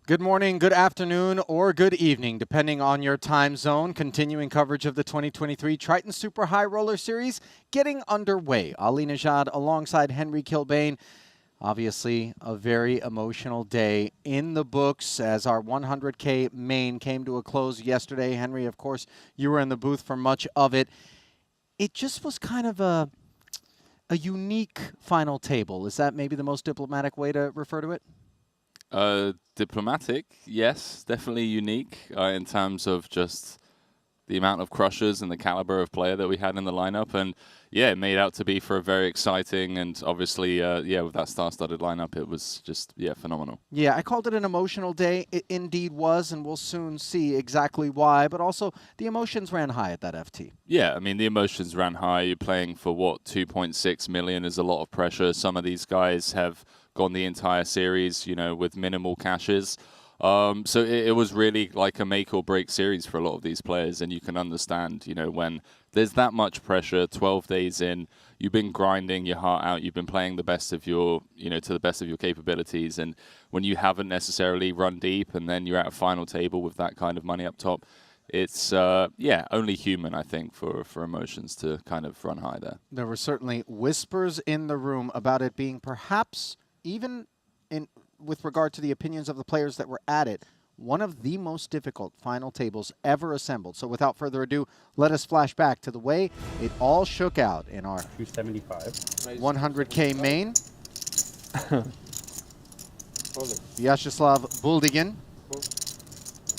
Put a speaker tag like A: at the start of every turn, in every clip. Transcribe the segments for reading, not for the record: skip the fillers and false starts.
A: Good morning, good afternoon, or good evening, depending on your time zone. Continuing coverage of the 2023 Triton Super High Roller Series getting underway. Ali Nejad alongside Henry Kilbane. Obviously, a very emotional day in the books as our 100K main came to a close yesterday. Henry, of course, you were in the booth for much of it. It just was kind of a unique final table. Is that maybe the most diplomatic way to refer to it?
B: Diplomatic, yes, definitely unique in terms of just the amount of crushers and the caliber of player that we had in the lineup. And yeah, it made out to be for a very exciting and obviously, with that star-studded lineup, it was just, phenomenal.
A: Yeah, I called it an emotional day. It indeed was, and we'll soon see exactly why. But also, the emotions ran high at that FT.
B: Yeah, I mean, the emotions ran high. You're playing for, 2.6 million is a lot of pressure. Some of these guys have gone the entire series, with minimal cashes. So it was really like a make or break series for a lot of these players. And you can understand, when there's that much pressure, 12 days in, you've been grinding your heart out, you've been playing the best of your, to the best of your capabilities. And when you haven't necessarily run deep and then you're at a final table with that kind of money up top, it's, only human, I think, for emotions to kind of run high there.
A: There were certainly whispers in the room about it being perhaps, even with regard to the opinions of the players that were at it, one of the most difficult final tables ever assembled. So without further ado, let us flash back to the way it all shook out in our
C: 275
A: 100K main. Vyacheslav Buldigin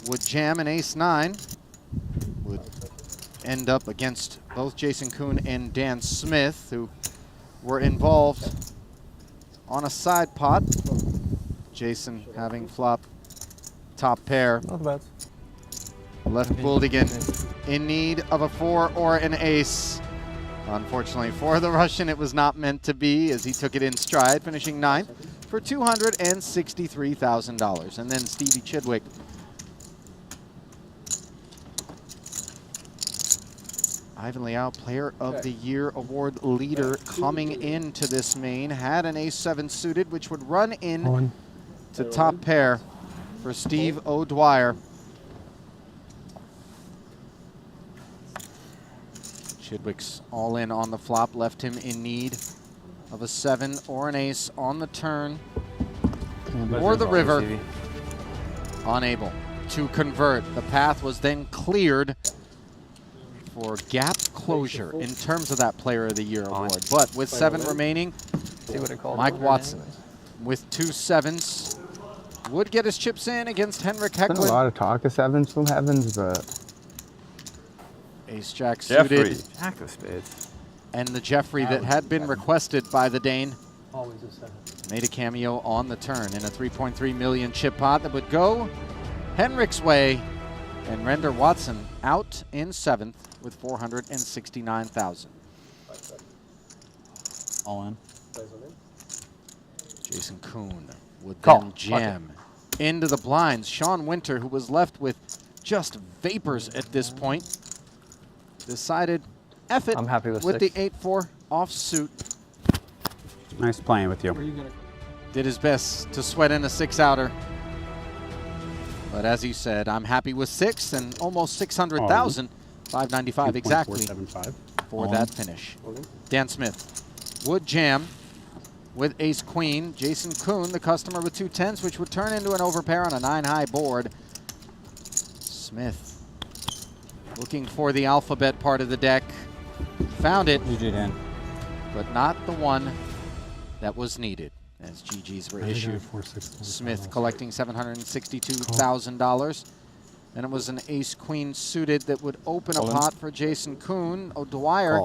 A: would jam an ace-9, would end up against both Jason Kuhn and Dan Smith, who were involved on a side pot. Jason having flop top pair.
C: Not bad.
A: Left Buldigin in need of a 4 or an ace. Unfortunately for the Russian, it was not meant to be as he took it in stride, finishing 9th for $263,000. And then Stevie Chidwick Ivan Liao, Player of the Year award leader, coming into this main, had an ace-7 suited, which would run in to top pair for Steve O'Dwyer. Chidwick's all in on the flop left him in need of a 7 or an ace on the turn, or the river, unable to convert. The path was then cleared for gap closure in terms of that Player of the Year award. But with 7 remaining, Mike Watson with 2 7s would get his chips in against Henrik
D: Been a
A: Hecklin.
D: lot of talk of 7s from Heavens, but
A: Ace-Jack suited.
D: Jack of spades.
A: And the Jeffrey that had been requested by the Dane
C: Always a 7.
A: made a cameo on the turn in a 3.3 million chip pot that would go Henrik's way and render Watson out in 7th with 469,000.
C: All in.
A: Jason Kuhn would
C: Call.
A: then jam into the blinds. Sean Winter, who was left with just vapors at this point, decided F it
C: I'm happy with
A: the
C: 6.
A: 8-4 offsuit.
E: Nice playing with you.
A: Did his best to sweat in a 6-outer. But as he said, I'm happy with 6 and almost 600,000, 595 exactly for that finish. Dan Smith would jam with ace-queen. Jason Kuhn, the customer, with 2 10s, which would turn into an overpair on a 9-high board. Smith looking for the alphabet part of the deck. Found it, but not the one that was needed, as GGs were issued. Smith collecting $762,000. Then it was an ace-queen suited that would open a pot for Jason Kuhn. O'Dwyer,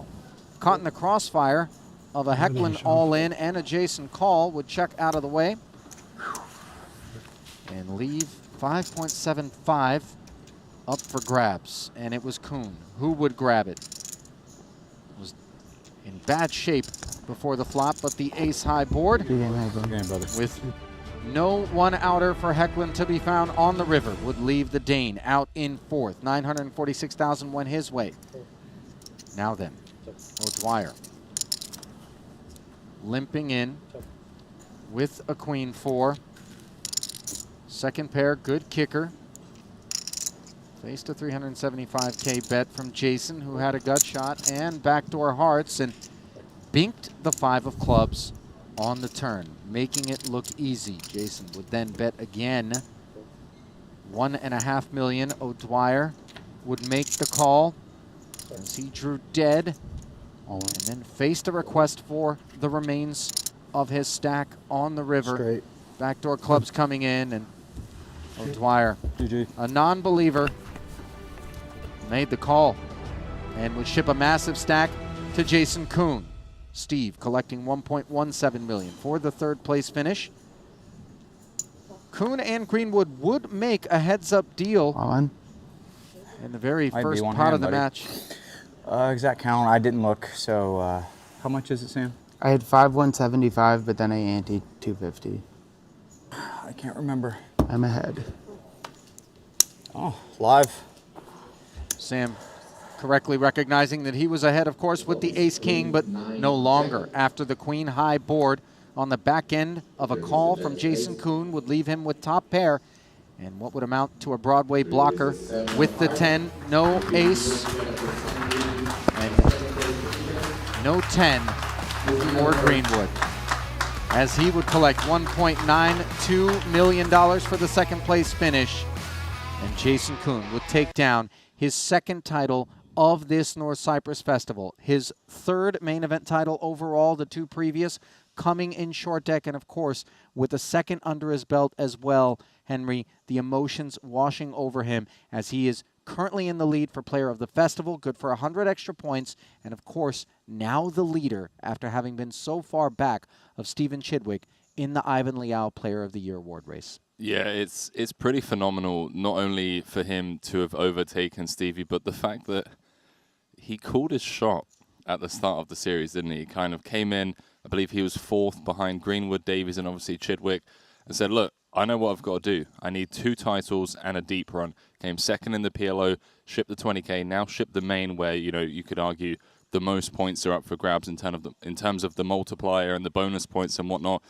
A: caught in the crossfire of a Hecklin all-in and a Jason call, would check out of the way and leave 5.75 up for grabs. And it was Kuhn who would grab it. Was in bad shape before the flop, but the ace-high board with no 1-outer for Hecklin to be found on the river would leave the Dane out in 4th. 946,000 went his way. Now then, O'Dwyer limping in with a queen 4. Second pair, good kicker. Faced a 375K bet from Jason, who had a gut shot and backdoor hearts, and binked the 5 of clubs on the turn, making it look easy. Jason would then bet again. 1.5 million. O'Dwyer would make the call as he drew dead, and then faced a request for the remains of his stack on the river.
C: Straight.
A: Backdoor clubs coming in, and O'Dwyer,
C: GG.
A: a non-believer, made the call and would ship a massive stack to Jason Kuhn. Steve collecting 1.17 million for the third place finish. Kuhn and Greenwood would make a heads-up deal
D: On.
A: in the very
E: Might be
A: first
E: one
A: pot
E: hand,
A: of the
E: buddy.
A: match.
E: Exact count, I didn't look, so how much is it, Sam?
D: I had 5,175, but then I ante 250.
E: I can't remember.
D: I'm ahead.
E: Oh, live.
A: Sam correctly recognizing that he was ahead, of course, with the ace-king, but no longer after the queen-high board on the back end of a call from Jason Kuhn would leave him with top pair and what would amount to a Broadway blocker with the 10. No ace and no 10 for Greenwood, as he would collect $1.92 million for the second place finish, and Jason Kuhn would take down his second title of this North Cyprus Festival, his third main event title overall, the 2 previous coming in short deck, and of course with a second under his belt as well. Henry, the emotions washing over him as he is currently in the lead for Player of the Festival, good for 100 extra points, and of course now the leader after having been so far back of Stephen Chidwick in the Ivan Liao Player of the Year award race.
B: Yeah, it's pretty phenomenal, not only for him to have overtaken Stevie, but the fact that he called his shot at the start of the series, didn't he? He kind of came in, I believe he was 4th behind Greenwood, Davies, and obviously Chidwick, and said, look, I know what I've got to do. I need 2 titles and a deep run. Came second in the PLO, shipped the 20K, now shipped the main where, you know, you could argue the most points are up for grabs in terms of the multiplier and the bonus points and whatnot.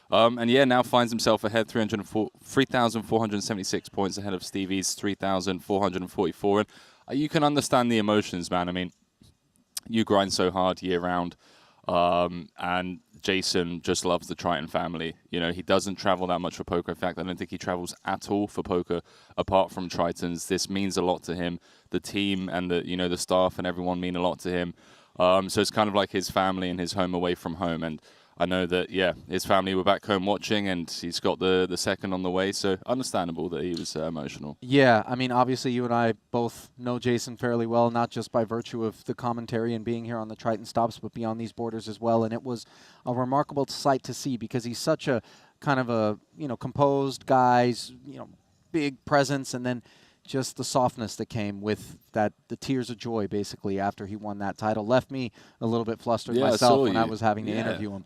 B: And yeah, now finds himself ahead, 3,476 points ahead of Stevie's 3,444. And you can understand the emotions, man. I mean, you grind so hard year round, and Jason just loves the Triton family. You know, he doesn't travel that much for poker. In fact, I don't think he travels at all for poker apart from Tritons. This means a lot to him. The team and the staff and everyone mean a lot to him. So it's kind of like his family and his home away from home. And I know that, yeah, his family were back home watching, and he's got the second on the way, so understandable that he was emotional.
A: Yeah, I mean, obviously you and I both know Jason fairly well, not just by virtue of the commentary and being here on the Triton Stops, but beyond these borders as well, and it was a remarkable sight to see because he's such a kind of a, composed guy, big presence, and then just the softness that came with that, the tears of joy, basically, after he won that title. Left me a little bit flustered myself when I was having to interview him.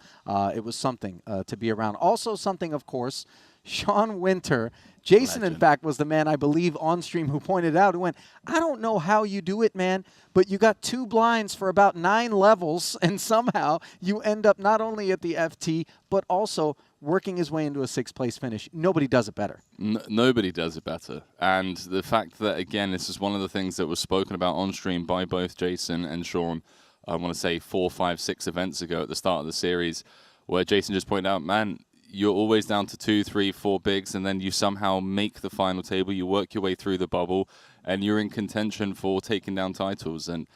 A: It was something to be around. Also something, of course, Sean Winter. Jason, in fact, was the man, I believe, on stream who pointed out, who went, I don't know how you do it, man, but you got 2 blinds for about 9 levels, and somehow you end up not only at the FT, but also working his way into a 6th place finish. Nobody does it better.
B: Nobody does it better. And the fact that, again, this is one of the things that was spoken about on stream by both Jason and Sean, I want to say 4, 5, 6 events ago at the start of the series, where Jason just pointed out, man, you're always down to 2, 3, 4 bigs, and then you somehow make the final table, you work your way through the bubble, and you're in contention for taking down titles. And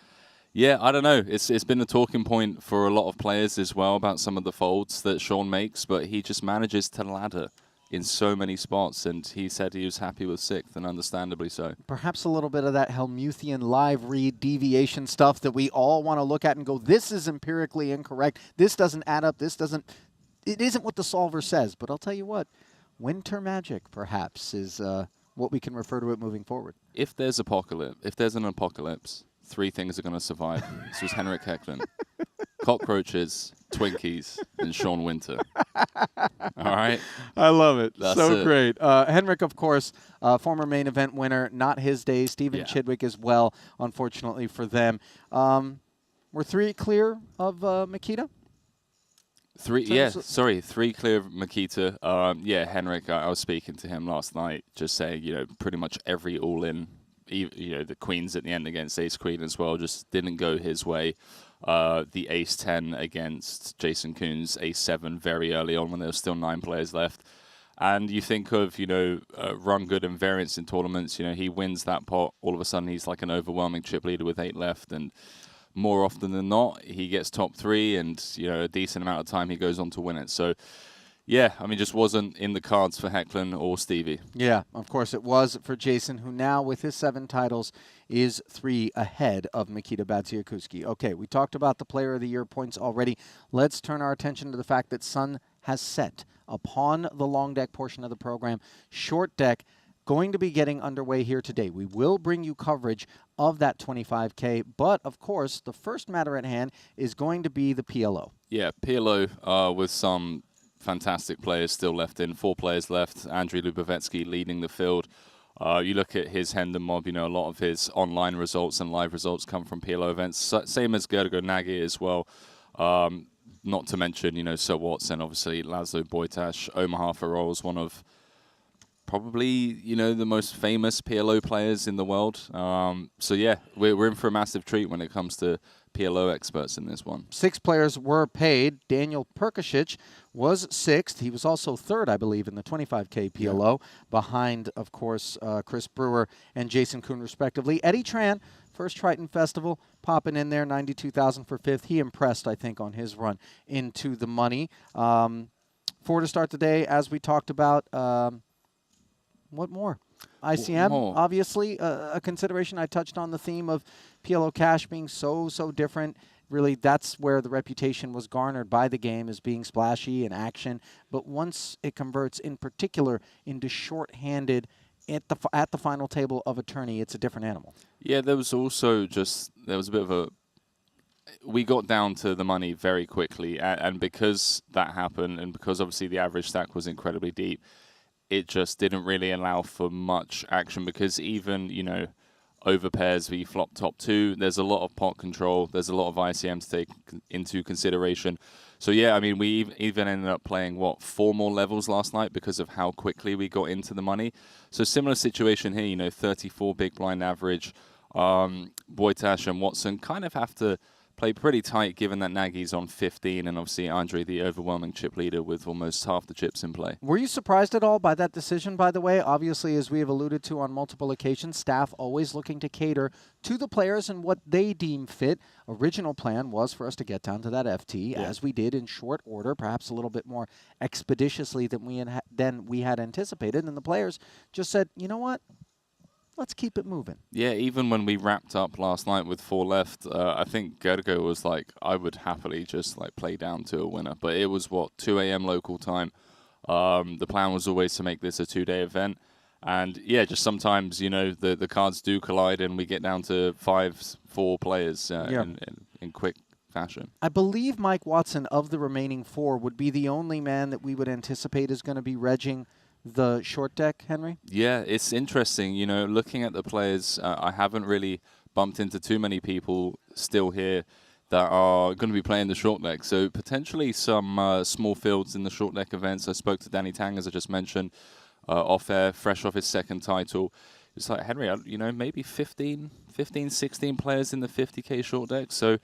B: yeah, I don't know. It's been a talking point for a lot of players as well about some of the folds that Sean makes, but he just manages to ladder in so many spots, and he said he was happy with 6th, and understandably so.
A: Perhaps a little bit of that Helmuthian live read deviation stuff that we all want to look at and go, this is empirically incorrect, this doesn't add up, it isn't what the solver says. But I'll tell you what, winter magic, perhaps, is what we can refer to it moving forward.
B: If there's an apocalypse, 3 things are going to survive. This was Henrik Hecklin. Cockroaches, Twinkies, and Sean Winter. All right?
A: I love it.
B: That's
A: so
B: it.
A: great. Henrik, of course, former main event winner, not his day. Stephen Chidwick as well, unfortunately for them. Were 3 clear of Makita?
B: Three clear of Makita. Yeah, Henrik, I was speaking to him last night, just saying, pretty much every all-in, the queens at the end against ace queen as well, just didn't go his way. The ace 10 against Jason Koon's ace 7 very early on when there was still 9 players left. And you think of, run good and variance in tournaments, he wins that pot, all of a sudden he's like an overwhelming chip leader with 8 left, and more often than not, he gets top 3, and a decent amount of time he goes on to win it. So, yeah, I mean, just wasn't in the cards for Hecklin or Stevie.
A: Yeah, of course it was for Jason, who now, with his 7 titles, is 3 ahead of Mikita Batsiakuski. Okay, we talked about the Player of the Year points already. Let's turn our attention to the fact that Sun has set upon the long deck portion of the program. Short deck going to be getting underway here today. We will bring you coverage of that 25K, but of course, the first matter at hand is going to be the PLO.
B: Yeah, PLO with some fantastic players still left in. 4 players left. Andriy Lubovetsky leading the field. You look at his Hendon mob, a lot of his online results and live results come from PLO events. Same as Gergo Nagy as well. Not to mention, Sir Watson, obviously Laszlo Bojtas, Omaha Farol's one of probably, the most famous PLO players in the world. So, yeah, we're in for a massive treat when it comes to PLO experts in this one.
A: 6 players were paid. Daniel Perkashich was 6th. He was also 3rd, I believe, in the 25K PLO, behind, of course, Chris Brewer and Jason Koon, respectively. Eddie Tran, first Triton Festival, popping in there, 92,000 for 5th. He impressed, I think, on his run into the money. 4 to start the day, as we talked about. What more? ICM, obviously, a consideration. I touched on the theme of PLO Cash being so different. Really, that's where the reputation was garnered by the game, as being splashy and action. But once it converts, in particular, into short-handed at the final table of a tourney, it's a different animal.
B: Yeah, there was also there was a bit of a... We got down to the money very quickly, and because that happened, and because obviously the average stack was incredibly deep, it just didn't really allow for much action, because even, over pairs we flop top 2, there's a lot of pot control, there's a lot of ICM to take into consideration. So yeah, I mean, we even ended up playing, 4 more levels last night because of how quickly we got into the money. So similar situation here, 34 big blind average. Bojtas and Watson kind of have to play pretty tight, given that Nagy's on 15, and obviously Andriy, the overwhelming chip leader, with almost half the chips in play.
A: Were you surprised at all by that decision, by the way? Obviously, as we have alluded to on multiple occasions, staff always looking to cater to the players and what they deem fit. Original plan was for us to get down to that FT, as we did in short order, perhaps a little bit more expeditiously than we had anticipated, and the players just said, you know what? Let's keep it moving. Yeah,
B: even when we wrapped up last night with 4 left, I think Gergo was like, I would happily just play down to a winner. But it was, 2 a.m. local time. The plan was always to make this a 2-day event. And yeah, just sometimes, the cards do collide and we get down to 5-4 players in quick fashion. I
A: believe Mike Watson, of the remaining 4, would be the only man that we would anticipate is going to be regging the short deck, Henry?
B: Yeah, it's interesting. Looking at the players, I haven't really bumped into too many people still here that are going to be playing the short deck. So potentially some small fields in the short deck events. I spoke to Danny Tang, as I just mentioned, off air, fresh off his 2nd title. It's like, Henry, maybe 15, 16 players in the 50K short deck. So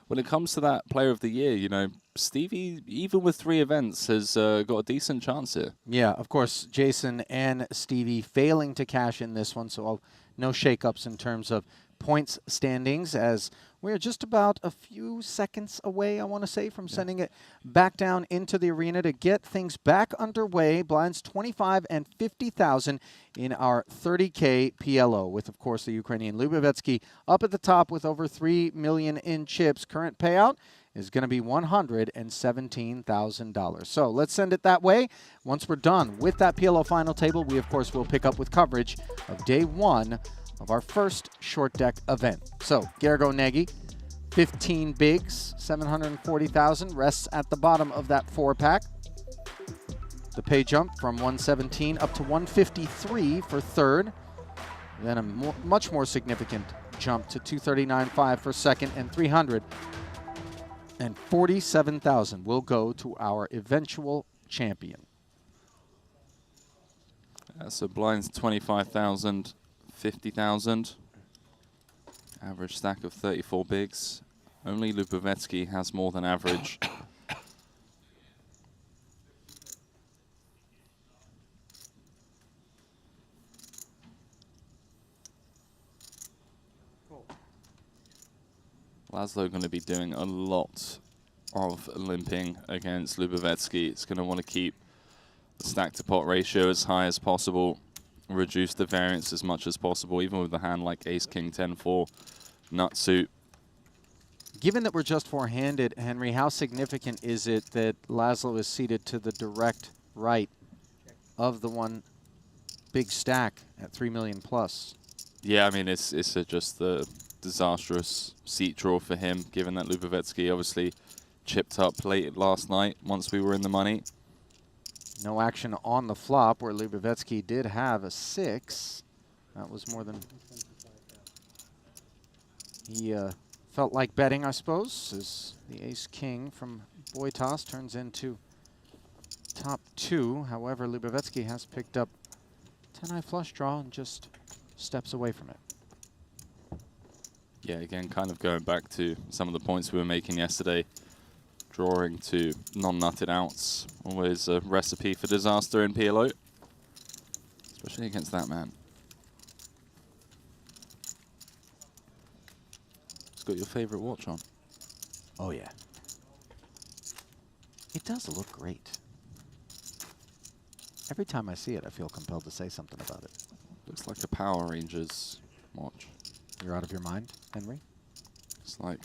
B: when it comes to that Player of the Year, Stevie, even with 3 events, has got a decent chance here.
A: Yeah, of course, Jason and Stevie failing to cash in this one, so no shakeups in terms of points standings, as we're just about a few seconds away, I want to say, from sending it back down into the arena to get things back underway. Blinds 25 and 50,000 in our 30K PLO, with, of course, the Ukrainian Lubovetsky up at the top with over 3 million in chips. Current payout is going to be $117,000. So let's send it that way. Once we're done with that PLO final table, we, of course, will pick up with coverage of day 1 of our first short deck event. So Gergo Nagy, 15 bigs, 740,000, rests at the bottom of that 4-pack. The pay jump from 117 up to 153 for 3rd. Then a much more significant jump to 239.5 for 2nd, and 300 And 47,000 will go to our eventual champion.
B: So blinds 25,000, 50,000. Average stack of 34 bigs. Only Lubovetsky has more than average. Laszlo going to be doing a lot of limping against Lubovetsky. It's going to want to keep the stack to pot ratio as high as possible, reduce the variance as much as possible, even with a hand like Ace King 10-4 nut suit.
A: Given that we're just four-handed, Henry, how significant is it that Laszlo is seated to the direct right of the one big stack at 3 million plus?
B: Yeah, I mean, it's just the disastrous seat draw for him, given that Lubovetsky obviously chipped up late last night once we were in the money.
A: No action on the flop, where Lubovetsky did have a 6. That was more than he felt like betting, I suppose, as the ace-king from Boitas turns into top 2. However, Lubovetsky has picked up 10-eye flush draw and just steps away from it.
B: Yeah, again, kind of going back to some of the points we were making yesterday. Drawing to non-nutted outs, always a recipe for disaster in PLO, especially against that man. It's got your favorite watch on.
A: Oh, yeah. It does look great. Every time I see it, I feel compelled to say something about it.
B: Looks like a Power Rangers watch.
A: You're out of your mind, Henry?
B: It's like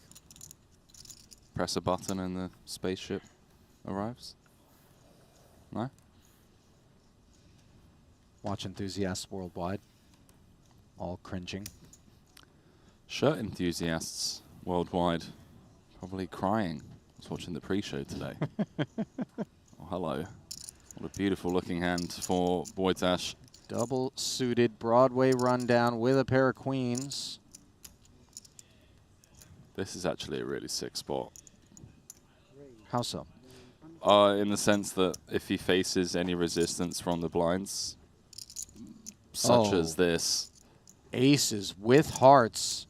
B: press a button and the spaceship arrives. No?
A: Watch enthusiasts worldwide, all cringing.
B: Shirt enthusiasts worldwide probably crying. I was watching the pre-show today. Oh, hello. What a beautiful looking hand for Boitas.
A: Double suited Broadway rundown with a pair of queens.
B: This is actually a really sick spot.
A: How so?
B: In the sense that if he faces any resistance from the blinds, such as this.
A: Aces with hearts.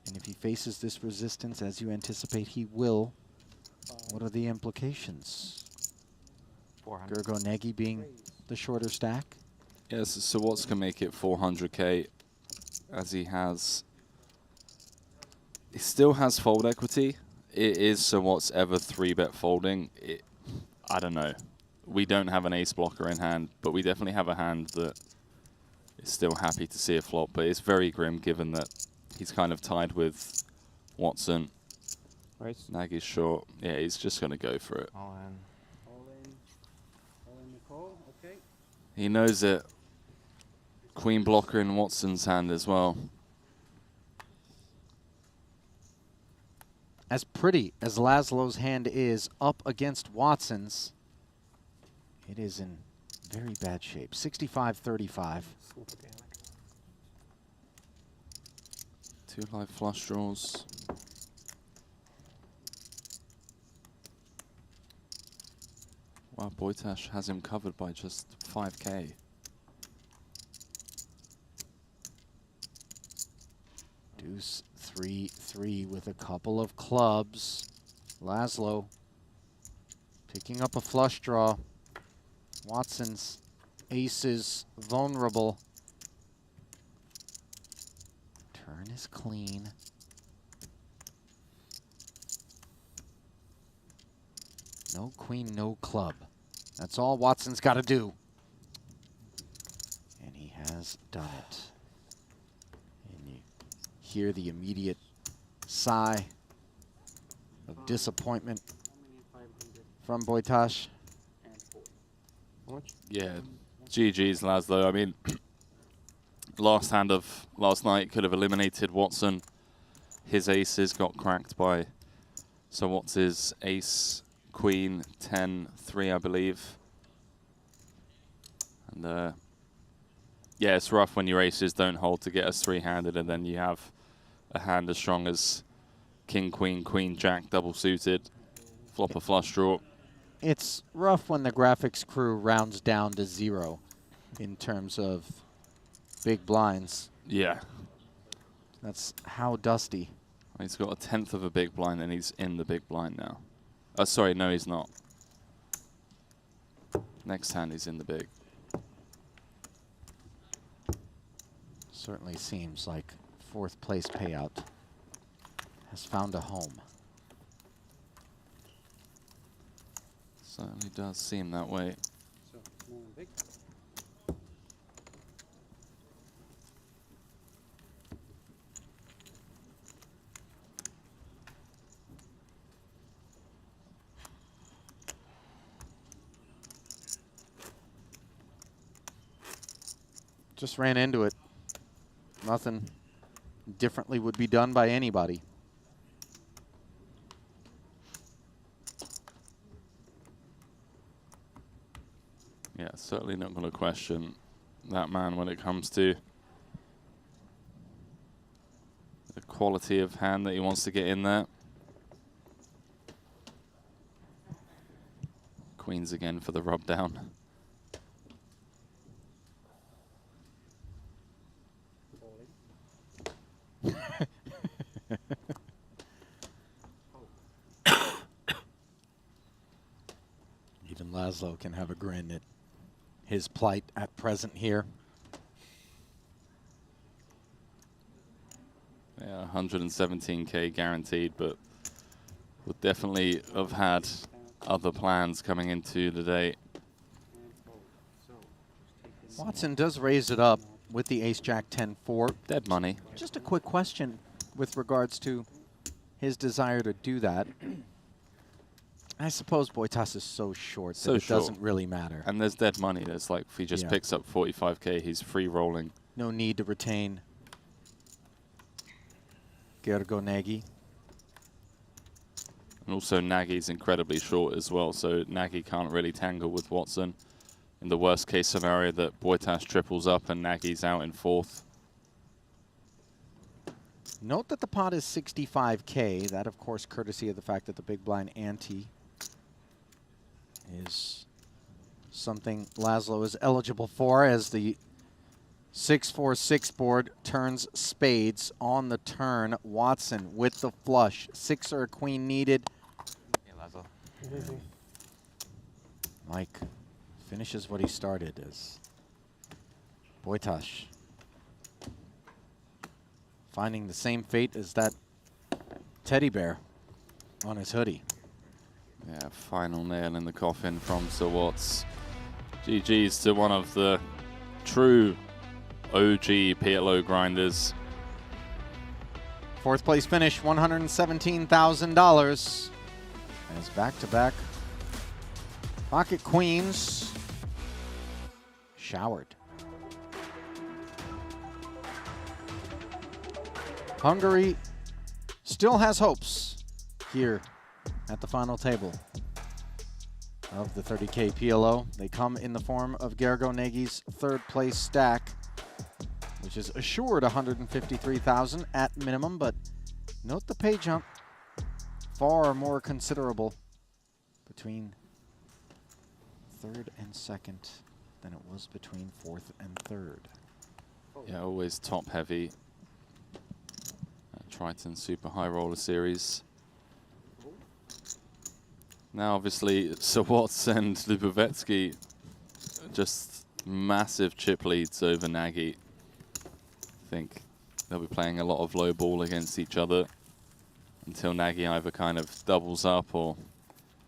A: And if he faces this resistance, as you anticipate he will, what are the implications?
E: 400.
A: Gergo Nagy being the shorter stack?
B: Yes, so what's going to make it 400k as he still has fold equity. It is so what's ever 3-bet folding. I don't know. We don't have an ace blocker in hand, but we definitely have a hand that is still happy to see a flop, but it's very grim given that he's kind of tied with Watson.
E: Right.
B: Nagy's short. Yeah, he's just going to go for it.
E: All in.
C: All in. All in the call. Okay.
B: He knows it. Queen blocker in Watson's hand as well.
A: As pretty as Laszlo's hand is up against Watson's, it is in very bad shape. 65-35.
B: Two live flush draws. Wow, Boitas has him covered by just 5k.
A: Deuce 3-3 with a couple of clubs. Laszlo picking up a flush draw. Watson's aces vulnerable. Turn is clean. No queen, no club. That's all Watson's got to do. And he has done it. And you hear the immediate sigh of disappointment from Boitas.
B: Yeah, GG's Laszlo. I mean, last hand of last night could have eliminated Watson. His aces got cracked by so what's his ace, queen, 10, 3, I believe. And Yeah, it's rough when your aces don't hold to get us three-handed, and then you have a hand as strong as king, queen, queen, jack, double suited, flop a flush draw.
A: It's rough when the graphics crew rounds down to 0 in terms of big blinds.
B: Yeah.
A: That's how dusty.
B: He's got a 1/10 of a big blind, and he's in the big blind now. Oh, sorry, no, he's not. Next hand, he's in the big.
A: Certainly seems like 4th place payout has found a home.
B: Certainly does seem that way.
C: So, small and big.
A: Just ran into it. Nothing differently would be done by anybody.
B: Yeah, certainly not going to question that man when it comes to the quality of hand that he wants to get in there. Queens again for the rub down.
A: Even Laszlo can have a grin at his plight at present here.
B: Yeah, 117K guaranteed, but would definitely have had other plans coming into the day.
A: Watson does raise it up with the ace-jack 10-4.
B: Dead money.
A: Just a quick question with regards to his desire to do that. I suppose Boitas is so short that it doesn't really matter.
B: And there's dead money. There's like, if he just picks up 45K, he's free rolling.
A: No need to retain Gergo Nagy.
B: And also Nagy's incredibly short as well, so Nagy can't really tangle with Watson. In the worst case scenario that Boitas triples up and Nagy's out in 4th.
A: Note that the pot is 65K. That, of course, courtesy of the fact that the big blind ante is something Laszlo is eligible for as the 6-4-6 board turns spades on the turn. Watson with the flush. 6 or a queen needed.
E: Yeah, Laszlo.
A: Mike finishes what he started as Boitas finding the same fate as that teddy bear on his hoodie.
B: Yeah, final nail in the coffin from Sir Watts. GG's to one of the true OG PLO grinders.
A: 4th place finish, $117,000. As back-to-back pocket queens showered. Hungary still has hopes here at the final table of the 30K PLO. They come in the form of Gergo Nagy's 3rd place stack, which is assured $153,000 at minimum, but note the pay jump, far more considerable between 3rd and 2nd than it was between 4th and 3rd.
B: Yeah, always top heavy. Triton Super High Roller Series. Now, obviously, Sir Watts and Lubovetsky just massive chip leads over Nagy. I think they'll be playing a lot of low ball against each other until Nagy either kind of doubles up or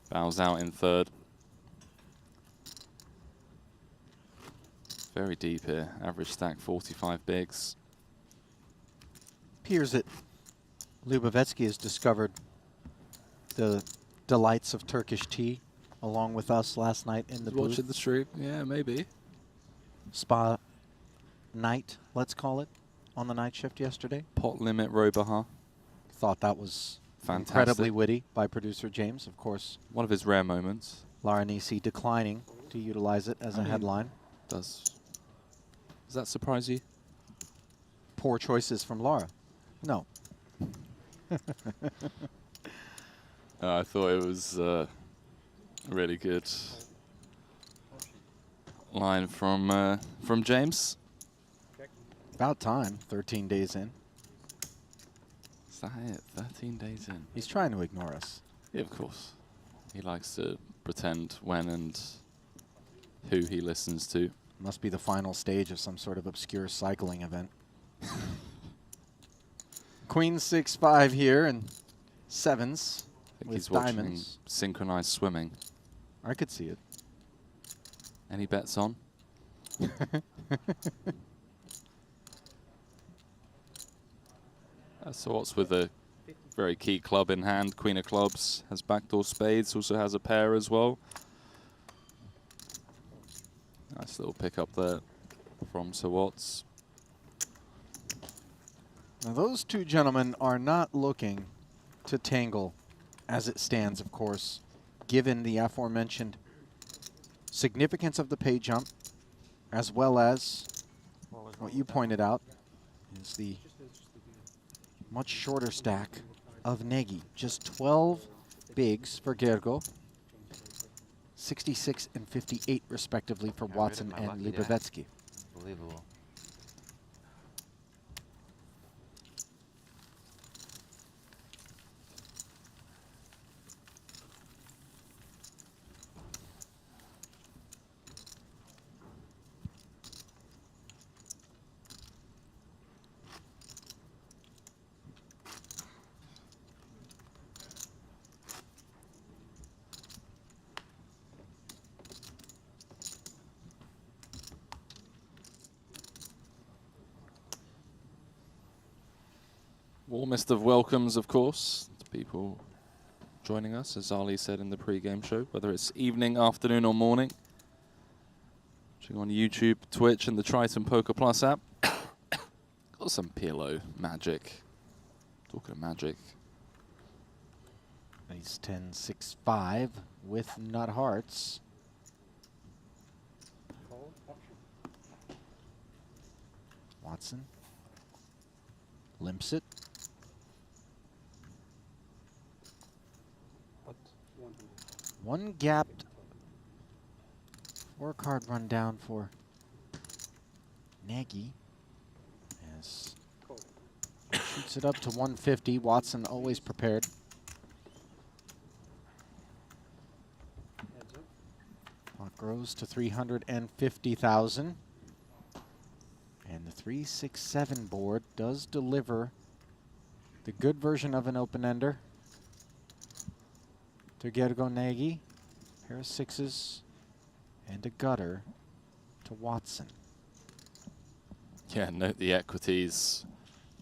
B: bows out in 3rd. Very deep here. Average stack 45 bigs.
A: Appears that Lubovetsky has discovered the delights of Turkish tea along with us last night in the booth.
B: Watching the stream, yeah, maybe.
A: Spa night, let's call it, on the night shift yesterday.
B: Pot limit Robaha.
A: Thought that was
B: Fantastic.
A: incredibly witty by producer James, of course.
B: One of his rare moments.
A: Lara Nisi declining to utilize it as a headline.
B: Does Does that surprise you?
A: Poor choices from Laura. No.
B: I thought it was a really good line from James.
A: About time, 13 days in.
B: Is that it? 13 days in.
A: He's trying to ignore us.
B: Yeah, of course. He likes to pretend when and who he listens to.
A: Must be the final stage of some sort of obscure cycling event. Queen 6-5 here and sevens
B: I think
A: with
B: he's watching
A: diamonds.
B: synchronized swimming.
A: I could see it.
B: Any bets on? So what's with a very key club in hand? Queen of clubs, has backdoor spades, also has a pair as well. Nice little pick up there from Sir Watts.
A: Now those two gentlemen are not looking to tangle as it stands, of course, given the aforementioned significance of the pay jump, as well as what you pointed out is the much shorter stack of Nagy. Just 12 bigs for Gergo, 66 and 58 respectively for Watson and Libovetsky.
D: Unbelievable.
B: Warmest of welcomes, of course, to people joining us, as Ali said in the pre-game show, whether it's evening, afternoon, or morning. Watching on YouTube, Twitch, and the Triton Poker Plus app. Got some PLO magic. Talking of magic.
A: Ace 10, 6-5 with nut hearts. Watson limps it. One gapped 4-card rundown for Nagy as shoots it up to 150. Watson always prepared. Pot grows to 350,000. And the 3-6-7 board does deliver the good version of an open-ender to Gergo Nagy. Pair of sixes and a gutter to Watson.
B: Yeah, note the equities.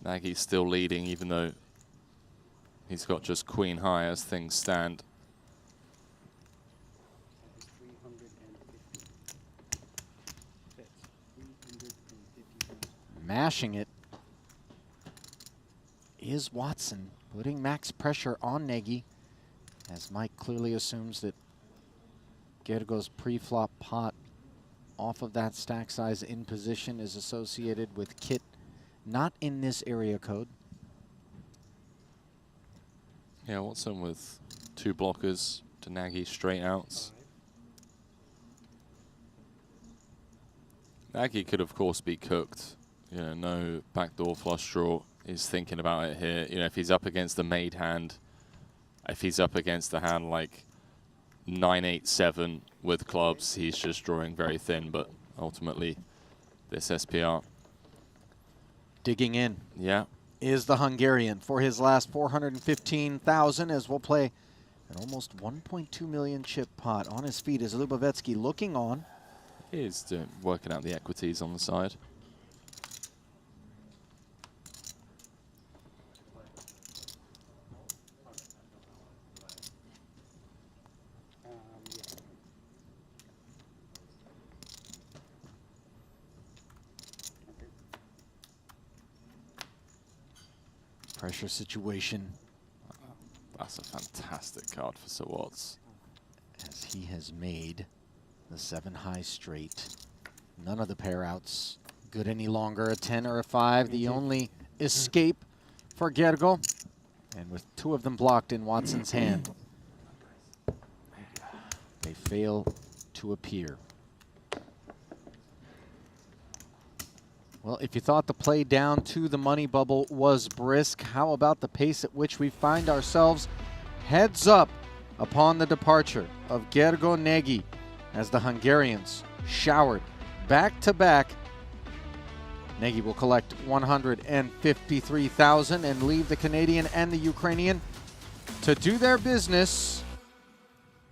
B: Nagy's still leading, even though he's got just queen high as things stand.
A: Mashing it is Watson, putting max pressure on Nagy, as Mike clearly assumes that Gergo's pre-flop pot off of that stack size in position is associated with kit not in this area code.
B: Yeah, Watson with 2 blockers to Nagy straight outs. Nagy could, of course, be cooked. You know, no backdoor flush draw. He's thinking about it here. You know, if he's up against the made hand, if he's up against a hand like 9-8-7 with clubs, he's just drawing very thin. But ultimately, this SPR.
A: Digging in.
B: Yeah.
A: Is the Hungarian for his last 415,000, as we'll play an almost 1.2 million chip pot. On his feet is Libovetsky looking on.
B: He's working out the equities on the side.
A: Pressure situation.
B: That's a fantastic card for Sir Watts.
A: As he has made the 7 high straight. None of the pair outs good any longer. A 10 or a 5, the only escape for Gergo. And with 2 of them blocked in Watson's hand, they fail to appear. Well, if you thought the play down to the money bubble was brisk, how about the pace at which we find ourselves heads up upon the departure of Gergo Nagy as the Hungarians showered back-to-back. Nagy will collect 153,000 and leave the Canadian and the Ukrainian to do their business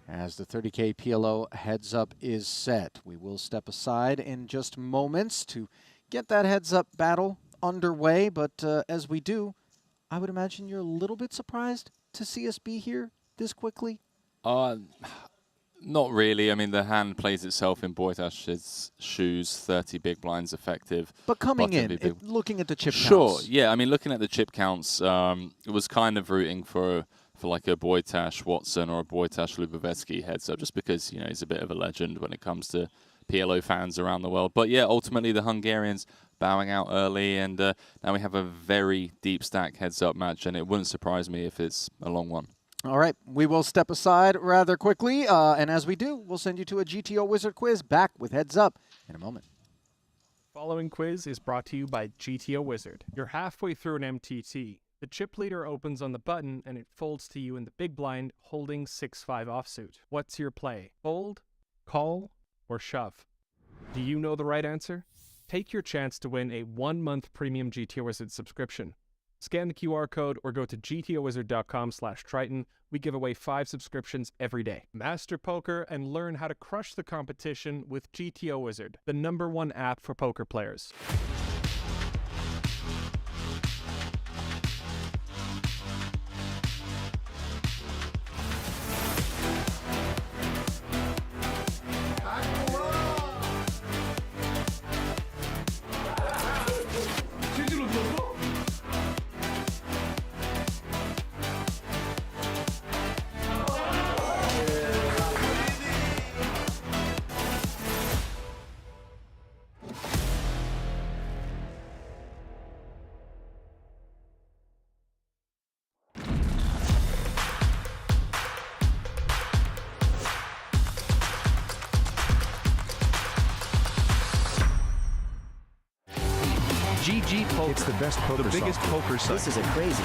A: as the 30K PLO heads up is set. We will step aside in just moments to get that heads up battle underway, but as we do, I would imagine you're a little bit surprised to see us be here this quickly.
B: Not really. I mean, the hand plays itself in Boitash's shoes, 30 big blinds effective.
A: But coming in, looking at the chip counts.
B: Sure, yeah. I mean, looking at the chip counts, it was kind of rooting for like a Boitash Watson or a Boitash Lubovetsky heads up, just because, you know, he's a bit of a legend when it comes to PLO fans around the world. But yeah, ultimately the Hungarians bowing out early, and now we have a very deep stack heads up match, and it wouldn't surprise me if it's a long one.
A: All right, we will step aside rather quickly, and as we do, we'll send you to a GTO Wizard quiz back with Heads Up in a moment.
F: Following quiz is brought to you by GTO Wizard. You're halfway through an MTT. The chip leader opens on the button and it folds to you in the big blind holding 6-5 offsuit. What's your play? Fold, call, or shove? Do you know the right answer? Take your chance to win a 1-month premium GTO Wizard subscription. Scan the QR code or go to gtowizard.com/Triton. We give away 5 subscriptions every day. Master poker and learn how to crush the competition with GTO Wizard, the #1 app for poker players.
G: GG Poker.
H: It's the best poker,
G: the biggest
H: software.
G: poker site.
I: This is a crazy.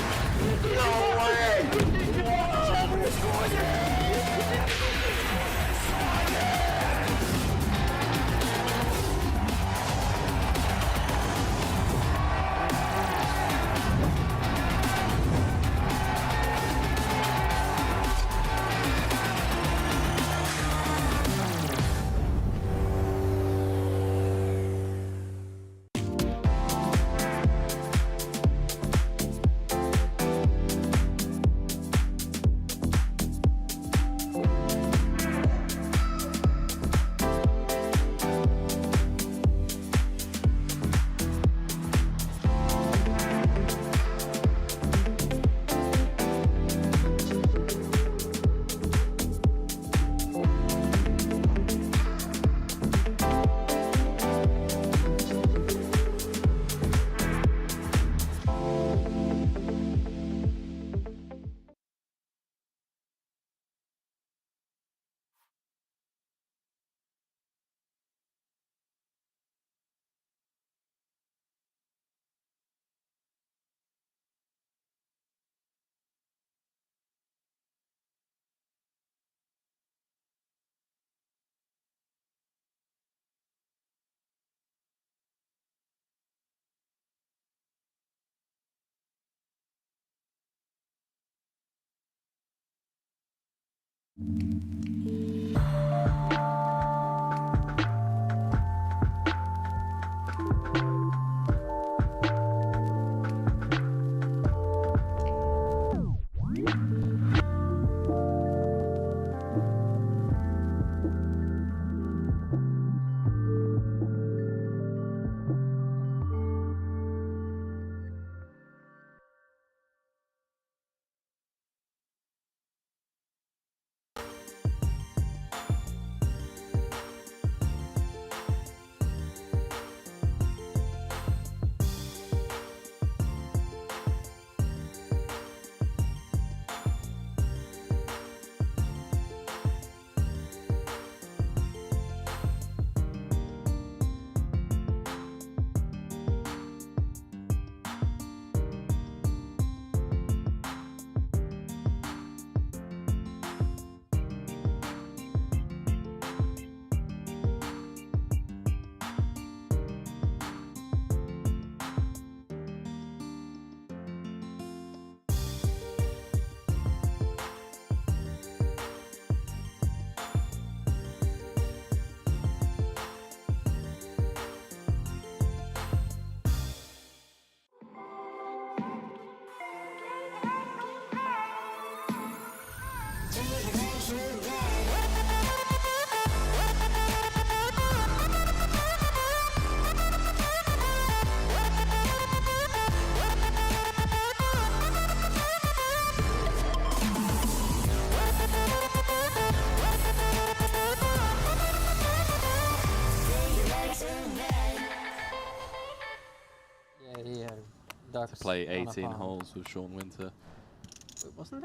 C: Yeah, he had ducks.
B: To play
C: on a
B: 18
C: pond.
B: holes with Sean Winter.
C: Wait, wasn't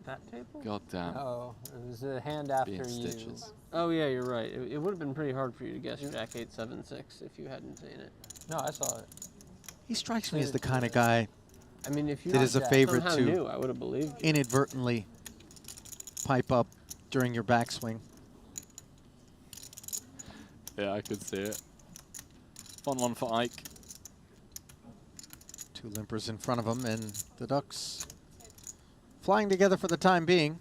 C: that table?
B: God damn.
C: Oh, it was a hand after
B: Being
C: you.
B: stitches.
C: Oh yeah, you're right. It would have been pretty hard for you to guess Jack 876 if you hadn't seen it.
G: No, I saw it.
A: He strikes me as the kind of guy
C: I mean, if you
A: that is a favorite
C: somehow
A: to
C: knew, I would have believed you.
A: inadvertently pipe up during your backswing.
B: Yeah, I could see it. Fun one for Ike.
A: Two limpers in front of him, and the ducks flying together for the time being,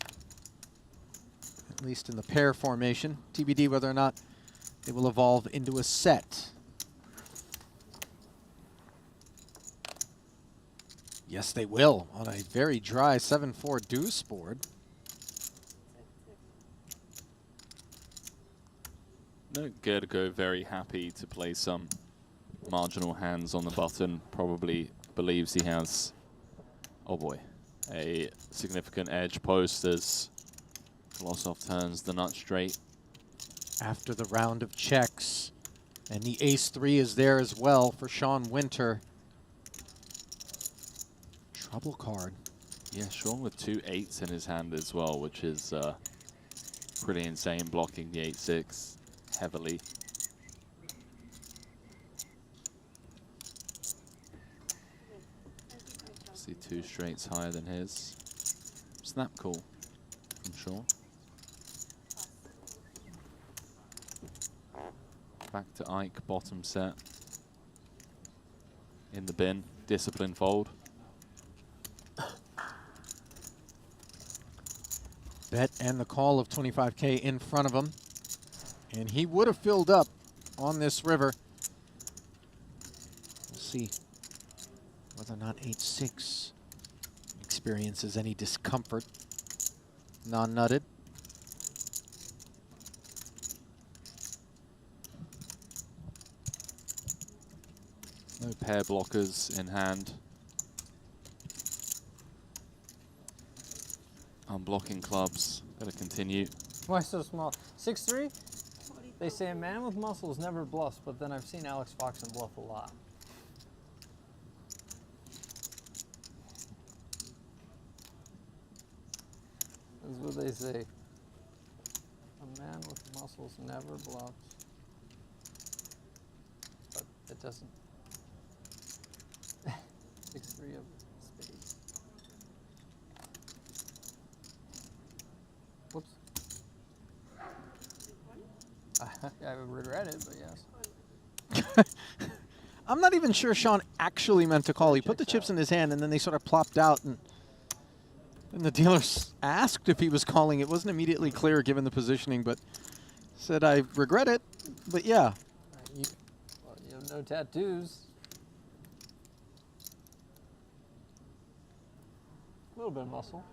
A: at least in the pair formation. TBD whether or not they will evolve into a set. Yes, they will, on a very dry 7-4 deuce board.
B: No, Gergo very happy to play some marginal hands on the button. Probably believes he has, oh boy, a significant edge post as Kolosov turns the nut straight.
A: After the round of checks, and the ace-3 is there as well for Sean Winter. Trouble card.
B: Yeah, Sean with 2 8s in his hand as well, which is pretty insane, blocking the 8-6 heavily. See 2 straights higher than his. Snap call from Sean. Back to Ike, bottom set. In the bin, discipline fold.
A: Bet and the call of 25K in front of him. And he would have filled up on this river. We'll see whether or not 8-6 experiences any discomfort. Non-nutted.
B: No pair blockers in hand. Unblocking clubs. Gotta continue.
G: Why so small? 6'3"? They say a man with muscles never bluffs, but then I've seen Alex Foxen bluff a lot. That's what they say. A man with muscles never bluffs. But it doesn't. 6'3" of spades. Whoops. I regret it, but yes.
A: I'm not even sure Sean actually meant to call. He put the chips in his hand, and then they sort of plopped out, and the dealer asked if he was calling. It wasn't immediately clear given the positioning, but said, I regret it, but yeah.
G: You have no tattoos. A little bit of muscle.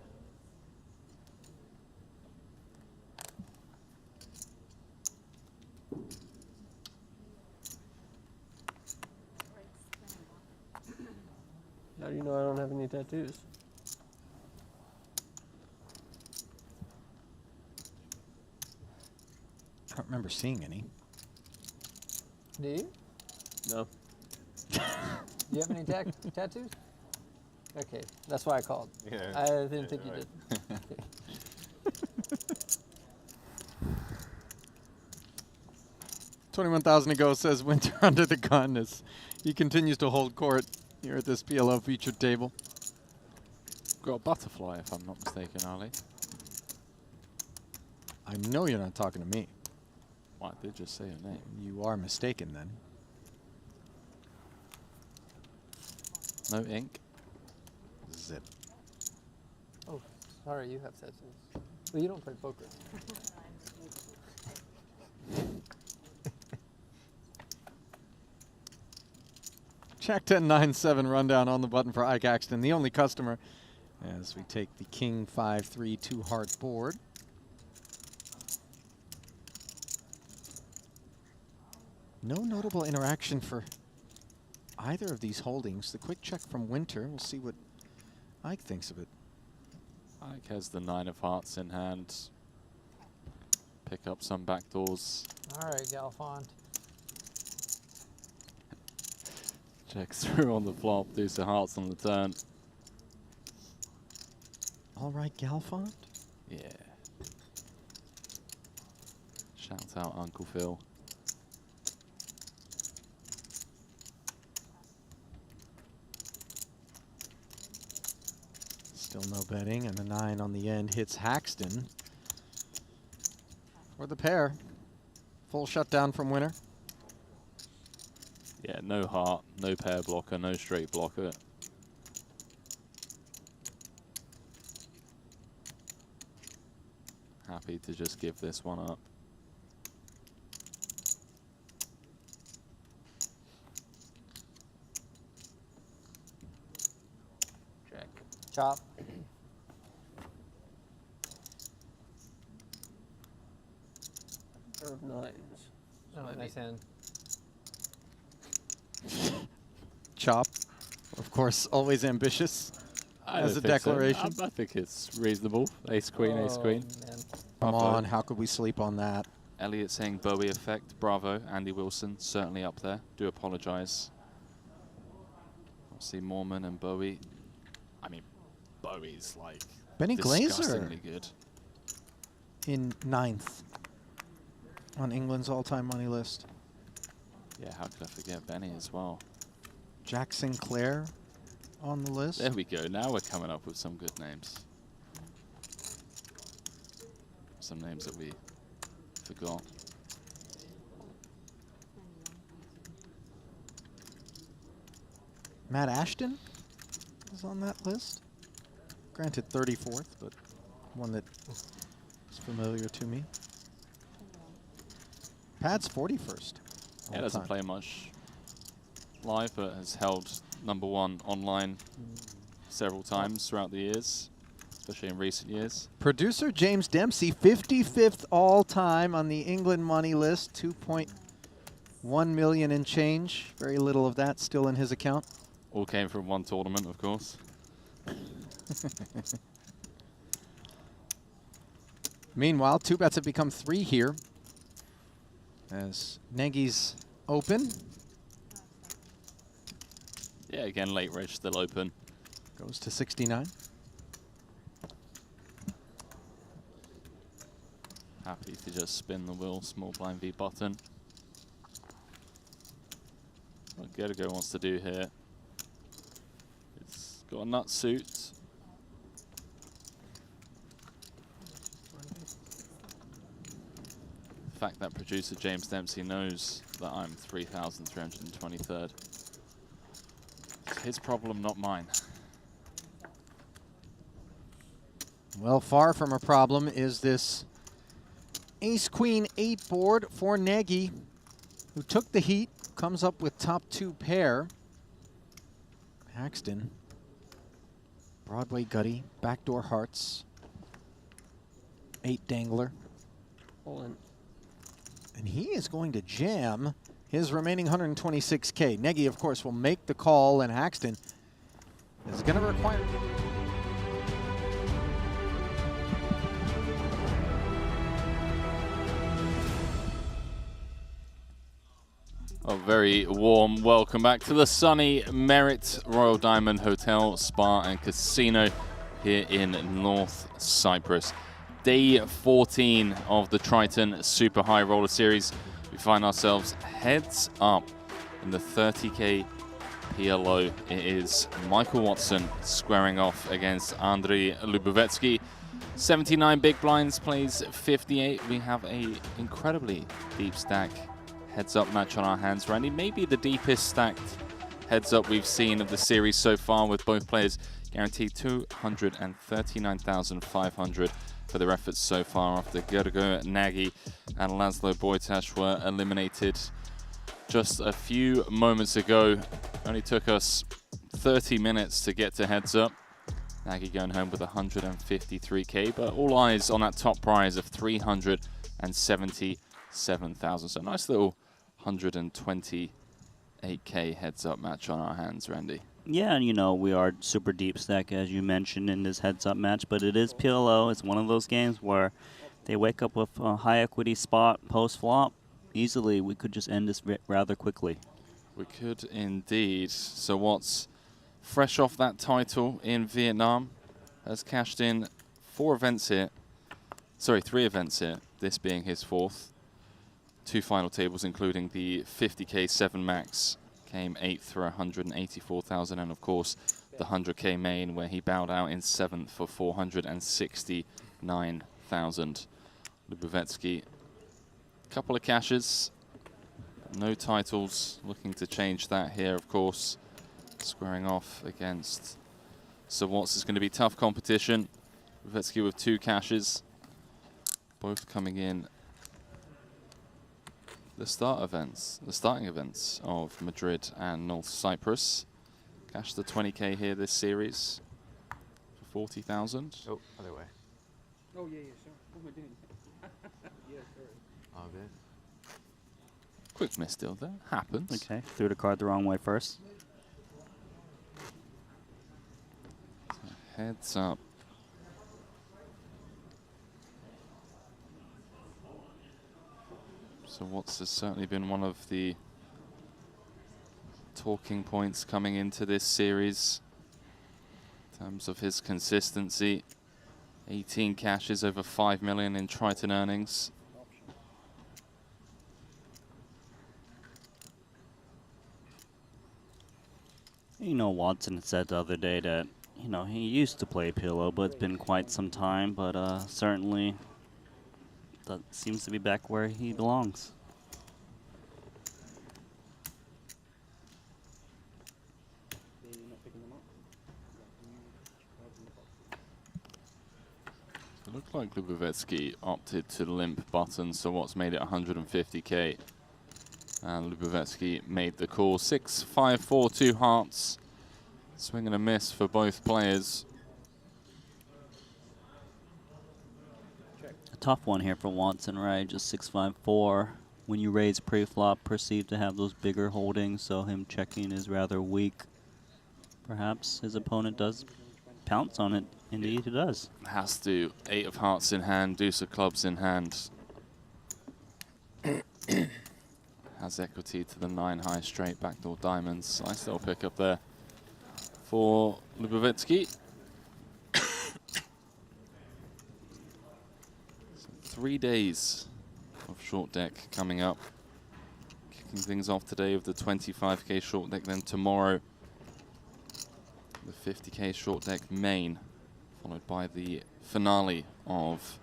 C: How do you know I don't have any tattoos?
A: I don't remember seeing any.
G: Do you?
C: No.
G: Do you have any tattoos? Okay, that's why I called.
B: Yeah.
G: I didn't think you did.
A: 21,000 to go, says Winter under the gun as he continues to hold court here at this PLO featured table.
B: Got a butterfly, if I'm not mistaken, Ali.
A: I know you're not talking to me.
B: What, I did just say your name.
A: You are mistaken then.
B: No ink.
A: Zip.
G: Oh, sorry, you have tattoos. Well, you don't play poker.
A: Jack 10-9-7 rundown on the button for Ike Axton, the only customer As we take the King 5-3 2-heart board. No notable interaction for either of these holdings. The quick check from Winter. We'll see what Ike thinks of it.
B: Ike has the 9 of hearts in hand. Pick up some backdoors.
G: All right, Galfond.
B: Checks through on the flop, deuce of hearts on the turn.
A: All right, Galfond.
B: Yeah. Shout out Uncle Phil.
A: Still no betting, and the 9 on the end hits Haxton. For the pair. Full shutdown from Winner.
B: Yeah, no heart, no pair blocker, no straight blocker. Happy to just give this one up.
C: Check.
G: Chop.
C: Pair of 9s.
G: Oh, nice hand.
A: Chop. Of course, always ambitious. As a
B: don't think so.
A: declaration.
B: I think it's reasonable. Ace queen, ace queen.
G: Man.
A: Come
B: Bravo.
A: on, how could we sleep on that?
B: Elliot saying Bowie effect. Bravo. Andy Wilson certainly up there. Do apologize. Obviously Mormon and Bowie. I mean, Bowie's like
A: Benny Glaser
B: disgustingly good.
A: in 9th on England's all-time money list.
B: Yeah, how could I forget Benny as well?
A: Jack Sinclair on the list.
B: There we go. Now we're coming up with some good names. Some names that we forgot.
A: Matt Ashton is on that list. Granted 34th, but one that is familiar to me. Pat's 41st.
B: Yeah, doesn't play much live, but has held #1 online several times throughout the years, especially in recent years.
A: Producer James Dempsey, 55th all-time on the England money list, 2.1 million and change. Very little of that still in his account.
B: All came from one tournament, of course.
A: Meanwhile, 2 bets have become 3 here as Nagy's open.
B: Yeah, again, late reg still open.
A: Goes to 69.
B: Happy to just spin the wheel, small blind V button. What Gergo wants to do here. It's got a nut suit. The fact that producer James Dempsey knows that I'm 3,323rd. It's his problem, not mine.
A: Well, far from a problem is this Ace-Queen-8 board for Nagy, who took the heat, comes up with top 2 pair. Haxton, Broadway Gutty, backdoor hearts, 8 dangler.
C: All in.
A: And he is going to jam his remaining 126K. Nagy, of course, will make the call, and Haxton is going to require...
B: A very warm welcome back to the sunny Merit Royal Diamond Hotel, Spa and Casino here in North Cyprus. Day 14 of the Triton Super High Roller Series. We find ourselves heads up in the 30K PLO. It is Michael Watson squaring off against Andriy Lubovetsky. 79 big blinds, plays 58. We have a incredibly deep stack heads-up match on our hands, Randy. Maybe the deepest stacked heads-up we've seen of the series so far, with both players guaranteed 239,500 for their efforts so far after Gergo Nagy and Laszlo Bojtas were eliminated just a few moments ago. Only took us 30 minutes to get to heads-up. Nagy going home with 153k, but all eyes on that top prize of 377,000. So nice little 128k heads-up match on our hands, Randy.
H: Yeah, and you know, we are super deep stack, as you mentioned, in this heads-up match, but it is PLO. It's one of those games where they wake up with a high equity spot post-flop. Easily, we could just end this rather quickly.
B: We could indeed. So what's fresh off that title in Vietnam has cashed in 3 events here, this being his 4th. 2 final tables, including the 50k 7 max, came 8th for 184,000, and of course the 100k main where he bowed out in 7th for 469,000. Lubovetsky, couple of cashes, no titles, looking to change that here, of course. Squaring off against Sir Watts is going to be tough competition. Lubovetsky with 2 cashes, both coming in the starting events of Madrid and North Cyprus. Cashed the 20k here this series for 40,000.
E: Oh, other way.
I: Oh, yeah, sure. What am I doing? Yeah, sure.
E: All good.
B: Quick miss deal there. Happens.
H: Okay, threw the card the wrong way first.
B: So heads up. So Watts has certainly been one of the talking points coming into this series in terms of his consistency. 18 cashes, over 5 million in Triton earnings.
H: You know, Watson said the other day that, you know, he used to play PLO, but it's been quite some time, but certainly that seems to be back where he belongs.
B: It looked like Lubovetsky opted to limp button, so Watts made it 150k. And Lubovetsky made the call. 6-5-4, 2 hearts. Swing and a miss for both players.
H: A tough one here for Watson, right? Just 6-5-4. When you raise pre-flop, perceived to have those bigger holdings, so him checking is rather weak. Perhaps his opponent does pounce on it. Indeed, he does.
B: Has to. 8 of hearts in hand, deuce of clubs in hand. Has equity to the 9 high straight, backdoor diamonds. Nice little pick up there for Lubovetsky. So 3 days of short deck coming up. Kicking things off today with the 25k short deck, then tomorrow the 50k short deck main, followed by the finale of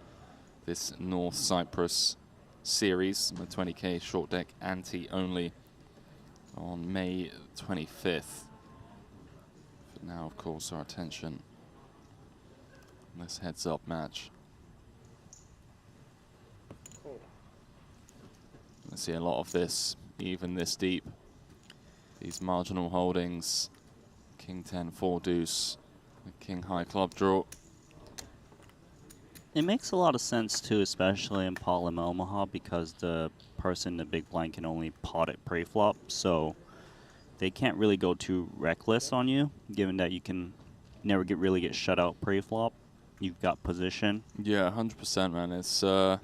B: this North Cyprus series, the 20k short deck ante only on May 25th. But now, of course, our attention on this heads-up match. I see a lot of this, even this deep. These marginal holdings, King 10, 4 deuce, King high club draw.
H: It makes a lot of sense too, especially in Paul and Omaha, because the person in the big blind can only pot it pre-flop, so they can't really go too reckless on you, given that you can never really get shut out pre-flop. You've got position.
B: Yeah, 100%, man. It's going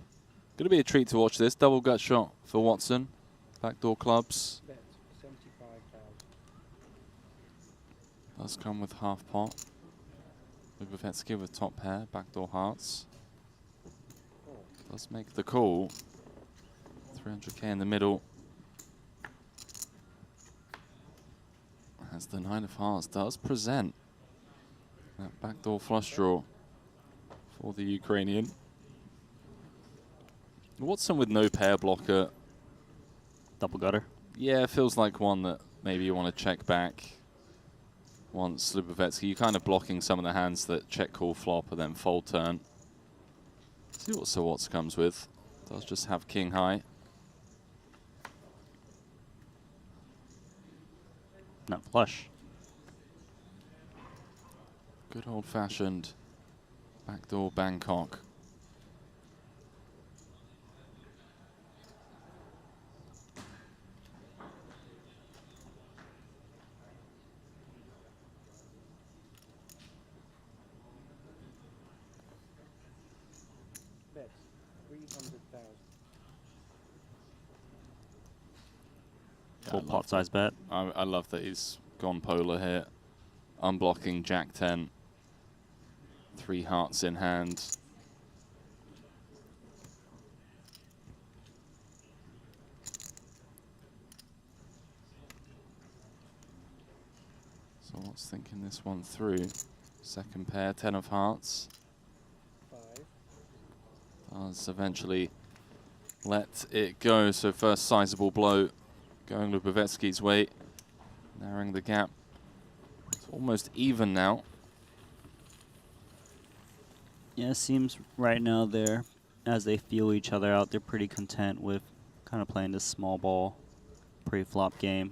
B: to be a treat to watch this. Double gut shot for Watson. Backdoor clubs.
I: Bet 75,000.
B: Does come with half pot. Lubovetsky with top pair, backdoor hearts. Does make the call. 300k in the middle. As the 9 of hearts does present that backdoor flush draw for the Ukrainian. Watson with no pair blocker.
H: Double gutter.
B: Yeah, feels like one that maybe you want to check back. Once Lubovetsky, you're kind of blocking some of the hands that check call flop and then fold turn. See what Sir Watts comes with. Does just have king high.
H: Not flush.
B: Good old-fashioned backdoor Bangkok.
I: Bet 300,000.
H: Full pot size bet.
B: I love that he's gone polar here. Unblocking Jack 10. 3 hearts in hand. So what's thinking this one through? Second pair, 10 of hearts.
I: 5.
B: Does eventually let it go. So first sizable blow going Lubovetsky's way, narrowing the gap. It's almost even now.
H: Yeah, it seems right now they're, as they feel each other out, they're pretty content with kind of playing this small ball pre-flop game.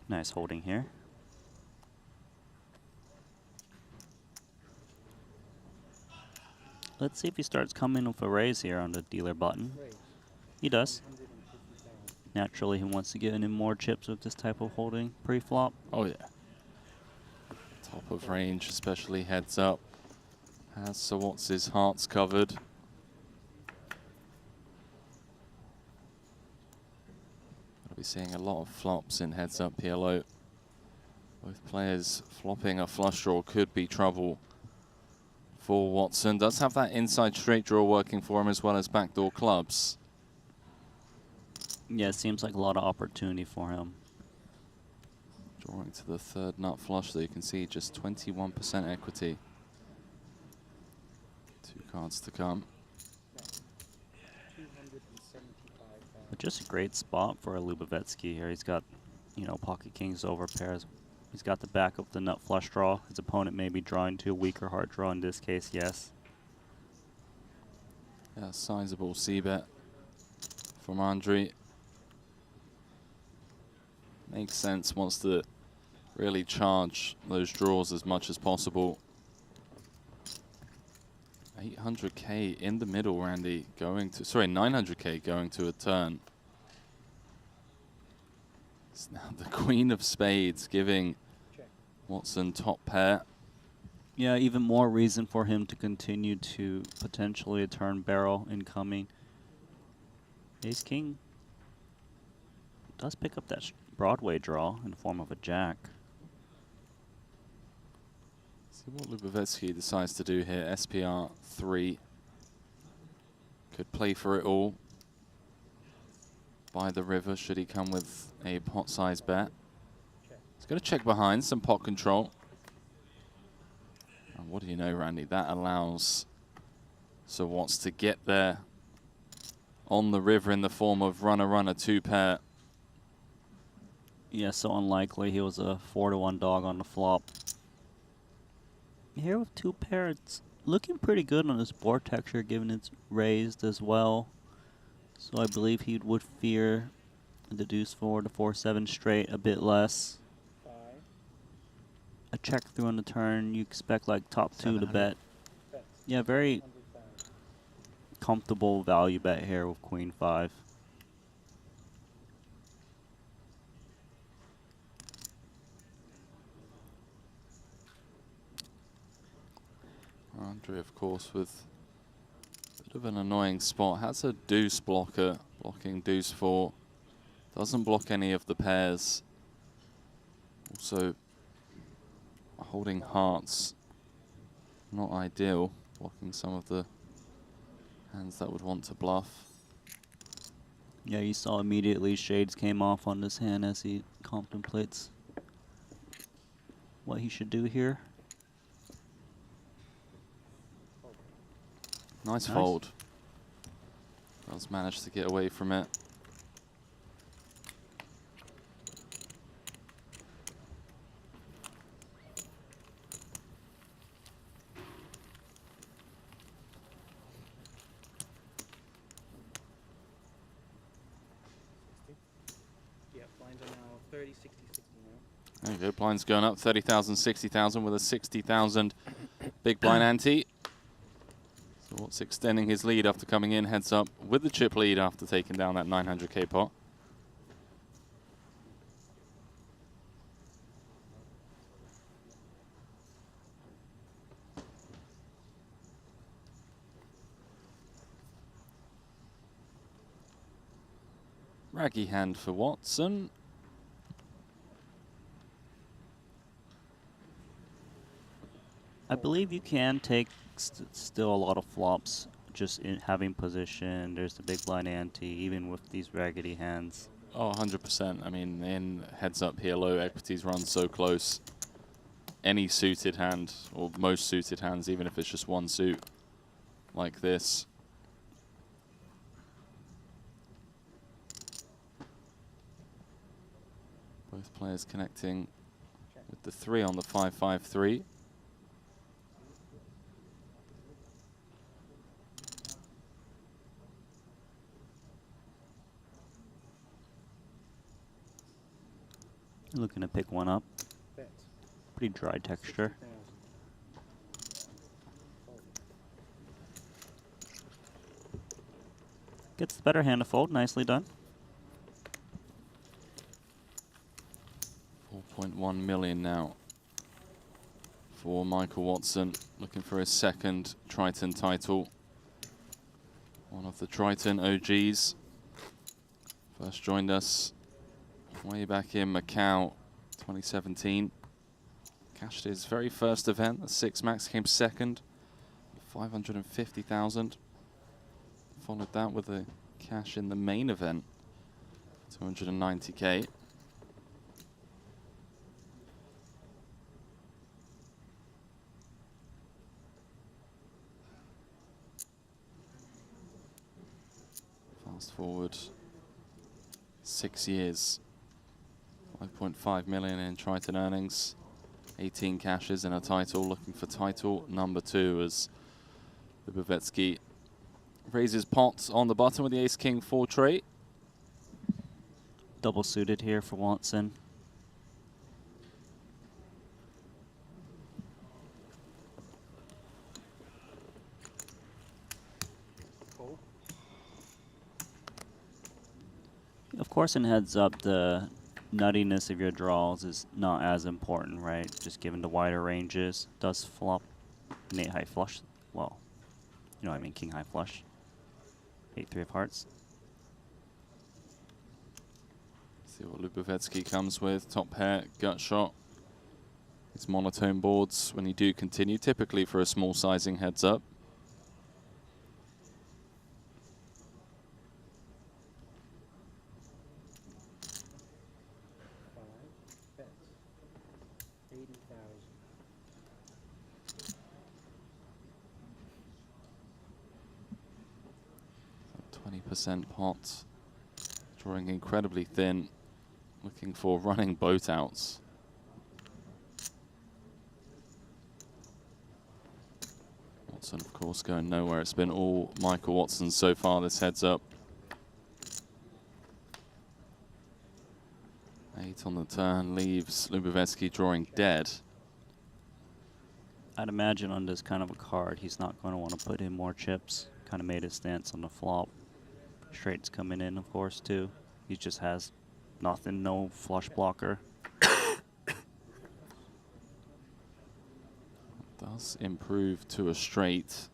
H: Nice holding here. Let's see if he starts coming with a raise here on the dealer button. He does. Naturally, he wants to get in more chips with this type of holding pre-flop.
B: Oh yeah. Top of range, especially heads up. Has so what's his hearts covered. We'll be seeing a lot of flops in heads up PLO. Both players flopping a flush draw could be trouble for Watson. Does have that inside straight draw working for him as well as backdoor clubs.
H: Yeah, it seems like a lot of opportunity for him.
B: Drawing to the third nut flush, though you can see just 21% equity. 2 cards to come.
I: 275,000.
H: But just a great spot for a Lubovetsky here. He's got, you know, pocket kings over pairs. He's got the back of the nut flush draw. His opponent may be drawing to a weaker heart draw in this case, yes.
B: Yeah, sizable C-bet from Andre. Makes sense, wants to really charge those draws as much as possible. 800k in the middle, Randy, going to, sorry, 900k going to a turn. It's now the Queen of Spades giving Watson top pair.
H: Yeah, even more reason for him to continue to potentially a turn barrel incoming. Ace King does pick up that Broadway draw in the form of a jack.
B: See what Lubovetsky decides to do here. SPR 3. Could play for it all. By the river, should he come with a pot size bet. He's going to check behind, some pot control. And what do you know, Randy? That allows Sir Watts to get there on the river in the form of runner-runner 2 pair.
H: Yeah, so unlikely. He was a 4-to-1 dog on the flop. Here with 2 pair, it's looking pretty good on his board texture, given it's raised as well. So I believe he would fear the deuce 4 to 4-7 straight a bit less.
I: 5.
H: A check through on the turn, you expect like top 2 to bet.
I: Bet
H: Yeah, very
I: 100,000.
H: comfortable value bet here with Queen 5.
B: Andre, of course, with a bit of an annoying spot. Has a deuce blocker, blocking deuce 4. Doesn't block any of the pairs. Also, holding hearts, not ideal. Blocking some of the hands that would want to bluff.
H: Yeah, you saw immediately shades came off on this hand as he contemplates what he should do here.
B: Nice fold. Does manage to get away from it.
I: Yeah, blinds are now 30, 60, 60 now.
B: There you go, blinds going up, 30,000, 60,000 with a 60,000 big blind ante. So what's extending his lead after coming in, heads up with the chip lead after taking down that 900k pot. Raggy hand for Watson.
H: I believe you can take still a lot of flops just in having position. There's the big blind ante, even with these raggedy hands.
B: Oh, 100%. I mean, in heads-up PLO, equities run so close. Any suited hand, or most suited hands, even if it's just one suit, like this. Both players connecting with the 3 on the 5-5-3.
H: Looking to pick one up.
I: Bet.
H: Pretty dry texture.
I: 60,000.
H: Gets the better hand to fold. Nicely done.
B: 4.1 million now for Michael Watson, looking for his second Triton title. One of the Triton OGs. First joined us way back in Macau, 2017. Cashed his very first event, the 6 max, came second, 550,000. Followed that with a cash in the main event, 290k. Fast forward 6 years, 5.5 million in Triton earnings, 18 cashes and a title, looking for title number 2 as Lubovetsky raises pots on the button with the ace-king 4 trait.
H: Double suited here for Watson.
I: Fold.
H: Of course, in heads up, the nuttiness of your draws is not as important, right? Just given the wider ranges, does flop an 8 high flush. Well, you know what I mean, king high flush. 8 3 of hearts.
B: See what Lubovetsky comes with. Top pair, gut shot. His monotone boards when you do continue, typically for a small sizing heads up.
I: Bet. 80,000.
B: 20% pot. Drawing incredibly thin. Looking for running boat outs. Watson, of course, going nowhere. It's been all Michael Watson so far, this heads up. 8 on the turn leaves Lubovetsky drawing dead.
H: I'd imagine on this kind of a card, he's not going to want to put in more chips. Kind of made his stance on the flop. Straight's coming in, of course, too. He just has nothing, no flush blocker.
B: Does improve to a straight.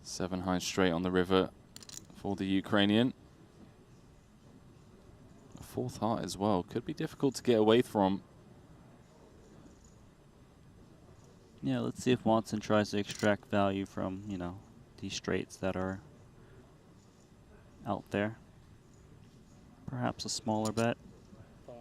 B: 7 high straight on the river for the Ukrainian. A 4th heart as well. Could be difficult to get away from.
H: Yeah, let's see if Watson tries to extract value from, you know, these straights that are out there. Perhaps a smaller bet.
I: 5.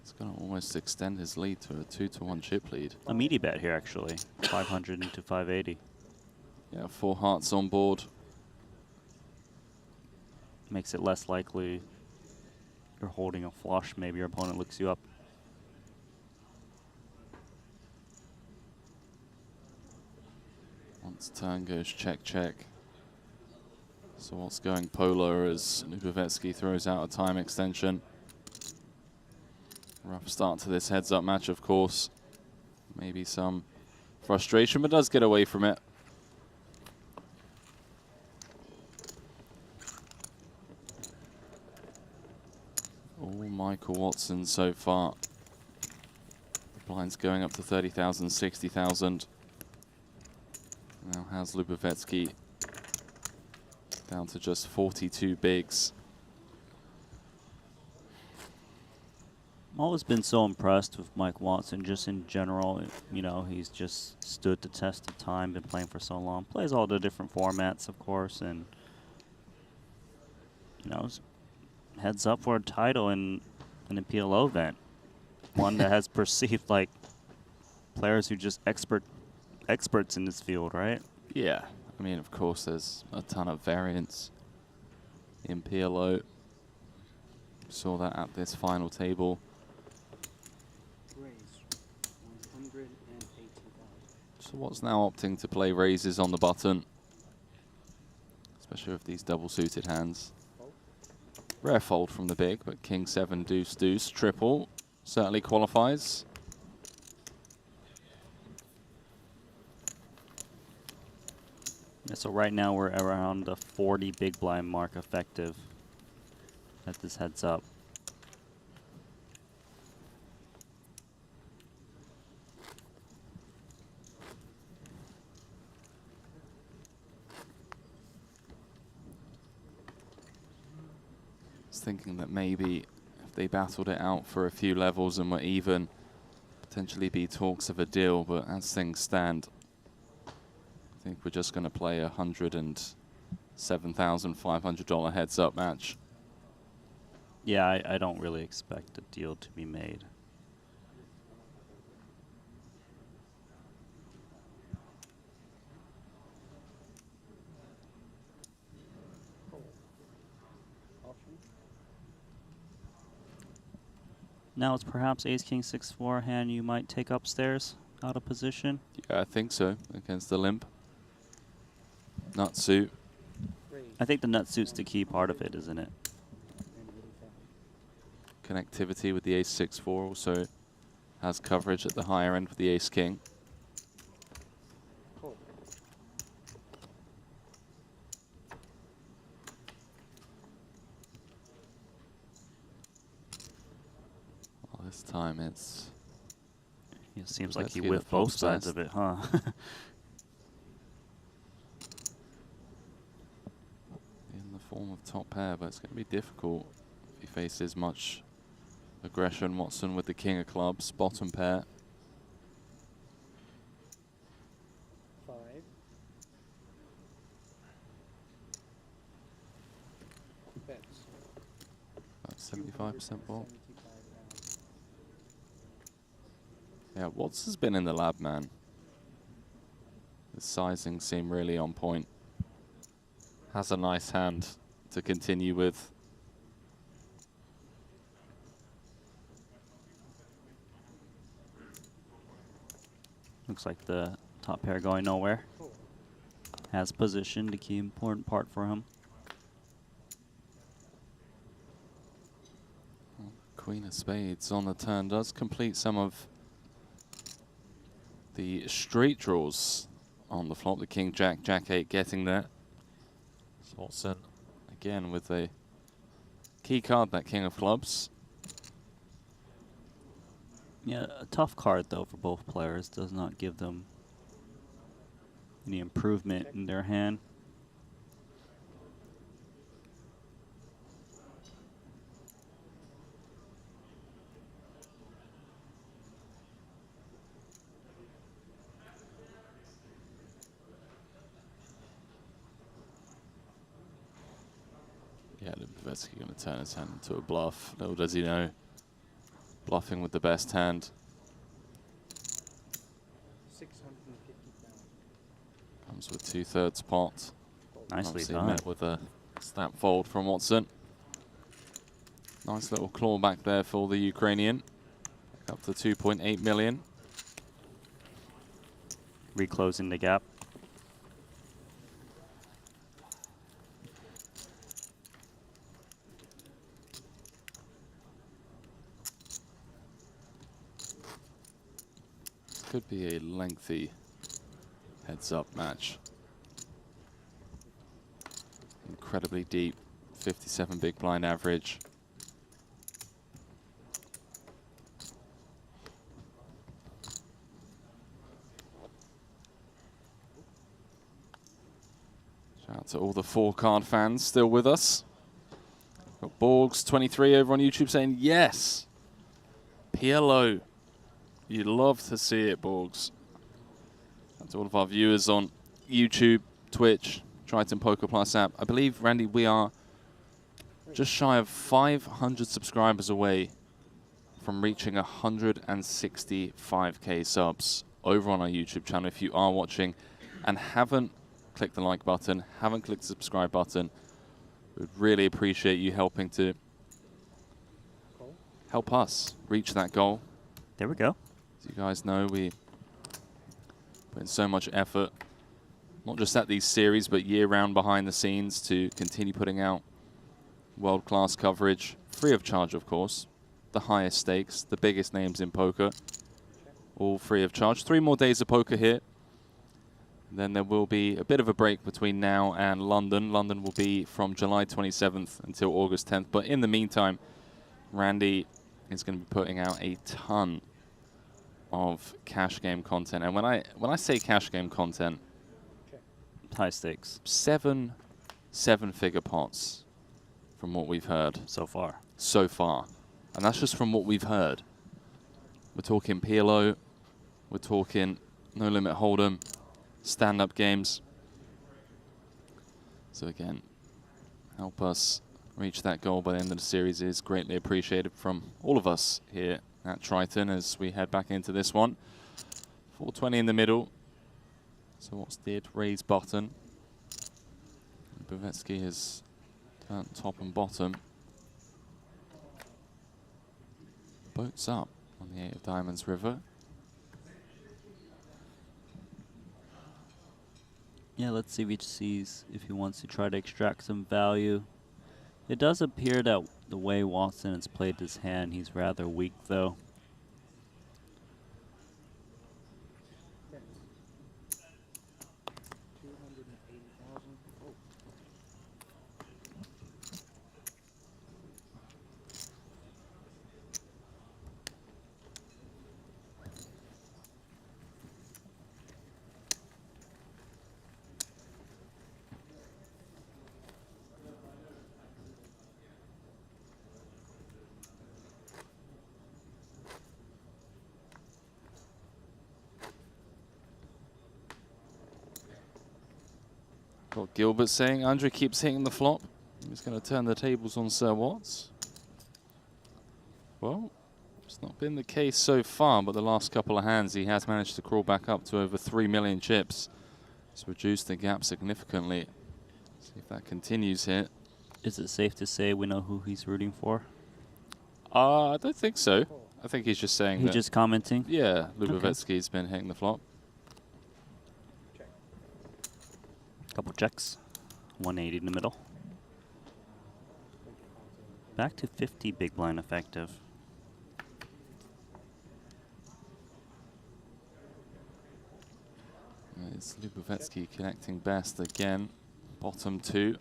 B: It's Going to almost extend his lead to a 2-1 chip lead.
H: A meaty bet here, actually. 500 into 580.
B: Yeah, 4 hearts on board.
H: Makes it less likely you're holding a flush. Maybe your opponent looks you up.
B: Once turn goes check, check. So what's going polar as Lubovetsky throws out a time extension. Rough start to this heads-up match, of course. Maybe some frustration, but does get away from it. All Michael Watson so far. The blind's going up to 30,000, 60,000. Now has Lubovetsky down to just 42 bigs.
H: I've always been so impressed with Mike Watson, just in general. You know, he's just stood the test of time, been playing for so long. Plays all the different formats, of course, and, you know, heads up for a title in a PLO event. One that has perceived like players who just experts in this field, right?
B: Yeah, I mean, of course, there's a ton of variance in PLO. Saw that at this final table.
I: Raise 180,000.
B: So what's now opting to play raises on the button, especially with these double-suited hands. Rare fold from the big, but King 7 deuce deuce triple certainly qualifies.
H: Yeah, so right now we're around the 40 big blind mark effective at this heads up.
B: I was thinking that maybe if they battled it out for a few levels and were even, potentially be talks of a deal, but as things stand, I think we're just going to play a $107,500 heads-up match.
H: Yeah, I don't really expect a deal to be made. Now it's perhaps Ace King 6-4 hand you might take upstairs out of position.
B: Yeah, I think so, against the limp. Nut suit.
H: I think the nut suit's the key part of it, isn't it?
B: Connectivity with the Ace 6-4 also has coverage at the higher end with the Ace King. Well, this time it's...
H: It seems like he
B: Lubovetsky
H: whiffed
B: that
H: both
B: folds
H: sides
B: best.
H: of it, huh?
B: In the form of top pair, but it's going to be difficult if he faces much aggression. Watson with the King of Clubs, bottom pair.
I: 5. Bets.
B: About 75% ball.
I: 75 rounds.
B: Yeah, Watson's been in the lab, man. The sizing seemed really on point. Has a nice hand to continue with.
H: Looks like the top pair going nowhere. Has position, the key important part for him.
B: Queen of Spades on the turn does complete some of the straight draws on the flop. The King, Jack, Jack 8 getting there. So Watson again with the key card, that King of Clubs.
H: Yeah, a tough card though for both players. Does not give them any improvement in their hand.
B: Yeah, Lubovetsky going to turn his hand into a bluff. Little does he know, Bluffing with the best hand.
I: 650,000.
B: Comes with 2/3 pot.
H: Nicely
B: Obviously
H: done.
B: met with a snap fold from Watson. Nice little claw back there for the Ukrainian. Up to 2.8 million.
H: Reclosing the gap.
B: Could be a lengthy heads-up match. Incredibly deep, 57 big blind average. Shout out to all the 4-card fans still with us. Got Borgs23 over on YouTube saying yes. PLO. You'd love to see it, Borgs. And to all of our viewers on YouTube, Twitch, Triton Poker Plus app. I believe, Randy, we are just shy of 500 subscribers away from reaching 165k subs over on our YouTube channel. If you are watching and haven't clicked the like button, haven't clicked the subscribe button, we'd really appreciate you helping to help us reach that goal.
H: There we go.
B: As you guys know, we put in so much effort, not just at these series, but year-round behind the scenes to continue putting out world-class coverage, free of charge, of course. The highest stakes, the biggest names in poker, all free of charge. 3 more days of poker here. Then there will be a bit of a break between now and London. London will be from July 27th until August 10th. But in the meantime, Randy is going to be putting out a ton of cash game content. And when I say cash game content,
H: High stakes.
B: 7 seven-figure pots from what we've heard.
H: So far.
B: So far. And that's just from what we've heard. We're talking PLO, we're talking No Limit Hold'em, stand-up games. So again, help us reach that goal by the end of the series is greatly appreciated from all of us here at Triton as we head back into this one. 420 in the middle. So what's did? Raise button. Bovetsky has turned top and bottom. Boats up on the 8 of Diamonds River.
H: Yeah, let's see if he wants to try to extract some value. It does appear that the way Watson has played his hand, he's rather weak though.
B: Got Gilbert saying Andre keeps hitting the flop. He's going to turn the tables on Sir Watts. Well, it's not been the case so far, but the last couple of hands he has managed to crawl back up to over 3 million chips. It's reduced the gap significantly. See if that continues here.
H: Is it safe to say we know who he's rooting for?
B: I don't think so. I think he's just saying
H: He's just commenting?
B: Yeah, Lubovetsky's been hitting the flop.
H: Couple checks. 180 in the middle. Back to 50 big blind effective.
B: It's Lubovetsky connecting best again. Bottom 2.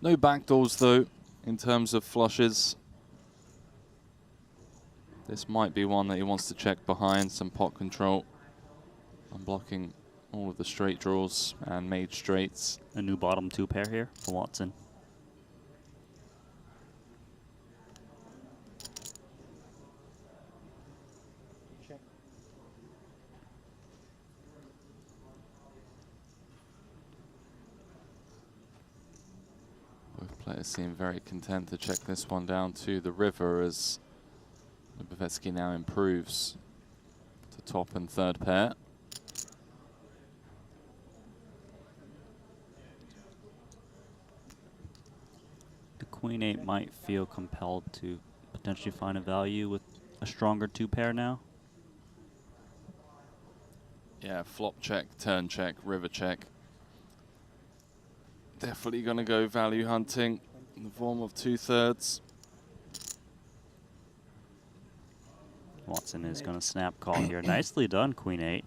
B: No backdoors though in terms of flushes. This might be one that he wants to check behind, some pot control. Unblocking all of the straight draws and made straights.
H: A new bottom 2 pair here for Watson.
B: Both players seem very content to check this one down to the river as Lubovetsky now improves to top and third pair.
H: The Queen 8 might feel compelled to potentially find a value with a stronger 2-pair now.
B: Yeah, flop check, turn check, river check. Definitely going to go value hunting in the form of 2/3.
H: Watson is going to snap call here. Nicely done, Queen 8.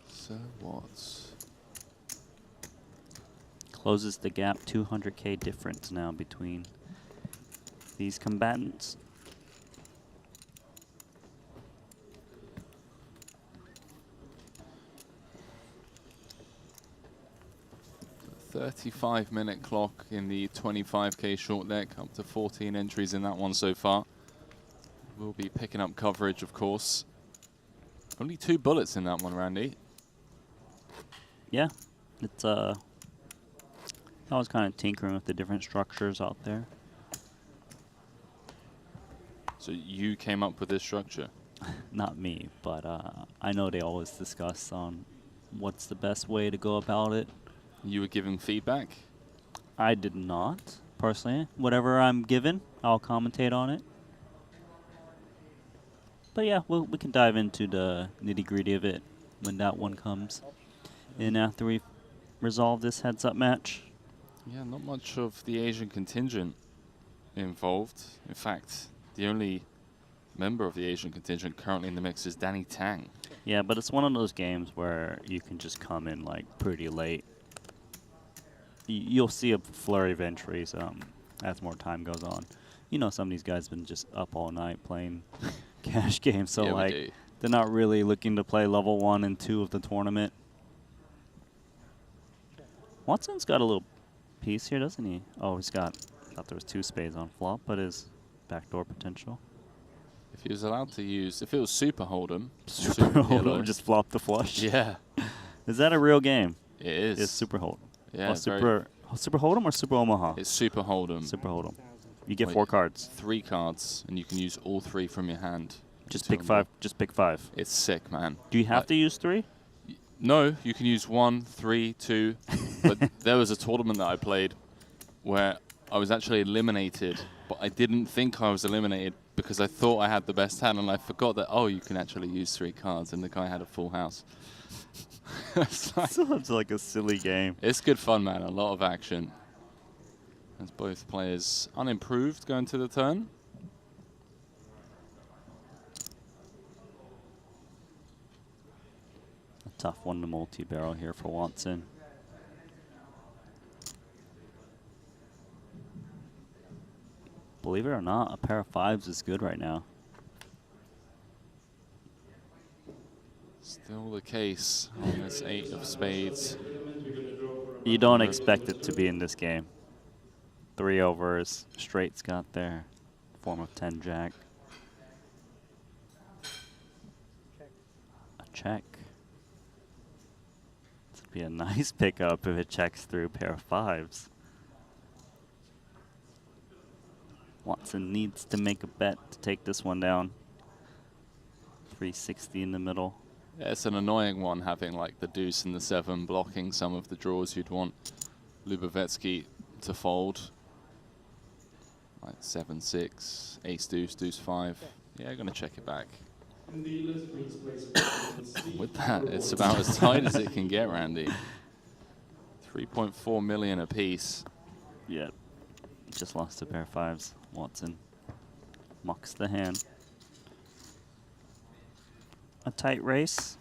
B: So what's
H: Closes the gap, 200K difference now between these combatants.
B: a 35-minute clock in the 25K short deck, up to 14 entries in that one so far. We'll be picking up coverage, of course. Only 2 bullets in that one, Randy.
H: Yeah, it's I was kind of tinkering with the different structures out there.
B: So you came up with this structure?
H: Not me, but I know they always discuss on what's the best way to go about it.
B: You were giving feedback?
H: I did not, personally. Whatever I'm given, I'll commentate on it. But yeah, we can dive into the nitty-gritty of it when that one comes in after we resolve this heads-up match.
B: Yeah, not much of the Asian contingent involved. In fact, the only member of the Asian contingent currently in the mix is Danny Tang.
H: Yeah, but it's one of those games where you can just come in like pretty late. You'll see a flurry of entries as more time goes on. You know, some of these guys have been just up all night playing cash games, so
B: Yeah,
H: like they're not really looking to play level 1 and 2 of the tournament. Watson's got a little piece here, doesn't he? Oh, he's got, I thought there was 2 spades on flop, but his backdoor potential.
B: If he was allowed to use, if it was Super Hold'em,
H: Super
B: PLO,
H: Hold'em, just flop the flush.
B: Yeah.
H: Is that a real game?
B: It is.
H: It's Super Hold'em.
B: Yeah,
H: Super Hold'em or Super Omaha?
B: It's Super Hold'em.
H: Super Hold'em. You get
B: Wait,
H: 4 cards.
B: 3 cards, and you can use all 3 from your hand.
H: Just pick 5. Just pick 5.
B: It's sick, man.
H: Do you have to use 3?
B: No, you can use 1, 3, 2. But there was a tournament that I played where I was actually eliminated, but I didn't think I was eliminated because I thought I had the best hand, and I forgot that, oh, you can actually use 3 cards, and the guy had a full house.
H: Sounds like a silly game.
B: It's good fun, man. A lot of action. As both players unimproved going to the turn.
H: A tough one to multi-barrel here for Watson. Believe it or not, a pair of 5s is good right now.
B: Still the case on this 8 of spades.
H: You don't expect it to be in this game. 3 overs, straight's got there. Form of 10 jack. A check. This would be a nice pickup if it checks through a pair of 5s. Watson needs to make a bet to take this one down. 360 in the middle.
B: Yeah, it's an annoying one having like the deuce and the 7 blocking some of the draws you'd want Lubovetsky to fold. Like 7, 6, ace deuce, deuce 5. Yeah, gonna check it back. With that, it's about as tight as it can get, Randy. 3.4 million apiece.
H: Yeah, just lost a pair of 5s. Watson mucks the hand. A tight race.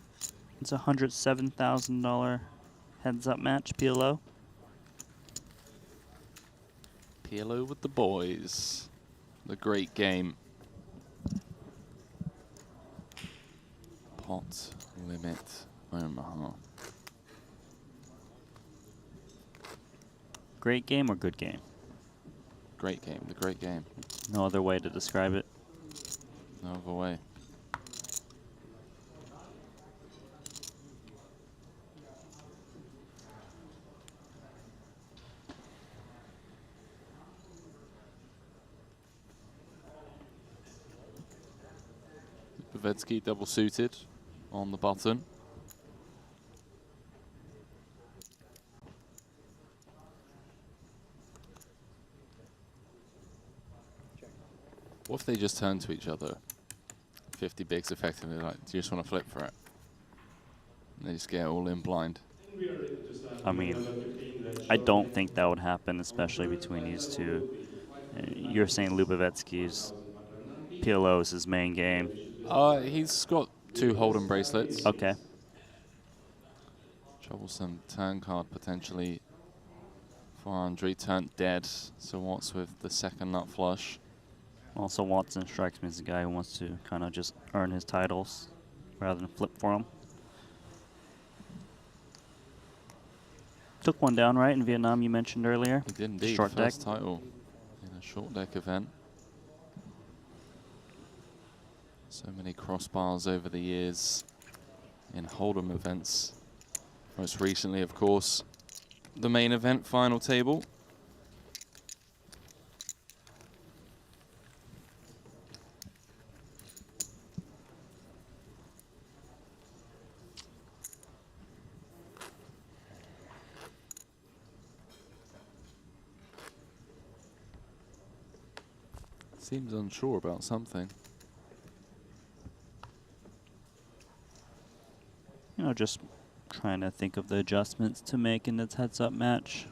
H: It's a $107,000 heads-up match, PLO.
B: PLO with the boys. The great game. Pot limit Omaha.
H: Great game or good game?
B: Great game, the great game.
H: No other way to describe it.
B: No other way. Lubavetsky double suited on the button. What if they just turn to each other? 50 bigs effectively, like, do you just want to flip for it? And they just get all in blind.
H: I mean, I don't think that would happen, especially between these two. You're saying Lubavetsky's PLO is his main game.
B: He's got 2 Hold'em bracelets.
H: Okay.
B: Troublesome turn card potentially for Andre. Turned dead, so what's with the second nut flush?
H: Also, Watson strikes me as a guy who wants to kind of just earn his titles rather than flip for them. Took one down, right, in Vietnam, you mentioned earlier?
B: He did indeed.
H: Short
B: First
H: deck.
B: title in a short deck event. So many crossbars over the years in Hold'em events. Most recently, of course, the main event final table. Seems unsure about something.
H: You know, just trying to think of the adjustments to make in this heads-up match.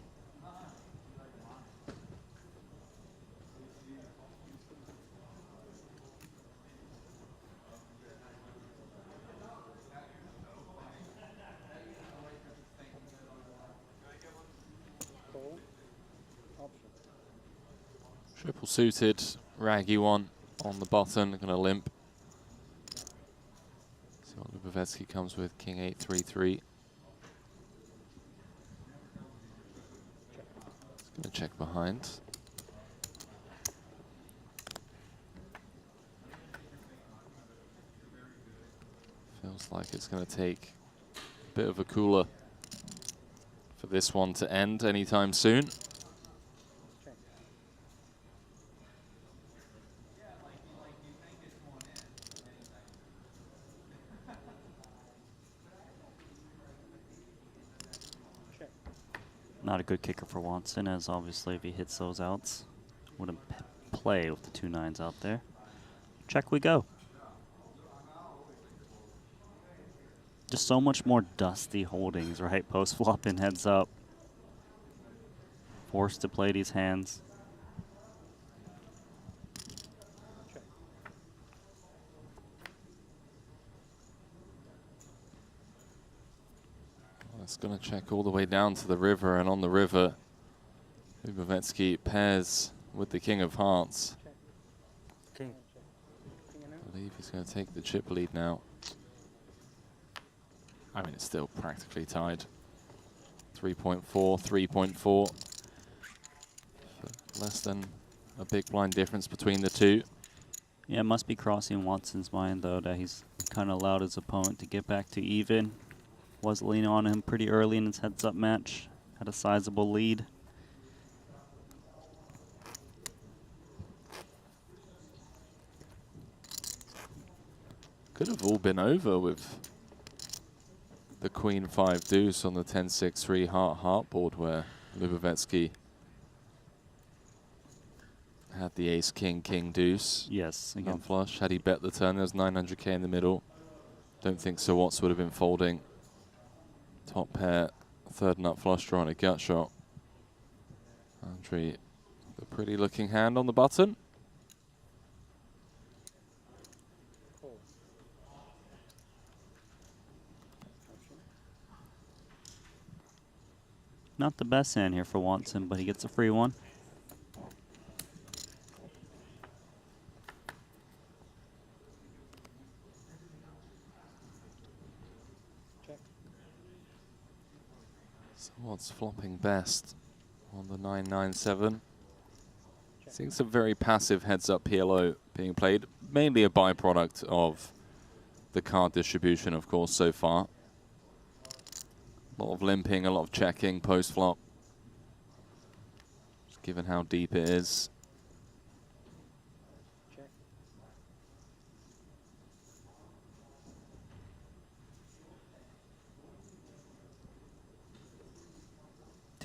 B: Triple suited, raggy one on the button, gonna limp. See what Lubavetsky comes with, King 8-3-3. Gonna check behind. Feels like it's gonna take a bit of a cooler for this one to end anytime soon.
H: Not a good kicker for Watson, as obviously if he hits those outs, wouldn't play with the 2 9s out there. Check we go. Just so much more dusty holdings, right? Post flop and heads up. Forced to play these hands.
B: It's going to check all the way down to the river, and on the river, Lubavetsky pairs with the King of Hearts.
E: King.
B: I believe he's going to take the chip lead now. I mean, it's still practically tied. 3.4, 3.4. Less than a big blind difference between the two.
H: Yeah, it must be crossing Watson's mind, though, that he's kind of allowed his opponent to get back to even. Was leaning on him pretty early in his heads-up match. Had a sizable lead.
B: Could have all been over with the Queen 5 deuce on the 10-6-3 heart board, where Lubavetsky had the ace king king deuce.
H: Yes, again.
B: Nut flush. Had he bet the turn, there was 900k in the middle. Don't think Sir Watts would have been folding. Top pair, third nut flush draw and a gut shot. Andre, the pretty looking hand on the button.
H: Not the best hand here for Watson, but he gets a free one.
B: So what's flopping best on the 997? Seeing some very passive heads-up PLO being played, mainly a byproduct of the card distribution, of course, so far. A lot of limping, a lot of checking post-flop, just given how deep it is.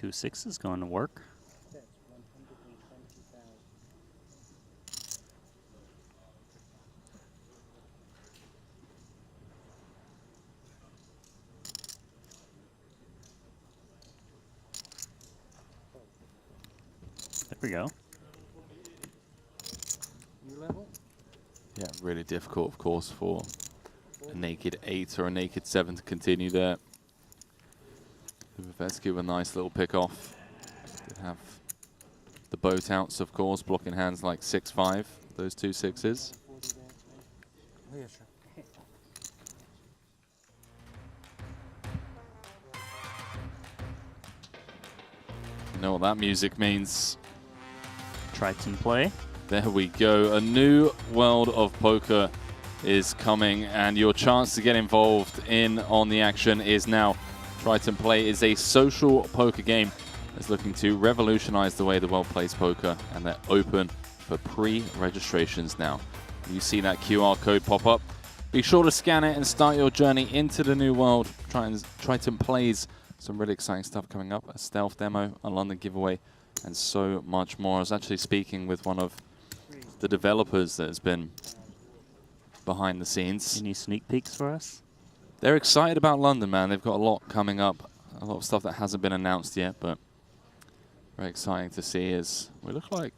H: 2-6 is going to work.
I: That's 120,000.
H: There we go.
I: New level?
B: Yeah, really difficult, of course, for a naked 8 or a naked 7 to continue there. Lubavetsky with a nice little pick off. Did have the boat outs, of course, blocking hands like 6-5, those 2 6s.
E: Oh, yeah, sure.
B: You know what that music means.
H: Triton play.
B: There we go. A new world of poker is coming, and your chance to get involved in on the action is now. Triton Play is a social poker game that's looking to revolutionize the way the world plays poker, and they're open for pre-registrations now. You see that QR code pop up. Be sure to scan it and start your journey into the new world. Triton Plays, some really exciting stuff coming up, a stealth demo, a London giveaway, and so much more. I was actually speaking with one of the developers that has been behind the scenes.
H: Any sneak peeks for us?
B: They're excited about London, man. They've got a lot coming up, a lot of stuff that hasn't been announced yet, but very exciting to see. As it looks like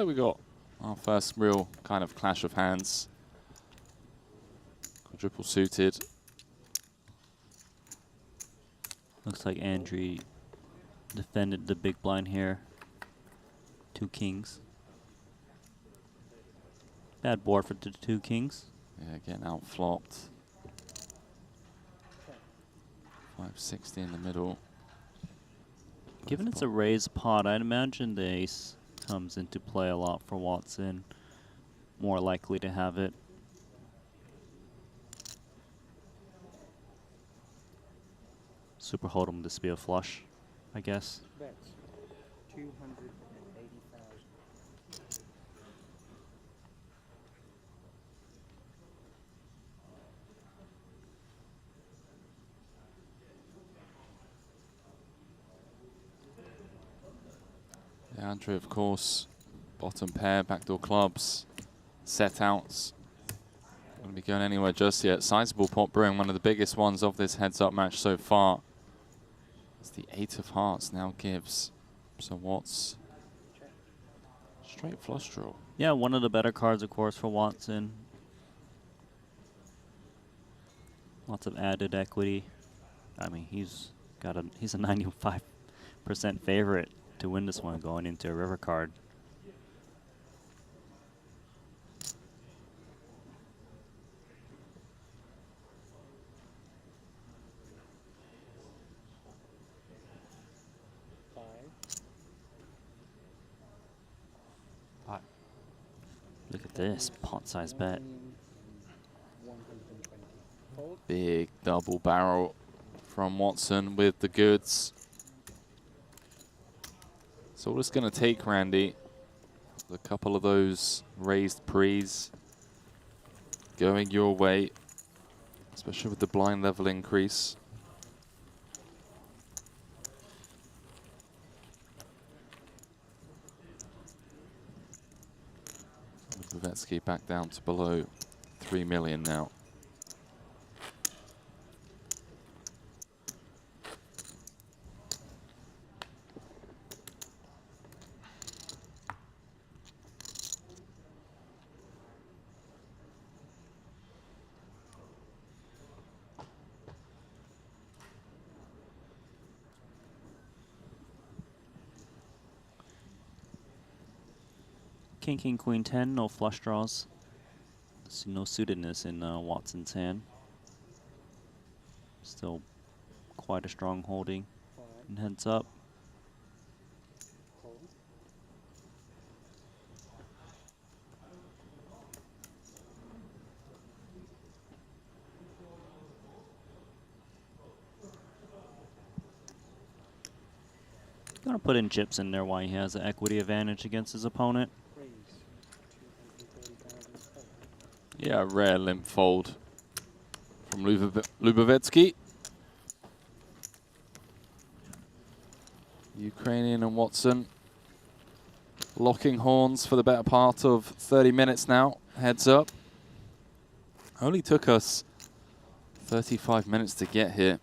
B: we got our first real kind of clash of hands. Quadruple suited.
H: Looks like Andrew defended the big blind here. 2 kings. Bad board for the 2 kings.
B: Yeah, getting out flopped. 560 in the middle.
H: Given it's a raised pot, I'd imagine the ace comes into play a lot for Watson. More likely to have it. Super Hold'em this be a flush, I guess.
I: Bets 280,000.
B: Yeah, Andrew, of course, bottom pair, backdoor clubs, set outs. Won't be going anywhere just yet. Sizable pot brewing, one of the biggest ones of this heads-up match so far. It's the 8 of hearts now gives. So what's straight flush draw?
H: Yeah, one of the better cards, of course, for Watson. Lots of added equity. I mean, he's a 95% favorite to win this one going into a river card. Look at this pot size bet.
I: 120. Fold.
B: Big double barrel from Watson with the goods. So all it's going to take, Randy, a couple of those raised pre's going your way, especially with the blind level increase. Lubavetsky back down to below 3 million now.
H: King, King, Queen 10, no flush draws. See no suitedness in Watson's hand. Still quite a strong holding. And heads up.
I: Fold.
H: Gonna put in chips in there while he has the equity advantage against his opponent.
I: Raise 230,000. Fold.
B: Yeah, rare limp fold from Lubavetsky. Ukrainian and Watson locking horns for the better part of 30 minutes now. Heads up. Only took us 35 minutes to get here.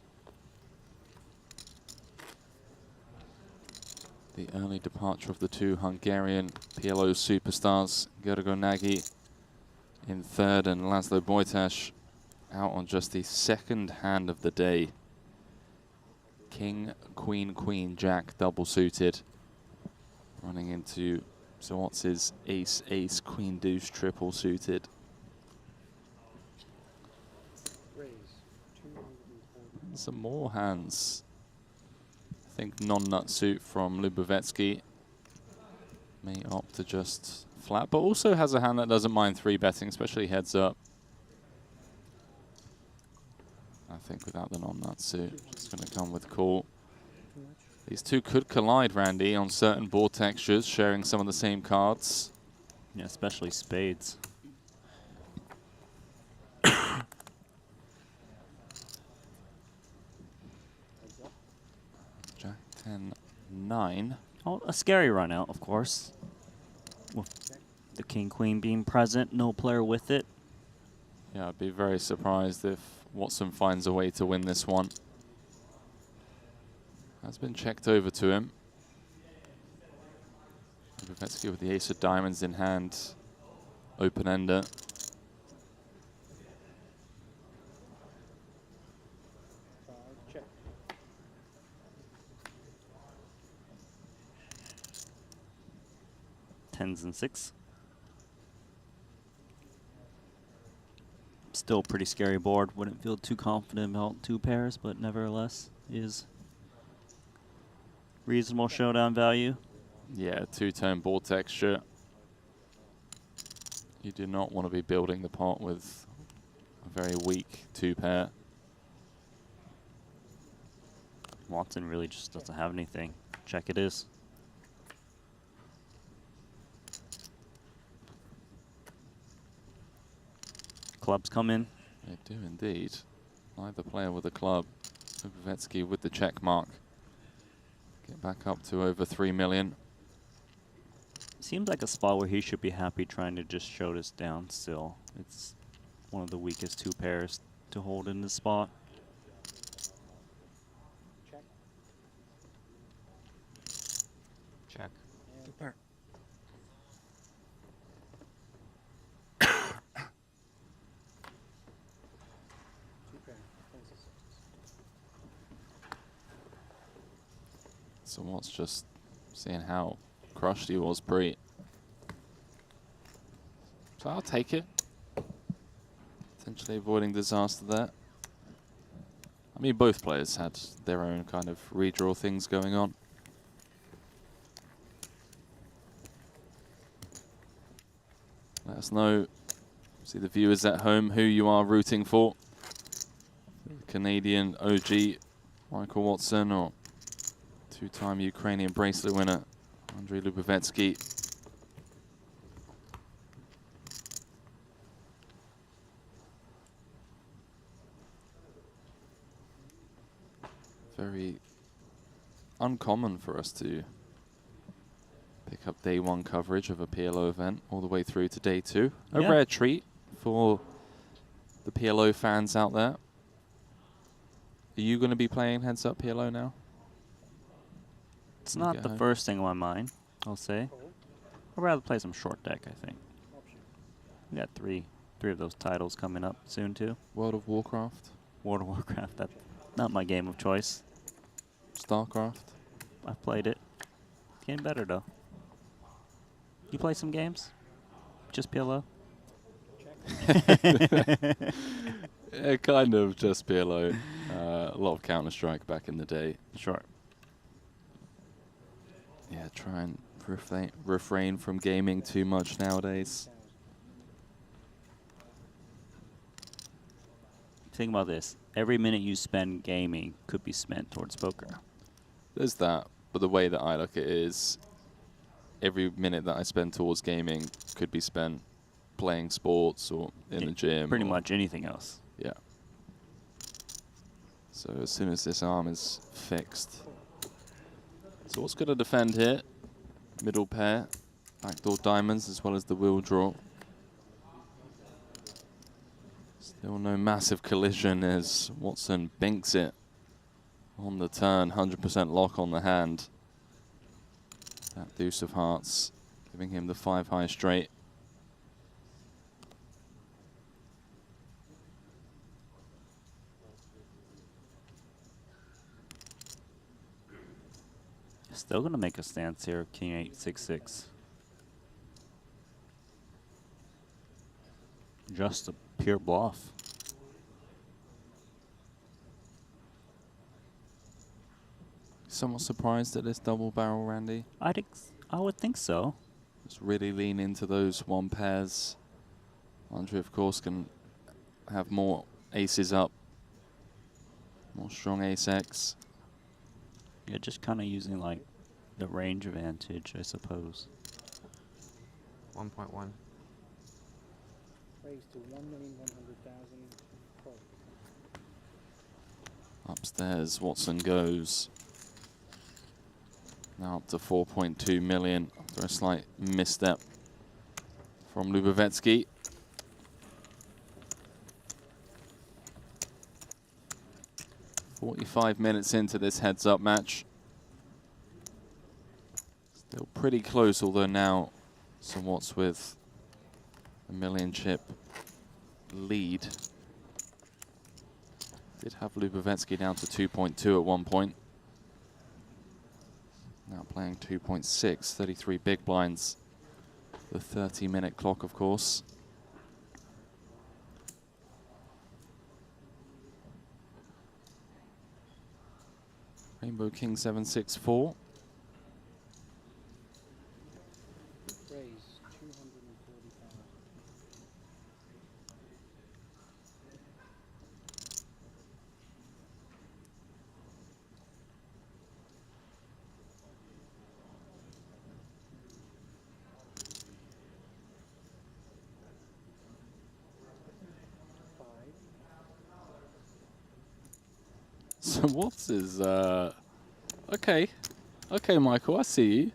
B: The early departure of the two Hungarian PLO superstars, Gergo Nagy in third and Laszlo Bojtás out on just the second hand of the day. King, Queen, Queen, Jack double suited. Running into Zawatz's Ace, Ace, Queen, Deuce triple suited. Some more hands. I think non-nut suit from Lubovetsky may opt to just flat, but also has a hand that doesn't mind 3-betting, especially heads up. I think without the non-nut suit, it's going to come with call. These two could collide, Randy, on certain board textures, sharing some of the same cards.
H: Yeah, especially spades.
B: Jack 10, 9.
H: Oh, a scary run out, of course. With the king queen being present, no player with it.
B: Yeah, I'd be very surprised if Watson finds a way to win this one. Has been checked over to him. Lubovetsky with the ace of diamonds in hand. Open-ender.
I: Check.
H: Tens and 6. Still pretty scary board. Wouldn't feel too confident about 2 pairs, but nevertheless is reasonable showdown value.
B: Yeah, two-tone board texture. You do not want to be building the pot with a very weak 2-pair.
H: Watson really just doesn't have anything. Check it is. Clubs come in.
B: They do indeed. Neither player with a club. Lubovetsky with the check mark. Get back up to over 3 million.
H: Seems like a spot where he should be happy trying to just show this down still. It's one of the weakest 2 pairs to hold in this spot.
I: Check.
E: Check.
I: And
B: So what's just seeing how crushed he was pre. So I'll take it. Potentially avoiding disaster there. I mean, both players had their own kind of redraw things going on. Let us know, see the viewers at home, who you are rooting for. Canadian OG Michael Watson or two-time Ukrainian bracelet winner Andrei Lubovetsky. Very uncommon for us to pick up day 1 coverage of a PLO event all the way through to day 2. A rare treat for the PLO fans out there. Are you going to be playing Heads Up PLO now?
H: It's not the first thing on my mind, I'll say. I'd rather play some short deck, I think. We got three of those titles coming up soon, too.
B: World of Warcraft?
H: World of Warcraft, that's not my game of choice.
B: StarCraft?
H: I've played it. Getting better, though. You play some games? Just PLO?
B: Yeah, kind of just PLO. A lot of Counter-Strike back in the day.
H: Sure.
B: Yeah, try and refrain from gaming too much nowadays.
H: Think about this. Every minute you spend gaming could be spent towards poker.
B: There's that, but the way that I look at it is every minute that I spend towards gaming could be spent playing sports or in the gym.
H: Pretty much anything else.
B: Yeah. So as soon as this arm is fixed, So what's going to defend here? Middle pair, backdoor diamonds, as well as the wheel draw. Still no massive collision as Watson binks it on the turn. 100% lock on the hand. That deuce of hearts, giving him the 5 high straight.
H: Still gonna make a stance here, king 8, 6, 6. Just a pure bluff.
B: Somewhat surprised at this double barrel, Randy.
H: I would think so.
B: Just really lean into those one pairs. Andre, of course, can have more aces up. More strong ace-X.
H: Yeah, just kind of using like the range advantage, I suppose.
D: 1.1.
I: Raise to 1,100,000. Call.
B: Upstairs, Watson goes. Now up to 4.2 million after a slight misstep from Lubovetsky. "45 minutes into this heads-up match. Still pretty close, although now somewhat with a million chip lead. Did have Lubovetsky down to 2.2 at one point. Now playing 2.6, 33 big blinds. The 30-minute clock, of course. Rainbow King 764.
I: Raise 240,000.
B: So what's his, okay, Michael, I see you.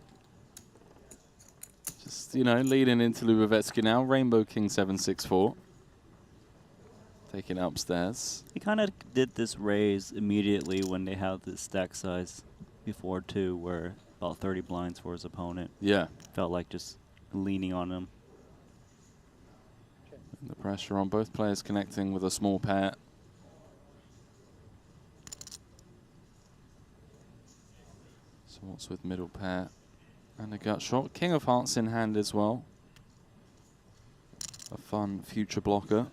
B: Just, you know, leading into Lubovetsky now. Rainbow King 764. Taking it upstairs.
H: He kind of did this raise immediately when they have this stack size before too, where about 30 blinds for his opponent.
B: Yeah.
H: Felt like just leaning on him.
B: And the pressure on both players connecting with a small pair. So what's with middle pair and a gut shot? King of Hearts in hand as well. A fun future blocker.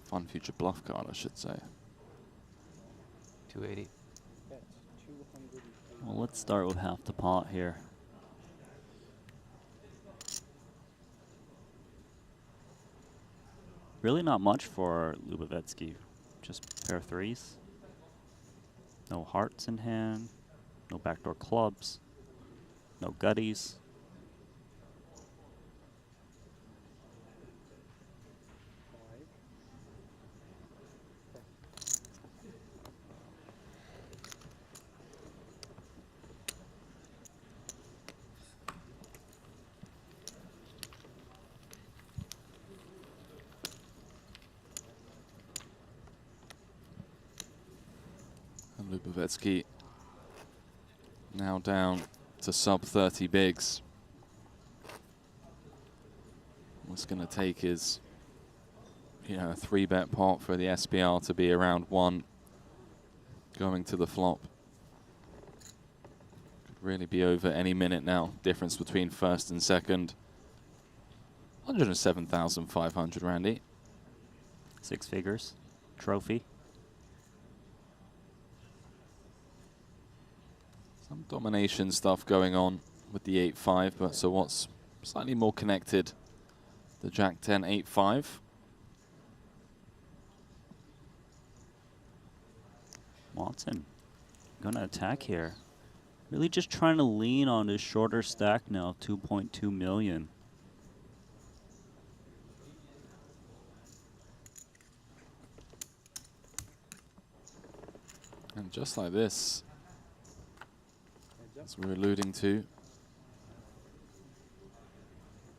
B: Fun future bluff card, I should say.
D: 280.
I: Bet 280.
H: Well, let's start with half the pot here. Really not much for Lubovetsky. Just pair threes. No hearts in hand. No backdoor clubs. No gutties.
B: And Lubovetsky now down to sub 30 bigs. What's going to take is, you know, a 3-bet pot for the SPR to be around 1 going to the flop. Could really be over any minute now. Difference between first and second. 107,500, Randy.
H: 6 figures. Trophy.
B: Some domination stuff going on with the 8-5, but so what's slightly more connected. The Jack 10 8-5.
H: Watson gonna attack here. Really just trying to lean on this shorter stack now of 2.2 million.
B: And just like this, as we're alluding to,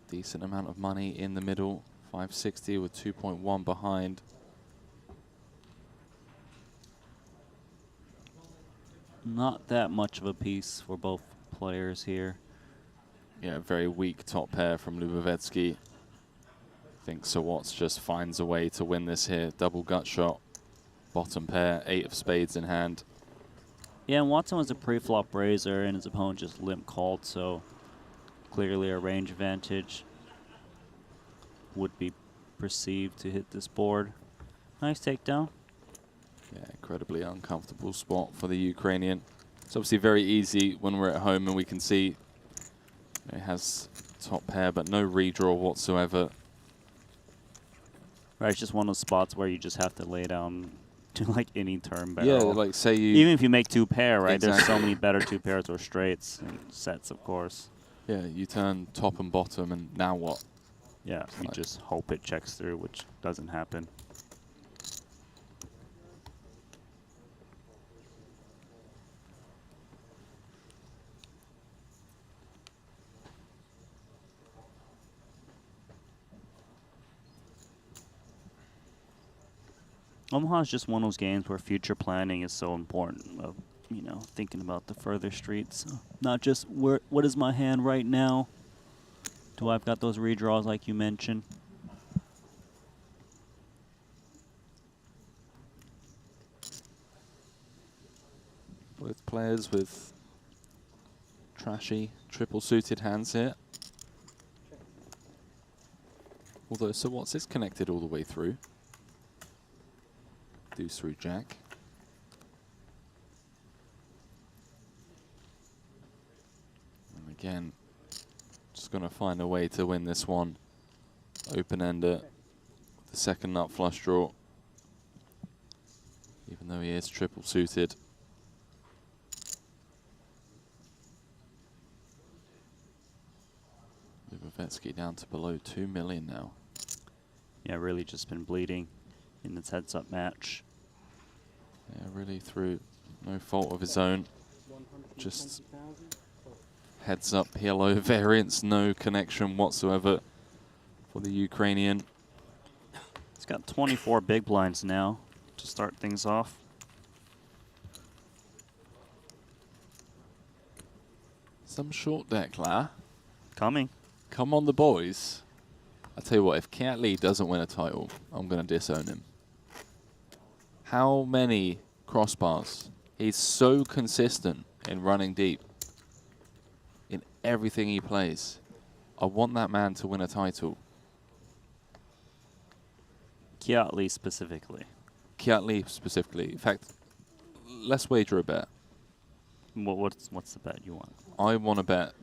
B: decent amount of money in the middle, 560 with 2.1 behind.
H: Not that much of a piece for both players here.
B: Yeah, very weak top pair from Lubovetsky. I think Sir Watts just finds a way to win this here. Double gut shot, bottom pair, 8 of spades in hand.
H: Yeah, and Watson was a pre-flop raiser, and his opponent just limp called, so clearly a range advantage would be perceived to hit this board. Nice takedown.
B: Yeah, incredibly uncomfortable spot for the Ukrainian. It's obviously very easy when we're at home and we can see it has top pair, but no redraw whatsoever.
H: Right, it's just one of those spots where you just have to lay down to like any turn barrel.
B: Yeah, like say you...
H: Even if you make 2 pair, right?
B: Exactly.
H: There's so many better 2 pairs or straights and sets, of course.
B: Yeah, you turn top and bottom, and now what?
H: Yeah, you just hope it checks through, which doesn't happen. Omaha is just one of those games where future planning is so important. Of, you know, thinking about the further streets, not just what is my hand right now. Do I've got those redraws like you mentioned?
B: Both players with trashy triple suited hands here. Although Sir Watts is connected all the way through. Deuce through jack. And again, just going to find a way to win this one. Open-ender, the second nut flush draw. Even though he is triple suited. Lubovetsky down to below 2 million now.
H: Yeah, really just been bleeding in this heads-up match.
B: Yeah, really through no fault of his own. Just heads-up PLO variants, no connection whatsoever for the Ukrainian.
H: He's got 24 big blinds now to start things off.
B: Some short deck, La.
H: Coming.
B: Come on, the boys. I tell you what, if Cat Lee doesn't win a title, I'm going to disown him. How many crossbars? He's so consistent in running deep in everything he plays. I want that man to win a title.
H: Kiatli specifically.
B: Kiatli specifically. In fact, let's wager a bet.
H: What's the bet you want?
B: I want to bet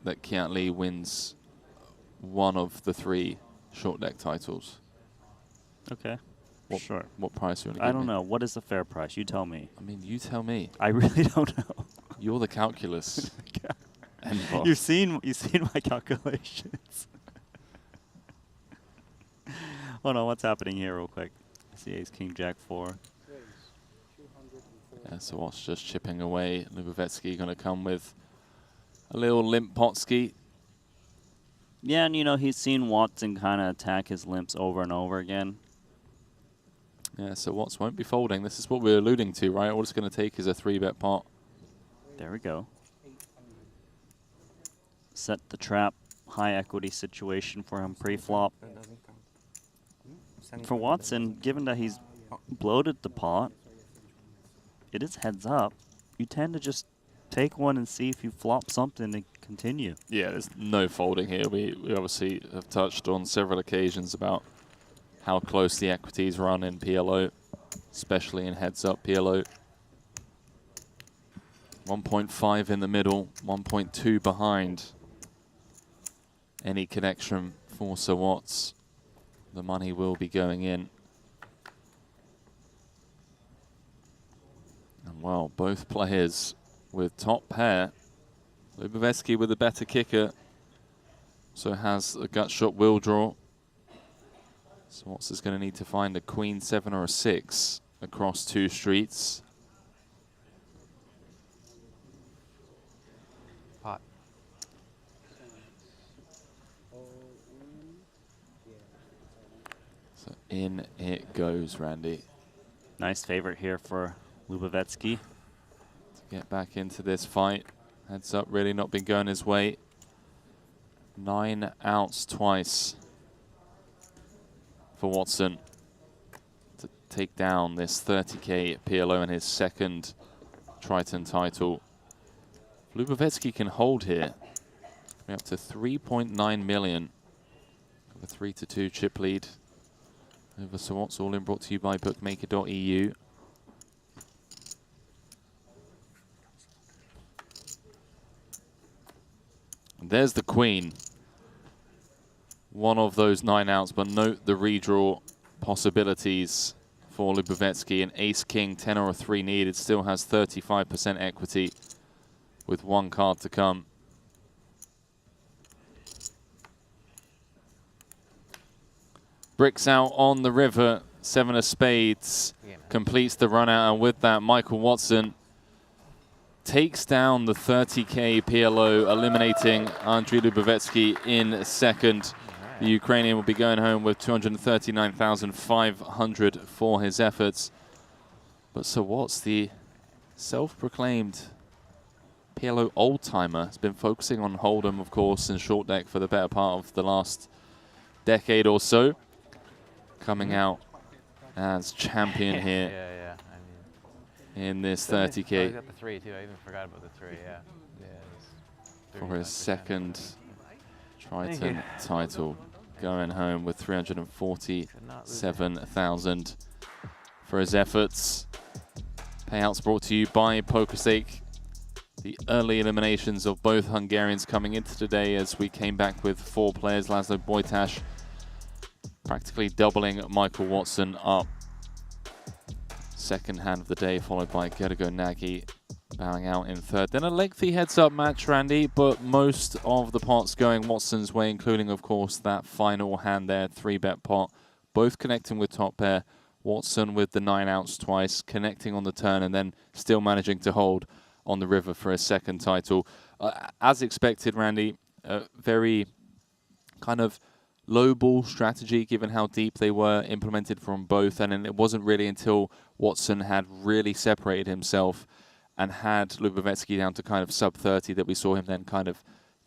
B: that Kiatli wins one of the 3 short deck titles.
H: Okay. Sure.
B: What price are you going to give
H: I don't
B: me?
H: know. What is the fair price? You tell me.
B: I mean, you tell me.
H: I really don't know.
B: You're the calculus. And boss.
H: You've seen my calculations. Hold on, what's happening here real quick? I see ace, king, jack, 4.
B: Yeah, so Watts just chipping away. Lubovetsky going to come with a little limp Potsky.
H: Yeah, and you know, he's seen Watson kind of attack his limps over and over again.
B: Yeah, so Watts won't be folding. This is what we're alluding to, right? All it's going to take is a 3-bet pot.
H: There we go. Set the trap, high equity situation for him pre-flop. For Watson, given that he's bloated the pot, it is heads up. You tend to just take one and see if you flop something and continue.
B: Yeah, there's no folding here. We obviously have touched on several occasions about how close the equities run in PLO, especially in heads-up PLO. 1.5 in the middle, 1.2 behind. Any connection for Sir Watts, the money will be going in. And well, both players with top pair. Lubovetsky with a better kicker, so has a gut shot will draw. So Watts is going to need to find a queen, 7 or a 6 across 2 streets. In it goes, Randy.
H: Nice favorite here for Lubavetsky.
B: To get back into this fight. Heads up, really not been going his way. 9 outs twice for Watson to take down this 30K PLO in his second Triton title. Lubavetsky can hold here. We're up to 3.9 million. With a 3-2 chip lead over Sawat's All In, brought to you by bookmaker.eu. And there's the queen. One of those 9 outs, but note the redraw possibilities for Lubavetsky. An ace-king, 10 or a 3 needed, still has 35% equity with 1 card to come. Bricks out on the river, 7 of spades, completes the run out, and with that, Michael Watson takes down the 30K PLO, eliminating Andriy Lubavetsky in second. The Ukrainian will be going home with 239,500 for his efforts. But so what's the self-proclaimed PLO old-timer? Has been focusing on Hold'em, of course, and short deck for the better part of the last decade or so. Coming out as champion here.
J: Yeah. I mean,
B: in this
J: oh,
B: 30K.
J: he's got the 3 too. I even forgot about the 3. Yeah.
B: For his second Triton title, going home with 347,000 for his efforts. Payouts brought to you by PokerStake. The early eliminations of both Hungarians coming into today as we came back with 4 players. Laszlo Bojtas practically doubling Michael Watson up. Second hand of the day, followed by Gergo Nagy bowing out in third. Then a lengthy heads-up match, Randy, but most of the pots going Watson's way, including, of course, that final hand there, 3-bet pot. Both connecting with top pair. Watson with the 9 outs twice, connecting on the turn, and then still managing to hold on the river for his second title. As expected, Randy, very kind of low ball strategy, given how deep they were implemented from both. And then it wasn't really until Watson had really separated himself and had Lubavetsky down to kind of sub 30 that we saw him then kind of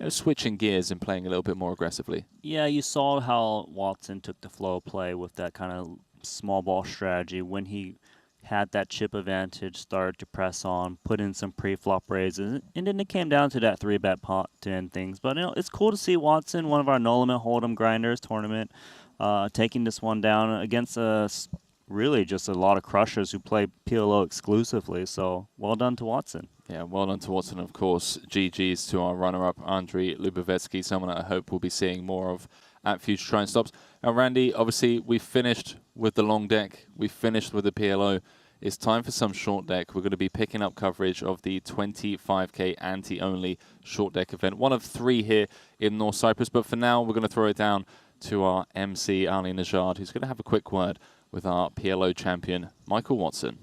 B: switching gears and playing a little bit more aggressively.
H: Yeah, you saw how Watson took the flow play with that kind of small ball strategy. When he had that chip advantage, started to press on, put in some pre-flop raises, and then it came down to that 3-bet pot to end things. But it's cool to see Watson, one of our no limit hold'em grinders tournament, taking this one down against really just a lot of crushers who play PLO exclusively. So well done to Watson.
B: Yeah, well done to Watson, of course. GG's to our runner-up, Andriy Lubavetsky, someone that I hope we'll be seeing more of at future Triton stops. Now, Randy, obviously, we finished with the long deck. We finished with the PLO. It's time for some short deck. We're going to be picking up coverage of the 25K ante-only short deck event. One of 3 here in North Cyprus. But for now, we're going to throw it down to our MC, Ali Najad, who's going to have a quick word with our PLO champion, Michael Watson.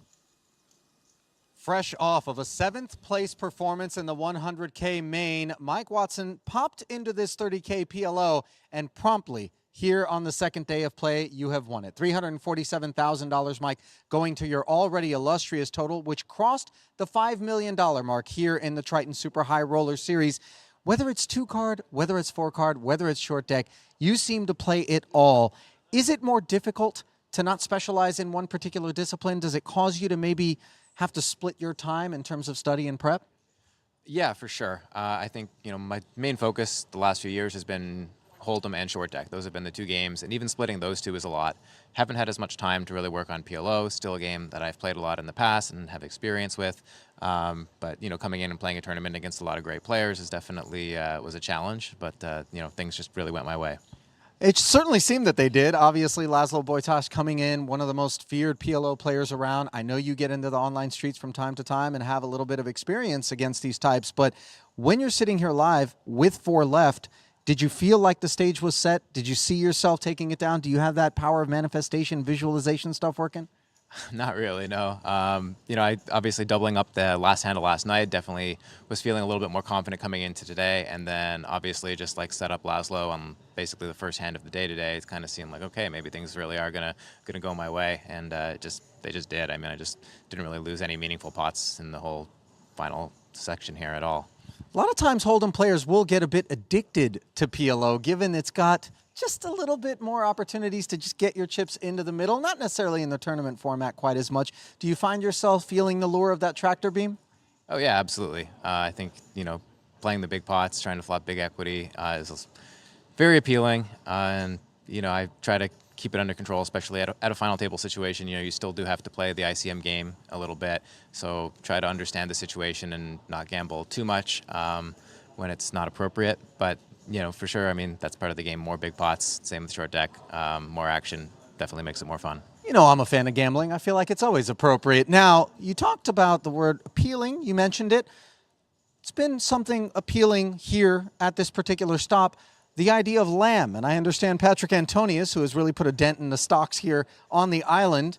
A: Fresh off of a 7th place performance in the 100K main, Mike Watson popped into this 30K PLO, and promptly here on the second day of play, you have won it. $347,000, Mike, going to your already illustrious total, which crossed the $5 million mark here in the Triton Super High Roller Series. Whether it's 2-card, whether it's 4-card, whether it's short deck, you seem to play it all. Is it more difficult to not specialize in one particular discipline? Does it cause you to maybe have to split your time in terms of study and prep?
J: Yeah, for sure. I think my main focus the last few years has been Hold'em and short deck. Those have been the 2 games, and even splitting those 2 is a lot. Haven't had as much time to really work on PLO. Still a game that I've played a lot in the past and have experience with. But coming in and playing a tournament against a lot of great players is definitely was a challenge. But things just really went my way.
A: It certainly seemed that they did. Obviously, Laszlo Bojtas coming in, one of the most feared PLO players around. I know you get into the online streets from time to time and have a little bit of experience against these types, but when you're sitting here live with 4 left, did you feel like the stage was set? Did you see yourself taking it down? Do you have that power of manifestation, visualization stuff working?
J: Not really, no. You know, I obviously doubling up the last hand of last night, definitely was feeling a little bit more confident coming into today, and then obviously just like set up Laszlo on basically the first hand of the day today. It kind of seemed like, okay, maybe things really are gonna go my way, and they just did. I mean, I just didn't really lose any meaningful pots in the whole final section here at all.
A: A lot of times Hold'em players will get a bit addicted to PLO, given it's got just a little bit more opportunities to just get your chips into the middle, not necessarily in the tournament format quite as much. Do you find yourself feeling the lure of that tractor beam?
J: Oh yeah, absolutely. I think, you know, playing the big pots, trying to flop big equity is very appealing, and you know, I try to keep it under control, especially at a final table situation. You know, you still do have to play the ICM game a little bit, so try to understand the situation and not gamble too much when it's not appropriate. But you know, for sure, I mean, that's part of the game. More big pots, same with short deck, more action definitely makes it more fun.
A: You know, I'm a fan of gambling. I feel like it's always appropriate. Now, you talked about the word appealing. You mentioned it. It's been something appealing here at this particular stop. The idea of lamb, and I understand Patrick Antonius, who has really put a dent in the stocks here on the island,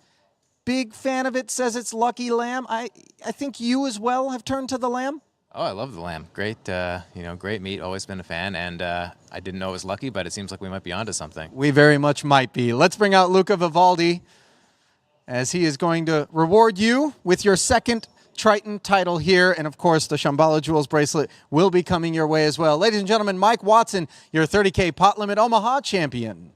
A: big fan of it, says it's lucky lamb. I think you as well have turned to the lamb.
J: Oh, I love the lamb. Great, you know, great meat. Always been a fan, and I didn't know it was lucky, but it seems like we might be onto something.
A: We very much might be. Let's bring out Luca Vivaldi, as he is going to reward you with your second Triton title here, and of course the Shambhala Jewels bracelet will be coming your way as well. Ladies and gentlemen, Mike Watson, your 30K Pot Limit Omaha champion.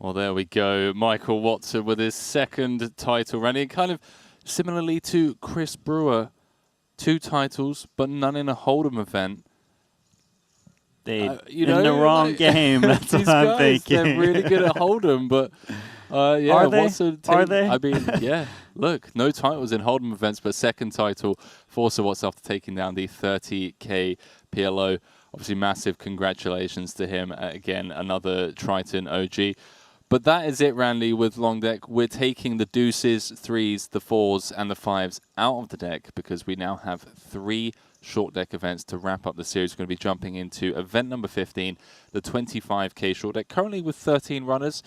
B: Well, there we go. Michael Watson with his second title running. Kind of similarly to Chris Brewer, 2 titles, but none in a Hold'em event.
H: They
B: you
H: in
B: know,
H: the wrong
B: like,
H: game. That's
B: these
H: what I'm
B: guys,
H: thinking.
B: they're really good at Hold'em, but yeah,
H: Are they?
B: Watson.
H: Are they?
B: I mean, yeah. Look, no titles in Hold'em events, but second title for Sir Watson after taking down the 30K PLO. Obviously, massive congratulations to him. Again, another Triton OG. But that is it, Randy, with long deck. We're taking the deuces, 3s, the 4s, and the 5s out of the deck because we now have 3 short deck events to wrap up the series. We're going to be jumping into event number 15, the 25K short deck, currently with 13 runners,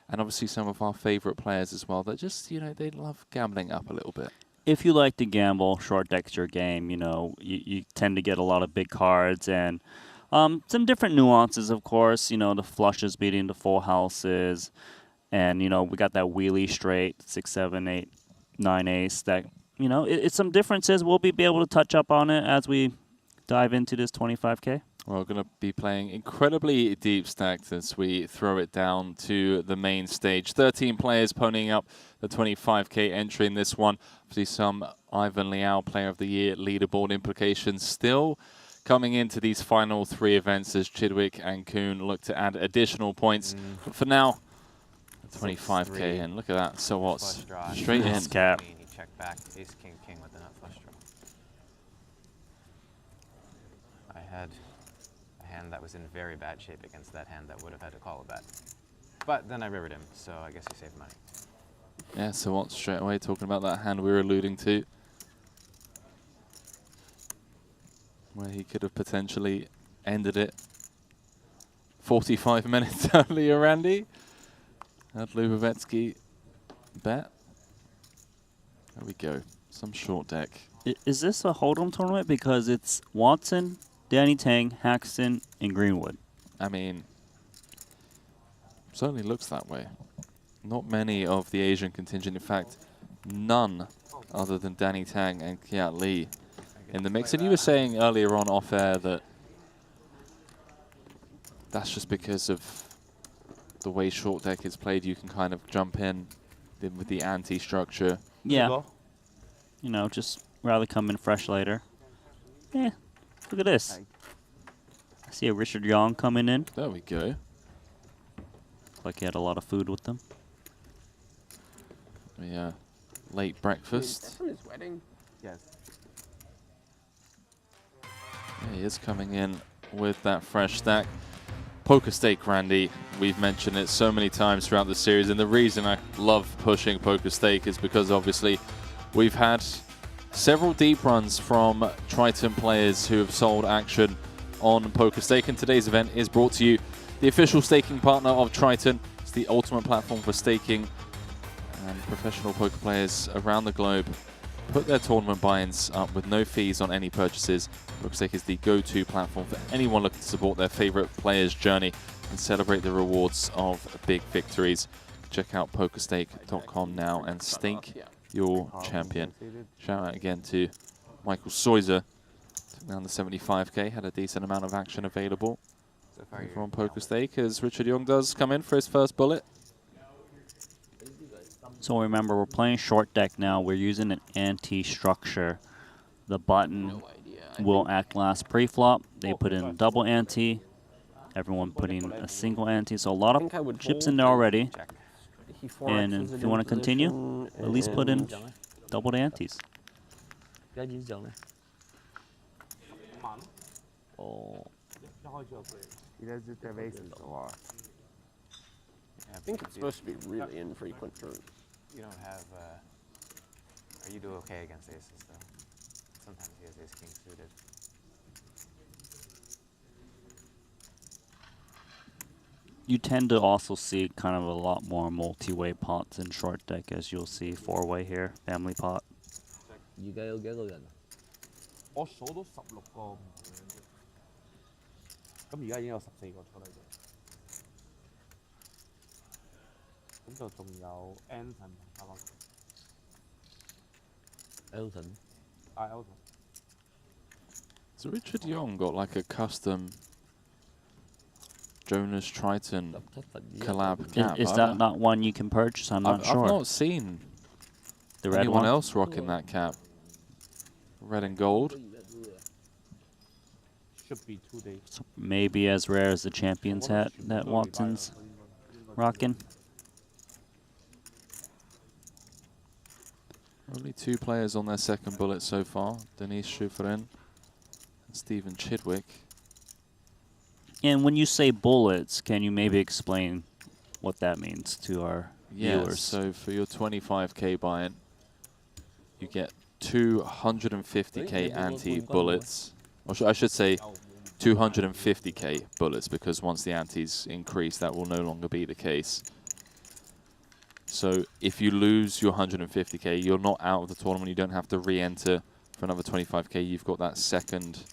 B: and obviously some of our favorite players as well that just, you know, they love gambling up a little bit.
H: If you like to gamble, short deck's your game. You know, you tend to get a lot of big cards and some different nuances, of course. You know, the flushes beating the full houses, and you know we got that wheelie straight 6, 7, 8, 9 ace. That you know, it's some differences. We'll be able to touch up on it as we dive into this 25K.
B: We're going to be playing incredibly deep stacked as we throw it down to the main stage. 13 players ponying up the 25K entry in this one. Obviously, some Ivan Liao Player of the Year leaderboard implications still coming into these final 3 events as Chidwick and Kuhn look to add additional points. But for now, 25K, and look at that. So what's straight in?
H: Cap.
J: He checked back. Ace, king, king with the nut flush draw. I had a hand that was in very bad shape against that hand that would have had to call a bet. But then I rivered him, so I guess he saved money.
B: Yeah, so what's straight away talking about that hand we were alluding to, where he could have potentially ended it 45 minutes earlier, Randy. Had Lubavetsky bet. There we go. Some short deck.
H: Is this a Hold'em tournament? Because it's Watson, Danny Tang, Haxton, and Greenwood.
B: I mean, certainly looks that way. Not many of the Asian contingent. In fact, none other than Danny Tang and Kiat Lee in the mix. And you were saying earlier on off air that that's just because of the way short deck is played. You can kind of jump in with the anti-structure.
H: Yeah. You know, just rather come in fresh later. Yeah. Look at this. I see a Richard Young coming in.
B: There we go.
H: Like he had a lot of food with them.
B: Yeah. Late breakfast.
C: That's from his wedding.
D: Yes.
B: Yeah, he is coming in with that fresh stack. Poker Steak, Randy, we've mentioned it so many times throughout the series, and the reason I love pushing Poker Steak is because obviously we've had several deep runs from Triton players who have sold action on Poker Steak, and today's event is brought to you, the official staking partner of Triton. It's the ultimate platform for staking, and professional poker players around the globe put their tournament buy-ins up with no fees on any purchases. PokerStake is the go-to platform for anyone looking to support their favorite player's journey and celebrate the rewards of big victories. Check out pokerstake.com now and stake your champion. Shout out again to Michael Soiser. Took down the 75k, had a decent amount of action available from PokerStake as Richard Young does come in for his first bullet.
H: So remember, we're playing short deck now. We're using an anti-structure. The button will act last pre-flop. They put in double ante. Everyone put in a single ante. So a lot of chips in there already. And if you want to continue, at least put in double antes. Oh.
D: He does it to bases a lot.
C: I think it's supposed to be really infrequent for.
J: You don't have, or you do okay against aces, though. Sometimes he has ace-king suited.
H: You tend to also see kind of a lot more multi-way pots in short deck, as you'll see 4-way here, family pot.
I: 預計有幾多個人？
K: 我數到16個，咁而家已經有14個出嚟咗，咁就仲有 Anton 同阿
I: Elton。Elton。
B: So Richard Young got like a custom Jonas Triton collab cap.
H: Is that not one you can purchase? I'm not sure.
B: I've not seen
H: the red
B: anyone
H: one
B: else rocking that cap. Red and gold.
K: Should be 2 days.
H: So maybe as rare as the Champions hat that Watson's rocking.
B: Only 2 players on their second bullet so far. Denise Schufferin and Stephen Chidwick.
H: And when you say bullets, can you maybe explain what that means to our viewers?
B: So for your 25k buy-in, you get 250k anti-bullets. Or I should say 250k bullets, because once the antis increase, that will no longer be the case. So if you lose your 150k, you're not out of the tournament. You don't have to re-enter for another 25k. You've got that second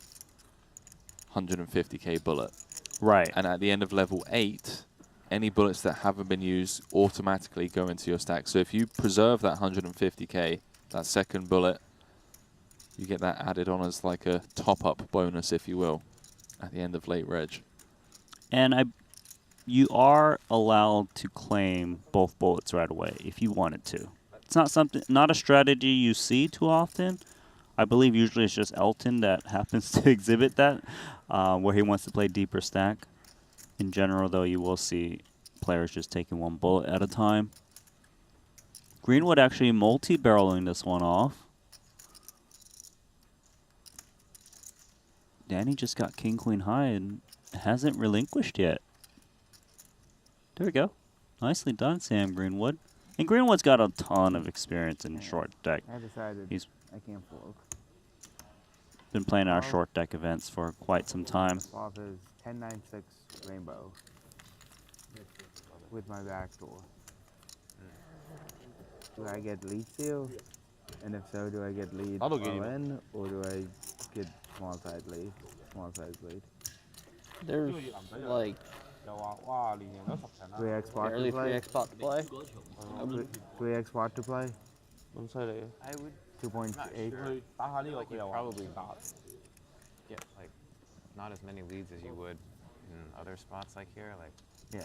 B: 150k bullet.
H: Right.
B: And at the end of level 8, any bullets that haven't been used automatically go into your stack. So if you preserve that 150k, that second bullet, you get that added on as like a top-up bonus, if you will, at the end of late reg.
H: And you are allowed to claim both bullets right away if you wanted to. It's not a strategy you see too often. I believe usually it's just Elton that happens to exhibit that, where he wants to play deeper stack. In general, though, you will see players just taking one bullet at a time. Greenwood actually multi-barreling this one off. Danny just got king, queen high and hasn't relinquished yet. There we go. Nicely done, Sam Greenwood. And Greenwood's got a ton of experience in short deck.
D: I decided I can't float.
H: Been playing our short deck events for quite some time.
D: Flop is 10-9-6 rainbow with my backdoor. Do I get lead steal? And if so, do I get lead all in, or do I get small side lead? Small size lead.
C: There's like
D: 3x spot to play.
C: 3x spot to play.
D: 3x spot to play.
J: I would
D: 2.8.
J: probably get like not as many leads as you would in other spots like here. Like
D: Yeah.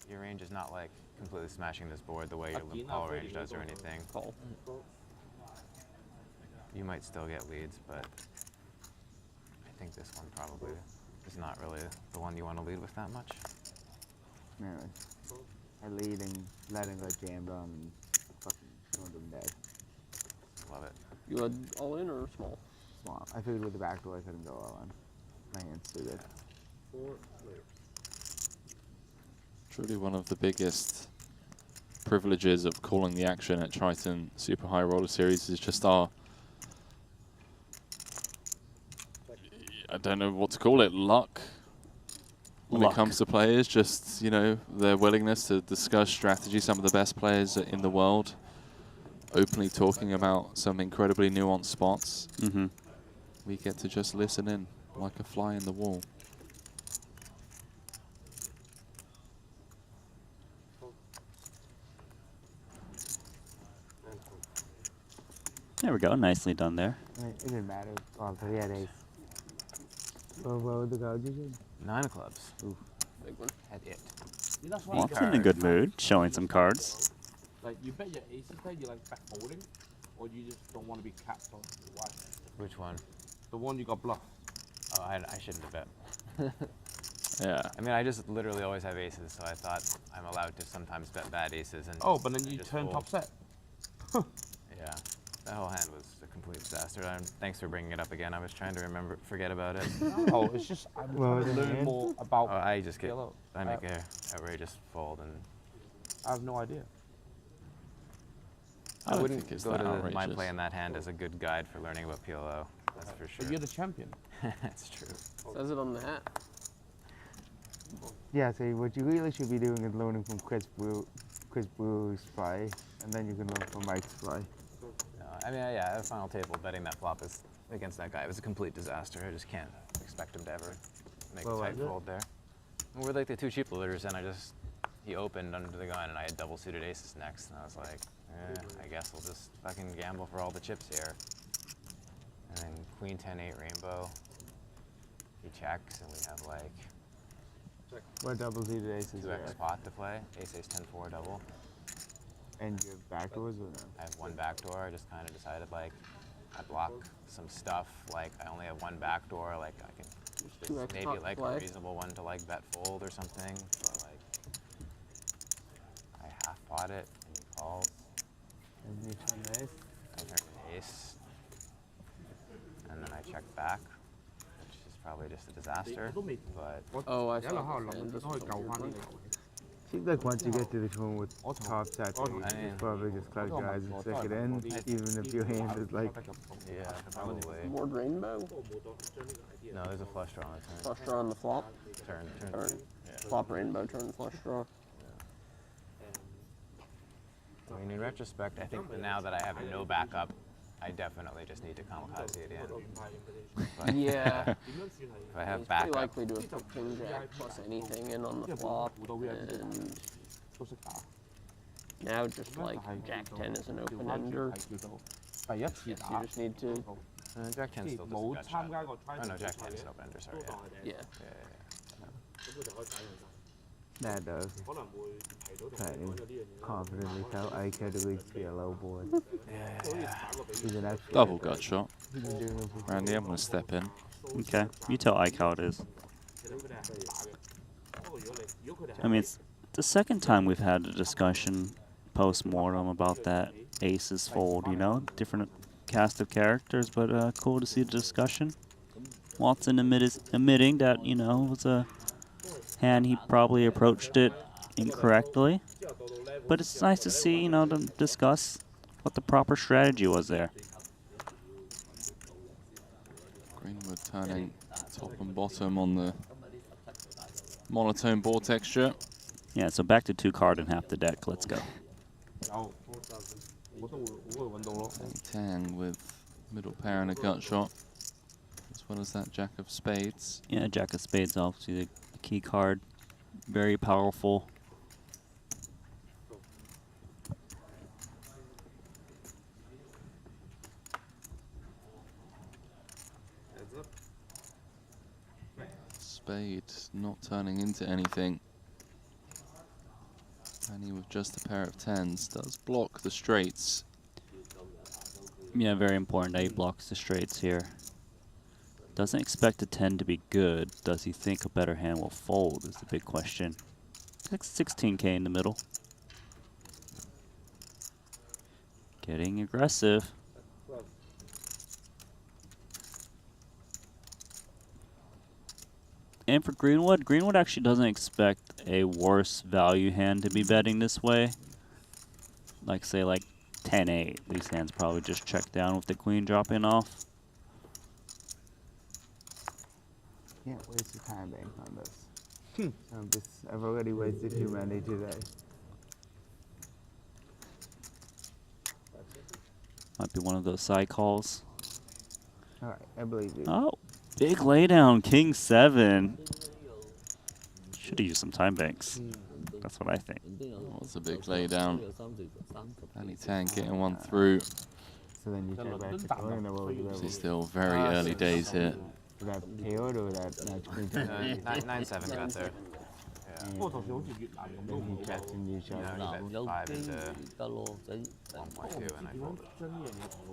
J: Your range is not like completely smashing this board the way your Limpal range does or anything.
C: Call.
J: You might still get leads, but I think this one probably is not really the one you want to lead with that much.
D: Anyway, I lead and letting got jammed on and fucking throwing them dead.
J: Love it.
C: You had all in or small?
D: Small. I figured with the back door I couldn't go all in. My hands too good.
B: Truly one of the biggest privileges of calling the action at Triton Super High Roller Series is just our, I don't know what to call it, luck when it comes to players. Just, you know, their willingness to discuss strategy. Some of the best players in the world openly talking about some incredibly nuanced spots. We get to just listen in like a fly in the wall.
H: There we go. Nicely done there.
D: It didn't matter. All three had ace. What would the cards you said?
J: 9 of clubs.
D: Oof.
C: Big one.
J: At it.
H: Watson in a good mood, showing some cards.
K: Like you bet your aces there, you like back folding, or you just don't want to be capped on. Why?
J: Which one?
K: The one you got bluff.
J: Oh, I shouldn't have bet.
B: Yeah.
J: I mean, I just literally always have aces, so I thought I'm allowed to sometimes bet bad aces. And
K: Oh, but then you
J: just
K: turn
J: fold.
K: top set.
J: Yeah, that whole hand was a complete disaster. Thanks for bringing it up again. I was trying to forget about it.
K: Oh, it's just I'm trying to learn more about.
J: Oh, I just get,
K: PLO.
J: I make a outrageous fold, and
K: I have no idea.
J: I
B: don't
J: wouldn't
B: think it's
J: go
B: that
J: to my
B: outrageous.
J: play in that hand as a good guide for learning about PLO. That's for sure.
K: But you're the champion.
J: That's true.
C: Says it on the hat.
D: Yeah, so what you really should be doing is learning from Chris Brew's play, and then you can learn from Mike's play.
J: No, I mean, yeah, at the final table, betting that flop is against that guy was a complete disaster. I just can't expect him to ever make a tight fold there. And we're like the 2 cheap loaders, and he opened under the gun, and I had double suited aces next, and I was like, I guess we'll just fucking gamble for all the chips here. And then queen 10-8 rainbow. He checks, and we have like
D: What double seated aces
J: 2x pot to play. Ace 10-4 double.
D: And your backdoors or no?
J: I have 1 backdoor. I just kind of decided like I block some stuff. Like I only have 1 backdoor. Like I can
C: Two-X
J: maybe
C: pot
J: like
C: play.
J: a reasonable one to like bet fold or something. So like I half pot it and he calls.
D: And you turn the ace?
J: I turn an ace. And then I check back, which is probably just a disaster. But
C: Oh, I saw this hand. This was a weird one.
D: Seems like once you get to the turn with top set, you
J: I mean,
D: probably just close your eyes and stick it in, even if your hand is like...
J: yeah, probably.
C: Board rainbow.
J: No, there's a flush draw on the turn.
C: Flush draw on the flop.
J: Turn.
C: Turn. Flop rainbow, turn flush draw.
J: I mean, in retrospect, I think now that I have no backup, I definitely just need to kamikaze it in. But,
C: Yeah.
J: if I have
C: He's pretty
J: backup,
C: likely to have put king jack plus anything in on the flop, and now just like jack 10 is an open ender. Yes, you just need to.
J: Jack 10 still does a gut shot. Oh no, Jack 10 is an open ender, sorry.
C: Yeah.
D: That does. Triton confidently tell I category PLO board. He's an expert.
B: Double gut shot.
D: He's been doing it for
B: Randy, I'm going to step in.
H: Okay, you tell Ike how it is. I mean, it's the second time we've had a discussion post-mortem about that aces fold, you know? Different cast of characters, but cool to see the discussion. Watson admitting that, you know, it was a hand he probably approached it incorrectly. But it's nice to see, you know, them discuss what the proper strategy was there.
B: Greenwood turning top and bottom on the monotone board texture.
H: Yeah, so back to 2 card and half the deck. Let's go.
B: Tang with middle pair and a gut shot, as well as that jack of spades.
H: Yeah, Jack of Spades, obviously the key card. Very powerful.
B: Spade not turning into anything. Danny with just a pair of 10s does block the straights.
H: Yeah, very important that he blocks the straights here. Doesn't expect a 10 to be good. Does he think a better hand will fold is the big question. 16K in the middle. Getting aggressive. And for Greenwood, Greenwood actually doesn't expect a worse value hand to be betting this way. Like say like 10-8. These hands probably just check down with the queen dropping off.
D: Can't waste your time bank on this. I've already wasted too many today.
H: Might be one of those side calls.
D: All right, I believe you.
H: Oh, big laydown, king 7. Should have used some time banks. That's what I think.
B: What's a big laydown? Danny Tan getting one through.
D: So then you check back to corner or whatever.
B: He's still very early days here.
D: That KO'd or that match queen?
J: 9-7 got there.
D: Then he checks and you check.
J: No, he bet 5 into 1.2 and I folded.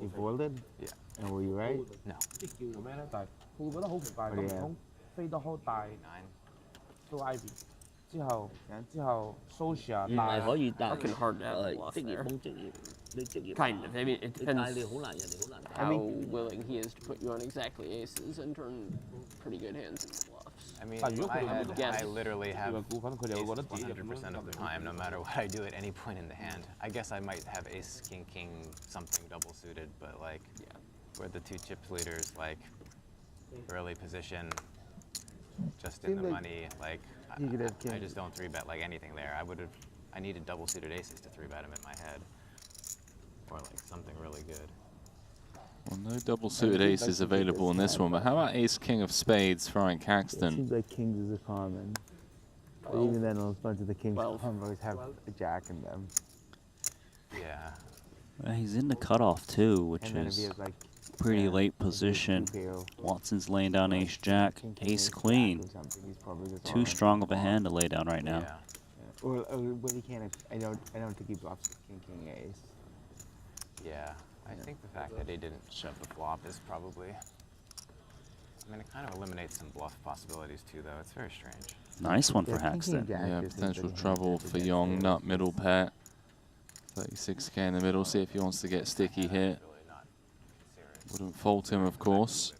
D: You folded?
J: Yeah.
D: And were you right?
J: No.
K: 即叫做咩咧？就係佢會覺得好奇怪，咁唔通飛得好大都 Ivy， 之後 Socia 大
C: Fucking hard to have a bluff there. Kind of. I mean, it depends how willing he is to put you on exactly aces and turn pretty good hands into bluffs.
J: I mean,
K: 但如果佢哋
J: I
K: 咁
J: had- I literally
K: 你
J: have
K: 話股份，佢哋會覺得自己
J: 100% of the time, no matter what I do at any point in the hand. I guess I might have ace, king, king, something double suited, but like, where the two chip leaders, like, early position, just in
D: Seems
J: the
D: like
J: money, like,
D: you could have
J: I
D: king.
J: just don't 3-bet like anything there. I needed double suited aces to 3-bet him in my head. Or like something really good.
B: Well, no double suited aces available in this one, but how about ace king of spades, Frank
D: It
B: Caxton?
D: seems like kings is a common. But even then, a bunch of the kings combos have a jack in them.
J: Yeah.
H: He's in the cutoff too, which
D: And then if he
H: is
D: has like
H: pretty late position. Watson's laying down ace jack, ace queen. Too strong of a hand to lay down right now.
J: Yeah.
D: Or what he can't. I don't think he bluffs king ace.
J: Yeah. I think the fact that he didn't shove the flop is probably. I mean, it kind of eliminates some bluff possibilities too, though. It's very strange.
H: Nice one for Haxton.
B: Yeah, potential trouble for Young, nut middle pair. 36K in the middle, see if he wants to get sticky here. Wouldn't fault him, of course.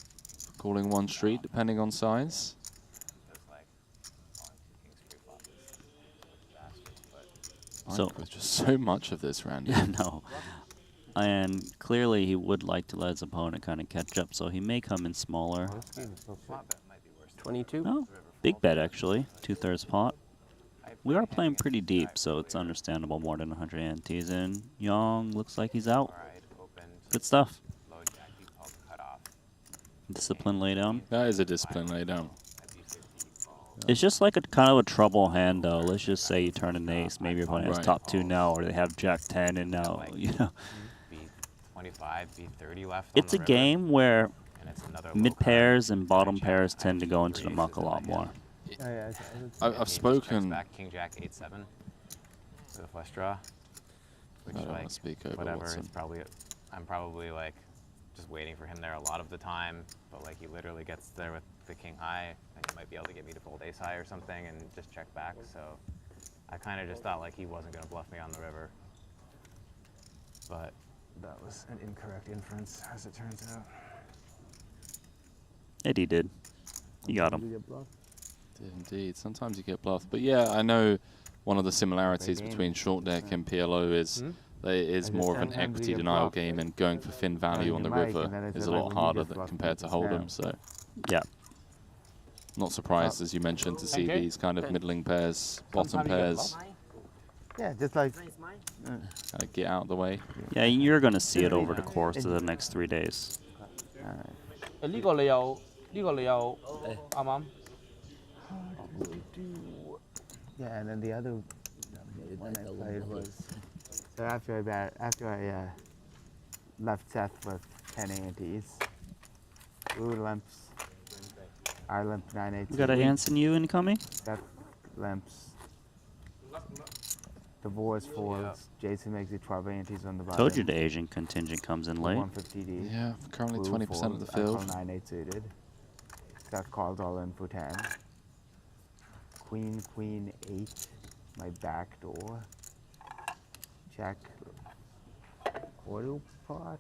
B: Calling one street, depending on size.
H: So
B: there's just so much of this, Randy.
H: Yeah, no. And clearly he would like to let his opponent kind of catch up, so he may come in smaller.
C: 22?
H: Oh, big bet actually, 2/3 pot. We are playing pretty deep, so it's understandable more than 100 antes in. Young looks like he's out. Good stuff. Discipline laydown.
B: That is a discipline laydown.
H: It's just like a kind of a trouble hand, though. Let's just say you turn an ace. Maybe your opponent has
B: Right.
H: top 2 now, or they have jack 10 and now, you know.
J: B25, B30 left.
H: It's
J: on
H: a
J: the river,
H: game where
J: and it's another
H: mid
J: low card.
H: pairs and bottom pairs tend to go into the muck a lot more.
B: I've spoken.
J: Back King Jack 8-7 with a flush draw, which
B: I don't wanna
J: like
B: speak over
J: whatever.
B: Watson.
J: It's probably I'm probably like just waiting for him there a lot of the time, but like he literally gets there with the king high, and he might be able to get me to fold ace high or something and just check back. So I kind of just thought like he wasn't gonna bluff me on the river, but that was an incorrect inference, as it turns out.
H: Eddie did. You got him.
B: Did indeed. Sometimes you get bluffed. But yeah, I know one of the similarities between short deck and PLO is that it is more of an equity denial game, and going for thin value on the river is a lot harder compared to Hold'em. So
H: yeah,
B: not surprised, as you mentioned, to see these kind of middling pairs, bottom pairs,
D: Yeah, just like.
B: kind of get out of the way.
H: Yeah, you're going to see it over the course of the next 3 days.
K: 誒呢個你有啱唔啱？
D: Yeah, and then the other one I played was. So after I left Seth with 10 antes, Blue limps. I limped 9-8.
H: We got a Hanson U incoming?
D: Seth limps Divorce folds. Jason makes it 12 antes on the button.
H: Told you the Asian contingent comes in late.
D: 150D.
B: Yeah, currently
D: Blue
B: 20% of the
D: folds. I call
B: field.
D: 9-8 suited. Got calls all in for 10. Queen, queen, 8. My back door. Check. Quarter pot.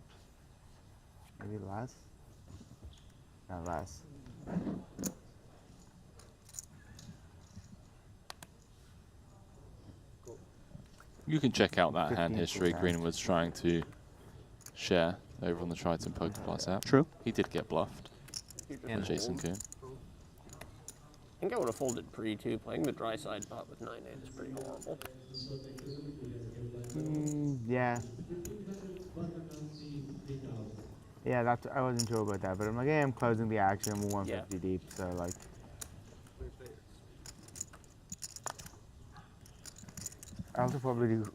D: Maybe less. Not less.
B: You can check out that hand history
D: 15%.
B: Greenwood's trying to share over on the Triton Poker Plus app.
H: True.
B: He did get bluffed
C: And
B: by Jason Kuhn.
C: I think I would have folded pre too. Playing the dry side pot with 9-8 is pretty horrible.
D: Yeah. Yeah, that's. I wasn't sure about that, but I'm like, hey, I'm closing the action. I'm 150 deep, so like. I also probably do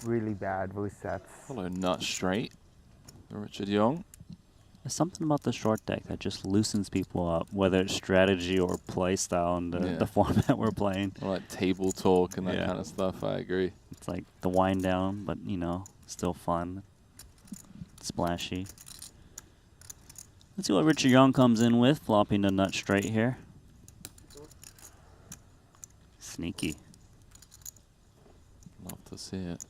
D: really bad voice sets.
B: Hello, nut straight. Richard Young.
H: There's something about the short deck that just loosens people up, whether it's strategy or play style and the format we're playing.
B: Or like table talk and that kind of stuff, I agree.
H: It's like the wind down, but you know, still fun. Splashy. Let's see what Richard Young comes in with, flopping the nut straight here. Sneaky.
B: Love to see it.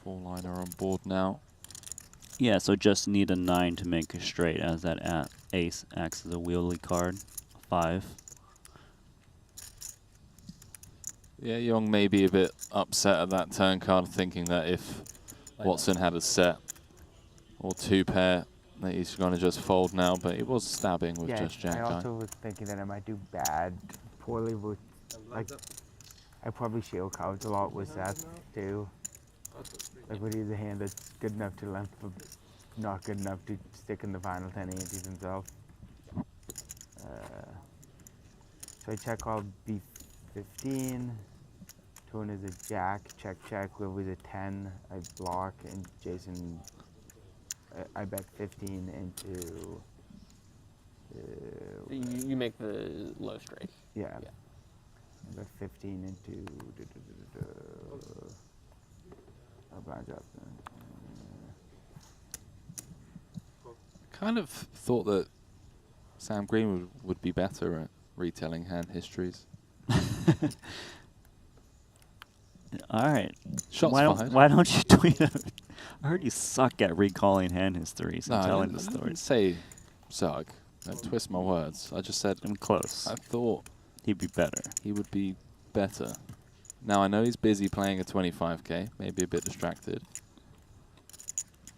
B: Four-liner on board now.
H: Yeah, so just need a 9 to make a straight, as that ace acts as a wheelie card. 5.
B: Yeah, Young may be a bit upset at that turn card, thinking that if Watson had a set or 2-pair, that he's going to just fold now, but he was stabbing with just Jack
D: I
B: High.
D: also was thinking that I might do poorly with, like, I probably shield cards a lot with that too. Like, would use a hand that's good enough to limp, but not good enough to stick in the final 10 antes himself. So I check call B15. Turn is a jack, check, check. Where was a 10? I block, and Jason, I bet 15 into.
C: You make the low straight.
D: Yeah. I bet 15 into. Blinds up.
B: Kind of thought that Sam Green would be better at retelling hand histories.
H: All right.
B: Shots fired.
H: Why don't you tweet him? I heard you suck at recalling hand histories and telling the
B: I didn't
H: stories.
B: say suck. Don't twist my words. I just said
H: I'm close.
B: I thought
H: he'd be better.
B: He would be better. Now I know he's busy playing a 25k, maybe a bit distracted.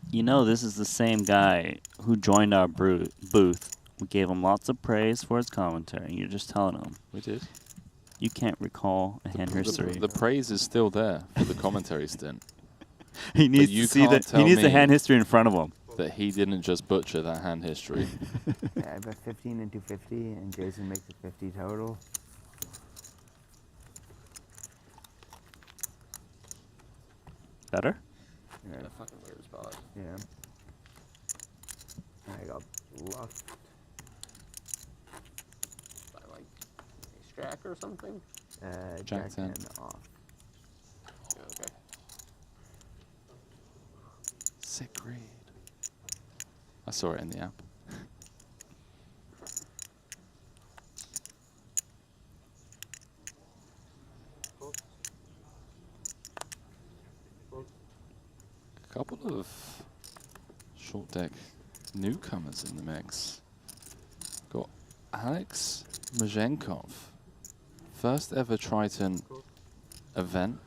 H: You know, this is the same guy who joined our booth. We gave him lots of praise for his commentary, and you're just telling him.
B: We did.
H: You can't recall a hand history.
B: The praise is still there for the commentary stint.
H: He needs to see that. He needs the hand history in front of him.
B: That he didn't just butcher that hand history.
D: Yeah, I bet 15 into 50, and Jason makes it 50 total.
H: Better?
D: Yeah.
C: A fucking weird spot.
D: Yeah. I got bluffed.
C: By like ace jack or something?
D: Jack 10 off.
C: Okay.
B: Sick read. I saw it in the app. A couple of short deck newcomers in the mix. Got Alex Mazhenkov, first ever Triton event.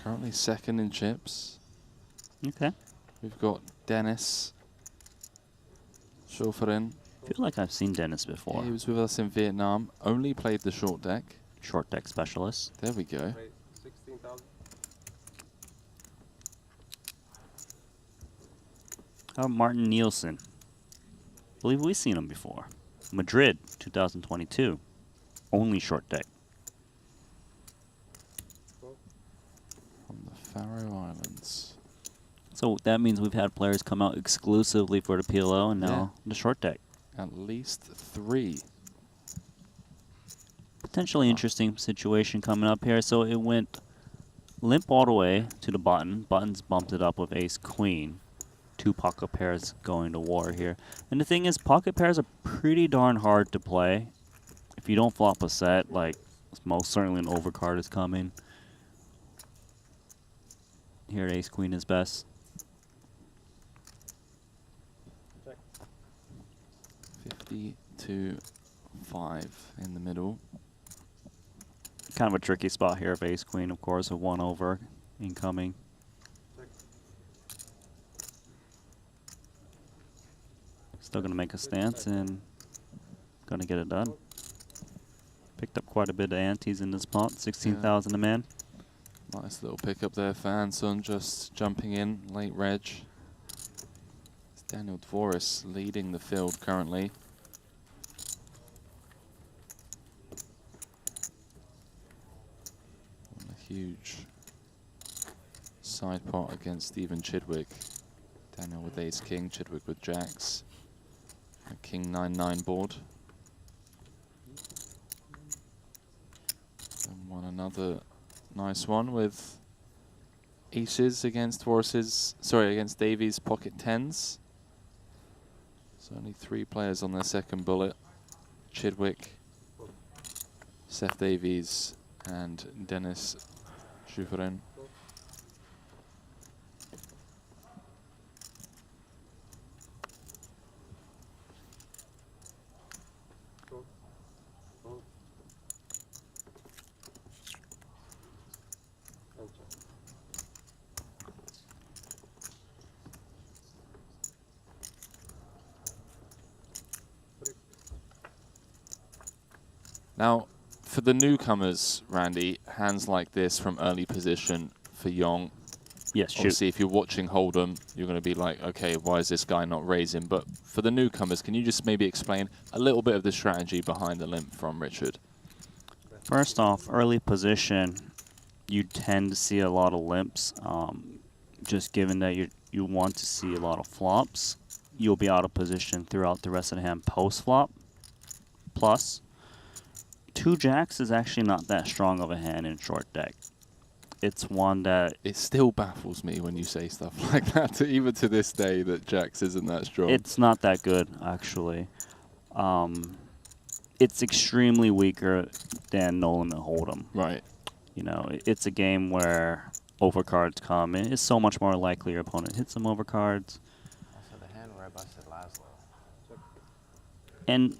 B: Currently second in chips.
H: Okay.
B: We've got Dennis Schoferin.
H: I feel like I've seen Dennis before.
B: He was with us in Vietnam. Only played the short deck.
H: Short deck specialist.
B: There we go.
H: How about Martin Nielsen? I believe we've seen him before. Madrid, 2022. Only short deck.
B: From the Faroe Islands.
H: So that means we've had players come out exclusively for the PLO and now the short deck.
B: at least 3.
H: Potentially interesting situation coming up here. So it went limp all the way to the button. Buttons bumped it up with ace queen. 2 pocket pairs going to war here. And the thing is, pocket pairs are pretty darn hard to play. If you don't flop a set, like most certainly an overcard is coming. Here ace queen is best.
B: 50-5 in the middle.
H: Kind of a tricky spot here of ace queen, of course, a 1 over incoming. Still going to make a stance and going to get it done. Picked up quite a bit of antes in this pot, 16,000 a man.
B: Nice little pickup there for Anson, just jumping in, late reg. It's Daniel Dvoris leading the field currently. A huge side pot against Stephen Chidwick. Daniel with ace king, Chidwick with jacks. A king 9-9 board. And won another nice one with aces against against Davies pocket 10s. So only 3 players on their second bullet. Chidwick, Seth Davies, and Dennis Schuferen. Now, for the newcomers, Randy, hands like this from early position for Yong.
H: Yes,
B: obviously, if you're watching Hold'em, you're going to be like, okay, why is this guy not raising? But for the newcomers, can you just maybe explain a little bit of the strategy behind the limp from Richard?
H: First off, early position, you tend to see a lot of limps. Just given that you want to see a lot of flops, you'll be out of position throughout the rest of the hand post-flop. Plus, 2 jacks is actually not that strong of a hand in short deck. It's one that...
B: It still baffles me when you say stuff like that, even to this day, that jacks isn't that strong.
H: It's not that good, actually. It's extremely weaker than No Limit Hold'em.
B: Right.
H: You know, it's a game where overcards come, and it's so much more likely your opponent hits some overcards.
J: Also, the hand where I busted Laszlo.
H: And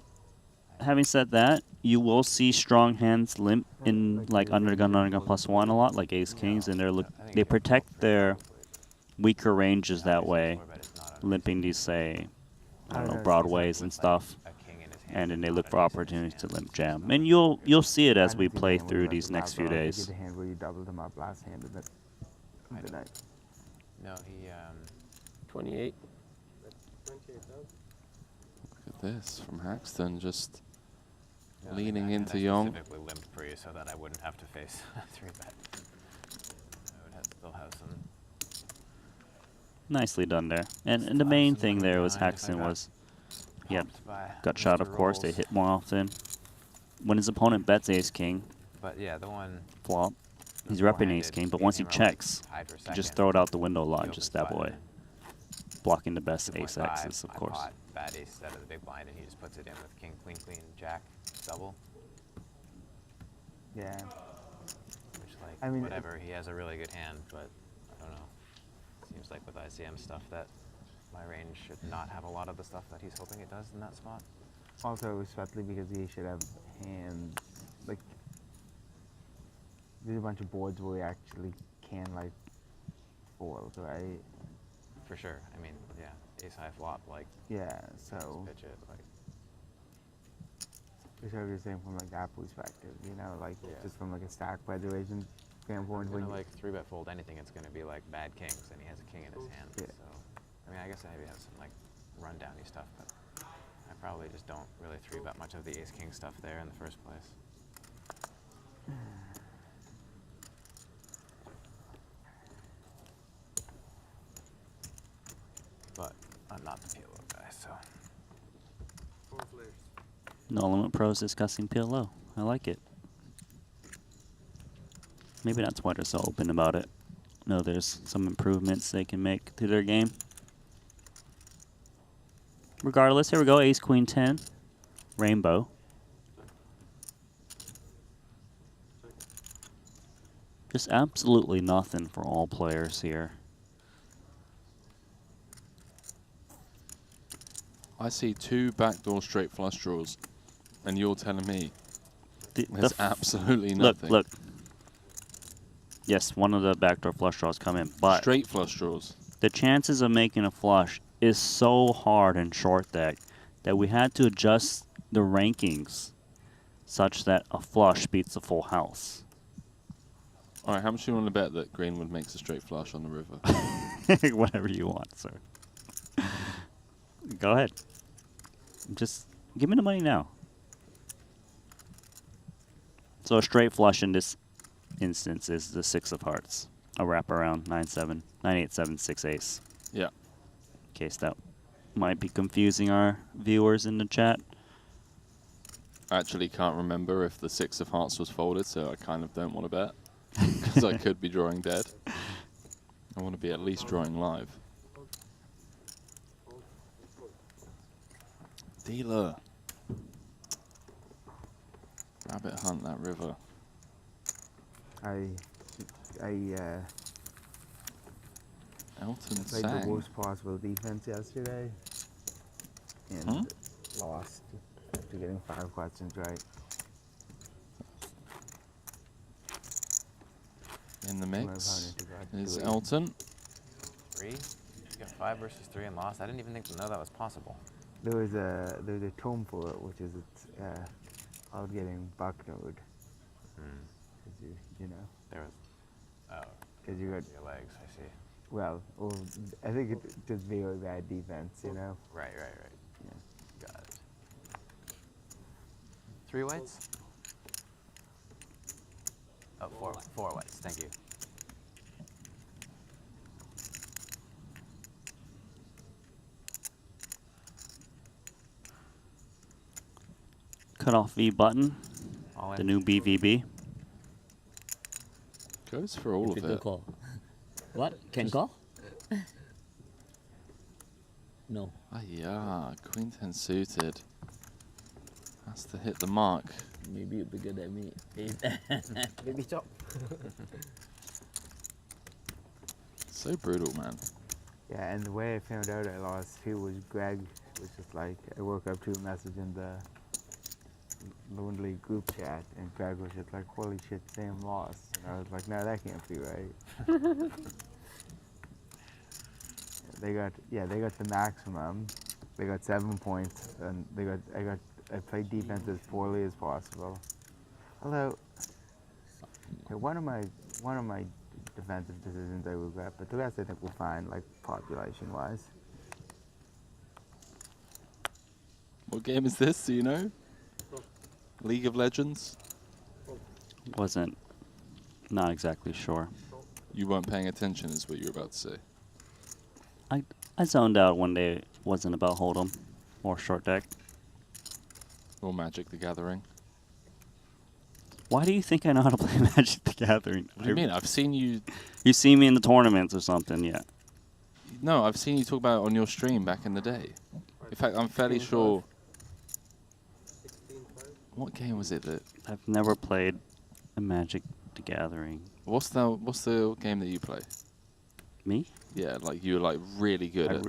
H: having said that, you will see strong hands limp in like undergun +1 a lot, like ace kings, and they protect their weaker ranges that way, limping these, say, I don't know, broadways and stuff, and then they look for opportunities to limp jam. And you'll see it as we play through these next few days.
D: The hand where you doubled him up last hand of the night.
J: No, he
C: 28.
B: Look at this from Haxton, just leaning into Yong.
J: I specifically limped pre so that I wouldn't have to face 3-bet. I would still have some.
H: Nicely done there. And the main thing there was Haxton was, he had gut shot, of course, they hit more often. When his opponent bets ace king,
J: but yeah, the one
H: flop, he's repping ace king, but once he checks, you just throw it out the window a lot, just stab away. Blocking the best ace X's, of course.
J: Bad ace out of the big blind, and he just puts it in with king, queen, queen, jack, double.
D: Yeah.
J: Which, like,
D: I mean,
J: whatever, he has a really good hand, but I don't know. Seems like with ICM stuff that my range should not have a lot of the stuff that he's hoping it does in that spot.
D: Also, especially because he should have hands, like, there's a bunch of boards where he actually can, like, fold, right?
J: For sure. I mean, yeah, ace high flop, like,
D: yeah, so
J: pitch it, like.
D: It's sort of the same from, like, that perspective, you know, like, just from, like, a stack preservation standpoint.
J: When like 3-bet fold anything, it's going to be like bad kings, and he has a king in his hand.
D: Yeah.
J: So, I mean, I guess I maybe have some like rundowny stuff, but I probably just don't really 3-bet much of the ace king stuff there in the first place. But I'm not the PLO guy, so.
H: No Limit Pros discussing PLO. I like it. Maybe that's why they're so open about it. No, there's some improvements they can make to their game. Regardless, here we go. Ace, Queen, 10. Rainbow. Just absolutely nothing for all players here.
B: I see 2 backdoor straight flush draws, and you're telling me there's absolutely nothing.
H: Look. Yes, one of the backdoor flush draws come in, but
B: Straight flush draws.
H: the chances of making a flush is so hard in short deck that we had to adjust the rankings such that a flush beats a full house.
B: All right, how much do you want to bet that Greenwood makes a straight flush on the river?
H: Whatever you want, sir. Go ahead. Just give me the money now. So a straight flush in this instance is the 6 of hearts. A wraparound 9-7, 9-8-7, 6 ace.
B: Yeah.
H: In case that might be confusing our viewers in the chat.
B: I actually can't remember if the 6 of hearts was folded, so I kind of don't want to bet. Because I could be drawing dead. I want to be at least drawing live. Dealer. Rabbit hunt that river.
D: I
B: Elton
D: played
B: sang.
D: the worst possible defense yesterday and lost after getting 5 questions right.
B: In the
D: My
B: mix
D: opponent got
B: is
D: 2
B: Elton.
J: 3? You got 5 versus 3 and lost. I didn't even think to know that was possible.
D: There was a tome for it, which is it's called getting bucknode. You know.
J: There was. Oh.
D: Because you got
J: Your legs. I see.
D: well, I think it's just very bad defense. You know.
J: Right.
D: Yeah.
J: Got it. 3 whites? Oh, 4 whites. Thank you.
H: Cut off V button.
J: All
H: The
J: in.
H: new BVB.
B: Goes for all of it.
L: Call. What? Can call? No.
B: Ah, yeah. Queen 10 suited. Has to hit the mark.
L: Maybe you're bigger than me.
C: Maybe chop.
B: So brutal, man.
D: Yeah, and the way I found out I lost too was Greg was just like, I woke up to a message in the Lonely group chat, and Greg was just like, holy shit, Sam lost. And I was like, no, that can't be right. They got the maximum. They got 7 points, and I played defense as poorly as possible. Although, one of my defensive decisions I regret, but the rest I think were fine, like population-wise.
B: What game is this? Do you know? League of Legends?
H: Not exactly sure.
B: You weren't paying attention, is what you were about to say.
H: I zoned out one day. It wasn't about Hold'em or short deck.
B: Or Magic the Gathering.
H: Why do you think I know how to play Magic the Gathering?
B: What do you mean? I've seen you...
H: You see me in the tournaments or something, yeah.
B: No, I've seen you talk about it on your stream back in the day. In fact, I'm fairly sure... What game was it that...
H: I've never played a Magic the Gathering.
B: What's the game that you play?
H: Me?
B: Yeah, like you were like really good at...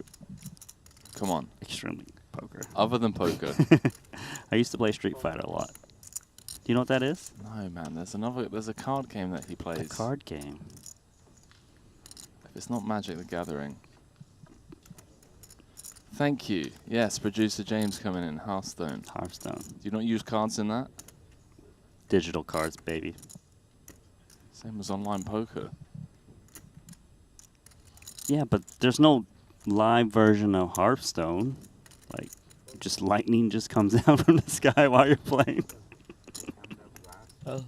B: Come on.
H: Extremely poker.
B: Other than poker.
H: I used to play Street Fighter a lot. Do you know what that is?
B: No, man. There's a card game that he plays.
H: A card game?
B: If it's not Magic the Gathering. Thank you. Yes, producer James coming in. Hearthstone.
H: Hearthstone.
B: Do you not use cards in that?
H: Digital cards, baby.
B: Same as online poker.
H: Yeah, but there's no live version of Hearthstone. Like, just lightning just comes down from the sky while you're playing.
C: Oh.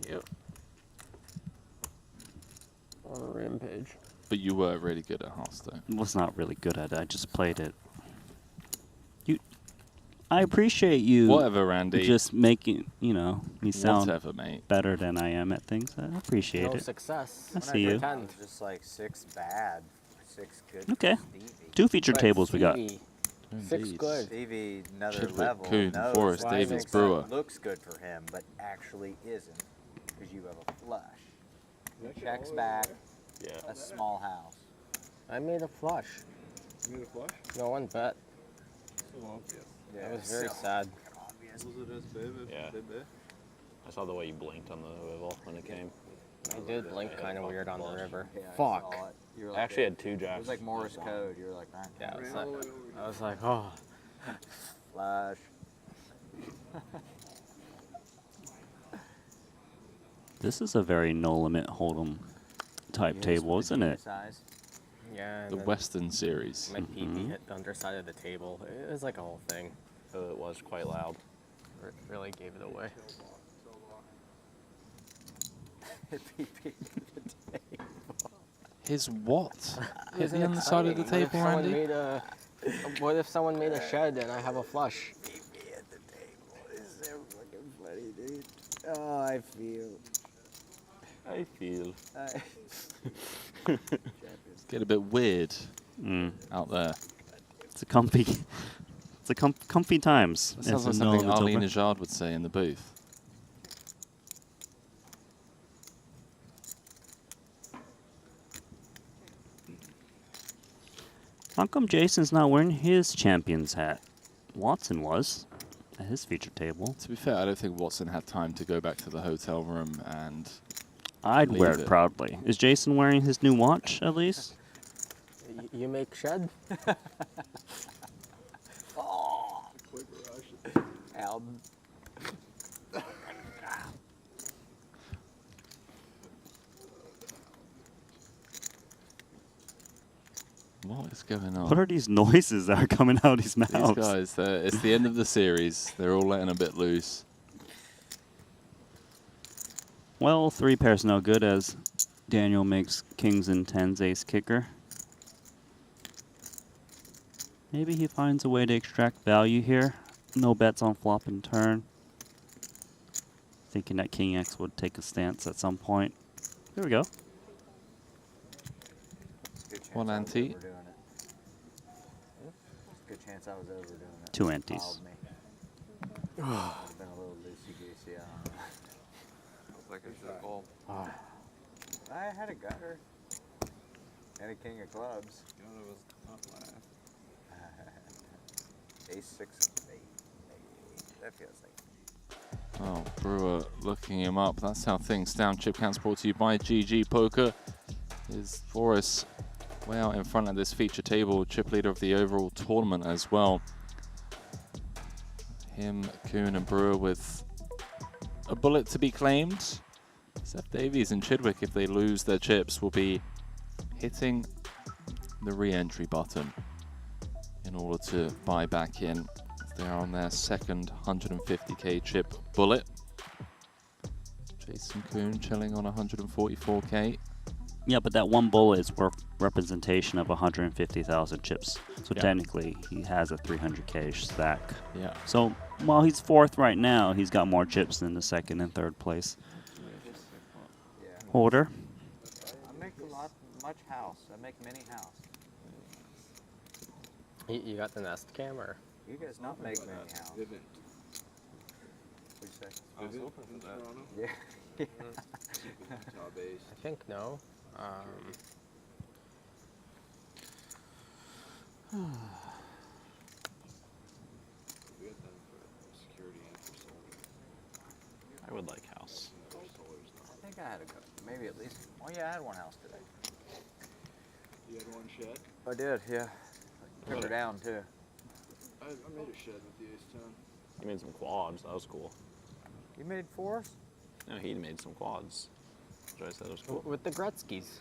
C: Yep. On a rampage.
B: But you were really good at Hearthstone.
H: Was not really good at it. I just played it. I appreciate you.
B: Whatever, Randy.
H: Just making me sound
B: Whatever, mate.
H: better than I am at things. I appreciate
C: No
H: it.
C: success.
H: I see you.
D: It was just like 6 bad, 6 good.
H: Okay.
D: Stevie.
H: 2 featured tables we got.
C: Stevie. 6 good.
D: Stevie, another
B: Chidwick,
D: level.
B: Kuhn,
D: knows
B: Forrest,
D: why
B: Davies,
D: six
B: Brewer.
D: looks good for him, but actually isn't, because you have a flush. Checks back.
C: Yeah.
D: A small house.
C: I made a flush.
I: You made a flush?
C: No one bet.
I: So obvious.
D: Yeah,
C: That was very sad.
I: Was it as big as
M: Yeah.
I: big?
M: I saw the way you blinked on the river when it came.
C: I did blink kind of weird on the river.
D: Yeah, I
C: Fuck.
D: saw it. You were
M: I
D: like
M: actually
D: a-
M: had 2 jacks.
D: It was like Morse code. You were like, man.
C: Yeah, I was like, oh.
D: Flash.
H: This is a very no limit hold'em type table, isn't it?
D: Size.
C: Yeah.
B: The Western Series.
C: My PP hit the underside of the table. It was like a whole thing.
M: It was quite loud.
C: Really gave it away.
B: His what?
C: It
B: Hit
C: was
B: the underside of the
C: exciting.
B: table, Randy?
C: What if someone made a shed and I have a flush?
D: at the table is so fucking funny, dude. Oh, I feel.
M: I feel.
B: Get a bit weird out there.
H: It's a comfy. It's a comfy times.
B: That sounds like
H: As
B: something
H: no
B: Ali
H: limits over.
B: Najad would say in the booth.
H: How come Jason's not wearing his champion's hat? Watson was at his feature table.
B: To be fair, I don't think Watson had time to go back to the hotel room and
H: I'd wear
B: leave
H: it proudly. Is Jason wearing his new watch at least?
C: You make shed?
D: Oh. Album.
B: What is going on?
H: What are these noises that are coming out of his mouth?
B: These guys, it's the end of the series. They're all letting a bit loose.
H: Well, 3 pairs no good as Daniel makes kings and 10s ace kicker. Maybe he finds a way to extract value here. No bets on flop and turn. Thinking that King X would take a stance at some point. Here we go.
B: One ante.
D: Good chance I was overdoing it.
H: 2 antes.
D: Fouled me. Would've been a little loosey-goosey.
I: Looks like it's a call.
D: I had a gutter. And a king of clubs.
I: Gunner was not last.
D: Ace 6 of 8. That feels like.
B: Oh, Brewer looking him up. That's how things stand. Chip counts brought to you by GG Poker. Is Forrest way out in front of this feature table. Chip leader of the overall tournament as well. Him, Kuhn and Brewer with a bullet to be claimed. Seth Davies and Chidwick, if they lose their chips, will be hitting the re-entry button in order to buy back in. They're on their second 150k chip bullet. Jason Kuhn chilling on 144k.
H: Yeah, but that one bullet is worth representation of 150,000 chips. So
B: Yeah.
H: technically, he has a 300k stack.
B: Yeah.
H: So while he's 4th right now, he's got more chips than the 2nd and 3rd place holder.
D: I make much house. I make many house.
C: You got the Nest cam or?
D: You guys not make many house.
I: Vivint.
D: What'd you say?
I: I was hoping for that.
D: Yeah.
I: Top ace.
C: I think no.
I: We got them for security and for solar.
M: I would like house.
D: I think I had a couple. Maybe at least. Oh yeah, I had one house today.
I: You had one shed?
D: I did, yeah. Took her down too.
I: I made a shed with the ace 10.
M: You made some quads. That was cool.
D: You made 4s?
M: No, he made some quads. Which I said was cool.
C: With the Gretzkys.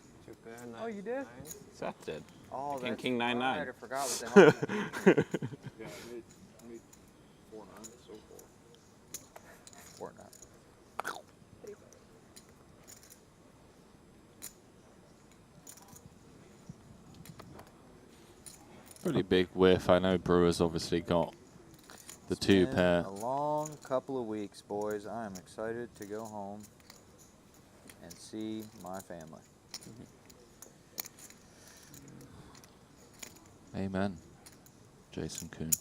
D: Oh, you did?
M: Seth did.
D: Oh,
M: King
D: that's
M: King 9-9.
D: right. I forgot what they were.
I: Yeah, I made 4-9 so far.
D: 4-9.
B: Pretty big whiff. I know Brewer's obviously got the two
N: been
B: pair.
N: a long couple of weeks, boys. I am excited to go home and see my family.
B: Amen. Jason Kuhn.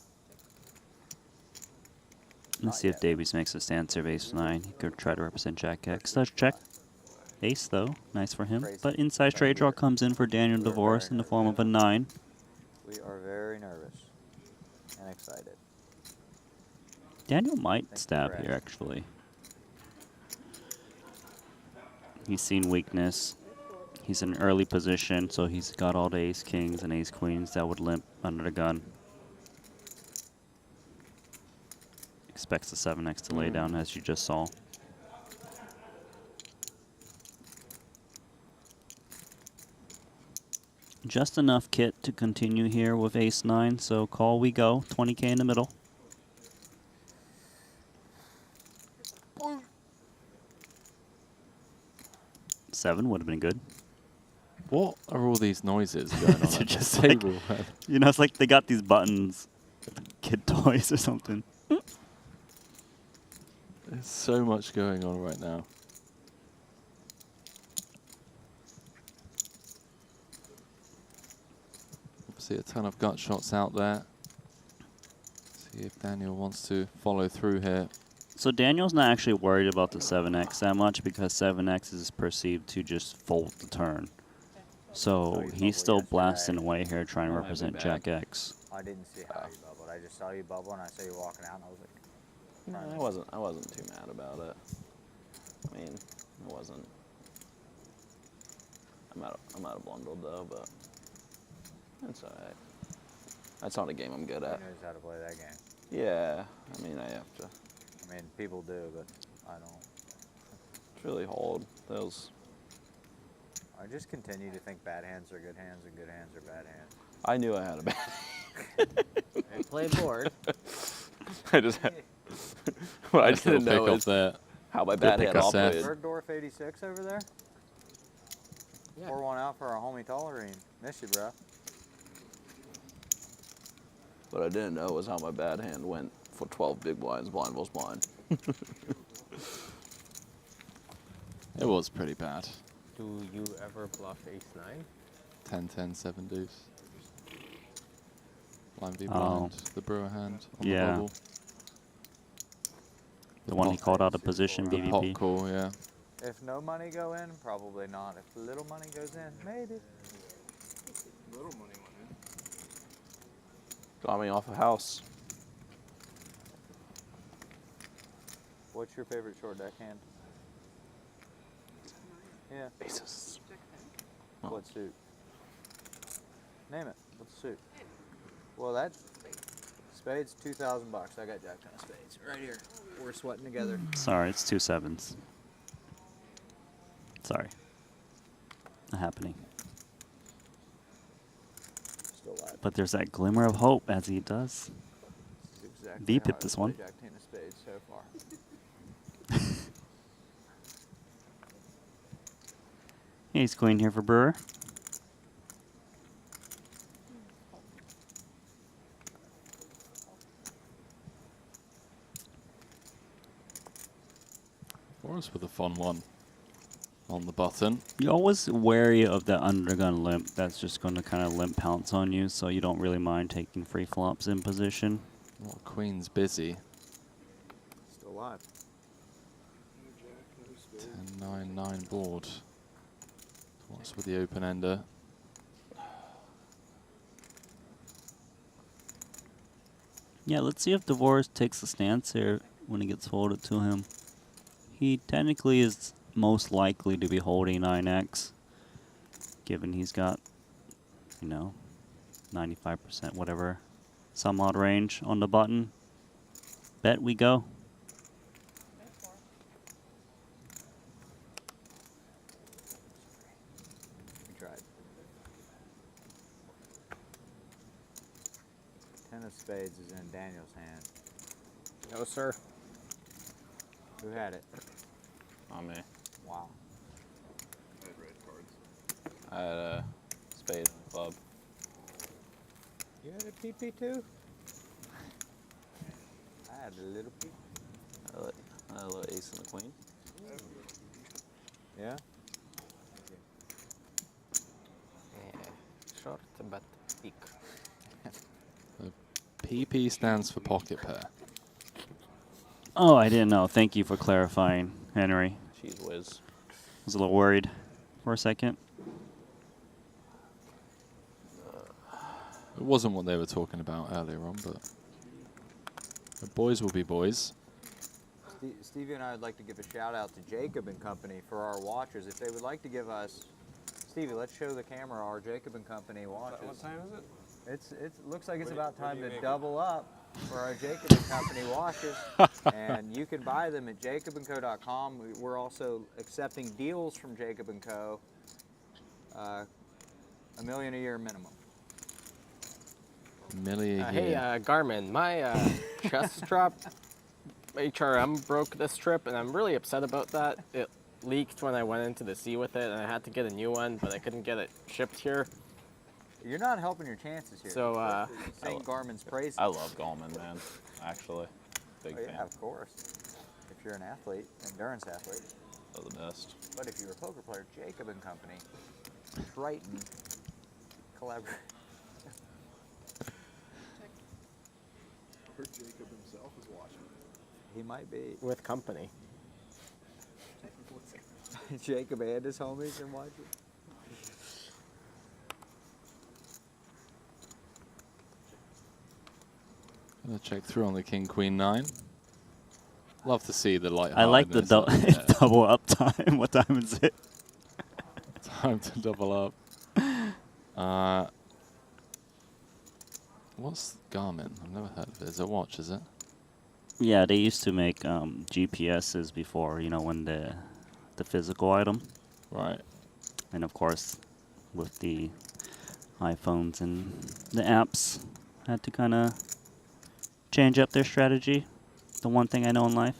H: Let's see if Davies makes a stand serve ace-9. He could try to represent Jack X. Does check. Ace, though. Nice for him. But inside straight draw comes in for Daniel DeVoris in the form of a 9.
N: We are very nervous and excited.
H: Daniel might stab here, actually. He's seen weakness. He's in an early position, so he's got all the ace-kings and ace-queens that would limp under the gun. Expects the 7x to lay down, as you just saw. Just enough kit to continue here with ace-9, so call we go. 20k in the middle. Seven would have been good.
B: What are all these noises going on at
H: Just
B: the
H: like,
B: table?
H: you know, it's like they got these buttons, kid toys or something.
B: There's so much going on right now. Obviously a ton of gut shots out there. See if Daniel wants to follow through here.
H: So Daniel's not actually worried about the 7x that much because 7x is perceived to just fold the turn. So he's still blasting away here trying to represent Jack X.
N: I didn't see how you bubbled. I just saw you bubble and I saw you walking out and I was like,
M: No, I wasn't too mad about it. I mean, it wasn't. I might have blundered though, but that's alright. That's not a game I'm good at.
N: He knows how to play that game.
M: Yeah, I mean I have to.
N: I mean, people do, but I don't.
M: It's really hard. Those.
N: I just continue to think bad hands are good hands and good hands are bad hands.
M: I knew I had a bad.
C: I played board.
M: I just had. What I
B: Nice little
M: didn't know
B: pick up
M: is
B: there.
M: how my
B: Good
M: bad
B: pick
M: hand
B: up, Seth.
M: operated.
N: Third dwarf 86 over there.
C: Yeah.
N: Pour one out for our homie Tolerine. Miss you, bro.
M: What I didn't know was how my bad hand went for 12 big blinds, blind was blind.
B: It was pretty bad.
C: Do you ever bluff ace-9?
B: 10, 10, 7 deuce. Blind v
H: Oh.
B: blind. The brewer hand on
H: Yeah.
B: the bubble.
H: The one he
B: pot-
H: called out of position,
B: The
H: BVP.
B: pot call, yeah.
N: If no money go in, probably not. If little money goes in, maybe.
I: Little money went in.
M: Got me off a house.
N: What's your favorite short deck hand? Yeah.
M: Aces.
N: What suit? Name it. What's the suit? Well, that spades $2,000 bucks. I got Jack 10 of spades right here. We're sweating together.
H: Sorry, it's 2 7s. Sorry. Not happening.
N: Still alive.
H: But there's that glimmer of hope as he does.
N: This is exactly
H: V-pip
N: how I
H: this
N: play
H: one.
N: Jack 10 of spades so far.
H: Ace queen here for Brewer.
B: Forrest with a fun one on the button.
H: You're always wary of that undergun limp. That's just going to kind of limp pounce on you, so you don't really mind taking free flops in position.
B: Oh, Queen's busy.
N: Still alive.
B: 10, 9, 9 board. What's with the open ender?
H: Yeah, let's see if DeVoris takes a stance here when it gets folded to him. He technically is most likely to be holding 9x, given he's got, you know, 95% whatever, some odd range on the button. Bet we go.
N: We tried. 10 of spades is in Daniel's hand.
M: No, sir.
N: Who had it?
M: On me.
N: Wow.
I: I had red cards.
M: I had a spade and a club.
N: You had a PP too? add a little bit.
M: A little ace and a queen.
N: Yeah?
C: Short but thick.
B: PP stands for pocket pair.
H: Oh, I didn't know. Thank you for clarifying, Henry.
M: She's whiz.
H: I was a little worried for a second.
B: It wasn't what they were talking about earlier on, but the boys will be boys.
N: Stevie and I would like to give a shout out to Jacob and Company for our watches. If they would like to give us, Stevie, let's show the camera our Jacob and Company watches.
O: What time is it?
N: It looks like it's about time to double up for our Jacob and Company watches, and you can buy them at jacobandco.com. We're also accepting deals from Jacob and Co. $1 million a year minimum.
C: Hey, Garmin, my chest strap HRM broke this trip, and I'm really upset about that. It leaked when I went into the sea with it, and I had to get a new one, but I couldn't get it shipped here.
N: You're not helping your chances here.
C: So,
N: saying Garmin's praises.
M: I love Garmin, man. Actually, big fan.
N: Yeah, of course. If you're an athlete, endurance athlete.
M: They're the best.
N: But if you're a poker player, Jacob and Company, Triton, collaborate.
I: Or Jacob himself is watching.
N: He might be.
C: With company.
N: Jacob and his homies are watching.
B: Gonna check through on the King Queen 9. Love to see the light.
H: I like the double up time. What time is it?
B: Time to double up. What's Garmin? I've never heard of it. Is it a watch, is it?
H: Yeah, they used to make GPSs before, you know, when the physical item.
B: Right.
H: And of course, with the iPhones and the apps, had to kind of change up their strategy. The one thing I know in life.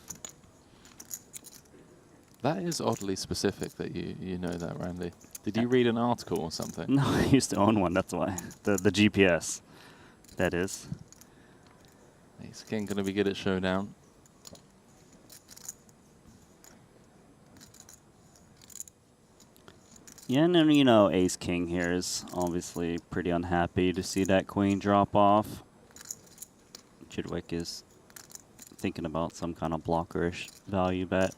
B: That is oddly specific that you know that, Randy. Did you read an article or something?
H: No, I used to own one, that's why. The GPS, that is.
B: He's again going to be good at Showdown.
H: Yeah, and then, you know, Ace King here is obviously pretty unhappy to see that queen drop off. Chidwick is thinking about some kind of blockerish value bet.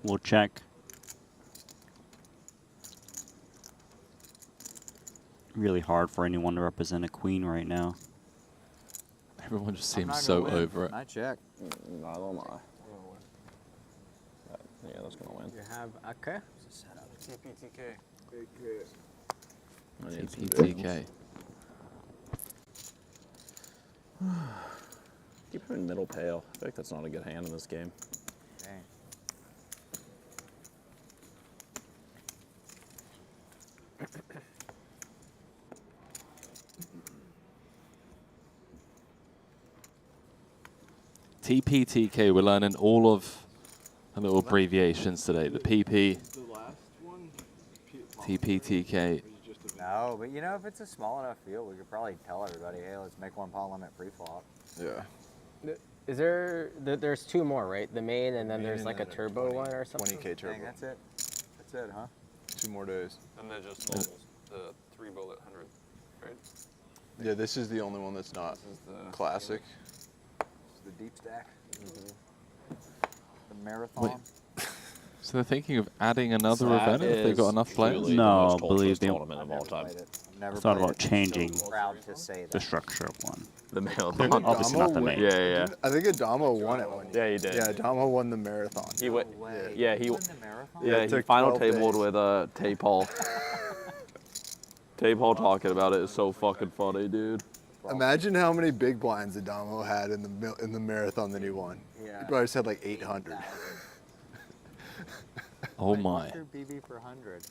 H: We'll check. Really hard for anyone to represent a queen right now.
B: Everyone just seems so over it.
N: I check.
M: Neither am I. Yeah, that's gonna win.
C: You have Ake?
O: TPTK.
B: TPTK.
M: Keep him in middle pale. I think that's not a good hand in this game.
N: Dang.
B: TPTK, we're learning all of the little abbreviations today. The PP,
I: The last one,
B: TPTK.
N: No, but you know, if it's a small enough field, we could probably tell everybody, hey, let's make one pot limit pre-flop.
I: Yeah.
C: Is there's two more, right? The main, and then there's
I: Main
C: like a
I: and then
C: turbo one or something?
I: 20K turbo.
N: Dang, that's it. That's it, huh?
I: 2 more days.
O: And then just normals, the 3-bullet 100, right?
I: Yeah, this is the only one that's not
O: This is the
I: classic.
N: It's the deep stack. The marathon.
B: So they're thinking of adding another event if they've got enough players?
M: truly the
H: No,
M: most
H: believe
M: torturous
H: me.
M: tournament of all time.
N: Never
H: Thought
N: played
H: about
N: it. I'm
H: changing
N: so proud to say
H: the
N: that.
H: structure of one.
M: The male.
H: Obviously not the main.
M: Yeah.
I: I think Adamo won it one year.
M: Yeah, he did.
I: Yeah, Adamo won the marathon.
M: He went.
N: Way.
M: Yeah, he.
N: won the marathon?
M: Yeah,
I: it
M: he
I: took
M: final
I: 12
M: tabled
I: days.
M: with Tape Hall. Tape Hall talking about it is so fucking funny, dude.
I: Imagine how many big blinds Adamo had in the marathon that he won.
N: Yeah.
I: He probably just had like 800.
B: Oh my.
N: BB for 100.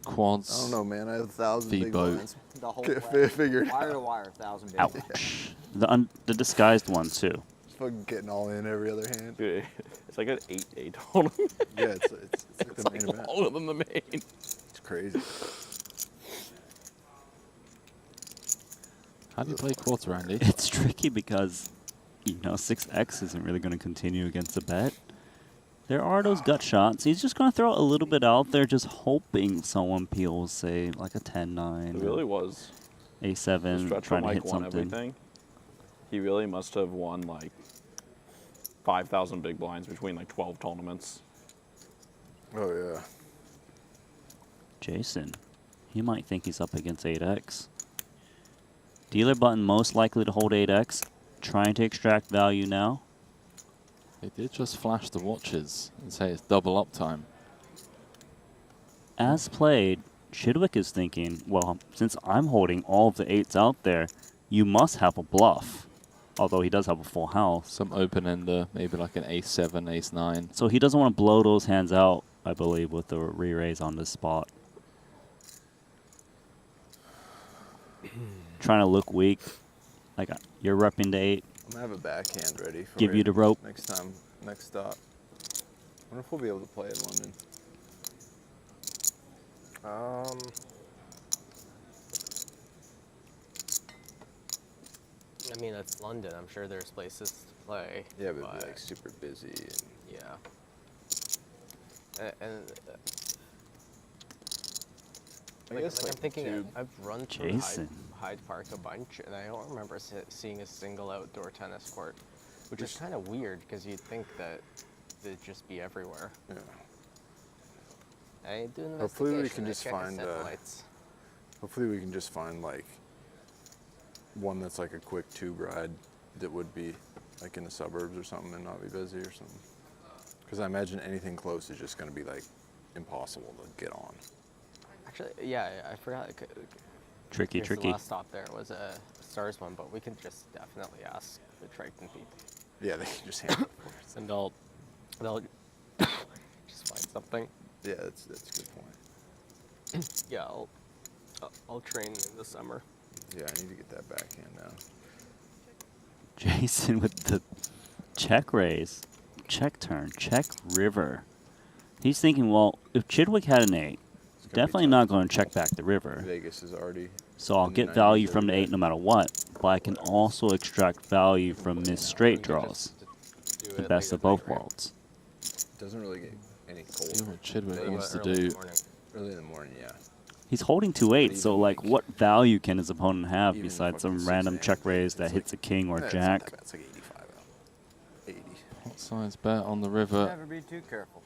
B: Quads.
I: I don't know, man. I have 1,000 big
B: V-boat.
I: blinds.
N: The whole
I: Figured
N: wire
I: out.
N: to wire, 1,000 BB.
H: Ouch. The disguised one, too.
I: Fucking getting all in every other hand.
M: Dude, it's like an 8-8 tournament.
I: Yeah, it's like the main event.
M: Longer than the main.
I: It's crazy.
B: How do you play quads, Randy?
H: It's tricky because You know, 6x isn't really going to continue against a bet. There are those gut shots. He's just going to throw a little bit out there, just hoping someone peels, say, like a 10-9.
M: It really was.
H: A7,
M: Stretch
H: trying to
M: Mike
H: hit
M: won
H: something.
M: everything. He really must have won like 5,000 big blinds between like 12 tournaments.
I: Oh, yeah.
H: Jason, he might think he's up against 8x. Dealer button most likely to hold 8x. Trying to extract value now.
B: They did just flash the watches and say it's double up time.
H: As played, Chidwick is thinking, well, since I'm holding all of the 8s out there, you must have a bluff. Although he does have a full house.
B: Some open-ender, maybe like an ace-7, ace-9.
H: So he doesn't want to blow those hands out, I believe, with the re-raise on this spot. Trying to look weak. Like, you're repping the 8.
I: I'm gonna have a backhand ready for
H: Give you the rope.
I: next time, next stop. I wonder if we'll be able to play in London.
C: I mean, it's London. I'm sure there's places to play.
I: Yeah, but it'd be like super busy. And
C: yeah.
I: I guess
C: I'm
I: like
C: thinking I've run through
H: Jason.
C: Hyde Park a bunch, and I don't remember seeing a single outdoor tennis court, which is kind of weird because you'd think that they'd just be everywhere.
I: Yeah.
C: I do an
I: Hopefully we
C: investigation,
I: can
C: I
I: just
C: check the
I: find.
C: satellites.
I: Hopefully we can just find like one that's like a quick tube ride that would be like in the suburbs or something and not be busy or something. Because I imagine anything close is just going to be like impossible to get on.
C: Actually, yeah, I forgot.
H: Tricky.
C: The last stop there was a Stars one, but we can just definitely ask the Triton people.
I: Yeah, they can just handle it for us.
C: And they'll just find something.
I: Yeah, that's a good point.
C: Yeah, I'll train in the summer.
I: Yeah, I need to get that backhand now.
H: Jason with the check raise, check turn, check river. He's thinking, well, if Chidwick had an 8, definitely not going to check back the river.
I: Vegas is already.
H: So I'll get value from the 8 no matter what, but I can also extract value from missed straight draws. The best of both worlds.
I: Doesn't really get any cold.
B: See what Chidwick
I: Maybe
B: wants to
I: early in
B: do.
I: the morning. Early in the morning, yeah.
H: He's holding 2-8, so like, what value can his opponent have
I: Even
H: besides some
I: fucking
H: random
I: 6
H: check
I: a.m.
H: raise that hits a king or
I: It's
H: jack?
I: not that bad. It's like 85 out. 80.
B: Hot size bet on the river.
N: Never be too careful.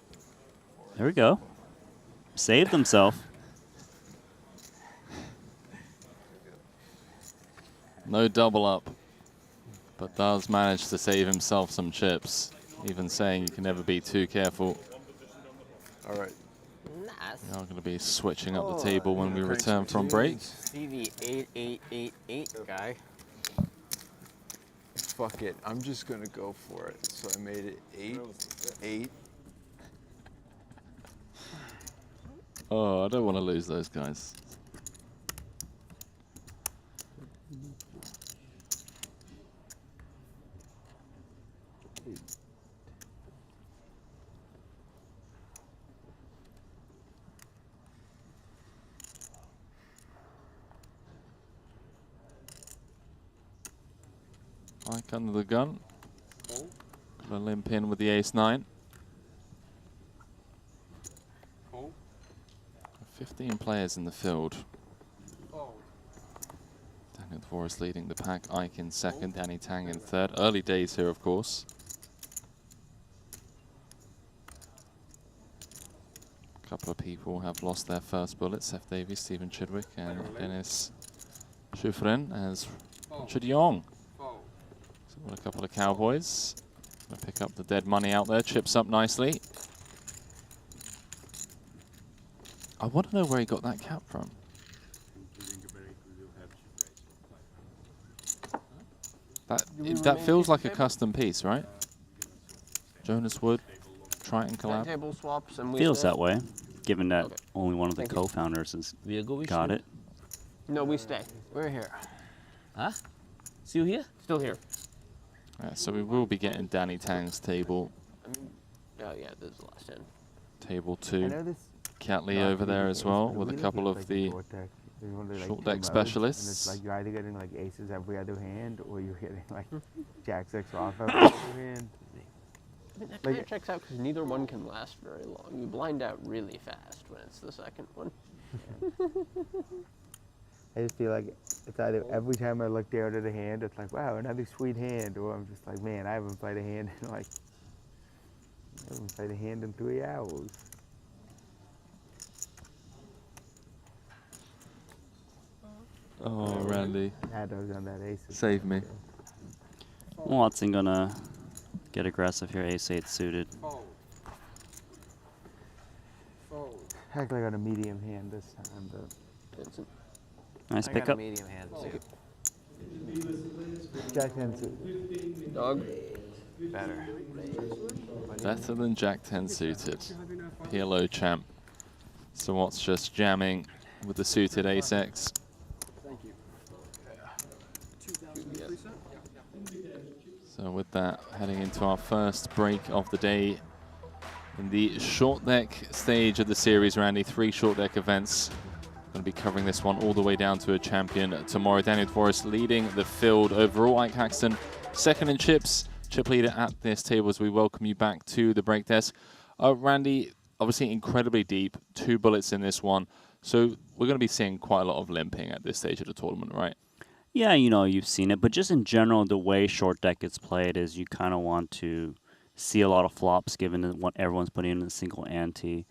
H: There we go. Saved himself.
B: No double up, but does manage to save himself some chips. Even saying you can never be too careful.
I: All right.
C: Nice.
B: We are going to be switching up the table when we return from break.
C: CV8888 guy.
I: Fuck it. I'm just going to go for it. So I made it 8.
B: Oh, I don't want to lose those guys. Mike under the gun. Gonna limp in with the ace-9. 15 players in the field. Daniel Dvorak leading the pack. Ike in second, Danny Tang in third. Early days here, of course. A couple of people have lost their first bullets. Seth Davies, Stephen Chidwick, and Dennis Schufren as Richard Young. So a couple of Cowboys. Gonna pick up the dead money out there. Chips up nicely. I want to know where he got that cap from. That feels like a custom piece, right? Jonas Wood, Triton collab.
C: Table swaps and we
H: Feels
C: stay?
H: that way, given that
C: Okay.
H: only one of the
C: Thank you.
H: co-founders has
L: We'll
H: got it.
C: No, we stay. We're here.
L: Huh? Still here?
C: Still here.
B: So we will be getting Danny Tang's table.
C: Oh yeah, this is the last end.
B: Table
D: I
B: 2.
D: know this.
B: Catley over there as well with a couple of the
D: There's only like
B: Short
D: two
B: deck
D: modes,
B: specialists.
D: And it's like you're either getting like aces every other hand, or you're getting like jack six off every other hand.
P: I mean, that kind of checks out because neither one can last very long. You blind out really fast when it's the second one.
D: I just feel like it's either every time I look down at a hand, it's like, wow, another sweet hand, or I'm just like, man, I haven't played a hand in like, I haven't played a hand in 3 hours.
B: Oh, Randy.
D: Shadows on that ace.
B: Save me.
H: Watson gonna get aggressive here, ace-8 suited.
D: Act like on a medium hand this time, but.
H: Nice
N: I got a
H: pickup.
N: medium hand too.
D: Jack 10 suited.
P: Dog.
N: Better.
B: Better than Jack 10 suited. PLO champ. So Watt's just jamming with the suited ace-X.
P: Thank you.
B: So with that, heading into our first break of the day in the short deck stage of the series, Randy. 3 short deck events. Going to be covering this one all the way down to a champion tomorrow. Daniel Forrest leading the field overall. Ike Haxton second in chips. Chip leader at this table as we welcome you back to the break desk. Randy, obviously incredibly deep. 2 bullets in this one. So we're going to be seeing quite a lot of limping at this stage of the tournament, right?
H: Yeah, you know, you've seen it, but just in general, the way short deck gets played is you kind of want to see a lot of flops given what everyone's putting in a single ante.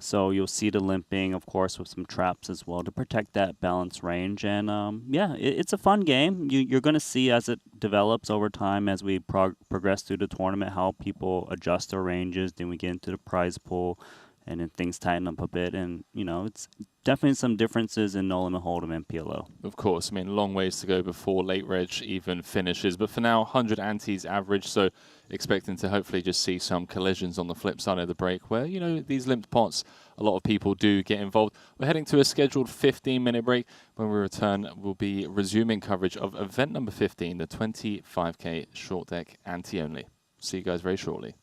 H: So you'll see the limping, of course, with some traps as well to protect that balance range. And yeah, it's a fun game. You're going to see as it develops over time, as we progress through the tournament, how people adjust their ranges. Then we get into the prize pool, and then things tighten up a bit. And, you know, it's definitely some differences in No Limit Hold'em and PLO.
B: Of course, I mean, long ways to go before late reg even finishes. But for now, 100 antes average, so expecting to hopefully just see some collisions on the flip side of the break where, you know, these limped pots, a lot of people do get involved. We're heading to a scheduled 15-minute break. When we return, we'll be resuming coverage of event number 15, the 25K short deck ante only. See you guys very shortly.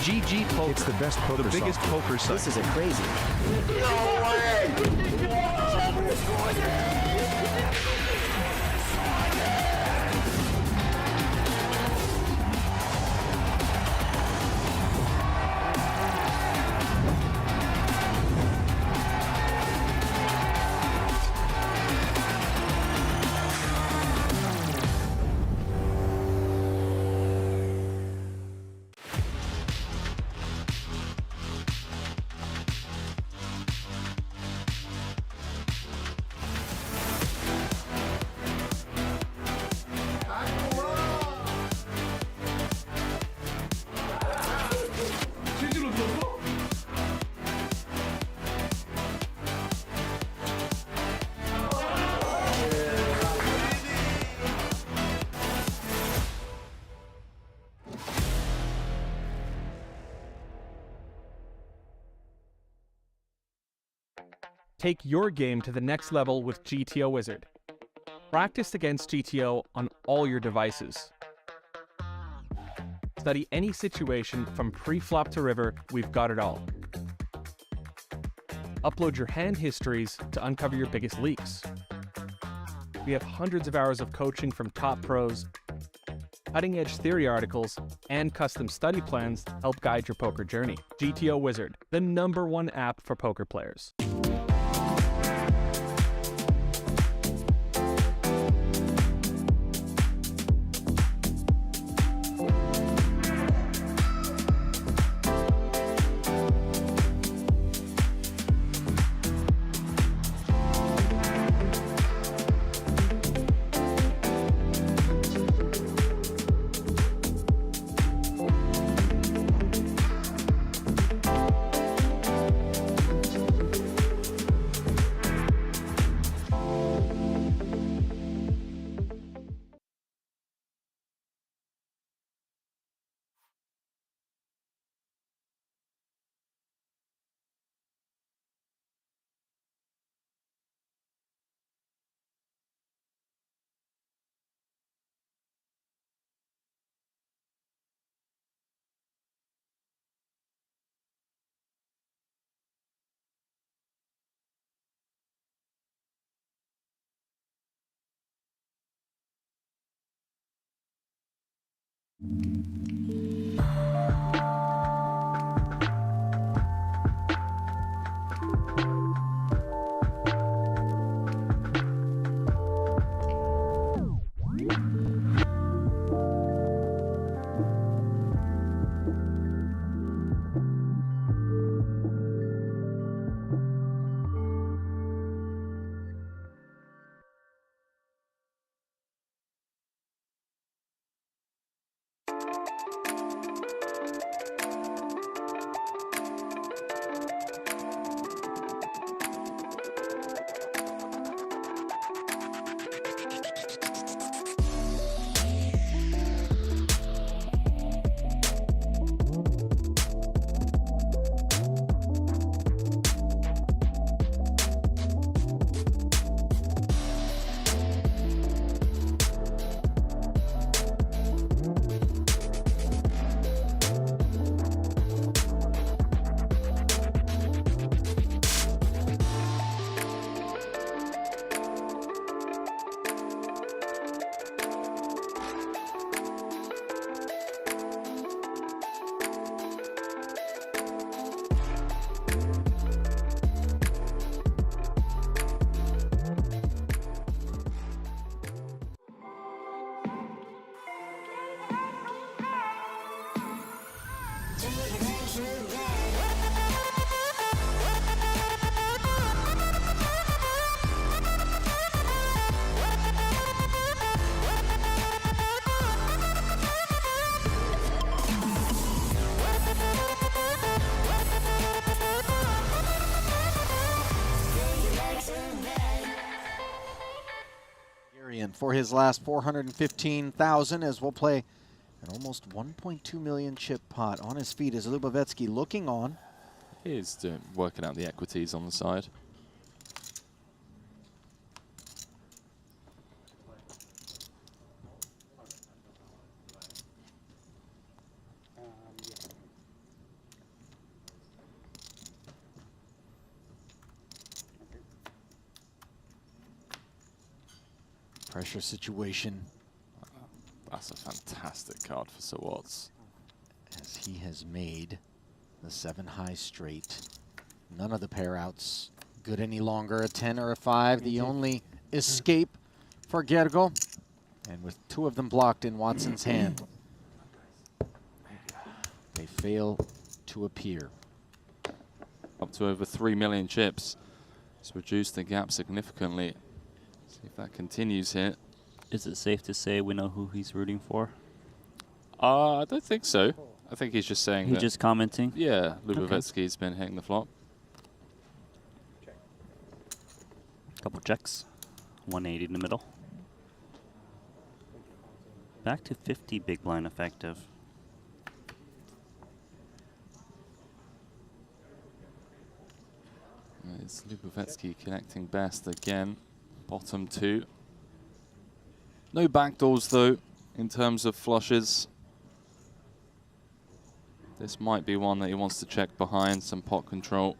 Q: GG Poker. It's the best poker. The biggest poker site. This is a crazy.
R: No way!
F: Take your game to the next level with GTO Wizard. Practice against GTO on all your devices. Study any situation from pre-flop to river, we've got it all. Upload your hand histories to uncover your biggest leaks. We have hundreds of hours of coaching from top pros, cutting-edge theory articles, and custom study plans to help guide your poker journey. GTO Wizard, the #1 app for poker players.
A: For his last 415,000, as we'll play an almost 1.2 million chip pot. On his feet is Lubovetsky looking on.
B: He's working out the equities on the side.
A: Pressure situation.
B: That's a fantastic card for Sir Watts.
A: As he has made the 7 high straight. None of the pair outs good any longer. A 10 or a 5, the only escape for Gergo. And with 2 of them blocked in Watson's hand, they fail to appear.
B: Up to over 3 million chips. It's reduced the gap significantly. See if that continues here.
H: Is it safe to say we know who he's rooting for?
B: I don't think so. I think he's just saying
H: He's
B: that.
H: just commenting?
B: Yeah, Lubovetsky's been hitting the flop.
H: Couple checks. 180 in the middle. Back to 50 big blind effective.
B: It's Lubovetsky connecting best again. Bottom 2. No backdoors though, in terms of flushes. This might be one that he wants to check behind, some pot control.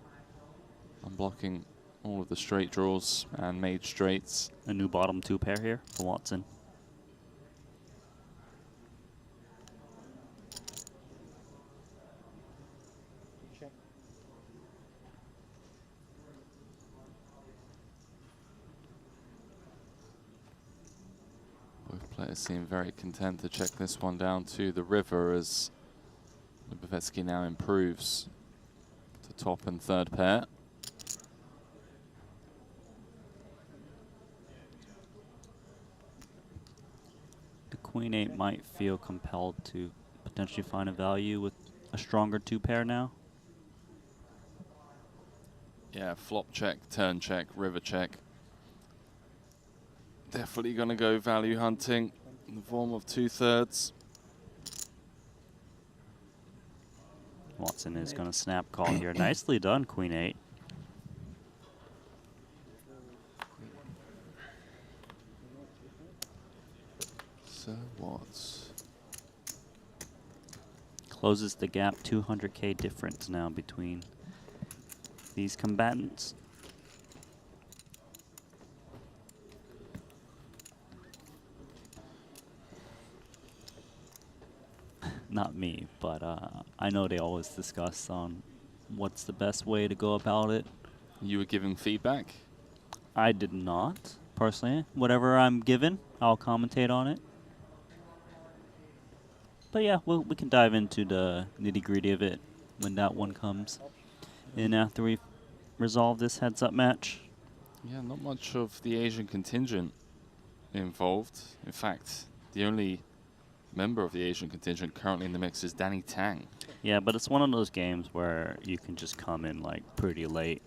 B: Unblocking all of the straight draws and made straights.
H: A new bottom 2 pair here for Watson.
B: Both players seem very content to check this one down to the river as Lubovetsky now improves to top and third pair.
H: The Queen 8 might feel compelled to potentially find a value with a stronger 2 pair now.
B: Yeah, flop check, turn check, river check. Definitely going to go value hunting in the form of 2/3.
H: Watson is going to snap call here. Nicely done, Queen 8.
B: Sir Watts.
H: Closes the gap, 200K difference now between these combatants. not me, but I know they always discuss on what's the best way to go about it.
B: You were giving feedback?
H: I did not, personally. Whatever I'm given, I'll commentate on it. But yeah, we can dive into the nitty-gritty of it when that one comes. And after we resolve this heads-up match.
B: Yeah, not much of the Asian contingent involved. In fact, the only member of the Asian contingent currently in the mix is Danny Tang.
H: Yeah, but it's one of those games where you can just come in like pretty late.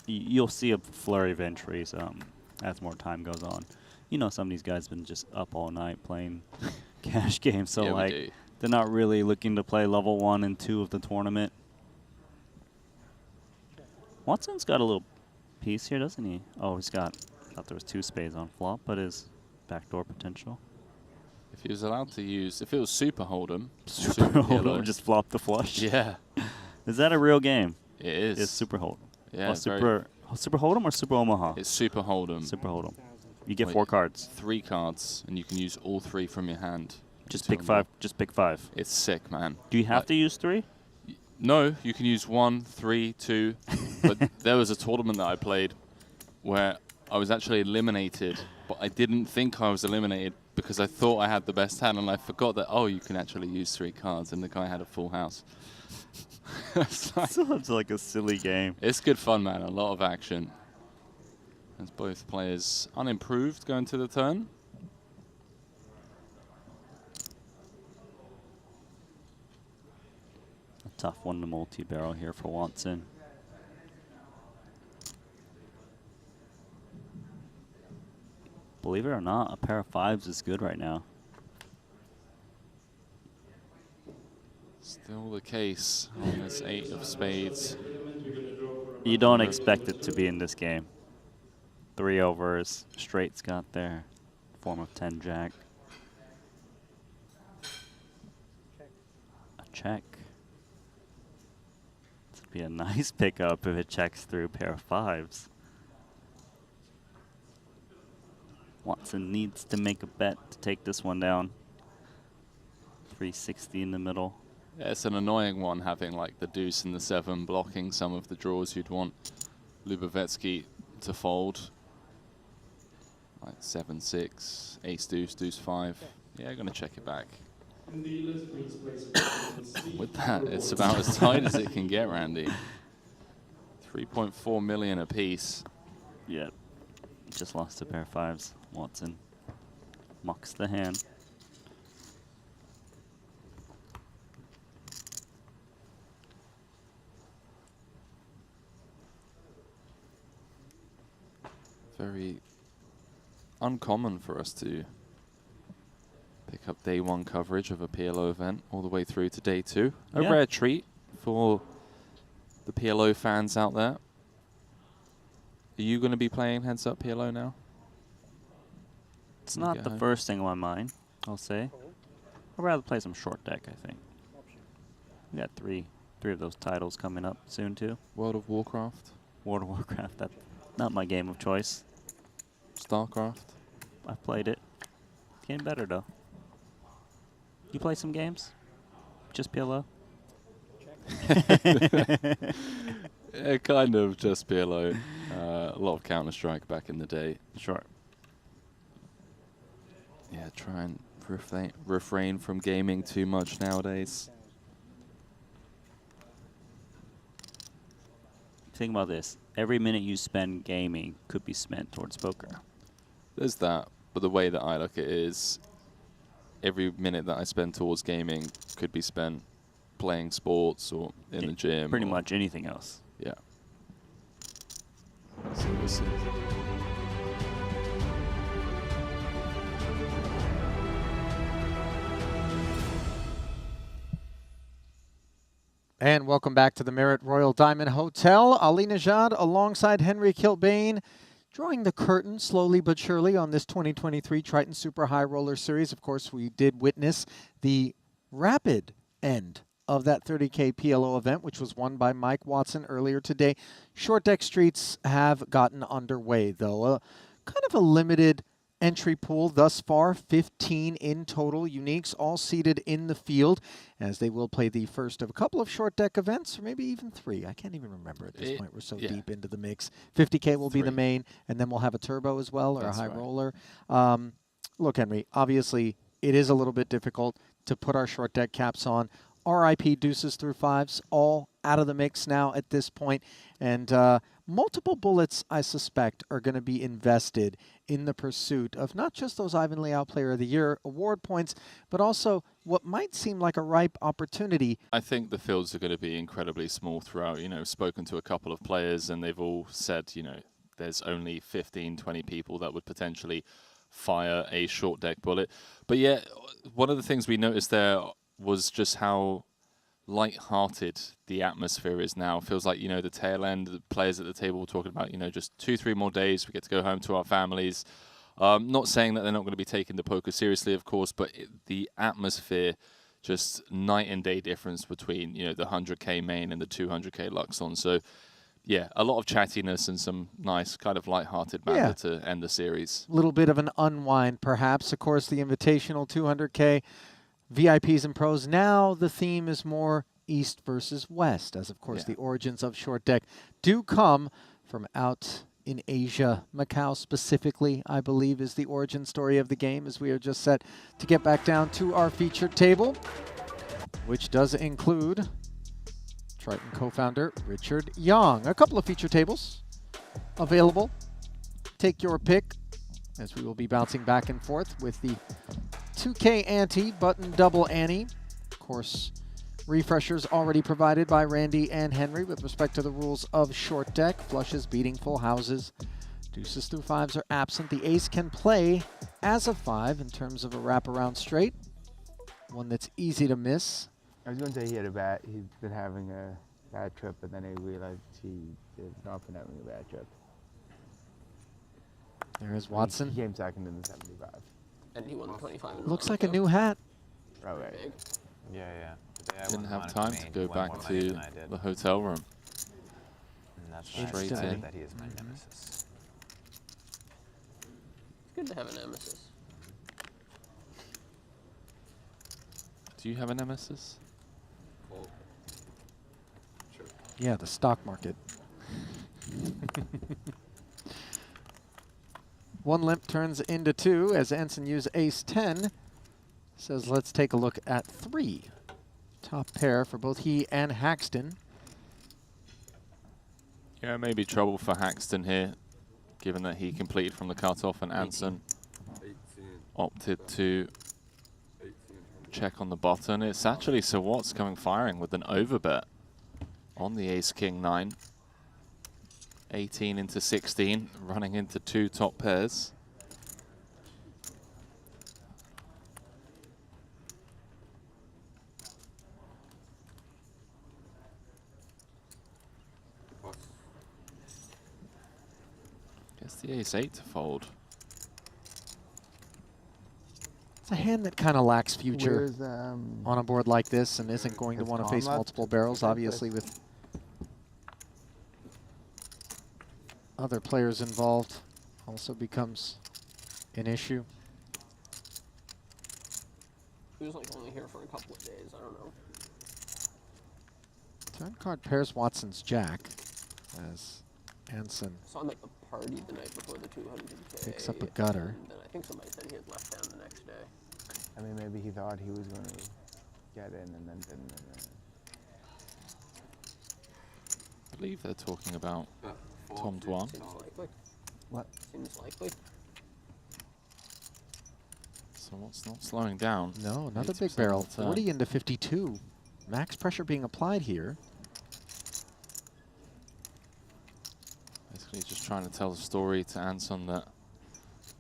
H: You'll see a flurry of entries as more time goes on. You know, some of these guys have been just up all night playing cash games, so
B: Yeah,
H: like they're not really looking to play level 1 and 2 of the tournament. Watson's got a little piece here, doesn't he? Oh, he's got, I thought there was 2 spades on flop, but his backdoor potential.
B: If he was allowed to use, if it was Super Hold'em,
H: Super Hold'em, just flop the flush.
B: Yeah.
H: Is that a real game?
B: It is.
H: It's Super Hold'em.
B: Yeah,
H: Super Hold'em or Super Omaha?
B: It's Super Hold'em.
H: Super Hold'em. You get 4 cards.
B: 3 cards, and you can use all 3 from your hand.
H: Just pick 5. Just pick 5.
B: It's sick, man.
H: Do you have to use 3?
B: No, you can use 1, 3, 2. But there was a tournament that I played where I was actually eliminated, but I didn't think I was eliminated because I thought I had the best hand, and I forgot that, oh, you can actually use 3 cards, and the guy had a full house.
H: Sounds like a silly game.
B: It's good fun, man. A lot of action. As both players unimproved going to the turn.
H: A tough one to multi-barrel here for Watson. Believe it or not, a pair of 5s is good right now.
B: Still the case on this 8 of spades.
H: You don't expect it to be in this game. 3 overs, straight's got there, form of 10 jack. A check. This would be a nice pickup if it checks through a pair of 5s. Watson needs to make a bet to take this one down. 360 in the middle.
B: Yeah, it's an annoying one having like the deuce and the 7 blocking some of the draws you'd want Lubovetsky to fold. Like 7, 6, ace deuce, deuce 5. Yeah, gonna check it back. With that, it's about as tight as it can get, Randy. 3.4 million apiece.
H: Yeah, just lost a pair of 5s. Watson mucks the hand.
B: Very uncommon for us to pick up day 1 coverage of a PLO event all the way through to day 2. A
H: Yeah.
B: rare treat for the PLO fans out there. Are you going to be playing Heads Up PLO now?
H: It's not the first thing on my mind, I'll say. I'd rather play some short deck, I think. We got three of those titles coming up soon, too.
B: World of Warcraft?
H: World of Warcraft, that's not my game of choice.
B: StarCraft?
H: I've played it. It's getting better, though. You play some games? Just PLO?
B: Yeah, kind of just PLO. A lot of Counter-Strike back in the day.
H: Sure.
B: Yeah, try and refrain from gaming too much nowadays.
H: Think about this. Every minute you spend gaming could be spent towards poker.
B: There's that, but the way that I look at it is every minute that I spend towards gaming could be spent playing sports or in the gym.
H: Pretty much anything else.
B: Yeah. So we'll see.
A: And welcome back to the Marriott Royal Diamond Hotel. Ali Nejad alongside Henry Kilbane, drawing the curtain slowly but surely on this 2023 Triton Super High Roller Series. Of course, we did witness the rapid end of that 30K PLO event, which was won by Mike Watson earlier today. Short deck streets have gotten underway, though. Kind of a limited entry pool thus far, 15 in total. Uniques all seated in the field, as they will play the first of a couple of short deck events, or maybe even 3. I can't even remember at this point. We're so deep into the mix. 50K will be the main, and then we'll have a turbo as well, or a high roller. Look, Henry, obviously it is a little bit difficult to put our short deck caps on. RIP deuces through 5s, all out of the mix now at this point. And multiple bullets, I suspect, are going to be invested in the pursuit of not just those Ivan Leal Player of the Year award points, but also what might seem like a ripe opportunity.
B: I think the fields are going to be incredibly small throughout. You know, spoken to a couple of players, and they've all said, you know, there's only 15, 20 people that would potentially fire a short deck bullet. But yeah, one of the things we noticed there was just how light-hearted the atmosphere is now. Feels like, you know, the tail end, the players at the table were talking about, you know, just 2-3 more days, we get to go home to our families. Not saying that they're not going to be taking the poker seriously, of course, but the atmosphere, just night and day difference between, you know, the 100K main and the 200K Luxon. So yeah, a lot of chattiness and some nice kind of light-hearted banter to end the series.
A: A little bit of an unwind, perhaps. Of course, the Invitational 200K VIPs and pros. Now the theme is more East versus West, as of course the origins of short deck do come from out in Asia. Macau specifically, I believe, is the origin story of the game, as we are just set to get back down to our featured table, which does include Triton co-founder Richard Young. A couple of feature tables available. Take your pick, as we will be bouncing back and forth with the 2K ante, button double ante. Of course, refreshers already provided by Randy and Henry with respect to the rules of short deck. Flushes beating full houses. Deuces through 5s are absent. The ace can play as a 5 in terms of a wraparound straight. One that's easy to miss.
D: I was going to say he's been having a bad trip, but then I realized he has not been having a bad trip.
A: There is Watson.
D: He came second in the 75.
P: And he won the 25.
A: Looks like a new hat.
D: Oh, right.
N: Yeah. Today I
B: Didn't
N: won
B: have
N: the
B: time
N: Monaco
B: to
N: main.
B: go
N: He won
B: back
N: more money
B: to
N: than I did.
B: the hotel room.
N: And that's why I
B: Straight
N: decided
B: in.
N: that he is my nemesis.
P: It's good to have a nemesis.
B: Do you have a nemesis?
O: Sure.
A: Yeah, the stock market. One limp turns into 2 as Ensign used ace-10. Says let's take a look at 3. Top pair for both he and Haxton.
B: Yeah, maybe trouble for Haxton here, given that he completed from the cutoff and Anson opted to check on the button. It's actually Sir Watts coming firing with an overbet on the ace-king 9. 18 into 16, running into 2 top pairs. Guess the ace-8 to fold.
A: It's a hand that kind of lacks future
D: Where's,
A: on a board like this and isn't going to want to face multiple barrels, obviously, with other players involved. Also becomes an issue.
P: He was like only here for a couple of days, I don't know.
A: Turn card pairs Watson's jack as Anson
P: I saw him at the party the night before the 200K.
A: picks up a gutter.
P: And then I think somebody said he had left town the next day.
D: I mean, maybe he thought he was going to get in and then didn't.
B: I believe they're talking about Tom Dwan.
P: Seems likely.
D: What?
P: Seems likely.
B: So what's not slowing down?
A: No, another
B: 80%
A: big barrel.
B: of the turn.
A: 40 into 52. Max pressure being applied here.
B: Basically just trying to tell the story to Anson that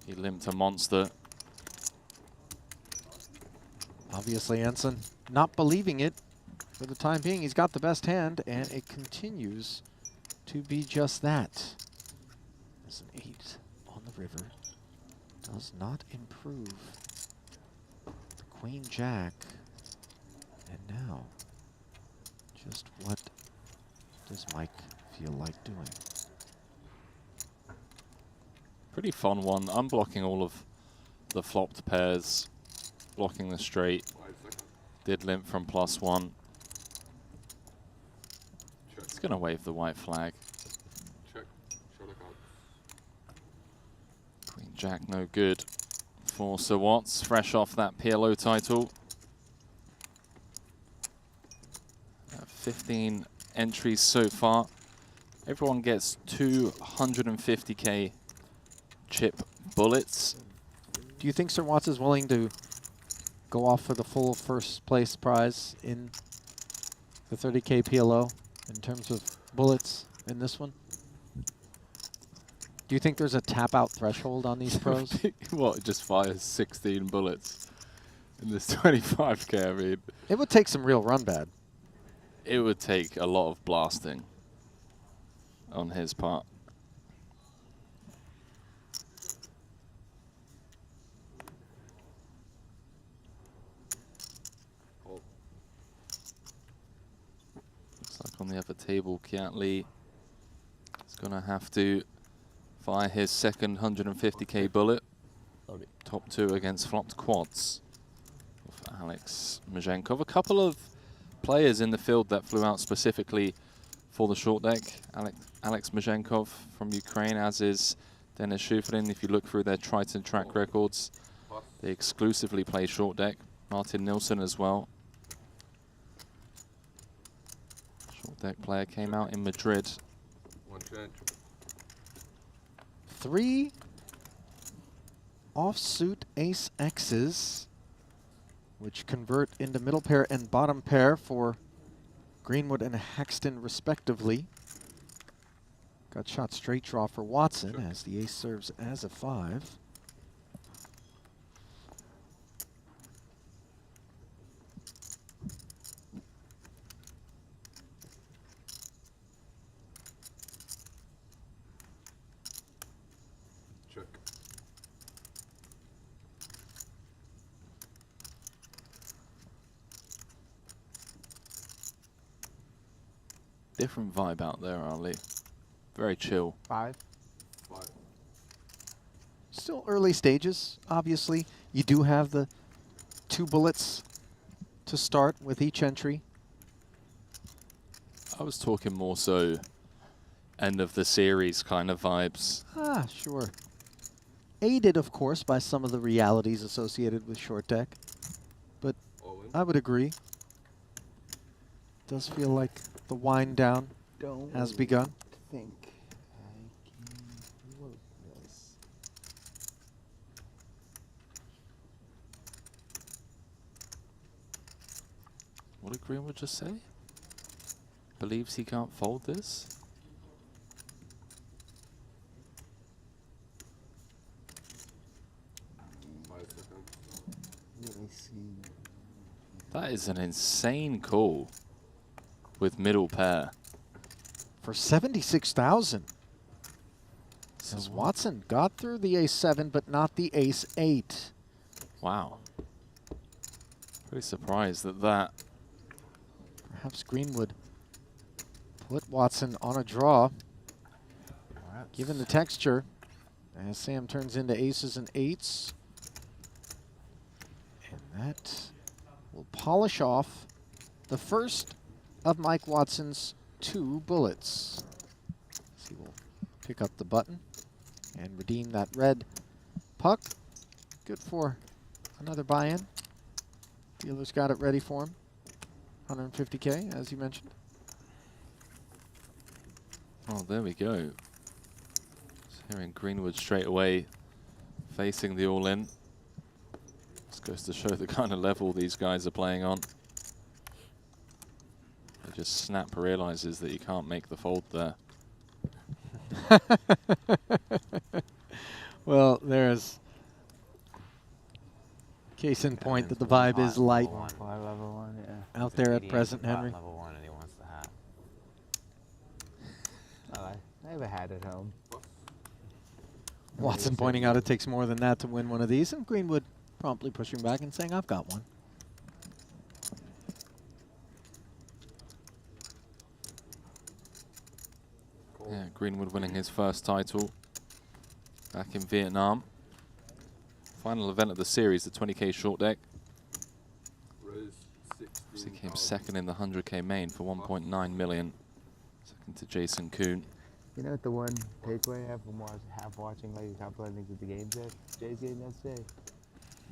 B: he limped a monster.
A: Obviously, Ensign not believing it for the time being. He's got the best hand, and it continues to be just that. As an 8 on the river does not improve. The Queen Jack. And now, just what does Mike feel like doing?
B: Pretty fun one, unblocking all of the flopped pairs, blocking the straight. Did limp from +1. He's going to wave the white flag. Queen Jack, no good for Sir Watts, fresh off that PLO title. 15 entries so far. Everyone gets 250k chip bullets.
A: Do you think Sir Watts is willing to go off for the full first place prize in the 30k PLO in terms of bullets in this one? Do you think there's a tap-out threshold on these pros?
B: What, it just fires 16 bullets in this 25k? I mean,
A: it would take some real run bad.
B: It would take a lot of blasting on his part. Looks like on the other table, Kiatley is going to have to fire his second 150k bullet. Top 2 against flopped quads for Alex Mazhenkov. A couple of players in the field that flew out specifically for the short deck. Alex Mazhenkov from Ukraine, as is Denis Shufrin. If you look through their Triton track records, they exclusively play short deck. Martin Nilsson as well. Short deck player, came out in Madrid.
A: 3 offsuit ace X's, which convert into middle pair and bottom pair for Greenwood and Hexton respectively. Got shot straight draw for Watson as the ace serves as a 5.
B: Different vibe out there, Ali. Very chill.
D: 5.
A: Still early stages, obviously. You do have the 2 bullets to start with each entry.
B: I was talking more so end of the series kind of vibes.
A: Ah, sure. Aided, of course, by some of the realities associated with short deck. But I would agree. Does feel like the wind down has begun.
D: Think I can work this.
B: What did Greenwood just say? Believes he can't fold this? That is an insane call with middle pair.
A: For 76,000. Says Watson got through the ace-7, but not the ace-8.
B: Wow. Pretty surprised at that.
A: Perhaps Greenwood put Watson on a draw, given the texture, as Sam turns into aces and 8s. And that will polish off the first of Mike Watson's 2 bullets. So he will pick up the button and redeem that red puck. Good for another buy-in. Dealer's got it ready for him. 150K, as you mentioned.
B: Oh, there we go. Just hearing Greenwood straight away facing the all-in. This goes to show the kind of level these guys are playing on. Just Snap realizes that he can't make the fold there.
A: Well, there's case in point that the vibe is light
D: Level 1, yeah.
A: out there at present, Henry.
N: Level 1 and he wants the hat.
D: I have a hat at home.
A: Watson pointing out it takes more than that to win one of these, and Greenwood promptly pushing back and saying, I've got one.
B: Yeah, Greenwood winning his first title back in Vietnam Final event of the series, the 20k short deck. He came second in the 100k main for 1.9 million. Second to Jason Kuhn.
D: You know what the one takeaway I have from half watching like a couple of things at the game set? Jay's game yesterday.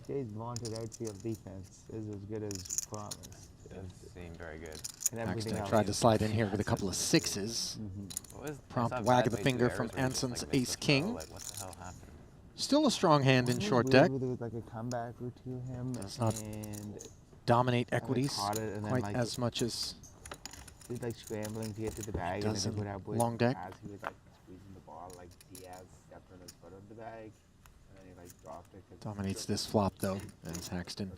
D: Jay's vaunted outfield defense is as good as promised.
S: It does seem very good.
D: And everything
A: Paxton
D: else.
A: tried to slide in here with a couple of sixes. Prompt wag of the finger from Anson's ace-king.
S: Like, what the hell happened?
A: Still a strong hand in short
D: Weird
A: deck.
D: where there was like a comeback route to him.
A: Does not
D: and
A: dominate
D: kinda
A: equities
D: caught it and then,
A: quite
D: like,
A: as much as
D: he was like scrambling to get to the bag,
A: does
D: and then
A: in
D: he put out
A: long deck.
D: As he was like squeezing the ball, like Diaz stepped on his foot on the bag, and then he like dropped it.
A: Dominates this flop though, as Haxton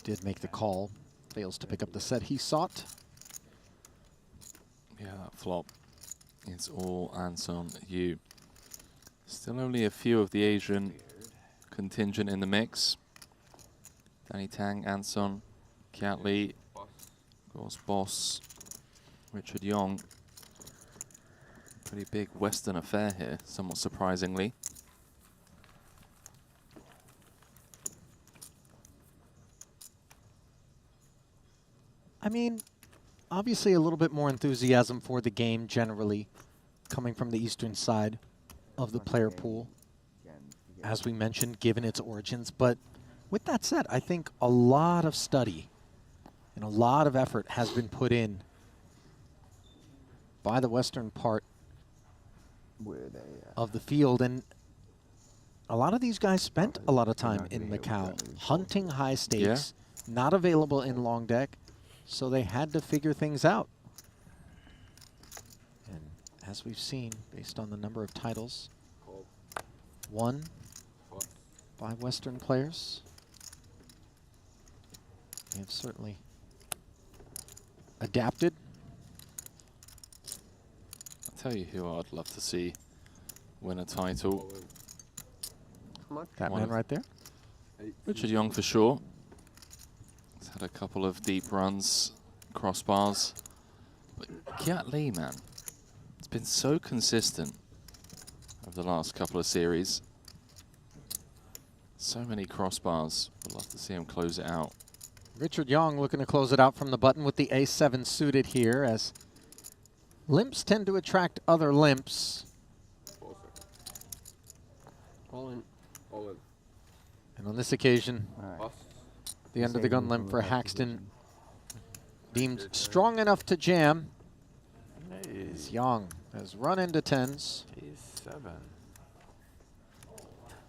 A: did make the call. Fails to pick up the set he sought.
B: Yeah, that flop. It's all Anson you. Still only a few of the Asian contingent in the mix. Danny Tang, Anson, Kiat Lee, of course Boss, Richard Yong. Pretty big Western affair here, somewhat surprisingly.
A: I mean, obviously a little bit more enthusiasm for the game generally coming from the eastern side of the player pool, as we mentioned, given its origins. But with that said, I think a lot of study and a lot of effort has been put in by the western part of the field. And a lot of these guys spent a lot of time in Macau hunting high stakes, not available in long deck. So they had to figure things out. And as we've seen, based on the number of titles won by Western players, they have certainly adapted.
B: I'll tell you who I'd love to see win a title.
A: That man right there?
B: Richard Yong for sure. He's had a couple of deep runs, crossbars. But Kiat Lee, man, it's been so consistent over the last couple of series. So many crossbars. I'd love to see him close it out.
A: Richard Yong looking to close it out from the button with the ace-7 suited here, as limps tend to attract other limps.
P: All in.
O: All in.
A: And on this occasion, the under the gun limp for Haxton deemed strong enough to jam. As Yong has run into 10s.
S: Ace-7.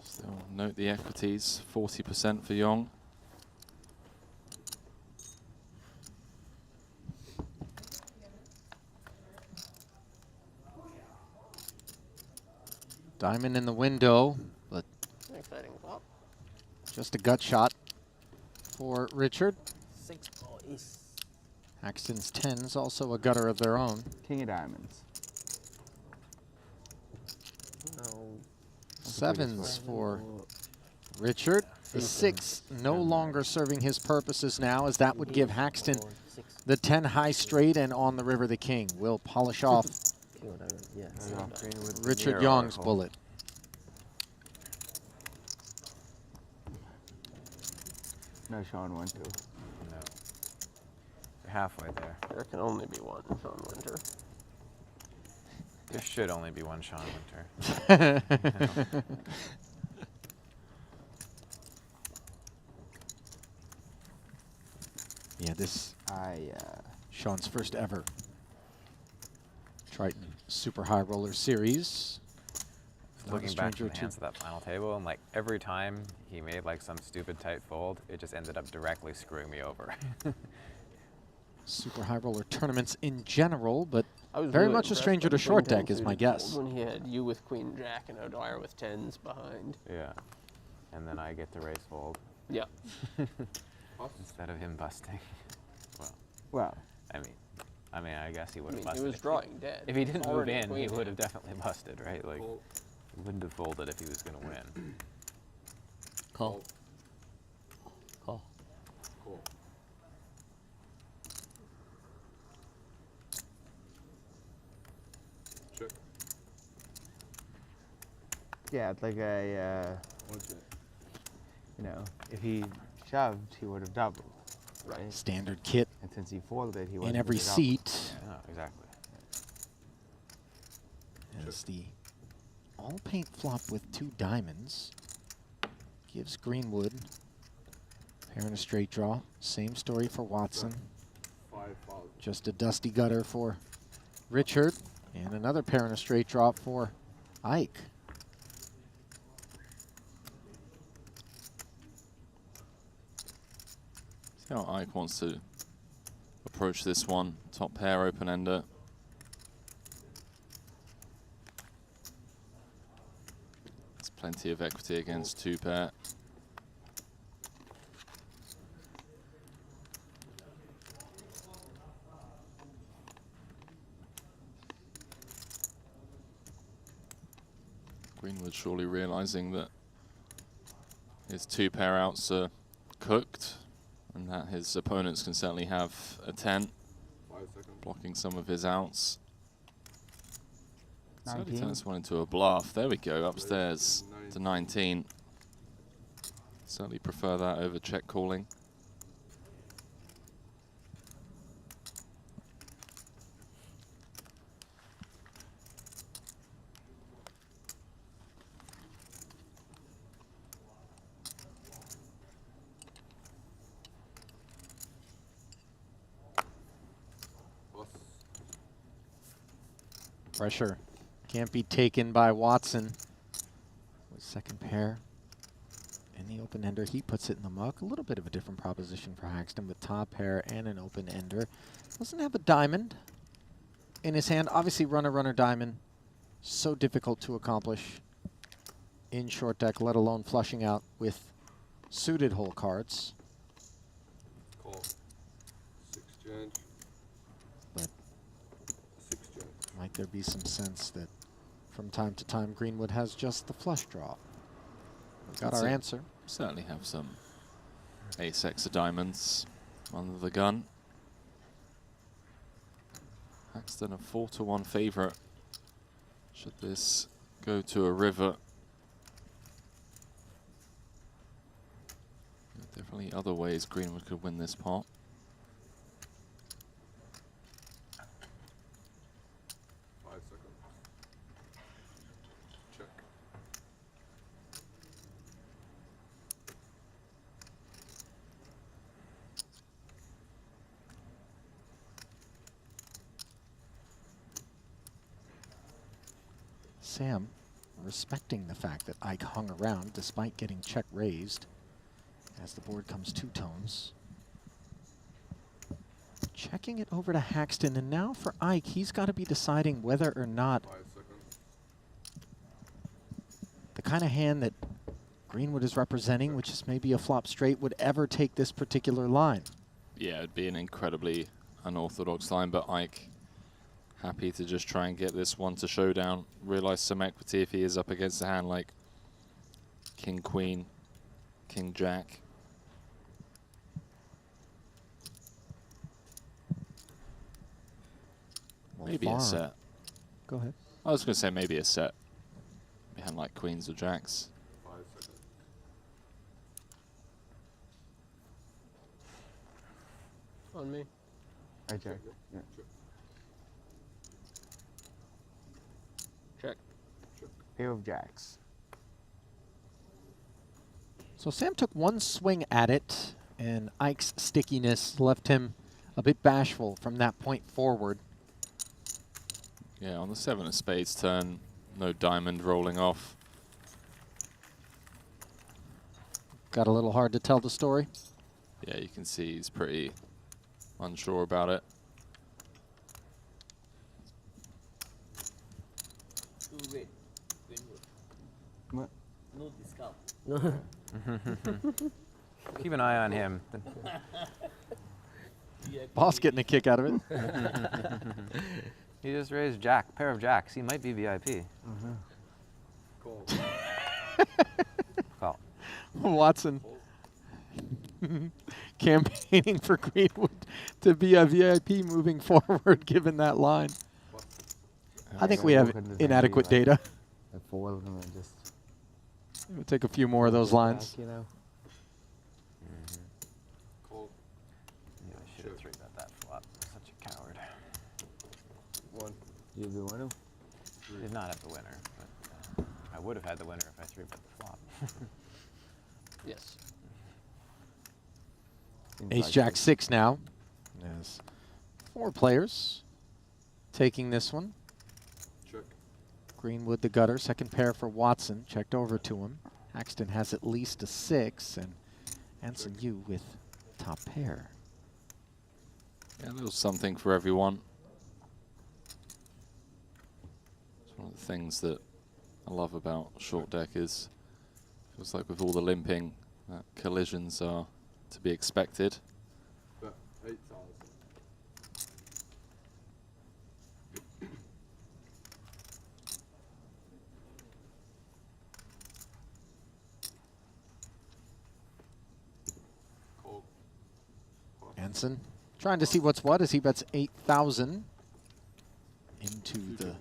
B: Still note the equities, 40% for Yong.
A: Diamond in the window, but
P: Exciting flop.
A: just a gut shot for Richard.
P: 6 boys.
A: Haxton's 10s, also a gutter of their own.
D: King of diamonds.
P: No.
A: 7s for Richard. The 6 no longer serving his purposes now, as that would give Haxton the 10 high straight, and on the river the king will polish off Richard Yong's bullet.
D: No, Sean won too.
S: No. You're halfway there.
P: There can only be one Sean Winter.
S: There should only be one Sean Winter.
A: Yeah, this Sean's first ever Triton Super High Roller Series.
S: Looking back to the hands of that final table, and like every time he made like some stupid tight fold, it just ended up directly screwing me over.
A: Super High Roller tournaments in general, but
P: I was
A: very
P: really
A: much a
P: impressed
A: stranger
P: by
A: to
P: the
A: short
P: Queen
A: deck
P: 10
A: is my
P: suited
A: guess.
P: fold when he had you with Queen Jack and O'Dwyer with 10s behind.
S: Yeah. And then I get to raise fold.
P: Yeah.
S: Instead of him busting.
D: Well.
S: I mean, I guess he would have
P: He
S: busted.
P: was drawing dead.
S: If he didn't move
P: Already a
S: in, he
P: queen.
S: would have definitely busted, right? Like, he wouldn't have folded if he was going to win.
L: Call. Call.
O: Cool. Check.
D: Yeah, it's like a.
O: What's it?
D: you know, if he shoved, he would have doubled. Right.
A: Standard kit.
D: And since he folded, he
A: in every seat.
S: Yeah, exactly.
A: As the all paint flop with 2 diamonds gives Greenwood pair and a straight draw. Same story for Watson. Just a dusty gutter for Richard, and another pair and a straight draw for Ike.
B: See how Ike wants to approach this one. Top pair, open-ender. There's plenty of equity against 2 pair. Greenwood surely realizing that his 2 pair outs are cooked and that his opponents can certainly have a 10, blocking some of his outs. Certainly turns this one into a bluff. There we go, upstairs to 19. Certainly prefer that over check calling.
A: Pressure can't be taken by Watson. With second pair and the open ender, he puts it in the muck. A little bit of a different proposition for Haxton with top pair and an open ender. Doesn't have a diamond in his hand. Obviously, runner diamond, so difficult to accomplish in short deck, let alone flushing out with suited hole cards.
O: Call. 6 change.
A: But
O: 6 change.
A: might there be some sense that from time to time Greenwood has just the flush draw? We've got our answer.
B: Certainly have some ace-X of diamonds under the gun. Haxton a 4-1 favorite. Should this go to a river? Definitely other ways Greenwood could win this pot.
A: Sam, respecting the fact that Ike hung around despite getting check raised as the board comes 2 tones. Checking it over to Haxton, and now for Ike, he's got to be deciding whether or not the kind of hand that Greenwood is representing, which is maybe a flop straight, would ever take this particular line.
B: Yeah, it'd be an incredibly unorthodox line, but Ike happy to just try and get this one to showdown. Realize some equity if he is up against a hand like King, Queen, King, Jack. Maybe a set.
A: Go ahead.
B: I was going to say maybe a set. We had like Queens or Jacks.
O: 5 seconds.
P: On me.
D: I check. Yeah.
P: Check.
D: Pair of jacks.
A: So Sam took one swing at it, and Ike's stickiness left him a bit bashful from that point forward.
B: Yeah, on the 7 of spades turn, no diamond rolling off.
A: Got a little hard to tell the story.
B: Yeah, you can see he's pretty unsure about it.
D: What?
L: No discount.
S: Keep an eye on him.
A: Boss getting a kick out of it.
S: He just raised Jack, pair of jacks. He might be VIP.
O: Call.
S: Call.
A: Watson campaigning for Greenwood to be a VIP moving forward, given that line. I think we have inadequate data.
D: I foiled them and just.
A: We'll take a few more of those lines.
D: Back, you know. You have the winner?
S: Did not have the winner, but I would have had the winner if I 3-bet the flop.
P: Yes.
A: Ace Jack 6 now. There's 4 players taking this one.
I: Check.
A: Greenwood the gutter, second pair for Watson, checked over to him. Axton has at least a 6, and Anson Yu with top pair.
B: Yeah, a little something for everyone. It's one of the things that I love about short deck is, feels like with all the limping, that collisions are to be expected.
I: Bet 8,000.
A: Anson trying to see what's what as he bets 8,000 into the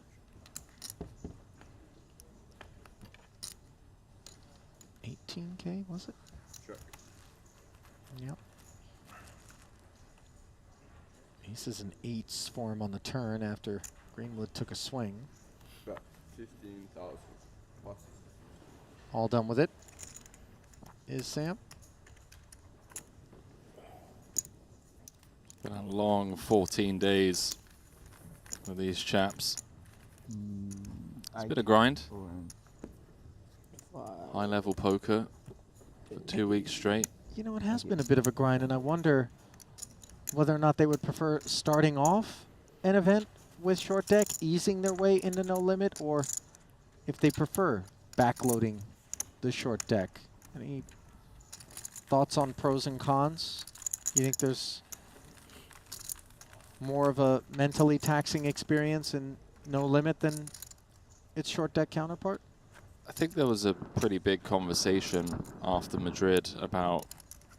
A: $18K, was it?
I: Check.
A: Yep. Aces and 8s for him on the turn after Greenwood took a swing.
I: Bet 15,000 plus.
A: All done with it. Is Sam?
B: Been a long 14 days for these chaps. It's been a grind. High level poker for 2 weeks straight.
A: You know, it has been a bit of a grind, and I wonder whether or not they would prefer starting off an event with short deck, easing their way into no limit, or if they prefer backloading the short deck. Any thoughts on pros and cons? You think there's more of a mentally taxing experience in no limit than its short deck counterpart?
B: I think there was a pretty big conversation after Madrid about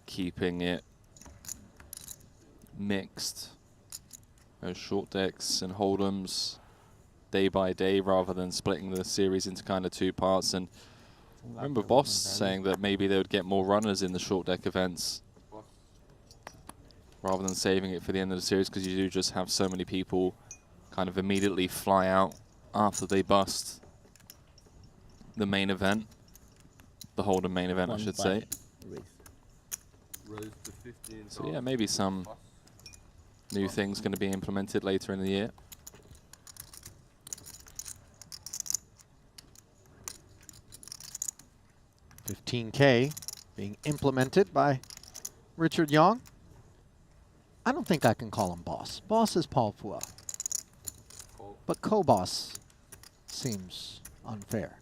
B: keeping it mixed. Those short decks and hold'ems day by day rather than splitting the series into kind of 2 parts. And I remember Boss saying that maybe they would get more runners in the short deck events rather than saving it for the end of the series, because you do just have so many people kind of immediately fly out after they bust the main event, the Hold'em main event, I should say.
I: Raise to 15,000.
B: So yeah, maybe some new things going to be implemented later in the year.
A: $15K being implemented by Richard Young. I don't think I can call him boss. Boss is Paul Pua. But co-boss seems unfair.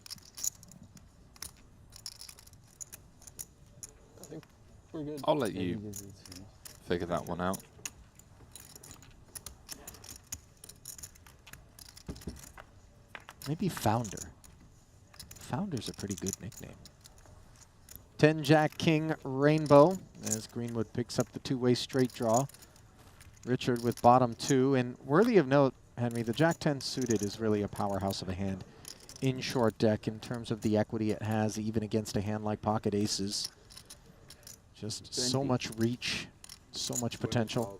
P: I think we're good.
B: I'll let you figure that one out.
A: Maybe Founder. Founder's a pretty good nickname. 10 Jack King Rainbow as Greenwood picks up the 2-way straight draw. Richard with bottom 2, and worthy of note, Henry, the Jack 10 suited is really a powerhouse of a hand in short deck in terms of the equity it has even against a hand like pocket aces. Just so much reach, so much potential.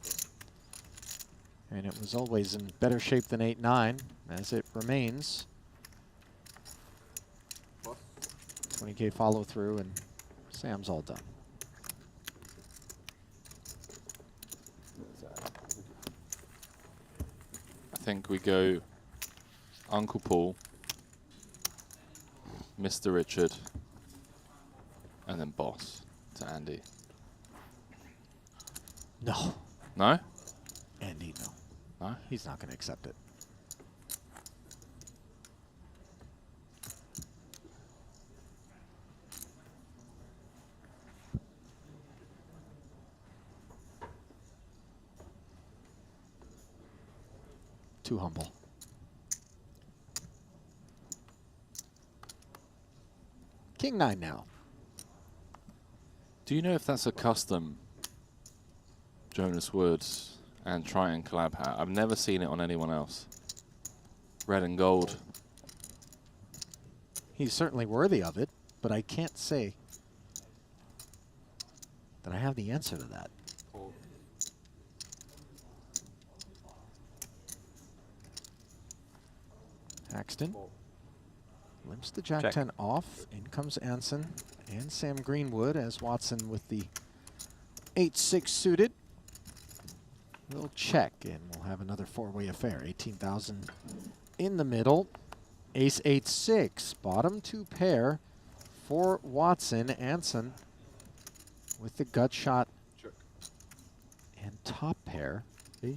A: And it was always in better shape than 8-9 as it remains. 20K follow through, and Sam's all done.
B: I think we go Uncle Paul, Mr. Richard, and then Boss to Andy.
A: No.
B: No?
A: Andy, no.
B: No?
A: He's not going to accept it. Too humble. King 9 now.
B: Do you know if that's a custom Jonas Woods and Triton collab hat? I've never seen it on anyone else. Red and gold.
A: He's certainly worthy of it, but I can't say that I have the answer to that. Paxton limps the Jack
S: Check.
A: 10 off. In comes Anson and Sam Greenwood as Watson with the 8-6 suited. We'll check and we'll have another four-way affair. 18,000 in the middle. Ace 8-6, bottom two pair for Watson. Anson with the gut shot and top pair.
B: Yeah,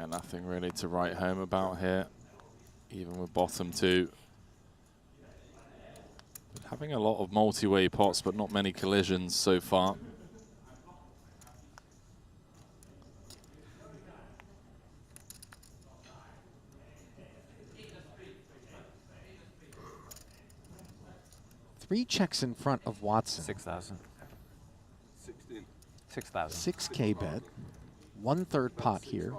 B: nothing really to write home about here, even with bottom two. Having a lot of multi-way pots, but not many collisions so far.
A: Three checks in front of Watson.
S: 6,000.
O: 16.
S: 6,000.
A: 6K bet. 1/3 pot here.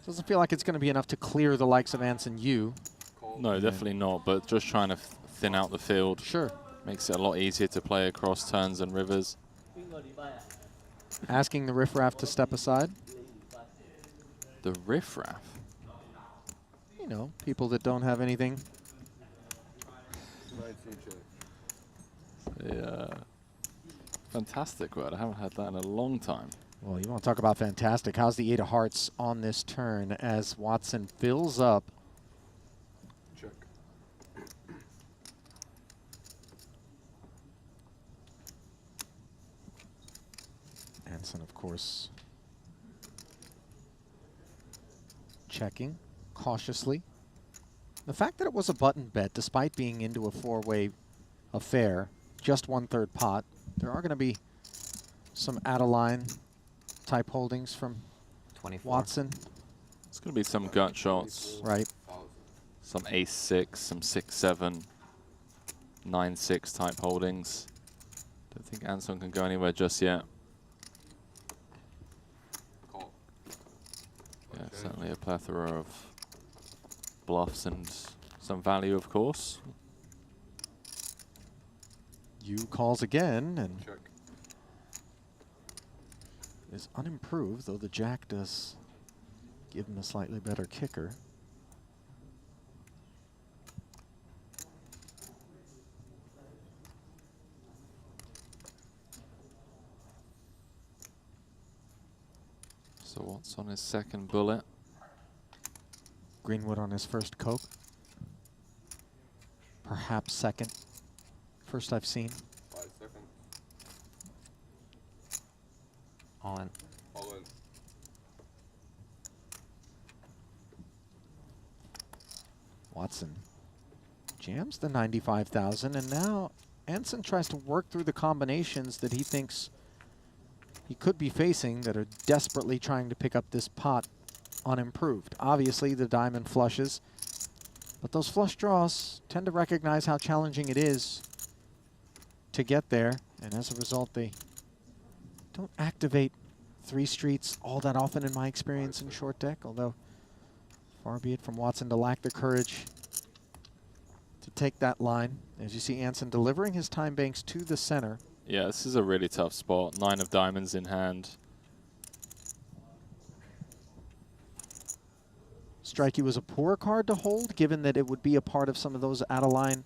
A: Doesn't feel like it's going to be enough to clear the likes of Anson Yu.
B: No, definitely not, but just trying to thin out the field.
A: Sure.
B: Makes it a lot easier to play across turns and rivers.
A: Asking the riffraff to step aside.
B: The riffraff?
A: You know, people that don't have anything.
B: Yeah. Fantastic word. I haven't had that in a long time.
A: Well, you want to talk about fantastic. How's the 8 of hearts on this turn as Watson fills up?
O: Check.
A: Anson, of course, checking cautiously. The fact that it was a button bet, despite being into a four-way affair, just 1/3 pot, there are going to be some out-of-line type holdings from
S: 24.
A: Watson.
B: It's going to be some gut shots.
A: Right.
B: Some ace-6, some 6-7, 9-6 type holdings. Don't think Anson can go anywhere just yet. Yeah, certainly a plethora of bluffs and some value, of course.
A: Yu calls again and is unimproved, though the jack does give him a slightly better kicker.
B: So what's on his second bullet?
A: Greenwood on his first Coke. Perhaps second. First I've seen.
O: 5 seconds.
S: All in.
O: All in.
A: Watson jams the 95,000, and now Anson tries to work through the combinations that he thinks he could be facing that are desperately trying to pick up this pot unimproved. Obviously, the diamond flushes, but those flush draws tend to recognize how challenging it is to get there, and as a result, they don't activate 3 streets all that often in my experience in short deck, although far be it from Watson to lack the courage to take that line. As you see Anson delivering his time banks to the center.
B: Yeah, this is a really tough spot. 9 of diamonds in hand.
A: Strikey was a poor card to hold, given that it would be a part of some of those out-of-line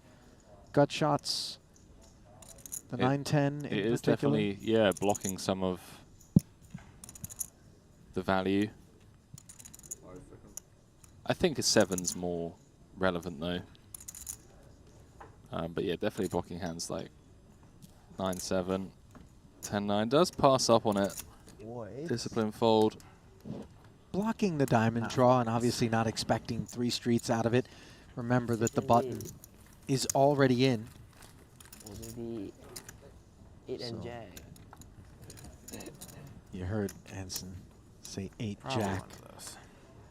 A: gut shots. The 9-10
B: It is definitely, yeah, blocking some of the value.
O: 5 seconds.
B: I think a 7's more relevant, though. But yeah, definitely blocking hands like 9-7, 10-9. Does pass up on it. Discipline fold.
A: Blocking the diamond draw and obviously not expecting 3 streets out of it. Remember that the button is already in.
P: Already 8 and
A: So-
P: jack.
A: You heard Anson say 8
S: Probably
A: jack.
S: one of those.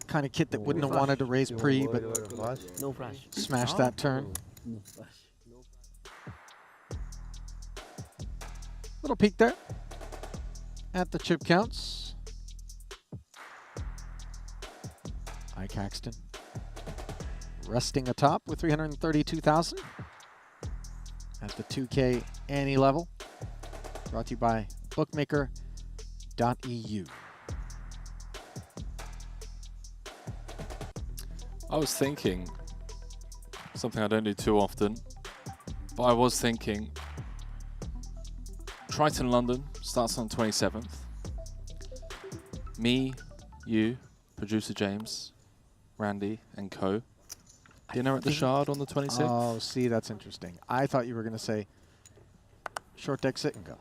A: Kind of kit that wouldn't have wanted to raise pre, but
P: No flash.
A: smashed that turn.
P: No flash.
A: Little peek there at the chip counts. Ike Haxton resting atop with 332,000 at the 2K ante level. Brought to you by bookmaker.eu.
B: I was thinking something I don't do too often, but I was thinking Triton London starts on the 27th. Me, you, producer James, Randy, and co. Dinner at the Shard on the 26th.
A: Oh, see, that's interesting. I thought you were going to say short deck sit and go.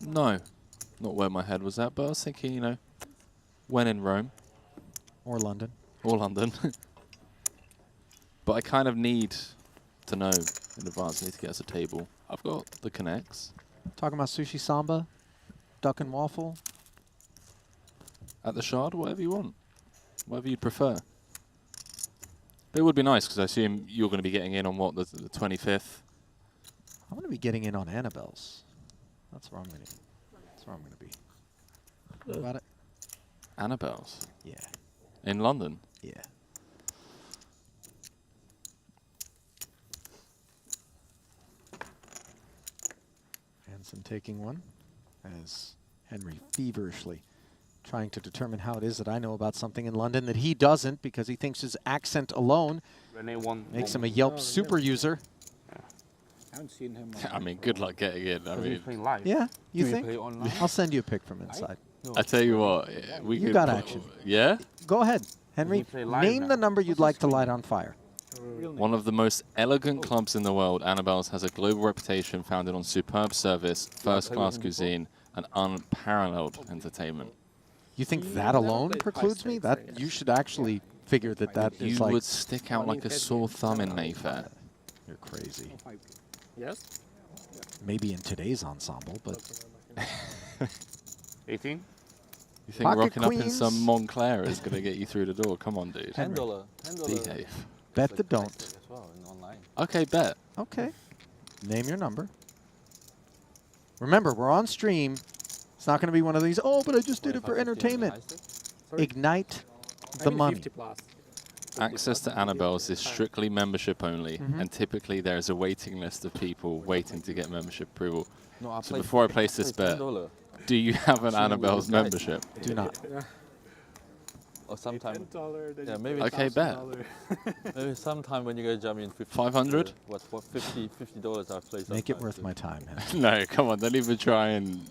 B: No, not where my head was at, but I was thinking, you know, when in Rome.
A: Or London.
B: Or London. But I kind of need to know in advance. I need to get us a table. I've got the connects.
A: Talking about sushi samba, duck and waffle.
B: At the Shard, whatever you want. Whatever you'd prefer. But it would be nice, because I assume you're going to be getting in on, what, the 25th?
A: I'm going to be getting in on Annabelle's. That's where I'm going to be. That's where I'm going to be. What about it?
B: Annabelle's?
A: Yeah.
B: In London?
A: Yeah. Hansen taking one as Henry feverishly trying to determine how it is that I know about something in London that he doesn't, because he thinks his accent alone makes him a Yelp super user.
K: I haven't seen him.
B: I mean, good luck getting in. I mean,
A: Yeah, you think? I'll send you a pic from inside.
B: I tell you what, we
A: You
B: could
A: got
B: put-
A: action.
B: Yeah?
A: Go ahead, Henry. Name the number you'd like to light on fire.
B: One of the most elegant clubs in the world, Annabelle's has a global reputation founded on superb service, first-class cuisine, and unparalleled entertainment.
A: You think that alone precludes me? That you should actually figure that that is
B: You
A: like.
B: would stick out like a sore thumb in Mayfair.
A: You're crazy.
K: Yes?
A: Maybe in today's ensemble, but
K: 18?
B: You think
A: Pocket
B: rocking up in
A: queens.
B: some Montclair is going to get you through the door? Come on, dude.
O: $10.
B: Behave.
A: bet the don't.
O: As well, in online.
B: Okay, bet.
A: Okay. Name your number. Remember, we're on stream. It's not going to be one of these, oh, but I just did it for entertainment. Ignite the money.
B: Access to Annabelle's is strictly membership only,
A: Mhm.
B: and typically there is a waiting list of people waiting to get membership approval.
O: No, I
B: So
O: played-
B: before I place this bet,
O: $10.
B: do you have an
O: Sure,
B: Annabelle's
O: with guys.
B: membership?
A: Do not.
O: Or sometime.
K: $10, then
O: Yeah,
K: you
O: maybe.
K: pay
B: Okay, bet.
K: $1,000.
O: Maybe sometime when you guys jump in 50.
B: 500?
O: What $50 I'll play.
A: Make it
O: sometime
A: worth
O: too.
A: my time.
B: No, come on, don't even try and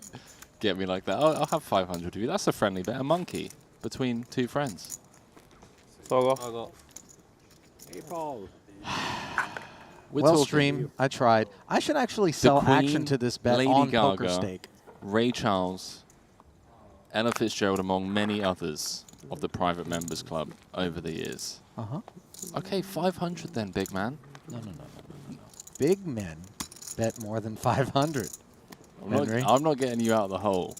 B: get me like that. I'll have 500 of you. That's a friendly bet. A monkey between two friends.
O: Sogo.
B: We're
A: Well,
B: talking
A: stream, I tried. I should actually
B: the
A: sell
B: Queen,
A: action to this bet
B: Lady
A: on
B: Gaga,
A: Poker Stake.
B: Ray Charles, Ella Fitzgerald, among many others of the private members club over the years.
A: Uh-huh.
B: Okay, 500 then, big man.
A: No. Big men bet more than 500. Henry.
B: I'm not getting you out of the hole.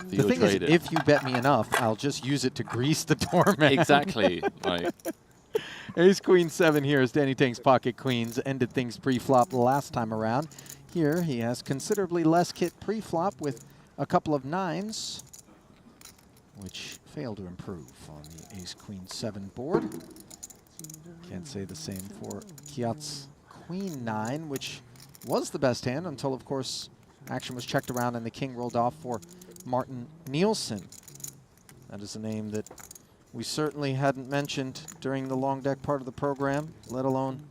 A: The
B: You're
A: thing is,
B: traded.
A: if you bet me enough, I'll just use it to grease the doormat.
B: Exactly. Like,
A: Ace Queen 7 here as Danny Tank's pocket queens ended things pre-flop last time around. Here he has considerably less kit pre-flop with a couple of 9s, which failed to improve on the Ace Queen 7 board. Can't say the same for Kiat's Queen 9, which was the best hand until, of course, action was checked around and the king rolled off for Martin Nielsen. That is a name that we certainly hadn't mentioned during the long deck part of the program, let alone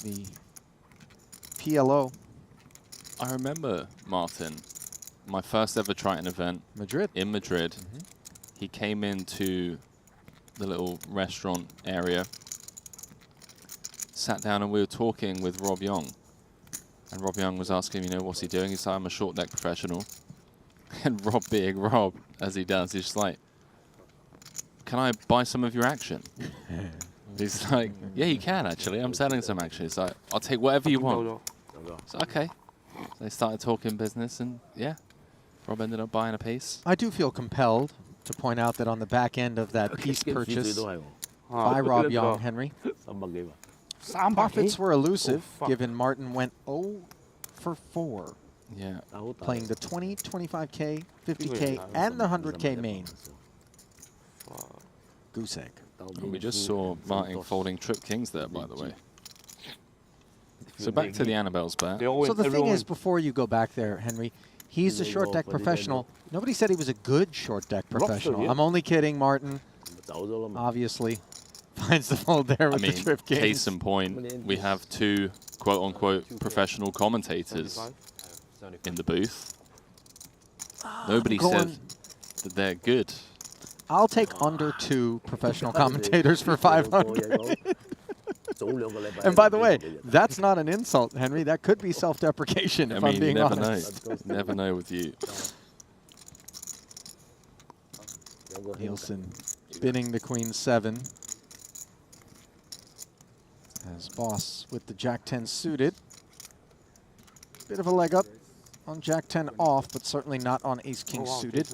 A: the PLO.
B: I remember, Martin, my first ever Triton event.
A: Madrid.
B: In Madrid. He came into the little restaurant area, sat down and we were talking with Rob Young. And Rob Young was asking, you know, what's he doing? He said, I'm a short deck professional. And Rob, being Rob, as he does, he's just like, can I buy some of your action? He's like, yeah, you can actually. I'm selling some action. He's like, I'll take whatever you want. So, okay. So they started talking business and yeah, Rob ended up buying a piece.
A: I do feel compelled to point out that on the back end of that piece purchase by Rob Young, Henry, profits were elusive, given Martin went 0 for 4.
B: Yeah.
A: Playing the 20, 25K, 50K, and the 100K main. Goose egg.
B: And we just saw Martin folding trip kings there, by the way. So back to the Annabelle's bet.
A: So the thing is, before you go back there, Henry, he's a short deck professional. Nobody said he was a good short deck professional. I'm only kidding, Martin. obviously finds the fold there with
B: I mean,
A: the trip kings.
B: case in point, we have two quote-unquote professional commentators in the booth. Nobody said that they're good.
A: I'll take under 2 professional commentators for 500. And by the way, that's not an insult, Henry. That could be self-deprecation, if I'm being honest.
B: Never know with you.
A: Nielsen spinning the queen 7. As Boss with the Jack 10 suited. Bit of a leg up on Jack 10 off, but certainly not on Ace King suited.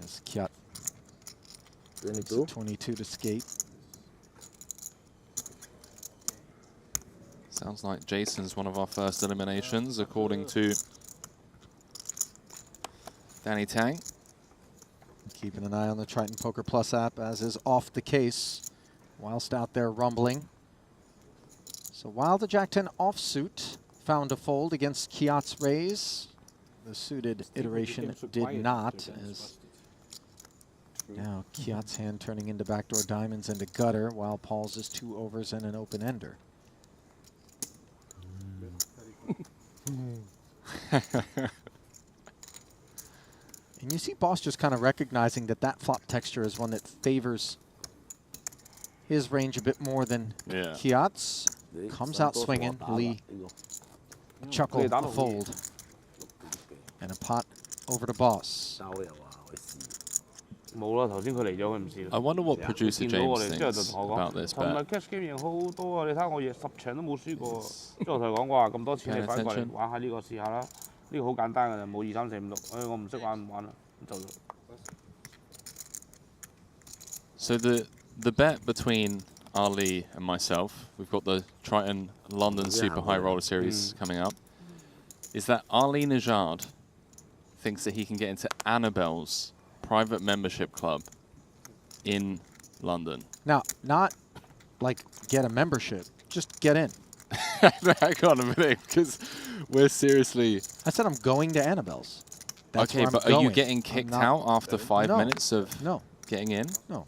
A: As Kiat 22 to skate.
B: Sounds like Jason's one of our first eliminations, according to Danny Tang.
A: Keeping an eye on the Triton Poker Plus app, as is off the case, whilst out there rumbling. So while the Jack 10 offsuit found a fold against Kiat's raise, the suited iteration did not, as now Kiat's hand turning into backdoor diamonds and a gutter, while Paul's is 2 overs and an open ender. And you see Boss just kind of recognizing that that flop texture is one that favors his range a bit more than Kiat's. Comes out swinging. Lee chuckle a fold. And a pot over to Boss.
B: I wonder what producer James thinks about this bet. So the bet between Ali and myself, we've got the Triton London Super High Roller Series coming up, is that Ali Najad thinks that he can get into Annabelle's private membership club in London.
A: Now, not like get a membership, just get in.
B: Hang on a minute, because we're seriously...
A: I said I'm going to Annabelle's. That's
B: okay, but are you getting kicked out after 5 minutes of getting in?
A: No.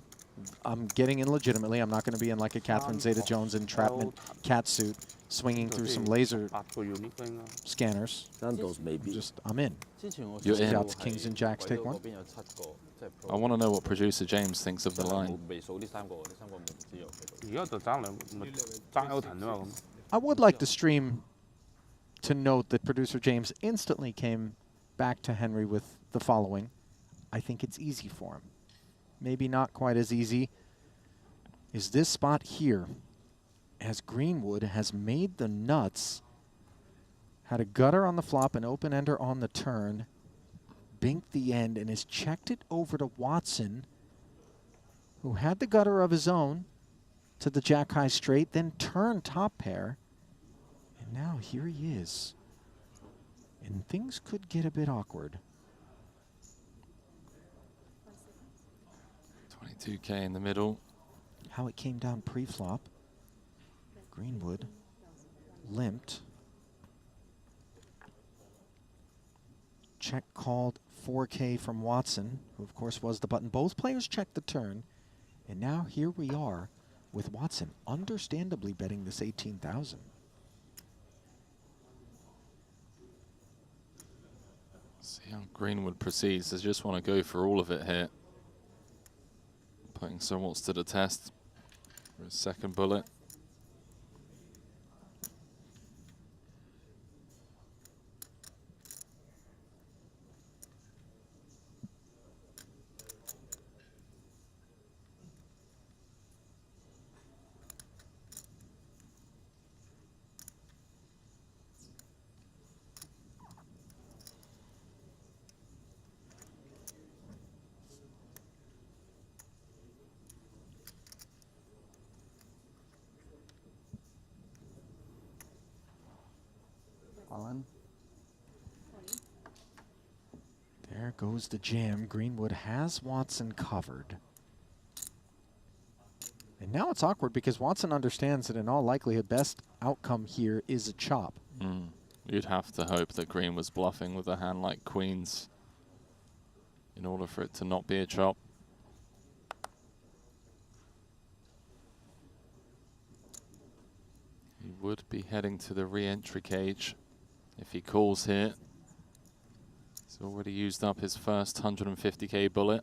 A: I'm getting in legitimately. I'm not going to be in like a Catherine Zeta-Jones entrapment cat suit, swinging through some laser scanners. I'm in.
B: You're in.
A: Shots, kings and jacks, take one.
B: I want to know what producer James thinks of the line.
A: I would like the stream to note that producer James instantly came back to Henry with the following. I think it's easy for him. Maybe not quite as easy is this spot here, as Greenwood has made the nuts, had a gutter on the flop, an open ender on the turn, binked the end, and has checked it over to Watson, who had the gutter of his own to the jack high straight, then turned top pair, and now here he is. And things could get a bit awkward.
B: 22K in the middle.
A: How it came down pre-flop. Greenwood limped. Check called 4K from Watson, who of course was the button. Both players checked the turn. And now here we are with Watson understandably betting this 18,000.
B: See how Greenwood proceeds. They just want to go for all of it here. Putting so much to the test for his second bullet.
A: There goes the jam. Greenwood has Watson covered. And now it's awkward because Watson understands that in all likelihood, best outcome here is a chop.
B: You'd have to hope that Green was bluffing with a hand like Queens in order for it to not be a chop. would be heading to the re-entry cage if he calls here. He's already used up his first 150k bullet.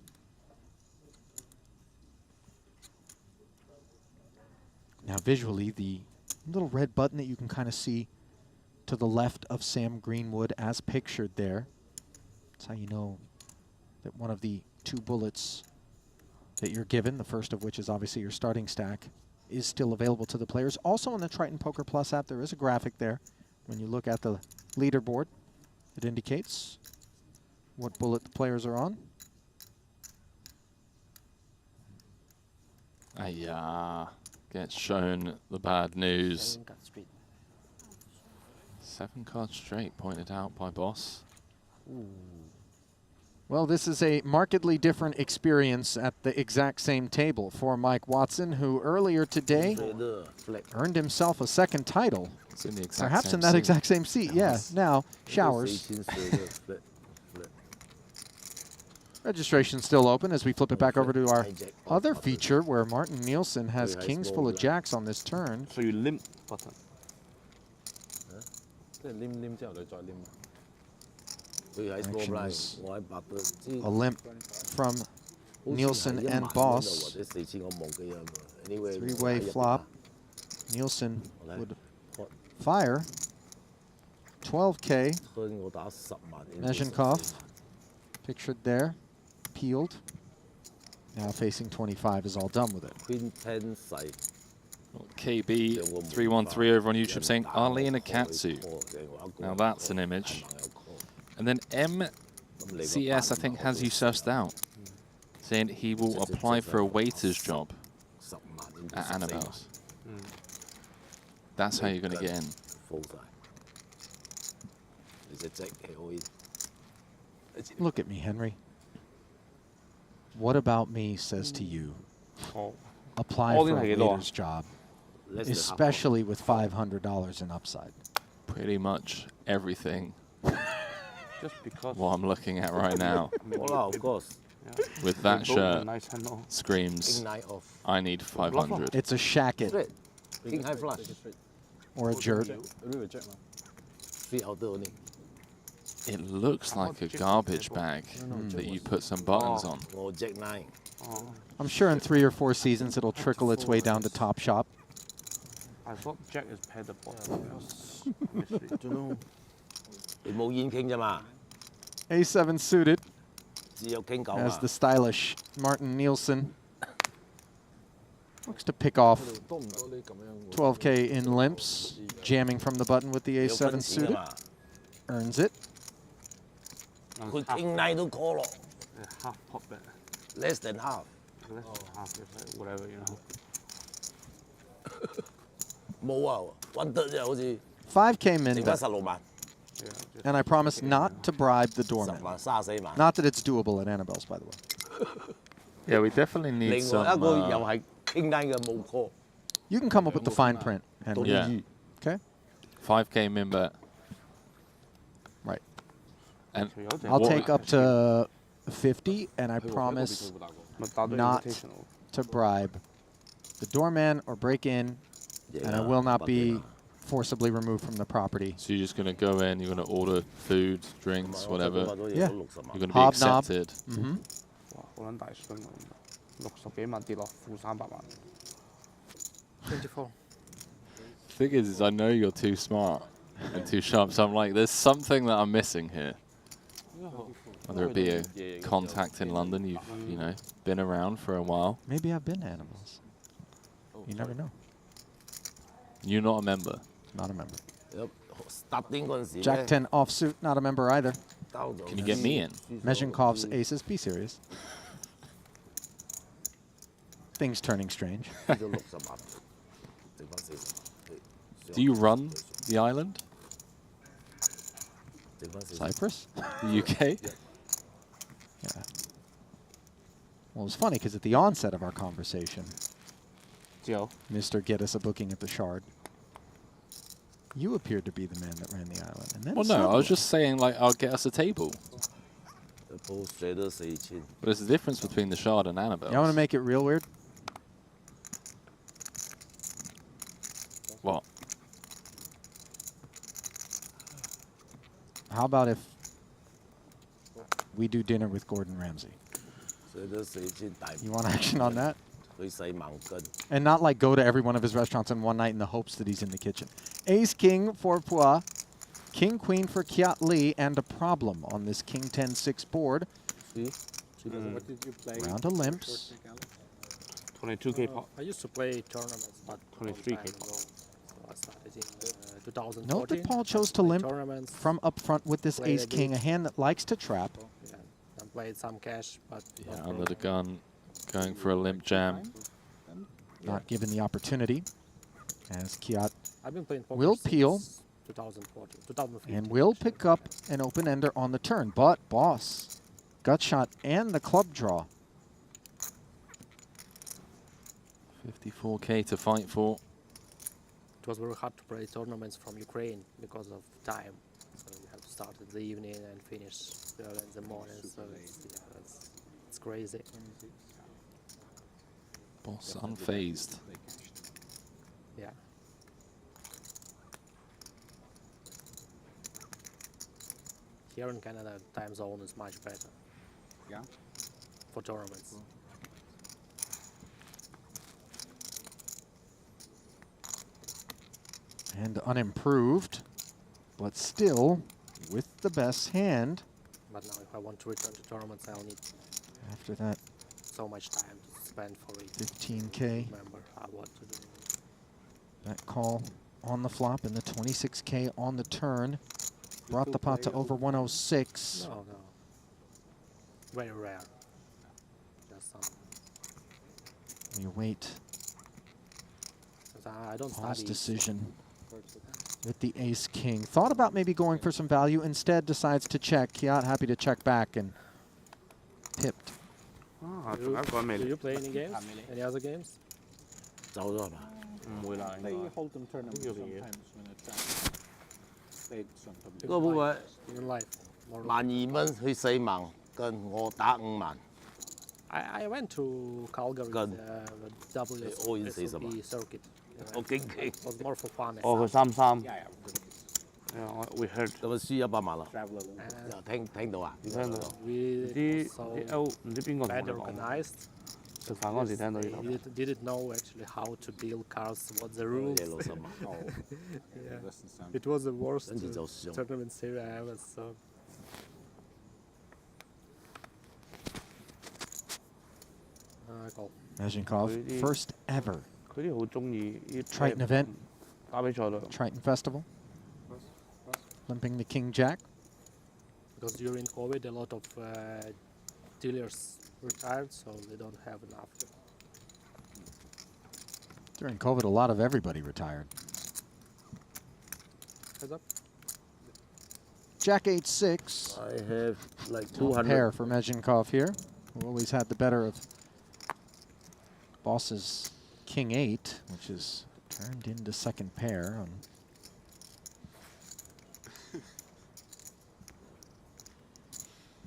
A: Now visually, the little red button that you can kind of see to the left of Sam Greenwood as pictured there. That's how you know that one of the 2 bullets that you're given, the first of which is obviously your starting stack, is still available to the players. Also on the Triton Poker Plus app, there is a graphic there. When you look at the leaderboard, it indicates what bullet the players are on.
B: Gets shown the bad news. 7 cards straight pointed out by Boss.
A: Well, this is a markedly different experience at the exact same table for Mike Watson, who earlier today earned himself a second title.
B: It's in the exact
A: Perhaps
B: same
A: in that
B: seat.
A: exact same seat, yeah. Now, showers. Registration's still open as we flip it back over to our other feature where Martin Nielsen has kings full of jacks on this turn.
K: So you limp button.
A: Action is a limp from Nielsen and Boss. 3-way flop. Nielsen would fire. 12K. Mezhenkov, pictured there, peeled. Now facing 25 is all done with it.
B: KB313 over on YouTube saying Arlene Akatsu. Now that's an image. And then MCS, I think, has you sussed out, saying he will apply for a waiter's job at Annabelle's. That's how you're going to get in.
A: Look at me, Henry. What about me says to you, apply for a waiter's job, especially with $500 in upside?
B: Pretty much everything.
K: Just because.
B: What I'm looking at right now.
N: Of course.
B: With that shirt, screams, I need 500.
A: It's a shacket.
N: King high flush.
A: Or a jerk.
B: It looks like a garbage bag that you put some buttons on.
N: Jack 9.
A: I'm sure in 3 or 4 seasons it'll trickle its way down to Top Shop.
K: I thought Jack is paid the bottom.
A: A7 suited as the stylish Martin Nielsen looks to pick off 12K in limps, jamming from the button with the A7 suited. Earns it.
N: King 9 to call.
K: Half pot bet.
N: Less than half.
K: Less than half, whatever, you know.
N: 冇啊，1/3啫，好似
A: 5K min
N: 剩翻16萬。
A: And I promise not to bribe the doorman. Not that it's doable at Annabelle's, by the way.
B: Yeah, we definitely need some.
N: King 9嘅冇call。
A: You can come up with the fine print, Henry.
B: Yeah.
A: Okay.
B: 5K min bet.
A: Right.
B: And
A: I'll take up to 50, and I promise not to bribe the doorman or break in, and I will not be forcibly removed from the property.
B: So you're just going to go in, you're going to order food, drinks, whatever.
A: Yeah.
B: You're going to be
A: Hobnob.
B: accepted.
A: Mm-hmm.
K: 好撚大箱喎，60幾萬跌落負300萬。24.
B: Thing is, I know you're too smart and too sharp, so I'm like, there's something that I'm missing here. Whether it be a contact in London, you've been around for a while.
A: Maybe I've been to Animals. You never know.
B: You're not a member.
A: Not a member.
N: Starting 嗰陣時
A: Jack 10 offsuit, not a member either.
B: Can you get me in?
A: Mezhenkov's aces, be serious. Things turning strange.
B: Do you run the island?
A: Cyprus?
B: The UK?
A: Yeah. Well, it was funny because at the onset of our conversation, Mr. Get Us a Booking at the Shard, you appeared to be the man that ran the island. And then
B: Well, no, I was just saying, like, I'll get us a table. But there's a difference between the Shard and Annabelle.
A: You want to make it real weird?
B: What?
A: How about if we do dinner with Gordon Ramsay? You want action on that? And not like go to every one of his restaurants in one night in the hopes that he's in the kitchen. Ace King for Pua, King Queen for Kiat Lee, and a problem on this King 10-6 board.
T: What did you play?
A: Round of limps.
T: 22K pot.
U: I used to play tournaments, but
T: 23K pot.
U: So I started in 2014.
A: Note that Paul chose to limp
U: tournaments,
A: from up front with this
U: played
A: Ace
U: a bit.
A: King, a hand that likes to trap.
U: Yeah, and played some cash, but
B: Yeah, under the gun, going for a limp jam.
A: Not given the opportunity, as Kiat
U: I've been playing poker
A: will
U: since
A: peel
U: 2014, 2015.
A: and will pick up an open ender on the turn. But Boss, gut shot and the club draw.
B: 54K to fight for.
U: It was very hard to play tournaments from Ukraine because of time. So you have to start in the evening and finish early in the morning. So it's crazy.
B: Boss unfazed.
U: Yeah. Here in Canada, time zone is much better.
T: Yeah.
U: For tournaments.
A: And unimproved, but still with the best hand.
U: But now if I want to return to tournaments, I'll need
A: After that
U: so much time to spend for it.
A: 15K.
U: Remember what to do.
A: That call on the flop and the 26K on the turn brought the pot to over 106.
U: No. Very rare. Just some.
A: We await
U: I don't
A: Paul's
U: study.
A: decision with the Ace King. Thought about maybe going for some value. Instead decides to check. Kiat happy to check back and pipped.
U: Do you play any games? Any other games?
K: Play Hold'em tournament sometimes when I travel. Played some public.
V: 個會唔會
U: In life.
V: 12,000去4萬，跟我打5萬。
U: I went to Calgary
V: Good.
U: the
V: all in season,
U: WSOP circuit.
V: Okay.
U: It was more for fun.
V: 哦，佢3-3。
T: We heard.
V: 咁啊輸100萬啦。
U: And
V: 聽到啊？
U: we
T: 啲
U: so
T: 啲 L 唔知邊個同我
U: bad
T: 哋講
U: organized.
T: 食飯嗰陣時聽到呢首歌。
U: Didn't know actually how to deal cards, what the rules. Yeah. It was the worst tournament series I ever saw. Call.
A: Mazhenkov, first ever
T: 佢哋好中意
A: Triton event,
T: 打比賽咯。
A: Triton Festival, limping the King Jack.
U: Because during COVID, a lot of dealers retired, so they don't have enough.
A: During COVID, a lot of everybody retired.
U: Heads up.
A: Jack 8-6.
V: I have like
A: Top
V: 200.
A: pair for Mazhenkov here, who always had the better of Boss's King 8, which is turned into second pair on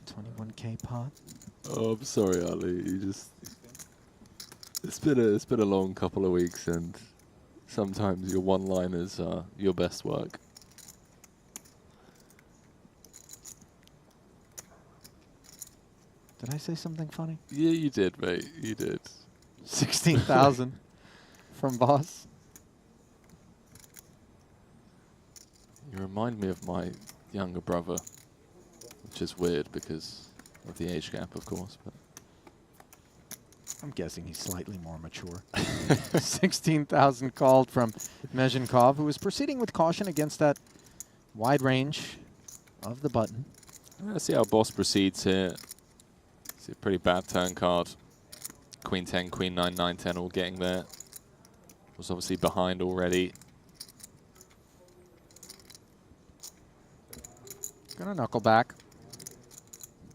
A: 21K pot.
B: Oh, I'm sorry, Ali. You just it's been a long couple of weeks, and sometimes your one-liners are your best work.
A: Did I say something funny?
B: Yeah, you did, mate. You did.
A: 16,000 from Boss.
B: You remind me of my younger brother, which is weird because of the age gap, of course. But
A: I'm guessing he's slightly more mature. 16,000 called from Mazhenkov, who is proceeding with caution against that wide range of the button.
B: let's see how Boss proceeds here. It's a pretty bad turn card. Queen 10, Queen 9, 9, 10 all getting there. Was obviously behind already.
A: Gonna knuckle back.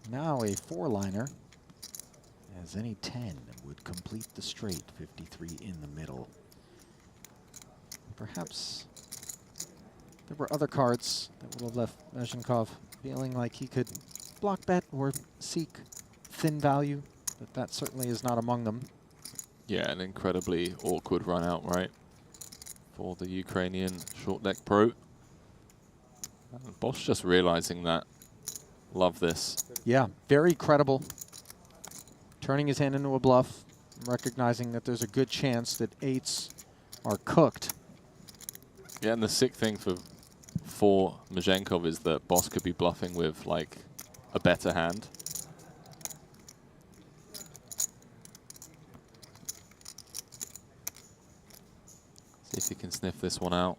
A: Now a four-liner, as any 10 would complete the straight, 53 in the middle. Perhaps there were other cards that would have left Mazhenkov feeling like he could block bet or seek thin value, but that certainly is not among them.
B: Yeah, an incredibly awkward run out, right, for the Ukrainian short deck pro. Bosch just realizing that. Love this.
A: Yeah, very credible. Turning his hand into a bluff, recognizing that there's a good chance that 8s are cooked.
B: Yeah, and the sick thing for Mazhenkov is that Boss could be bluffing with like a better hand. See if he can sniff this one out.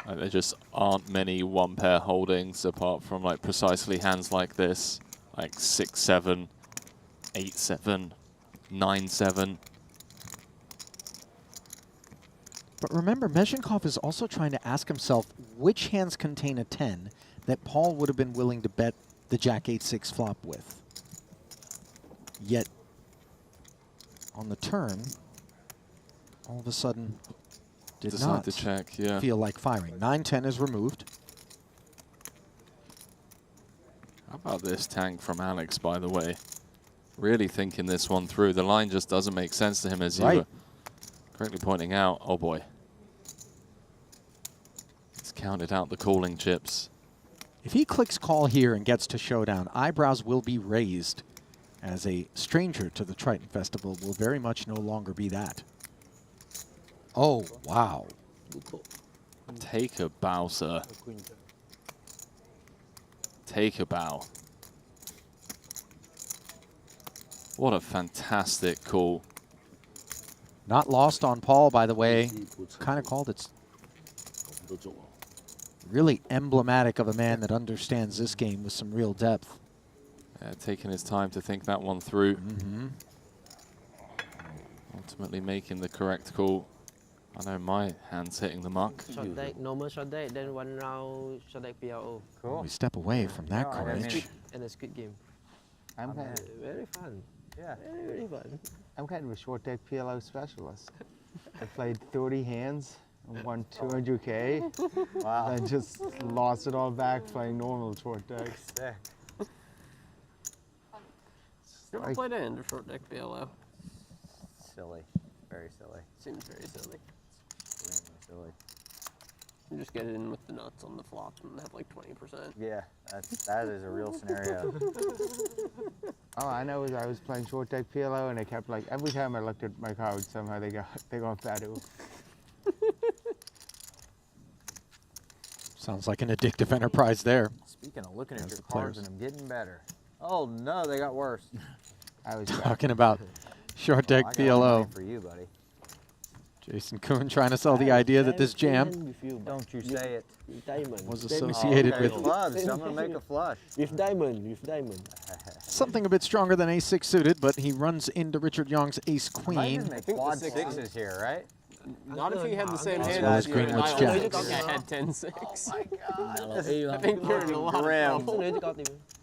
B: There just aren't many one-pair holdings apart from like precisely hands like this, like 6-7, 8-7, 9-7.
A: But remember, Mazhenkov is also trying to ask himself which hands contain a 10 that Paul would have been willing to bet the Jack 8-6 flop with. Yet, on the turn, all of a sudden, did
B: Decide
A: not
B: to check, yeah.
A: feel like firing. 9-10 is removed.
B: How about this tank from Alex, by the way? Really thinking this one through. The line just doesn't make sense to him, as you were correctly pointing out. Oh boy. He's counted out the calling chips.
A: If he clicks call here and gets to showdown, eyebrows will be raised, as a stranger to the Triton Festival will very much no longer be that. Oh, wow.
B: Take a bow, sir. Take a bow. What a fantastic call.
A: Not lost on Paul, by the way. Kind of called it. Really emblematic of a man that understands this game with some real depth.
B: Taking his time to think that one through. Ultimately making the correct call. I know my hand's hitting the muck.
L: Short deck, normal short deck, then 1 round short deck PLO.
N: Cool.
A: We step away from that courage.
L: And a squid game.
D: I'm kind of
L: Very fun.
N: Yeah.
L: Very fun.
D: I'm kind of a short deck PLO specialist. I played 30 hands and won 200K.
N: Wow.
D: I just lost it all back playing normal short decks.
N: Sick.
P: You ever played into short deck PLO?
N: Silly. Very silly.
P: Seems very silly.
N: Extremely silly.
P: You just get it in with the nuts on the flops and have like 20%.
N: Yeah, that is a real scenario.
D: All I know is I was playing short deck PLO and I kept like, every time I looked at my cards, somehow they got better.
A: Sounds like an addictive enterprise there.
N: Speaking of looking at your cards and them getting better. Oh no, they got worse.
D: I was
A: talking about short deck
N: I got one
A: PLO.
N: for you, buddy.
A: Jason Kuhn trying to sell the idea that this jam
N: Don't you say it.
A: was associated
N: okay,
A: with
N: clubs. I'm gonna make a flush.
L: With diamond,
A: something a bit stronger than ace-6 suited, but he runs into Richard Young's
N: Might
A: ace-queen.
N: just make quad sixes here, right?
P: Not if you had the same
A: As
P: hand
A: well
P: as
A: as
P: you.
A: Greenwood's
P: I
A: jacks.
P: think I had 10-6.
N: Oh my god.
P: I think you're in a lot of trouble.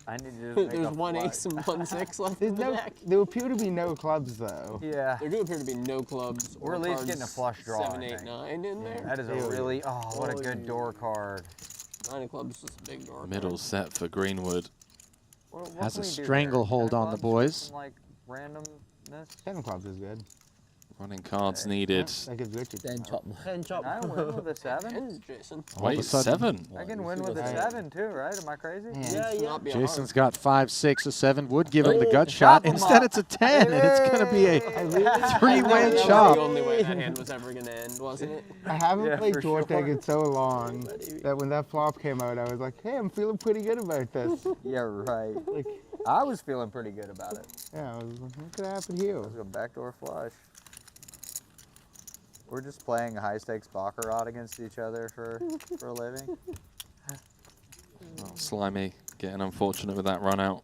N: I need to just make
P: There's
N: a
P: one
N: flush.
P: ace and 1 6 left in the deck.
D: There appear to be no clubs though.
N: Yeah.
P: There do appear to be no clubs.
N: We're
P: or
N: at least
P: cards
N: getting a flush draw.
P: 7,
N: I
P: 8,
N: think.
P: 9 in there.
N: That is a really, what a good door card.
P: 9 of clubs is a big door.
B: Middle set for Greenwood.
N: What
A: Has
N: can
A: a
N: we do there?
A: stranglehold
N: 10
A: on the
N: clubs?
A: boys.
N: Some, like randomness.
D: 10 clubs is good.
B: Running cards needed.
D: That gives Richard.
L: 10 chop.
N: Can I win with a 7?
P: Jason.
A: All of a
B: Wait,
A: sudden,
B: 7?
N: I can win with a 7 too, right? Am I crazy?
L: Yeah.
A: Jason's got 5, 6, a 7. Would give him the gut shot.
N: him
A: Instead,
N: up.
A: it's a 10, and it's going to be a three-way
P: That was
A: chop.
P: the only way that hand was ever going to end, wasn't it?
D: I haven't
N: Yeah,
D: played
N: for
D: short deck
N: sure.
D: in so long that when that flop came out, I was like, hey, I'm feeling pretty good about this.
N: Yeah, right.
D: Like,
N: I was feeling pretty good about it.
D: yeah, I was like, what could happen here?
N: Let's go backdoor flush. We're just playing high stakes baccarat against each other for a living.
B: Well, Slimy getting unfortunate with that run out.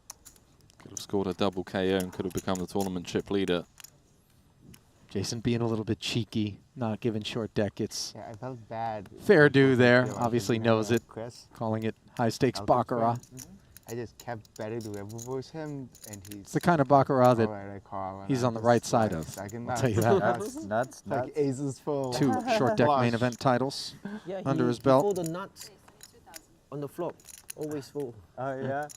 B: Could have scored a double KO and could have become the tournament chip leader.
A: Jason being a little bit cheeky, not giving short deck. It's
D: Yeah, I felt bad.
A: fair due there.
D: Yeah,
A: Obviously
D: you know,
A: knows it,
D: Chris.
A: calling it high-stakes
D: Alco's
A: baccarat.
D: friend. I just kept betting whoever was him, and he's.
A: It's the kind of baccarat that
D: all right, I call, and
A: he's
D: I
A: on the
D: just
A: right side
D: like
A: of.
D: second
A: I'll
D: nuts.
A: tell you that.
N: Nuts.
D: Like aces full.
A: 2 short deck main
D: Flush.
A: event titles
L: Yeah,
A: under
L: he
A: his belt.
L: Fold the nuts on the flop. Always full.
N: Oh yeah.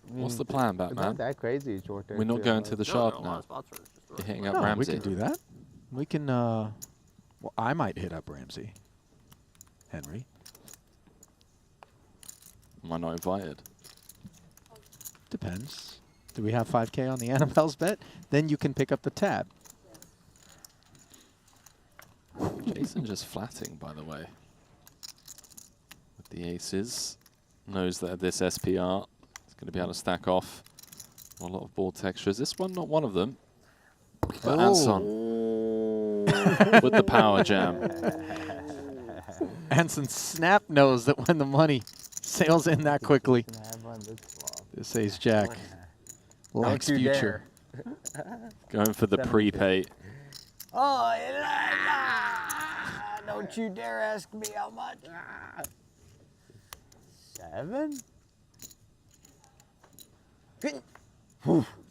B: What's the plan,
D: It's not
B: Batman?
D: that crazy, short deck.
B: We're not going to the
P: No,
B: shard
P: a lot
B: now.
P: of spots are just
B: You're hitting up
A: No, we
B: Ramsey.
A: can do that. We can Well, I might hit up Ramsey. Henry.
B: Am I not invited?
A: Depends. Do we have 5K on the Annabelle's bet? Then you can pick up the tab.
B: Jason just flatting, by the way. With the aces. Knows that this SPR is going to be able to stack off a lot of board textures. This one, not one of them. But Anson with the power jam.
A: Anson snap knows that when the money sails in that quickly, this ace jack likes future.
B: Going for the prepay.
N: Oh, don't you dare ask me how much.
D: 7?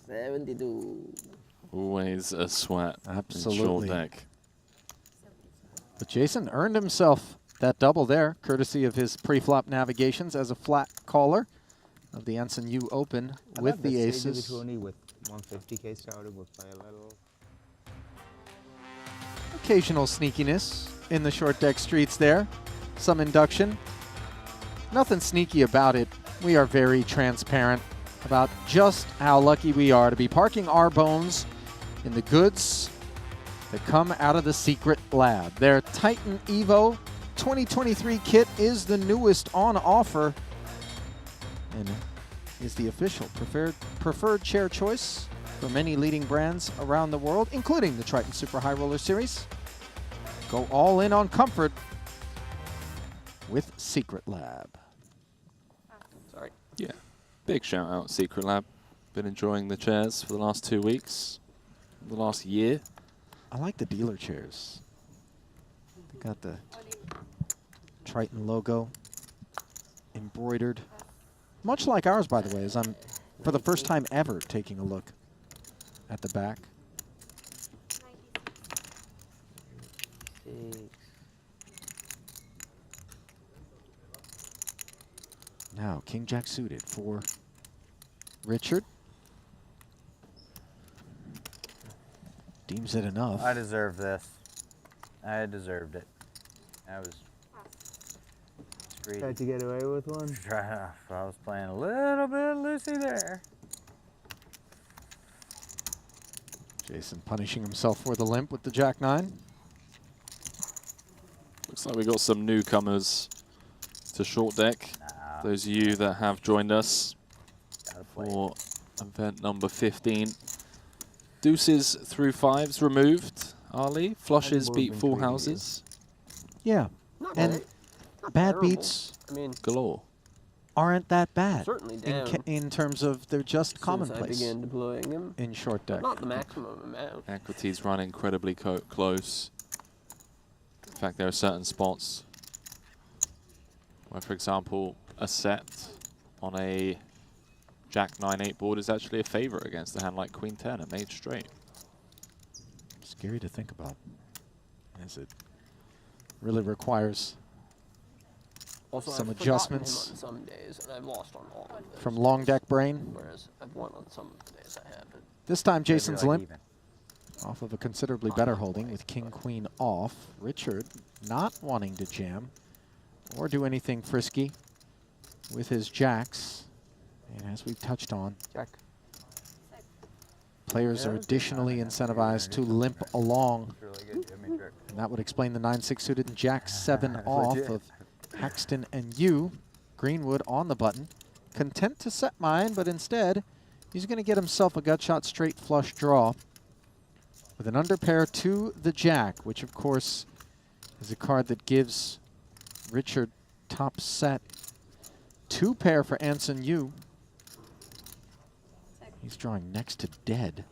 L: 72.
B: Always a sweat.
A: Absolutely.
B: In short deck.
A: But Jason earned himself that double there, courtesy of his pre-flop navigations as a flat caller of the Anson U Open with the aces.
D: With 150K started, we'll play a little.
A: Occasional sneakiness in the short deck streets there. Some induction. Nothing sneaky about it. We are very transparent about just how lucky we are to be parking our bones in the goods that come out of the secret lab. Their Titan Evo 2023 kit is the newest on offer and is the official preferred chair choice for many leading brands around the world, including the Triton Super High Roller Series. Go all in on comfort with Secret Lab.
P: Sorry.
B: Yeah. Big shout out, Secret Lab. Been enjoying the chairs for the last 2 weeks, the last year.
A: I like the dealer chairs. They got the Triton logo embroidered. Much like ours, by the way, as I'm, for the first time ever, taking a look at the back. Now, King Jack suited for Richard. Deems it enough.
N: I deserve this. I deserved it. I was greedy.
D: Tried to get away with one?
N: I was playing a little bit loosey there.
A: Jason punishing himself for the limp with the Jack-9.
B: Looks like we got some newcomers to short deck. Those of you that have joined us for event number 15. Deuces through fives removed, Ali. Flushes beat full houses.
A: Yeah, and
P: Not
A: bad
P: terrible.
A: beats
P: I mean,
B: galore.
A: Aren't that bad
P: certainly
A: in,
P: down.
A: in terms of they're just
P: Since
A: commonplace
P: I began deploying him.
A: in short deck.
P: Not the maximum amount.
B: Equities run incredibly close. In fact, there are certain spots where, for example, a set on a Jack 9-8 board is actually a favorite against a hand like Queen 10 and Mage straight.
A: Scary to think about, as it really requires
P: Also,
A: some
P: I've forgotten
A: adjustments
P: him on some days, and I've lost on all of those.
A: from long deck brain.
P: Whereas I've won on some of the days I haven't.
A: This time Jason's limp off of a considerably better holding with King Queen off. Richard not wanting to jam or do anything frisky with his jacks. And as we've touched on, players are additionally incentivized to limp along. And that would explain the 9-6 suited and Jack 7 off of Haxton and Yu. Greenwood on the button. Content to set mine, but instead he's going to get himself a gut shot straight flush draw with an underpair to the Jack, which of course is a card that gives Richard top set. 2 pair for Anson Yu. He's drawing next to dead.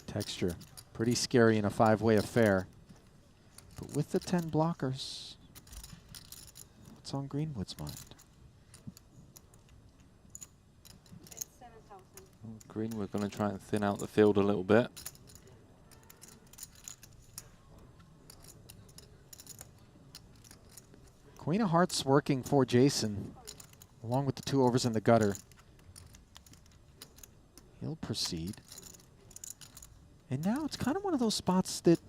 A: Texture pretty scary in a 5-way affair. But with the 10 blockers, what's on Greenwood's mind?
B: Greenwood going to try and thin out the field a little bit.
A: Queen of Hearts working for Jason, along with the 2 overs in the gutter. He'll proceed. And now it's kind of one of those spots that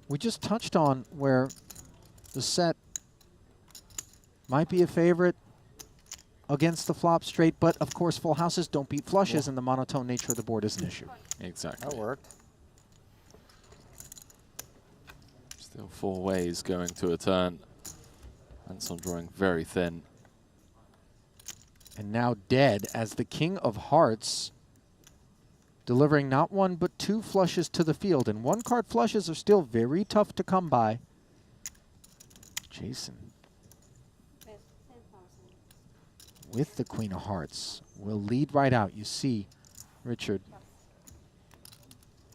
A: we just touched on where the set might be a favorite against the flop straight, but of course full houses don't beat flushes, and the monotone nature of the board is an issue.
B: Exactly.
J: That worked.
B: Still 4 ways going to a turn. Anson drawing very thin.
A: And now dead as the king of hearts delivering not 1 but 2 flushes to the field, and 1-card flushes are still very tough to come by. Jason with the queen of hearts will lead right out. You see Richard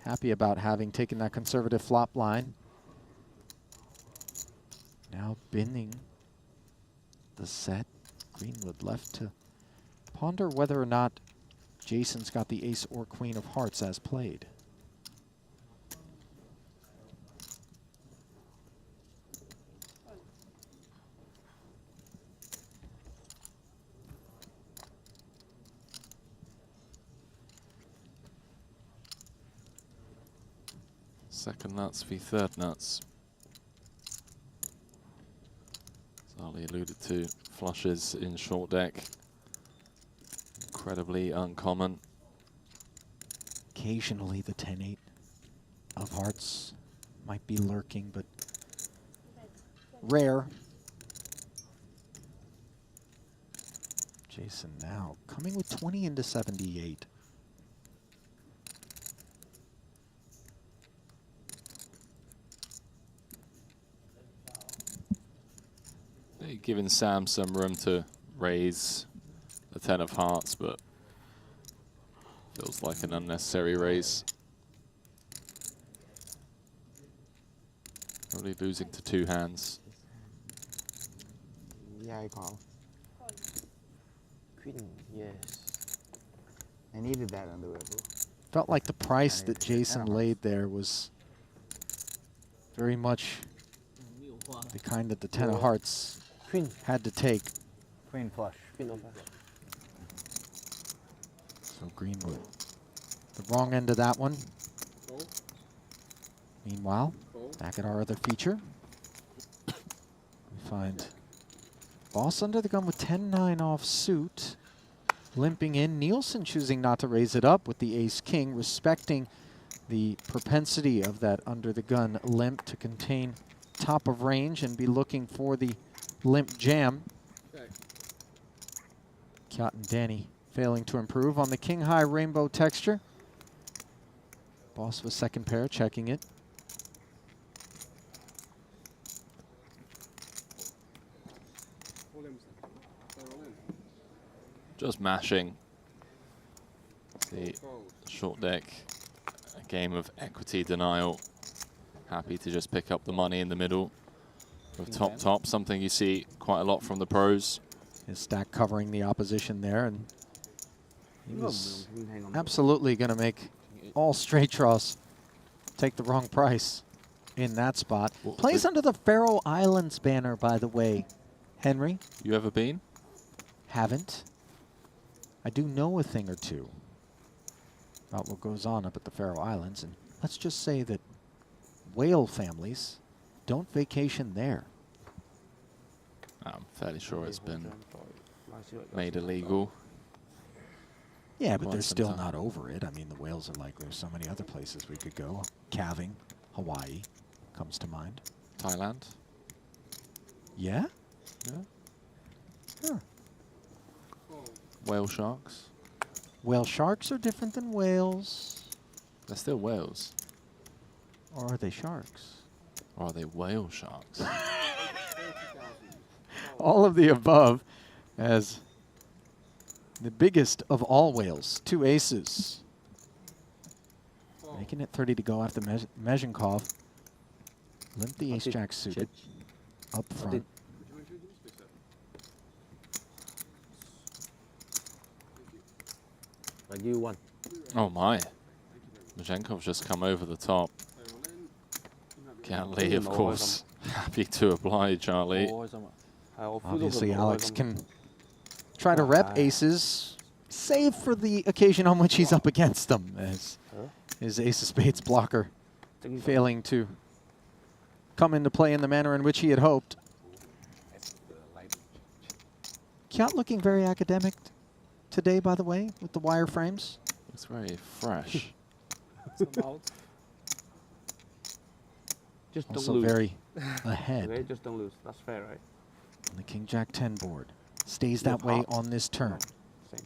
A: happy about having taken that conservative flop line. Now binning the set. Greenwood left to ponder whether or not Jason's got the ace or queen of hearts as played.
B: Second nuts v third nuts. As Ali alluded to, flushes in short deck. Incredibly uncommon.
A: Occasionally the 10-8 of hearts might be lurking, but rare. Jason now coming with 20 into 78.
B: They've given Sam some room to raise the 10 of hearts, but feels like an unnecessary raise. Really losing to 2 hands.
D: Yeah, I call.
L: Queen, yes.
D: I needed that on the river.
A: Felt like the price that Jason laid there was very much the kind that the 10 of hearts had to take.
N: Queen flush.
L: Queen of hearts.
A: So Greenwood, the wrong end of that one. Meanwhile, back at our other feature, we find Boss under the gun with 10-9 off suit, limping in. Nielsen choosing not to raise it up with the ace-king, respecting the propensity of that under the gun limp to contain top of range and be looking for the limp jam. Kyot and Danny failing to improve on the king-high rainbow texture. Boss with second pair, checking it.
B: Just mashing. See, short deck, a game of equity denial. Happy to just pick up the money in the middle with top, something you see quite a lot from the pros.
A: His stack covering the opposition there, and he was absolutely going to make all straight draws take the wrong price in that spot. Plays under the Faroe Islands banner, by the way. Henry?
B: You ever been?
A: Haven't. I do know a thing or two about what goes on up at the Faroe Islands, and let's just say that whale families don't vacation there.
B: I'm fairly sure it's been made illegal.
A: Yeah, but
B: Quite
A: they're
B: some
A: still
B: time.
A: not over it. I mean, the whales are like, there's so many other places we could go. Calving, Hawaii comes to mind.
B: Thailand?
A: Yeah?
B: Yeah.
A: Sure.
B: Whale sharks?
A: Whale sharks are different than whales.
B: They're still whales.
A: Or are they sharks?
B: Or are they whale sharks?
A: All of the above, as the biggest of all whales, 2 aces. Making it 30 to go after Mezhenkov. Limp the ace-jack suited up front.
L: You won.
B: Oh my. Mezhenkov's just come over the top. Lee, of course, happy to oblige, Ali.
A: Obviously, Alex can try to rep aces. save for the occasion on which he's up against them, as his ace of spades blocker failing to come into play in the manner in which he had hoped. Kjot looking very academic today, by the way, with the wireframes.
B: It's very fresh.
T: Just don't
A: Also
T: lose.
A: very ahead.
T: Okay, just don't lose. That's fair, right?
A: On the King Jack 10 board. Stays that way on this turn.
T: Same.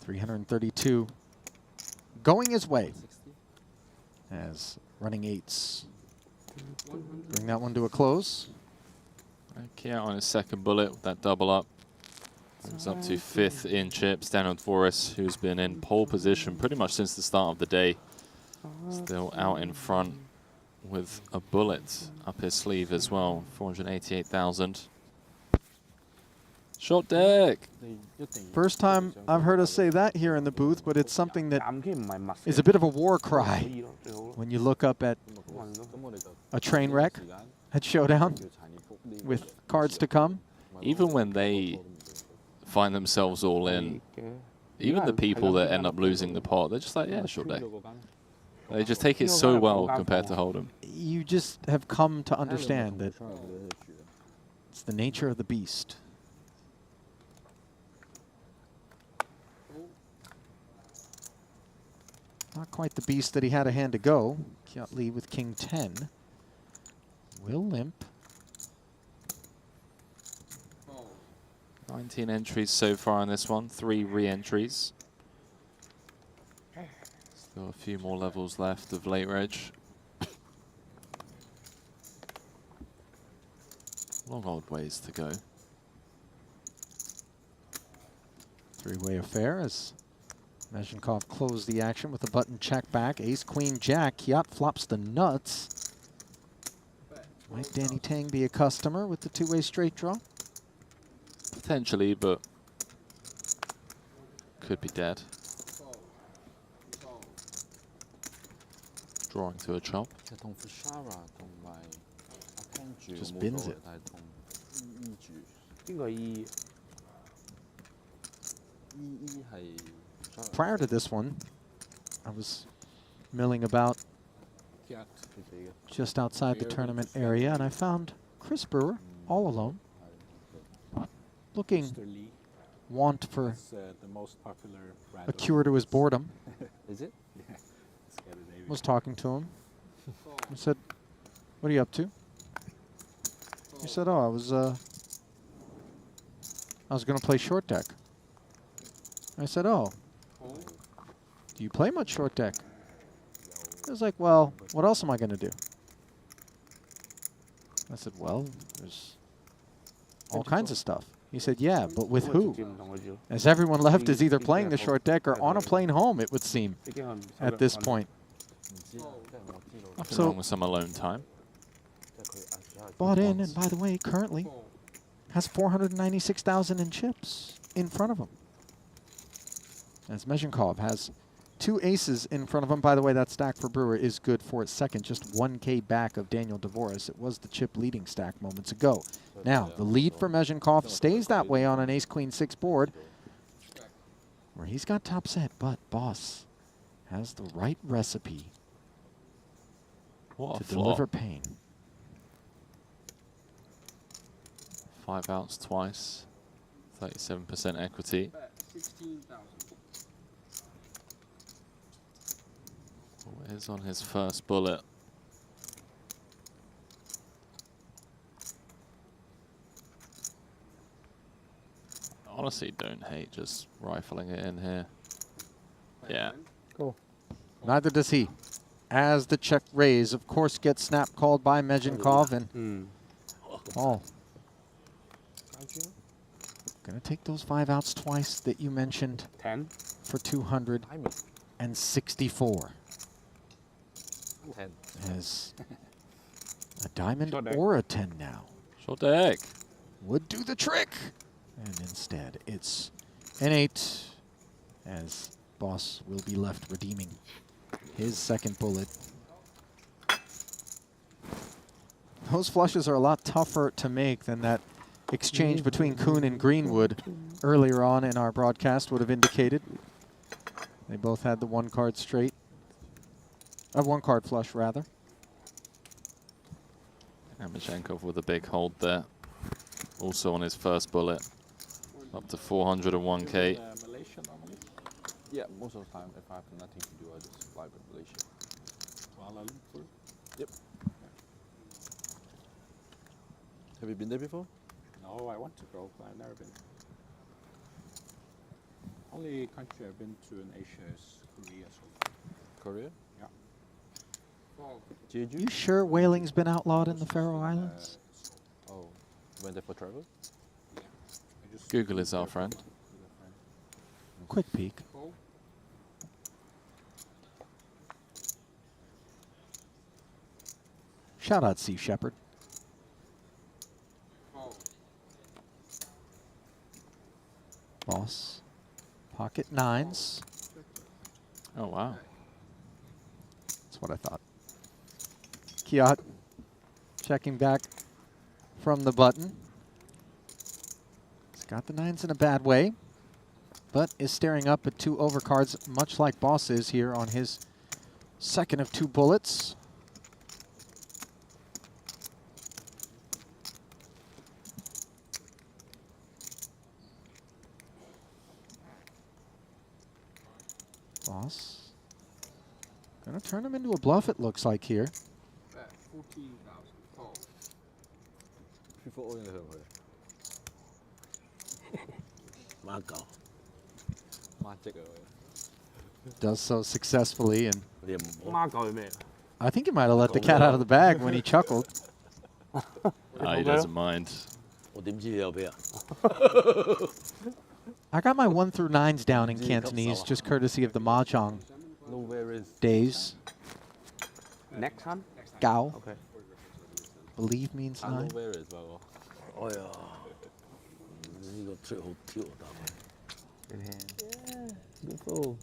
A: 332 going his way as running eights bring that one to a close.
B: Kjot on his second bullet with that double up. Moves up to 5th in chips. Daniel Dvoris, who's been in pole position pretty much since the start of the day, still out in front with a bullet up his sleeve as well. 488,000. Short deck.
A: First time I've heard us say that here in the booth, but it's something that is a bit of a war cry when you look up at a train wreck at Showdown with cards to come.
B: Even when they find themselves all in, even the people that end up losing the pot, they're just like, yeah, short deck. They just take it so well compared to Hold'em.
A: You just have come to understand that it's the nature of the beast. Not quite the beast that he had a hand to go. Kjot Lee with King 10. Will limp.
B: 19 entries so far on this one, 3 re-entries. Still a few more levels left of late reg. Long old ways to go.
A: Three-way affair as Mezhenkov closed the action with a button check back. Ace, Queen, Jack. Kjot flops the nuts. Might Danny Tang be a customer with the two-way straight draw?
B: Potentially, but could be dead. Drawing to a chop.
A: Just bins it. Prior to this one, I was milling about just outside the tournament area, and I found Chris Brewer all alone, looking want for a cure to his boredom.
E: Is it?
A: Was talking to him. I said, "What are you up to?" He said, "Oh, I was going to play short deck." I said, "Oh, do you play much short deck?" I was like, "Well, what else am I going to do?" I said, "Well, there's all kinds of stuff." He said, "Yeah, but with who?" As everyone left is either playing the short deck or on a plane home, it would seem, at this point.
B: Nothing wrong with some alone time.
A: Bought in, and by the way, currently has 496,000 in chips in front of him. As Mezhenkov has 2 aces in front of him. By the way, that stack for Brewer is good for its second, just 1K back of Daniel Dvoris. It was the chip leading stack moments ago. Now, the lead for Mezhenkov stays that way on an ace-queen-6 board, where he's got top set, but Boss has the right recipe to deliver pain.
B: 5 outs twice, 37% equity. Is on his first bullet. Honestly, don't hate just rifling it in here. Yeah.
A: Cool. Neither does he. As the check raise, of course, gets snap called by Mezhenkov, and Paul. Gonna take those 5 outs twice that you mentioned.
T: 10
A: for 264.
E: 10.
A: As a diamond or a 10 now.
B: Short deck.
A: Would do the trick. And instead, it's an 8, as Boss will be left redeeming his second bullet. Those flushes are a lot tougher to make than that exchange between Kuhn and Greenwood earlier on in our broadcast would have indicated. They both had the one card straight. One card flush, rather.
B: Amachenkov with a big hold there. Also on his first bullet. Up to 401k.
O: Malaysia normally? Yeah, most of the time, if I have nothing to do, I just fly with Malaysia. Kuala Lumpur? Yep.
G: Have you been there before?
O: No, I want to go, but I've never been. Only country I've been to in Asia is Korea so far.
G: Korea?
O: Yeah.
G: Jeju?
A: You sure whaling's been outlawed in the Faroe Islands?
G: Oh, went there for travel?
B: Google is our friend.
A: Quick peek. Shout out Sea Shepherd. Boss. Pocket nines.
B: Oh, wow.
A: That's what I thought. Kiat checking back from the button. He's got the nines in a bad way, but is staring up at two overcards, much like Boss is here on his second of two bullets. Boss. Gonna turn him into a bluff, it looks like here.
O: 40,000.
A: Does so successfully, and
T: 孖句咩？
A: I think he might have let the cat out of the bag when he chuckled.
B: He doesn't mind.
G: 我點知你有俾啊？
A: I got my 1 through 9s down in Cantonese, just courtesy of the Mahjong days.
T: Next one?
A: Gao.
T: Okay.
A: Believe means 9.
G: Where is 哎呀，呢個 trick 好挑啊，大佬。
D: Good hand.
P: Yeah, beautiful.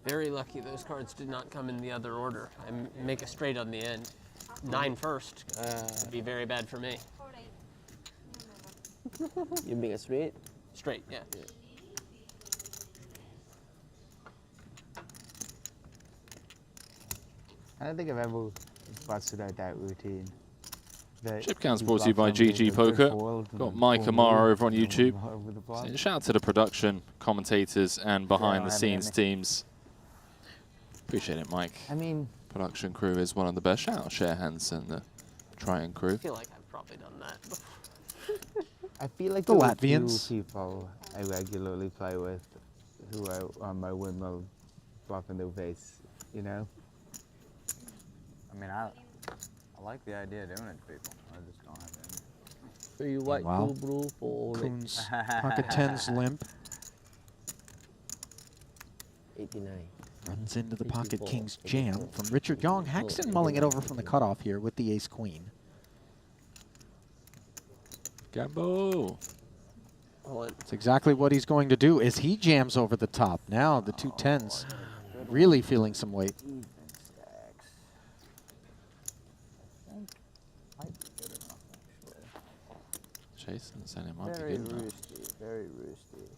P: Very lucky those cards did not come in the other order. I make a straight on the end. 9 first would be very bad for me.
L: You make a straight?
P: Straight, yeah.
D: I don't think I've ever busted out that routine.
B: Chip Count's brought to you by GG Poker. Got Mike Amara over on YouTube. Shout out to the production, commentators, and behind-the-scenes teams. Appreciate it, Mike.
D: I mean,
B: production crew is one of the best. Shout out Sharehands and the Triton crew.
P: I feel like I've probably done that before.
D: I feel like
A: the
D: there are
A: Latvians.
D: few people I regularly play with who are on my windmill bluff in their face, you know?
S: I mean, I like the idea of doing it to people. I just don't have any.
L: 3 white,
A: Wow.
L: 2 blue, 4 red.
A: Kuhn's pocket 10s limp.
L: 89.
A: Runs into the pocket king's jam from Richard Young. Haxton mulling it over from the cutoff here with the ace-queen.
B: Gambo.
A: That's exactly what he's going to do as he jams over the top. Now the two 10s really feeling some weight.
B: Jason said it might be
L: Very
B: good enough.
L: roosty, very roosty.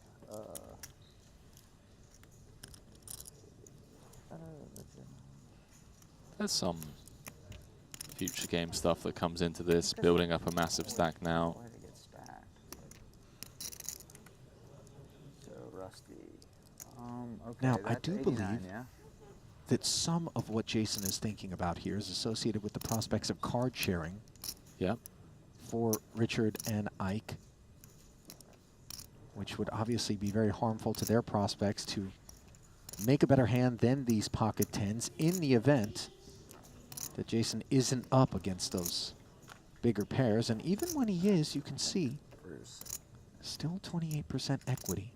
B: There's some future game stuff that comes into this, building up a massive stack now.
N: So rusty. Okay,
A: Now, I
N: that's
A: do
N: 89,
A: believe
N: yeah?
A: that some of what Jason is thinking about here is associated with the prospects of card sharing.
B: Yep.
A: For Richard and Ike, which would obviously be very harmful to their prospects to make a better hand than these pocket 10s in the event that Jason isn't up against those bigger pairs. And even when he is, you can see still 28% equity.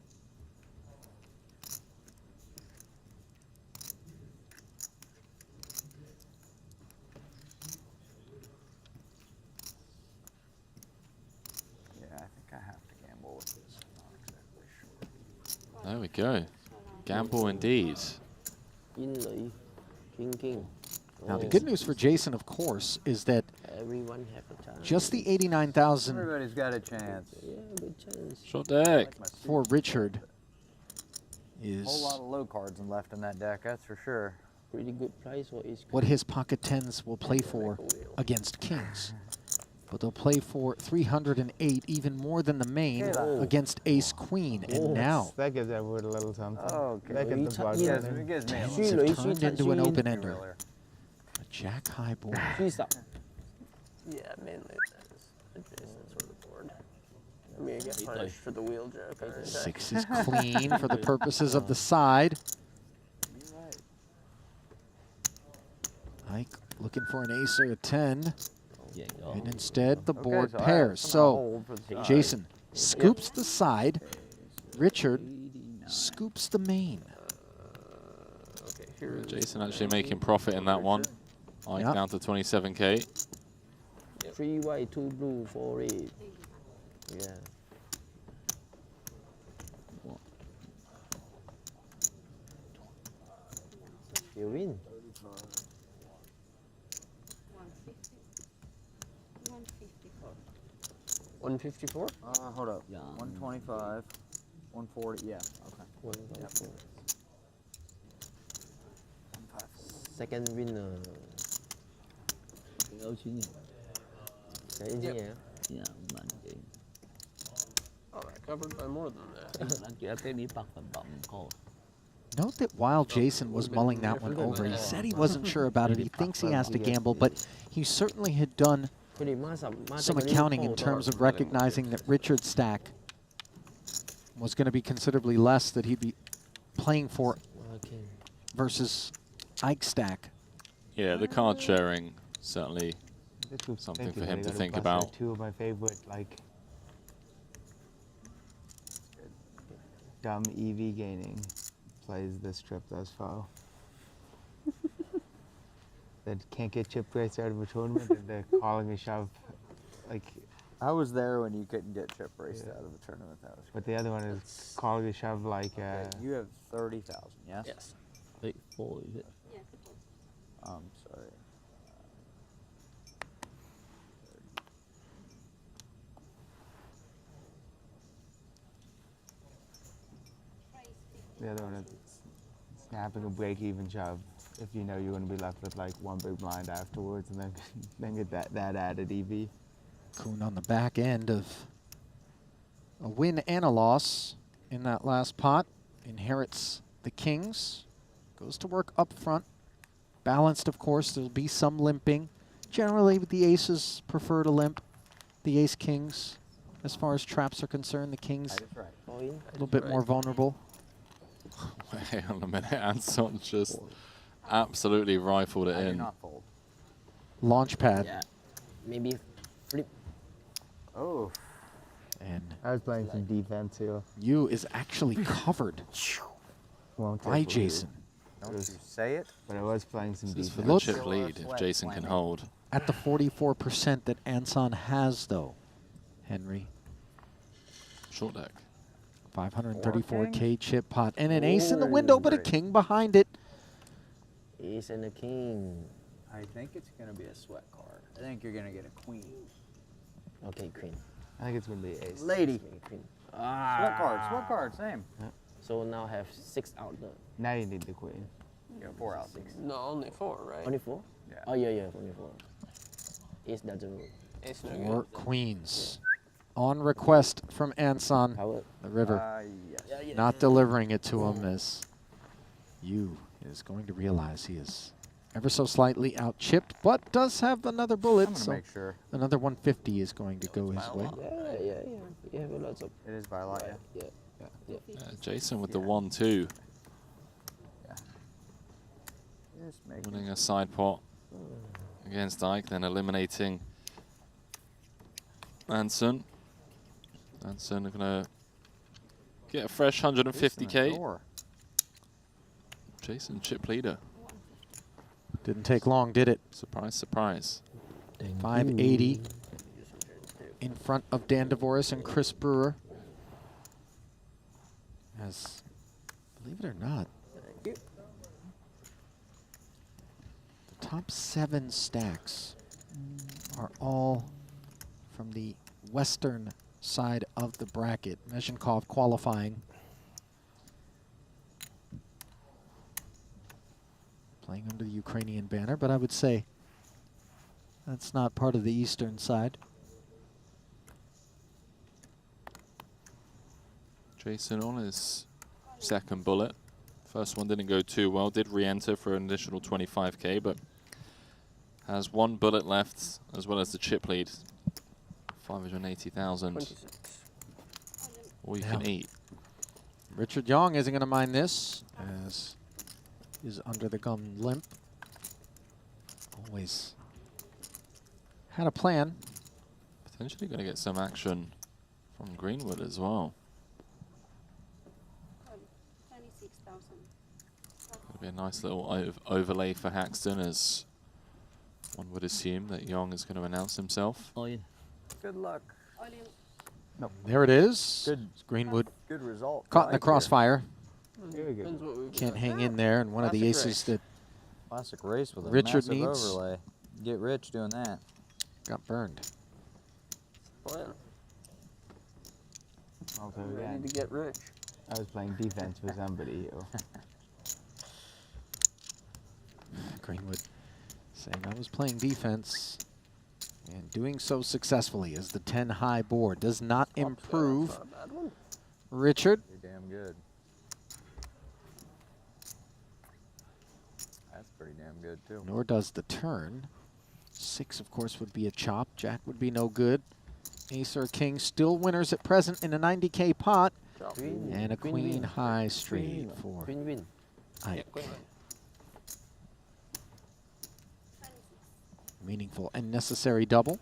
N: Yeah, I think I have to gamble with this. I'm not exactly sure.
B: There we go. Gamble indeed.
L: King.
A: Now, the good news for Jason, of course, is that
L: everyone have a chance.
A: Just the 89,000.
N: Everybody's got a chance.
L: Yeah, good chance.
B: Short deck.
A: For Richard is
N: A whole lot of low cards left in that deck, that's for sure.
L: Pretty good price for each.
A: what his pocket tens will play for against kings. But they'll play for 308, even more than the main, against ace queen. And now
D: that gives everyone a little something.
N: Oh,
D: that gives the
N: it gives me a
A: it's turned into an open-ender. A jack-high board.
P: Yeah, mainly that is adjacent sort of board. I mean, I get punished for the wheeljack.
A: Six is clean for the purposes of the side. Ike looking for an ace or a 10. And instead, the board
N: so
A: pairs. So,
N: hold for the
A: Jason scoops the side. Richard scoops the main.
B: Jason actually making profit in that one. Ike down to 27K.
L: 3 white, 2 blue, 4 red. Yeah. You win.
P: 154?
N: Hold up. 125, 140, yeah, okay.
L: 154. Second winner.
G: Yeah,
P: Oh, I covered by more than that.
A: Note that while Jason was mulling that one over, he said he wasn't sure about it. He thinks he has to gamble, but he certainly had done some accounting in terms of recognizing that Richard's stack was going to be considerably less that he'd be playing for versus Ike's stack.
B: Yeah, the card sharing certainly something for him to think about.
D: Two of my favorite, like, dumb EV gaining plays this trip thus far. That can't get chip rates out of a tournament and they're calling a shove. Like,
N: I was there when you couldn't get chip raced out of the tournament. That was
D: but the other one is calling a shove like.
N: You have 30,000, yes?
P: Yes.
G: 4, is it?
N: I'm sorry.
D: The other one is snapping a break-even shove if you know you're going to be left with like one big blind afterwards, and then get that added EV.
A: Kuhn on the back end of a win and a loss in that last pot. Inherits the kings. Goes to work up front. Balanced, of course. There'll be some limping. Generally, the aces prefer to limp. The ace-kings, as far as traps are concerned, the kings a little bit more vulnerable.
B: Wait on a minute, Anson just absolutely rifled it in.
A: Launchpad.
L: Yeah. Maybe flip.
N: Oh.
A: And
D: I was playing some defense here.
A: you is actually covered by Jason.
N: Don't you say it?
D: But I was playing some
B: This is
D: defense.
B: for the chip lead if Jason can hold.
A: At the 44% that Anson has, though, Henry.
B: Short deck.
A: 534K chip pot. And an ace in the window, but a king behind it.
L: Ace and a king.
N: I think it's going to be a sweat card. I think you're going to get a queen.
L: Okay, queen.
D: I think it's going to be ace.
N: Lady.
L: Queen.
N: Sweat card, same.
D: Yeah.
L: So now have 6 out there.
D: Now you need the queen.
N: You got 4 out. 6.
P: No, only 4, right?
L: Only 4?
N: Yeah.
L: Oh, yeah, only 4. Ace doesn't rule.
P: Ace no
A: 4
P: good.
A: queens. On request from Anson, the river.
N: Yes.
A: Not delivering it to him as you is going to realize he is ever so slightly out-chipped, but does have another bullet, so
N: make sure.
A: another 150 is going to go his way.
L: Yeah. You have a lot of.
N: It is by a lot, yeah.
L: Yeah.
B: Jason with the 1-2.
N: Just making
B: Winning a side pot against Ike, then eliminating Anson. Anson are going to get a fresh 150K. Jason, chip leader.
A: Didn't take long, did it?
B: Surprise, surprise.
A: 580 in front of Dan DeVoris and Chris Brewer. As, believe it or not, the top 7 stacks are all from the western side of the bracket. Meshenkov qualifying. Playing under the Ukrainian banner, but I would say that's not part of the eastern side.
B: Jason on his second bullet. First one didn't go too well. Did re-enter for an additional 25k, but has one bullet left, as well as the chip lead. 580,000. All you can eat.
A: Richard Young isn't going to mind this, as is under the gun limp. Always had a plan.
B: Potentially going to get some action from Greenwood as well. Going to be a nice little overlay for Haxton, as one would assume that Young is going to announce himself.
N: Good luck.
A: No. There it is.
N: Good.
A: Greenwood
N: Good result.
A: caught in the crossfire.
N: Very good.
A: Can't hang in there, and one of the aces that
N: Classic race with a
A: Richard
N: massive
A: needs.
N: overlay. Get rich doing that.
A: Got burned.
P: Plan.
D: Also,
P: Ready
D: again,
P: to get rich.
D: I was playing defense for somebody.
A: Greenwood saying I was playing defense and doing so successfully, as the 10 high board does not improve Richard.
N: Pretty damn good. That's pretty damn good too.
A: Nor does the turn. 6, of course, would be a chop. Jack would be no good. Ace or king, still winners at present in a 90k pot. And a queen high straight for Ike. Meaningful and necessary double.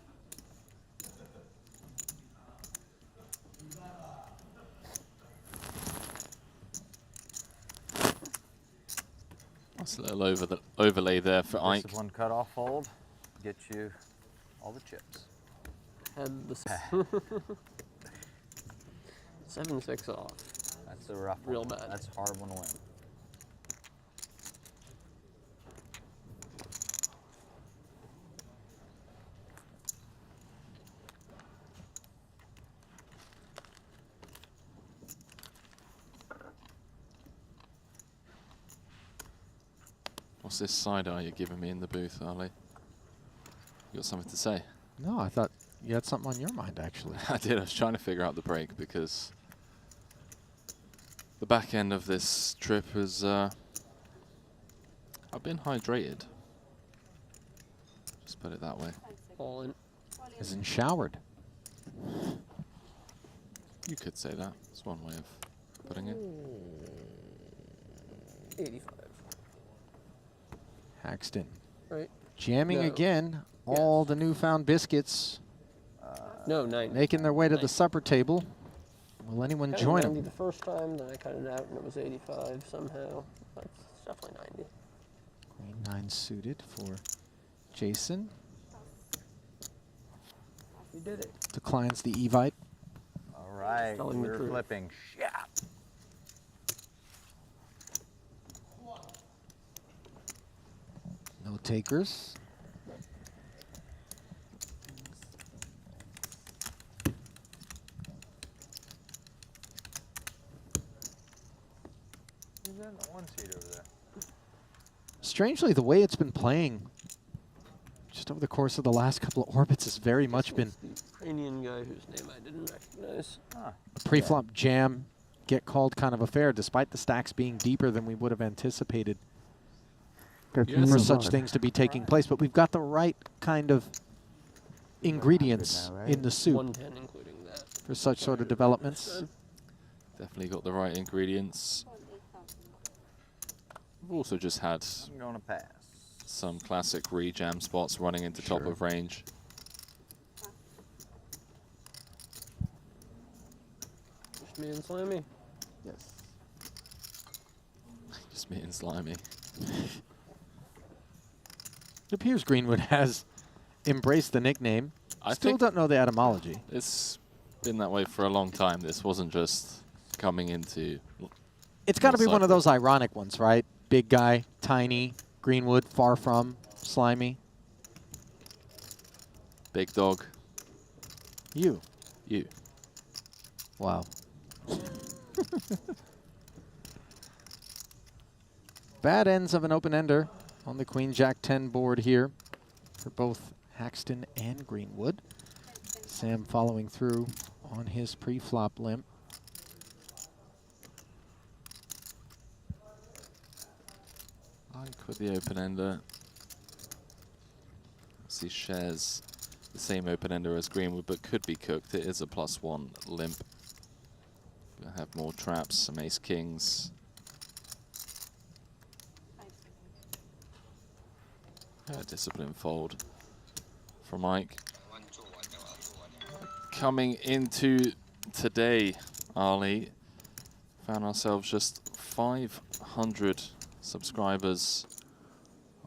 B: Nice little overlay there for Ike.
N: This one cut off fold. Get you all the chips.
P: Had the 7-6 off.
N: That's a rough
P: Real
N: one.
P: bad.
N: That's a hard one to win.
B: What's this side eye you're giving me in the booth, Ali? You got something to say?
A: No, I thought you had something on your mind, actually.
B: I did. I was trying to figure out the break, because the back end of this trip is I've been hydrated. Just put it that way.
P: All in.
A: As in showered.
B: You could say that. It's one way of putting it.
P: 85.
A: Haxton.
P: Right.
A: Jamming
P: No.
A: again. All the newfound biscuits
P: No, 90.
A: making their way to the supper table. Will anyone
P: Kinda
A: join
P: 90
A: them?
P: the first time, then I cut it out and it was 85 somehow. That's definitely 90.
A: Queen 9 suited for Jason.
P: You did it.
A: Declines the Evite.
N: All right,
P: Telling the
N: we're
P: truth.
N: flipping. Yeah.
A: No takers.
N: Who's in the one seat over there?
A: Strangely, the way it's been playing just over the course of the last couple of orbits has very much been
P: Ukrainian guy whose name I didn't recognize.
N: Huh.
A: a pre-flop jam, get called kind of affair, despite the stacks being deeper than we would have anticipated for such things to be taking place. But we've got the right kind of ingredients
D: now, right?
A: in the soup
P: 110 including that.
A: for such sort of developments.
B: Definitely got the right ingredients. We've also just had
N: I'm going to pass.
B: some classic re-jam spots running into top of range.
P: Just me and Slimy.
D: Yes.
B: Just me and Slimy.
A: It appears Greenwood has embraced the nickname.
B: I
A: Still
B: think
A: don't know the etymology.
B: It's been that way for a long time. This wasn't just coming into...
A: It's got to be one of
B: Cyprus.
A: those ironic ones, right? Big guy, tiny, Greenwood, far from, slimy.
B: Big dog.
A: You.
B: You.
A: Wow. Bad ends of an open-ender on the Queen Jack 10 board here for both Haxton and Greenwood. Sam following through on his pre-flop limp.
B: Mike with the open-ender. He shares the same open-ender as Greenwood, but could be cooked. It is a +1 limp. Gonna have more traps, some ace-kings. A disciplined fold from Mike. Coming into today, Ali, found ourselves just 500 subscribers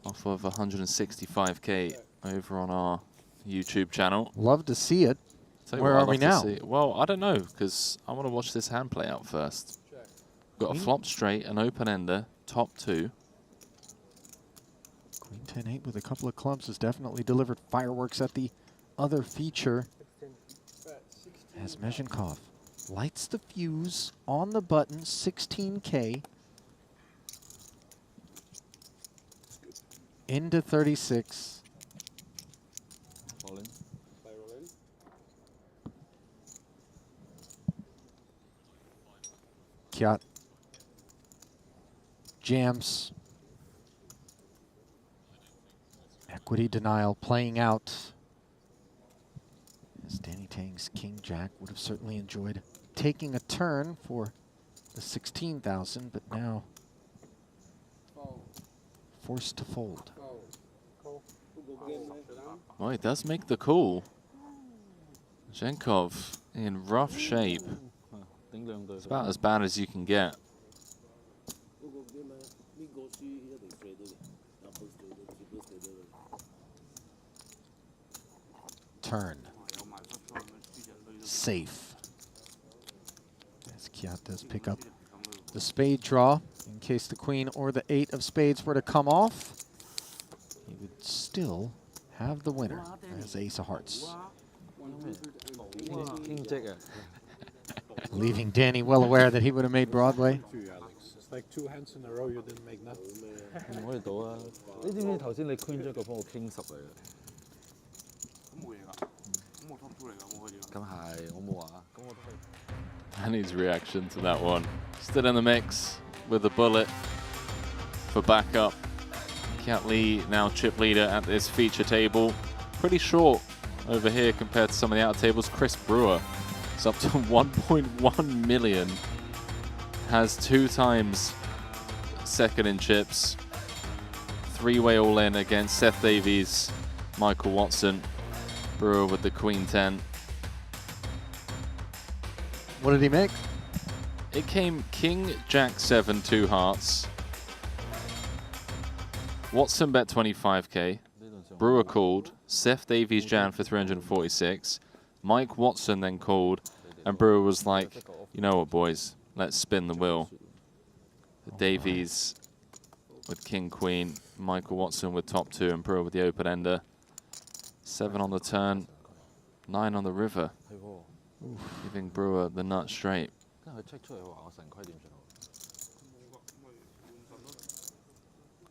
B: off of 165K over on our YouTube channel.
A: Love to see it.
B: Tell you
A: Where
B: what,
A: are
B: I'd
A: we
B: love to
A: now?
B: see it. Well, I don't know, because I want to watch this hand play out first. Got a
A: Queen?
B: flop straight, an open-ender, top 2.
A: Queen 10-8 with a couple of clubs has definitely delivered fireworks at the other feature. As Mezhenkov lights the fuse on the button, 16K. Into 36. Kiat jams. Equity denial playing out. As Danny Tang's King Jack would have certainly enjoyed taking a turn for the 16,000, but now forced to fold.
B: Well, he does make the call. Mezhenkov in rough shape. It's about as bad as you can get.
A: Turn. Safe. As Kiat does pick up the spade draw in case the queen or the 8 of spades were to come off. He would still have the winner as ace of hearts. Leaving Danny well aware that he would have made Broadway.
O: It's like 2 hands in a row, you didn't make nothing.
G: 唔可以賭啊！你知唔知頭先你 Queen 咗個幫我 King 10嚟嘅？咁會㗎，咁我 top 2嚟㗎，我可以㗎。咁係，我冇話，咁我都可以。
B: And his reaction to that one. Still in the mix with a bullet for backup. Kiat Lee now chip leader at this feature table. Pretty short over here compared to some of the outer tables. Chris Brewer is up to 1.1 million. Has 2 times second in chips. 3-way all in against Seth Davies, Michael Watson. Brewer with the Queen 10.
A: What did he make?
B: It came King, Jack 7, 2 hearts. Watson bet 25K. Brewer called. Seth Davies jammed for 346. Mike Watson then called. And Brewer was like, you know what, boys? Let's spin the wheel. Davies with King, Queen. Michael Watson with top 2. And Brewer with the open-ender. 7 on the turn. 9 on the river. Giving Brewer the nut straight.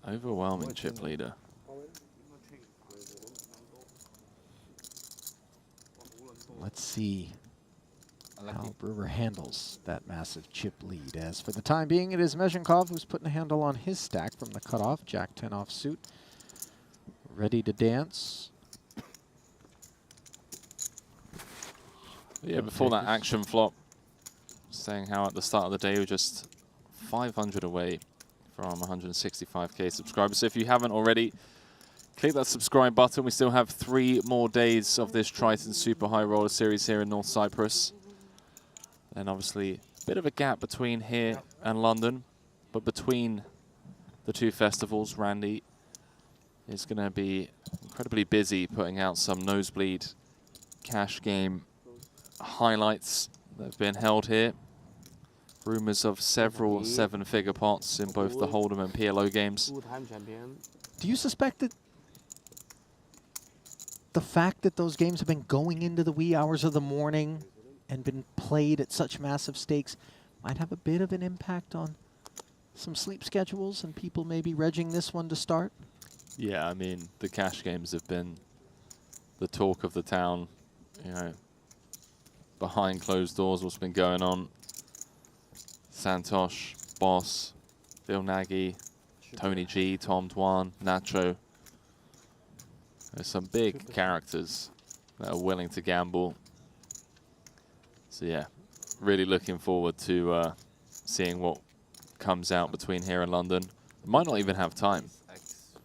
B: Overwhelming chip leader.
A: Let's see how Brewer handles that massive chip lead. As for the time being, it is Mezhenkov who's putting a handle on his stack from the cutoff. Jack 10 offsuit. Ready to dance.
B: Yeah, before that action flop, saying how at the start of the day we're just 500 away from 165K subscribers. So if you haven't already, click that subscribe button. We still have 3 more days of this Triton Super High Roller Series here in North Cyprus. And obviously a bit of a gap between here and London, but between the 2 festivals, Randy is going to be incredibly busy putting out some nosebleed cash game highlights that have been held here. Rumours of several 7-figure pots in both the Hold'em and PLO games.
A: Do you suspect that the fact that those games have been going into the wee hours of the morning and been played at such massive stakes might have a bit of an impact on some sleep schedules and people maybe regging this one to start?
B: Yeah, I mean, the cash games have been the talk of the town, you know, behind closed doors, what's been going on. Santosh, Boss, Phil Nagy, Tony G, Tom Dwan, Nacho. There's some big characters that are willing to gamble. So yeah, really looking forward to seeing what comes out between here and London. Might not even have time,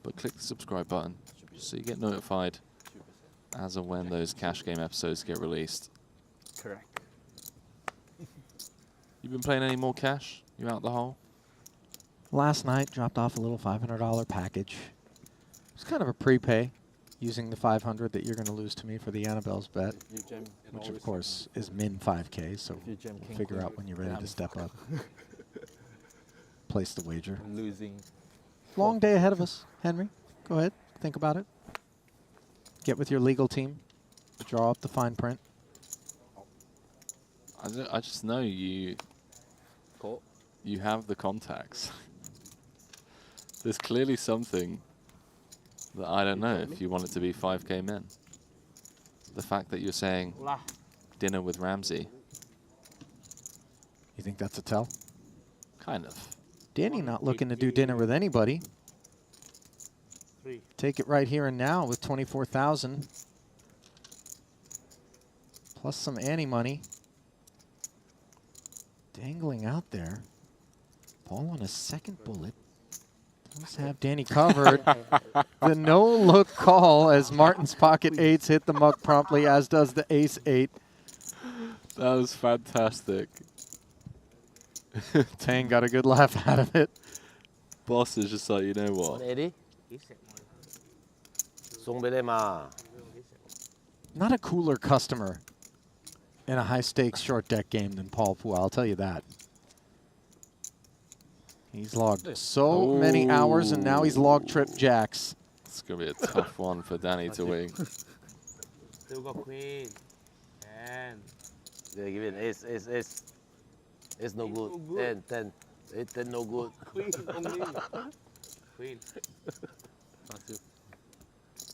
B: but click the subscribe button so you get notified as and when those cash game episodes get released.
O: Correct.
A: You been playing any more cash? You out the hole? Last night, dropped off a little $500 package. It's kind of a prepay, using the 500 that you're going to lose to me for the Annabelle's bet, which of course is min 5K, so we'll figure out when you're ready to step up. Place the wager.
O: Losing.
A: Long day ahead of us, Henry. Go ahead, think about it. Get with your legal team, draw up the fine print.
B: I just know you have the contacts. There's clearly something that I don't know if you want it to be 5K min. The fact that you're saying dinner with Ramsey.
A: You think that's a tell?
B: Kind of.
A: Danny not looking to do dinner with anybody. Take it right here and now with 24,000. Plus some Annie money. Dangling out there. Paul on a second bullet. Let's have Danny covered. The no-look call as Martin's pocket eights hit the muck promptly, as does the ace-8.
B: That was fantastic.
A: Tang got a good laugh out of it.
B: Boss is just like, you know what?
V: 180送俾你嘛
A: Not a cooler customer in a high-stakes short deck game than Paul Pua, I'll tell you that. He's logged so many hours, and now he's logged trip jacks.
B: It's going to be a tough one for Danny to win.
V: Still got queen. And they give it ace, ace, ace. It's no good. 10, 10 no good.
K: Queen only. Queen.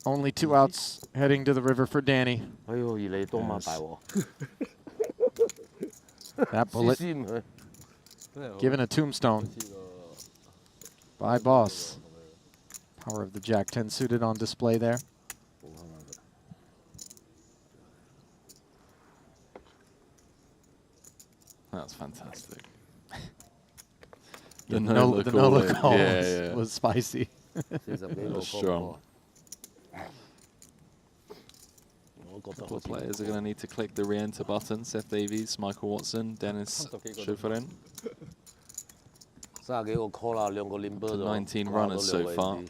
A: Only 2 outs heading to the river for Danny. That bullet given a tombstone by Boss. Power of the Jack 10 suited on display there.
B: That's fantastic.
A: The no-look call was spicy.
B: That was strong. A couple of players are going to need to click the re-enter button. Seth Davies, Michael Watson, Dennis Schufferin. 19 runners so far.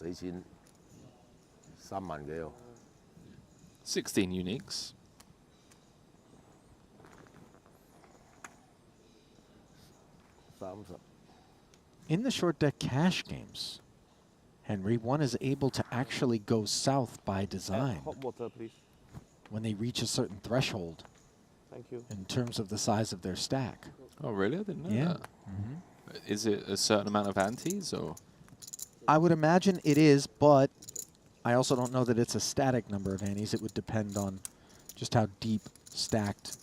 B: 16 uniques.
A: In the short deck cash games, Henry, one is able to actually go south by design
K: Hot water, please.
A: when they reach a certain threshold.
K: Thank you.
A: In terms of the size of their stack.
B: Oh, really? I didn't know
A: Yeah.
B: that. Is it a certain amount of antes, or?
A: I would imagine it is, but I also don't know that it's a static number of antes. It would depend on just how deep stacked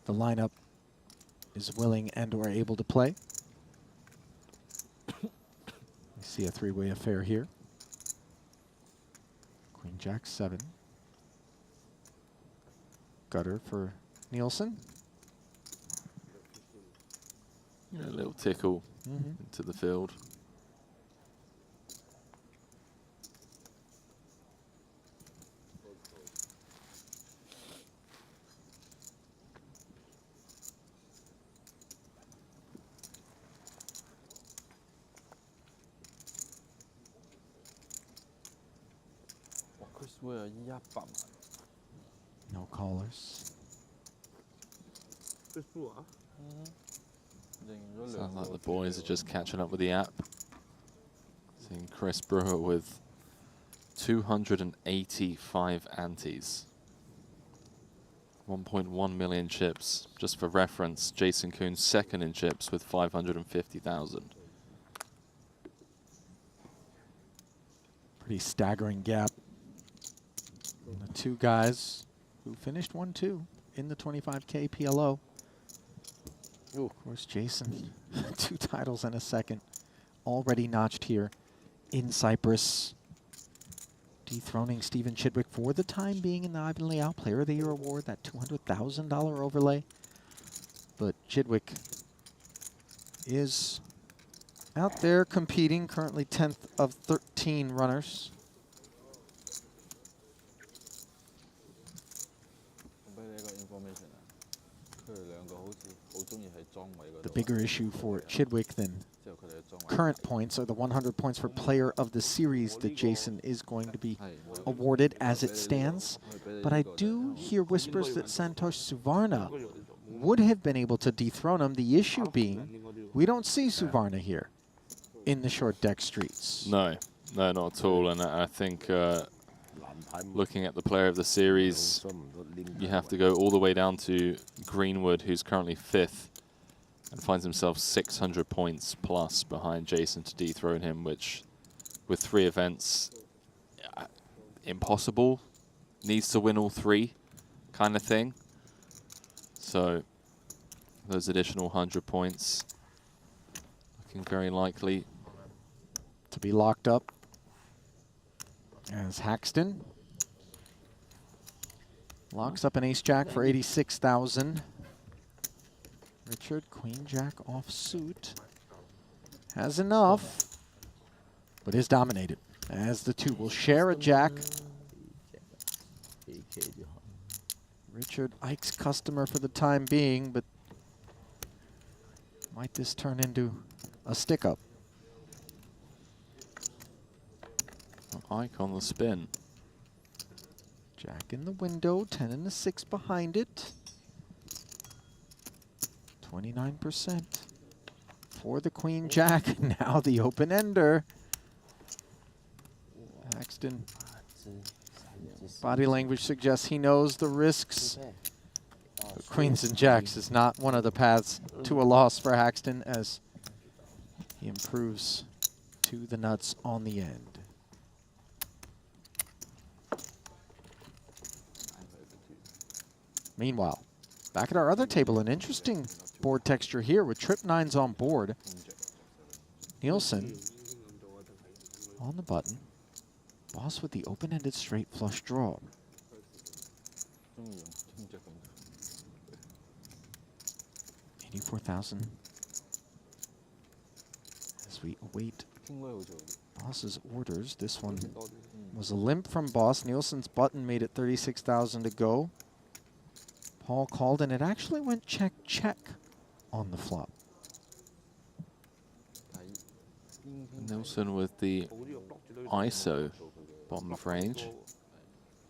A: the lineup is willing and or able to play. We see a three-way affair here. Queen Jack 7. Gutter for Nielsen.
B: Yeah, a little tickle into the field.
O: Chris Ware 100萬。
A: No callers.
K: Chris Brewer.
B: Sounds like the boys are just catching up with the app. Seeing Chris Brewer with 285 antes. 1.1 million chips. Just for reference, Jason Koon's second in chips with 550,000.
A: Pretty staggering gap. The two guys who finished 1-2 in the 25K PLO. Of course, Jason, 2 titles and a second, already notched here in Cyprus, dethroning Stephen Chidwick for the time being in the Ivan Leal Player of the Year award, that $200,000 overlay. But Chidwick is out there competing, currently 10th of 13 runners. The bigger issue for Chidwick than current points are the 100 points for Player of the Series that Jason is going to be awarded as it stands. But I do hear whispers that Santosh Suvarna would have been able to dethrone him. The issue being, we don't see Suvarna here in the short deck streets.
B: No, no, not at all. And I think looking at the Player of the Series, you have to go all the way down to Greenwood, who's currently 5th. And finds himself 600 points plus behind Jason to dethrone him, which, with 3 events, impossible. Needs to win all 3, kind of thing. So, those additional 100 points looking very likely
A: to be locked up. As Haxton locks up an ace-jack for 86,000. Richard, queen-jack offsuit, has enough, but is dominated, as the two will share a jack. Richard, Ike's customer for the time being, but might this turn into a stick-up?
B: Ike on the spin.
A: Jack in the window, 10 and a 6 behind it. 29% for the queen jack. Now the open ender. Haxton. Body language suggests he knows the risks. But queens and jacks is not one of the paths to a loss for Haxton, as he improves to the nuts on the end. Meanwhile, back at our other table, an interesting board texture here with trip 9s on board. Nielsen on the button. Boss with the open-ended straight flush draw. 84,000 as we await Boss's orders. This one was a limp from Boss. Nielsen's button made it 36,000 to go. Paul called, and it actually went check, check on the flop.
B: Nielsen with the ISO bottom of range.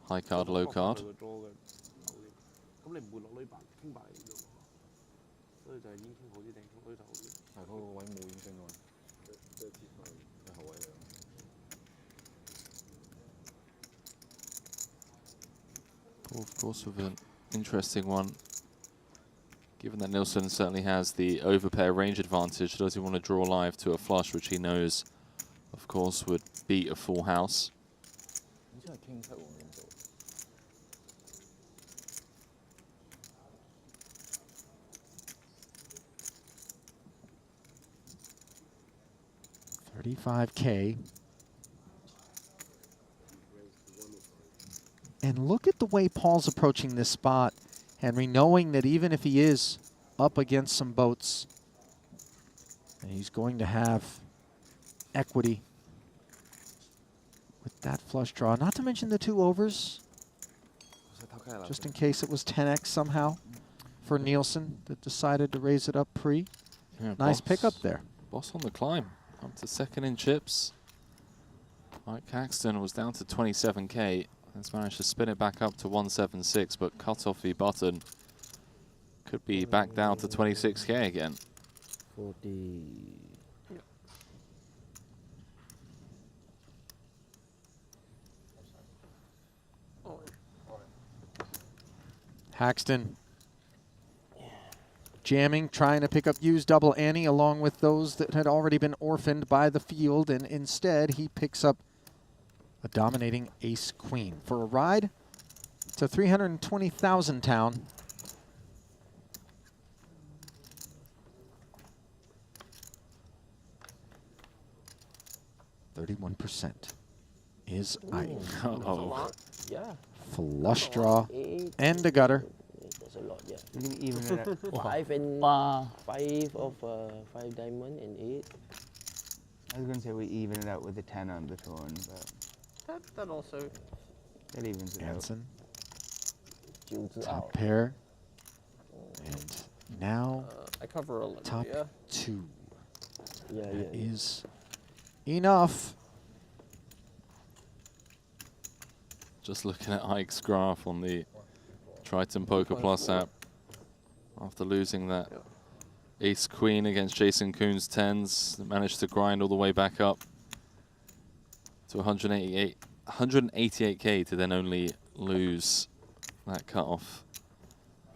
B: High card, low card. Paul, of course, with an interesting one. Given that Nielsen certainly has the overpair range advantage, does he want to draw live to a flush, which he knows, of course, would beat a full house?
A: $35K. And look at the way Paul's approaching this spot, Henry, knowing that even if he is up against some boats, and he's going to have equity with that flush draw. Not to mention the 2 overs, just in case it was 10x somehow for Nielsen that decided to raise it up pre.
B: Yeah,
A: nice pickup there.
B: Boss on the climb, up to second in chips. Mike Caxton was down to 27K. Has managed to spin it back up to 176, but cut off the button. Could be back down to 26K again.
L: 40.
A: Haxton jamming, trying to pick up used double ante along with those that had already been orphaned by the field, and instead he picks up a dominating ace-queen. For a ride to 320,000 town. %. Is Ike.
L: Oh. Yeah.
A: Flush draw and a gutter.
L: That's a lot, yeah.
D: You can even it out.
L: 5 and 5 of 5 diamond and 8.
D: I was going to say we even it out with the 10 on the turn, but
P: That also.
D: that evens it
A: Hansen.
L: out.
A: Top pair. And now
P: I cover 11.
A: top
P: Yeah.
A: 2.
L: Yeah,
A: That is enough.
B: Just looking at Ike's graph on the Triton Poker Plus app after losing that ace-queen against Jason Kuhn's 10s, managed to grind all the way back up to 188k to then only lose that cut-off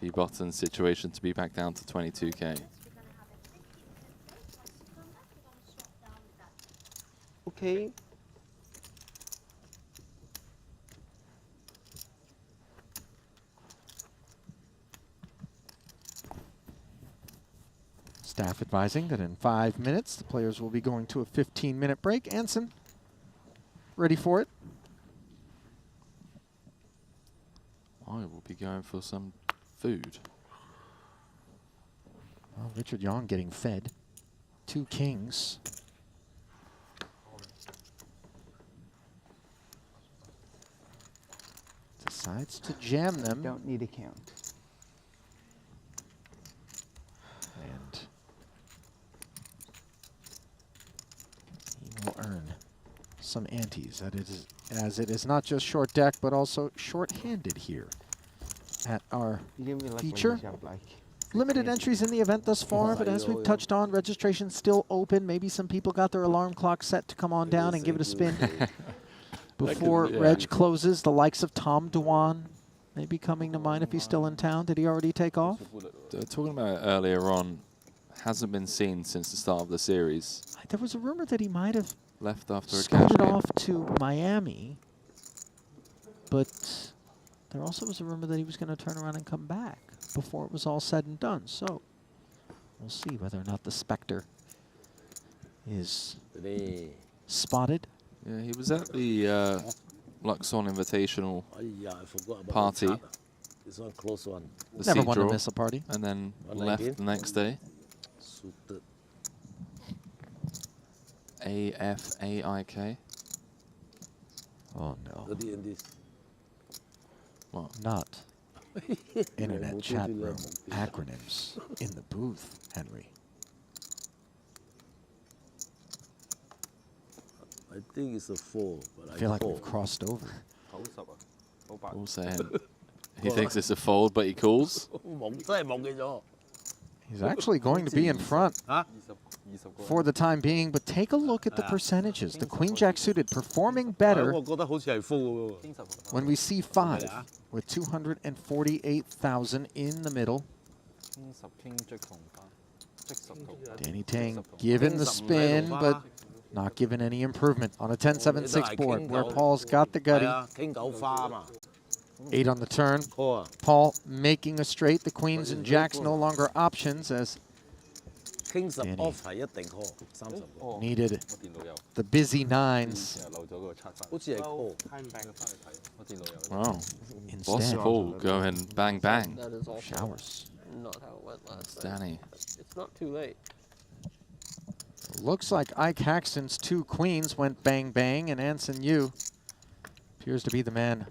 B: B-button situation to be back down to 22k.
L: Okay.
A: Staff advising that in 5 minutes, the players will be going to a 15-minute break. Anson, ready for it?
B: I will be going for some food.
A: Well, Richard Young getting fed. 2 kings. Decides to jam them.
D: don't need a count.
A: And he will earn some antes. That is, as it is not just short deck, but also short-handed here at our
D: You give me like
A: feature.
D: like
A: Limited entries in the event thus far, but as we've touched on, registration still open. Maybe some people got their alarm clock set to come on down and give it a spin before Reg closes. The likes of Tom Dwan may be coming to mind if he's still in town. Did he already take off?
B: Talking about it earlier on, hasn't been seen since the start of the series.
A: There was a rumor that he might have
B: Left after a
A: scooted
B: cash
A: off to Miami, but there also was a rumor that he was going to turn around and come back before it was all said and done. So we'll see whether or not the Spectre is spotted.
B: Yeah, he was at the Luxon Invitational party.
L: It's one close one.
B: The
A: Never
B: seat
A: want to
B: draw,
A: miss a party.
B: And then
L: 119?
B: left the next day.
L: Suited.
B: AFAIK.
A: Oh no.
L: this.
B: What?
A: Not internet chat room acronyms in the booth, Henry.
L: I think it's a 4, but
A: I feel like we've crossed over.
B: Paul saying he thinks it's a fold, but he calls.
A: He's actually going to be in front for the time being, but take a look at the percentages. The Queen Jack suited performing better when we see 5 with 248,000 in the middle. Danny Tang given the spin, but not given any improvement on a 10-7-6 board where Paul's got the gutty. 8 on the turn. Paul making a straight. The queens and jacks no longer options as Danny needed the busy 9s.
B: Wow.
A: Instead,
B: Boss Paul going bang bang.
P: That is also
A: showers.
P: not how it went last
B: It's
P: time.
B: Danny.
P: It's not too late.
A: Looks like Ike Haxton's 2 queens went bang bang, and Anson Yu appears to be the man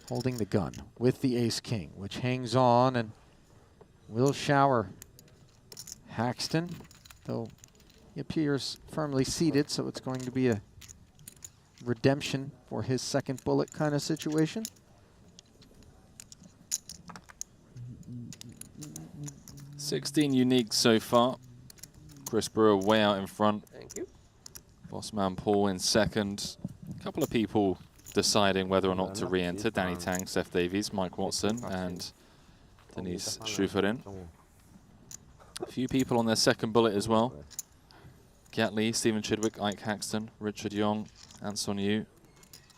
A: holding the gun with the ace-king, which hangs on and will shower Haxton, though he appears firmly seated, so it's going to be a redemption for his second bullet kind of situation.
B: $16 unique so far. Chris Brewer way out in front.
P: Thank you.
B: Bossman Paul in second. A couple of people deciding whether or not to re-enter. Danny Tang, Seth Davies, Mike Watson, and Denise Schuferin. A few people on their second bullet as well. Gat Lee, Stephen Chidwick, Ike Haxton, Richard Young, Anson Yu,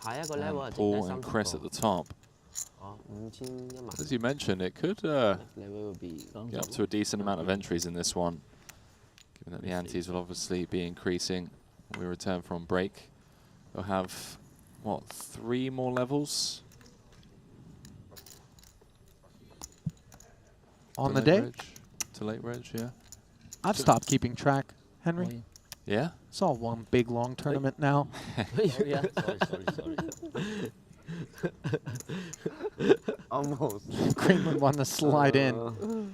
B: and Paul and Chris at the top. As you mentioned, it could get up to a decent amount of entries in this one, given that the antes will obviously be increasing when we return from break. We'll have, what, 3 more levels?
A: On the day?
B: To late reg, yeah.
A: I've stopped keeping track, Henry.
B: Yeah?
A: It's all one big long tournament now.
L: Sorry.
D: Almost.
A: Greenwood wanted to slide in.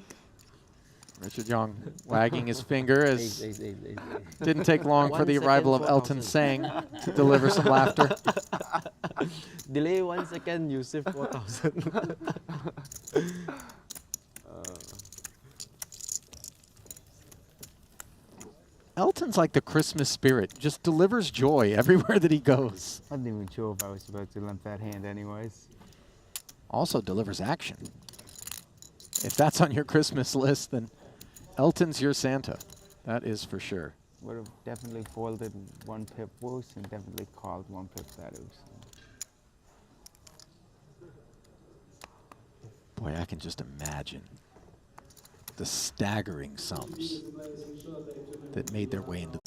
A: Richard Young wagging his finger as didn't take long for the arrival of Elton Sang to deliver some laughter.
L: Delay 1 second, you save 4,000.
A: Elton's like the Christmas spirit, just delivers joy everywhere that he goes.
D: I wasn't even sure if I was supposed to limp that hand anyways.
A: Also delivers action. If that's on your Christmas list, then Elton's your Santa. That is for sure.
D: Would have definitely folded 1 pip boost and definitely called 1 pip Thaddeus.
A: Boy, I can just imagine the staggering sums that made their way into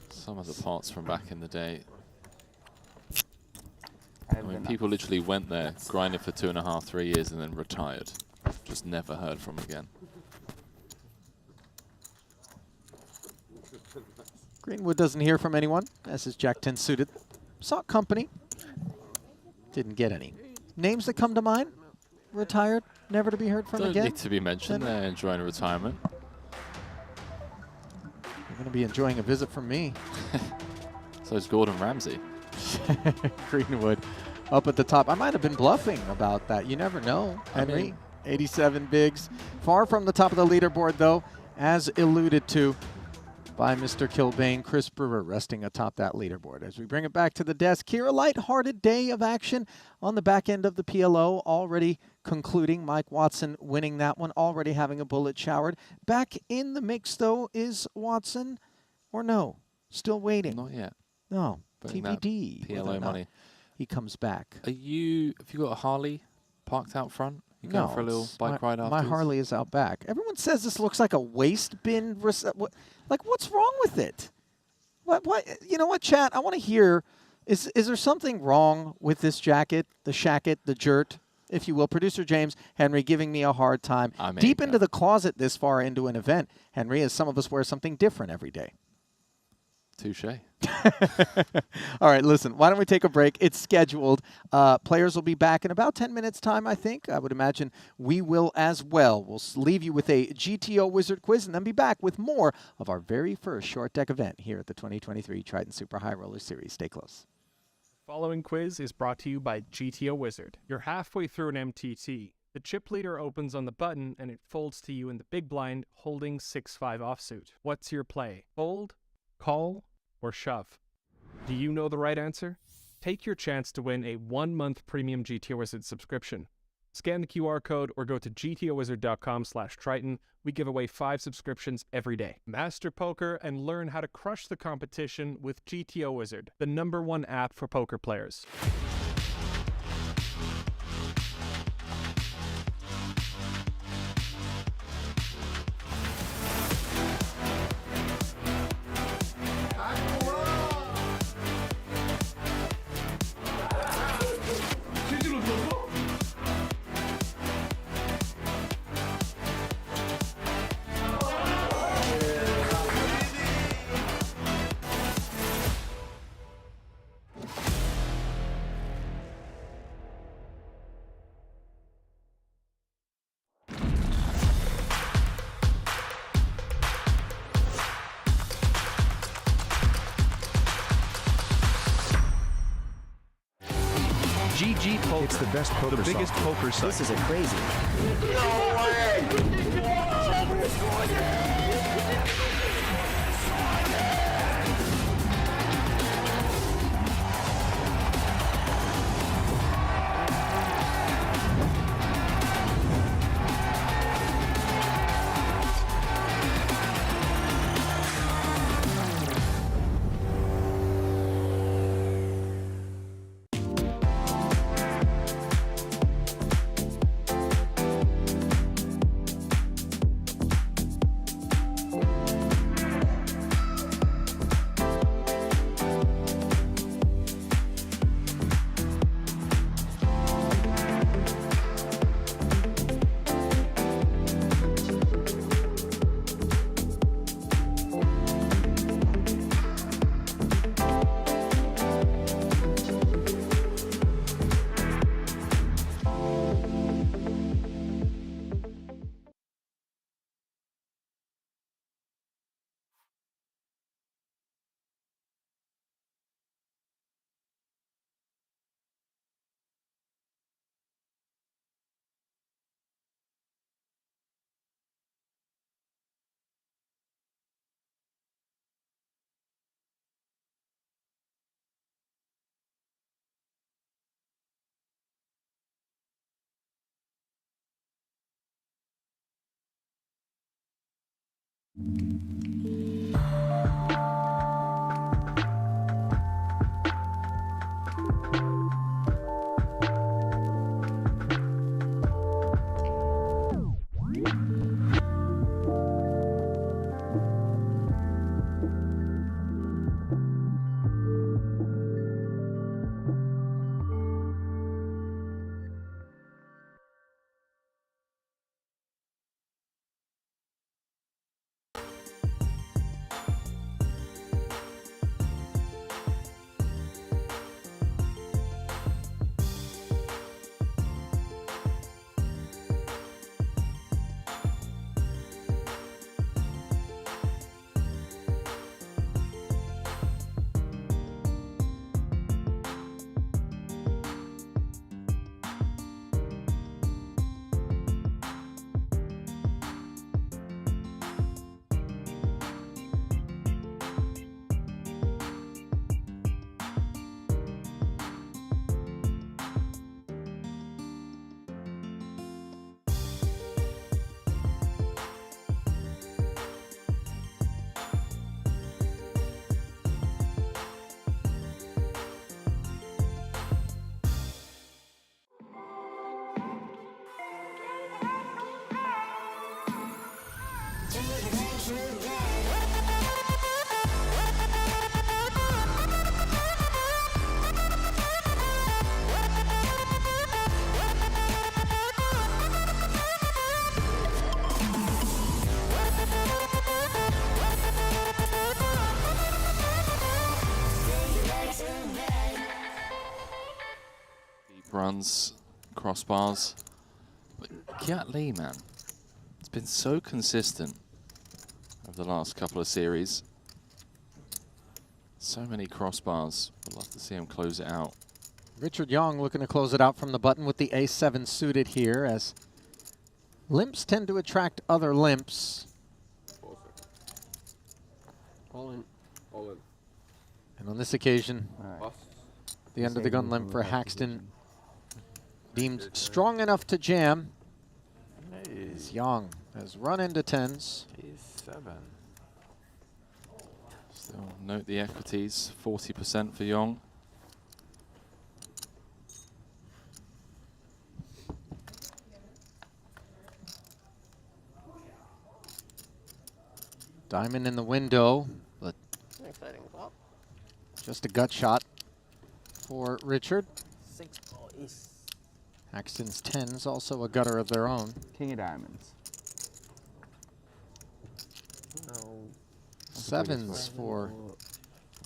B: some of the pots from back in the day. I mean, people literally went there, grinded for 2.5, 3 years, and then retired. Just never heard from again.
A: Greenwood doesn't hear from anyone, as his Jack 10 suited. Sought company. Didn't get any. Names that come to mind? Retired, never to be heard from
B: Don't
A: again?
B: need to be mentioned. They're enjoying retirement.
A: You're going to be enjoying a visit from me.
B: So is Gordon Ramsay.
A: Greenwood up at the top. I might have been bluffing about that. You never know, Henry. 87 bigs. Far from the top of the leaderboard, though, as alluded to by Mr. Kilbane. Chris Brewer resting atop that leaderboard. As we bring it back to the desk here, a light-hearted day of action on the back end of the PLO, already concluding. Mike Watson winning that one, already having a bullet showered. Back in the mix, though, is Watson, or no? Still waiting?
B: Not yet.
A: No.
B: Putting
A: TBD.
B: that PLO money.
A: He comes back.
B: Have you got a Harley parked out front? You going for a little bike ride afterwards?
A: My Harley is out back. Everyone says this looks like a waste bin. Like, what's wrong with it? What? You know what, chat? I want to hear. Is there something wrong with this jacket, the shacket, the jert, if you will? Producer James Henry giving me a hard time. Deep into the closet this far into an event, Henry, as some of us wear something different every day.
B: Touche.
A: All right, listen, why don't we take a break? It's scheduled. Players will be back in about 10 minutes' time, I think. I would imagine we will as well. We'll leave you with a GTO Wizard quiz and then be back with more of our very first short deck event here at the 2023 Triton Super High Roller Series. Stay close.
F: Following quiz is brought to you by GTO Wizard. You're halfway through an MTT. The chip leader opens on the button and it folds to you in the big blind holding 6-5 offsuit. What's your play? Fold, call, or shove? Do you know the right answer? Take your chance to win a 1-month premium GTO Wizard subscription. Scan the QR code or go to gtowizard.com/Triton. We give away 5 subscriptions every day. Master poker and learn how to crush the competition with GTO Wizard, the #1 app for poker players.
Q: GG Poker. It's the best poker the biggest poker site.
L: This is a crazy.
R: No way!
B: Runs, crossbars. But Kiat Lee, man, it's been so consistent over the last couple of series. So many crossbars. I'd love to see him close it out.
A: Richard Young looking to close it out from the button with the A7 suited here, as limps tend to attract other limps.
P: All in.
O: All in.
A: And on this occasion, the under the gun limp for Haxton deemed strong enough to jam. As Young has run into tens.
I: A7.
B: Still note the equities, 40% for Young.
A: Diamond in the window, but
P: An exciting flop.
A: just a gut shot for Richard.
D: 6 boys.
A: Haxton's tens, also a gutter of their own.
D: King of diamonds.
P: No.
A: Sevens for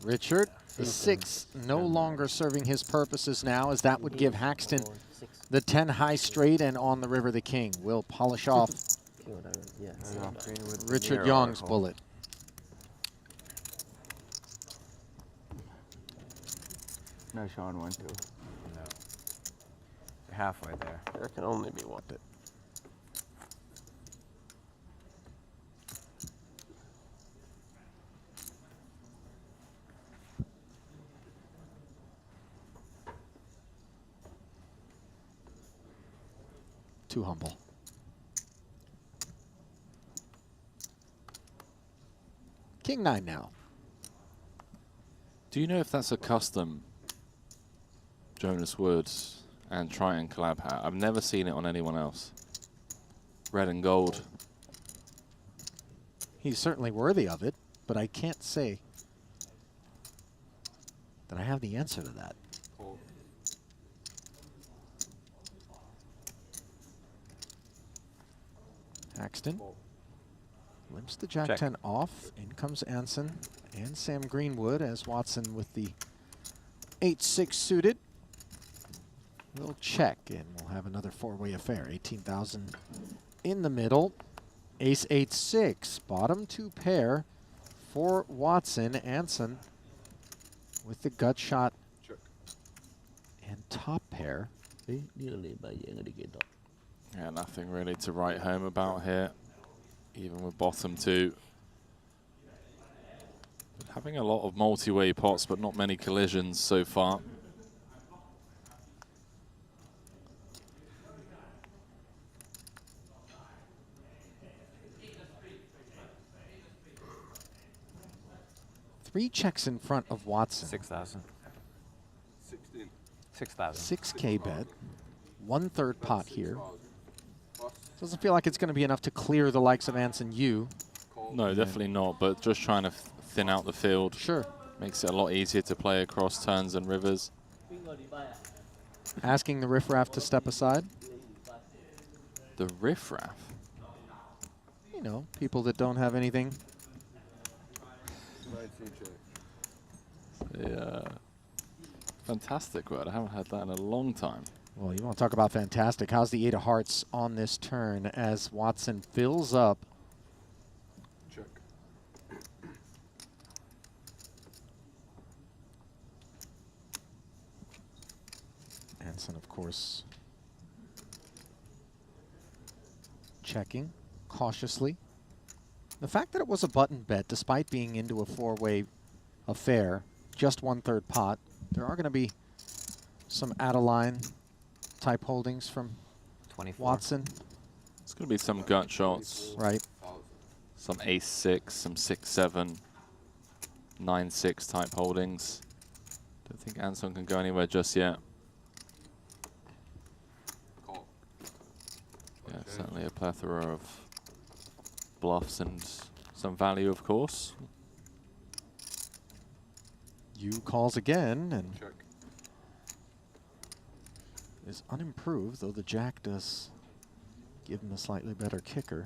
A: Richard. The 6 no longer serving his purposes now, as that would give Haxton the 10 high straight, and on the river the king will polish off Richard Young's bullet.
D: No showing 1-2.
N: No. You're halfway there.
P: There can only be one.
A: Too humble. King 9 now.
B: Do you know if that's a custom Jonas Woods and Triton collab hat? I've never seen it on anyone else. Red and gold.
A: He's certainly worthy of it, but I can't say that I have the answer to that. Haxton limps the Jack 10 off. In comes Anson and Sam Greenwood, as Watson with the 8-6 suited. We'll check, and we'll have another four-way affair. 18,000 in the middle. Ace 8-6, bottom two pair for Watson. Anson with the gut shot and top pair.
B: Yeah, nothing really to write home about here, even with bottom two. Having a lot of multi-way pots, but not many collisions so far.
A: 3 checks in front of Watson.
N: 6,000.
O: 16.
N: 6,000.
A: 6K bet. 1/3 pot here. Doesn't feel like it's going to be enough to clear the likes of Anson Yu.
B: No, definitely not, but just trying to thin out the field.
A: Sure.
B: Makes it a lot easier to play across turns and rivers.
A: Asking the riffraff to step aside.
B: The riffraff?
A: You know, people that don't have anything.
B: Yeah. Fantastic word. I haven't heard that in a long time.
A: Well, you want to talk about fantastic. How's the 8 of hearts on this turn as Watson fills up?
O: Check.
A: Anson, of course, checking cautiously. The fact that it was a button bet, despite being into a 4-way affair, just 1/3 pot, there are going to be some out-of-line type holdings from
N: 24.
A: Watson.
B: It's going to be some gut shots.
A: Right.
B: Some ace-6, some 6-7, 9-6 type holdings. Don't think Anson can go anywhere just yet. Yeah, certainly a plethora of bluffs and some value, of course.
A: Yu calls again and is unimproved, though the jack does give him a slightly better kicker.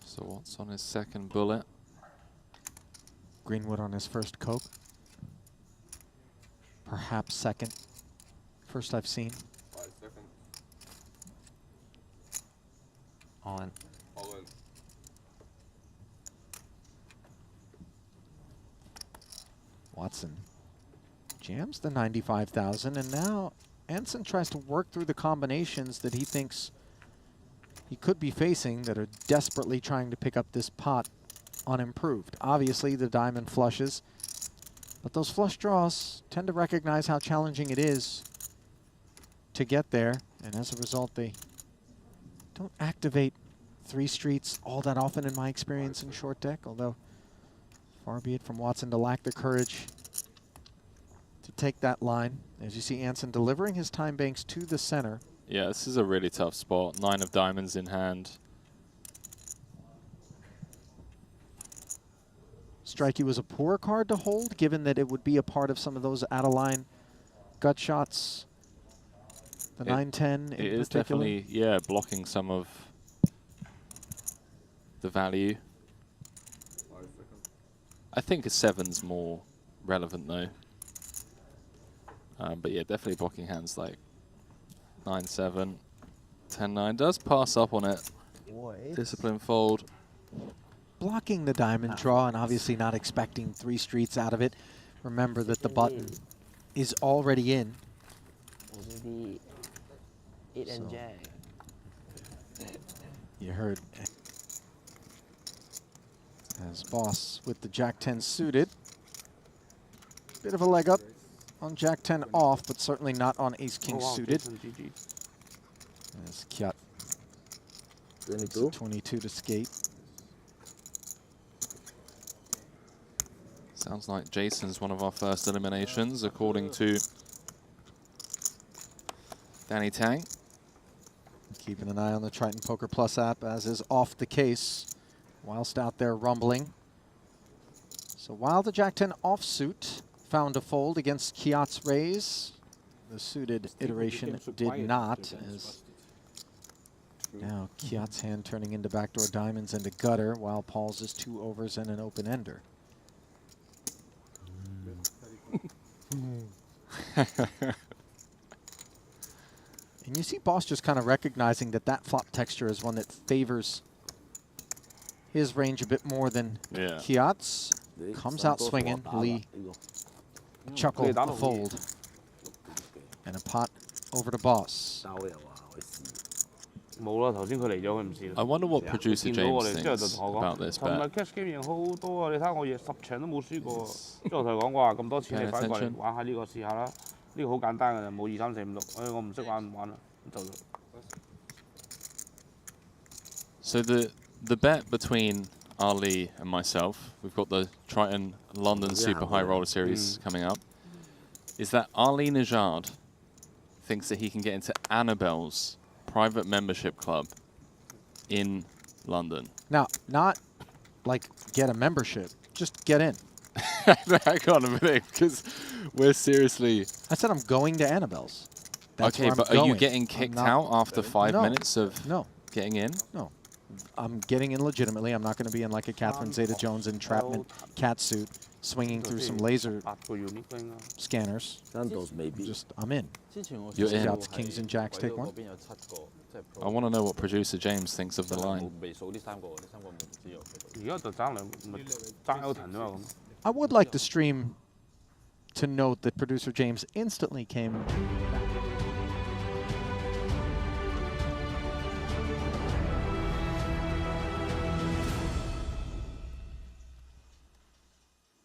B: So what's on his second bullet?
A: Greenwood on his first cope. Perhaps second. First I've seen.
O: 5 seconds.
N: All in.
O: All in.
A: Watson jams the 95,000, and now Anson tries to work through the combinations that he thinks he could be facing that are desperately trying to pick up this pot unimproved. Obviously, the diamond flushes, but those flush draws tend to recognize how challenging it is to get there, and as a result, they don't activate 3 streets all that often in my experience in short deck, although far be it from Watson to lack the courage to take that line. As you see Anson delivering his time banks to the center.
B: Yeah, this is a really tough spot. 9 of diamonds in hand.
A: Strikey was a poor card to hold, given that it would be a part of some of those out-of-line gut shots. The 9-10
B: It
A: in
B: is
A: particular.
B: definitely, yeah, blocking some of the value.
O: 5 seconds.
B: I think a 7's more relevant, though. But yeah, definitely blocking hands like 9-7, 10-9. Does pass up on it. Discipline fold.
A: Blocking the diamond draw and obviously not expecting 3 streets out of it. Remember that the button is already in.
L: Already 8 and jack.
A: You heard as boss with the jack 10 suited. Bit of a leg up on jack 10 off, but certainly not on ace king suited. As Kyat 22 to skate.
B: Sounds like Jason's one of our first eliminations, according to Danny Tang.
A: Keeping an eye on the Triton Poker Plus app, as is off the case, whilst out there rumbling. So while the jack 10 offsuit found a fold against Kyat's raise, the suited iteration did not, as now Kyat's hand turning into backdoor diamonds and a gutter, while Paul's is 2 overs and an open-ender. And you see Boss just kind of recognizing that that flop texture is one that favors his range a bit more than Kyat's. Comes out swinging. Lee chuckled the fold. And a pot over to Boss.
B: I wonder what producer James thinks about this bet.
K: 琴日 cash game 贏好多啊！你睇下我10場都冇輸過。即係我同佢講話咁多錢，你快過嚟玩下呢個試下啦。呢個好簡單㗎啫，冇2、3、4、5、6。我唔識玩唔玩啦，就咗。
B: So the bet between Ali and myself, we've got the Triton London Super High Roller Series coming up, is that Ali Najad thinks that he can get into Annabelle's private membership club in London.
A: Now, not like get a membership, just get in.
B: Hang on a minute, because we're seriously...
A: I said I'm going to Annabelle's. That's
B: okay, but are you getting kicked out after 5 minutes of getting in?
A: No. I'm getting in legitimately. I'm not going to be in like a Catherine Zeta-Jones entrapment cat suit, swinging through some laser scanners. Just, I'm in.
B: You're in.
A: Out to Kings and Jacks, take one.
B: I want to know what producer James thinks of the line.
A: I would like the stream to note that producer James instantly came back.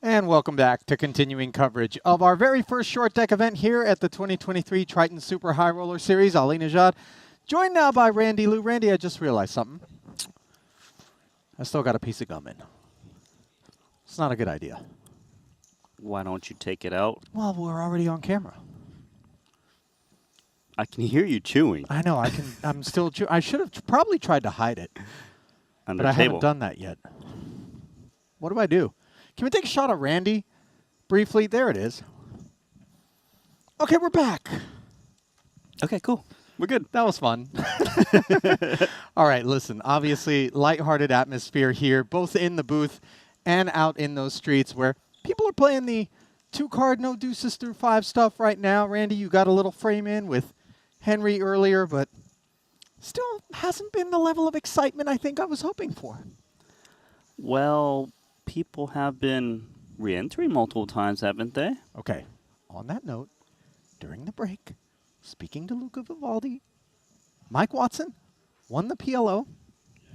A: And welcome back to continuing coverage of our very first short deck event here at the 2023 Triton Super High Roller Series. Ali Najad, joined now by Randy Lou. Randy, I just realized something. I still got a piece of gum in. It's not a good idea.
H: Why don't you take it out?
A: Well, we're already on camera.
H: I can hear you chewing.
A: I know. I'm still chewing. I should have probably tried to hide it,
H: Under
A: but I
H: table.
A: haven't done that yet. What do I do? Can we take a shot of Randy briefly? There it is. Okay, we're back.
H: Okay, cool. We're good.
A: That was fun. All right, listen. Obviously, lighthearted atmosphere here, both in the booth and out in those streets where people are playing the 2-card, no deuces through 5 stuff right now. Randy, you got a little frame in with Henry earlier, but still hasn't been the level of excitement I think I was hoping for.
H: Well, people have been re-entering multiple times, haven't they?
A: Okay. On that note, during the break, speaking to Luca Vivaldi, Mike Watson won the PLO.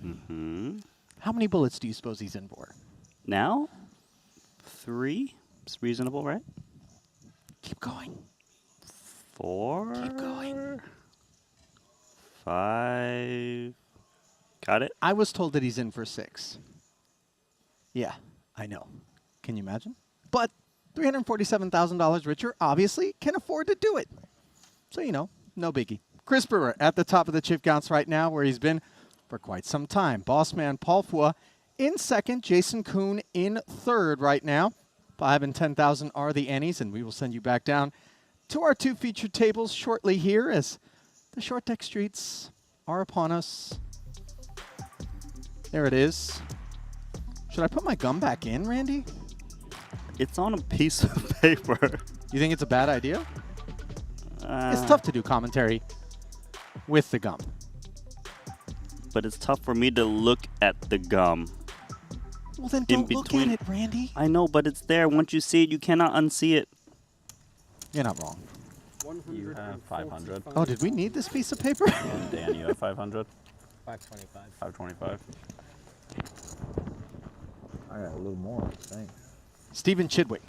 H: Mm-hmm.
A: How many bullets do you suppose he's in for?
H: Now? 3? It's reasonable, right?
A: Keep going.
H: 4?
A: Keep going.
H: 5. Got it?
A: I was told that he's in for 6. Yeah, I know. Can you imagine? But $347,000 richer obviously can afford to do it. So, you know, no biggie. Chris Brewer at the top of the chip counts right now, where he's been for quite some time. Boss man Paul Fua in second. Jason Kuhn in third right now. 5 and 10,000 are the Annies, and we will send you back down to our 2 featured tables shortly here as the short deck streets are upon us. There it is. Should I put my gum back in, Randy?
H: It's on a piece of paper.
A: You think it's a bad idea? It's tough to do commentary with the gum.
H: But it's tough for me to look at the gum.
A: Well, then don't look at it, Randy.
H: I know, but it's there. Once you see it, you cannot unsee it.
A: You're not wrong.
O: You have 500.
A: Oh, did we need this piece of paper?
O: Dan, you have 500.
E: 525.
O: 525.
C: I got a little more, thanks.
A: Stephen Chidwick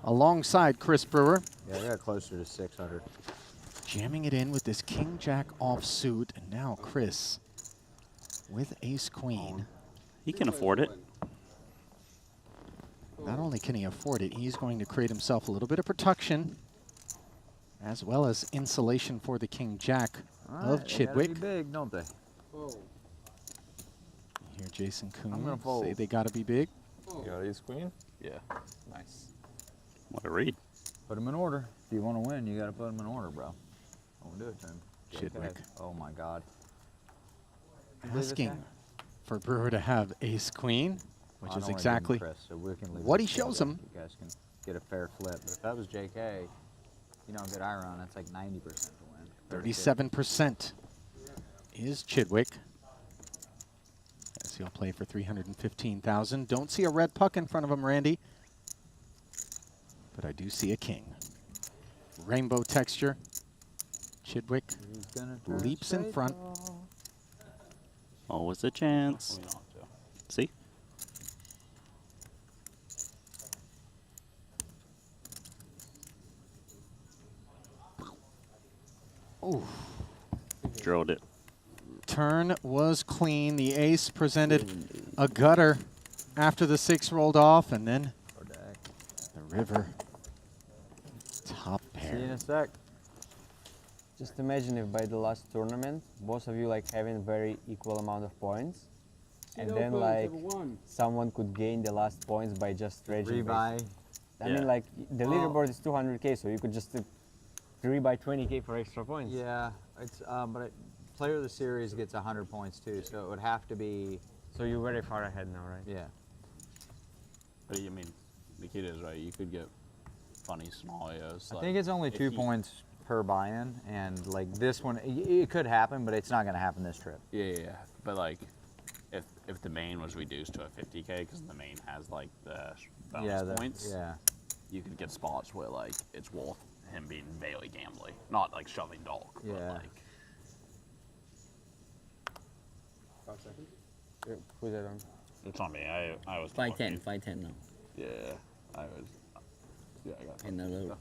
A: alongside Chris Brewer.
C: Yeah, I got closer to 600.
A: Jamming it in with this King-Jack offsuit, and now Chris with Ace-Queen.
H: He can afford it.
A: Not only can he afford it, he's going to create himself a little bit of protection, as well as insulation for the King-Jack of Chidwick.
C: They big, don't they?
A: Here, Jason
C: I'm
A: Kuhn
C: gonna fold.
A: say they got to be big.
O: You got ace queen? Yeah. Nice.
H: What a read.
C: Put them in order. If you want to win, you got to put them in order, bro. I won't do it to him.
A: Chidwick.
C: Oh my God.
A: Asking for Brewer to have Ace-Queen, which
C: I
A: is
C: don't wanna give him
A: exactly
C: Chris, so we can leave
A: what
C: it
A: he
C: to
A: shows
C: you.
A: him.
C: You guys can get a fair flip. But if that was JK, you know, good iron, that's like 90% to win.
A: 37% is Chidwick. As he'll play for $315,000. Don't see a red puck in front of him, Randy. But I do see a king. Rainbow texture. Chidwick leaps in front.
H: Always a chance. See?
A: Ooh.
H: Drilled it.
A: Turn was clean. The ace presented a gutter after the 6 rolled off, and then the river. Top pair.
C: See you in a sec.
M: Just imagine if by the last tournament, both of you like having a very equal amount of points, and then like someone could gain the last points by just dredging.
C: Rebuy.
M: I mean, like the leaderboard is 200k, so you could just rebuy 20k for extra points.
C: Yeah, it's but player of the series gets 100 points too, so it would have to be.
M: So you're very far ahead now, right?
C: Yeah.
O: But I mean, Nikita's right. You could get funny scenarios.
C: I think it's only 2 points per buy-in, and like this one, it could happen, but it's not going to happen this trip.
O: Yeah. But like, if the main was reduced to a 50k, because the main has like the bonus points, you could get spots where like it's worth him being barely gambling, not like shoving dog, but like.
V: 5 seconds.
M: Yeah, who's that on?
O: It's on me. I was.
L: 5-10, 5-10 now.
O: Yeah, I was. Yeah, I got it.
L: Another.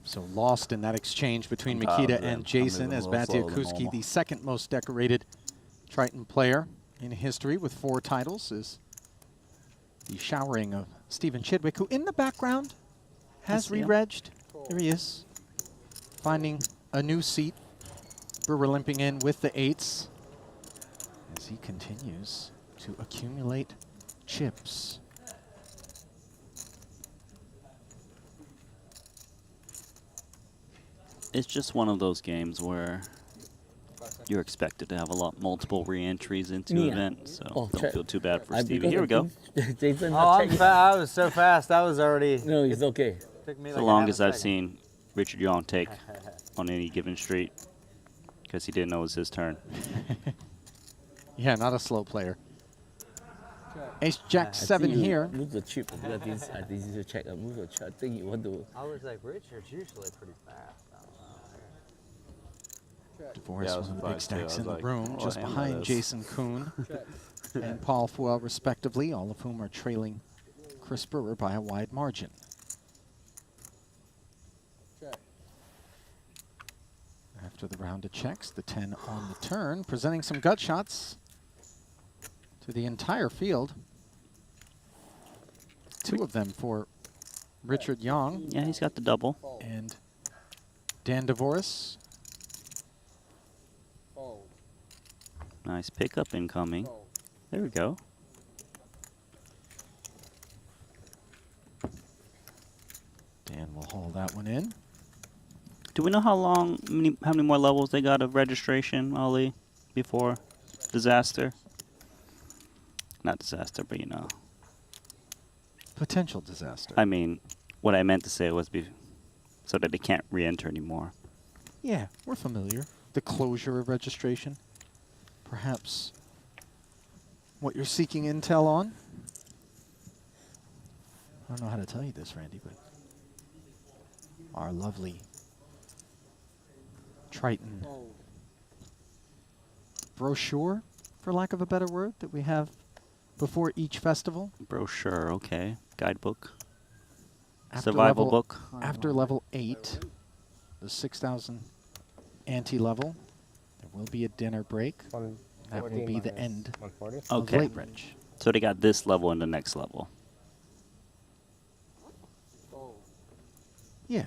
A: So lost in that exchange between Mikita and Jason, as Batiakuski, the second most decorated Triton player in history with 4 titles, is the showering of Stephen Chidwick, who in the background has re-regged. There he is, finding a new seat. Brewer limping in with the 8s as he continues to accumulate chips.
H: It's just one of those games where you're expected to have multiple re-entries into the event, so don't feel too bad for Stevie. Here we go.
C: I was so fast. I was already.
L: No, it's okay.
C: Took me
H: The
C: like
H: longest I've seen Richard Young take on any given street, because he didn't know it was his turn.
A: Yeah, not a slow player. Ace Jack 7 here.
L: Move the chip. This is a check. Move the chip. I think you want to.
C: I was like, Richard's usually pretty fast.
A: DeVoris, one of the big stacks in the room, just behind Jason Kuhn and Paul Fuel, respectively, all of whom are trailing Chris Brewer by a wide margin. After the round of checks, the 10 on the turn, presenting some gut shots to the entire field. 2 of them for Richard Young.
H: Yeah, he's got the double.
A: And Dan DeVoris.
H: Nice pickup incoming. There we go.
A: Dan will haul that one in.
H: Do we know how many more levels they got of registration, Ollie, before disaster? Not disaster, but you know.
A: Potential disaster.
H: I mean, what I meant to say was so that they can't re-enter anymore.
A: Yeah, we're familiar. The closure of registration. Perhaps what you're seeking intel on. I don't know how to tell you this, Randy, but our lovely Triton brochure, for lack of a better word, that we have before each festival.
H: Brochure, okay. Guidebook.
A: After
H: Survival book.
A: After level 8, the 6,000 ante-level, there will be a dinner break. That will be the end of late reg.
H: So they got this level and the next level.
A: Yeah.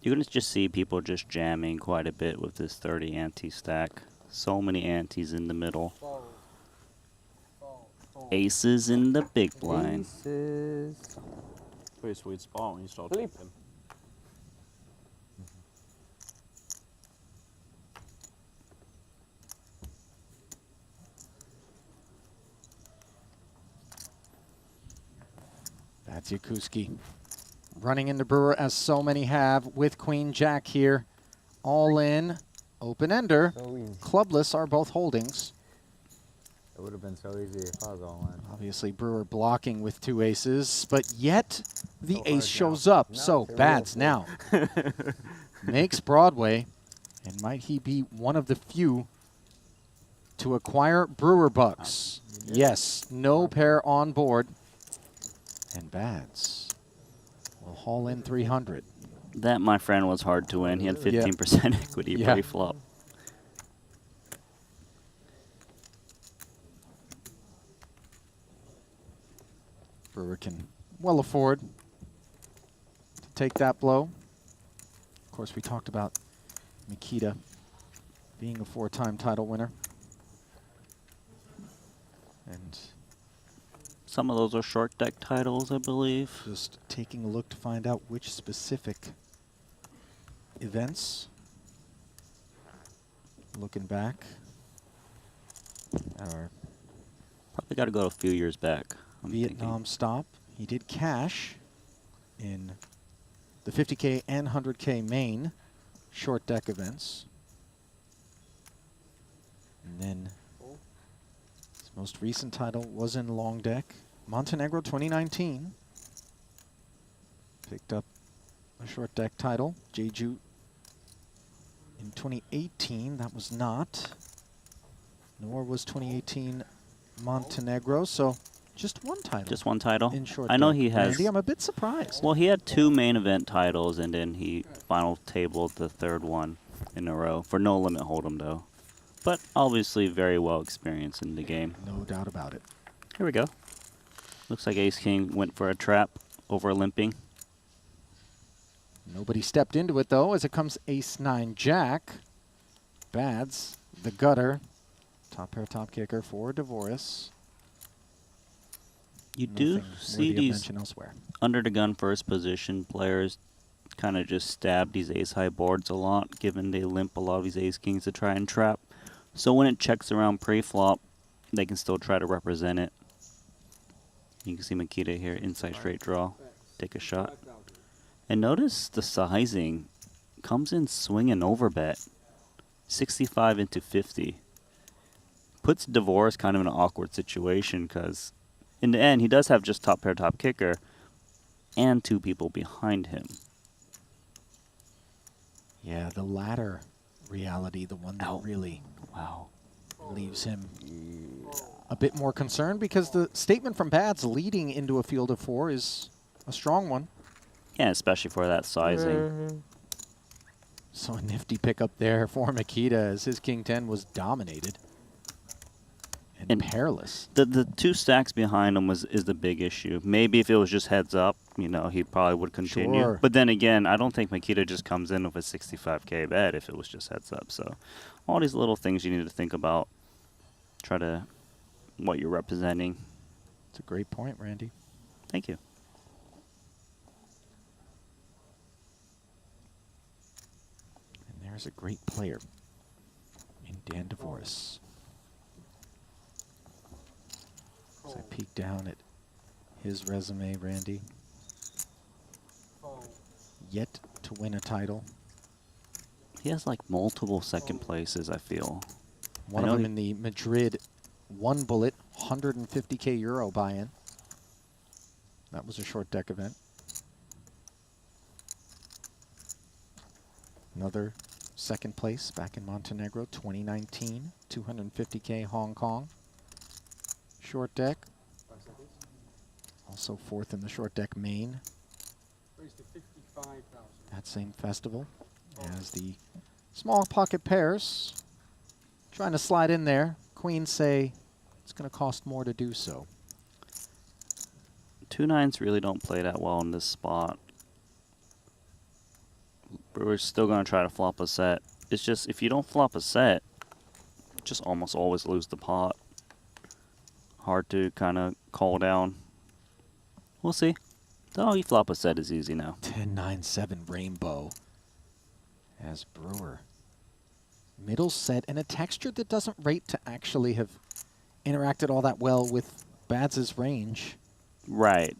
H: You're going to just see people just jamming quite a bit with this 30 ante stack. So many antes in the middle. Aces in the big blind.
O: Aces. Pretty sweet spot when you start taking them.
A: Batiakuski running into Brewer, as so many have, with Queen Jack here. All in, open-ender. Clubless are both holdings.
C: It would have been so easy if I was all in.
A: Obviously, Brewer blocking with 2 aces, but yet the ace shows up. So, Bats now makes Broadway, and might he be one of the few to acquire Brewer bucks? Yes, no pair on board. And Bats will haul in 300.
H: That, my friend, was hard to win. He had 15% equity pre-flop.
A: Brewer can well afford to take that blow. Of course, we talked about Mikita being a 4-time title winner. And
H: some of those are short deck titles, I believe.
A: Just taking a look to find out which specific events. Looking back.
H: Probably got to go a few years back.
A: Vietnam stop. He did cash in the 50K and 100K main short deck events. And then his most recent title was in long deck. Montenegro 2019. Picked up a short deck title. Jeju in 2018. That was not. Nor was 2018 Montenegro. So just one title.
H: Just one title.
A: In short
H: I know
A: deck.
H: he has.
A: Randy, I'm a bit surprised.
H: Well, he had 2 main event titles, and then he final tabled the 3rd one in a row for no limit hold'em though. But obviously very well experienced in the game.
A: No doubt about it.
H: Here we go. Looks like Ace King went for a trap over limping.
A: Nobody stepped into it though, as it comes Ace 9 Jack. Bads, the gutter. Top pair, top kicker for Devoris.
H: You do see these
A: elsewhere.
H: under the gun first position players kind of just stab these ace high boards a lot, given they limp a lot of these ace kings to try and trap. So when it checks around pre-flop, they can still try to represent it. You can see Makita here, inside straight draw, take a shot. And notice the sizing comes in swinging over bet, 65 into 50. Puts Devoris kind of in an awkward situation because in the end, he does have just top pair, top kicker, and 2 people behind him.
A: Yeah, the latter reality, the one that really leaves him a bit more concerned, because the statement from Bads leading into a field of 4 is a strong one.
H: Yeah, especially for that sizing.
A: So a nifty pickup there for Makita as his King 10 was dominated. And perilous.
H: The 2 stacks behind him is the big issue. Maybe if it was just heads up, you know, he probably would continue.
A: Sure.
H: But then again, I don't think Makita just comes in with a 65K bet if it was just heads up. So all these little things you need to think about. Try to what you're representing.
A: It's a great point, Randy.
H: Thank you.
A: And there's a great player in Dan Devoris. As I peek down at his resume, Randy. Yet to win a title.
H: He has like multiple second places, I feel.
A: One of them in the Madrid 1 bullet 150K euro buy-in. That was a short deck event. Another second place back in Montenegro 2019, 250K Hong Kong. Short deck. Also 4th in the short deck main. That same festival as the small pocket pairs trying to slide in there. Queens say it's going to cost more to do so.
H: 2 9s really don't play that well in this spot. Brewer's still going to try to flop a set. It's just, if you don't flop a set, just almost always lose the pot. Hard to kind of call down. We'll see. Oh, you flop a set is easy now.
A: 10-9-7 rainbow as Brewer. Middle set and a texture that doesn't rate to actually have interacted all that well with Bads' range.
H: Right.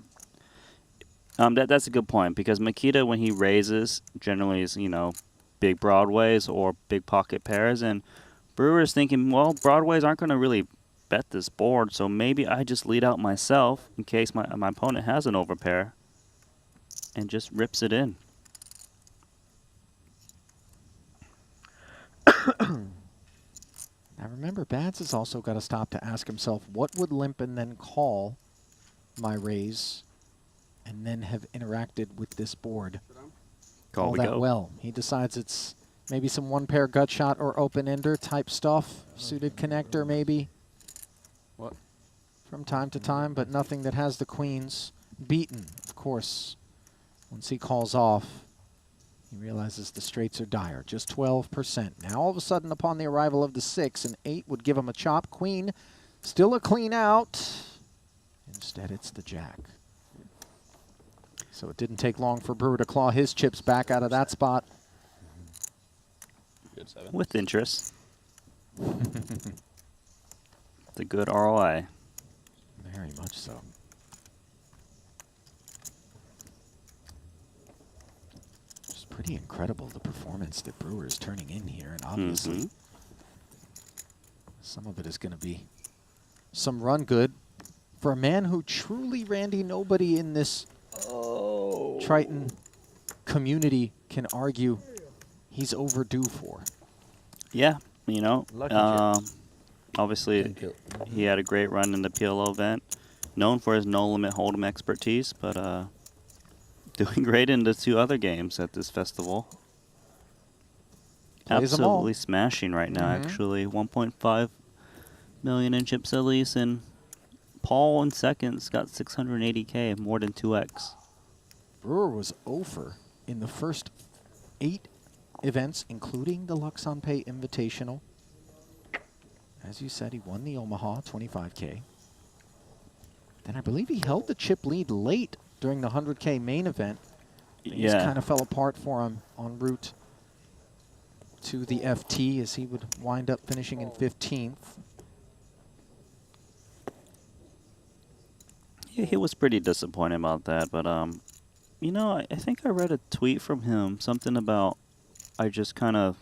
H: That's a good point, because Makita, when he raises, generally is, you know, big broadways or big pocket pairs, and Brewer's thinking, well, broadways aren't going to really bet this board, so maybe I just lead out myself in case my opponent has an overpair, and just rips it in.
A: Now remember, Bads has also got to stop to ask himself, what would limp and then call my raise and then have interacted with this board
H: Call
A: all
H: we
A: that
H: go.
A: well. He decides it's maybe some one-pair gut shot or open-ender type stuff, suited connector maybe.
G: What?
A: From time to time, but nothing that has the queens beaten, of course. Once he calls off, he realizes the straights are dire, just 12%. Now all of a sudden, upon the arrival of the 6, an 8 would give him a chop. Queen, still a clean out. Instead, it's the jack. So it didn't take long for Brewer to claw his chips back out of that spot.
O: Good 7.
H: With interest. The good ROI.
A: Very much so. It's pretty incredible, the performance that Brewer is turning in here, and obviously some of it is going to be some run good for a man who truly, Randy, nobody in this Triton community can argue he's overdue for.
H: Yeah, you know,
A: Lucky
H: obviously he had a great run in the PLO event, known for his no-limit hold'em expertise, but doing great in the 2 other games at this festival.
A: Plays 'em all.
H: Absolutely smashing right now, actually. 1.5 million in chips at least, and Paul in seconds got 680K, more than 2x.
A: Brewer was over in the first 8 events, including the Luxon Pay Invitational. As you said, he won the Omaha, 25K. Then I believe he held the chip lead late during the 100K main event. Things kind of fell apart for him en route to the FT as he would wind up finishing in 15th.
H: Yeah, he was pretty disappointed about that, but you know, I think I read a tweet from him, something about I just kind of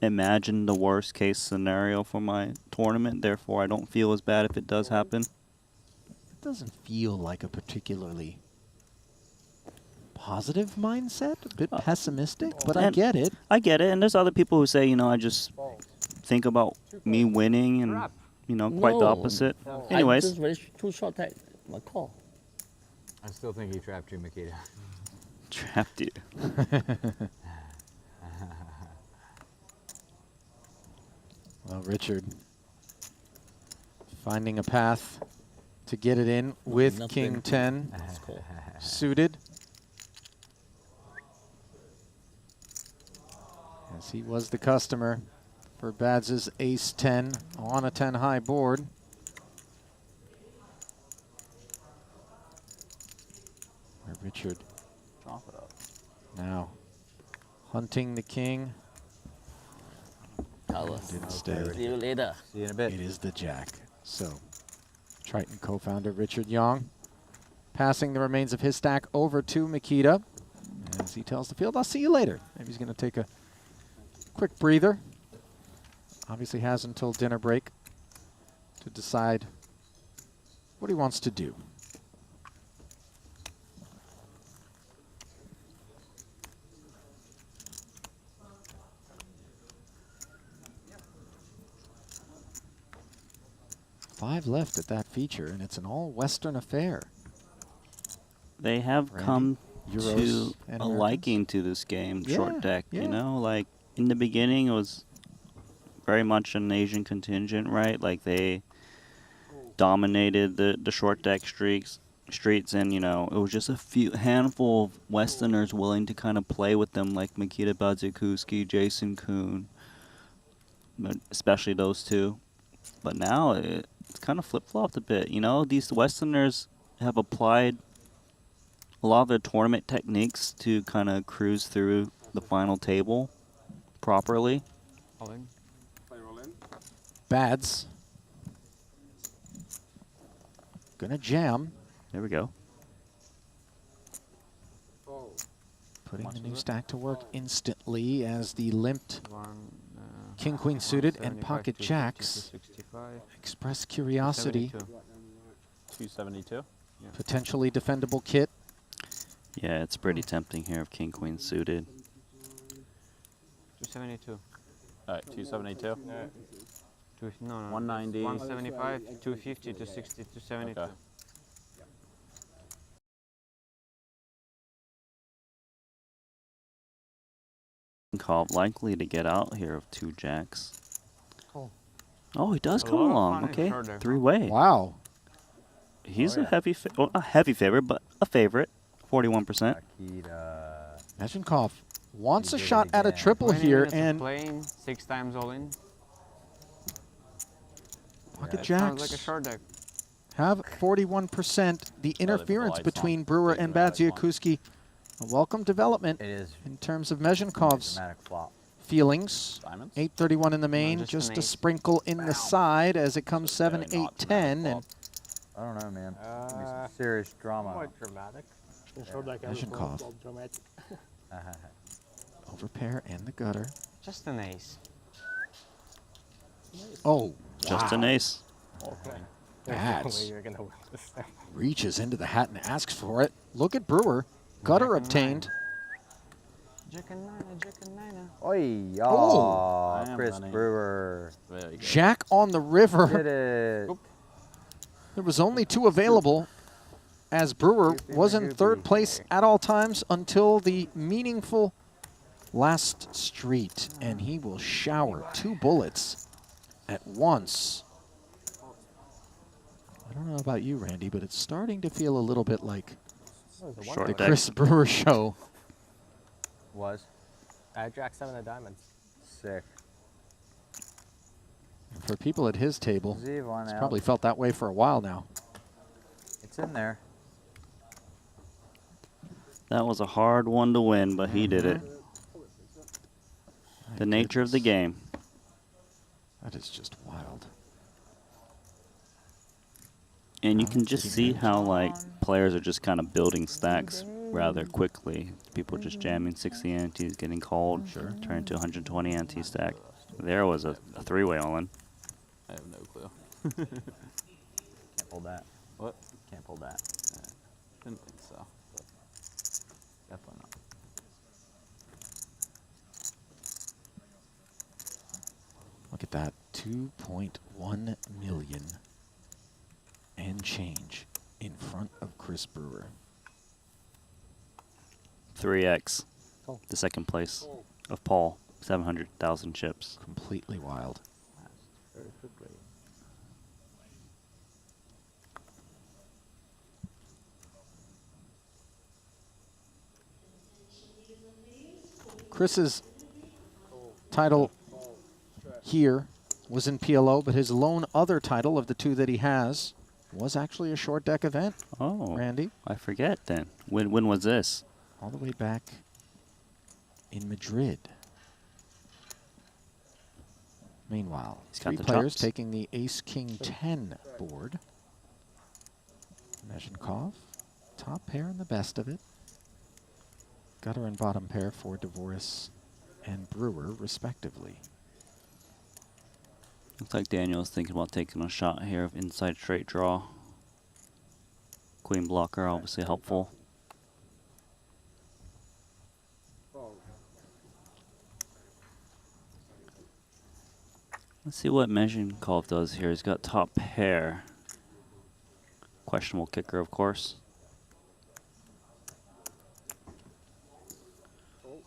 H: imagined the worst case scenario for my tournament, therefore I don't feel as bad if it does happen.
A: It doesn't feel like a particularly positive mindset, a bit pessimistic, but I get it.
H: I get it, and there's other people who say, you know, I just think about me winning and, you know, quite the opposite. Anyways.
L: Too short tag. My call.
C: I still think he trapped you, Makita.
H: Trapped you.
A: Well, Richard finding a path to get it in with King 10 suited. As he was the customer for Bads' Ace 10 on a 10 high board. Where Richard now hunting the king. Instead,
L: See you later.
C: See you in a bit.
A: It is the jack. So, Triton co-founder Richard Young passing the remains of his stack over to Makita as he tells the field, I'll see you later. Maybe he's going to take a quick breather. Obviously has until dinner break to decide what he wants to do. Five left at that feature, and it's an all-Western affair.
H: They have
A: Randy,
H: come
A: Euros
H: to
A: and
H: a
A: Americans?
H: liking to this game, short
A: Yeah,
H: deck,
A: yeah.
H: you know? Like, in the beginning, it was very much an Asian contingent, right? Like, they dominated the short deck streets, and, you know, it was just a handful of Westerners willing to kind of play with them, like Makita Badziakuski, Jason Kuhn, but especially those two. But now it's kind of flip-flopped a bit, you know? These Westerners have applied a lot of their tournament techniques to kind of cruise through the final table properly.
A: Bads gonna jam.
H: There we go.
A: Putting the new stack to work instantly as the limped King Queen suited and pocket jacks express curiosity.
O: 272.
A: Potentially defendable kit.
H: Yeah, it's pretty tempting here if King Queen suited.
M: 272.
O: All right, 272.
M: No,
O: 190.
M: 175, 250, 260, 272.
O: Okay.
H: Meschenkov likely to get out here of 2 jacks.
L: Oh.
H: Oh, he does
L: A
H: come
L: lot of
H: along.
L: fun
H: Okay,
L: in short deck, huh?
H: 3-way.
A: Wow.
H: He's a heavy, well, not a heavy favorite, but a favorite. 41%.
A: Meschenkov wants a
M: did it
A: shot at a
M: again.
A: triple
M: 20
A: here,
M: minutes of
A: and
M: playing 6 times all in.
A: pocket
M: That
A: jacks
M: sounds like a short deck.
A: have 41%. The interference
O: lights
A: between
O: on.
A: Brewer
O: Big
A: and
O: dramatic
A: Badziakuski, a welcome development
C: It is
A: in terms of Meschenkov's
C: dramatic flop.
A: feelings.
O: Diamonds?
A: 831 in the main,
M: just
A: just
M: an
A: a
M: ace.
A: sprinkle in the side as it comes 7,
O: Very
A: 8,
O: not
A: 10.
O: dramatic
A: And
C: I don't know, man. Gonna be some serious drama.
L: Quite dramatic. In short deck,
A: Meschenkov.
L: well, dramatic.
A: overpair and the gutter.
M: Just an ace.
A: Oh,
H: Just an
A: wow.
H: ace.
L: Okay.
A: Bats.
L: You're gonna win this thing.
A: Reaches into the hat and asks for it. Look at Brewer. Gutter
M: Jack and
A: obtained.
M: Jack and nine, Jack and nine.
C: Oi,
A: Oh.
C: oh, Chris Brewer.
O: There you go.
A: Jack on the river.
C: Did it.
A: There was only 2 available, as Brewer was in 3rd place at all times until the meaningful last street, and he will shower 2 bullets at once. I don't know about you, Randy, but it's starting to feel a little bit like
H: Short
A: the
H: deck.
A: Chris Brewer show.
C: Was.
L: Jack 7 of diamonds.
C: Sick.
A: And for people at his table,
C: Z1
A: it's
C: out.
A: probably felt that way for a while now.
C: It's in there.
H: That was a hard one to win, but he did it. The nature of the game.
A: That is just wild.
H: And you can just see how like players are just kind of building stacks rather quickly. People just jamming 60 antes, getting called, turn to 120 ante stack. There was a 3-way all-in.
O: I have no clue.
C: Can't pull that.
O: What?
C: Can't pull that.
O: Didn't think so. But definitely not.
A: Look at that, 2.1 million and change in front of Chris Brewer.
H: 3x. The second place of Paul. 700,000 chips.
A: Completely wild.
C: Very quickly.
A: Chris's title here was in PLO, but his lone other title of the 2 that he has was actually a short deck event.
H: Oh,
A: Randy.
H: I forget then. When was this?
A: All the way back in Madrid. Meanwhile,
H: He's got
A: 3
H: the
A: players
H: chops.
A: taking the Ace-King-10 board. Meschenkov, top pair and the best of it. Gutter and bottom pair for Dvoris and Brewer, respectively.
H: Looks like Daniel's thinking about taking a shot here of inside straight draw. Queen blocker, obviously helpful. Let's see what Meschenkov does here. He's got top pair. Questionable kicker, of course.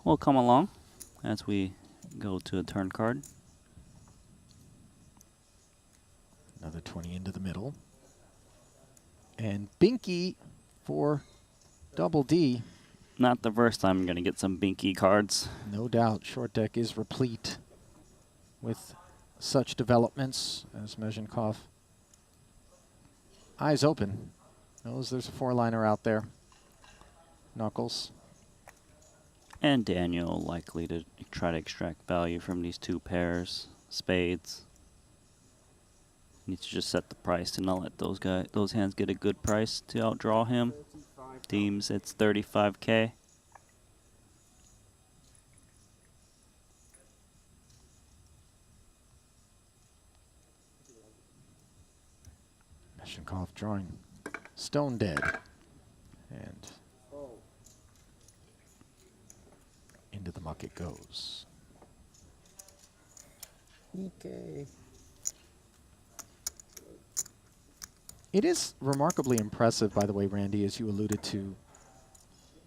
H: We'll come along as we go to a turn card.
A: Another 20 into the middle. And Binky for Double D.
H: Not the first time I'm going to get some Binky cards.
A: No doubt, short deck is replete with such developments as Meschenkov. Eyes open. Knows there's a 4-liner out there. Knuckles.
H: And Daniel likely to try to extract value from these 2 pairs. Spades. Needs to just set the price to not let those hands get a good price to outdraw him. Deems it's 35K.
A: Meschenkov drawing stone dead. And into the muck it goes.
L: EK.
A: It is remarkably impressive, by the way, Randy, as you alluded to,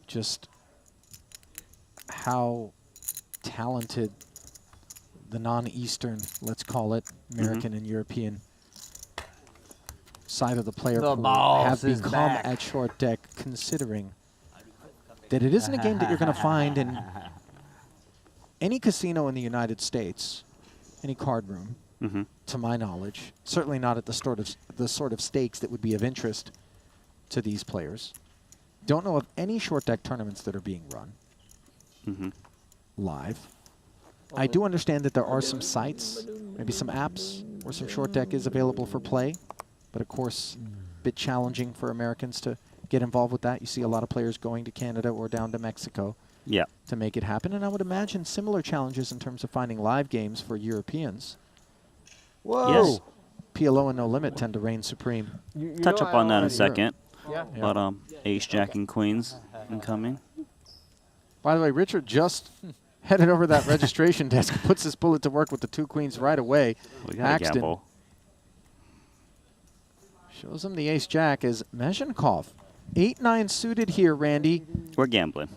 A: just how talented the non-Eastern, let's call it, American and European side of the player pool have become at short deck, considering that it isn't a game that you're going to find in any casino in the United States, any card room, to my knowledge. Certainly not at the sort of stakes that would be of interest to these players. Don't know of any short deck tournaments that are being run live. I do understand that there are some sites, maybe some apps, where some short deck is available for play, but of course, a bit challenging for Americans to get involved with that. You see a lot of players going to Canada or down to Mexico to make it happen, and I would imagine similar challenges in terms of finding live games for Europeans.
M: Whoa!
A: Yes. PLO and No Limit tend to reign supreme.
H: Touch up on that in a second.
A: Yeah.
H: But Ace, Jack, and Queens incoming.
A: By the way, Richard just headed over that registration desk, puts his bullet to work with the 2 queens right away.
H: We got a gamble.
A: Shows him the ace-jack as Mezhenkov. 8-9 suited here, Randy.
H: We're gambling.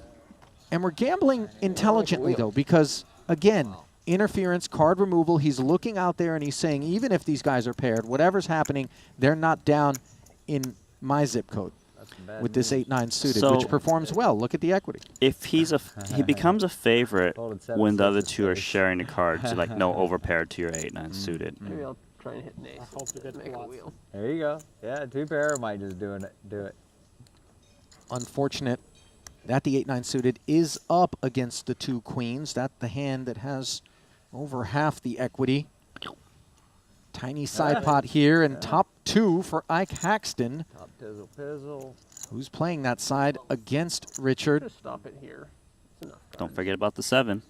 A: And we're gambling intelligently, though, because, again, interference, card removal, he's looking out there and he's saying, even if these guys are paired, whatever's happening, they're not down in my zip code with this 8-9 suited, which performs well. Look at the equity.
H: If he becomes a favorite when the other two are sharing the cards, like no overpair to your 8-9 suited.
P: Maybe I'll try and hit an ace. Make a wheel.
C: There you go. Yeah, 2 pair might just do it.
A: Unfortunate that the 8-9 suited is up against the 2 queens. That's the hand that has over half the equity. Tiny side pot here, and top 2 for Ike Haxton.
C: Top pizzle.
A: Who's playing that side against Richard.
P: Just stop it here. It's enough.
H: Don't forget about the 7.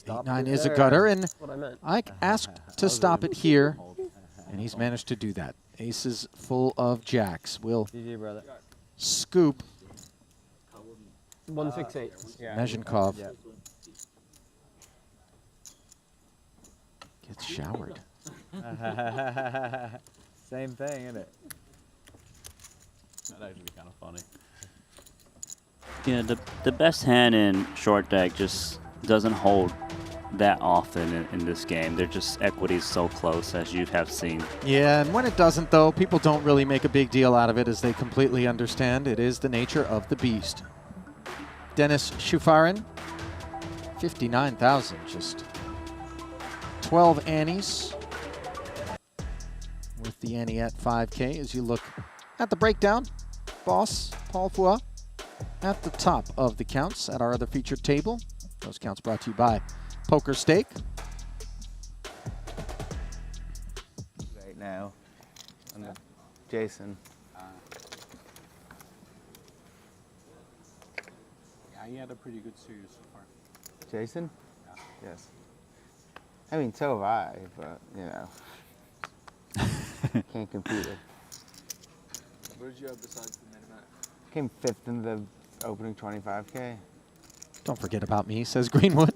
A: 8-9 is a gutter, and
P: What I meant.
A: Ike asked to stop it here, and he's managed to do that. Aces full of jacks will scoop
P: 168.
A: Mezhenkov. Gets showered.
C: Same thing, isn't it?
O: That'd actually be kind of funny.
H: Yeah, the best hand in short deck just doesn't hold that often in this game. They're just equities so close, as you have seen.
A: Yeah, and when it doesn't, though, people don't really make a big deal out of it, as they completely understand it is the nature of the beast. Dennis Shufarin, 59,000, just 12 annies with the ante at 5K. As you look at the breakdown, boss Paul Fua at the top of the counts at our other featured table. Those counts brought to you by Poker Steak.
D: Right now, Jason.
J: Yeah, he had a pretty good series so far.
D: Jason? Yes. I mean, so have I, but, you know, can't compete with.
J: Where did you have besides the main event?
D: Came 5th in the opening 25K.
A: Don't forget about me, says Greenwood.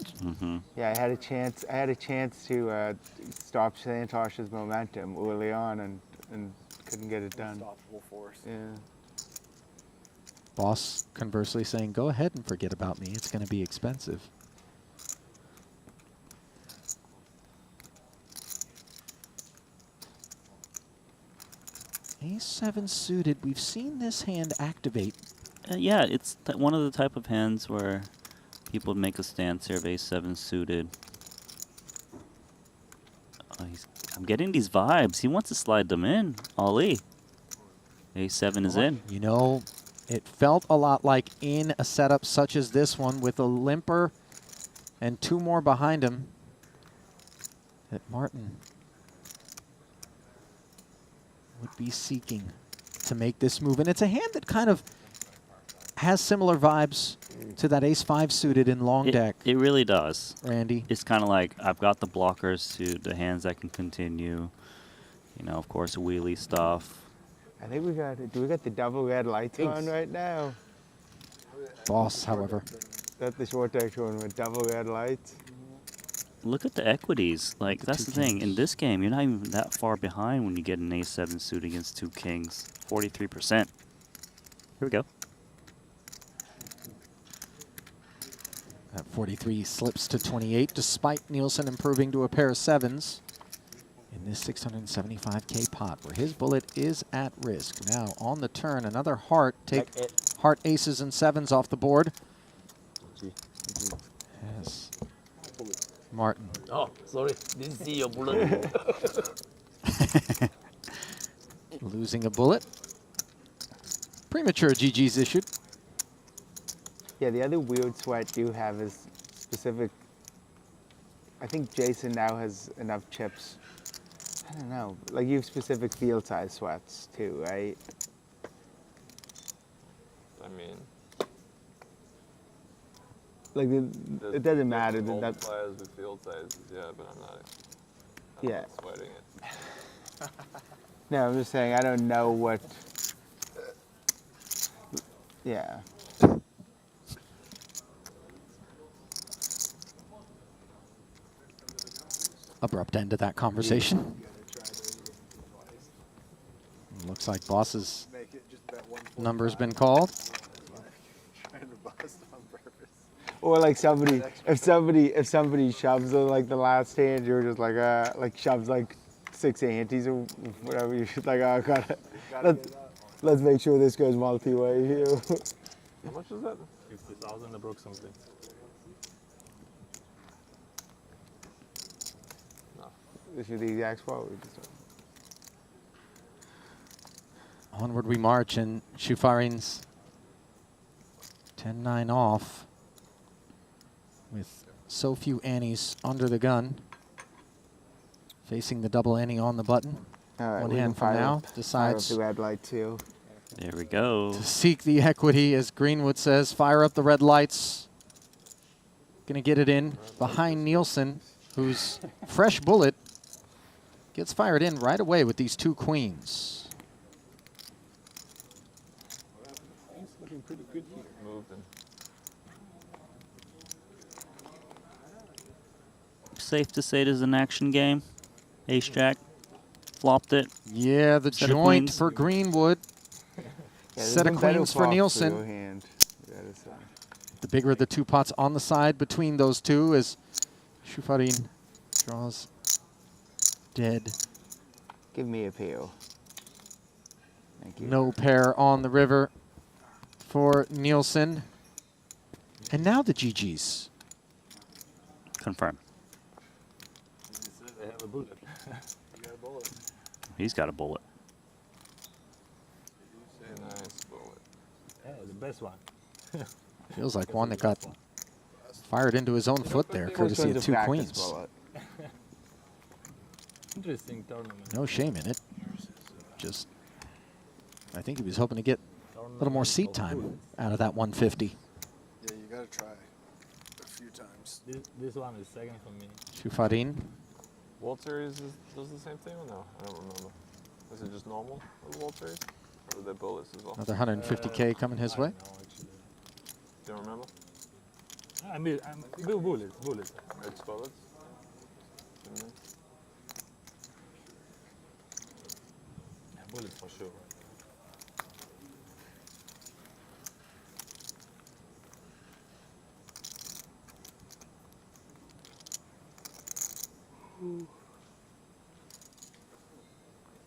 D: Yeah, I had a chance to stop Santosh's momentum early on and couldn't get it done.
J: Unstoppable force.
D: Yeah.
A: Boss, conversely, saying, go ahead and forget about me. It's going to be expensive. Ace-7 suited. We've seen this hand activate.
H: Yeah, it's one of the type of hands where people make a stance here of Ace-7 suited. I'm getting these vibes. He wants to slide them in. Ali. Ace-7 is in.
A: You know, it felt a lot like in a setup such as this one with a limper and 2 more behind him that Martin would be seeking to make this move. And it's a hand that kind of has similar vibes to that Ace-5 suited in long deck.
H: It really does.
A: Randy.
H: It's kind of like I've got the blockers to the hands that can continue. You know, of course, wheelie stuff.
D: I think we got the double red lights on right now.
A: Boss, however.
D: That's the short deck tournament, double red lights.
H: Look at the equities. Like, that's the thing. In this game, you're not even that far behind when you get an Ace-7 suit against 2 kings. 43%. Here we go.
A: That 43 slips to 28, despite Nielsen improving to a pair of 7s in this 675K pot, where his bullet is at risk. Now, on the turn, another heart. Take heart aces and 7s off the board. Yes. Martin.
L: Oh, sorry. Didn't see your bullet.
A: Losing a bullet. Premature GG's issued.
D: Yeah, the other weird sweat you have is specific. I think Jason now has enough chips. I don't know. Like you have specific field size sweats too, right?
I: I mean,
D: like it doesn't matter.
I: Multipliers with field sizes, yeah, but I'm not sweating it.
D: No, I'm just saying I don't know what. Yeah.
A: Abrupt end to that conversation. Looks like Boss's number's been called.
D: Or like somebody, if somebody shoves like the last hand, you're just like shoves like 6 antes or whatever. You're just like, oh, let's make sure this goes multi-way here.
I: How much is that?
J: 50,000 approximately.
D: This is the exact spot.
A: Onward we march, and Shufarin's 10-9 off with so few annies under the gun. Facing the double ante on the button. One hand from now, decides
D: the red light too.
H: There we go.
A: To seek the equity, as Greenwood says, fire up the red lights. Gonna get it in behind Nielsen, whose fresh bullet gets fired in right away with these 2 queens.
J: He's looking pretty good here.
I: Moving.
H: Safe to say it is an action game. Ace Jack flopped it.
A: Yeah, the
H: Set of
A: joint
H: queens.
A: for Greenwood. Set of queens for Nielsen. The bigger of the 2 pots on the side between those two as Shufarin draws dead.
D: Give me a peel. Thank you.
A: No pair on the river for Nielsen. And now the GGs.
H: Confirm.
J: They have a bullet. You got a bullet.
H: He's got a bullet.
I: Nice bullet.
J: Yeah, the best one.
A: Feels like one that got fired into his own foot there, courtesy of 2 queens.
J: Interesting tournament.
A: No shame in it. Just, I think he was hoping to get a little more seat time out of that 150.
I: Yeah, you gotta try a few times.
J: This one is second for me.
A: Shufarin.
I: World Series does the same thing or no? I don't remember. Is it just normal with World Series? Or are there bullets as well?
A: Another 150K coming his way.
I: Don't remember?
J: I mean, bullets.
I: It's bullets?
J: Yeah, bullets for sure.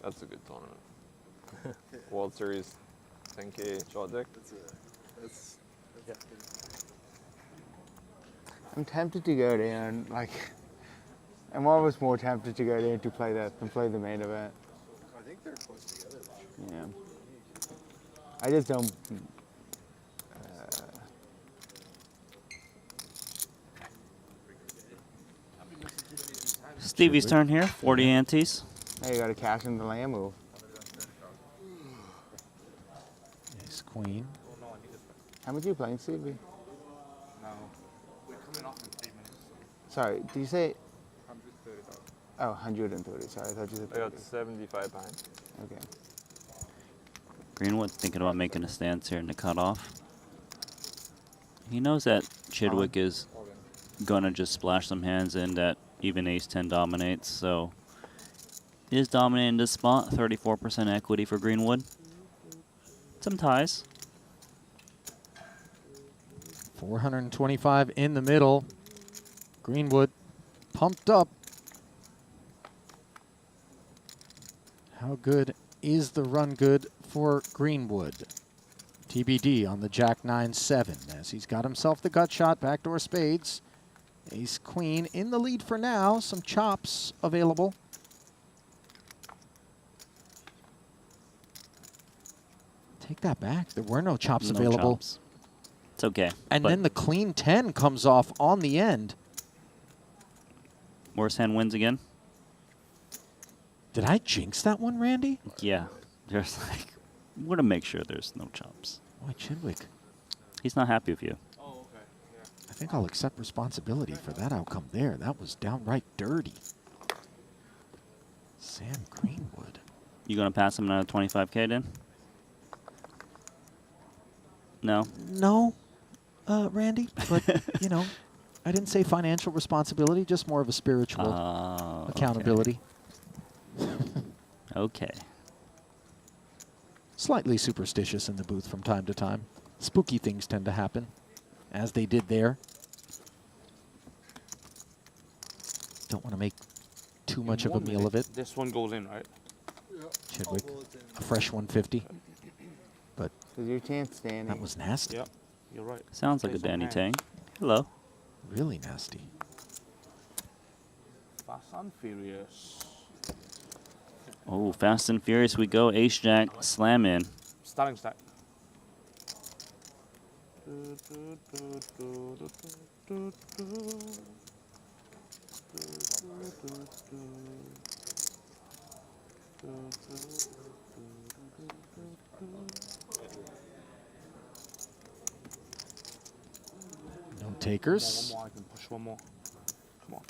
I: That's a good tournament. World Series 10K shot deck. That's
D: I'm tempted to go there and I'm always more tempted to go there to play that than play the main event.
I: I think they're close together.
D: Yeah. I just don't.
H: Stevie's turn here. 40 antes.
D: Hey, you got to cash in the land move.
A: Ace Queen.
D: How much are you playing, Stevie?
J: No, we're coming off in 3 minutes.
D: Sorry, did you say?
J: 130,000.
D: Oh, 130. Sorry, I thought you said 30.
I: I got 75 behind.
D: Okay.
H: Greenwood thinking about making a stance here in the cutoff. He knows that Chidwick is gonna just splash some hands in that even ace-10 dominates, so he is dominating this spot. 34% equity for Greenwood. Some ties.
A: 425 in the middle. Greenwood pumped up. How good is the run good for Greenwood? TBD on the Jack 9-7 as he's got himself the gut shot, backdoor spades. Ace Queen in the lead for now. Some chops available. Take that back. There were no chops available.
H: Chops. It's okay.
A: And then the clean 10 comes off on the end.
H: Worst hand wins again.
A: Did I jinx that one, Randy?
H: Yeah. There's like, we're going to make sure there's no chops.
A: Boy, Chidwick.
H: He's not happy with you.
A: I think I'll accept responsibility for that outcome there. That was downright dirty. Sam Greenwood.
H: You going to pass him another 25K then? No?
A: No, Randy, but, you know, I didn't say financial responsibility, just more of a spiritual accountability.
H: Okay.
A: Slightly superstitious in the booth from time to time. Spooky things tend to happen, as they did there. Don't want to make too much of a meal of it.
J: This one goes in, right?
A: Chidwick, a fresh 150. But
D: your chance, Danny.
A: That was nasty.
J: Yep, you're right.
H: Sounds like a Danny Tang. Hello.
A: Really nasty.
J: Fast and Furious.
H: Oh, fast and furious we go. Ace Jack, slam in.
J: Starting stack.
A: No takers.
J: One more, I can push one more. Come on.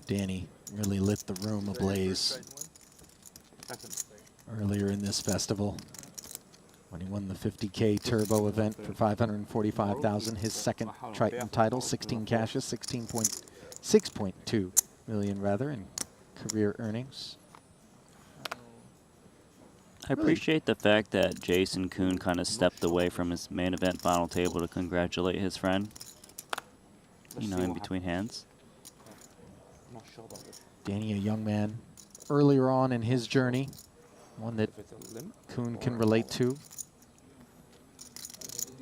A: Danny really lit the room ablaze earlier in this festival when he won the 50K Turbo event for $545,000, his second Triton title, 16 cashes, 6.2 million rather in career earnings.
H: I appreciate the fact that Jason Kuhn kind of stepped away from his main event final table to congratulate his friend. You know, in between hands.
A: Danny, a young man, earlier on in his journey, one that Kuhn can relate to.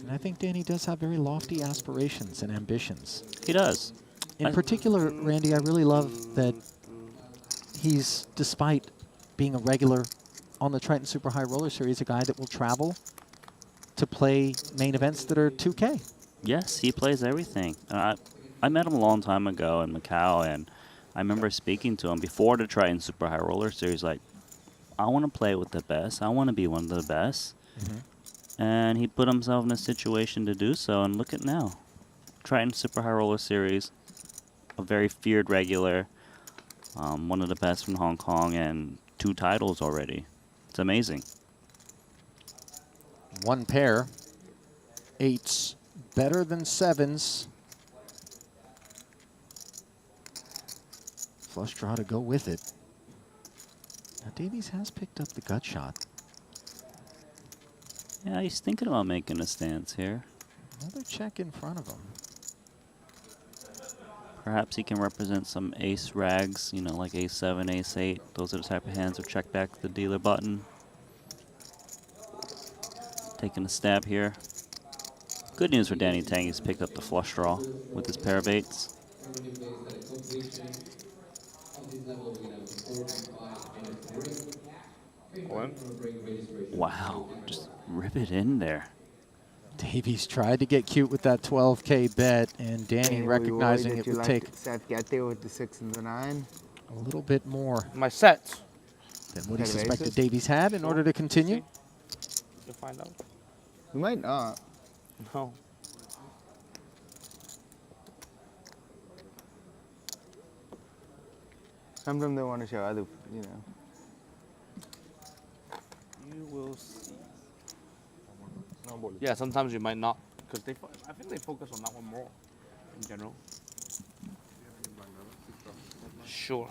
A: And I think Danny does have very lofty aspirations and ambitions.
H: He does.
A: In particular, Randy, I really love that he's, despite being a regular on the Triton Super High Roller Series, a guy that will travel to play main events that are 2K.
H: Yes, he plays everything. I met him a long time ago in Macau, and I remember speaking to him before the Triton Super High Roller Series, like, I want to play with the best. I want to be one of the best. And he put himself in a situation to do so, and look at now. Triton Super High Roller Series, a very feared regular, one of the best from Hong Kong, and 2 titles already. It's amazing.
A: One pair. 8s better than 7s. Flush draw to go with it. Now Davies has picked up the gut shot.
H: Yeah, he's thinking about making a stance here.
A: Another check in front of him.
H: Perhaps he can represent some ace rags, you know, like ace 7, ace 8. Those are the type of hands that check back the dealer button. Taking a stab here. Good news for Danny Tang, he's picked up the flush draw with his pair of 8s. Wow, just rip it in there.
A: Davies tried to get cute with that 12K bet, and Danny recognizing it would take
D: Seth get there with the 6 and the 9.
A: a little bit more
J: My sets.
A: than what he suspected Davies had in order to continue.
J: You'll find out.
D: We might not.
J: No.
D: Sometimes they want to show other, you know.
J: You will see. Yeah, sometimes you might not, because I think they focus on that one more in general. Sure.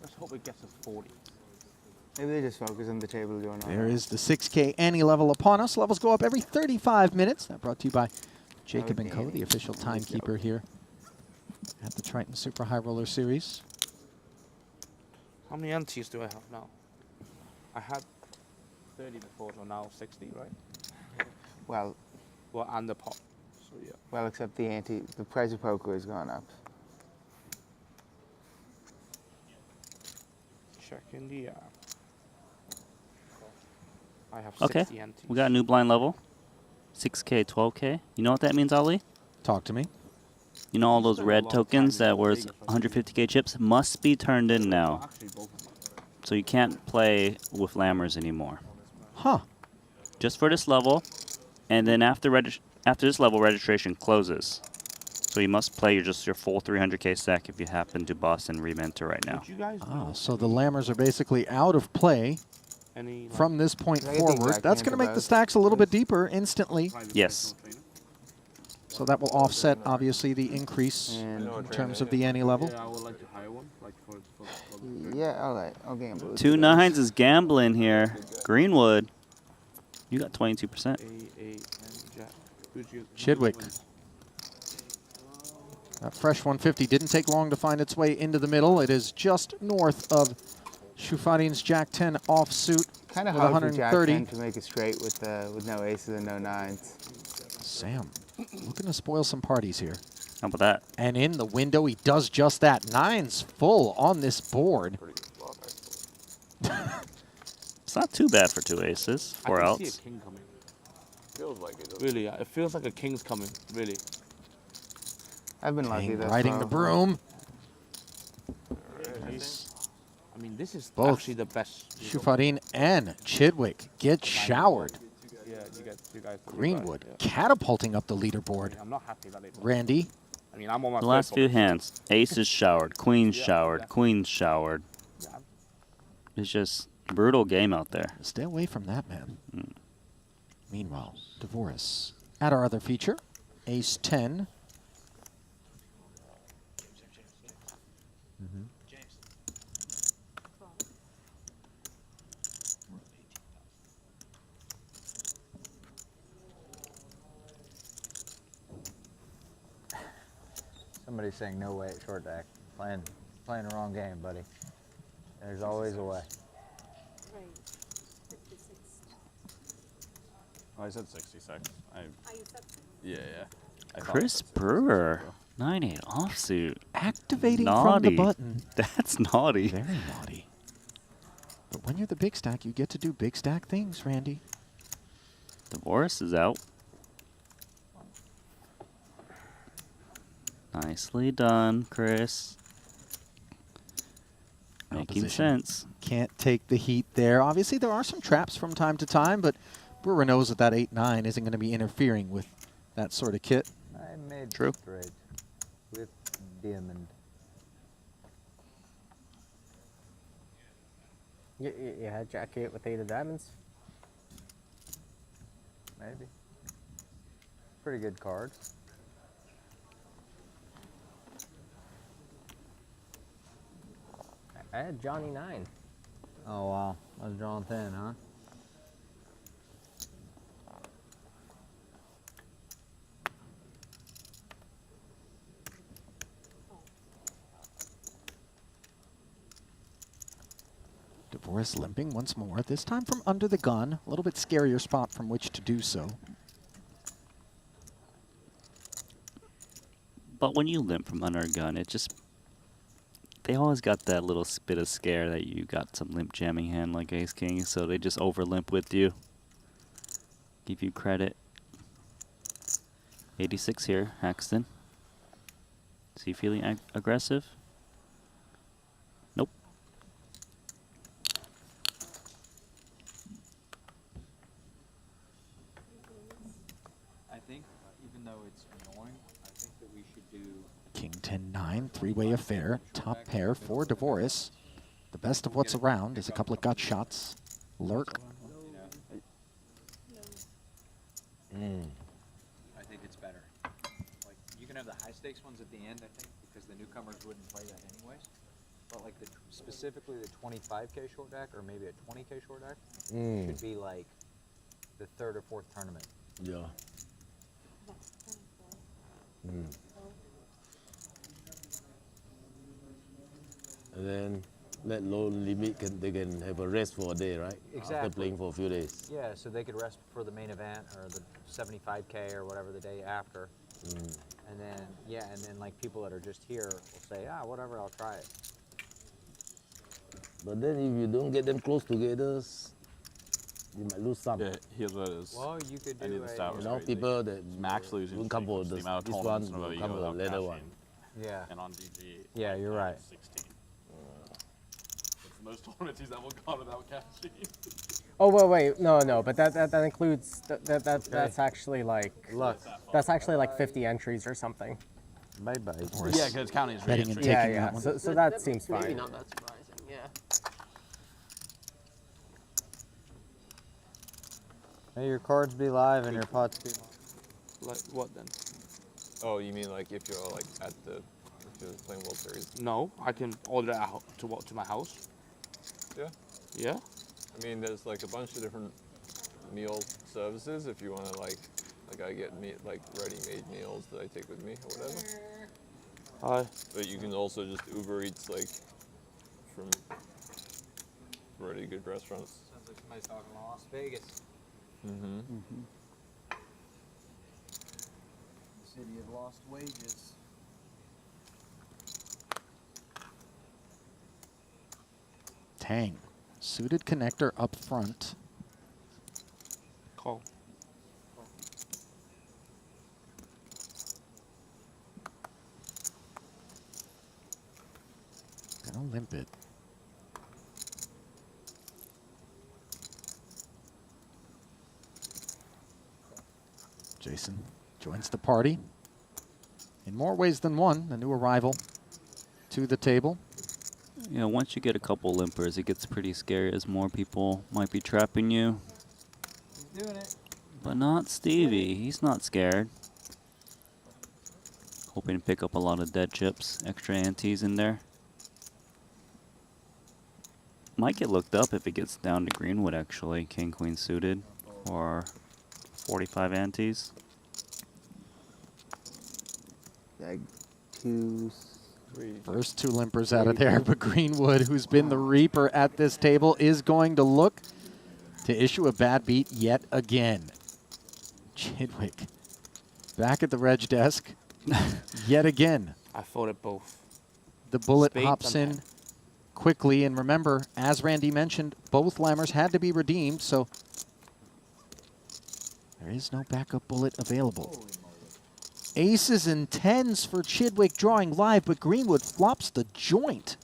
J: Let's hope it gets us 40.
D: Maybe they just focus on the table going on.
A: There is the 6K ante level upon us. Levels go up every 35 minutes. That brought to you by Jacob & Co., the official timekeeper here at the Triton Super High Roller Series.
J: How many antes do I have now? I had 30 before, so now 60, right?
D: Well,
J: and the pot. So yeah.
D: Well, except the price of poker has gone up.
J: Check in the app. I have
H: Okay,
J: 60 antes.
H: we got a new blind level. 6K, 12K. You know what that means, Ali?
A: Talk to me.
H: You know all those red tokens that were 150K chips must be turned in now. So you can't play with lammers anymore.
A: Huh.
H: Just for this level, and then after this level, registration closes. So you must play your full 300K stack if you happen to bust and re-enter right now.
A: Ah, so the lammers are basically out of play from this point forward. That's going to make the stacks a little bit deeper instantly.
H: Yes.
A: So that will offset, obviously, the increase in terms of the ante level.
J: Yeah, I would like to hire one. Like for
D: Yeah, all right. I'll gamble.
H: 2 9s is gambling here. Greenwood, you got 22%.
A: Chidwick. That fresh 150 didn't take long to find its way into the middle. It is just north of Shufadin's Jack 10 offsuit.
D: Kind of
A: with
D: hard for Jack
A: 130.
D: 10 to make it straight with no aces and no nines.
A: Sam looking to spoil some parties here.
H: How about that?
A: And in the window, he does just that. Nines full on this board.
H: It's not too bad for 2 aces, 4
J: I
H: outs.
J: can see a king coming. Feels like it. Really, yeah. It feels like a king's coming. Really.
D: I've been lucky.
A: King
D: That's
A: riding the broom.
J: I mean, this is
A: Both
J: actually the best.
A: Shufadin and Chidwick get showered.
J: Yeah, you guys.
A: Greenwood catapulting up the leaderboard.
J: I'm not happy that
A: Randy.
J: I mean, I'm on my
H: The last few hands, aces showered, queens showered, queens showered. It's just brutal game out there.
A: Stay away from that, man. Meanwhile, Dvoris at our other feature, ace 10.
C: Somebody's saying no way at short deck. Playing the wrong game, buddy. There's always a way.
O: Oh, I said 66. Yeah. I thought
H: Chris Brewer, 9-8 offsuit.
A: Activating
H: naughty.
A: from the button.
H: That's naughty.
A: Very naughty. But when you're the big stack, you get to do big stack things, Randy.
H: Dvoris is out. Nicely done, Chris. Making
A: Opposition
H: sense.
A: Can't take the heat there. Obviously, there are some traps from time to time, but Brewer knows that 8-9 isn't going to be interfering with that sort of kit.
C: I made
H: True.
C: straight with diamond.
M: You had Jack 8 with 8 of diamonds?
C: Maybe. Pretty good card.
M: I had Johnny 9.
C: Oh wow, I was drawing thin, huh?
A: Dvoris limping once more, this time from under the gun. A little bit scarier spot from which to do so.
H: But when you limp from under a gun, it just... They always got that little bit of scare that you got some limp jamming hand like Ace King, so they just over limp with you. Give you credit. 86 here, Haxton. Is he feeling aggressive? Nope.
N: I think, even though it's annoying, I think that we should do...
A: King 10-9, three-way affair. Top pair for Dvoris. The best of what's around is a couple of gut shots. Lurk.
N: I think it's better. Like, you can have the high stakes ones at the end, I think, because the newcomers wouldn't play that anyways. but like specifically the 25K short deck or maybe a 20K short deck should be like the third or fourth tournament.
V: Yeah. And then that low limit they can have a rest for a day, right?
N: Exactly.
V: After playing for a few days.
N: Yeah, so they could rest for the main event or the 75K or whatever the day after. And then like people that are just here will say, whatever, I'll try it.
V: But then if you don't get them close together, you might lose some.
B: Yeah, here's what it is.
N: Well, you could
B: Any
N: do
B: of the stat was
V: You know,
B: crazy.
V: people that
B: max losing
V: won't come for
B: the
V: this
B: amount of
V: one,
B: tournaments in a row
V: will
B: you
V: come
B: go
V: for the
B: without
V: later
B: cashing.
V: one.
N: Yeah.
B: And on DG,
N: Yeah, you're right.
B: 16. It's the most tournaments he's ever gone without cashing.
T: Oh wait, no, but that includes that's actually like that's actually like 50 entries or something.
V: Bye.
O: Yeah, because it's counting as
A: betting and
O: re-entry.
A: taking
T: Yeah.
A: that one.
T: So that seems fine.
P: Maybe not that surprising. Yeah.
N: May your cards be live and your pots be live.
J: Like what then?
I: Oh, you mean like if you're like if you're playing World Series?
J: No, I can order it out to my house.
I: Yeah.
J: Yeah.
I: I mean, there's like a bunch of different meal services if you want to like I get like ready-made meals that I take with me or whatever.
J: Hi.
I: But you can also just Uber Eats like from really good restaurants.
N: Sounds like somebody's talking Las Vegas. The city of lost wages.
A: Tang. Suited connector up front.
J: Call.
A: Gonna limp it. Jason joins the party. In more ways than one, a new arrival to the table.
H: You know, once you get a couple limpers, it gets pretty scary as more people might be trapping you.
N: He's doing it.
H: But not Stevie. He's not scared. Hoping to pick up a lot of dead chips, extra antes in there. Might get looked up if it gets down to Greenwood, actually. King, Queen suited. Or 45 antes.
D: Like 2, 3.
A: First two limpers out of there, but Greenwood, who's been the reaper at this table, is going to look to issue a bad beat yet again. Chidwick back at the reg desk yet again.
J: I thought it both.
A: The bullet
J: Spades
A: hops
J: and
A: in quickly, and remember, as Randy mentioned, both Lammers had to be redeemed, so there is no backup bullet available. Aces and tens for Chidwick drawing live, but Greenwood flops the joint.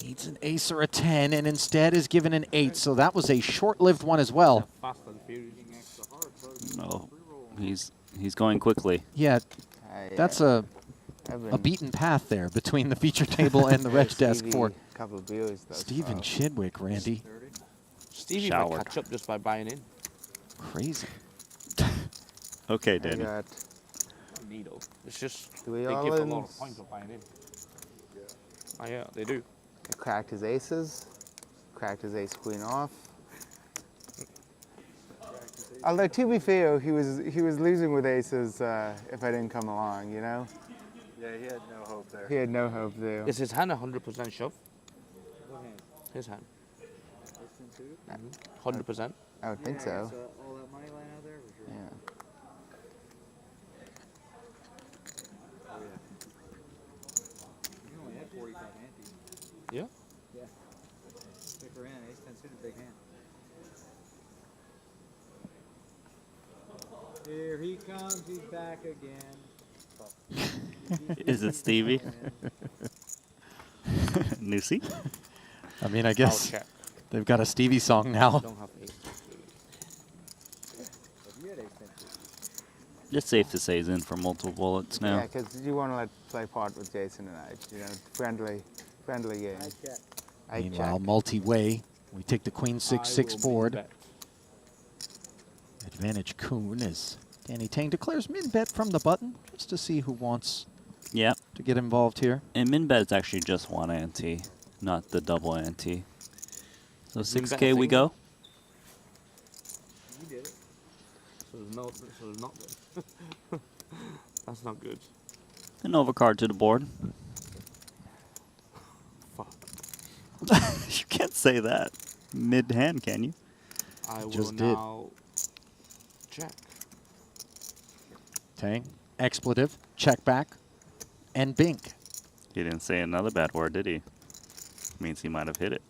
A: Needs an ace or a 10, and instead is given an 8, so that was a short-lived one as well.
H: No, he's going quickly.
A: Yeah, that's a beaten path there between the feature table and the reg desk for
D: couple of beers,
A: Stephen Chidwick, Randy.
J: Stevie might catch up just by buying in.
A: Crazy.
H: Okay, Danny.
J: Needle. It's just
D: Three
J: they give a lot
D: Orleans.
J: of points for buying in. Oh yeah, they do.
D: He cracked his aces, cracked his ace queen off. Although to be fair, he was losing with aces if I didn't come along, you know.
N: Yeah, he had no hope there.
D: He had no hope there.
J: Is his hand 100% shove? His hand. 100%.
D: I would think so.
N: All that money laying out there? For sure.
D: Yeah.
N: Oh, yeah. You only had 45 antes.
J: Yeah.
N: Yeah. Stick her in. Ace 10 suited, big hand. Here he comes. He's back again.
H: Is it Stevie? Nusi?
A: I mean, I guess they've got a Stevie song now.
H: It's safe to say he's in for multiple bullets now.
D: Yeah, because you want to play part with Jason tonight. You know, friendly game. I
A: Meanwhile, multi-way, we take the queen 6-6 board. Advantage Kuhn as Danny Tang declares min bet from the button just to see who wants
H: Yeah.
A: to get involved here.
H: And min bet is actually just one ante, not the double ante. So
J: Is min bet a
H: 6K we
J: thing?
H: go.
J: You did it. So there's no, so there's not good. That's not good.
H: An overcard to the board.
J: Fuck.
H: You can't say that mid-hand, can you?
J: I will
A: Just did.
J: now check.
A: Tang, expletive, check back, and bink.
H: He didn't say another bad word, did he? Means he might have hit it.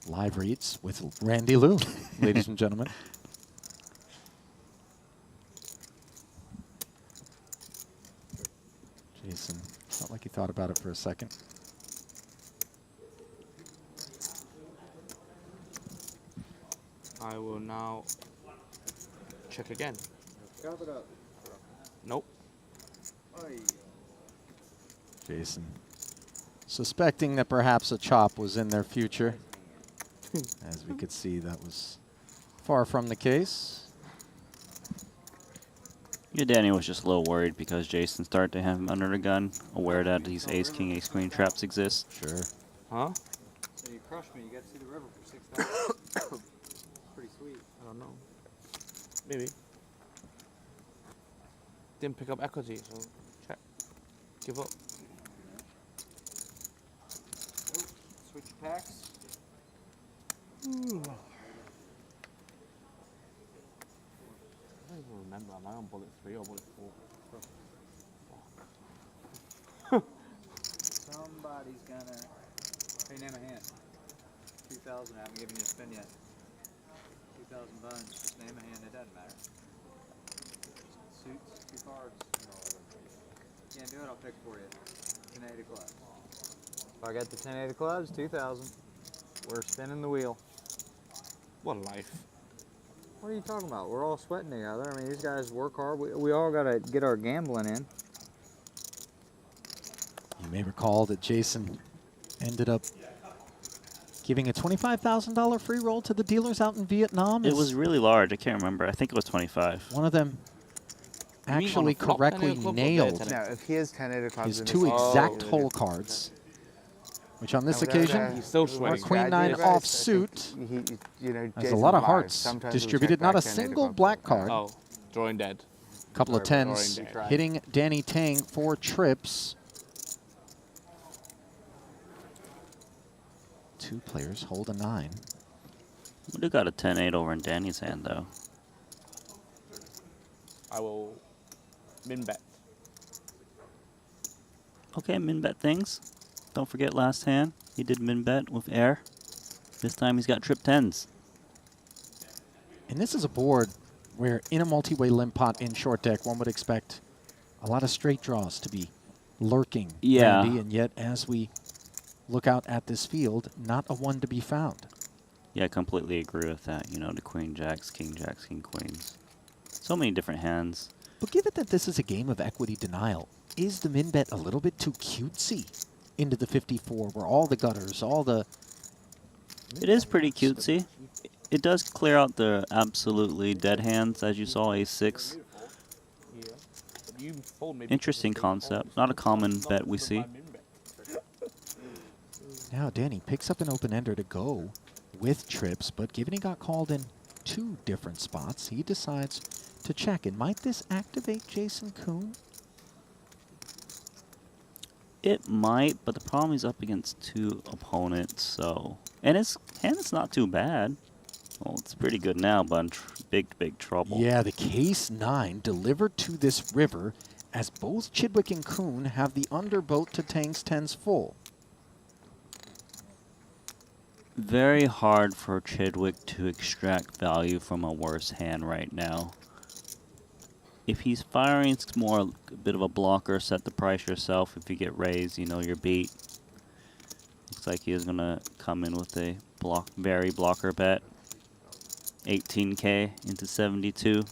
A: Live reads with Randy Lou, ladies and gentlemen. Jason felt like he thought about it for a second.
J: I will now check again. Nope.
A: Jason suspecting that perhaps a chop was in their future. As we could see, that was far from the case.
H: Yeah, Danny was just a little worried because Jason started to have him under the gun, aware that these ace-king, ace-queen traps exist.
A: Sure.
J: Huh?
N: So you crushed me. You got to see the river for 6,000. Pretty sweet.
J: I don't know. Maybe. Didn't pick up equity, so check. Give up.
N: Switch packs.
J: I don't even remember. Am I on bullet 3 or bullet 4?
N: Somebody's gonna. Hey, name a hand. 2,000. I haven't given you a spin yet. 2,000 bones. Just name a hand. It doesn't matter. Suits. 2 cards. Can't do it. I'll pick for you. 10-8 of clubs. If I got the 10-8 of clubs, 2,000. We're spinning the wheel.
J: What a life.
N: What are you talking about? We're all sweating together. I mean, these guys work hard. We all got to get our gambling in.
A: You may recall that Jason ended up giving a $25,000 free roll to the dealers out in Vietnam.
H: It was really large. I can't remember. I think it was 25.
A: One of them actually correctly nailed
D: No, if he has 10-8 of clubs
A: his
D: in
A: 2 exact hole cards, which on this occasion are Queen 9 offsuit. Has a lot of hearts distributed, not a single black card.
J: Oh, drawing dead.
A: Couple of 10s hitting Danny Tang 4 trips. 2 players hold a 9.
H: Would have got a 10-8 over in Danny's hand, though.
J: I will min bet.
H: Okay, min bet things. Don't forget last hand, he did min bet with air. This time he's got trip 10s.
A: And this is a board where in a multi-way limp pot in short deck, one would expect a lot of straight draws to be lurking,
H: Yeah.
A: Randy, and yet as we look out at this field, not a one to be found.
H: Yeah, I completely agree with that. You know, the queen jacks, king queens. So many different hands.
A: But given that this is a game of equity denial, is the min bet a little bit too cutesy into the 54 where all the gutters, all the...
H: It is pretty cutesy. It does clear out the absolutely dead hands, as you saw, ace-6. Interesting concept. Not a common bet we see.
A: Now Danny picks up an open-ender to go with trips, but given he got called in 2 different spots, he decides to check. And might this activate Jason Kuhn?
H: It might, but the problem is up against 2 opponents, so... And his hand is not too bad. Well, it's pretty good now, but in big trouble.
A: Yeah, the case 9 delivered to this river as both Chidwick and Kuhn have the underboat to Tang's 10s full.
H: Very hard for Chidwick to extract value from a worse hand right now. If he's firing, it's more a bit of a blocker. Set the price yourself. If you get raised, you know you're beat. Looks like he is going to come in with a very blocker bet. 18K into 72.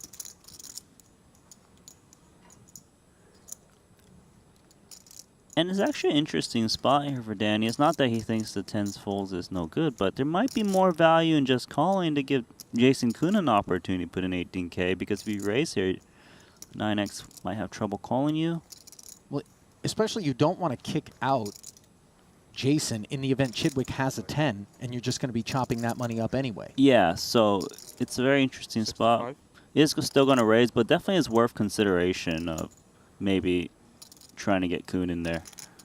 H: And it's actually an interesting spot here for Danny. It's not that he thinks the 10s folds is no good, but there might be more value in just calling to give Jason Kuhn an opportunity to put in 18K, because if you raise here, 9X might have trouble calling you.
A: Well, especially you don't want to kick out Jason in the event Chidwick has a 10, and you're just going to be chopping that money up anyway.
H: Yeah, so it's a very interesting spot. It's still going to raise, but definitely is worth consideration of maybe trying to get Kuhn in there.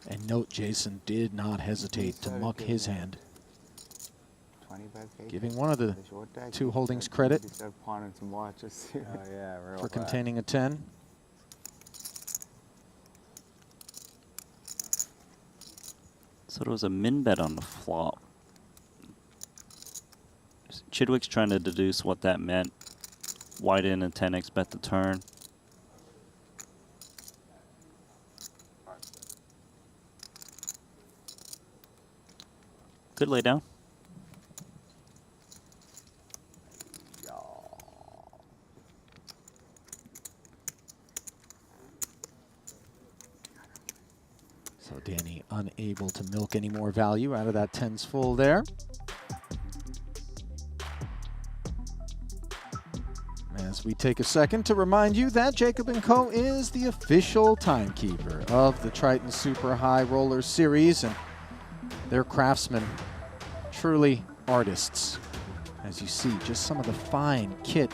A: And note, Jason did not hesitate to muck his hand,
D: 25K.
A: giving one of the two holdings credit
D: Pawning some watches.
N: Oh yeah, real
A: for
N: fast.
A: containing a 10.
H: So there was a min bet on the flop. Chidwick's trying to deduce what that meant. Why didn't a 10x bet the turn? Good lay down.
A: So Danny unable to milk any more value out of that 10's full there. As we take a second to remind you that Jacob & Co. is the official timekeeper of the Triton Super High Roller Series, and their craftsmen, truly artists. As you see, just some of the fine kit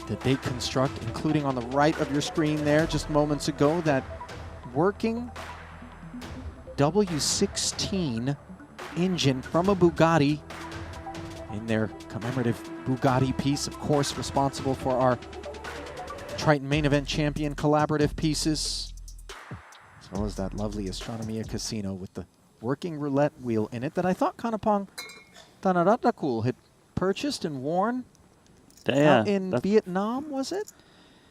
A: that they construct, including on the right of your screen there just moments ago, that working W16 engine from a Bugatti in their commemorative Bugatti piece, of course responsible for our Triton Main Event Champion collaborative pieces, as well as that lovely Astronomia Casino with the working roulette wheel in it that I thought Kanapong Tanaratakul had purchased and worn out in Vietnam, was it?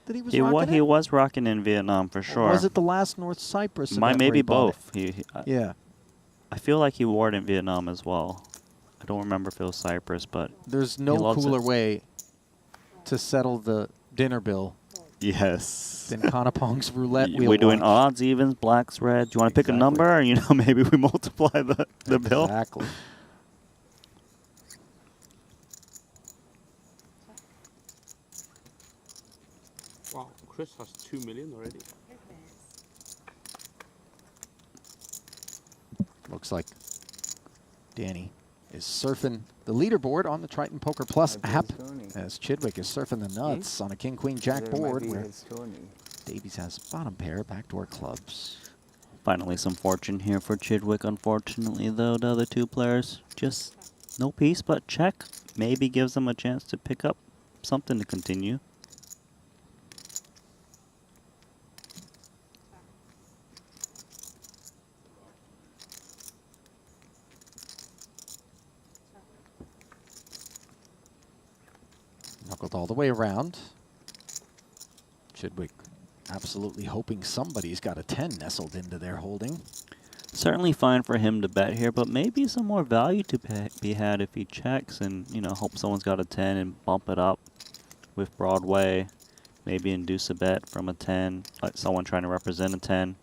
A: That he was rocking
H: He was rocking in Vietnam for sure.
A: Or was it the last North Cyprus event
H: Maybe
A: where he bought
H: both.
A: Yeah.
H: I feel like he wore it in Vietnam as well. I don't remember if it was Cyprus, but
A: there's no cooler way to settle the dinner bill.
H: Yes.
A: Than Kanapong's roulette wheel.
H: We're doing
A: watch.
H: odds, evens, blacks, red. Do you want to pick a number? You know, maybe we multiply the bill.
A: Exactly.
J: Wow, Chris has 2 million already.
A: Looks like Danny is surfing the leaderboard on the Triton Poker Plus app, as Chidwick is surfing the nuts on a King Queen Jack board where Davies has bottom pair backdoor clubs.
H: Finally some fortune here for Chidwick. Unfortunately, though, the other two players just no piece but check. Maybe gives them a chance to pick up something to continue.
A: Knuckled all the way around. Chidwick absolutely hoping somebody's got a 10 nestled into their holding.
H: Certainly fine for him to bet here, but maybe some more value to be had if he checks and, you know, hope someone's got a 10 and bump it up with Broadway. Maybe induce a bet from a 10, like someone trying to represent a 10.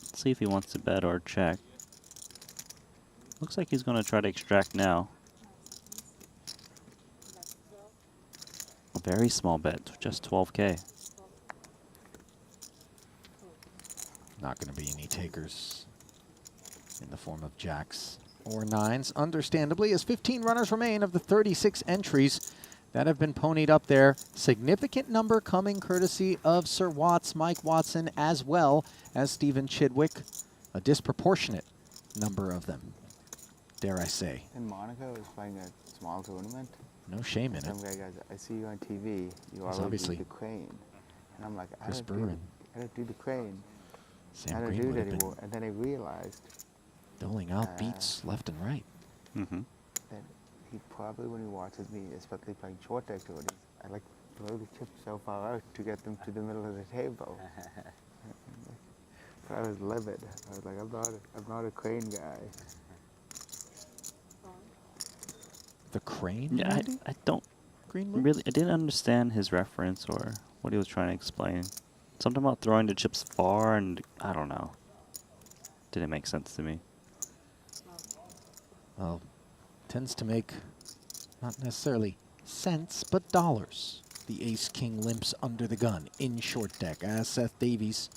H: Let's see if he wants to bet or check. Looks like he's going to try to extract now. A very small bet, just 12K.
A: Not going to be any takers in the form of jacks or nines, understandably, as 15 runners remain of the 36 entries that have been ponied up there. Significant number coming courtesy of Sir Watts, Mike Watson, as well as Stephen Chidwick. A disproportionate number of them, dare I say.
D: In Monaco, I was playing a small tournament.
A: No shame in it.
D: Some guy goes, I see you on TV. You
A: Yes,
D: always
A: obviously.
D: do the crane. And I'm like, I
A: Chris
D: don't
A: Bruin.
D: do the crane.
A: Sam
D: I don't
A: Green
D: do
A: would
D: it
A: have been
D: anymore. And then I realized
A: doling out beats left and right.
D: that he probably, when he watches me, especially playing short deck tournaments, I like throw the chips so far out to get them to the middle of the table. But I was livid. I was like, I'm not a crane guy.
A: The crane?
H: Yeah, I don't really, I didn't understand his reference or what he was trying to explain. Something about throwing the chips far, and I don't know. Didn't make sense to me.
A: Well, tends to make not necessarily cents, but dollars. The ace-king limps under the gun in short deck as Seth Davies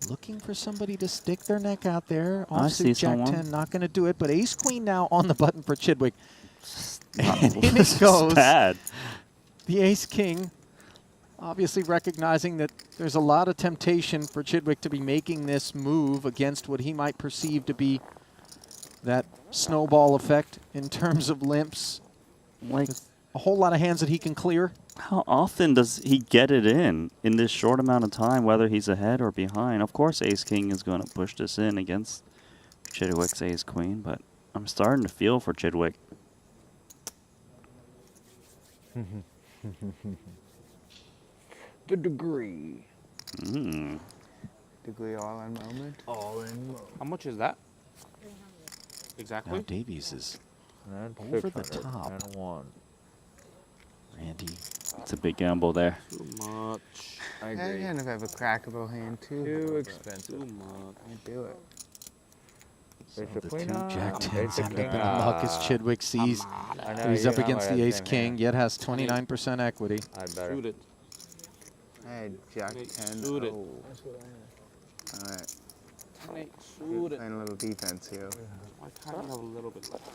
A: looking for somebody to stick their neck out there. Offsuit Jack-10, not going to do it, but ace-queen now on the button for Chidwick. And in it goes.
H: Bad.
A: The ace-king, obviously recognizing that there's a lot of temptation for Chidwick to be making this move against what he might perceive to be that snowball effect in terms of limps.
H: Like
A: a whole lot of hands that he can clear.
H: How often does he get it in this short amount of time, whether he's ahead or behind? Of course, ace-king is going to push this in against Chidwick's ace-queen, but I'm starting to feel for Chidwick.
D: The degree.
K: Degree all-in moment.
J: All-in moment. How much is that? Exactly.
A: Now Davies is over the top. Randy.
H: It's a big gamble there.
J: Too much.
K: I agree. I kind of have a crackable hand too. Too expensive. Too much. I do it.
A: So the two Jack-10s end up in a muck as Chidwick sees he's up against the ace-king, yet has 29% equity.
K: I better. Shoot it. Hey, Jack-10.
J: Shoot it.
K: All right.
J: Shoot it.
K: Playing a little defense here.
J: Why can't you have a little bit left?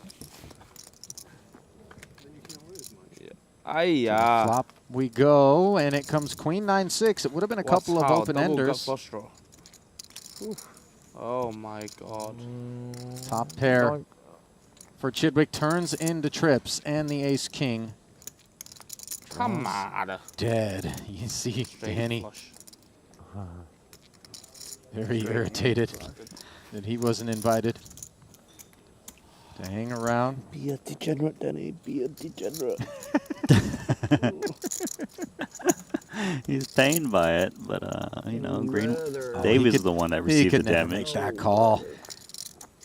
J: Yeah.
A: Flop we go, and it comes queen 9-6. It would have been a couple of open enders.
J: Oh my god.
A: Top pair for Chidwick turns into trips, and the ace-king.
J: Come on.
A: Dead. You see Danny very irritated that he wasn't invited to hang around.
V: Be a degenerate, Danny. Be a degenerate.
H: He's pained by it, but you know, Davies is the one that received the damage.
A: Make that call.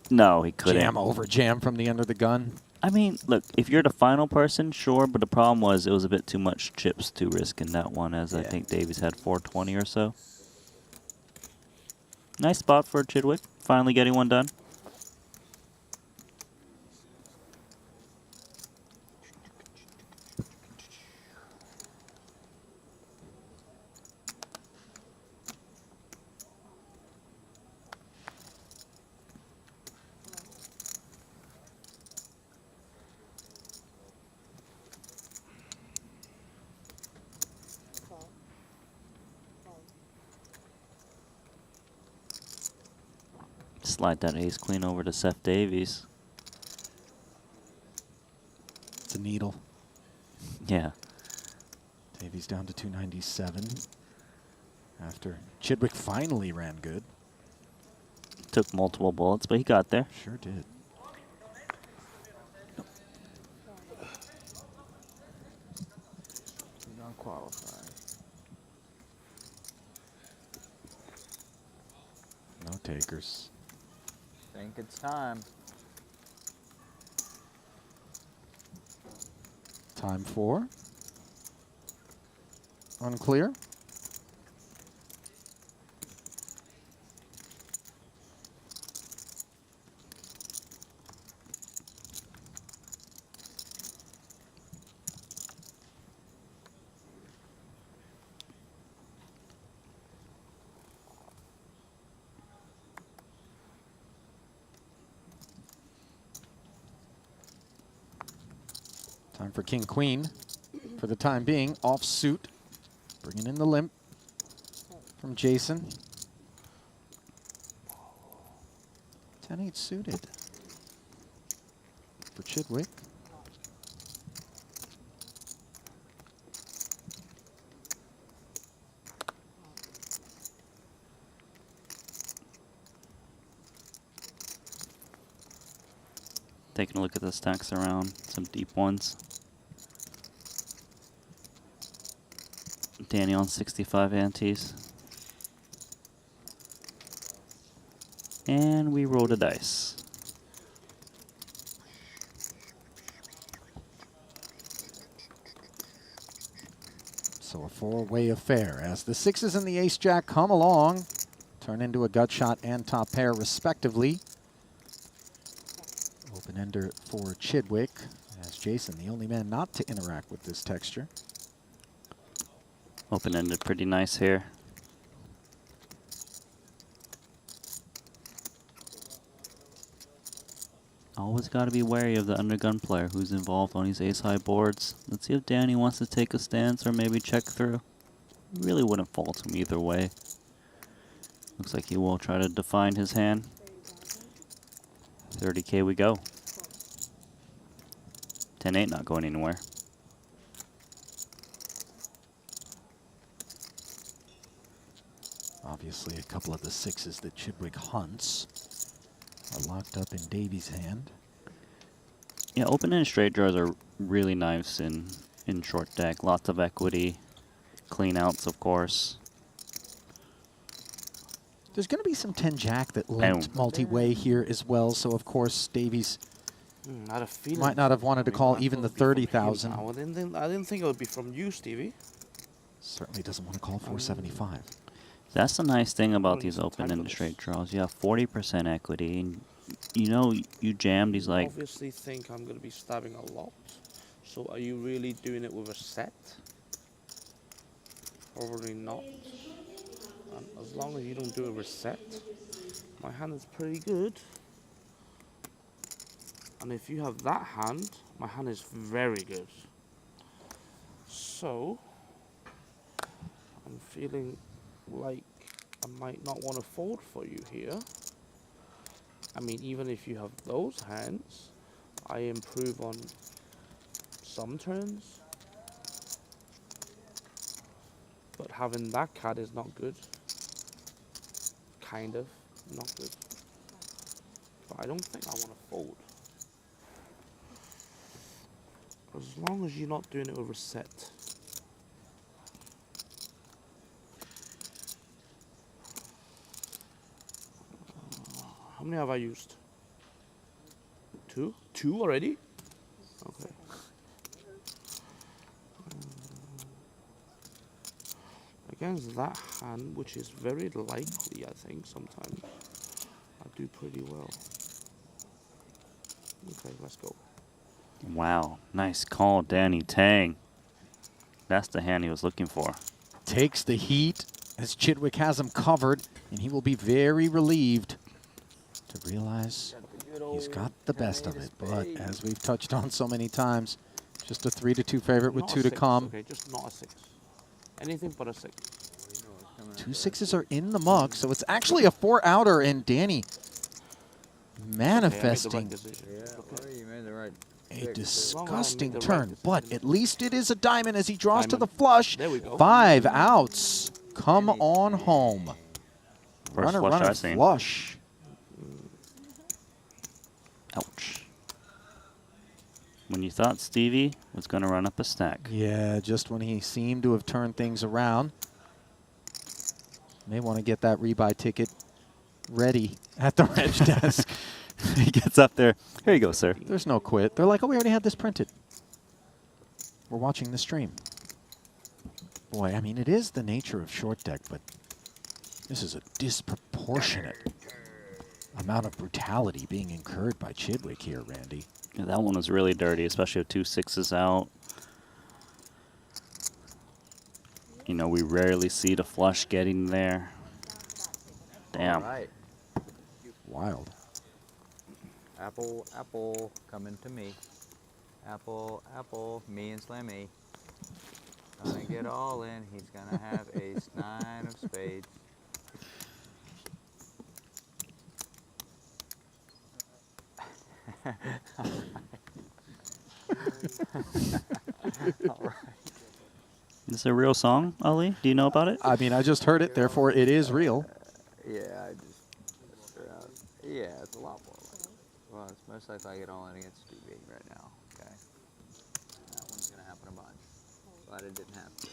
H: No, he couldn't.
A: Jam from the under the gun.
H: I mean, look, if you're the final person, sure, but the problem was it was a bit too much chips to risk in that one, as I think Davies had 420 or so. Nice spot for Chidwick, finally getting one done. Slide that ace-queen over to Seth Davies.
A: It's a needle.
H: Yeah.
A: Davies down to 297. After Chidwick finally ran good.
H: Took multiple bullets, but he got there.
A: Sure did.
K: Not qualified.
A: No takers.
N: Think it's time.
A: Time for unclear. Time for king queen. For the time being, offsuit. Bringing in the limp from Jason. 10-8 suited for Chidwick.
H: Taking a look at the stacks around, some deep ones. Danny on 65 antes. And we rolled a dice.
A: So a four-way affair as the sixes and the ace-jack come along, turn into a gut shot and top pair respectively. Open ender for Chidwick As Jason, the only man not to interact with this texture.
H: Open-ended, pretty nice here. Always got to be wary of the undergun player who's involved on these ace-high boards. Let's see if Danny wants to take a stance or maybe check through. Really wouldn't fault him either way. Looks like he will try to define his hand. 30K we go. 10-8 not going anywhere.
A: Obviously, a couple of the sixes that Chidwick hunts are locked up in Davies' hand.
H: Yeah, open-ended straight draws are really nice in short deck. Lots of equity. Clean outs, of course.
A: There's going to be some 10-jack that linked multi-way here as well, so of course Davies might not have wanted to call even the 30,000.
J: I didn't think it would be from you, Stevie.
A: Certainly doesn't want to call 475.
H: That's the nice thing about these open-ended straight draws. You have 40% equity, and you know you jammed. He's like,
J: obviously think I'm going to be stabbing a lot. So are you really doing it with a set? Probably not. And as long as you don't do a reset, my hand is pretty good. And if you have that hand, my hand is very good. So I'm feeling like I might not want to fold for you here. I mean, even if you have those hands, I improve on some turns. But having that card is not good. Kind of, not good. But I don't think I want to fold. As long as you're not doing it with a set. How many have I used? Two? Two already? Okay. Against that hand, which is very likely, I think, sometimes, I do pretty well. Okay, let's go.
H: wow, nice call, Danny Tang. That's the hand he was looking for.
A: Takes the heat as Chidwick has him covered, and he will be very relieved to realize he's got the best of it. But as we've touched on so many times, just a 3-2 favorite with
J: Not a
A: 2 to
J: six,
A: come.
J: Okay, just not a 6. Anything but a 6.
A: 2 sixes are in the mug, so it's actually a 4-outer, and Danny manifesting a disgusting turn, but at least it is a diamond as he draws to the flush.
J: There we go.
A: 5 outs. Come on home.
H: First
A: Runner,
H: flush
A: runner,
H: I've seen.
A: flush.
H: Ouch. When you thought Stevie was going to run up a stack.
A: Yeah, just when he seemed to have turned things around. May want to get that rebuy ticket ready at the reg desk.
H: He gets up there. Here you go, sir.
A: There's no quit. They're like, oh, we already had this printed. We're watching the stream. Boy, I mean, it is the nature of short deck, but this is a disproportionate amount of brutality being incurred by Chidwick here, Randy.
H: Yeah, that one was really dirty, especially with 2 sixes out. You know, we rarely see the flush getting there. Damn.
N: All right.
A: Wild.
N: Apple, apple, coming to me. Apple, apple, me and Slimmy. Gonna get all in. He's gonna have ace 9 of spades. All right.
H: Is this a real song, Ali? Do you know about it?
A: I mean, I just heard it, therefore it is real.
N: Yeah, I just around. Yeah, it's a lot more like. Well, it's most likely I get all in against Stevie right now. Okay. That one's gonna happen a bunch. Glad it didn't happen.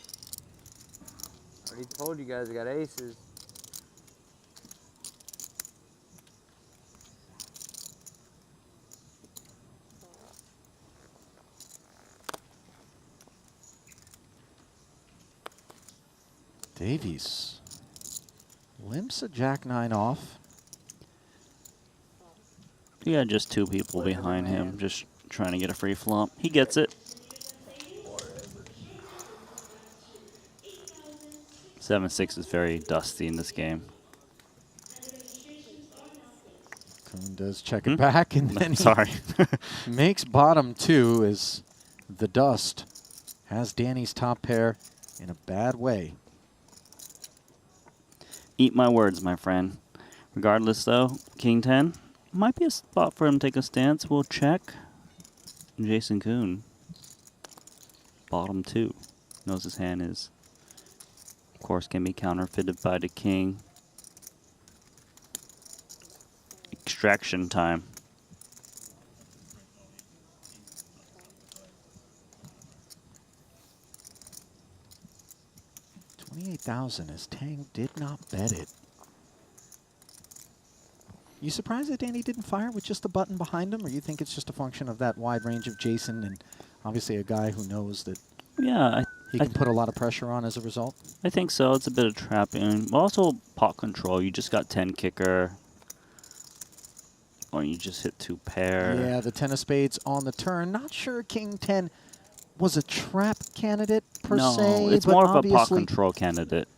N: Already told you guys I got aces.
A: Davies limps a jack-9 off.
H: Yeah, just 2 people behind him, just Trying to get a free flop. He gets it. 7-6 is very dusty in this game.
A: Kuhn does check it back, and then
H: Sorry.
A: he makes bottom 2 as the dust has Danny's top pair in a bad way.
H: Eat my words, my friend. Regardless, though, King 10 might be a spot for him to take a stance. We'll check. Jason Kuhn, bottom 2. Knows his hand is, of course, can be counterfeited by the king. Extraction time.
A: $28,000 as Tang did not bet it. You surprised that Danny didn't fire with just the button behind him, or you think it's just a function of that wide range of Jason and obviously a guy who knows that he can put a lot of pressure on as a result?
H: I think so. It's a bit of trapping. Also, pot control. You just got 10 kicker. Or you just hit 2 pair.
A: Yeah, the 10 of spades on the turn. Not sure King 10 was a trap candidate per se.
H: No, it's more of a pot control candidate.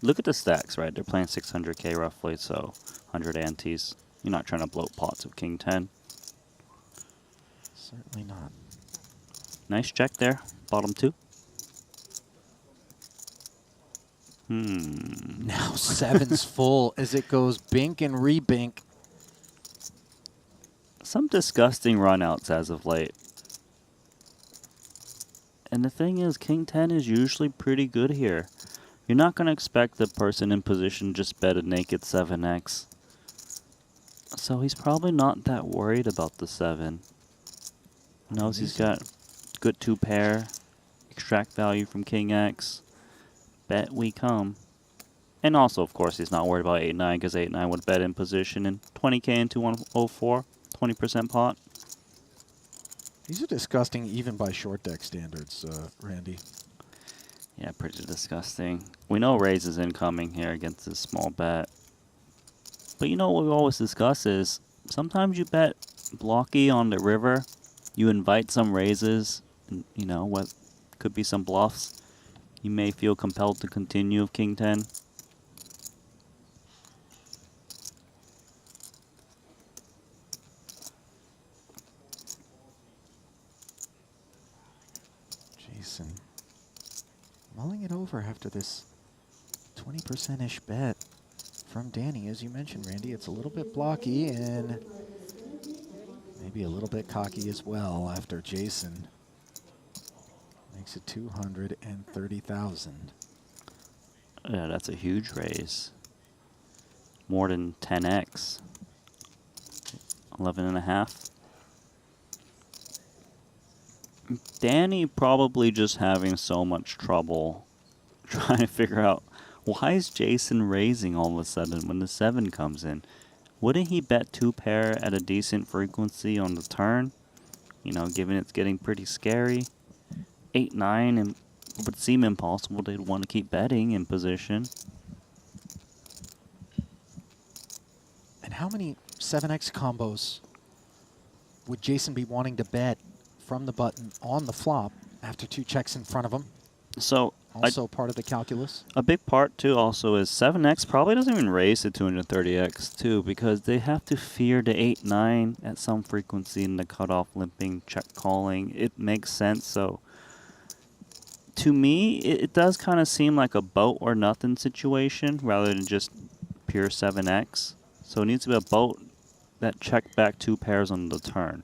H: Look at the stacks, right? They're playing 600K roughly, so 100 antes. You're not trying to bloat pots with King 10.
A: Certainly not.
H: Nice check there. Bottom 2.
A: Now 7's full as it goes bink and re-bink.
H: Some disgusting runouts as of late. And the thing is, King 10 is usually pretty good here. You're not going to expect the person in position just bet a naked 7x. So he's probably not that worried about the 7. Knows he's got good 2 pair, extract value from King X. Bet we come. And also, of course, he's not worried about 8-9 because 8-9 would bet in position and 20K into 104, 20% pot.
A: These are disgusting even by short deck standards, Randy.
H: Yeah, pretty disgusting. We know raise is incoming here against this small bet. But you know what we always discuss is sometimes you bet blocky on the river. You invite some raises, and, you know, what could be some bluffs. You may feel compelled to continue with King 10.
A: Jason mulling it over after this 20%-ish bet from Danny. As you mentioned, Randy, it's a little bit blocky and maybe a little bit cocky as well after Jason makes it 230,000.
H: Yeah, that's a huge raise. More than 10x. 11.5. Danny probably just having so much trouble trying to figure out why is Jason raising all of a sudden when the 7 comes in. Wouldn't he bet 2 pair at a decent frequency on the turn? You know, given it's getting pretty scary. 8-9 and it would seem impossible they'd want to keep betting in position.
A: And how many 7x combos would Jason be wanting to bet from the button on the flop after 2 checks in front of him?
H: So
A: also part of the calculus.
H: A big part too also is 7x probably doesn't even raise to 230x too, because they have to fear the 8-9 at some frequency in the cutoff limping, check calling. It makes sense. So to me, it does kind of seem like a boat or nothing situation rather than just pure 7x. So it needs to be a boat that check back 2 pairs on the turn.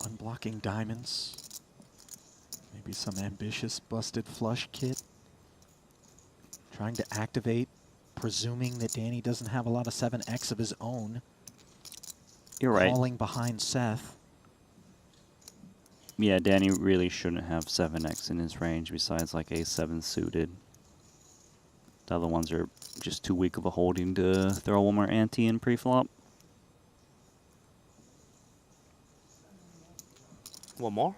A: Unblocking diamonds. Maybe some ambitious busted flush kit. Trying to activate, presuming that Danny doesn't have a lot of 7x of his own.
H: You're right.
A: Falling behind Seth.
H: Yeah, Danny really shouldn't have 7x in his range besides like A7 suited. The other ones are just too weak of a holding to throw one more ante in pre-flop.
J: One more?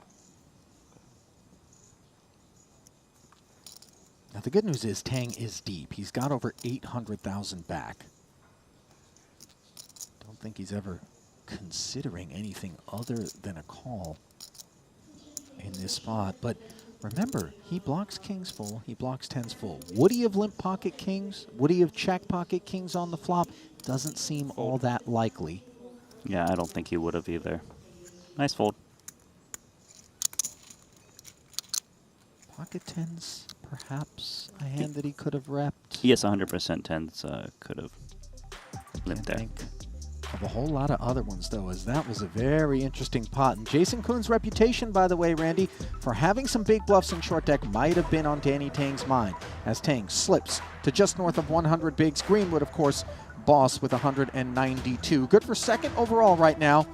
A: Now the good news is Tang is deep. He's got over 800,000 back. think he's ever considering anything other than a call in this spot. But remember, he blocks kings full, he blocks tens full. Would he have limp pocket kings? Would he have check pocket kings on the flop? Doesn't seem all that likely.
H: Yeah, I don't think he would have either. Nice fold.
A: Pocket tens, perhaps a hand that he could have repped.
H: Yes, 100% tens could have limped there.
A: Of a whole lot of other ones, though, as that was a very interesting pot. And Jason Koon's reputation, by the way, Randy, for having some big bluffs in short deck might have been on Danny Tang's mind, as Tang slips to just north of 100 bigs. Greenwood, of course, boss with 192. Good for second overall right now,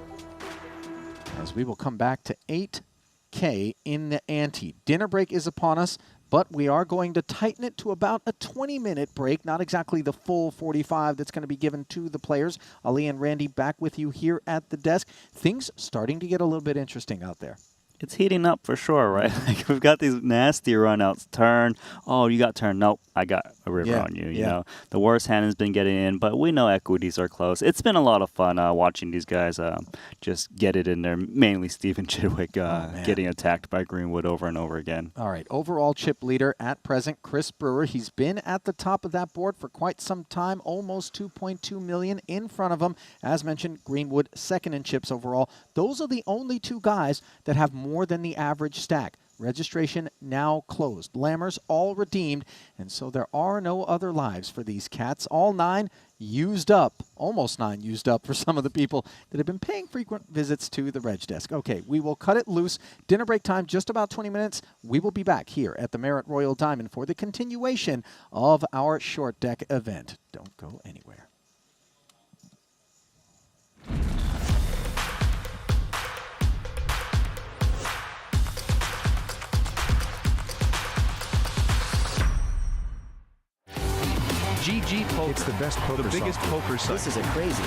A: as we will come back to 8K in the ante. Dinner break is upon us, but we are going to tighten it to about a 20-minute break, not exactly the full 45 that's going to be given to the players. Ali and Randy back with you here at the desk. Things starting to get a little bit interesting out there.
H: It's heating up for sure, right? Like, we've got these nasty runouts. Turn. Oh, you got turn. Nope, I got a river on you. You know, the worst hand has been getting in, but we know equities are close. It's been a lot of fun watching these guys just get it in there. Mainly Stephen Chidwick getting attacked by Greenwood over and over again.
A: All right, overall chip leader at present, Chris Brewer. He's been at the top of that board for quite some time, almost 2.2 million in front of him. As mentioned, Greenwood second in chips overall. Those are the only two guys that have more than the average stack. Registration now closed. Lammers all redeemed, and so there are no other lives for these cats. All 9 used up, almost 9 used up for some of the people that have been paying frequent visits to the reg desk. Okay, we will cut it loose. Dinner break time, just about 20 minutes. We will be back here at the Marriott Royal Diamond for the continuation of our short deck event. Don't go anywhere.
Q: GG Poker. It's the best poker, the biggest poker site. This is a crazy.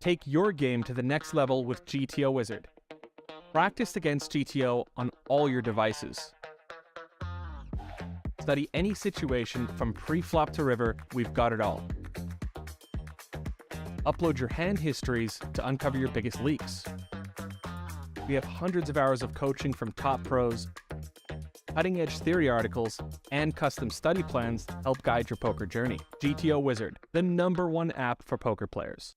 F: Take your game to the next level with GTO Wizard. Practice against GTO on all your devices. Study any situation from pre-flop to river, we've got it all. Upload your hand histories to uncover your biggest leaks. We have hundreds of hours of coaching from top pros, cutting-edge theory articles, and custom study plans to help guide your poker journey. GTO Wizard, the #1 app for poker players.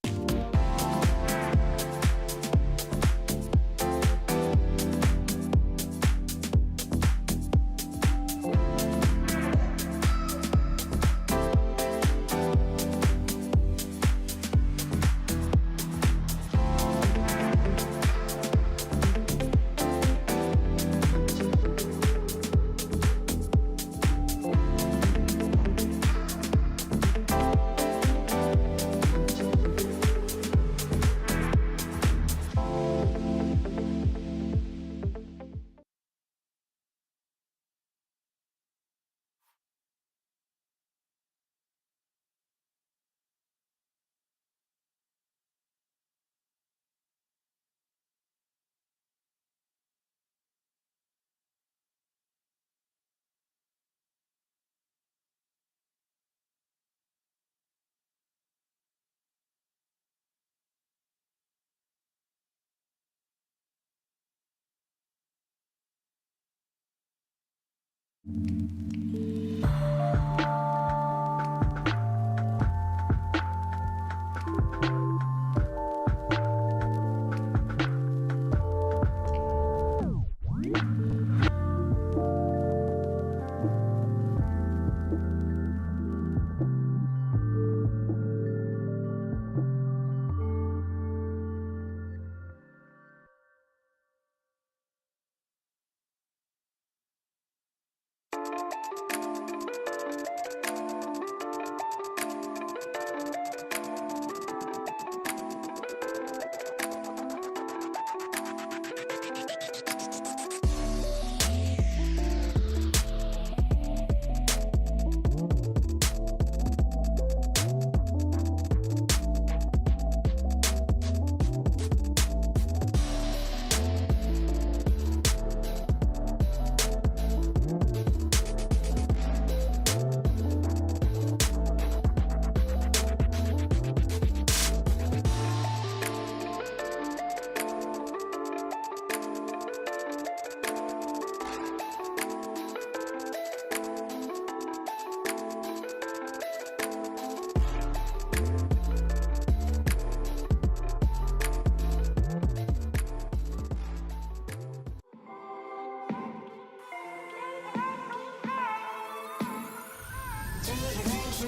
B: That's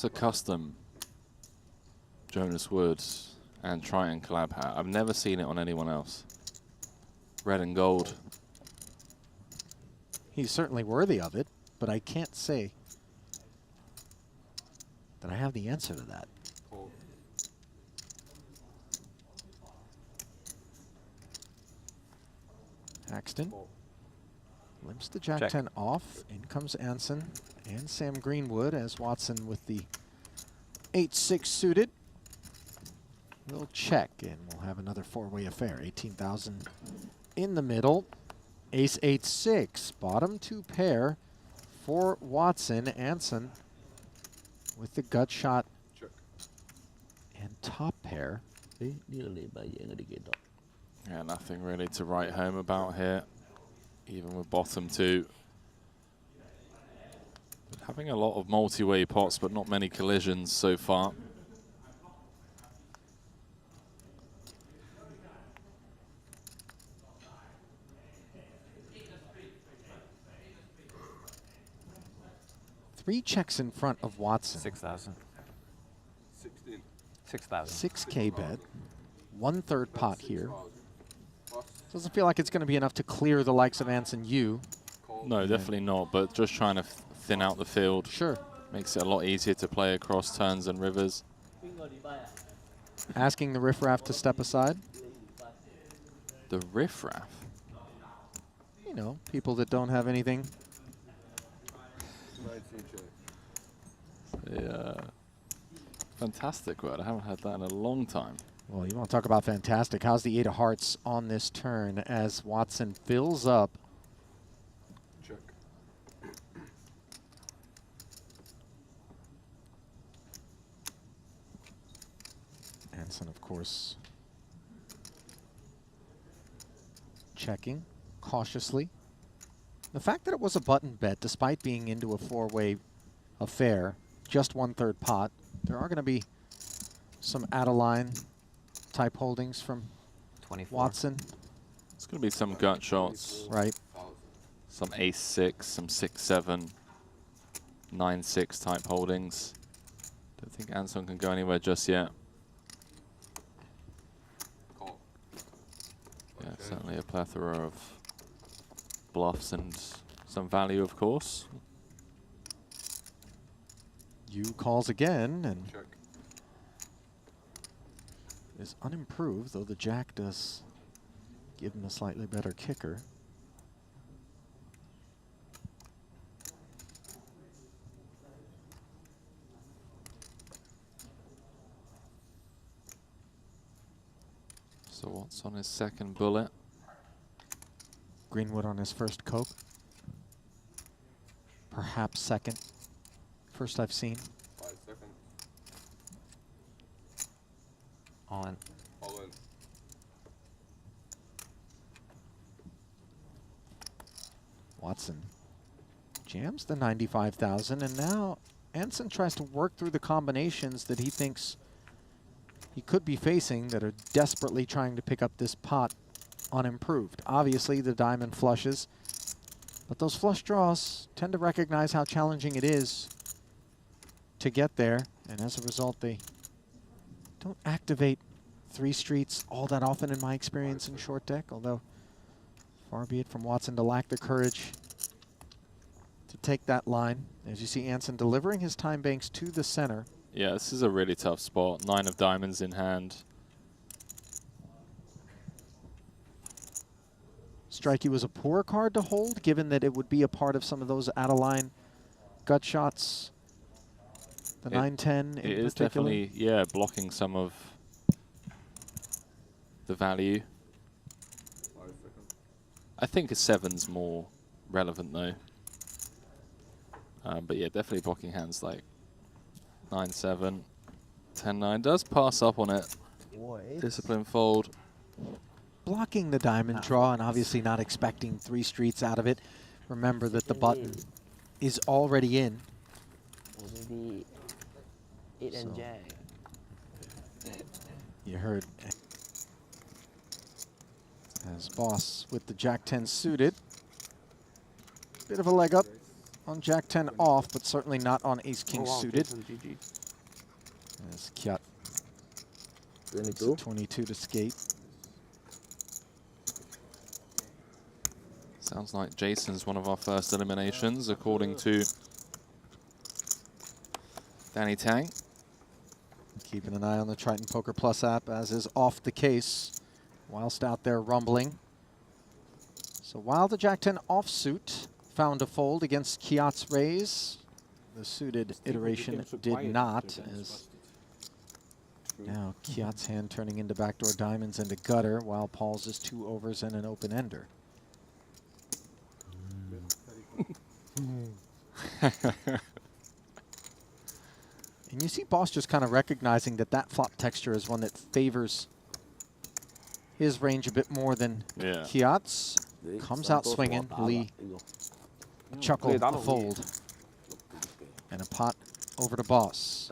B: a custom Jonas Woods and Triton collab hat. I've never seen it on anyone else. Red and gold.
A: He's certainly worthy of it, but I can't say that I have the answer to that. Axton limps the Jack
C: Check.
A: 10 off. In comes Anson and Sam Greenwood as Watson with the 8-6 suited. We'll check and we'll have another four-way affair. 18,000 in the middle. Ace 8-6, bottom two pair for Watson. Anson with the gut shot and top pair.
B: Yeah, nothing really to write home about here, even with bottom two. Having a lot of multi-way pots, but not many collisions so far.
A: Three checks in front of Watson.
C: 6,000. 6,000.
A: 6K bet. 1/3 pot here. Doesn't feel like it's going to be enough to clear the likes of Anson Yu.
B: No, definitely not, but just trying to thin out the field.
A: Sure.
B: Makes it a lot easier to play across turns and rivers.
A: Asking the riffraff to step aside.
B: The riffraff?
A: You know, people that don't have anything.
B: Yeah. Fantastic word. I haven't had that in a long time.
A: Well, you want to talk about fantastic. How's the 8 of hearts on this turn as Watson fills up?
I: Check.
A: Anson, of course, checking cautiously. The fact that it was a button bet, despite being into a four-way affair, just 1/3 pot, there are going to be some out-of-line type holdings from
C: 24.
A: Watson.
B: It's going to be some gut shots.
A: Right.
B: Some ace-6, some 6-7, 9-6 type holdings. Don't think Anson can go anywhere just yet. Yeah, certainly a plethora of bluffs and some value, of course.
A: Yu calls again and is unimproved, though the jack does give him a slightly better kicker.
B: So what's on his second bullet?
A: Greenwood on his first Coke. Perhaps second. First I've seen.
I: 5 seconds.
C: All in.
I: All in.
A: Watson jams the 95,000, and now Anson tries to work through the combinations that he thinks he could be facing that are desperately trying to pick up this pot unimproved. Obviously, the diamond flushes, but those flush draws tend to recognize how challenging it is to get there, and as a result, they don't activate 3 streets all that often in my experience in short deck, although far be it from Watson to lack the courage to take that line. As you see Anson delivering his time banks to the center.
B: Yeah, this is a really tough spot. 9 of diamonds in hand.
A: Strikey was a poor card to hold, given that it would be a part of some of those out-of-line gut shots. The 9-10
B: It is definitely, yeah, blocking some of the value.
I: 5 seconds.
B: I think a 7's more relevant, though. But yeah, definitely blocking hands like 9-7, 10-9. Does pass up on it. Discipline fold.
A: blocking the diamond draw and obviously not expecting 3 streets out of it. Remember that the button is already in.
L: Already 8 and jack.
A: You heard as boss with the Jack 10 suited. Bit of a leg up on Jack 10 off, but certainly not on Ace King suited. As Kyat 22 to skate.
B: Sounds like Jason's one of our first eliminations, according to Danny Tang.
A: Keeping an eye on the Triton Poker Plus app, as is off the case, whilst out there rumbling. So while the Jack 10 offsuit found a fold against Kyat's raise, the suited iteration did not, as now Kyat's hand turning into backdoor diamonds into gutter, while Paul's is 2 overs and an open ender. And you see Boss just kind of recognizing that that flop texture is one that favors his range a bit more than Kyat's. Comes out swinging. Lee, a chuckle, a fold, and a pot over to Boss.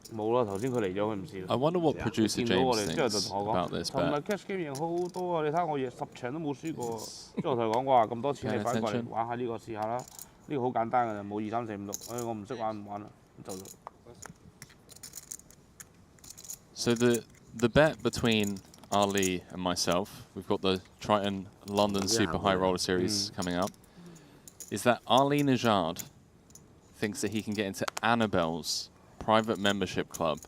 B: I wonder what producer James thinks about this bet.
J: cash game 贏好多啊！你睇下我10場都冇輸過。之後我同佢講話咁多錢你快過嚟玩下呢個試下啦。呢個好簡單㗎，冇2、3、4、5、6。唉，我唔識玩唔玩啦，咁就。
B: So the bet between Ali and myself, we've got the Triton London Super High Roller Series coming up, is that Ali Najad thinks that he can get into Annabelle's private membership club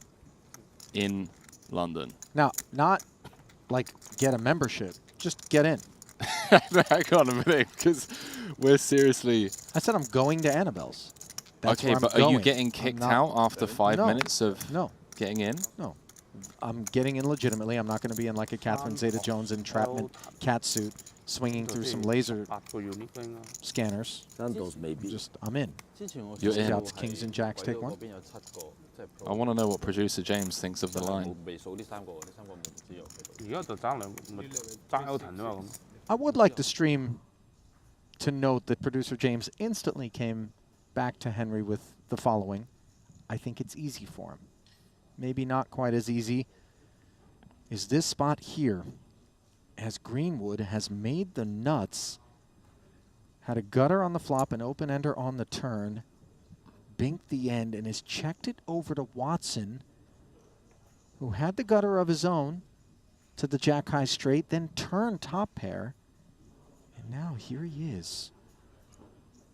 B: in London.
A: Now, not like get a membership, just get in.
B: Hang on a minute, because we're seriously...
A: I said I'm going to Annabelle's. That's
B: okay, but are you getting kicked out after 5 minutes of getting in?
A: No. I'm getting in legitimately. I'm not going to be in like a Catherine Zeta-Jones entrapment cat suit, swinging through some laser scanners. I'm in.
B: You're in.
A: Out to Kings and Jacks, take one.
B: I want to know what producer James thinks of the line.
A: I would like the stream to note that producer James instantly came back to Henry with the following. I think it's easy for him. Maybe not quite as easy is this spot here, as Greenwood has made the nuts, had a gutter on the flop, an open ender on the turn, binked the end, and has checked it over to Watson, who had the gutter of his own to the jack high straight, then turned top pair, and now here he is.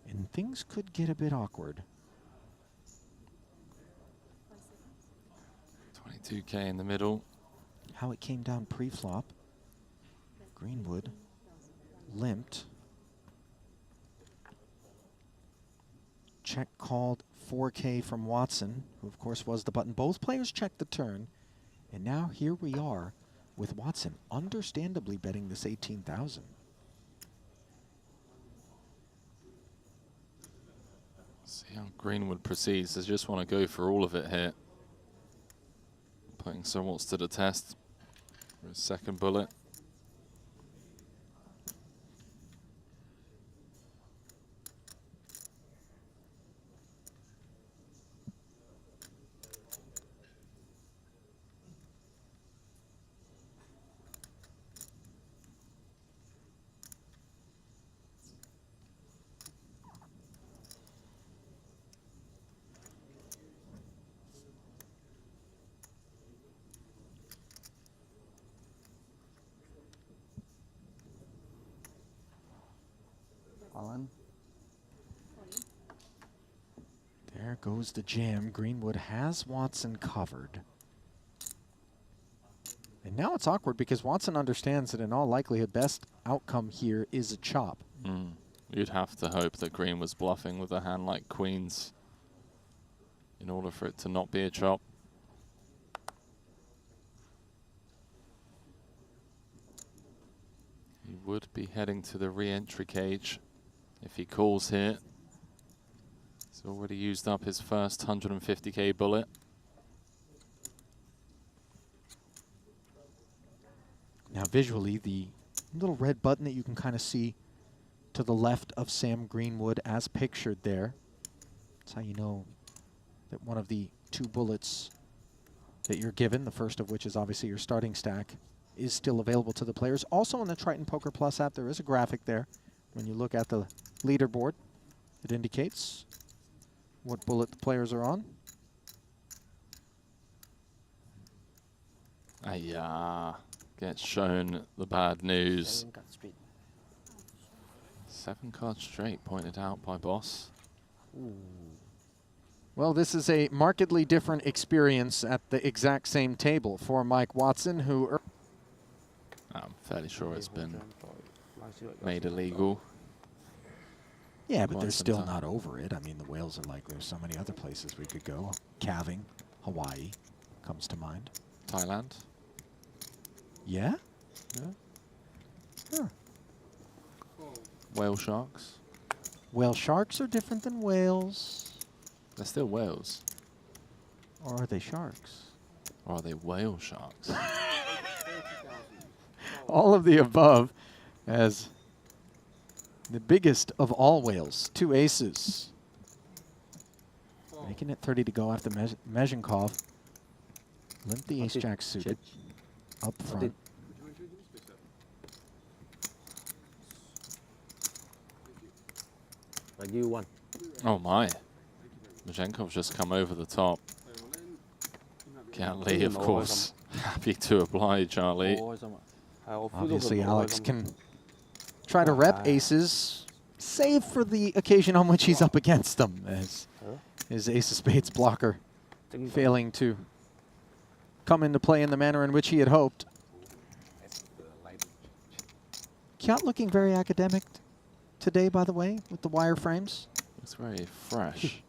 A: And things could get a bit awkward.
B: 22K in the middle.
A: How it came down pre-flop. Greenwood limped. Check called 4K from Watson, who of course was the button. Both players checked the turn. And now here we are with Watson understandably betting this 18,000.
B: See how Greenwood proceeds. I just want to go for all of it here. Putting Sir Watts to the test for his second bullet.
A: There goes the jam. Greenwood has Watson covered. And now it's awkward because Watson understands that in all likelihood, best outcome here is a chop.
B: You'd have to hope that Green was bluffing with a hand like Queens in order for it to not be a chop. He would be heading to the re-entry cage if he calls here. He's already used up his first 150K bullet.
A: visually, the little red button that you can kind of see to the left of Sam Greenwood as pictured there. That's how you know that one of the 2 bullets that you're given, the first of which is obviously your starting stack, is still available to the players. Also in the Triton Poker Plus app, there is a graphic there. When you look at the leaderboard, it indicates what bullet the players are on.
B: Gets shown the bad news. 7 cards straight, pointed out by Boss.
A: Well, this is a markedly different experience at the exact same table for Mike Watson, who...
B: I'm fairly sure it's been made illegal.
A: Yeah, but they're still not over it. I mean, the whales are like, there's so many other places we could go. Calving, Hawaii comes to mind.
B: Thailand?
A: Yeah?
B: Yeah.
A: Sure.
B: Whale sharks?
A: Whale sharks are different than whales.
B: They're still whales.
A: Or are they sharks?
B: Or are they whale sharks?
A: All of the above, as the biggest of all whales, 2 aces. Making it 30 to go after Mezhenkov. Limp the ace-jack suited up front.
V: You won.
B: Oh my. Mezhenkov's just come over the top. Cantley, of course, happy to oblige, Charlie.
A: Obviously, Alex can try to rep aces, save for the occasion on which he's up against them, as his ace of spades blocker failing to come into play in the manner in which he had hoped. Kjot looking very academic today, by the way, with the wireframes.
B: It's very fresh.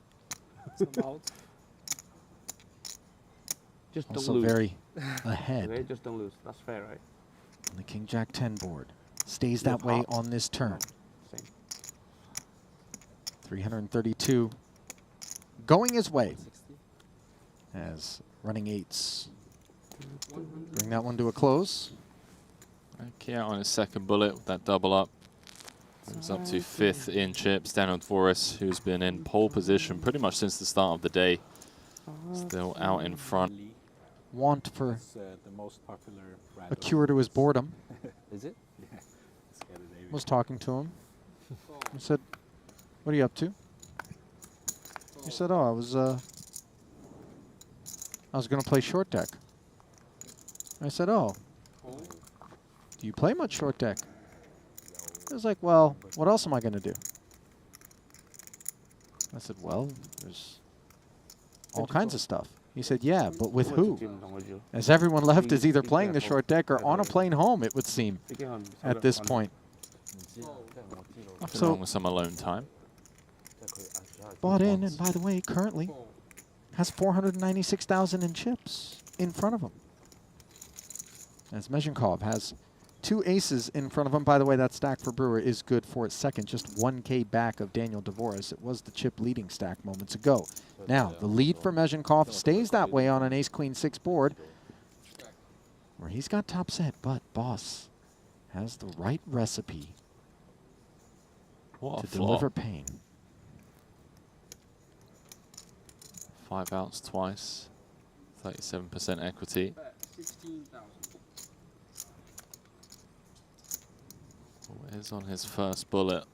J: Just don't
A: Also
J: lose.
A: very ahead.
J: Okay, just don't lose. That's fair, right?
A: On the King-Jack 10 board. Stays that way on this turn. 332 going his way as running 8s bring that one to a close.
B: Kjot on his second bullet with that double up. Moves up to 5th in chips. Daniel Dvoris, who's been in pole position pretty much since the start of the day. Still out in front.
A: Want for
S: the most popular
A: a cure to his boredom.
V: Is it?
S: Yeah.
A: Was talking to him. I said, "What are you up to?" He said, "Oh, I was going to play short deck." I said, "Oh, do you play much short deck?" I was like, "Well, what else am I going to do?" I said, "Well, there's all kinds of stuff." He said, "Yeah, but with who?" As everyone left is either playing the short deck or on a plane home, it would seem, at this point.
B: Nothing wrong with some alone time.
A: Bought in, and by the way, currently has 496,000 in chips in front of him. As Mezhenkov has 2 aces in front of him. By the way, that stack for Brewer is good for its second, just 1K back of Daniel Dvoris. It was the chip leading stack moments ago. Now, the lead for Mezhenkov stays that way on an ace-queen-6 board, where he's got top set, but Boss has the right recipe to deliver pain.
B: 5 outs twice, 37% equity. Is on his first bullet.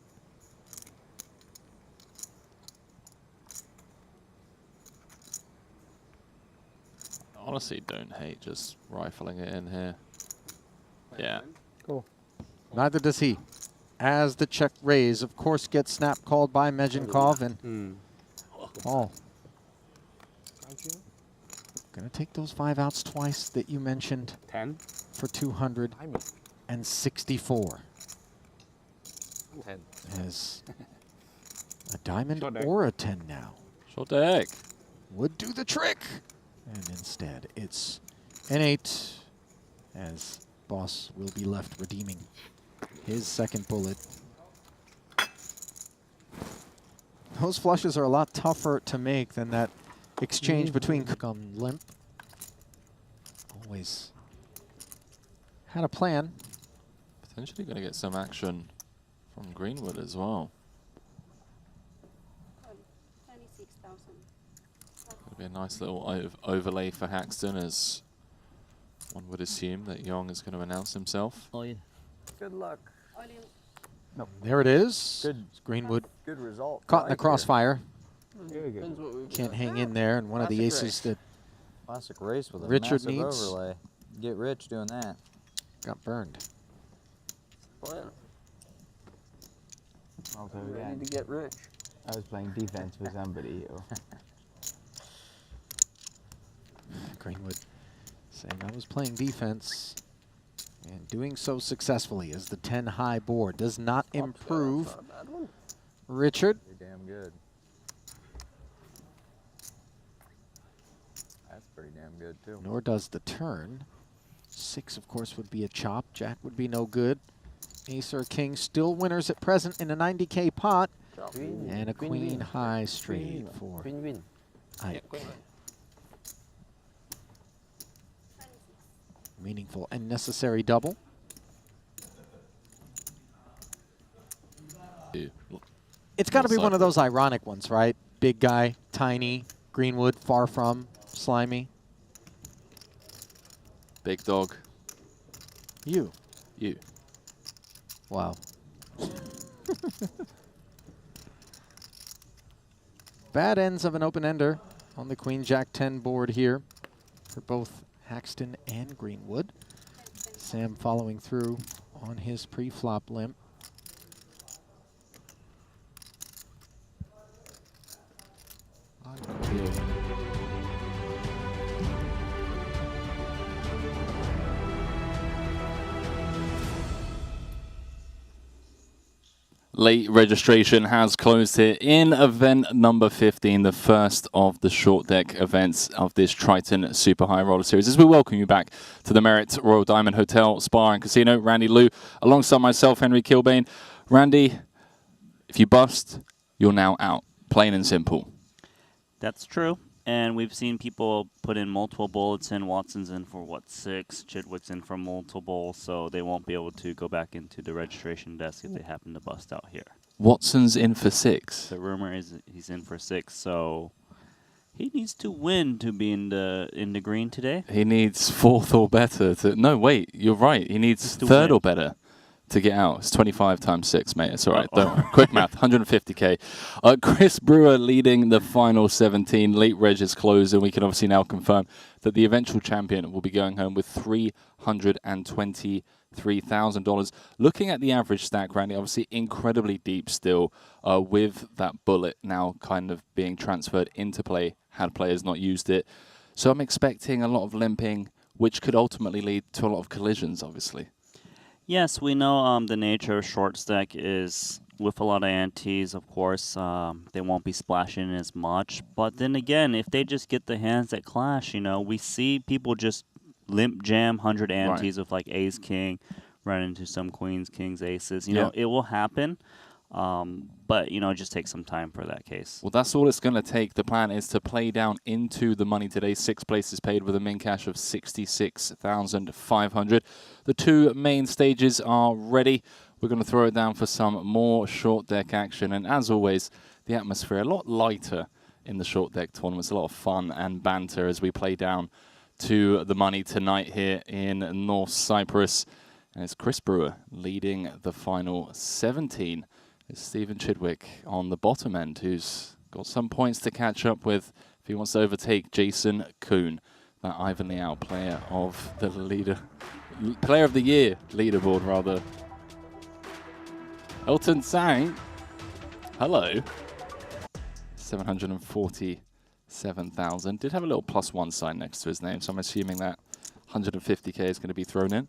B: Honestly, don't hate just rifling it in here. Yeah.
A: Cool. Neither does he. As the check raise, of course, gets snap called by Mezhenkov and Paul. Gonna take those 5 outs twice that you mentioned.
J: 10
A: for 264.
V: 10.
A: As a diamond or a 10 now.
B: Short deck.
A: Would do the trick. And instead, it's an 8 as Boss will be left redeeming his second bullet. Those flushes are a lot tougher to make than that exchange between limp. Always had a plan.
B: Potentially going to get some action from Greenwood as well. Going to be a nice little overlay for Haxton, as one would assume that Young is going to announce himself.
N: Good luck.
A: No, there it is.
N: Good.
A: Greenwood
N: Good result.
A: caught in the crossfire.
N: Very good.
A: Can't hang in there, and one of the aces that
N: Classic race with a
A: Richard
N: massive
A: needs.
N: overlay. Get rich doing that.
A: Got burned.
D: Also,
P: Ready to get rich.
D: I was playing defense for somebody.
A: Greenwood saying I was playing defense and doing so successfully, as the 10 high board does not improve Richard.
N: Pretty damn good. That's pretty damn good too.
A: Nor does the turn. 6, of course, would be a chop. Jack would be no good. Ace or king still winners at present in a 90K pot. And a queen high straight for Ike. Meaningful and necessary double. It's got to be one of those ironic ones, right? Big guy, tiny, Greenwood, far from, slimy.
B: Big dog.
A: You.
B: You.
A: Wow. Bad ends of an open-ender on the Queen Jack 10 board here for both Haxton and Greenwood. Sam following through on his pre-flop limp.
B: Late registration has closed here in event number 15, the first of the short deck events of this Triton Super High Roller Series. As we welcome you back to the Merit Royal Diamond Hotel, Spa and Casino, Randy Liu, alongside myself, Henry Kilbane. Randy, if you bust, you're now out, plain and simple.
H: That's true. And we've seen people put in multiple bullets in. Watson's in for, what, 6? Chidwick's in for multiple, so they won't be able to go back into the registration desk if they happen to bust out here.
B: Watson's in for 6.
H: The rumor is he's in for 6, so he needs to win to be in the green today.
B: He needs 4th or better to... No, wait, you're right. He needs 3rd or better to get out. It's 25 times 6, mate. It's all right. Don't worry. Quick math, 150K. Chris Brewer leading the final 17. Late reg is closed, and we can obviously now confirm that the eventual champion will be going home with $323,000. Looking at the average stack, Randy, obviously incredibly deep still, with that bullet now kind of being transferred into play had players not used it. So I'm expecting a lot of limping, which could ultimately lead to a lot of collisions, obviously.
H: Yes, we know the nature of short stack is with a lot of antes, of course. They won't be splashing as much. But then again, if they just get the hands that clash, you know, we see people just limp jam 100 antes with like ace, king, run into some queens, kings, aces. You know, it will happen. But, you know, it just takes some time for that case.
B: Well, that's all it's going to take. The plan is to play down into the money today. 6 places paid with a min cash of 66,500. The 2 main stages are ready. We're going to throw it down for some more short deck action. And as always, the atmosphere a lot lighter in the short deck tournaments. A lot of fun and banter as we play down to the money tonight here in North Cyprus. And it's Chris Brewer leading the final 17. It's Stephen Chidwick on the bottom end, who's got some points to catch up with if he wants to overtake Jason Kuhn, that Ivan Liao player of the player of the year leaderboard, rather. Elton Sang, hello. 747,000. Did have a little +1 sign next to his name, so I'm assuming that 150K is going to be thrown in.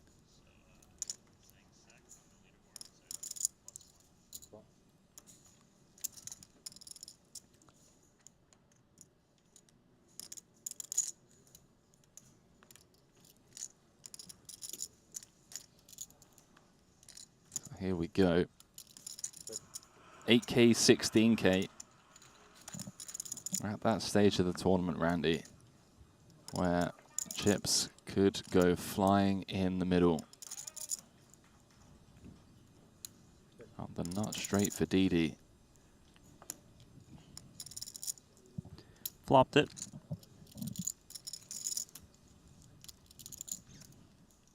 B: Here we go. 8K, 16K. We're at that stage of the tournament, Randy, where chips could go flying in the middle. The nut straight for Didi.
H: Flopped it.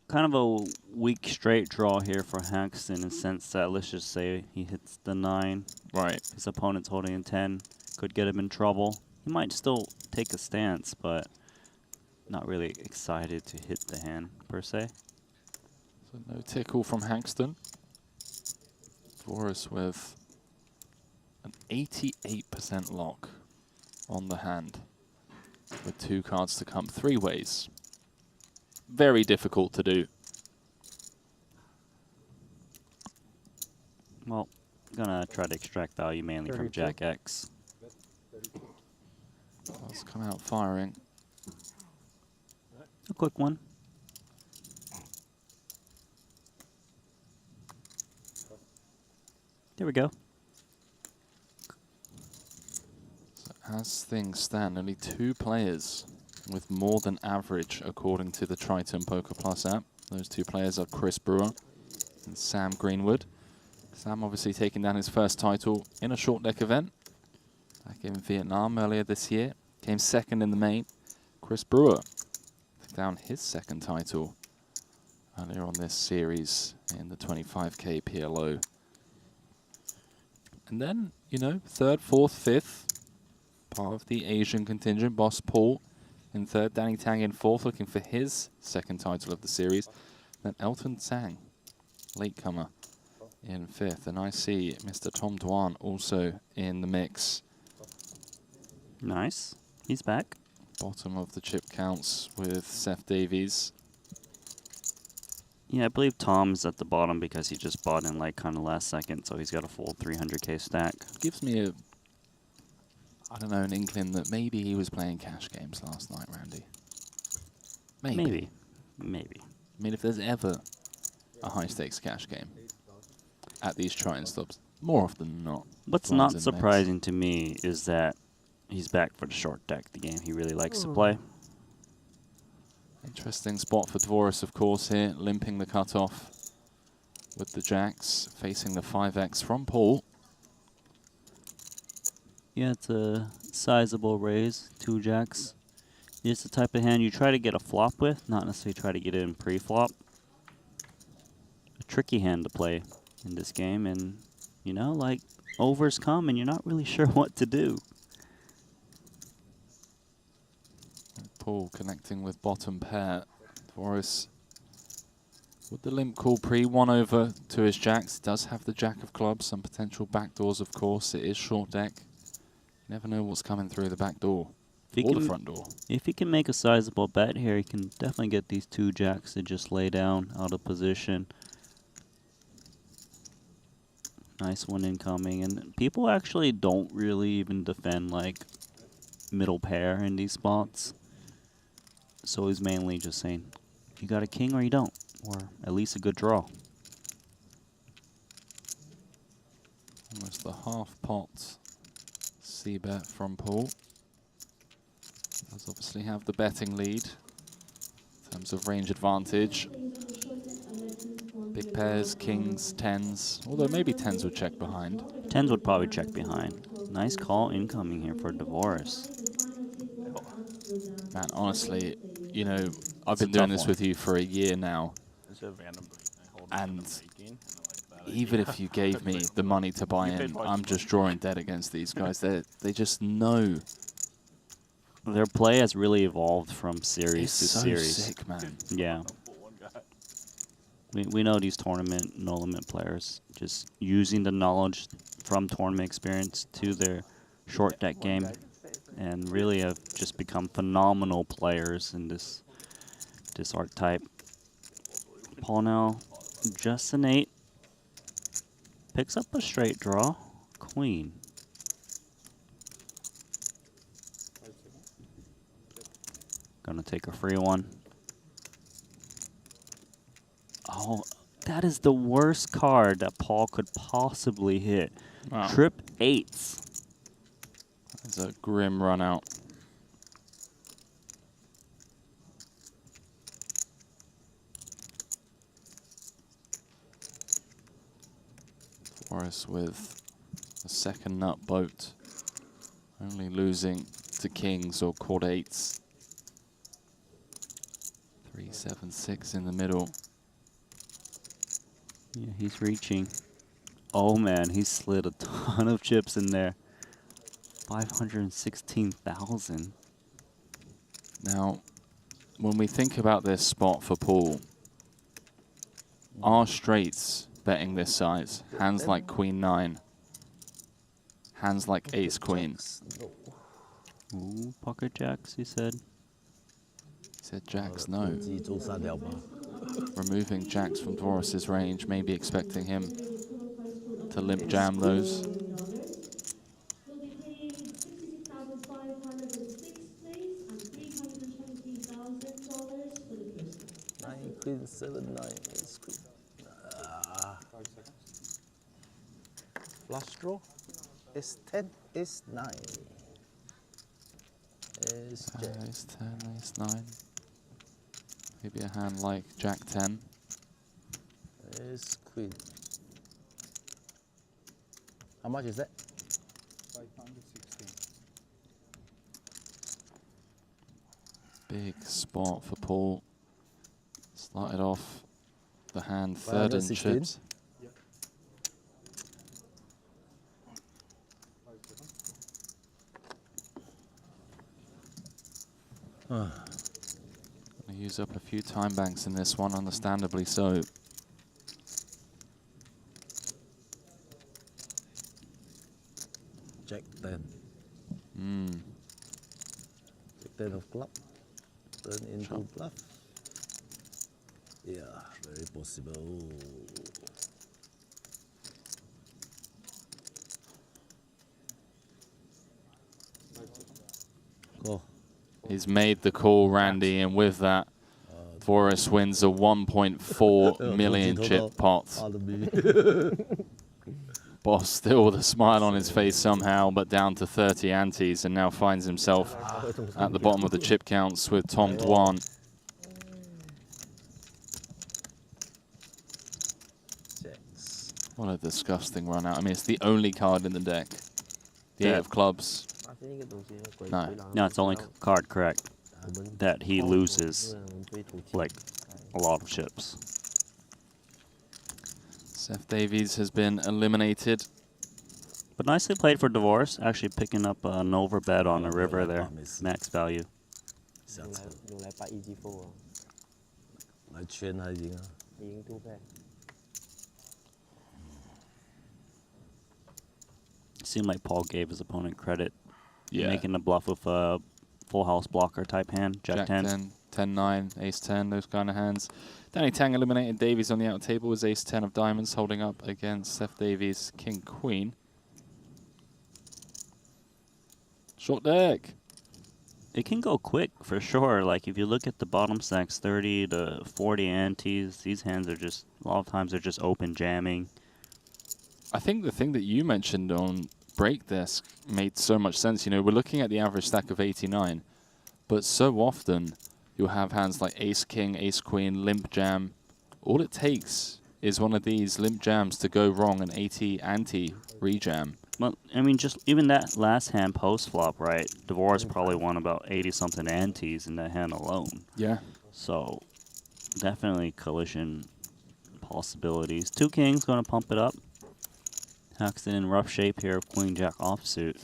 H: Kind of a weak straight draw here for Haxton in the sense that, let's just say he hits the 9.
B: Right.
H: His opponent's holding a 10. Could get him in trouble. He might still take a stance, but not really excited to hit the hand, per se.
B: So no tickle from Haxton. Dvoris with an 88% lock on the hand, with 2 cards to come 3 ways. Very difficult to do.
H: Well, gonna try to extract value mainly from
T: 32.
H: Jack X.
B: Let's come out firing.
H: A quick one. There we go.
B: So as things stand, only 2 players with more than average according to the Triton Poker Plus app. Those 2 players are Chris Brewer and Sam Greenwood. Sam obviously taking down his first title in a short deck event back in Vietnam earlier this year. Came second in the main. Chris Brewer took down his second title earlier on this series in the 25k PLO. And then, you know, 3rd, 4th, 5th, part of the Asian contingent, Boss Paul in 3rd, Danny Tang in 4th, looking for his second title of the series. Then Elton Tsang, latecomer, in 5th. And I see Mr. Tom Dwan also in the mix.
H: Nice. He's back.
B: Bottom of the chip counts with Seth Davies.
H: Yeah, I believe Tom's at the bottom because he just bought in like kind of last second, so he's got a full 300k stack.
B: Gives me a, I don't know, an inkling that maybe he was playing cash games last night, Randy. Maybe.
H: Maybe.
B: I mean, if there's ever a high-stakes cash game at these Triton stops, more often than not.
H: What's not surprising to me is that he's back for the short deck, the game he really likes to play.
B: Interesting spot for Dvoris, of course, here, limping the cutoff with the jacks, facing the 5x from Paul.
H: Yeah, it's a sizable raise, 2 jacks. It's the type of hand you try to get a flop with, not necessarily try to get it in pre-flop. A tricky hand to play in this game, and, you know, like, overs come and you're not really sure what to do.
B: Paul connecting with bottom pair. Dvoris with the limp call pre, 1 over to his jacks. Does have the jack of clubs, some potential backdoors, of course. It is short deck. Never know what's coming through the back door or the front door.
H: If he can make a sizable bet here, he can definitely get these 2 jacks to just lay down out of position. Nice one incoming, and people actually don't really even defend like middle pair in these spots. So he's mainly just saying, you got a king or you don't, or at least a good draw.
B: Almost the half pot c-bet from Paul. Does obviously have the betting lead in terms of range advantage. Big pairs, kings, 10s, although maybe 10s would check behind.
H: 10s would probably check behind. Nice call incoming here for Dvoris.
B: Man, honestly, you know, I've been doing this with you for a year now. And even if you gave me the money to buy in, I'm just drawing dead against these guys. They just know.
H: Their play has really evolved from series
B: It's
H: to
B: so
H: series.
B: sick, man.
H: Yeah. We know these tournament, no-limit players just using the knowledge from tournament experience to their short deck game, and really have just become phenomenal players in this archetype. Paul now just an 8. Picks up a straight draw. Queen. Gonna take a free one. Oh, that is the worst card that Paul could possibly hit.
B: Wow.
H: Trip 8s.
B: It's a grim run out. Forrest with a second nut boat, only losing to kings or quad eights. 3-7-6 in the middle.
H: Yeah, he's reaching. Oh man, he slid a ton of chips in there. 516,000.
B: Now, when we think about this spot for Paul, are straights betting this size? Hands like Queen 9. Hands like Ace Queen.
H: Ooh, pocket jacks, he said.
B: He said jacks, no. Removing jacks from Forrest's range, maybe expecting him to limp jam those.
L: Queen 7 9 Ace Queen. Flush draw. Ace 10 Ace 9. Ace Jack.
B: Ace 10, Ace 9. Maybe a hand like Jack 10.
L: Ace Queen. How much is that?
I: 516.
B: Big spot for Paul. Started off the hand third in
L: 516?
B: chips. Gonna use up a few time banks in this one, understandably so.
L: Jack 10. Jack 10 of club. Turn into bluff. Yeah, very possible. Go.
B: He's made the call, Randy, and with that, Forrest wins a 1.4 million chip pot. Boss still with a smile on his face somehow, but down to 30 antes, and now finds himself at the bottom of the chip counts with Tom Dwan. What a disgusting run out. I mean, it's the only card in the deck. The 8 of clubs. No.
H: No, it's the only card, correct, that he loses, like, a lot of chips.
B: Seth Davies has been eliminated.
H: But nicely played for Divorce, actually picking up an overbet on the river there, max value. Seemed like Paul gave his opponent credit.
B: Yeah.
H: Making the bluff with a full house blocker type hand, Jack 10.
B: 10-9, Ace 10, those kind of hands. Danny Tang eliminated Davies on the out table with Ace 10 of diamonds, holding up against Seth Davies, King Queen. Short deck.
H: It can go quick for sure. Like if you look at the bottom stacks, 30 to 40 antes, these hands are just, a lot of times they're just open jamming.
B: I think the thing that you mentioned on Break Desk made so much sense. You know, we're looking at the average stack of 89, but so often you'll have hands like Ace King, Ace Queen, Limp Jam. All it takes is one of these Limp Jams to go wrong, an 80 ante rejam.
H: Well, I mean, just even that last hand post flop, right? Divorce probably won about 80 something antes in that hand alone.
B: Yeah.
H: So definitely collision possibilities. 2 kings going to pump it up. Haxton in rough shape here of Queen Jack offsuit.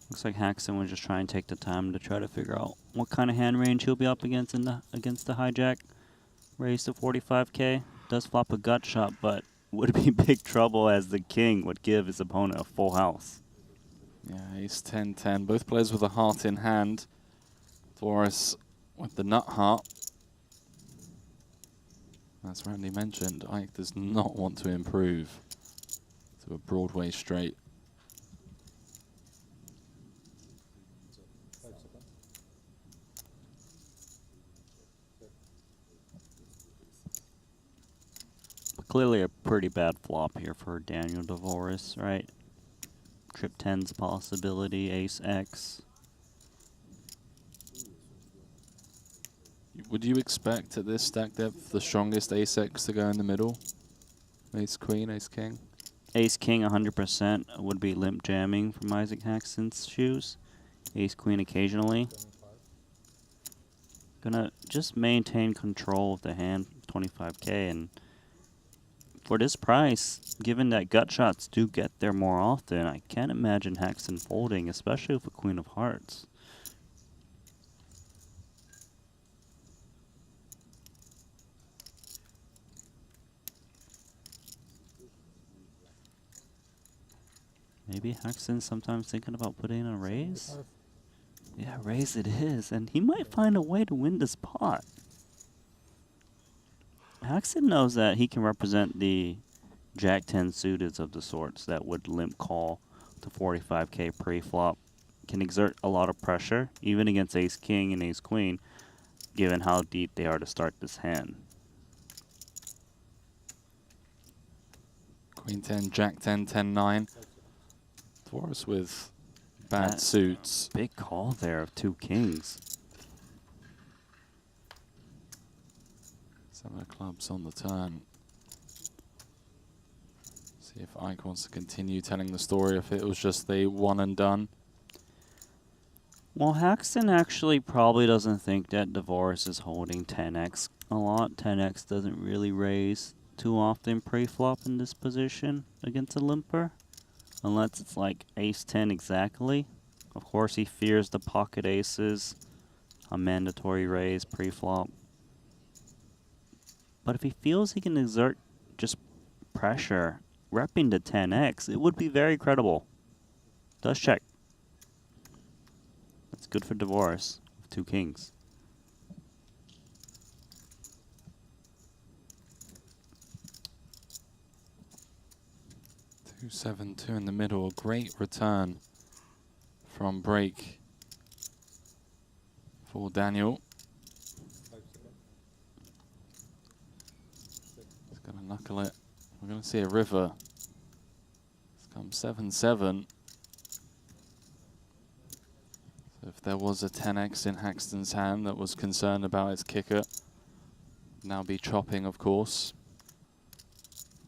H: Looks like Haxton was just trying to take the time to try to figure out what kind of hand range he'll be up against in the hijack. Raise to 45k. Does flop a gut shot, but would be big trouble as the king would give his opponent a full house.
B: Yeah, ace 10-10. Both players with a heart in hand. Dvoris with the nut heart. As Randy mentioned, Ike does not want to improve to a Broadway straight.
H: Clearly a pretty bad flop here for Daniel Dvoris, right? Trip 10's possibility, ace X.
B: Would you expect at this stack depth the strongest ace X to go in the middle? Ace queen, ace king?
H: Ace king 100% would be limp jamming from Isaac Haxton's shoes. Ace queen occasionally. Gonna just maintain control of the hand, 25k, and for this price, given that gut shots do get there more often, I can't imagine Haxton folding, especially with a queen of hearts. Maybe Haxton's sometimes thinking about putting in a raise? Yeah, raise it is, and he might find a way to win this pot. Haxton knows that he can represent the Jack 10 suited of the sorts that would limp call to 45k pre-flop. Can exert a lot of pressure, even against ace king and ace queen, given how deep they are to start this hand.
B: Queen 10, Jack 10, 10-9. Dvoris with bad suits.
H: Big call there of two kings.
B: 7 of clubs on the turn. See if Ike wants to continue telling the story, if it was just the one and done.
H: Well, Haxton actually probably doesn't think that Dvoris is holding 10x a lot. 10x doesn't really raise too often pre-flop in this position against a limper, unless it's like ace 10 exactly. Of course, he fears the pocket aces, a mandatory raise pre-flop. But if he feels he can exert just pressure, repping the 10x, it would be very credible. Does check. That's good for Dvoris with two kings.
B: Two, 7-2 in the middle. A great return from break for Daniel. He's going to knuckle it. We're going to see a river. It's come 7-7. So if there was a 10x in Haxton's hand that was concerned about his kicker, now be chopping, of course.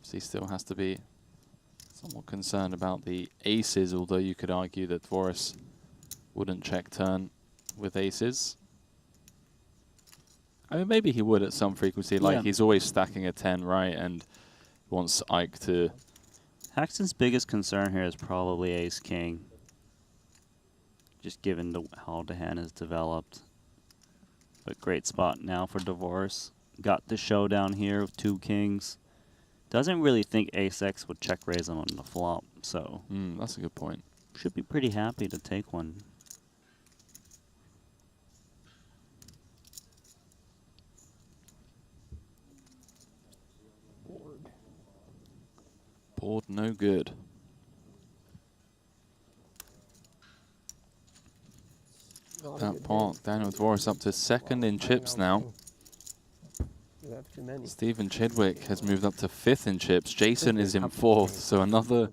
B: So he still has to be somewhat concerned about the aces, although you could argue that Dvoris wouldn't check turn with aces. I mean, maybe he would at some frequency, like he's always stacking a 10, right, and wants Ike to...
H: Haxton's biggest concern here is probably ace-king, just given how the hand is developed. But great spot now for Dvoris. Got the showdown here with two kings. Doesn't really think ace-x would check raise him on the flop, so...
B: that's a good point.
H: Should be pretty happy to take one.
B: Board no good. That part, Daniel Dvoris up to second in chips now.
P: You have too many.
B: Stephen Chidwick has moved up to fifth in chips. Jason is in fourth, so another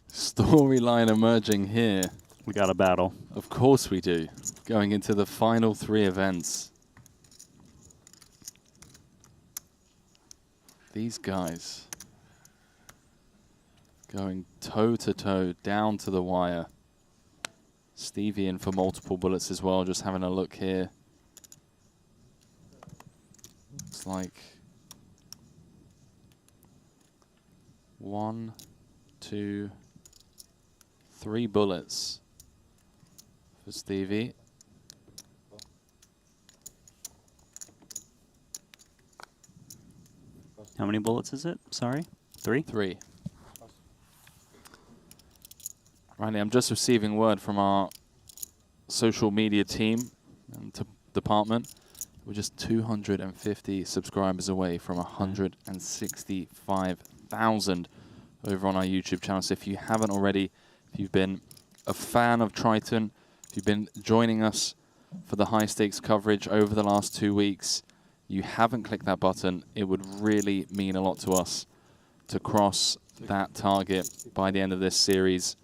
B: storyline emerging here.
H: We got a battle.
B: Of course we do. Going into the final three events. These guys going toe-to-toe, down to the wire. Stevie in for multiple bullets as well, just having a look here. Looks like 1, 2, 3 bullets for Stevie.
H: How many bullets is it? Sorry? 3?
B: 3. Randy, I'm just receiving word from our social media team and department. We're just 250 subscribers away from 165,000 over on our YouTube channel. So if you haven't already, if you've been a fan of Triton, if you've been joining us for the high stakes coverage over the last 2 weeks, you haven't clicked that button, it would really mean a lot to us to cross that target by the end of this series.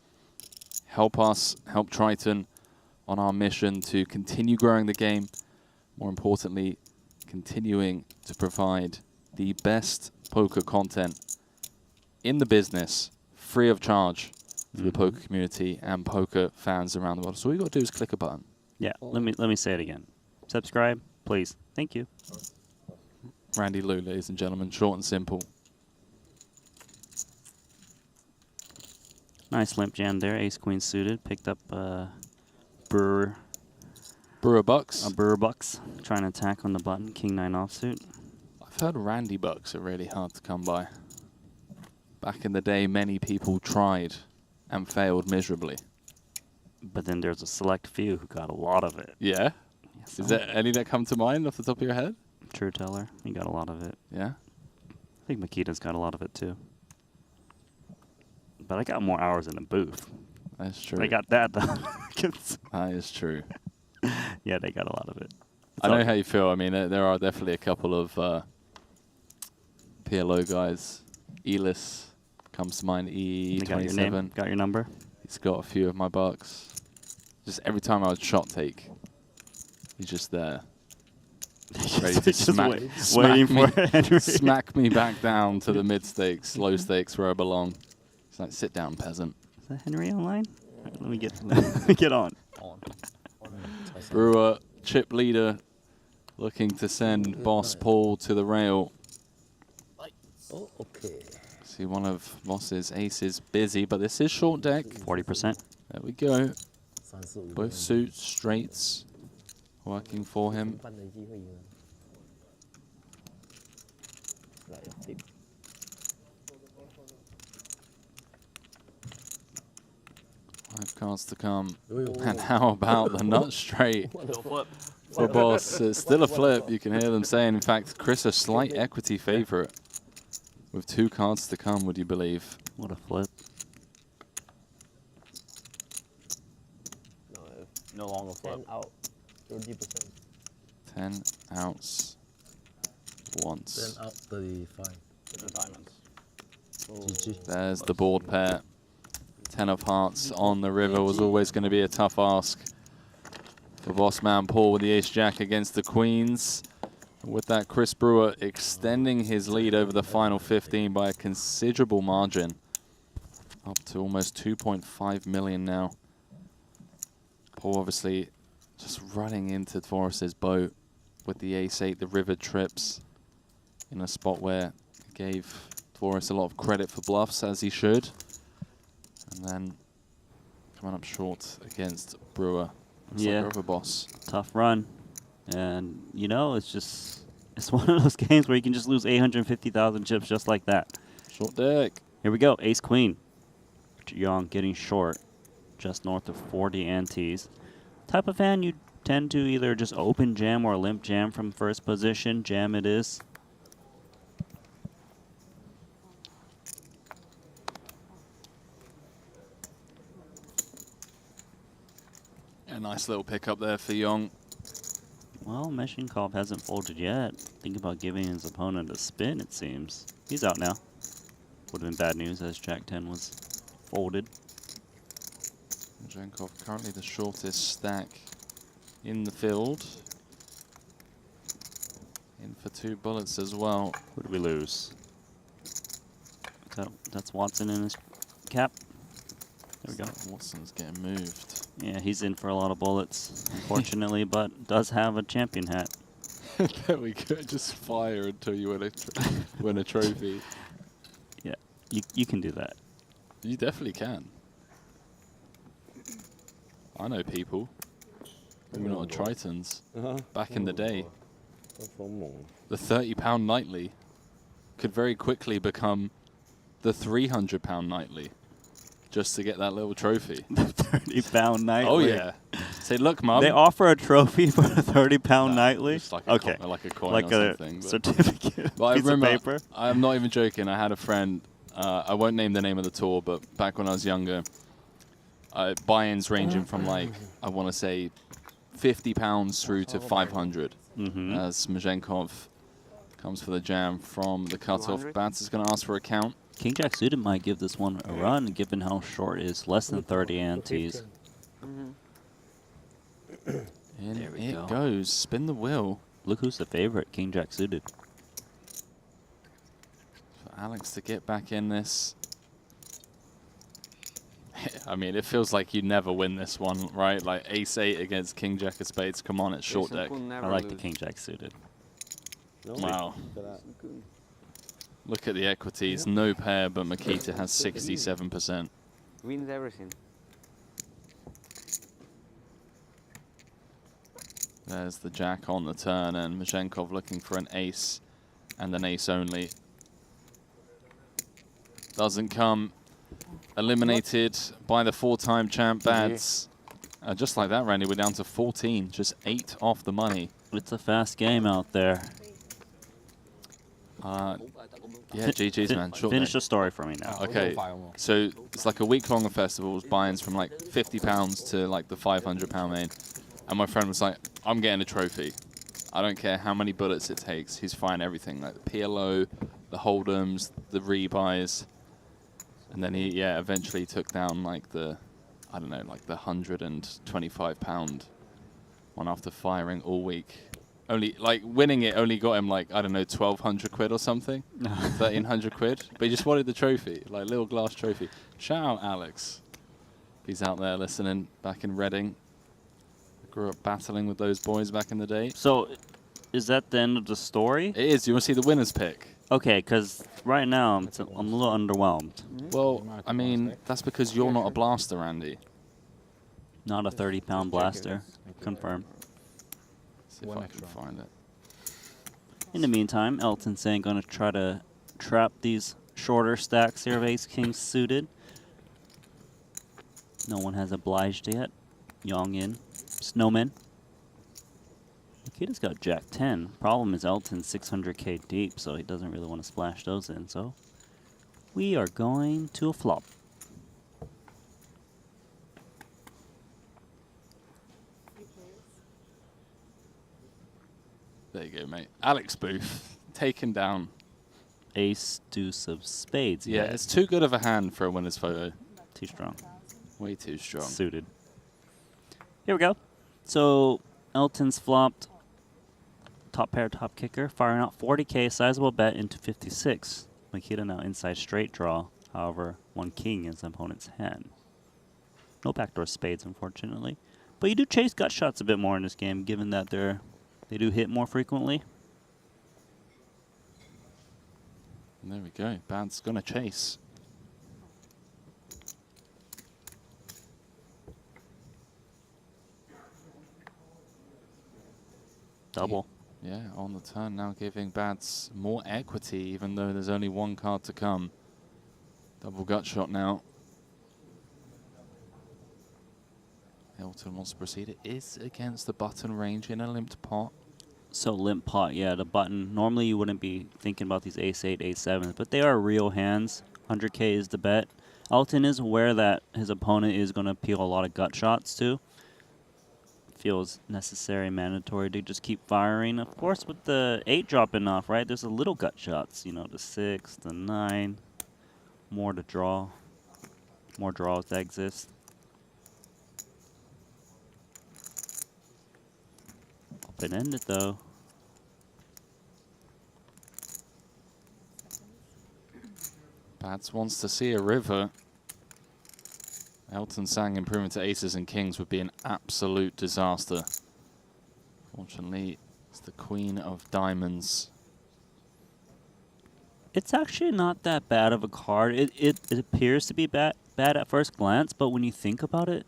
B: Help us, help Triton on our mission to continue growing the game. More importantly, continuing to provide the best poker content in the business, free of charge for the poker community and poker fans around the world. So all you got to do is click a button.
H: Yeah, let me say it again. Subscribe, please. Thank you.
B: Randy Lou, ladies and gentlemen, short and simple.
H: Nice limp jam there. Ace queen suited. Picked up Brewer
B: Bucks.
H: Brewer Bucks. Trying to attack on the button. King 9 offsuit.
B: I've heard Randy Bucks are really hard to come by. Back in the day, many people tried and failed miserably.
H: But then there's a select few who got a lot of it.
B: Yeah?
H: Yes,
B: Is there any that come to mind off the top of your head?
H: True Teller. He got a lot of it.
B: Yeah?
H: I think Makita's got a lot of it too. But I got more hours in the booth.
B: That's true.
H: I got that though.
B: That is true.
H: Yeah, they got a lot of it.
B: I know how you feel. I mean, there are definitely a couple of PLO guys. Elis comes to mind.
H: Got your
B: E27.
H: name? Got your number?
B: He's got a few of my bucks. Just every time I would shot take, he's just there. Ready to smack me back down to the mid stakes, low stakes where I belong. It's like, sit down, peasant.
H: Is that Henry online? Right, let me get on.
B: Brewer, chip leader, looking to send Boss Paul to the rail.
L: Oh, okay.
B: See one of Boss's aces busy, but this is short deck.
H: 40%.
B: There we go. Both suits, straights, working for him. 5 cards to come. And how about the nut straight for Boss? It's still a flip. You can hear them saying, in fact, Chris, a slight equity favorite with 2 cards to come, would you believe?
H: What a flip.
O: No longer flip.
L: 10 out, 30%.
B: 10 outs once.
L: 10 out, 35.
O: The diamonds.
L: GG.
B: There's the board pair. 10 of hearts on the river was always going to be a tough ask for boss man Paul with the ace-jack against the queens. With that, Chris Brewer extending his lead over the final 15 by a considerable margin. Up to almost 2.5 million now. Paul obviously just running into Forrest's boat with the ace-8, the river trips, in a spot where he gave Forrest a lot of credit for bluffs, as he should. And then coming up short against Brewer. Looks like over Boss.
H: Tough run. And, you know, it's one of those games where you can just lose 850,000 chips just like that.
B: Short deck.
H: Here we go. Ace Queen. Young getting short. Just north of 40 antes. Type of hand you tend to either just open jam or limp jam from first position. Jam it is.
B: A nice little pickup there for Young.
H: Well, Meshinkov hasn't folded yet. Think about giving his opponent a spin, it seems. He's out now. Would have been bad news as Jack 10 was folded.
B: Meshinkov currently the shortest stack in the field. In for 2 bullets as well.
H: Who did we lose? That's Watson in his cap. There we go.
B: Watson's getting moved.
H: Yeah, he's in for a lot of bullets, unfortunately, but does have a champion hat.
B: There we go. Just fire until you win a trophy.
H: Yeah, you can do that.
B: You definitely can. I know people. Maybe not at Tritons. Back in the day. The £30 nightly. could very quickly become the £300 nightly just to get that little trophy.
H: The £30 nightly.
B: Oh, yeah. Say, look, Mum.
H: They offer a trophy for a £30 nightly?
B: Just like a
H: okay.
B: like a coin
H: like
B: or
H: a
B: something.
H: certificate,
B: But I
H: piece
B: remember,
H: of paper?
B: I'm not even joking. I had a friend, I won't name the name of the tour, but back when I was younger, buy-ins ranging from like, I want to say, £50 through to 500. As Mazhenkov comes for the jam from the cutoff. Bats is going to ask for a count.
H: King Jack suited might give this one a run, given how short it is, less than 30 antes.
B: In it goes. Spin the wheel.
H: Look who's the favorite, King Jack suited.
B: For Alex to get back in this. I mean, it feels like you never win this one, right? Like ace-8 against King Jack of spades. Come on, it's short deck.
H: I like the King Jack suited.
B: Wow. Look at the equities. No pair, but Makita has 67%.
N: Wins everything.
B: There's the jack on the turn, and Mazhenkov looking for an ace and an ace only. Doesn't come. Eliminated by the 4-time champ Bads. Just like that, Randy, we're down to 14. Just 8 off the money.
H: It's a fast game out there.
B: Yeah, GG's, man. Short
H: Finish
B: deck.
H: the story for me now.
B: Okay, so it's like a week-long of festivals, buy-ins from like £50 to like the £500 main. And my friend was like, I'm getting a trophy. I don't care how many bullets it takes. He's fine everything, like the PLO, the hold'ems, the rebuys. And then he, eventually took down like the, I don't know, like the £125 one after firing all week. Only, like, winning it only got him like, I don't know, 1,200 quid or something. 1,300 quid. But he just wanted the trophy, like little glass trophy. Shout out Alex. He's out there listening back in Reading. Grew up battling with those boys back in the day.
H: So, is that the end of the story?
B: It is. You want to see the winner's pick?
H: Okay, because right now I'm a little underwhelmed.
B: Well, I mean, that's because you're not a blaster, Andy.
H: Not a 30-pound blaster. Confirm.
B: See if I can find it.
H: In the meantime, Elton's saying going to try to trap these shorter stacks here of ace-king suited. No one has obliged yet. Yong in. Snowman. Nikita's got Jack 10. Problem is Elton's 600k deep, so he doesn't really want to splash those in. So we are going to a flop.
B: There you go, mate. Alex Booth taken down.
H: Ace, deuce of spades.
B: Yeah, it's too good of a hand for a winner's photo.
H: Too strong.
B: Way too strong.
H: Suited. Here we go. So Elton's flopped. Top pair, top kicker, firing out 40k, sizable bet into 56. Makita now inside straight draw. However, one king is the opponent's hand. No backdoor spades, unfortunately. But you do chase gut shots a bit more in this game, given that they do hit more frequently.
B: And there we go. Bad's gonna chase.
H: Double.
B: Yeah, on the turn now, giving Bads more equity, even though there's only one card to come. Double gut shot now. Elton wants to proceed. It is against the button range in a limped pot.
H: So limp pot, yeah, the button. Normally you wouldn't be thinking about these ace-8, ace-7s, but they are real hands. 100k is the bet. Elton is aware that his opponent is going to peel a lot of gut shots too. Feels necessary, mandatory to just keep firing. Of course, with the 8 dropping off, right, there's a little gut shots. You know, the 6, the 9, more to draw. More draws that exist. Open-ended, though.
B: Bads wants to see a river. Elton Sang improving to aces and kings would be an absolute disaster. Fortunately, it's the queen of diamonds.
H: It's actually not that bad of a card. It appears to be bad at first glance, but when you think about it,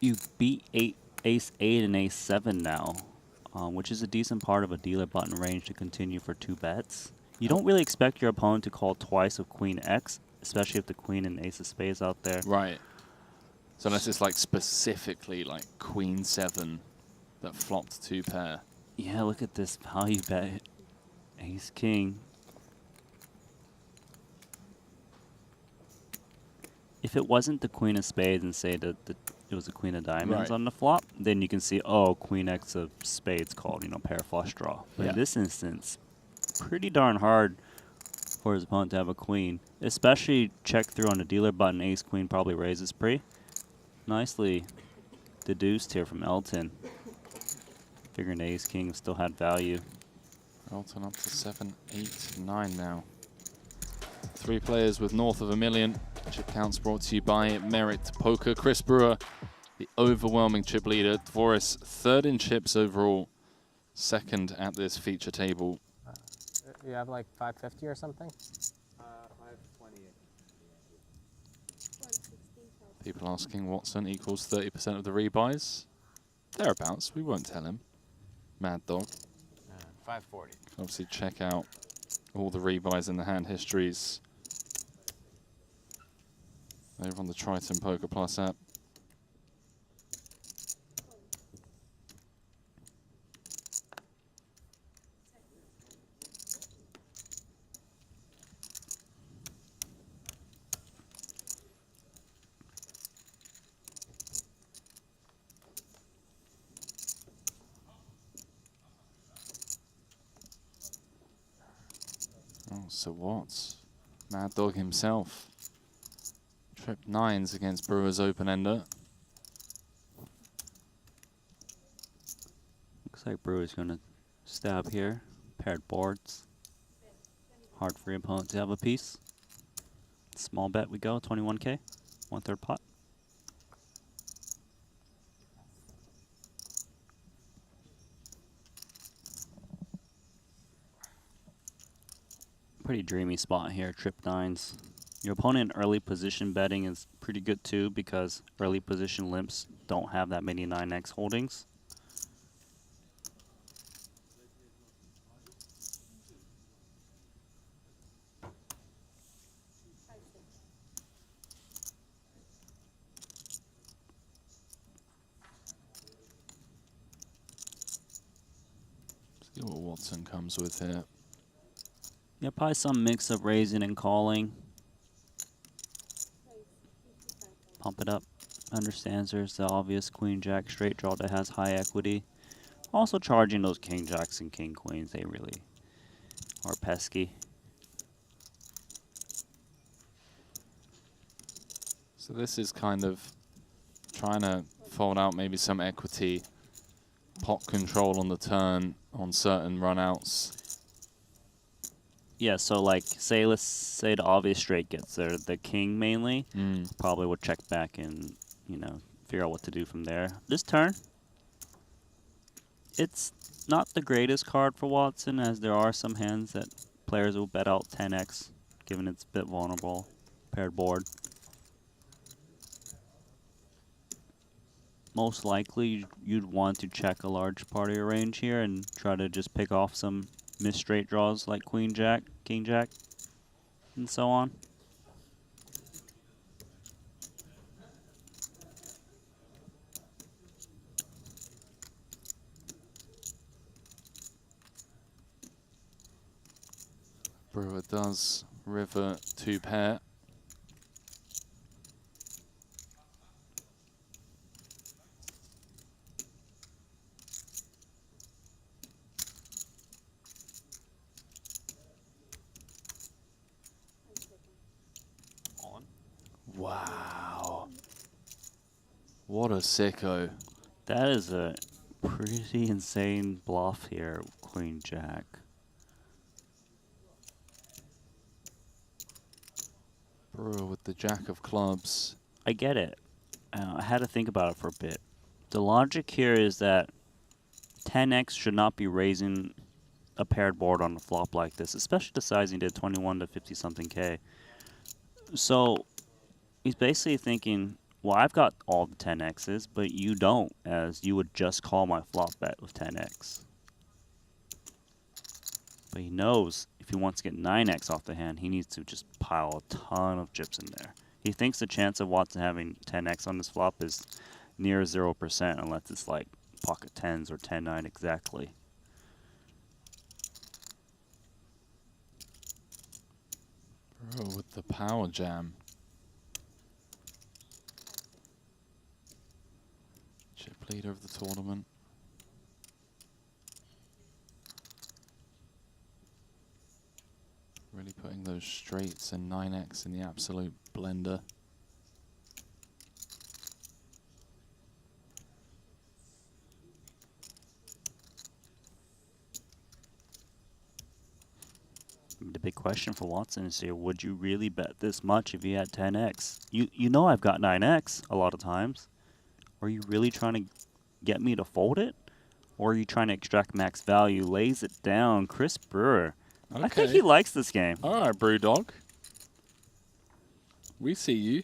H: you beat ace 8 and ace 7 now. which is a decent part of a dealer button range to continue for 2 bets. You don't really expect your opponent to call twice with Queen X, especially if the Queen and Ace of Spades out there.
B: Right. So unless it's like specifically like Queen 7 that flopped 2 pair.
H: Yeah, look at this value bet. Ace King. If it wasn't the Queen of Spades and say that it was the Queen of Diamonds
B: Right.
H: on the flop, then you can see, oh, Queen X of Spades called, pair flush draw. But in this instance, pretty darn hard for his opponent to have a queen, especially check through on the dealer button. Ace Queen probably raises pre. Nicely deduced here from Elton. Figuring Ace King still had value.
B: Elton up to 7, 8, 9 now. 3 players with north of $1 million. Chip counts brought to you by Merit Poker. Chris Brewer, the overwhelming chip leader. Dvoris, 3rd in chips overall, 2nd at this feature table.
T: You have like 550 or something?
C: 520.
B: People asking Watson equals 30% of the rebuys. Thereabouts, we won't tell him. Mad Dog.
C: 540.
B: Obviously check out all the rebuys in the hand histories over on the Triton Poker Plus app. Oh, so what? Mad Dog himself. Trip 9s against Brewer's open-ender.
H: Looks like Brewer's going to stab here. Paired boards. Hard for your opponent to have a piece. Small bet we go, 21K. 1/3 pot. Pretty dreamy spot here, trip 9s. Your opponent in early position betting is pretty good too, because early position limps don't have that many 9x holdings.
B: See what Watson comes with here.
H: Yeah, probably some mix of raising and calling. Pump it up. Understands there's the obvious queen jack straight draw that has high equity. Also charging those king jacks and king queens, they really are pesky.
B: So this is kind of trying to fold out maybe some equity, pot control on the turn on certain runouts.
H: Yeah, so like, let's say the obvious straight gets there, the king mainly, probably would check back and, figure out what to do from there. This turn, it's not the greatest card for Watson, as there are some hands that players will bet out 10x, given it's a bit vulnerable, paired board. Most likely, you'd want to check a large part of your range here and try to just pick off some missed straight draws like queen jack, king jack, and so on.
B: Brewer does river 2 pair. Wow. What a sicko.
H: That is a pretty insane bluff here, queen jack.
B: Brewer with the jack of clubs.
H: I get it. I had to think about it for a bit. The logic here is that 10x should not be raising a paired board on a flop like this, especially the size he did, 21 to 50 something K. So he's basically thinking, well, I've got all the 10x's, but you don't, as you would just call my flop bet with 10x. But he knows if he wants to get 9x off the hand, he needs to just pile a ton of chips in there. He thinks the chance of Watson having 10x on this flop is near 0% unless it's like pocket 10s or 10-9 exactly.
B: Bro, with the power jam. Chip leader of the tournament. Really putting those straights and 9x in the absolute blender.
H: The big question for Watson is here, would you really bet this much if you had 10x? You know I've got 9x a lot of times. Are you really trying to get me to fold it? Or are you trying to extract max value? Lays it down. Chris Brewer.
B: Okay.
H: I think he likes this game.
B: All right, Brewdog. We see you.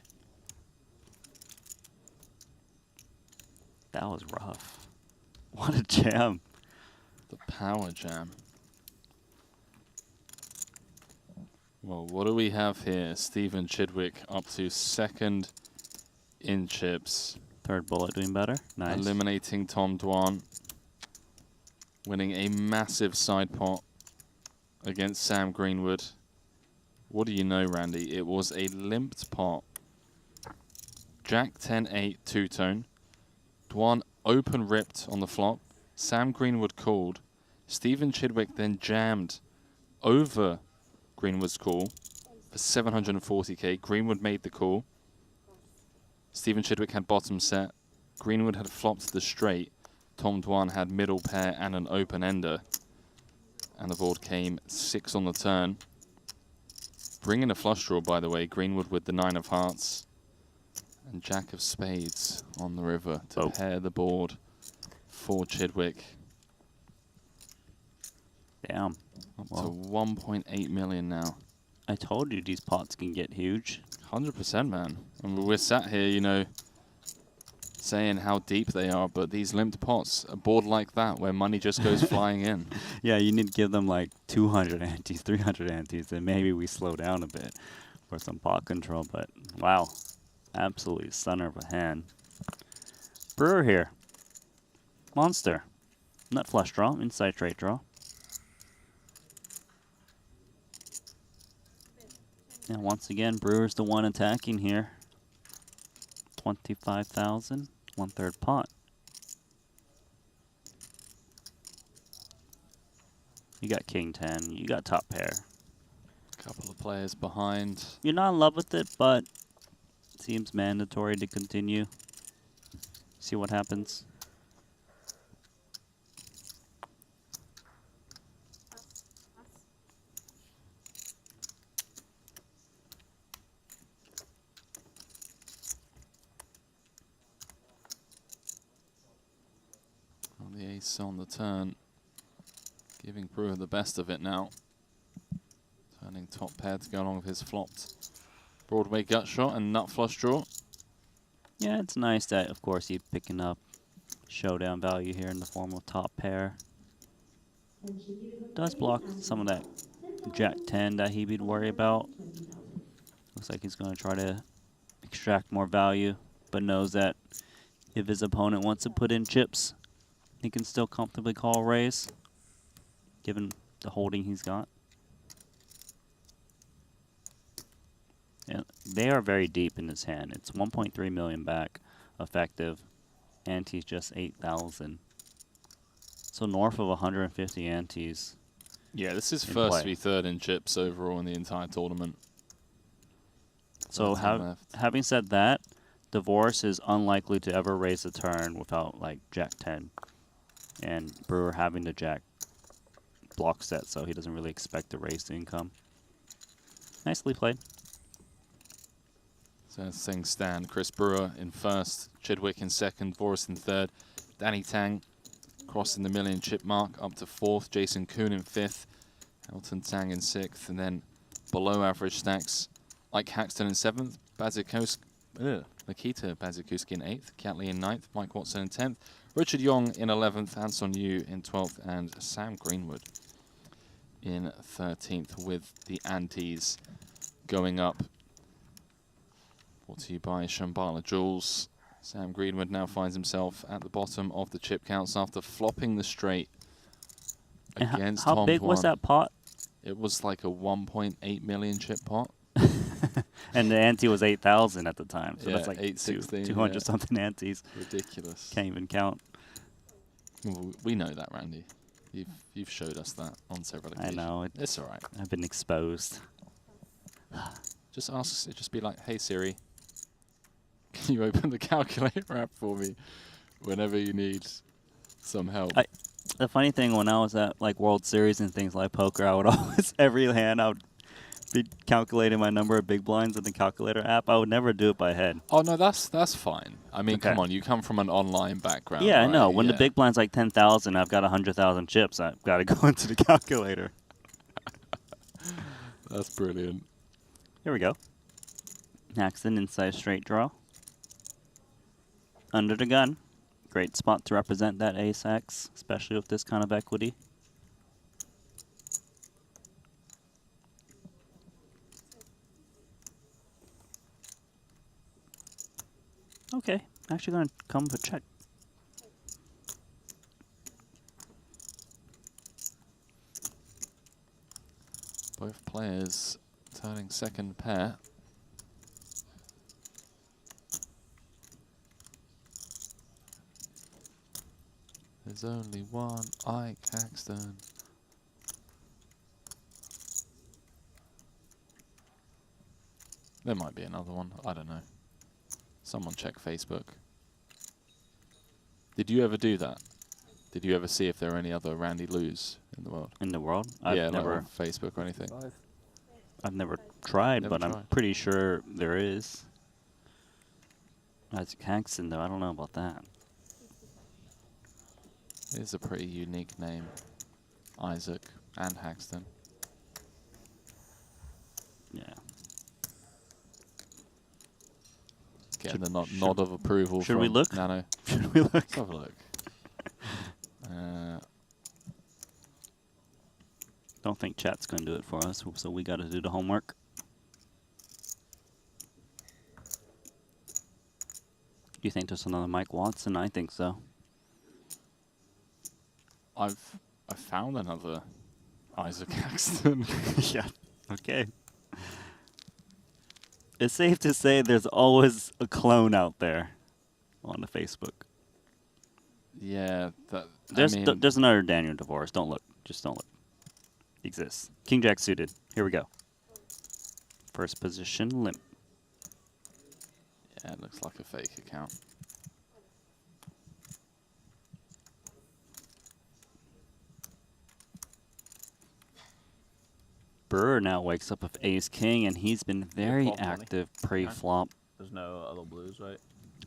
H: That was rough. What a jam.
B: The power jam. Well, what do we have here? Stephen Chidwick up to second in chips.
H: Third bullet doing better. Nice.
B: Eliminating Tom Dwan. Winning a massive side pot against Sam Greenwood. What do you know, Randy? It was a limped pot. Jack 10-8 two-tone. Dwan open ripped on the flop. Sam Greenwood called. Stephen Chidwick then jammed over Greenwood's call for 740k. Greenwood made the call. Stephen Chidwick had bottom set. Greenwood had flopped the straight. Tom Dwan had middle pair and an open ender. And the board came 6 on the turn. Bringing a flush draw, by the way. Greenwood with the 9 of hearts. And Jack of spades on the river to pair the board for Chidwick.
H: Damn.
B: Up to 1.8 million now.
H: I told you these pots can get huge.
B: 100%, man. And we're sat here, you know, saying how deep they are, but these limped pots, a board like that where money just goes flying in.
H: Yeah, you need to give them like 200 antes, 300 antes, and maybe we slow down a bit for some pot control. But wow, absolutely stunner of a hand. Brewer here. Monster. Nut flush draw, inside straight draw. And once again, Brewer's the one attacking here. 25,000, 1/3 pot. You got king 10, you got top pair.
B: Couple of players behind.
H: You're not in love with it, but it seems mandatory to continue. See what happens.
B: The ace on the turn, giving Brewer the best of it now. Turning top pair to go along with his flopped Broadway gut shot and nut flush draw.
H: Yeah, it's nice that, of course, he's picking up showdown value here in the form of top pair. Does block some of that Jack 10 that he'd worry about. Looks like he's going to try to extract more value, but knows that if his opponent wants to put in chips, he can still comfortably call a raise, given the holding he's got. Yeah, they are very deep in his hand. It's 1.3 million back effective. Antes just 8,000. So north of 150 antes.
B: Yeah, this is
H: in
B: first
H: play.
B: v third in chips overall in the entire tournament.
H: So having said that, Divorce is unlikely to ever raise a turn without like Jack 10. And Brewer having the Jack block set, so he doesn't really expect to raise the income. Nicely played.
B: So as things stand, Chris Brewer in first, Chidwick in second, Boris in third, Danny Tang crossing the million chip mark up to fourth, Jason Kuhn in fifth, Elton Tang in sixth, and then below average stacks like Haxton in seventh, Nikita Bazikuski in 8th, Catley in 9th, Mike Watson in 10th, Richard Yong in 11th, Anson Yu in 12th, and Sam Greenwood in 13th, with the antes going up. Brought to you by Shambhala Jewels. Sam Greenwood now finds himself at the bottom of the chip counts after flopping the straight against
H: how
B: Tom
H: big was that pot?
B: It was like a 1.8 million chip pot.
H: And the ante was 8,000 at the time, so
B: Yeah,
H: that's like
B: 816,
H: 200
B: yeah.
H: something antes.
B: Ridiculous.
H: Can't even count.
B: Well, we know that, Randy. You've showed us that on several occasions.
H: I know.
B: It's all right.
H: I've been exposed.
B: Just ask. Just be like, "Hey Siri, can you open the calculator app for me whenever you need some help?"
H: The funny thing, when I was at like World Series and things like poker, I would always, every hand, I would be calculating my number of big blinds in the calculator app. I would never do it by head.
B: Oh no, that's fine. I mean,
H: Okay.
B: come on, you come from an online background.
H: Yeah, I
B: right?
H: know. When the
B: Yeah.
H: big blind's like 10,000, I've got 100,000 chips. I've got to go into the calculator.
B: That's brilliant.
H: Here we go. Haxton inside straight draw. Under the gun. Great spot to represent that ace-X, especially with this kind of equity. Okay, actually going to come for check.
B: Both players turning second pair. There's only one Ike Caxton. There might be another one. I don't know. Someone check Facebook. Did you ever do that? Did you ever see if there are any other Randy Loos in the world?
H: In the world?
B: Yeah,
H: I've
B: like
H: never
B: on Facebook or anything.
H: I've never tried,
B: Never
H: but I'm
B: tried.
H: pretty sure there is. That's Caxton, though. I don't know about that.
B: It is a pretty unique name. Isaac and Haxton.
H: Yeah.
B: Getting the nod of approval
H: should
B: from
H: we look?
B: Nano.
H: Should we look?
B: Let's have a look.
H: Don't think chat's going to do it for us, so we got to do the homework. Do you think there's another Mike Watson? I think so.
B: I found another Isaac Haxton.
H: Yeah. Okay. It's safe to say there's always a clone out there on the Facebook.
B: Yeah, that.
H: There's another Daniel Divorce. Don't look. Just don't look. Exists. King Jack suited. Here we go. First position limp.
B: Yeah, it looks like a fake account.
H: Brewer now wakes up with Ace King, and he's been very
O: Call money.
H: active pre-flop.
O: There's no other blues, right?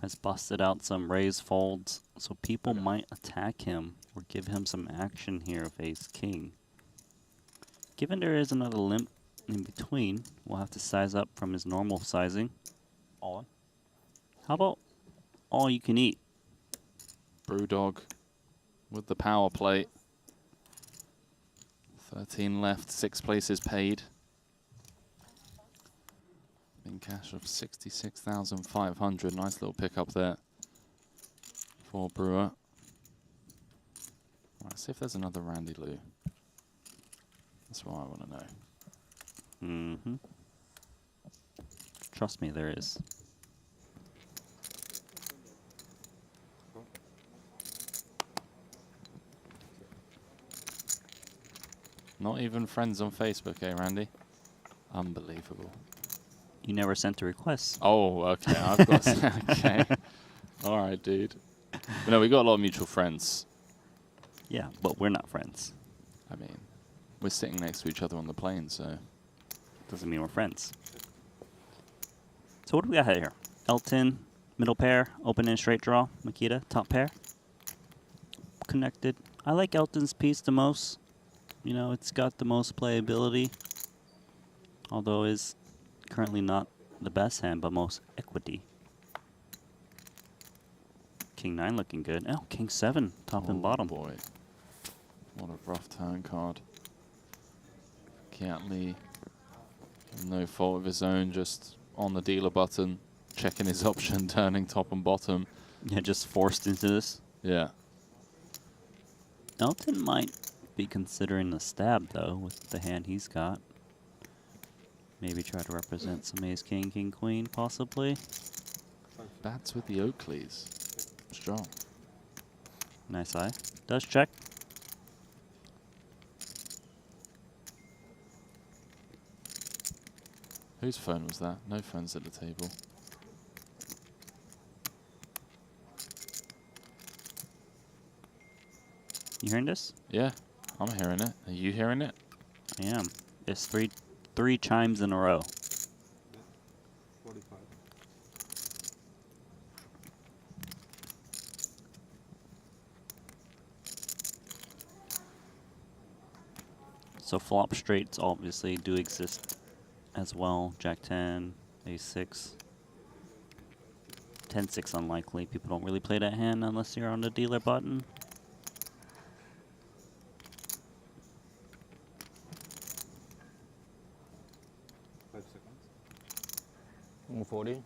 H: Has busted out some raise folds, so people might attack him or give him some action here with Ace King. Given there is another limp in between, we'll have to size up from his normal sizing.
O: All in.
H: How about all you can eat?
B: Brewdog with the power plate. 13 left, 6 places paid. In cash of 66,500. Nice little pickup there for Brewer. Right, see if there's another Randy Lou. That's what I want to know.
H: Mm-hmm. Trust me, there is.
B: Not even friends on Facebook, eh, Randy? Unbelievable.
H: You never sent a request.
B: Oh, okay. I've got. Okay. All right, dude. But no, we got a lot of mutual friends.
H: Yeah, but we're not friends.
B: I mean, we're sitting next to each other on the plane, so.
H: Doesn't mean we're friends. So what do we got here? Elton, middle pair, open and straight draw. Makita, top pair. Connected. I like Elton's piece the most. You know, it's got the most playability. Although is currently not the best hand, but most equity. King 9 looking good. Oh, King 7, top and bottom.
B: Boy. What a rough turn card. Kyrenia, no fault of his own, just on the dealer button, checking his option, turning top and bottom.
H: Yeah, just forced into this.
B: Yeah.
H: Elton might be considering the stab, though, with the hand he's got. Maybe try to represent some ace, king, king, queen, possibly.
B: Bats with the Oakleys. Strong.
H: Nice eye. Does check.
B: Whose phone was that? No phones at the table.
H: You hearing this?
B: Yeah, I'm hearing it. Are you hearing it?
H: I am. It's three chimes in a row.
G: 45.
H: So flop straights obviously do exist as well. Jack 10, ace 6. 10-6 unlikely. People don't really play that hand unless you're on the dealer button.
L: Mm, 40.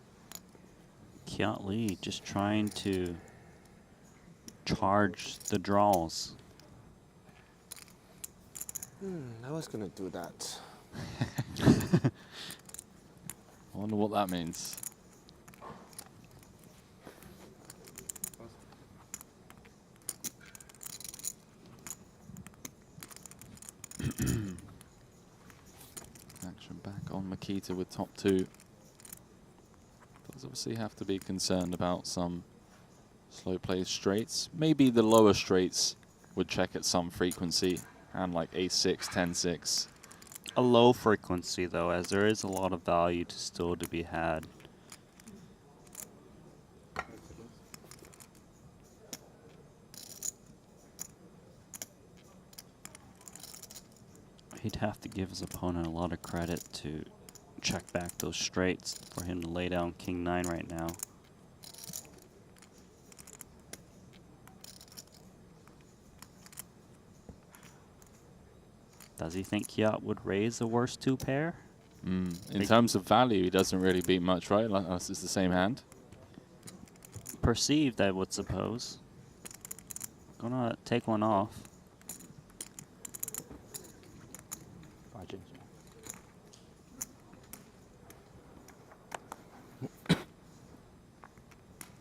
H: Kyrenia just trying to charge the draws.
L: I was gonna do that.
B: I wonder what that means. Action back on Makita with top 2. Does obviously have to be concerned about some slow play straights. Maybe the lower straights would check at some frequency, and like ace 6, 10-6.
H: A low frequency though, as there is a lot of value still to be had. He'd have to give his opponent a lot of credit to check back those straights for him to lay down King 9 right now. Does he think Kyrenia would raise the worst 2 pair?
B: In terms of value, he doesn't really beat much, right? Like us, it's the same hand.
H: Perceived, I would suppose. Gonna take one off.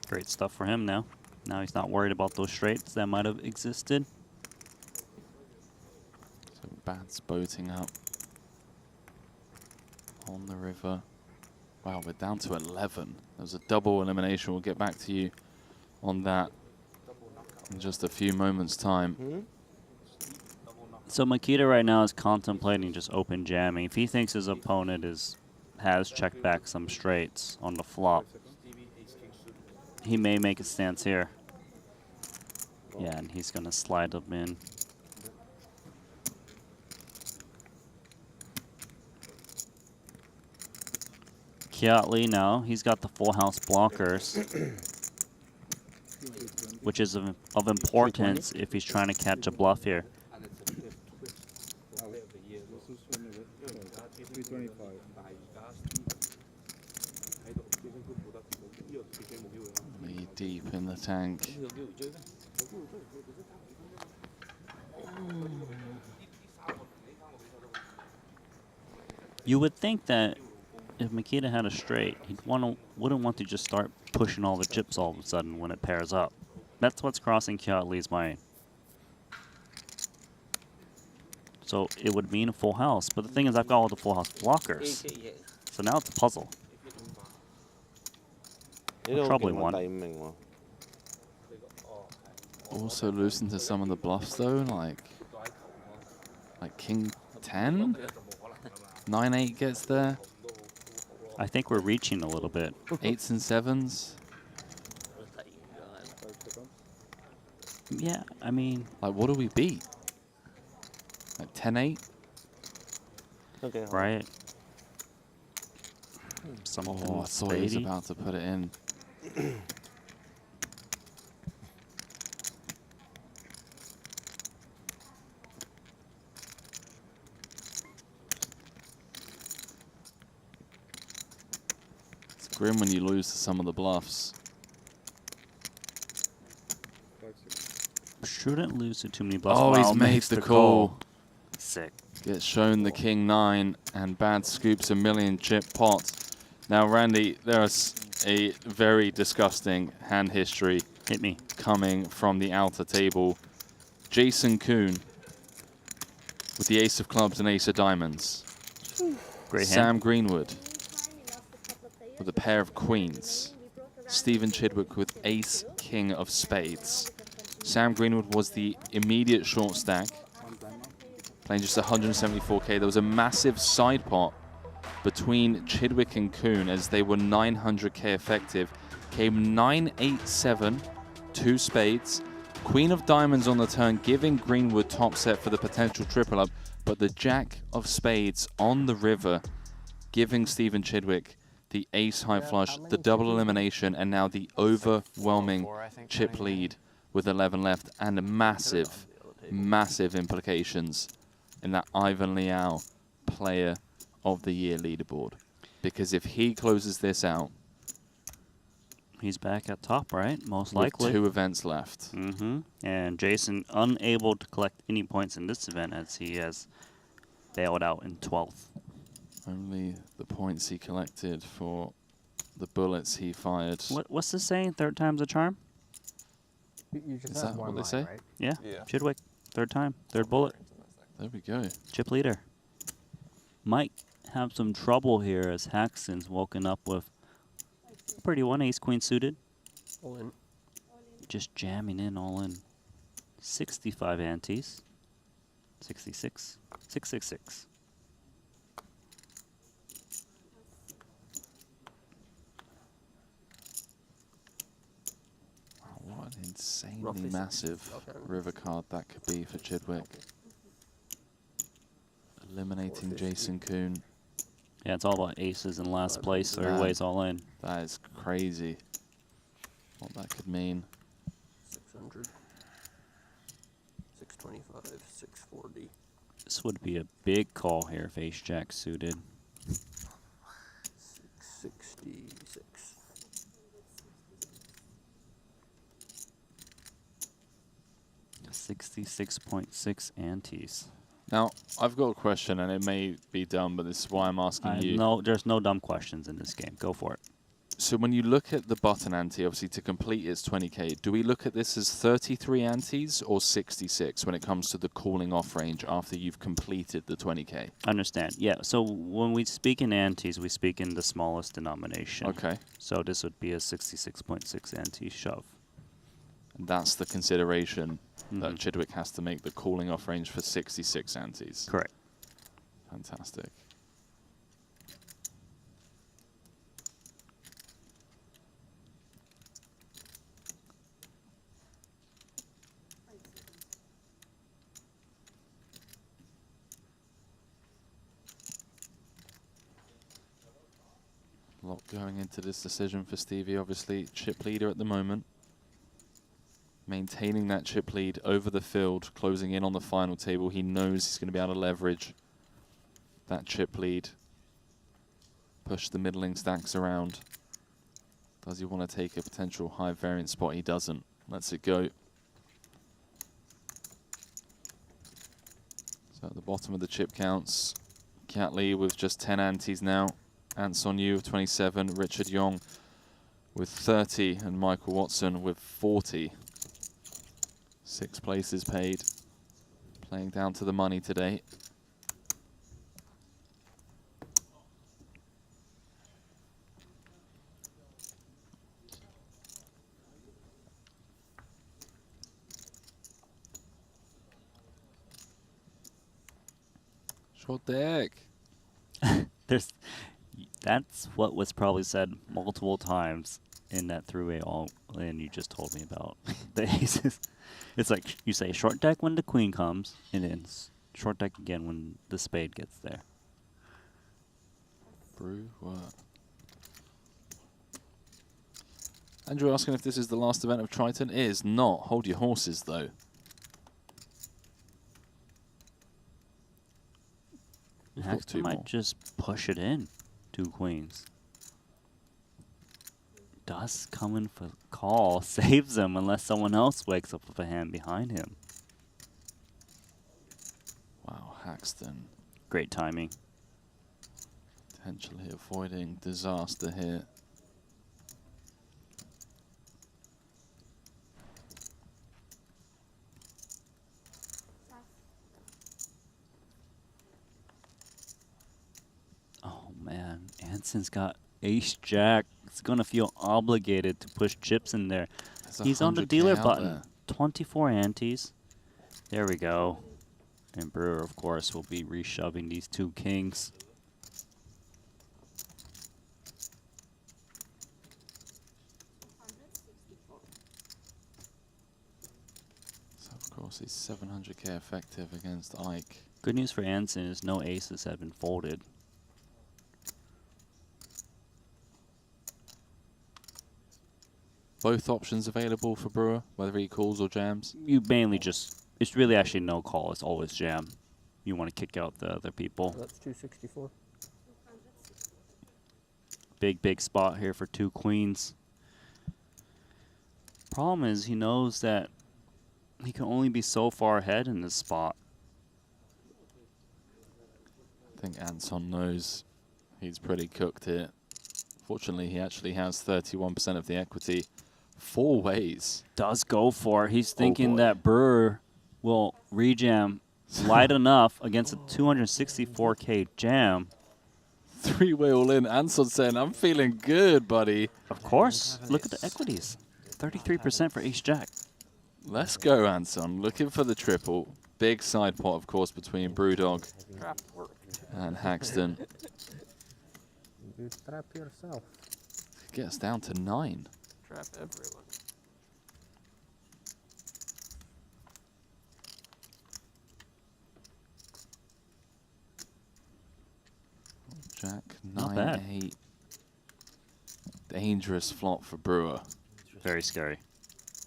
H: Great stuff for him now. Now he's not worried about those straights that might have existed.
B: So Bats boating up on the river. Wow, we're down to 11. There's a double elimination. We'll get back to you on that in just a few moments' time.
H: So Makita right now is contemplating just open jamming. If he thinks his opponent has checked back some straights on the flop, he may make a stance here. Yeah, and he's gonna slide them in. Kyrenia now, he's got the full house blockers, which is of importance if he's trying to catch a bluff here.
B: Knee deep in the tank.
H: You would think that if Makita had a straight, wouldn't want to just start pushing all the chips all of a sudden when it pairs up. That's what's crossing Kyria's mind. So it would mean a full house, but the thing is I've got all the full house blockers. So now it's a puzzle. Probably one.
B: Also losing to some of the bluffs though, like King 10? 9-8 gets there.
H: I think we're reaching a little bit.
B: 8s and 7s.
H: Yeah, I mean...
B: Like, what do we beat? Like 10-8?
L: Okay.
H: Right. Something
B: I thought he was about to put it in. Grim when you lose to some of the bluffs.
H: Shouldn't lose to too many bluffs.
B: Oh,
H: Wow,
B: he's made
H: makes
B: the call.
H: Sick.
B: Gets shown the king 9 and bad scoops a million chip pot. Now, Randy, there's a very disgusting hand history.
H: Hit me.
B: Coming from the outer table. Jason Kuhn with the ace of clubs and ace of diamonds.
H: Great
B: Sam
H: hand.
B: Greenwood with a pair of queens. Stephen Chidwick with ace king of spades. Sam Greenwood was the immediate short stack, playing just 174k. There was a massive side pot between Chidwick and Kuhn as they were 900k effective. Came 9-8-7, 2 spades. Queen of diamonds on the turn, giving Greenwood top set for the potential triple up, but the jack of spades on the river, giving Stephen Chidwick the ace high flush, the double elimination, and now the overwhelming chip lead with 11 left, and massive, massive implications in that Ivan Liao Player of the Year leaderboard. Because if he closes this out,
H: he's back at top, right? Most
B: with
H: likely.
B: 2 events left.
H: And Jason unable to collect any points in this event as he has bailed out in 12th.
B: Only the points he collected for the bullets he fired.
H: What's the saying? 3rd time's a charm?
T: You just
B: Is
T: have
B: that
T: one
B: what they
T: line,
B: say?
T: right?
H: Yeah. Chidwick, 3rd time, 3rd bullet.
B: There we go.
H: Chip leader. Might have some trouble here as Haxton's woken up with a pretty one, ace queen suited.
P: All in.
H: Just jamming in all in. 65 antes. 66. 666.
B: What an insanely
P: Roughly
B: massive
P: 60.
B: river card that could be for Chidwick. Eliminating Jason Kuhn.
H: Yeah, it's all about aces in last place, so everybody's all in.
B: That is crazy. What that could mean.
P: 600. 625. 640.
H: This would be a big call here if ace jack suited.
P: 666.
H: 66.6 antes.
B: Now, I've got a question, and it may be dumb, but this is why I'm asking you.
H: No, there's no dumb questions in this game. Go for it.
B: So when you look at the button ante, obviously to complete it's 20k, do we look at this as 33 antes or 66 when it comes to the calling off range after you've completed the 20k?
H: Understand. Yeah, so when we speak in antes, we speak in the smallest denomination.
B: Okay.
H: So this would be a 66.6 ante shove.
B: And that's the consideration that Chidwick has to make the calling off range for 66 antes.
H: Correct.
B: Fantastic. A lot going into this decision for Stevie. Obviously, chip leader at the moment. Maintaining that chip lead over the field, closing in on the final table. He knows he's going to be able to leverage that chip lead. Push the middling stacks around. Does he want to take a potential high variance spot? He doesn't. Lets it go. So at the bottom of the chip counts, Cat Lee with just 10 antes now. Anson Yu with 27, Richard Yong with 30, and Michael Watson with 40. 6 places paid. Playing down to the money today. Short deck.
H: That's what was probably said multiple times in that three-way all in you just told me about the aces. It's like you say short deck when the queen comes, and then short deck again when the spade gets there.
B: Brew what? Andrew asking if this is the last event of Triton. It is not. Hold your horses, though.
H: Haxton might just push it in. 2 queens. does come in for call, saves him unless someone else wakes up with a hand behind him.
B: Wow, Haxton.
H: Great timing.
B: Potentially avoiding disaster here.
H: Oh man, Anson's got ace-jack. He's gonna feel obligated to push chips in there. He's on the
B: 100K
H: dealer
B: out
H: button.
B: there.
H: 24 antes. There we go. And Brewer, of course, will be reshoving these two kings.
B: So of course he's 700k effective against Ike.
H: Good news for Anson is no aces have been folded.
B: Both options available for Brewer, whether he calls or jams.
H: You mainly just, it's really actually no call, it's always jam. You want to kick out the other people.
L: That's 264.
H: Big spot here for two queens. Problem is he knows that he can only be so far ahead in this spot.
B: I think Anson knows he's pretty cooked here. Fortunately, he actually has 31% of the equity. 4 ways.
H: Does go for it. He's thinking that Brewer will rejam light enough against a 264k jam.
B: 3-way all in. Anson saying, I'm feeling good, buddy.
H: Of course. Look at the equities. 33% for ace-jack.
B: Let's go, Anson. Looking for the triple. Big side pot, of course, between Brewdog and Haxton.
T: You trap yourself.
B: Get us down to 9.
P: Trap everyone.
B: Jack,
H: Not
B: 9,
H: bad.
B: 8. Dangerous flop for Brewer.
H: Very scary.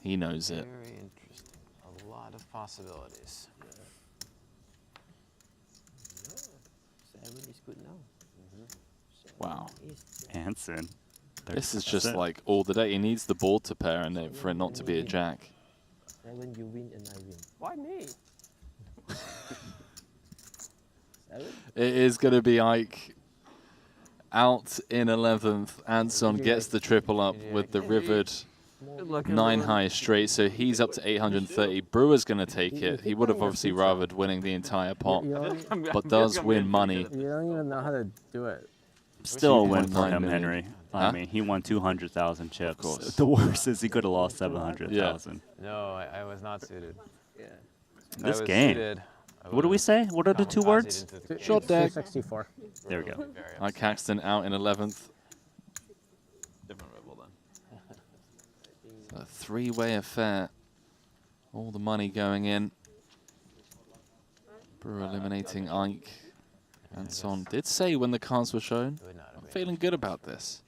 B: He knows it.
E: Very interesting. A lot of possibilities.
L: 7 is good now.
B: Wow.
H: Anson.
B: This is just like all the day. He needs the board to pair and for it not to be a jack.
L: 7 you win and I win.
P: Why me?
L: 7?
B: It is going to be Ike out in 11th. Anson gets the triple up with the rivered 9 high straight, so he's up to 830. Brewer's going to take it. He would have obviously rathered winning the entire pot, but does win money.
T: You don't even know how to do it.
H: Still a win for
B: 2.9
H: him,
B: million.
H: Henry.
B: Huh?
H: I mean, he won 200,000 chips.
B: Of course.
H: The worst is he could have lost 700,000.
E: No, I was not suited.
L: Yeah.
H: This game. What do we say? What are the two words?
B: Short deck.
T: 264.
H: There we go.
B: Ike Haxton out in 11th.
E: Different rival then.
B: A 3-way affair. All the money going in. Brewer eliminating Ike. Anson did say when the cards were shown, I'm feeling good about this.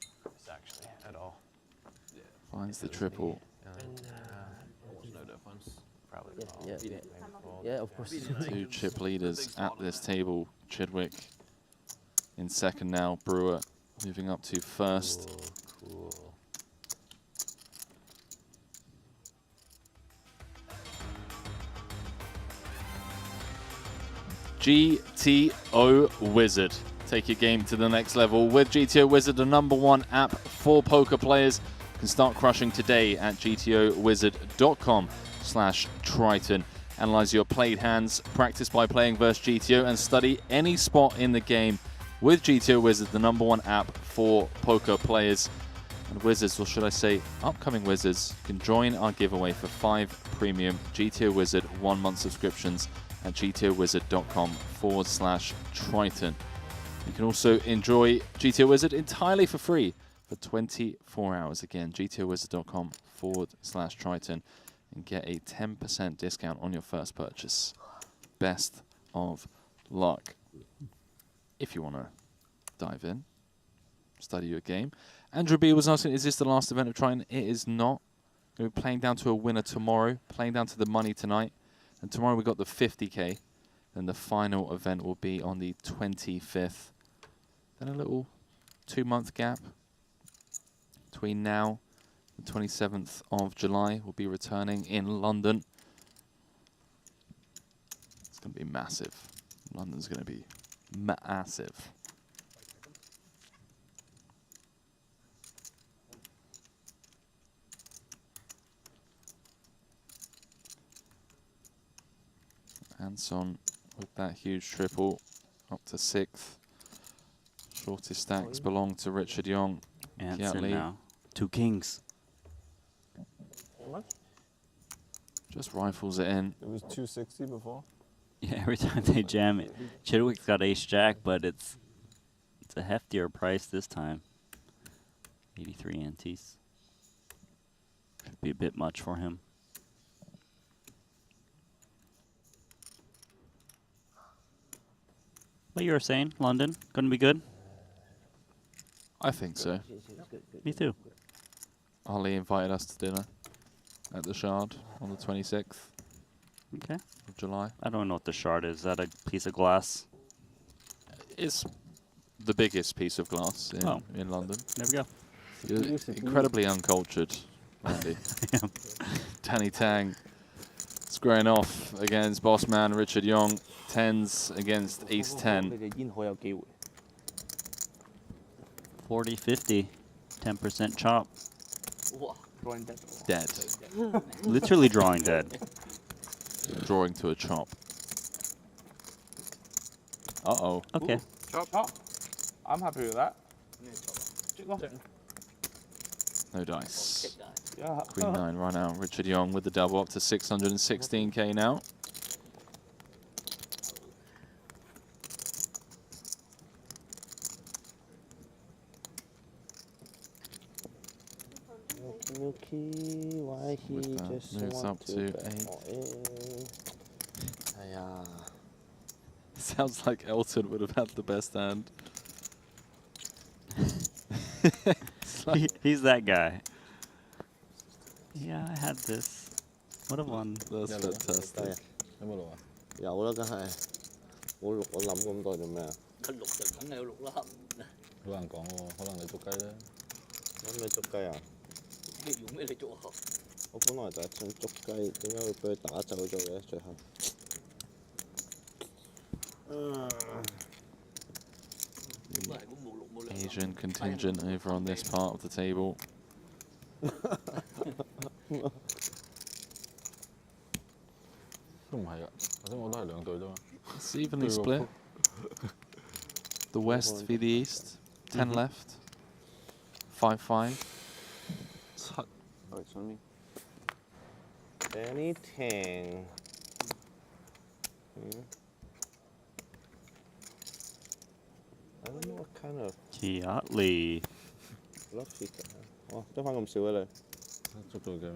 E: Actually, at all.
B: Finds the triple.
E: Almost no difference. Probably.
L: Yeah, of course.
B: 2 chip leaders at this table. Chidwick in second now. Brewer moving up to first.
E: Cool.
B: GTO Wizard. Take your game to the next level with GTO Wizard, the #1 app for poker players. You can start crushing today at gtowizard.com/Triton. Analyze your played hands, practice by playing versus GTO, and study any spot in the game with GTO Wizard, the #1 app for poker players. And Wizards, or should I say upcoming Wizards, can join our giveaway for 5 premium GTO Wizard 1-month subscriptions at gtowizard.com/Triton. You can also enjoy GTO Wizard entirely for free for 24 hours. Again, gtowizard.com/Triton and get a 10% discount on your first purchase. Best of luck. If you want to dive in, study your game. Andrew B was asking, is this the last event of Triton? It is not. We're playing down to a winner tomorrow, playing down to the money tonight. And tomorrow we got the 50k. Then the final event will be on the 25th. Then a little 2-month gap. between now and the 27th of July. We'll be returning in London. It's going to be massive. London's going to be massive. Anson with that huge triple, up to 6th. Shortest stacks belong to Richard Young.
H: Anson now. 2 kings.
B: Just rifles it in.
I: It was 260 before.
H: Yeah, every time they jam it. Chidwick's got ace jack, but it's a heftier price this time. 83 antes. Could be a bit much for him. What you were saying, London, gonna be good?
B: I think so.
H: Me too.
B: Ollie invited us to dinner at the Shard on the 26th
H: Okay.
B: of July.
H: I don't know what the Shard is. Is that a piece of glass?
B: It's the biggest piece of glass in London.
H: There we go.
B: You're incredibly uncultured, Andy. Danny Tang squaring off against boss man Richard Young. 10s against ace 10.
H: 40-50. 10% chop.
B: Dead.
H: Literally drawing dead.
B: Drawing to a chop. Uh-oh.
H: Okay.
J: Chop. I'm happy with that.
B: No dice.
J: Yeah.
B: Queen 9 run out. Richard Young with the double up to 616k now.
V: Why he just
B: moves up to 8. Sounds like Elton would have had the best hand.
H: He's that guy. Yeah, I had this. What a one.
B: That's fantastic.
V: 有啦，梗係。我諗咁多做咩啊？
G: 佢六就梗係有6粒。
V: 好難講喎，可能你捉雞咧。諗你捉雞啊？
G: 用咩嚟捉啊？
V: 我本來就係想捉雞，點解會俾佢打走咗嘅？最後。
B: Asian contingent over on this part of the table. It's evenly split. The West v the East. 10 left. 5-5.
V: Oh, it's on me. Anything. I don't know what kind of
H: Kiatli.
V: fluffy. Oh, 得翻咁少嘅你。捉到嘅。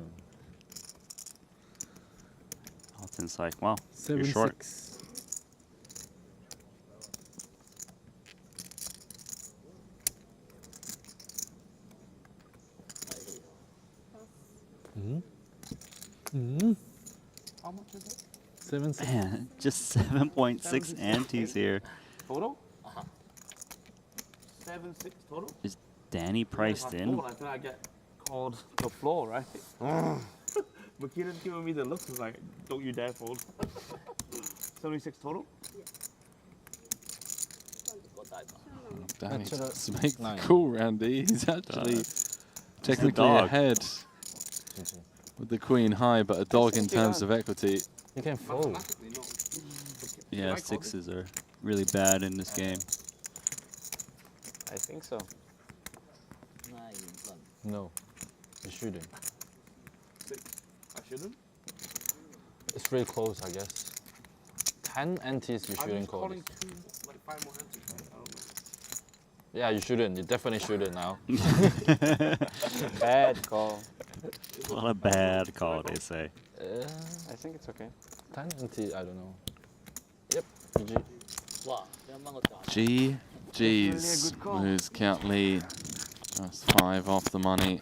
H: Alton's like, wow, you're
D: 7-6.
H: short.
J: How much is it?
D: 7-6.
H: Man, just 7.6 antes here.
J: Total? 7-6 total?
H: Is Danny priced in?
J: I think I get called the floor, right? Makita's giving me the look. It's like, don't you dare fold. 76 total?
B: Danny to make the call, Randy. He's actually technically
H: dog.
B: ahead with the queen high, but a dog in terms of equity.
V: You can fold.
H: Yeah, 6s are really bad in this game.
V: I think so.
I: No, you shouldn't.
J: I shouldn't?
I: It's very close, I guess. 10 antes you shouldn't call
J: calling
I: it.
J: 2, like 5 more antes, right? I don't know.
I: Yeah, you shouldn't. You definitely shouldn't now.
V: Bad call.
H: What a bad call, they say.
V: I think it's okay.
I: 10 antes, I don't know.
V: Yep. GG.
B: GG's moves Kiatli. Just 5 off the money.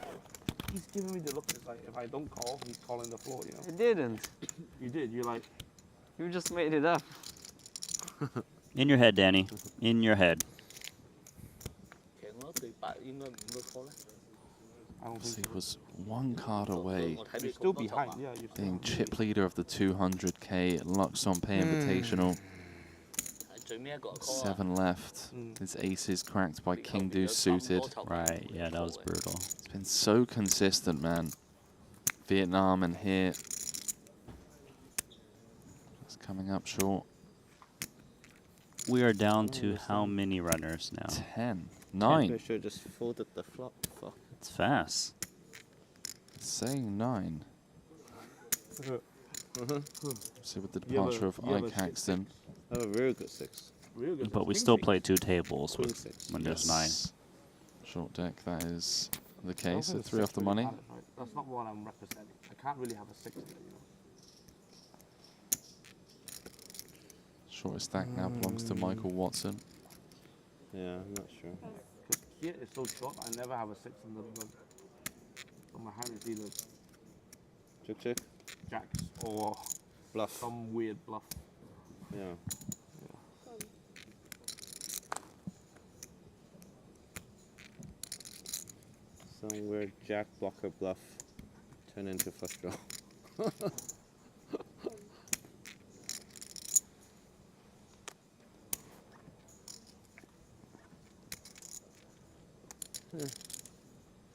J: He's giving me the look. It's like, if I don't call, he's calling the floor, you know?
V: I didn't.
J: You did. You're like...
V: You just made it up.
H: In your head, Danny. In your head.
J: I don't
B: So
J: think
B: he was one card away.
J: You're still behind, yeah. You're still
B: Being
J: behind.
B: chip leader of the 200k Luxon Pay Invitational. 7 left. His aces cracked by King Deuce suited.
H: Right, yeah, that was brutal.
B: It's been so consistent, man. Vietnam and here. It's coming up short.
H: We are down to how many runners now?
B: 10. 9.
L: Should have just folded the flop. Fuck.
H: It's fast.
B: It's saying 9. So with the
L: You have a-
B: departure of
L: you have a
B: Ike Haxton.
L: I have a very good 6.
H: But we still play 2 tables with, when there's 9.
B: Short deck, that is the
J: I don't
B: case.
J: think
B: At
J: the
B: 3 off
J: six
B: the
J: really
B: money.
J: matters, right? That's not what I'm representing. I can't really have a 6 there, you know.
B: Shortest stack now belongs to Michael Watson.
L: Yeah, I'm not sure.
J: Because here it's so short, I never have a 6 in the gun. So my hand is either
L: Check.
J: jacks or
L: Bluff.
J: some weird bluff.
L: Yeah. Some weird jack blocker bluff turn into flush draw.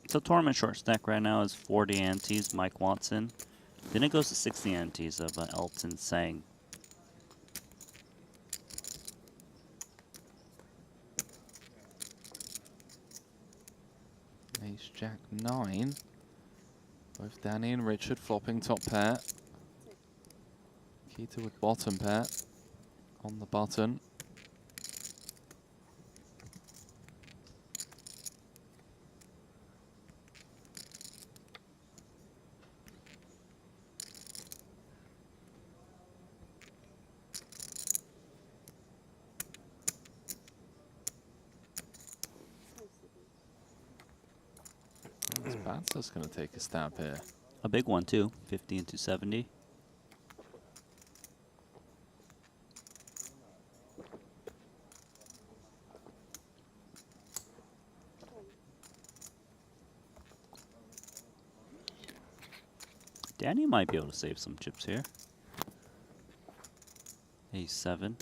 H: So tournament short stack right now is 40 antes, Mike Watson. Then it goes to 60 antes of Elton Sang.
B: Ace Jack 9. Both Danny and Richard flopping top pair. Keita with bottom pair on the button. Spancer's going to take a stab here.
H: A big one too, 50 into 70. Danny might be able to save some chips here. Ace 7.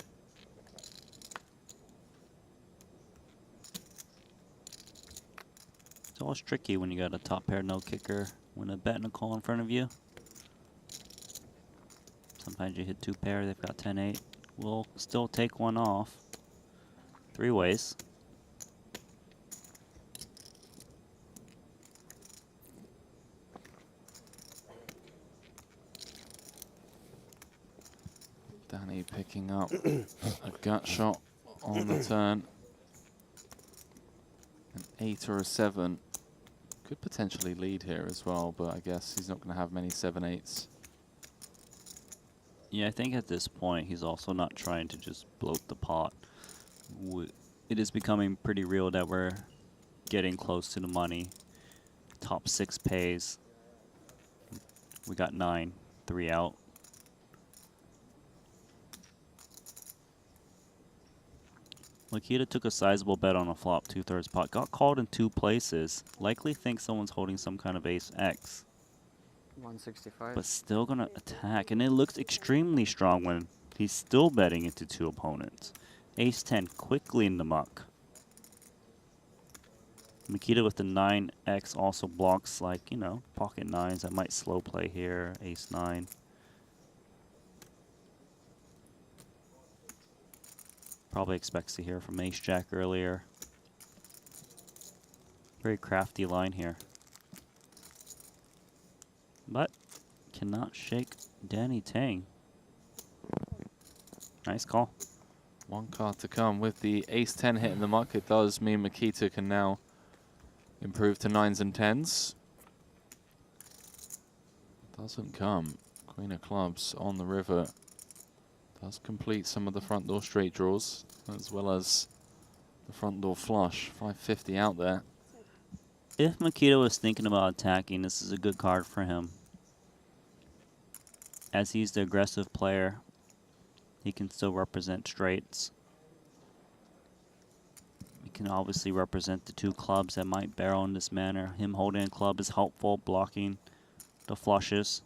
H: It's always tricky when you got a top pair no kicker, when a bet and a call in front of you. Sometimes you hit 2 pair, they've got 10-8. We'll still take one off. 3 ways.
B: Danny picking up a gut shot on the turn. An 8 or a 7. Could potentially lead here as well, but I guess he's not going to have many 7-8s.
H: Yeah, I think at this point he's also not trying to just bloat the pot. It is becoming pretty real that we're getting close to the money. Top 6 pays. We got 9, 3 out. Makita took a sizable bet on a flop 2/3 pot. Got called in 2 places. Likely thinks someone's holding some kind of ace X.
N: 165.
H: But still gonna attack. And it looks extremely strong when he's still betting into 2 opponents. Ace 10 quickly in the muck. Makita with the 9X also blocks, like, you know, pocket 9s. I might slow play here. Ace 9. Probably expects to hear from Ace Jack earlier. Very crafty line here. But cannot shake Danny Tang. Nice call.
B: 1 card to come. With the ace 10 hit in the muck, it does mean Makita can now improve to 9s and 10s. Doesn't come. Queen of clubs on the river. Does complete some of the front door straight draws, as well as the front door flush. 550 out there.
H: If Makita was thinking about attacking, this is a good card for him. As he's the aggressive player, he can still represent straights. can obviously represent the two clubs that might barrel in this manner. Him holding a club is helpful, blocking the flushes.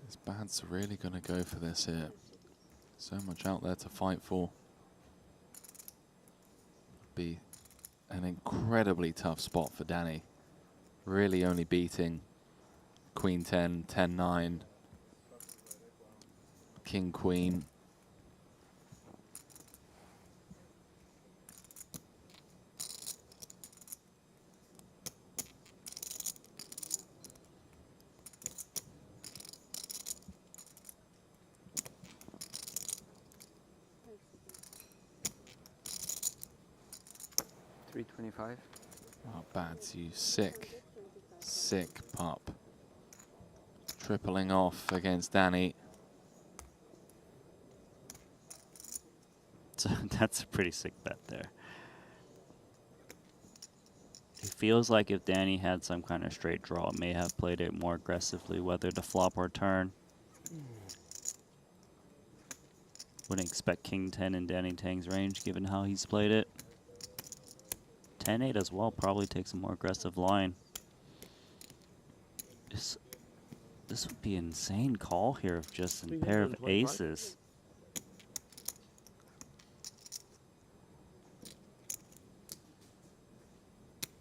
B: His bad's really going to go for this here. So much out there to fight for. Be an incredibly tough spot for Danny. Really only beating Queen 10, 10-9, King Queen.
N: $325.
B: Oh, Bads, you sick, sick pup. Tripling off against Danny.
H: So that's a pretty sick bet there. It feels like if Danny had some kind of straight draw, may have played it more aggressively, whether to flop or turn. Wouldn't expect King 10 in Danny Tang's range, given how he's played it. 10-8 as well, probably takes a more aggressive line. This would be an insane call here of just a pair of aces.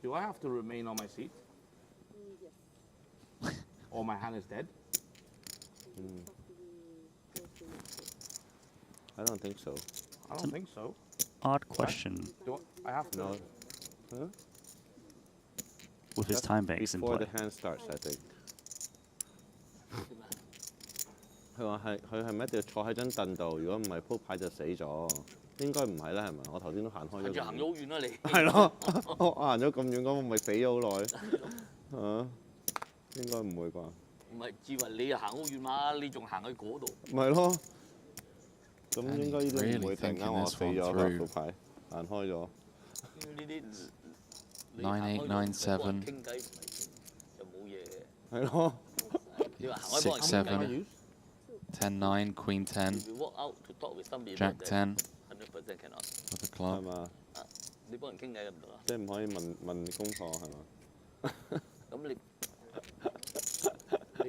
K: Do I have to remain on my seat? Yes. Or my hand is dead?
G: I don't think so.
K: I don't think so.
H: Odd question.
K: Do I have to?
G: No. Huh?
H: With his time banks in
G: Before
H: play.
G: the hand starts, I think. 佢話佢係咪一定要坐喺張凳度？如果唔係鋪牌就死咗。應該唔係啦，係咪？我頭先都行開咗。
V: 行咗好遠啦你。
G: 係咯，我行咗咁遠，咁我咪死咗好耐。嚇，應該唔會啩？
V: 唔係，以為你行好遠嘛，你仲行去嗰度。
G: 咪咯。咁應該呢啲唔會突然間我死咗㗎副牌，行開咗。
V: 呢啲
B: 9897.
V: 傾偈就冇嘢嘅。
G: 係咯。
B: 6-7, 10-9, Queen 10, Jack 10 for the club.
G: 係嘛？
V: 你幫人傾偈咁唔得啊？
G: 即係唔可以問功課係嘛？
V: 咁你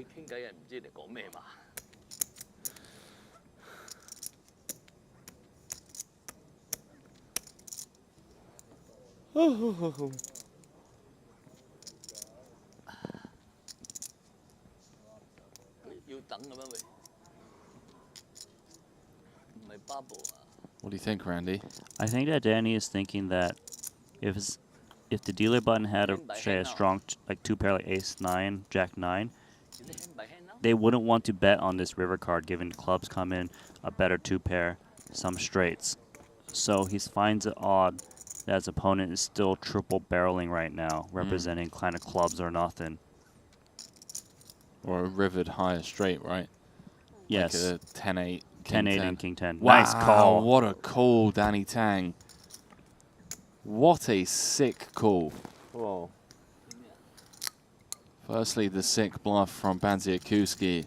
V: 傾偈人唔知你講咩嘛？ 要等咁樣喂，唔係 bubble 啊。
B: What do you think, Randy?
H: I think that Danny is thinking that if the dealer button had say a strong like two pair like ace 9, jack 9, they wouldn't want to bet on this river card given clubs come in a better two pair, some straights. So he finds it odd that his opponent is still triple barreling right now, representing kind of clubs or nothing.
B: Or a rivered higher straight, right?
H: Yes.
B: Like a 10-8.
H: 10-8 and King 10.
B: Wow,
H: Nice call.
B: What a call, Danny Tang. What a sick call.
G: Whoa.
B: Firstly, the sick bluff from Banziakuski.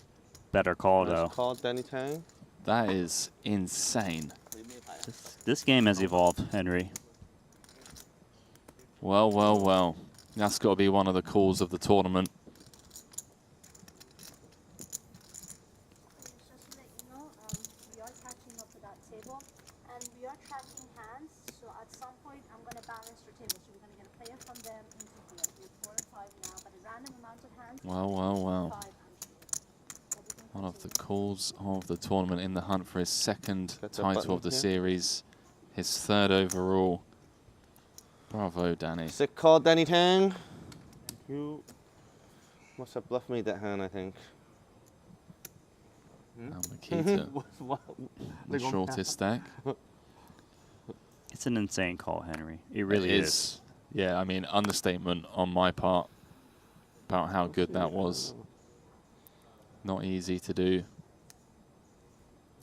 H: Better call,
G: Nice
H: though.
G: call, Danny Tang.
B: That is insane.
H: This game has evolved, Henry.
B: Well, well, well. That's got to be one of the calls of the tournament. Well, well, well. One of the calls of the tournament in the hunt for his second title of the series. His third overall. Bravo, Danny.
G: Sick call, Danny Tang. You must have bluffed me that hand, I think.
B: Now Makita, the shortest stack.
H: It's an insane call, Henry. It really is.
B: Yeah, I mean, understatement on my part about how good that was. Not easy to do.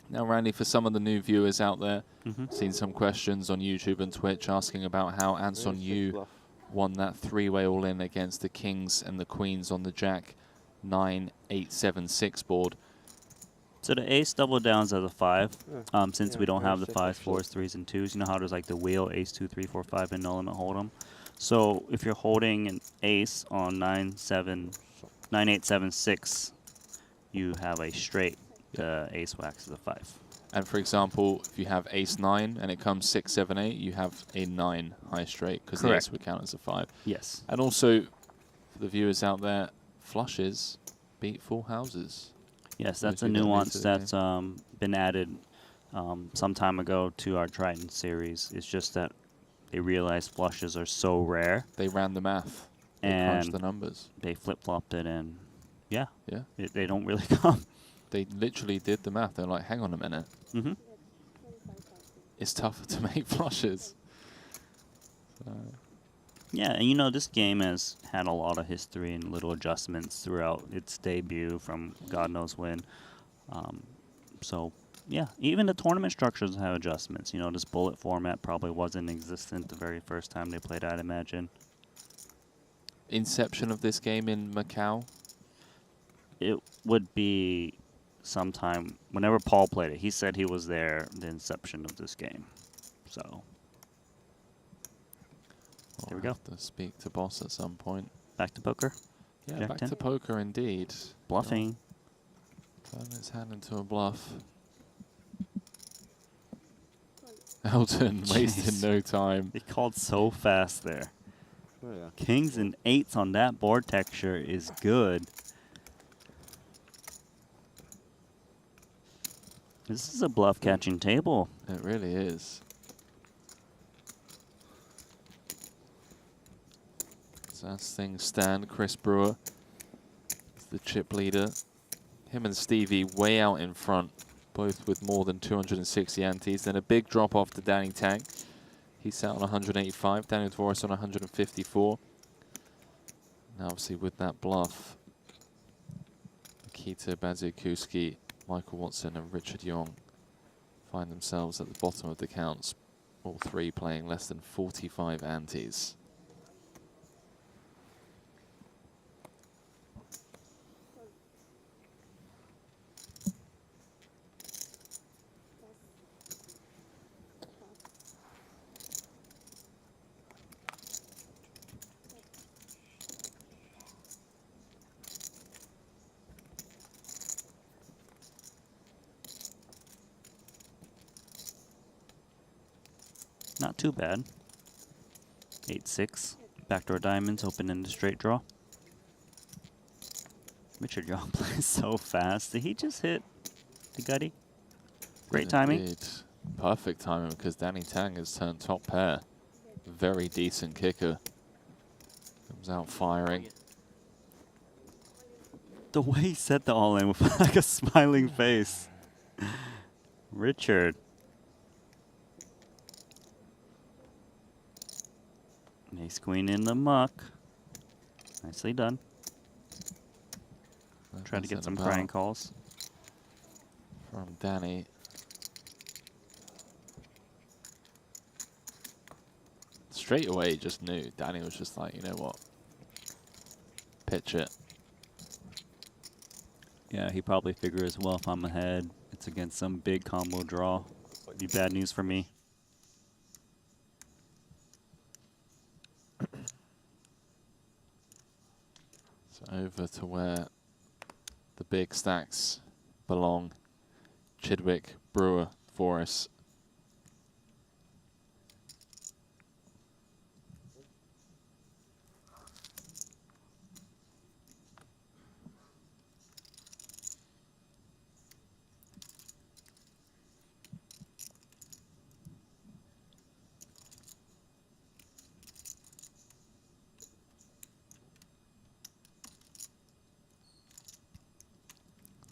B: Now, Randy, for some of the new viewers out there, seen some questions on YouTube and Twitch asking about how Anson Yu won that three-way all-in against the Kings and the Queens on the Jack 9-8-7-6 board.
H: So the ace double downs as a 5.
V: Yeah.
H: Since
V: Yeah,
H: we don't have
V: very
H: the
V: safe
H: 5s, 4s, 3s, and 2s. You know how there's like the wheel, ace 2, 3, 4, 5, and no limit hold'em. So if you're holding an ace on 9, 7, 9, 8, 7, 6, you have a straight ace wax as a 5.
B: And for example, if you have ace 9 and it comes 6, 7, 8, you have a 9 high straight because the ace would count as a 5.
H: Yes.
B: And also, for the viewers out there, flushes beat full houses.
H: Yes, that's
B: We
H: a
B: see that
H: nuance
B: later
H: that's been added some time ago to our Triton series. It's just that they realized flushes are so rare.
B: They ran the math. They crunched the numbers.
H: They flip-flopped it, and yeah,
B: Yeah.
H: They don't really come.
B: They literally did the math. They're like, hang on a minute.
H: Mm-hmm.
B: It's tougher to make flushes. So.
H: Yeah, and you know, this game has had a lot of history and little adjustments throughout its debut from God knows when. So, yeah, even the tournament structures have adjustments. You know, this bullet format probably wasn't existent the very first time they played, I'd imagine.
B: Inception of this game in Macau?
H: It would be sometime, whenever Paul played it, he said he was there, the inception of this game. So, here we go.
B: Have to speak to boss at some point.
H: Back to poker?
B: Yeah,
H: Jack
B: back
H: 10?
B: to poker indeed.
H: Bluffing.
B: Turn his hand into a bluff. Elton wasted no time.
H: He called so fast there.
V: Oh, yeah.
H: Kings and 8s on that board texture is good. This is a bluff catching table.
B: It really is. So as things stand, Chris Brewer is the chip leader. Him and Stevie way out in front, both with more than 260 antes. Then a big drop off to Danny Tang. He's sat on 185, Daniel Torres on 154. Now obviously with that bluff, Nikita Badziakuski, Michael Watson and Richard Young find themselves at the bottom of the counts, all three playing less than 45 antes.
H: Not too bad. 8-6. Backdoor diamonds, open in the straight draw. Richard Young plays so fast. Did he just hit the gutty? Great timing.
B: Indeed. Perfect timing because Danny Tang has turned top pair. Very decent kicker. Comes out firing.
H: The way he set the all-in with like a smiling face. Richard. Ace queen in the muck. Nicely done. Try to get some crying calls.
B: From Danny. Straight away, he just knew. Danny was just like, you know what? Pitch it.
H: Yeah, he probably figures, well, if I'm ahead, it's against some big combo draw. Be bad news for me.
B: So over to where the big stacks belong. Chidwick, Brewer, Forrest.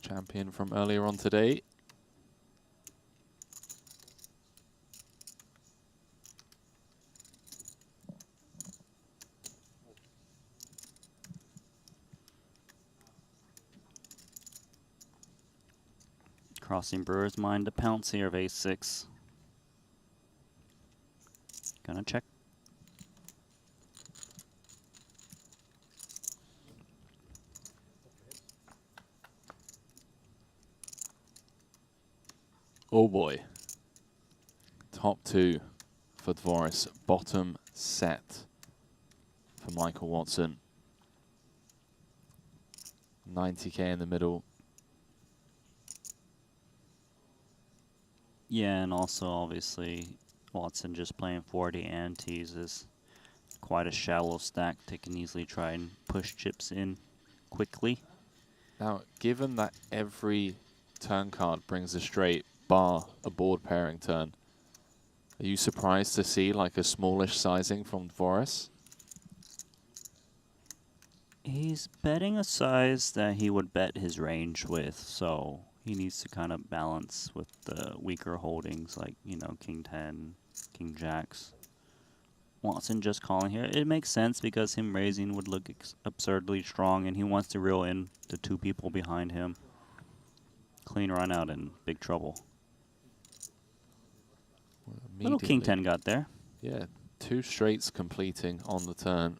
B: Champion from earlier on today.
H: Crossing Brewer's mind to pounce here of ace-6. Gonna check.
B: Oh boy. Top 2 for Dvoris. Bottom set for Michael Watson. 90k in the middle.
H: Yeah, and also obviously Watson just playing 40 antes is quite a shallow stack. They can easily try and push chips in quickly.
B: Now, given that every turn card brings a straight bar a board pairing turn, are you surprised to see like a smallish sizing from Dvoris?
H: He's betting a size that he would bet his range with, so he needs to kind of balance with the weaker holdings like, you know, King 10, King Jacks. Watson just calling here. It makes sense because him raising would look absurdly strong, and he wants to reel in the 2 people behind him. Clean run out and big trouble. Little King 10 got there.
B: Yeah, 2 straights completing on the turn.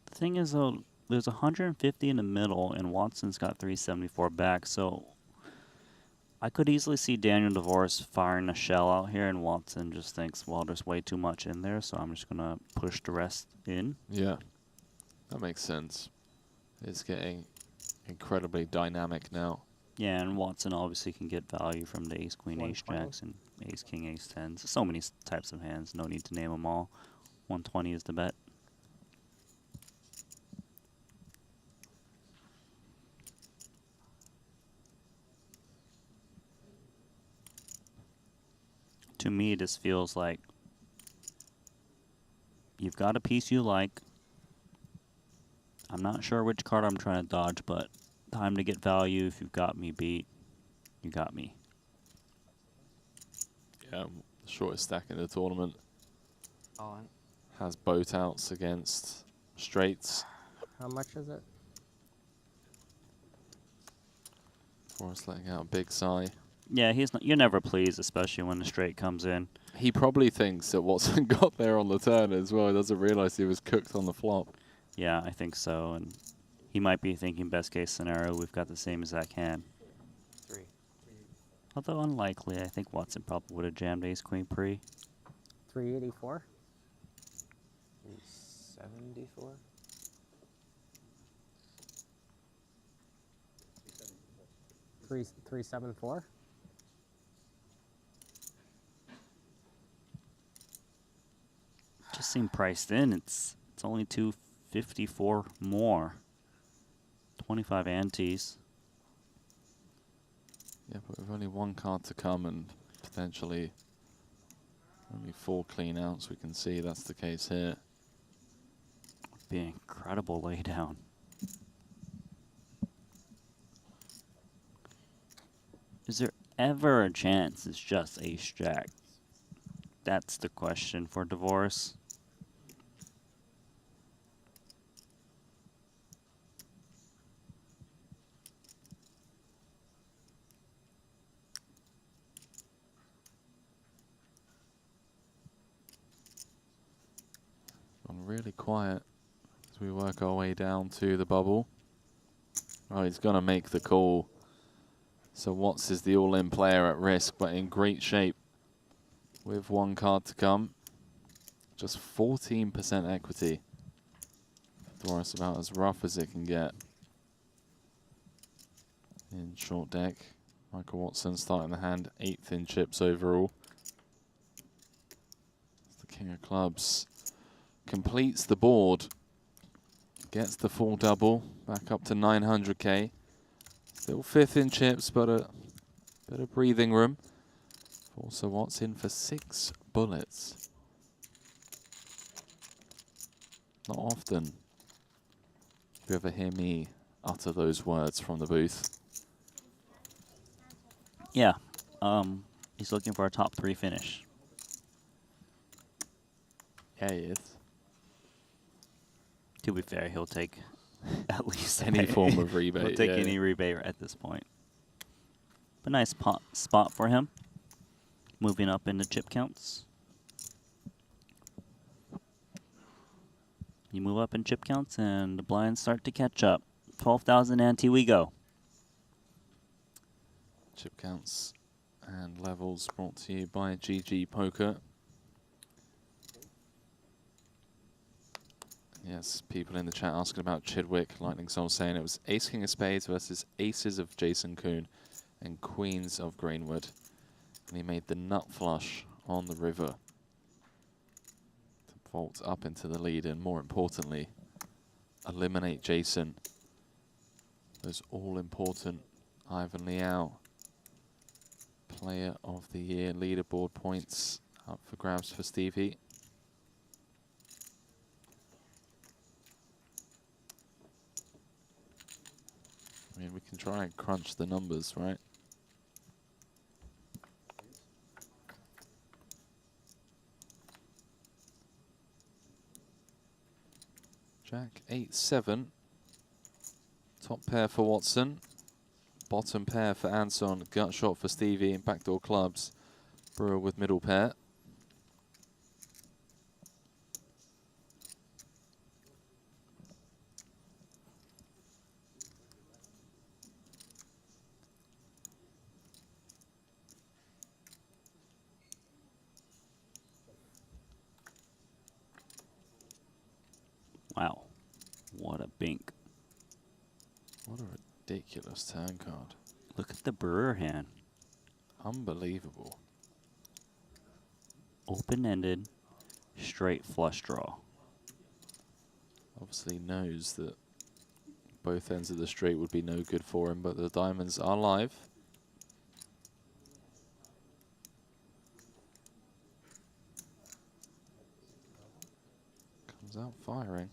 H: The thing is, though, there's 150 in the middle, and Watson's got 374 back, so I could easily see Daniel Dvoris firing a shell out here, and Watson just thinks, well, there's way too much in there, so I'm just going to push the rest in.
B: Yeah, that makes sense. It's getting incredibly dynamic now.
H: Yeah, and Watson obviously can get value from the Ace Queen, Ace Jacks, and Ace King, Ace 10s. So many types of hands, no need to name them all. 120 is the bet. To me, this feels like you've got a piece you like. I'm not sure which card I'm trying to dodge, but time to get value. If you've got me beat, you got me.
B: Yeah, shortest stack in the tournament.
T: All in.
B: Has boat outs against straights.
T: How much is it?
B: Forrest letting out a big sigh.
H: Yeah, you're never pleased, especially when the straight comes in.
B: He probably thinks that Watson got there on the turn as well. He doesn't realize he was cooked on the flop.
H: Yeah, I think so. And he might be thinking best case scenario, we've got the same exact hand.
T: 3.
H: Although unlikely, I think Watson probably would have jammed Ace Queen pre.
T: 384.
E: 374.
T: 374.
H: Just seemed priced in. It's only 254 more. 25 antes.
B: Yeah, but with only 1 card to come and potentially only 4 clean outs, we can see that's the case here.
H: Would be an incredible laydown. Is there ever a chance it's just Ace Jack? That's the question for Dvoris.
B: Gone really quiet as we work our way down to the bubble. Oh, he's going to make the call. So Watts is the all-in player at risk, but in great shape with 1 card to come. Just 14% equity. Dvoris about as rough as it can get. In short deck, Michael Watson starting the hand 8th in chips overall. The King of Clubs completes the board, gets the full double, back up to 900k. Still 5th in chips, but a bit of breathing room. Also, Watts in for 6 bullets. Not often you ever hear me utter those words from the booth.
H: Yeah, he's looking for a top 3 finish.
B: Yeah, he is.
H: To be fair, he'll take at least
B: any form of rebate.
H: He'll take any rebate at this point. But nice spot for him. Moving up in the chip counts. You move up in chip counts and the blinds start to catch up. 12,000 ante we go.
B: Chip counts and levels brought to you by GG Poker. Yes, people in the chat asking about Chidwick. Lightning Soul saying it was Ace King of Spades versus Aces of Jason Kuhn and Queens of Greenwood. And he made the nut flush on the river to vault up into the lead and, more importantly, eliminate Jason. Those all-important Ivan Liao Player of the Year leaderboard points up for grabs for Stevie. I mean, we can try and crunch the numbers, right? Jack 8-7. Top pair for Watson. Bottom pair for Anson. Gut shot for Stevie and backdoor clubs. Brewer with middle pair.
H: Wow. What a bink.
B: What a ridiculous turn card.
H: Look at the Brewer hand.
B: Unbelievable.
H: Open-ended, straight flush draw.
B: Obviously knows that both ends of the straight would be no good for him, but the diamonds are live. Comes out firing.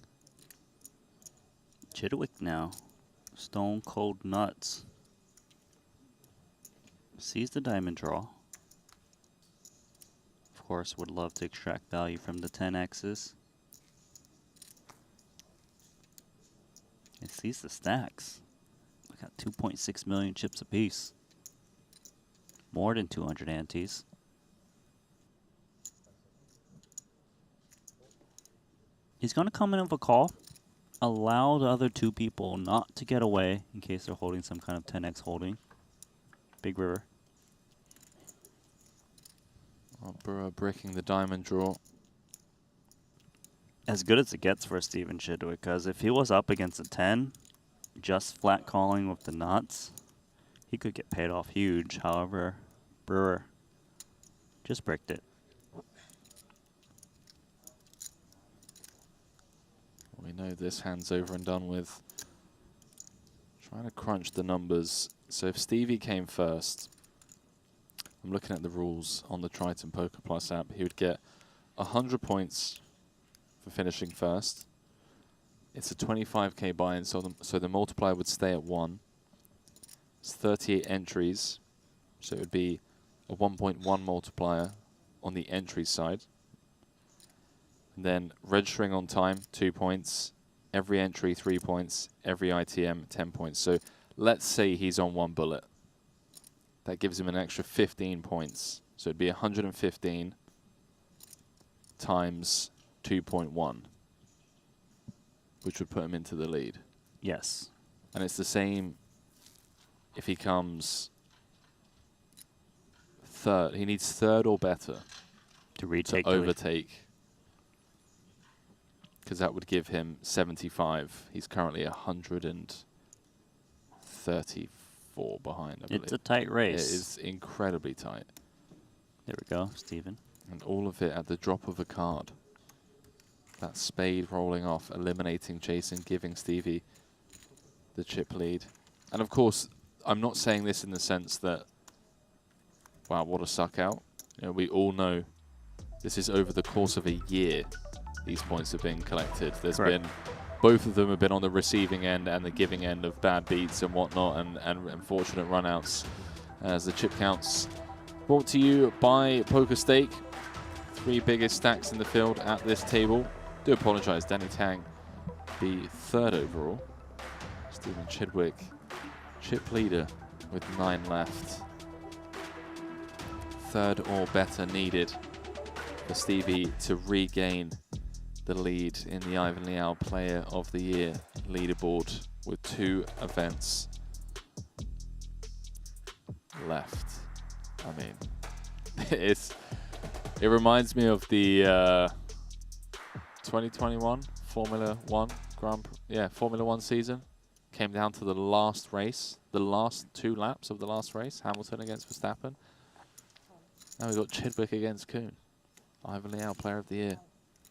H: Chidwick now. Stone cold nuts. Sees the diamond draw. Of course, would love to extract value from the 10Xs. And sees the stacks. Look at 2.6 million chips apiece. More than 200 antes. He's going to come in with a call. Allow the other two people not to get away in case they're holding some kind of 10X holding. Big river.
B: Brewer breaking the diamond draw.
H: As good as it gets for Steven Chidwick, because if he was up against a 10, just flat calling with the nuts, he could get paid off huge. However, Brewer just bricked it.
B: We know this hand's over and done with. Trying to crunch the numbers. So if Stevie came first, I'm looking at the rules on the Triton Poker Plus app, he would get 100 points for finishing first. It's a 25k buy-in, so the multiplier would stay at 1. It's 38 entries, so it would be a 1.1 multiplier on the entry side. And then registering on time, 2 points. Every entry, 3 points. Every ITM, 10 points. So let's say he's on 1 bullet. That gives him an extra 15 points. So it'd be 115 times 2.1, which would put him into the lead.
H: Yes.
B: And it's the same if he comes third. He needs third or better
H: to retake,
B: to overtake. Because that would give him 75. He's currently 134 behind, I believe.
H: It's a tight race.
B: It is incredibly tight.
H: There we go, Stephen.
B: And all of it at the drop of a card. That spade rolling off, eliminating Jason, giving Stevie the chip lead. And of course, I'm not saying this in the sense that, wow, what a suck out. You know, we all know this is over the course of a year. These points have been collected. There's been, both of them have been on the receiving end and the giving end of bad beats and whatnot, and unfortunate runouts. As the chip counts brought to you by Poker Stake. 3 biggest stacks in the field at this table. Do apologize, Danny Tang, the 3rd overall. Stephen Chidwick, chip leader with 9 left. 3rd or better needed for Stevie to regain the lead in the Ivan Liao Player of the Year leaderboard with 2 events left. I mean, it reminds me of the 2021 Formula One Formula One season. Came down to the last race, the last 2 laps of the last race, Hamilton against Verstappen. Now we've got Chidwick against Kuhn. Ivan Liao, Player of the Year,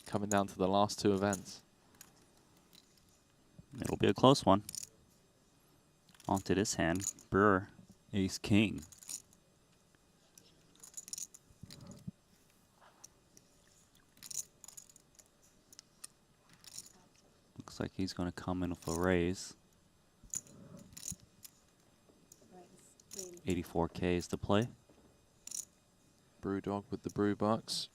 B: coming down to the last 2 events.
H: It'll be a close one. Onto this hand, Brewer, Ace King. Looks like he's going to come in with a raise. 84K is the play.
B: Brewdog with the Brew Bucks.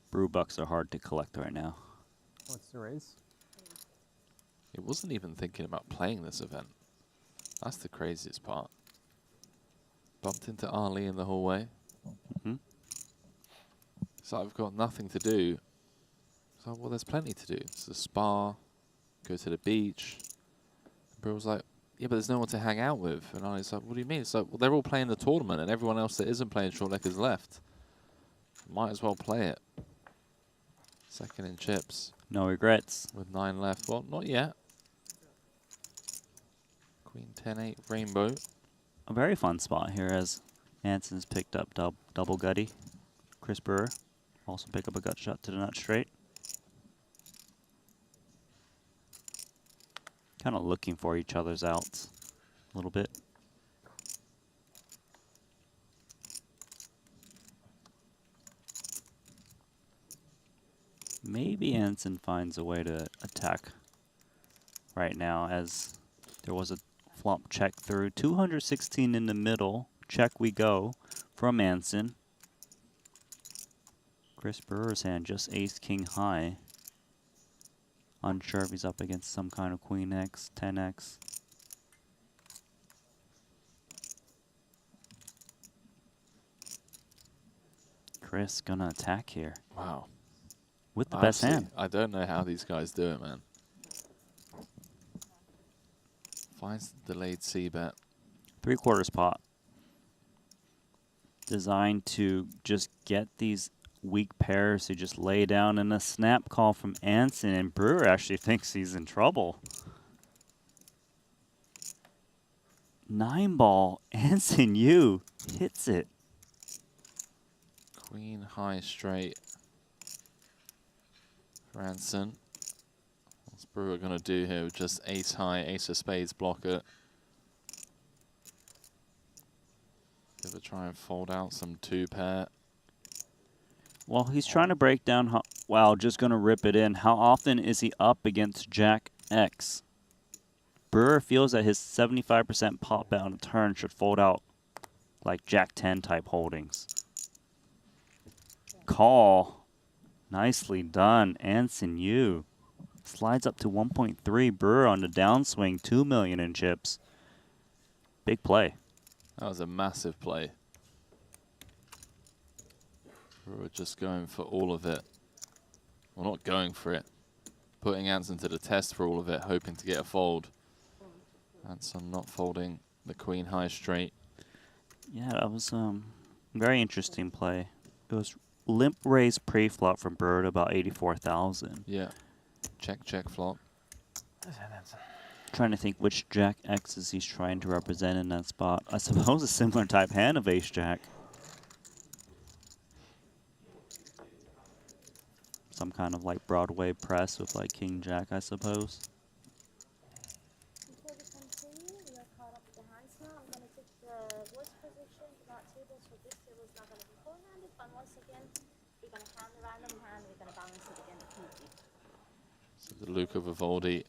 H: Brew Bucks are hard to collect right now.
T: What's the raise?
B: He wasn't even thinking about playing this event. That's the craziest part. Bumped into Ali in the hallway. So I've got nothing to do. So, well, there's plenty to do. It's a spa, go to the beach. And Brew was like, yeah, but there's no one to hang out with. And I was like, what do you mean? It's like, well, they're all playing the tournament and everyone else that isn't playing short deck is left. Might as well play it. Second in chips.
H: No regrets.
B: With 9 left. Well, not yet. Queen 10-8 Rainbow.
H: A very fun spot here as Anson's picked up double gutty. Chris Brewer also pick up a gut shot to the nut straight. Kind of looking for each other's outs a little bit. Maybe Anson finds a way to attack right now as there was a flop check through. 216 in the middle. Check we go from Anson. Chris Brewer's hand just ace king high. Unsure if he's up against some kind of queen X, 10X. Chris gonna attack here.
B: Wow.
H: With the best hand.
B: I don't know how these guys do it, man. Finds the delayed C-bet.
H: 3/4 pot. Designed to just get these weak pairs to just lay down, and a snap call from Anson, and Brewer actually thinks he's in trouble. 9 ball, Anson Yu hits it.
B: Queen high straight. Ranson. What's Brewer gonna do here with just ace high, ace of spades block it? Ever try and fold out some 2-pair?
H: Well, he's trying to break down how, wow, just gonna rip it in. How often is he up against Jack X? Brewer feels that his 75% pot bet on a turn should fold out like Jack 10 type holdings. Call. Nicely done, Anson Yu. Slides up to 1.3. Brewer on the downswing, 2 million in chips. Big play.
B: That was a massive play. Brewer just going for all of it. Well, not going for it. Putting Anson to the test for all of it, hoping to get a fold. Anson not folding the queen high straight.
H: Yeah, that was very interesting play. It was limp raise pre-flop from Brewer to about 84,000.
B: Yeah. Check flop.
H: Trying to think which Jack X's he's trying to represent in that spot. I suppose a similar type hand of Ace Jack. Some kind of like Broadway press with like King Jack, I suppose.
S: Before we continue, we are caught up with the hands now. I'm going to take the worst position for that table, so this table is not going to be four-handed, but once again, we're going to count the random hand, we're going to balance it again completely.
B: So the Luca Vivaldi.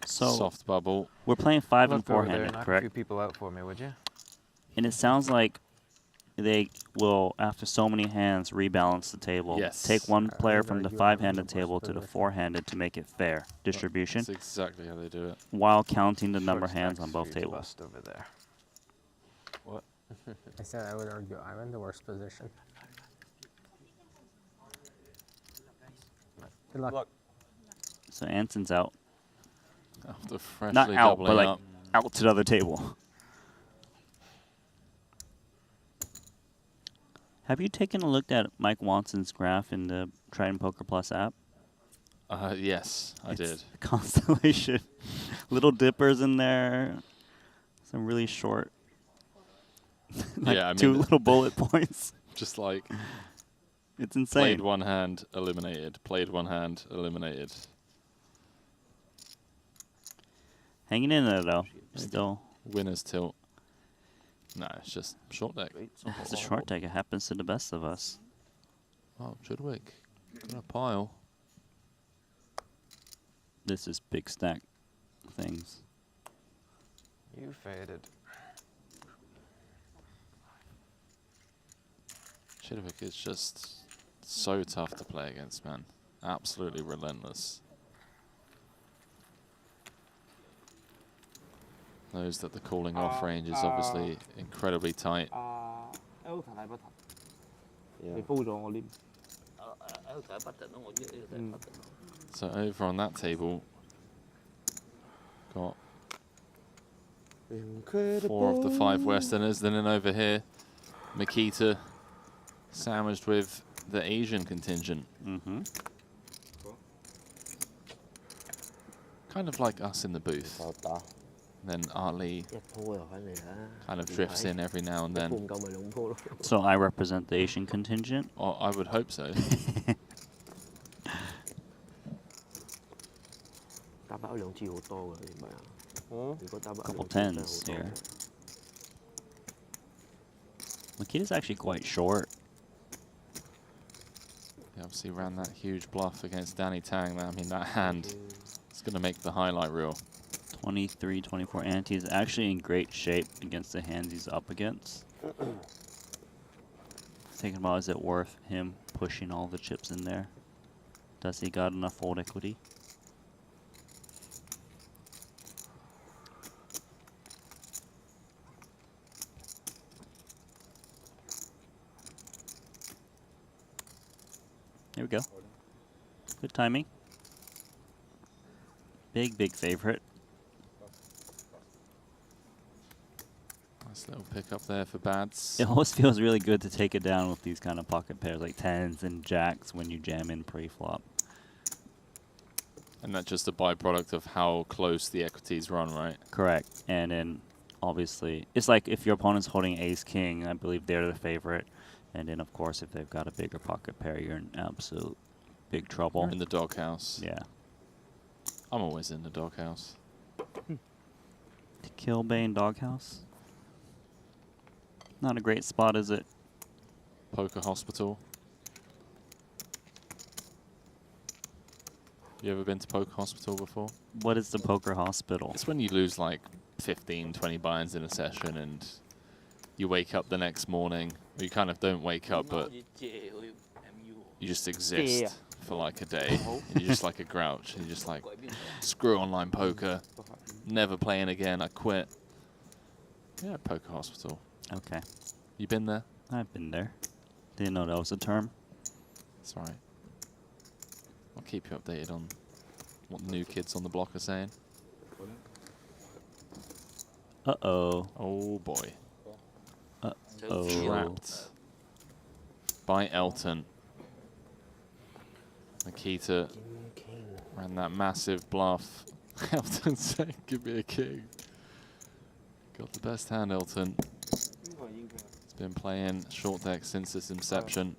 H: So
B: soft bubble.
H: We're playing 5 and
N: Look over there,
H: 4-handed,
N: knock
H: correct?
N: a few people out for me, would you?
H: And it sounds like they will, after so many hands, rebalance the table.
B: Yes.
H: Take one player from the 5-handed table to the 4-handed to make it fair distribution.
B: That's exactly how they do it.
H: While counting the number of hands on both tables.
N: Bust over there.
B: What?
T: I said I would argue I'm in the worst position. Good luck.
N: Look.
H: So Anson's out.
B: After freshly
H: Not out, but
B: doubling
H: like
B: up.
H: out to the other table. Have you taken a look at Mike Watson's graph in the Triton Poker Plus app?
B: Yes, I
H: It's
B: did.
H: a constellation. Little dippers in there. Some really short. Like
B: yeah, I mean,
H: two little bullet points.
B: Just like
H: it's insane.
B: Played one hand, eliminated. Played one hand, eliminated.
H: Hanging in there though. Still.
B: Winner's tilt. No, it's just short deck.
H: It's a short deck. It happens to the best of us.
B: Oh, Chudwick. Got a pile.
H: This is big stack things.
E: You faded.
B: Chudwick is just so tough to play against, man. Absolutely relentless. Knows that the calling off range is obviously incredibly tight.
K: Elton 係不同，
V: Yeah.
K: 你 fold 咗我黏。
V: Elton 不停咯，我呢個不停。
B: So over on that table, got 4 of the 5 Westerners. Then over here, Makita sandwiched with the Asian contingent. Kind of like us in the booth. Then Artley kind of drifts in every now and then.
H: So I represent the Asian contingent?
B: Oh, I would hope so.
V: 打爆2次好多㗎，你明唔明啊？如果打爆
H: Couple
V: 2次真係
H: tens
V: 好多
H: here. Makita's actually quite short.
B: He obviously ran that huge bluff against Danny Tang. I mean, that hand is going to make the highlight reel.
H: 23, 24 ante is actually in great shape against the hands he's up against. Thinking about, is it worth him pushing all the chips in there? Does he got enough fold equity? There we go. Good timing. Big, big favorite.
B: Nice little pick up there for Bads.
H: It always feels really good to take it down with these kind of pocket pairs like 10s and jacks when you jam in pre-flop.
B: And that's just a byproduct of how close the equities run, right?
H: Correct. And then obviously, it's like if your opponent's holding ace-king, I believe they're the favorite. And then, of course, if they've got a bigger pocket pair, you're in absolute big trouble.
B: You're in the doghouse.
H: Yeah.
B: I'm always in the doghouse.
H: To kill Bane doghouse? Not a great spot, is it?
B: Poker hospital. You ever been to poker hospital before?
H: What is the poker hospital?
B: It's when you lose like 15, 20 buy-ins in a session and you wake up the next morning. You kind of don't wake up, but you just exist for like a day. And you're just like a grouch. And you're just like, screw online poker. Never playing again. I quit. Yeah, poker hospital.
H: Okay.
B: You been there?
H: I've been there. Didn't know that was a term.
B: That's right. I'll keep you updated on what new kids on the block are saying.
H: Uh-oh.
B: Oh, boy.
H: Uh-oh.
B: Trapped by Elton. Makita ran that massive bluff. Elton saying, give me a king. Got the best hand, Elton. He's been playing short deck since its inception.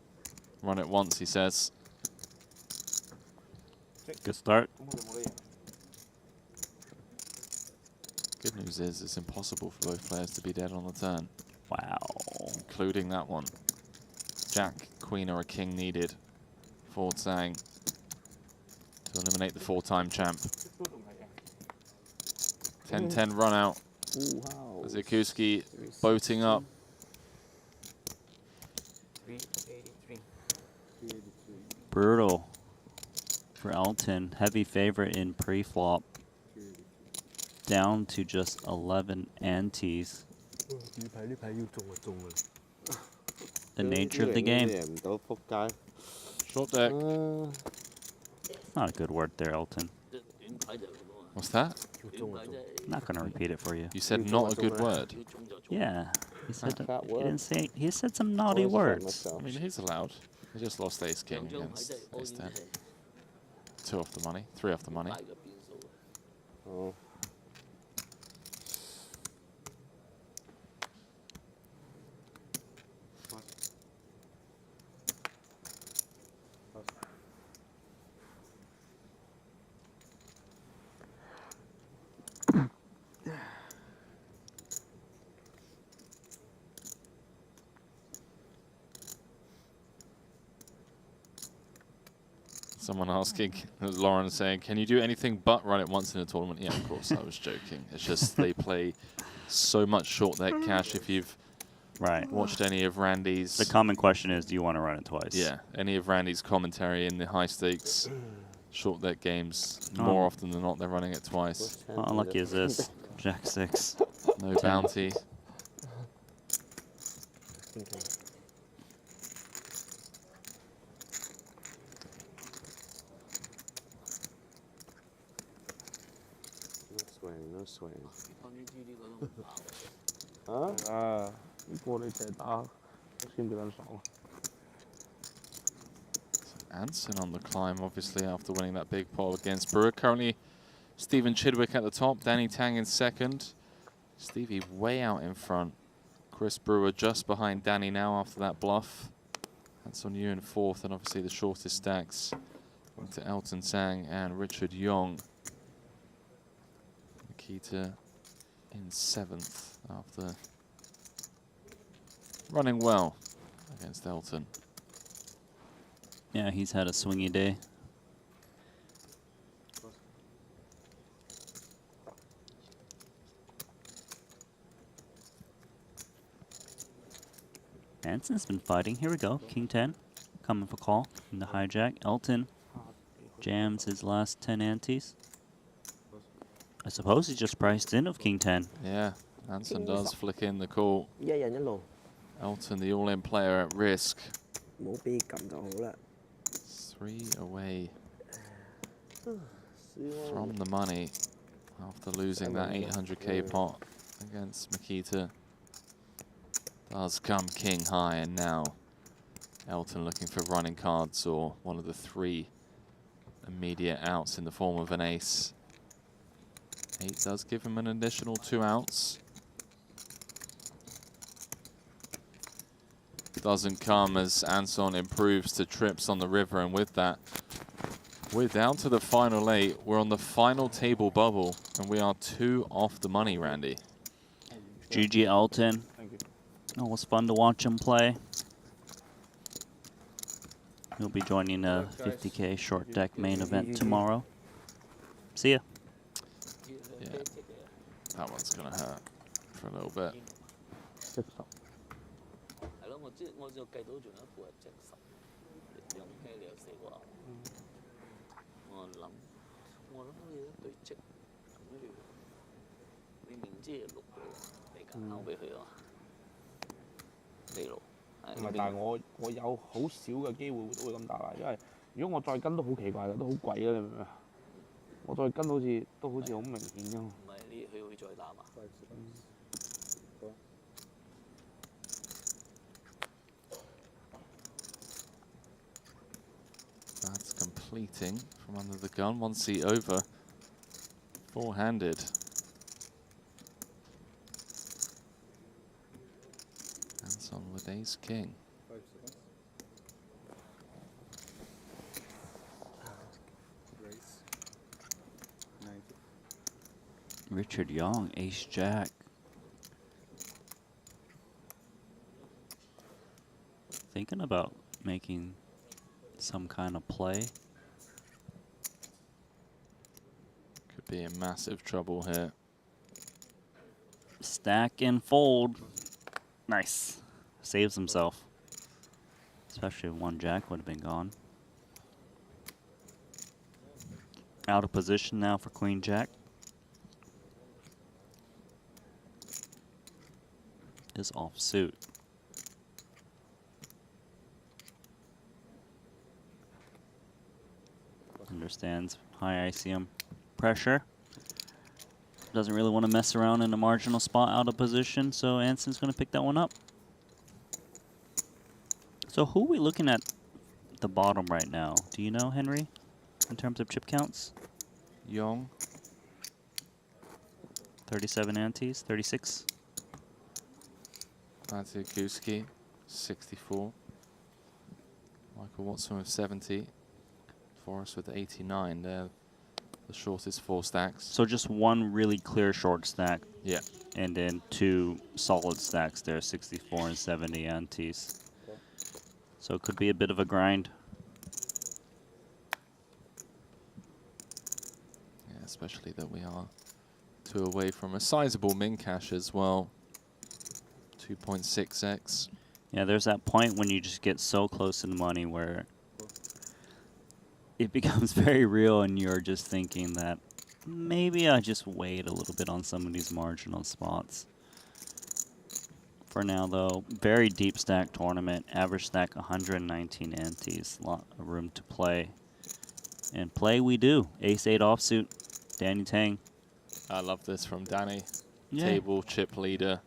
B: Run it once, he says.
H: Good start.
B: Good news is it's impossible for both players to be dead on the turn.
H: Wow.
B: Including that one. Jack, queen, or a king needed for Tsang to eliminate the 4-time champ. 10-10 run out. Zikuski boating up.
H: Brutal for Elton. Heavy favorite in pre-flop. Down to just 11 antes. The nature of the game.
B: Short deck.
H: Not a good word there, Elton.
B: What's that?
H: Not gonna repeat it for you.
B: You said not a good word.
H: Yeah, he said
V: That
H: he
V: word.
H: didn't say. He said some naughty words.
B: I mean, he's allowed. He just lost ace king against ace 10. 2 off the money, 3 off the money.
V: Oh.
B: Someone asking, Lauren saying, can you do anything but run it once in a tournament? Yeah, of course, I was joking. It's just they play so much short deck cash. If you've watched any of Randy's...
H: The common question is, do you want to run it twice?
B: Yeah, any of Randy's commentary in the high stakes short deck games, more often than not, they're running it twice.
H: How unlucky is this? Jack 6.
B: No bounty.
V: No swing.
J: 啊，呢個你淨係打，先幾撚爽啊！
B: Anson on the climb, obviously, after winning that big pot against Brewer. Currently, Stephen Chidwick at the top, Danny Tang in second. Stevie way out in front. Chris Brewer just behind Danny now after that bluff. Anson Yu in fourth, and obviously the shortest stacks went to Elton Sang and Richard Yong. Nikita in seventh after running well against Elton.
H: Yeah, he's had a swingy day. Anson's been fighting. Here we go. King 10 coming for call in the hijack. Elton jams his last 10 antes. I suppose he just priced in of King 10.
B: Yeah, Anson does flick in the call.
V: 一人一路，
B: Elton, the all-in player at risk.
V: 冇俾撳就好啦。
B: 3 away from the money after losing that 800k pot against Makita. Does come king high, and now Elton looking for running cards or one of the 3 immediate outs in the form of an ace. 8 does give him an additional 2 outs. Doesn't come as Anson improves to trips on the river, and with that, we're down to the final 8. We're on the final table bubble, and we are 2 off the money, Randy.
H: GG Elton. It was fun to watch him play. He'll be joining a 50k short deck main event tomorrow. See ya.
B: Yeah, that one's gonna hurt for a little bit.
V: 係咯，我就計到仲有一副係隻10，兩啤你有4個牛。我諗你一對積，跟住你明知係6個，你夾硬俾佢啊，4路。
J: 唔係，但係我有好少嘅機會會咁大啦，因為如果我再跟都好奇怪嘅，都好貴啊！你明唔明啊？我再跟好似都好似好明顯㗎嘛。
V: 唔係佢會再打嘛？
B: That's completing from under the gun. 1 seat over. 4-handed. Anson with ace king.
H: Richard Young, ace jack. Thinking about making some kind of play.
B: Could be in massive trouble here.
H: Stack and fold. Nice. Saves himself. Especially if 1 jack would have been gone. Out of position now for queen jack. Is off suit. understands high ICM pressure. Doesn't really want to mess around in a marginal spot out of position, so Anson's going to pick that one up. So who are we looking at the bottom right now? Do you know, Henry, in terms of chip counts?
B: Young.
H: 37 antes, 36.
B: Matthew Guski, 64. Michael Watson with 70. Forrest with 89. They're the shortest 4 stacks.
H: So just one really clear short stack.
B: Yeah.
H: And then 2 solid stacks there, 64 and 70 antes. So it could be a bit of a grind.
B: Yeah, especially that we are 2 away from a sizable min cash as well. 2.6x.
H: Yeah, there's that point when you just get so close to the money where it becomes very real and you're just thinking that maybe I just wait a little bit on some of these marginal spots. For now, though, very deep stack tournament. Average stack 119 antes. A lot of room to play. And play we do. Ace-8 offsuit. Danny Tang.
B: I love this from Danny.
H: Yeah.
B: Table chip leader.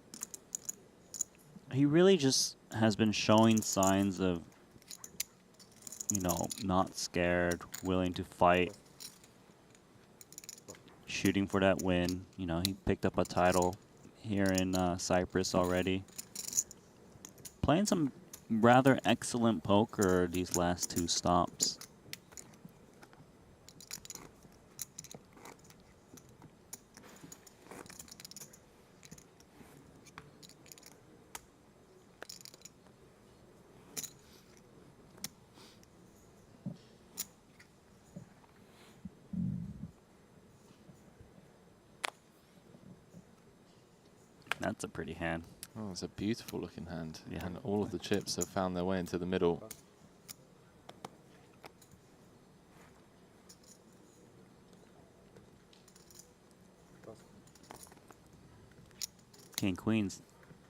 H: He really just has been showing signs of, you know, not scared, willing to fight, shooting for that win. You know, he picked up a title here in Cyprus already. Playing some rather excellent poker these last 2 stops. That's a pretty hand.
B: Oh, it's a beautiful looking hand.
H: Yeah.
B: And all of the chips have found their way into the middle.
H: King Queens.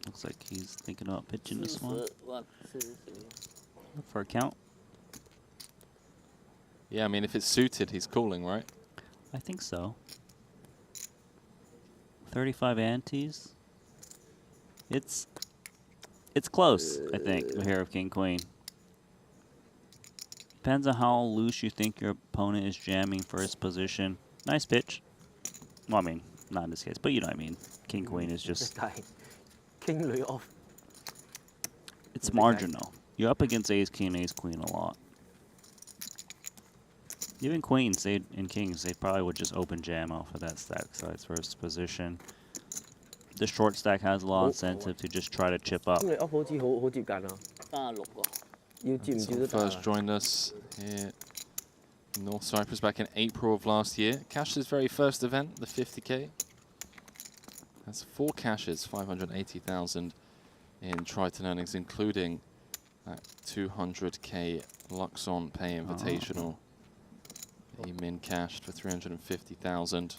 H: Looks like he's thinking about pitching this one. For a count?
B: Yeah, I mean, if it's suited, he's calling, right?
H: I think so. 35 antes. It's close, I think, here of King Queen. Depends on how loose you think your opponent is jamming for his position. Nice pitch. Well, I mean, not in this case, but you know what I mean. King Queen is just...
L: King off.
H: It's marginal. You're up against Ace King, Ace Queen a lot. Even Queens and Kings, they probably would just open jam off of that stack size first position. The short stack has a lot of incentive to just try to chip up.
B: First joined us here in North Cyprus back in April of last year. Cashed his very first event, the 50k. That's 4 cashes, 580,000 in Triton earnings, including that 200k Luxon Pay Invitational. He min cashed for 350,000.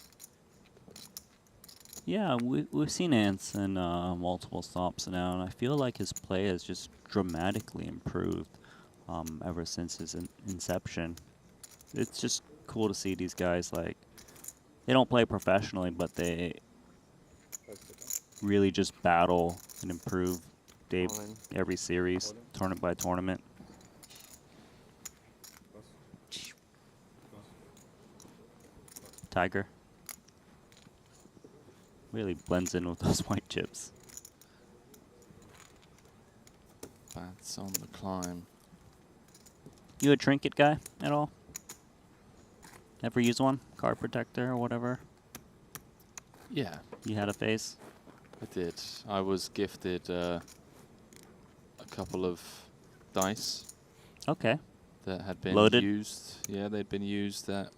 H: Yeah, we've seen Ants in multiple stops now, and I feel like his play has just dramatically improved ever since his inception. It's just cool to see these guys, like, they don't play professionally, but they really just battle and improve every series, tournament by tournament. Tiger. Really blends in with those white chips.
B: Bats on the climb.
H: You a trinket guy at all? Ever use one? Card protector or whatever?
B: Yeah.
H: You had a phase?
B: I did. I was gifted a couple of dice.
H: Okay.
B: That had been
H: Loaded?
B: used. Yeah, they'd been used at,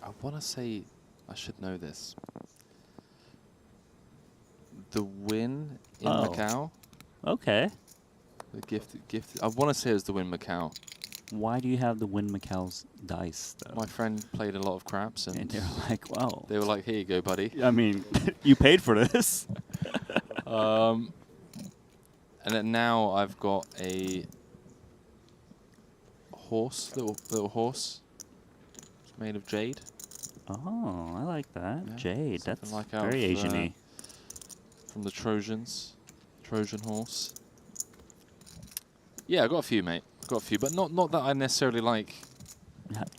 B: I want to say, I should know this. The Win in Macau.
H: Okay.
B: The gifted. I want to say it was the Win Macau.
H: Why do you have the Win Macau's dice, though?
B: My friend played a lot of craps, and
H: they were like, "Wow."
B: They were like, "Here you go, buddy."
H: I mean, you paid for this.
B: And then now I've got a horse, little horse. made of jade.
H: Oh, I like that.
B: Yeah,
H: Jade,
B: something
H: that's
B: like out
H: very
B: of,
H: Asian-y.
B: From the Trojans, Trojan horse. Yeah, I got a few, mate. Got a few, but not that I necessarily like.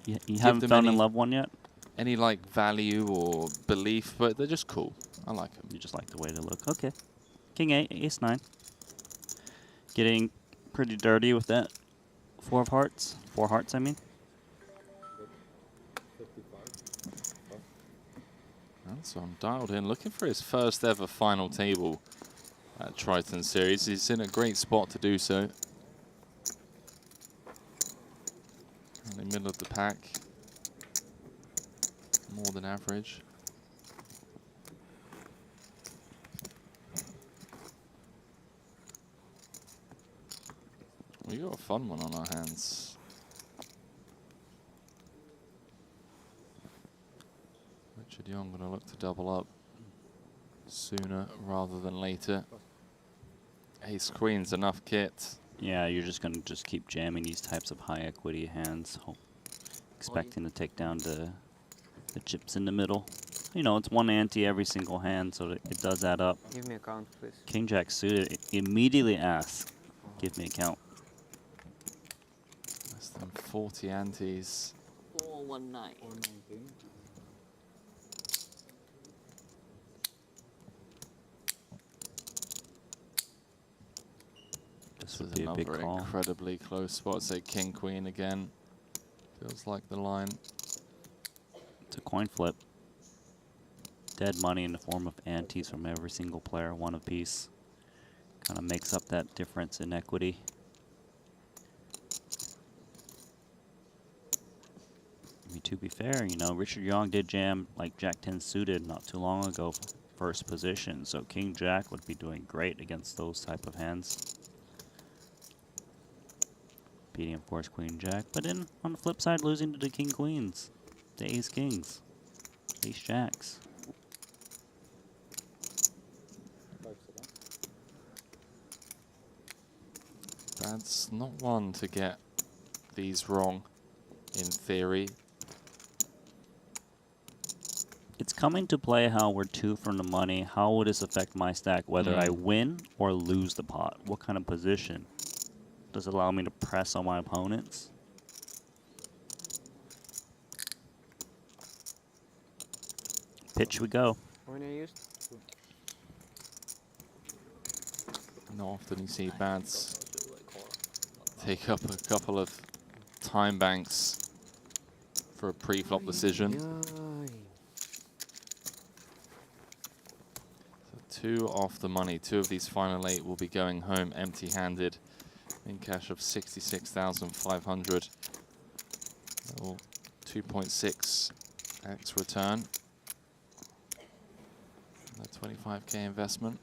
H: You haven't found a loved one yet?
B: Any like value or belief, but they're just cool. I like them.
H: You just like the way they look. Okay. King 8, Ace 9. Getting pretty dirty with that. 4 of hearts. 4 hearts, I mean.
B: So I'm dialed in, looking for his first ever final table at Triton Series. He's in a great spot to do so. In the middle of the pack. More than average. We got a fun one on our hands. Richard Young going to look to double up sooner rather than later. Ace Queen's enough kit.
H: Yeah, you're just going to just keep jamming these types of high equity hands, expecting to take down the chips in the middle. You know, it's 1 ante every single hand, so it does add up.
N: Give me a count, please.
H: King Jack suited, immediately asks, give me a count.
B: Less than 40 antes.
L: 419.
B: This
H: would
B: is
H: be a big
B: another
H: call.
B: incredibly close spot. Say King Queen again. Feels like the line.
H: It's a coin flip. Dead money in the form of antes from every single player, 1 apiece. Kind of makes up that difference in equity. I mean, to be fair, you know, Richard Young did jam like Jack 10 suited not too long ago, first position. So King Jack would be doing great against those type of hands. Beating, of course, Queen Jack. But then, on the flip side, losing to the King Queens. The Ace Kings. Ace Jacks.
B: That's not one to get these wrong, in theory.
H: It's coming to play how we're 2 from the money. How would this affect my stack? Whether I win or lose the pot? What kind of position? Does it allow me to press on my opponents? Pitch we go.
N: When are used?
B: Not often you see Bads take up a couple of time banks for a pre-flop decision. So 2 off the money. 2 of these final 8 will be going home empty-handed in cash of 66,500. 2.6x return. That 25k investment.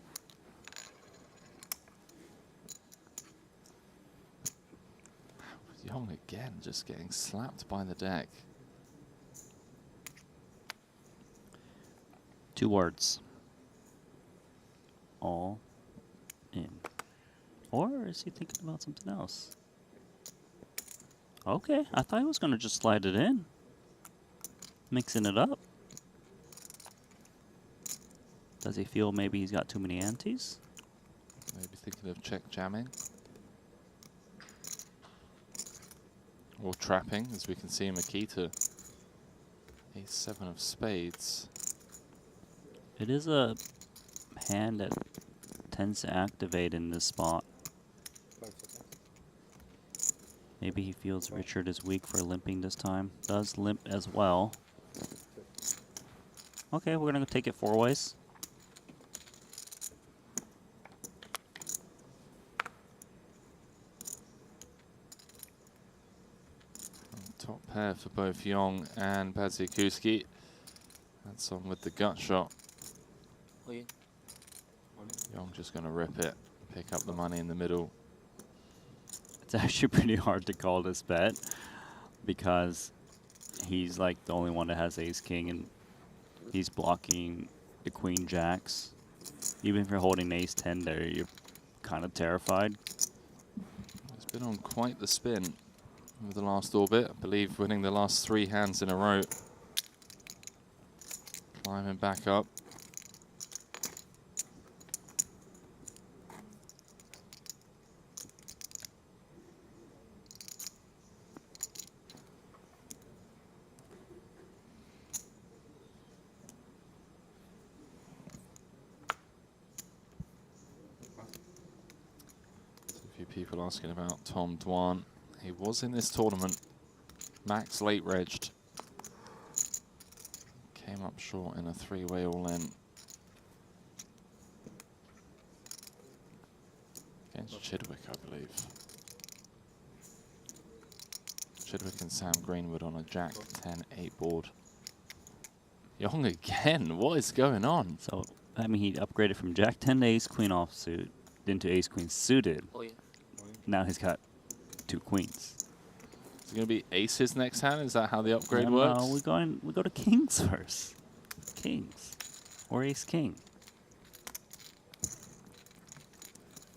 B: Young again, just getting slapped by the deck.
H: 2 words. All in. Or is he thinking about something else? Okay, I thought he was going to just slide it in. Mixing it up. Does he feel maybe he's got too many antes?
B: Maybe thinking of check jamming. Or trapping, as we can see in Makita. Ace-7 of spades.
H: It is a hand that tends to activate in this spot. Maybe he feels Richard is weak for limping this time. Does limp as well. Okay, we're going to take it 4 ways.
B: Top pair for both Young and Badziakouski. That's on with the gut shot. Young just going to rip it, pick up the money in the middle.
H: It's actually pretty hard to call this bet because he's like the only one that has ace king and he's blocking the queen jacks. Even if you're holding ace 10 there, you're kind of terrified.
B: He's been on quite the spin. with the last orbit. I believe winning the last 3 hands in a row. Climbing back up. A few people asking about Tom Dwan. He was in this tournament. Max late regged. Came up short in a 3-way all-in. Against Chidwick, I believe. Chidwick and Sam Greenwood on a Jack 10-8 board. Young again, what is going on?
H: So, I mean, he upgraded from Jack 10 to Ace Queen offsuit, then to Ace Queen suited.
B: Oh, yeah.
H: Now he's got 2 queens.
B: Is it going to be aces next hand? Is that how the upgrade
H: No,
B: works?
H: we go to kings first. Kings. Or ace king.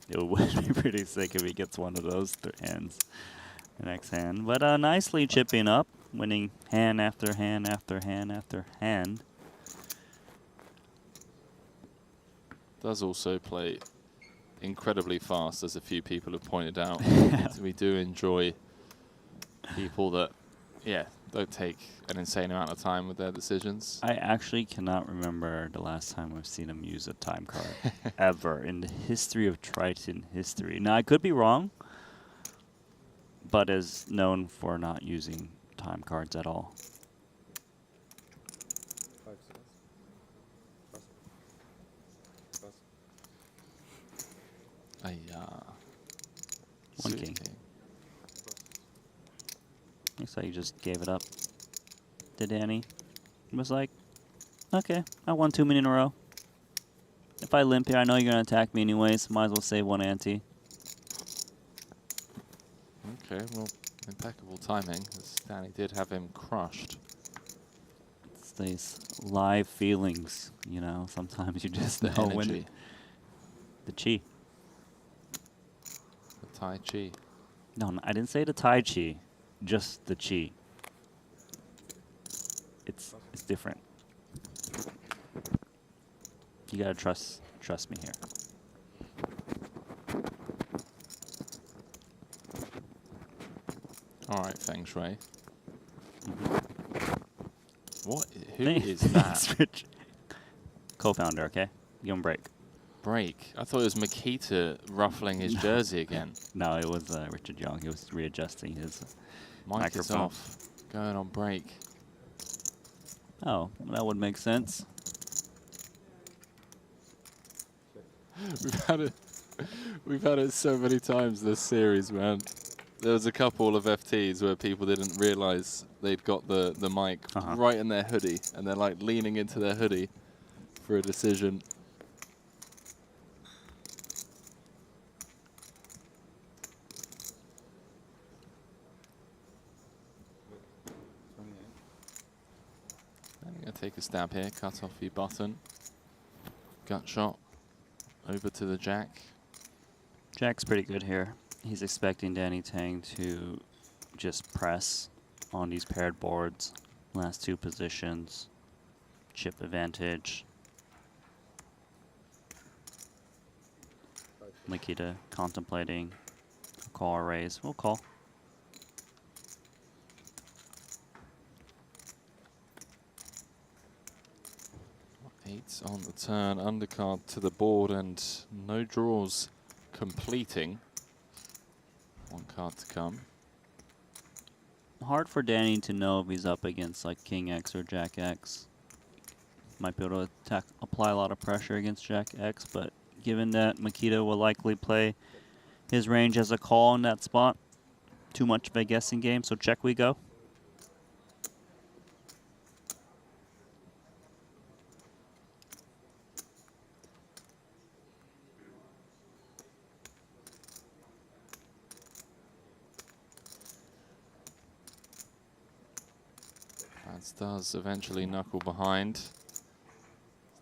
H: It would be pretty sick if he gets one of those hands the next hand. But nicely chipping up, winning hand after hand after hand after hand.
B: Does also play incredibly fast, as a few people have pointed out. We do enjoy people that, yeah, don't take an insane amount of time with their decisions.
H: I actually cannot remember the last time I've seen him use a time card ever in the history of Triton history. Now, I could be wrong, but is known for not using time cards at all. One king. Looks like you just gave it up to Danny. He was like, okay, I won 2 minutes in a row. If I limp here, I know you're going to attack me anyways. Might as well save 1 ante.
B: Okay, well, impeccable timing, as Danny did have him crushed.
H: It's these live feelings, you know. Sometimes you just know when.
B: Energy.
H: The chi.
B: The Tai Chi.
H: No, I didn't say the Tai Chi. Just the chi. It's different. You gotta trust me here.
B: All right, Feng Shui. What? Who is that?
H: Co-founder, okay? Give him a break.
B: Break? I thought it was Makita ruffling his jersey again.
H: No, it was Richard Young. He was readjusting his
B: Mic is
H: microphone.
B: off. Going on break.
H: Oh, that would make sense.
B: We've had it so many times this series, man. There was a couple of FTs where people didn't realize they'd got the mic right in their hoodie, and they're like leaning into their hoodie for a decision. I'm going to take a stab here, cut off the button. Gut shot over to the Jack.
H: Jack's pretty good here. He's expecting Danny Tang to just press on these paired boards. Last 2 positions. Chip advantage. Makita contemplating a call or raise. We'll call.
B: Eights on the turn, undercard to the board, and no draws completing. 1 card to come.
H: Hard for Danny to know if he's up against like King X or Jack X. Might be able to apply a lot of pressure against Jack X, but given that Makita will likely play his range as a call in that spot, too much of a guessing game, so check we go.
B: As does eventually knuckle behind.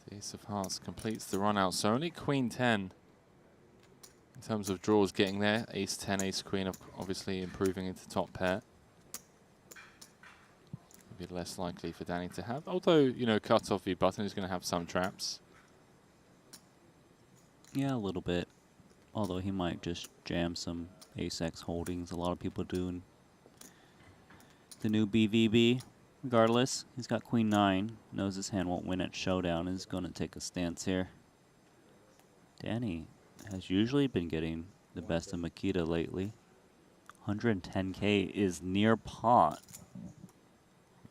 B: The Ace of Hearts completes the run out, so only Queen 10 in terms of draws getting there. Ace 10, Ace Queen obviously improving into top pair. Maybe less likely for Danny to have. Although, you know, cut-off V button is going to have some traps.
H: Yeah, a little bit. Although he might just jam some ace-x holdings. A lot of people do in the new BVB. Regardless, he's got queen 9. Knows his hand won't win at showdown. Is going to take a stance here. Danny has usually been getting the best of Makita lately. 110k is near pot.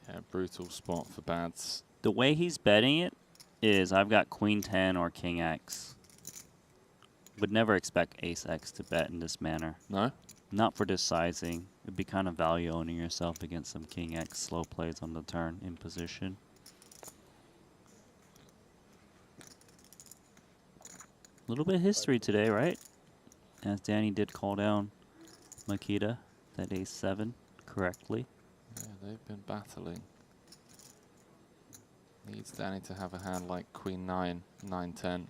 B: Yeah, brutal spot for Bads.
H: The way he's betting it is I've got queen 10 or king x. Would never expect ace x to bet in this manner.
B: No?
H: Not for this sizing. It'd be kind of value owning yourself against some king x slow plays on the turn in position. A little bit of history today, right? As Danny did call down Makita, that ace 7 correctly.
B: Yeah, they've been battling. Needs Danny to have a hand like queen 9, 9, 10.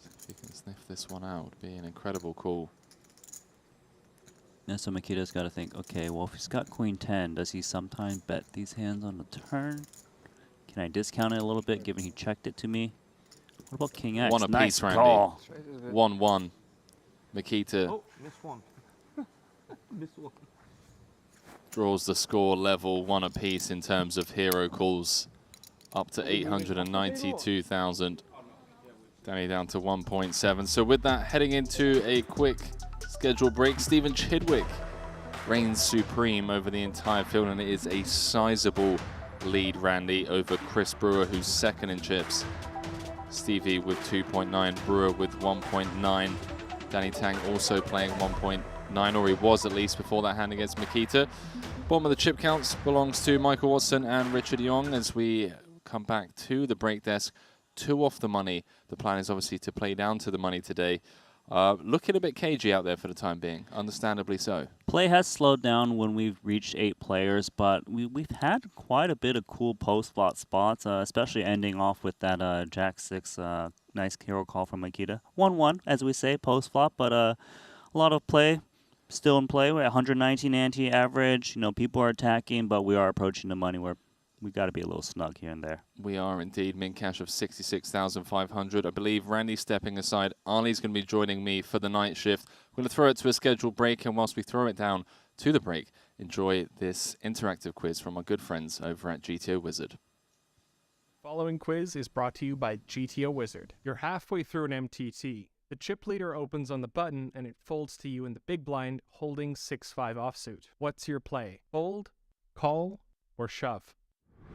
B: So if he can sniff this one out, would be an incredible call.
H: Yeah, so Makita's got to think, okay, well, if he's got queen 10, does he sometimes bet these hands on the turn? Can I discount it a little bit, given he checked it to me? What about king x?
B: One
H: Nice
B: apiece, Randy.
H: call.
B: 1-1. Makita
J: Oh, missed one. Missed one.
B: draws the score level, 1 apiece in terms of hero calls, up to 892,000. Danny down to 1.7. So with that, heading into a quick schedule break, Stephen Chidwick reigns supreme over the entire field, and it is a sizable lead, Randy, over Chris Brewer, who's second in chips. Stevie with 2.9, Brewer with 1.9. Danny Tang also playing 1.9, or he was at least before that hand against Makita. Bottom of the chip counts belongs to Michael Watson and Richard Young as we come back to the break desk. 2 off the money. The plan is obviously to play down to the money today. Looking a bit cagey out there for the time being, understandably so.
H: Play has slowed down when we've reached 8 players, but we've had quite a bit of cool post-flop spots, especially ending off with that Jack 6 nice hero call from Makita. 1-1, as we say, post-flop, but a lot of play still in play. We're at 119 anti-average. You know, people are attacking, but we are approaching the money where we've got to be a little snug here and there.
B: We are indeed. Min cash of 66,500. I believe Randy's stepping aside. Arlie's going to be joining me for the night shift. We're going to throw it to a scheduled break, and whilst we throw it down to the break, enjoy this interactive quiz from our good friends over at GTO Wizard.
F: Following quiz is brought to you by GTO Wizard. You're halfway through an MTT. The chip leader opens on the button, and it folds to you in the big blind, holding 6-5 offsuit. What's your play? Fold, call, or shove?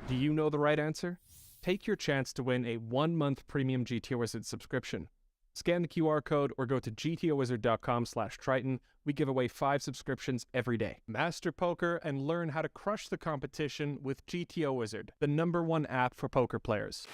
F: Do you know the right answer? Take your chance to win a 1-month premium GTO Wizard subscription. Scan the QR code or go to gtowizard.com/Triton. We give away 5 subscriptions every day. Master poker and learn how to crush the competition with GTO Wizard, the #1 app for poker players.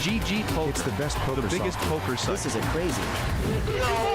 Q: GG Poker. It's the best poker the biggest poker site.
L: This is a crazy.
Q: No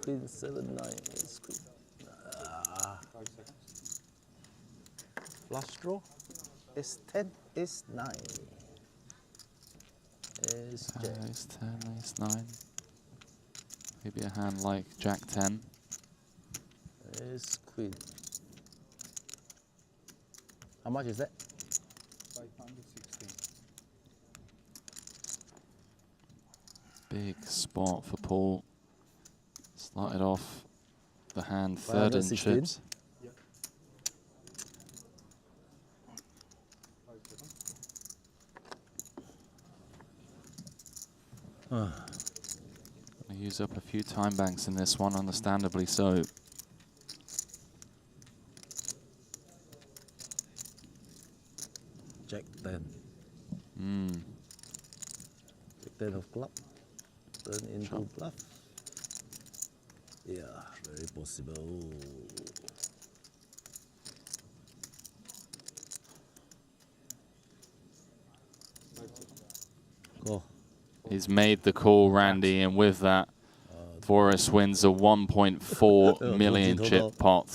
L: Queen 7-9 is queen. Flush draw is 10 is 9. Is Jack.
B: Ace 10, Ace 9. Maybe a hand like Jack 10.
L: Is queen. How much is that?
I: 516.
B: Big spot for Paul. Started off the hand third in
L: 516?
B: chips. Gonna use up a few time banks in this one, understandably so.
L: Jack 10. Jack 10 of club. Turn into bluff. Yeah, very possible. Go.
B: He's made the call, Randy, and with that, Forrest wins a 1.4 million chip pot.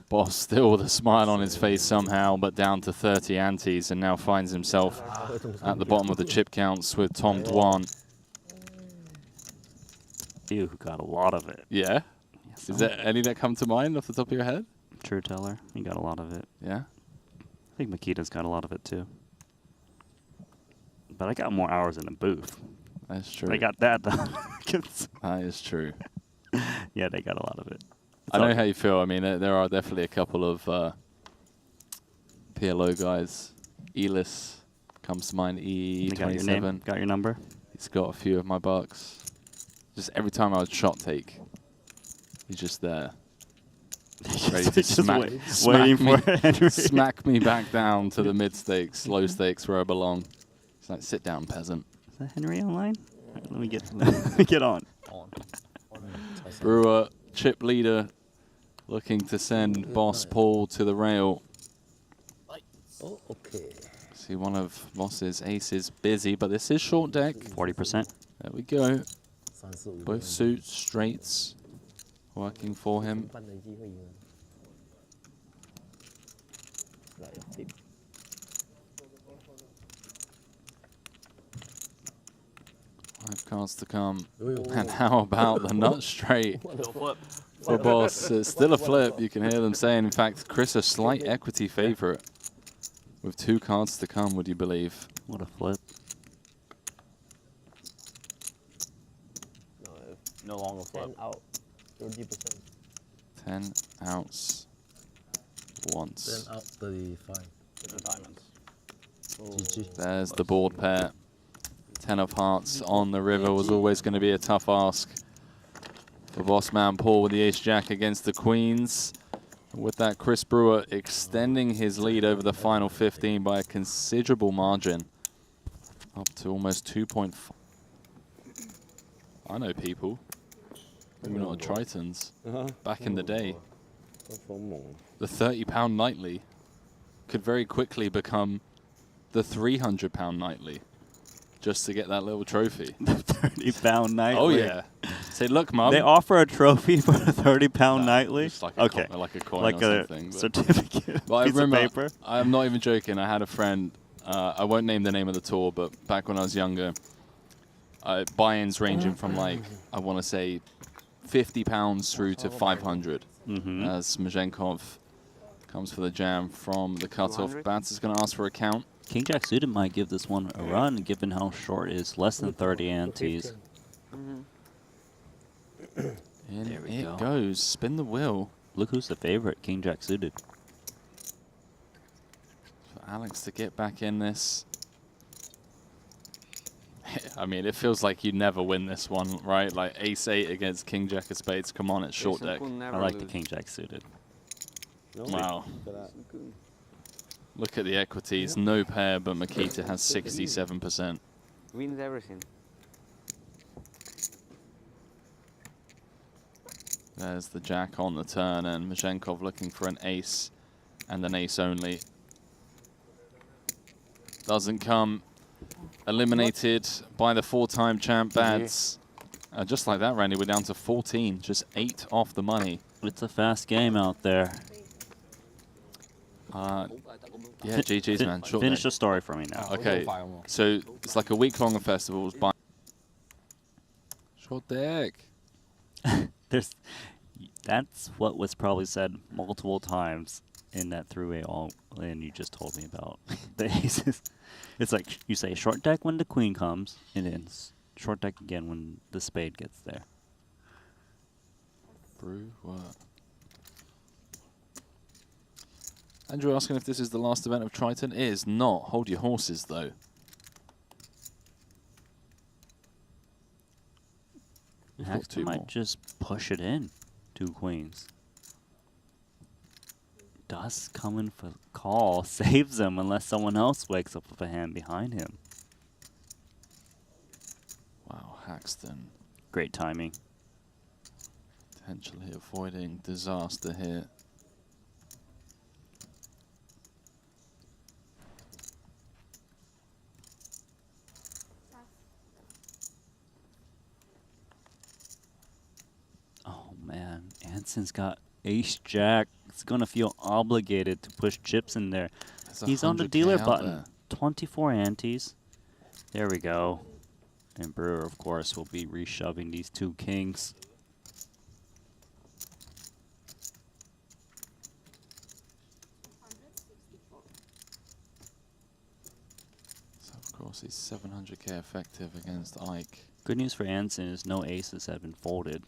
B: Boss still with a smile on his face somehow, but down to 30 antes, and now finds himself at the bottom of the chip counts with Tom Dwan.
H: You got a lot of it.
B: Yeah? Is there any that come to mind off the top of your head?
H: True Teller, he got a lot of it.
B: Yeah?
H: I think Makita's got a lot of it too. But I got more hours in the booth.
B: That's true.
H: I got that done.
B: That is true.
H: Yeah, they got a lot of it.
B: I know how you feel. I mean, there are definitely a couple of PLO guys. Elis comes to mind, E27.
H: Got your name, got your number?
B: He's got a few of my bucks. Just every time I would shot take, he's just there. Ready to smack me back down to the mid stakes, low stakes where I belong. It's like, sit down, peasant.
H: Is that Henry online? Right, let me get on.
B: Brewer, chip leader, looking to send Boss Paul to the rail.
L: Oh, okay.
B: See one of Boss's aces busy, but this is short deck.
H: 40%.
B: There we go. Both suits, straights, working for him. 5 cards to come. And how about the nut straight for Boss? It's still a flip. You can hear them saying, in fact, Chris a slight equity favorite with 2 cards to come, would you believe?
H: What a flip.
L: No longer flip. 10 out. 30%.
B: 10 outs. once.
G: Then up 35.
O: The diamonds.
G: GG.
B: There's the board pair. 10 of hearts on the river was always going to be a tough ask for boss man Paul with the ace-jack against the queens. With that, Chris Brewer extending his lead over the final 15 by a considerable margin, up to almost 2.5. I know people, maybe not at Triton's, back in the day. The £30 nightly could very quickly become the £300 nightly, just to get that little trophy.
H: The £30 nightly.
B: Oh yeah. Say, look, Mum.
H: They offer a trophy for a £30 nightly.
B: Just like a
H: okay,
B: like a coin
H: like
B: or
H: a
B: something.
H: certificate,
B: But I
H: piece
B: remember,
H: of paper.
B: I'm not even joking. I had a friend. I won't name the name of the tour, but back when I was younger, buy-ins ranging from like I want to say £50 through to 500. As Mazhenkov comes for the jam from the cutoff. Bats is going to ask for a count.
H: King Jack suited might give this one a run, given how short it is, less than 30 antes.
B: In
H: There we
B: it
H: go.
B: goes. Spin the wheel.
H: Look who's the favorite, King Jack suited.
B: For Alex to get back in this. I mean, it feels like you never win this one, right? Like ace-8 against King Jack of spades. Come on, it's short deck.
H: I like the King Jack suited.
B: Wow. Look at the equities. No pair, but Makita has 67%.
R: Wins everything.
B: There's the jack on the turn, and Mazhenkov looking for an ace and an ace only. Doesn't come. Eliminated by the 4-time champ Bads. Just like that, Randy, we're down to 14. Just 8 off the money.
H: It's a fast game out there.
B: Yeah, GG's, man. Short
H: Finish
B: deck.
H: the story for me now.
B: Okay, so it's like a week-long of festivals. Short deck.
H: That's what was probably said multiple times in that three-way all and you just told me about the aces. It's like you say short deck when the queen comes, and then short deck again when the spade gets there.
B: Brew what? Andrew asking if this is the last event of Triton. It is not. Hold your horses, though.
H: Hexter might just push it in. 2 queens. Dust coming for call saves him unless someone else wakes up with a hand behind him.
B: Wow, Haxton.
H: Great timing.
B: Potentially avoiding disaster here.
H: Oh man, Anson's got ace-jack. It's gonna feel obligated to push chips in there. He's on the
B: 100K
H: dealer
B: out
H: button.
B: there.
H: 24 antes. There we go. And Brewer, of course, will be reshoving these 2 kings.
B: So of course he's 700k effective against Ike.
H: Good news for Anson is no aces have been folded.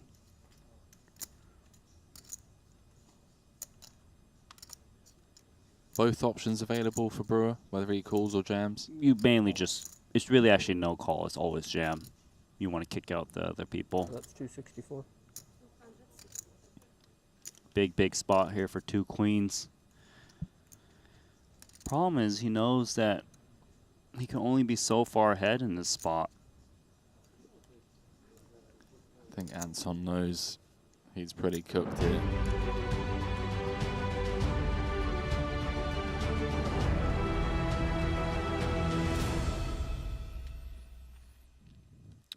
B: Both options available for Brewer, whether he calls or jams.
H: You mainly just, it's really actually no call, it's always jam. You want to kick out the other people.
T: That's 264.
H: Big spot here for 2 queens. Problem is he knows that he can only be so far ahead in this spot.
B: I think Anson knows he's pretty cooked here.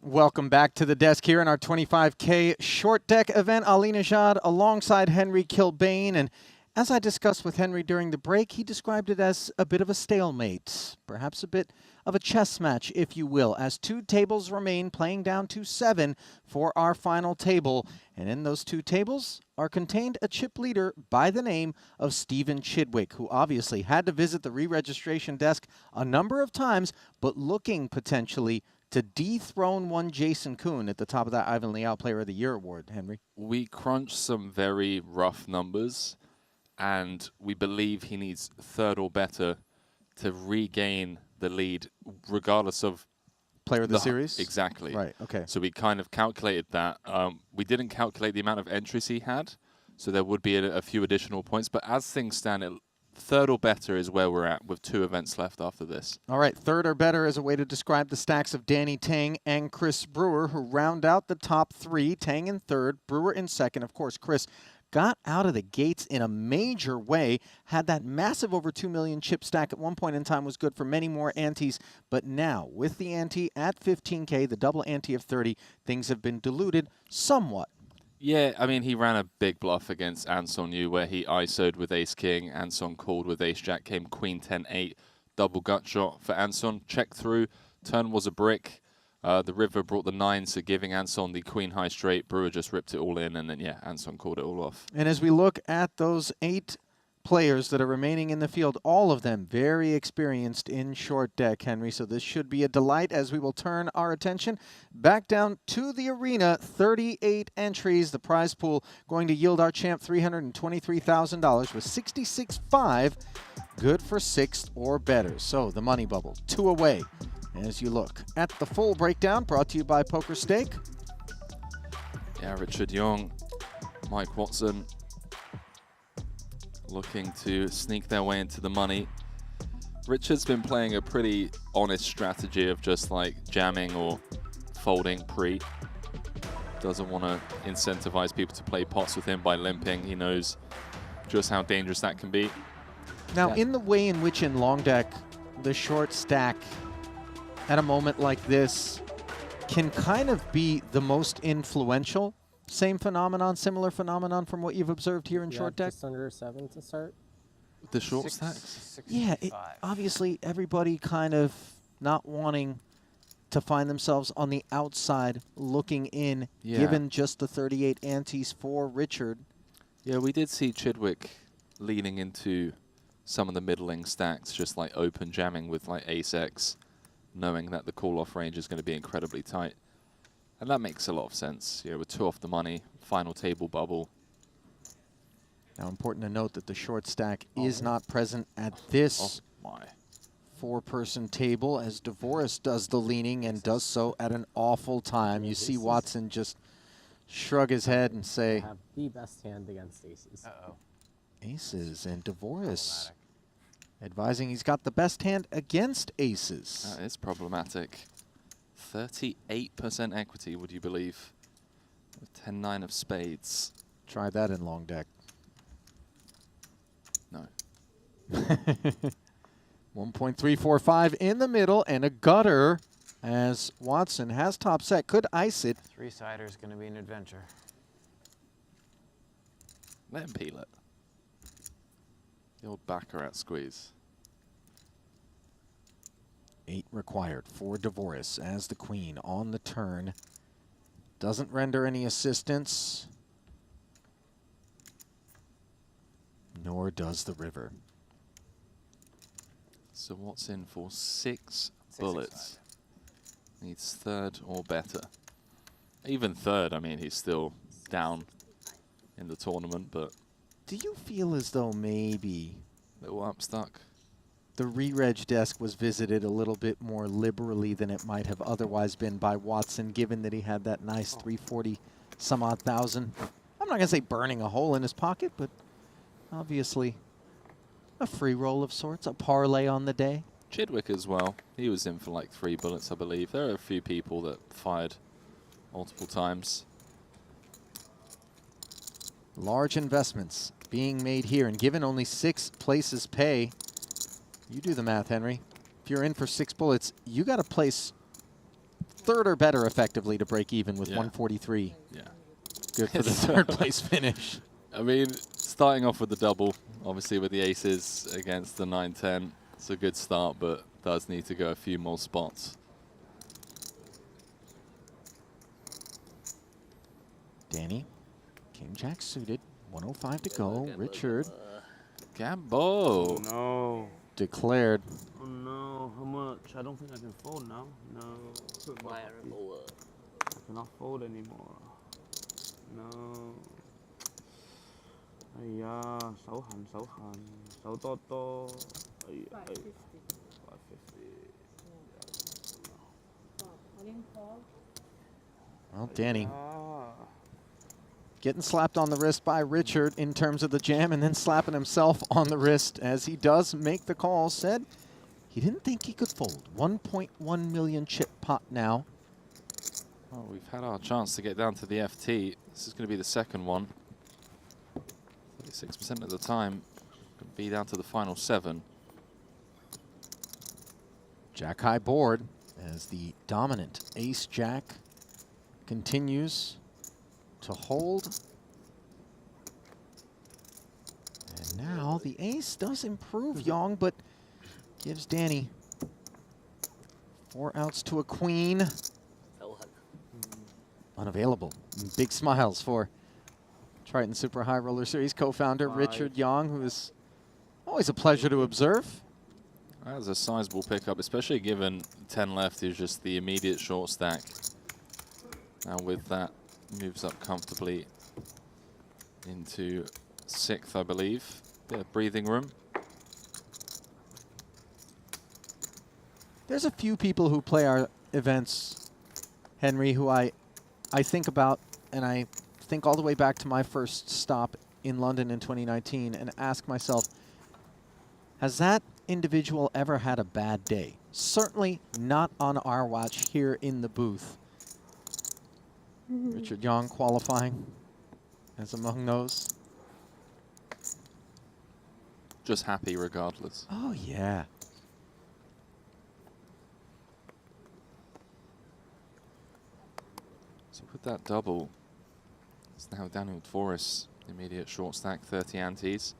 A: Welcome back to the desk here in our 25K short deck event. Ali Nejad alongside Henry Kilbane. And as I discussed with Henry during the break, he described it as a bit of a stalemate, perhaps a bit of a chess match, if you will, as 2 tables remain playing down to 7 for our final table. And in those 2 tables are contained a chip leader by the name of Stephen Chidwick, who obviously had to visit the re-registration desk a number of times, but looking potentially to dethrone one Jason Kuhn at the top of that Ivan Liao Player of the Year award, Henry.
B: We crunched some very rough numbers, and we believe he needs third or better to regain the lead, regardless of
A: player of the series.
B: Exactly.
A: Right. Okay.
B: So we kind of calculated that. We didn't calculate the amount of entries he had, so there would be a few additional points. But as things stand, third or better is where we're at, with 2 events left after this.
A: All right, third or better is a way to describe the stacks of Danny Tang and Chris Brewer, who round out the top 3. Tang in third, Brewer in second. Of course, Chris got out of the gates in a major way, had that massive over 2 million chip stack at one point in time, was good for many more antes. But now, with the ante at 15K, the double ante of 30, things have been diluted somewhat.
B: Yeah, I mean, he ran a big bluff against Anson Yu where he ISO'd with ace-king. Anson called with ace-jack, came queen 10-8, double gut shot for Anson. Check through, turn was a brick. The river brought the 9, so giving Anson the queen high straight. Brewer just ripped it all in, and then, yeah, Anson called it all off.
A: And as we look at those 8 players that are remaining in the field, all of them very experienced in short deck, Henry. So this should be a delight as we will turn our attention back down to the arena. 38 entries. The prize pool going to yield our champ $323,000 with 66.5. Good for 6th or better. So the money bubble, 2 away. As you look at the full breakdown, brought to you by Poker Stake.
B: Yeah, Richard Young, Mike Watson, looking to sneak their way into the money. Richard's been playing a pretty honest strategy of just like jamming or folding pre. Doesn't want to incentivize people to play pots with him by limping. He knows just how dangerous that can be.
A: Now, in the way in which in long deck, the short stack at a moment like this can kind of be the most influential. Same phenomenon, similar phenomenon from what you've observed here in short deck?
T: Just under 7 to start.
B: The short stacks?
A: Yeah, obviously everybody kind of not wanting to find themselves on the outside looking in, given just the 38 antes for Richard.
B: Yeah, we did see Chidwick leaning into some of the middling stacks, just like open jamming with like ace-x, knowing that the call-off range is going to be incredibly tight. And that makes a lot of sense. You know, with 2 off the money, final table bubble.
A: Now, important to note that the short stack is not present at this 4-person table, as DeVoris does the leaning and does so at an awful time. You see Watson just shrug his head and say,
T: have the best hand against aces.
A: Aces, and DeVoris advising he's got the best hand against aces.
B: That is problematic. 38% equity, would you believe? With 10-9 of spades.
A: Try that in long deck.
B: No.
A: 1.345 in the middle and a gutter as Watson has top set, could ice it.
E: 3-sider is going to be an adventure.
B: Let him peel it. The old Baccarat squeeze.
A: 8 required for DeVoris as the queen on the turn. Doesn't render any assistance. Nor does the river.
B: So what's in for 6 bullets? Needs third or better. Even third, I mean, he's still down in the tournament, but...
A: Do you feel as though maybe...
B: Little upstuck?
A: The re-reg desk was visited a little bit more liberally than it might have otherwise been by Watson, given that he had that nice 340 some odd thousand. I'm not going to say burning a hole in his pocket, but obviously a free roll of sorts, a parlay on the day.
B: Chidwick as well. He was in for like 3 bullets, I believe. There are a few people that fired multiple times.
A: Large investments being made here, and given only 6 places pay, you do the math, Henry. If you're in for 6 bullets, you got to place third or better effectively to break even with 143.
B: Yeah.
A: Good for the third place finish.
B: I mean, starting off with the double, obviously with the aces against the 9-10, it's a good start, but does need to go a few more spots.
A: Danny, King-Jack suited, 105 to go. Richard.
B: Gambo.
J: No.
A: Declared.
J: Oh no, how much? I don't think I can fold now. No. I cannot fold anymore. No. 哎呀，手痕手痕，手多多。哎呀，哎
A: Well, Danny getting slapped on the wrist by Richard in terms of the jam, and then slapping himself on the wrist as he does make the call. Said he didn't think he could fold. 1.1 million chip pot now.
B: Well, we've had our chance to get down to the FT. This is going to be the second one. 36% of the time, going to be down to the final 7.
A: Jack high board as the dominant ace-jack continues to hold. And now the ace does improve Yang, but gives Danny 4 outs to a queen. Unavailable. Big smiles for Triton Super High Roller Series co-founder Richard Yang, who is always a pleasure to observe.
B: That's a sizable pickup, especially given 10 left is just the immediate short stack. Now with that, moves up comfortably into 6th, I believe. Bit of breathing room.
A: There's a few people who play our events, Henry, who I think about, and I think all the way back to my first stop in London in 2019 and ask myself, has that individual ever had a bad day? Certainly not on our watch here in the booth. Richard Yang qualifying as among those.
B: Just happy regardless.
A: Oh, yeah.
B: So with that double, it's now Daniel Forrest, immediate short stack, 30 antes.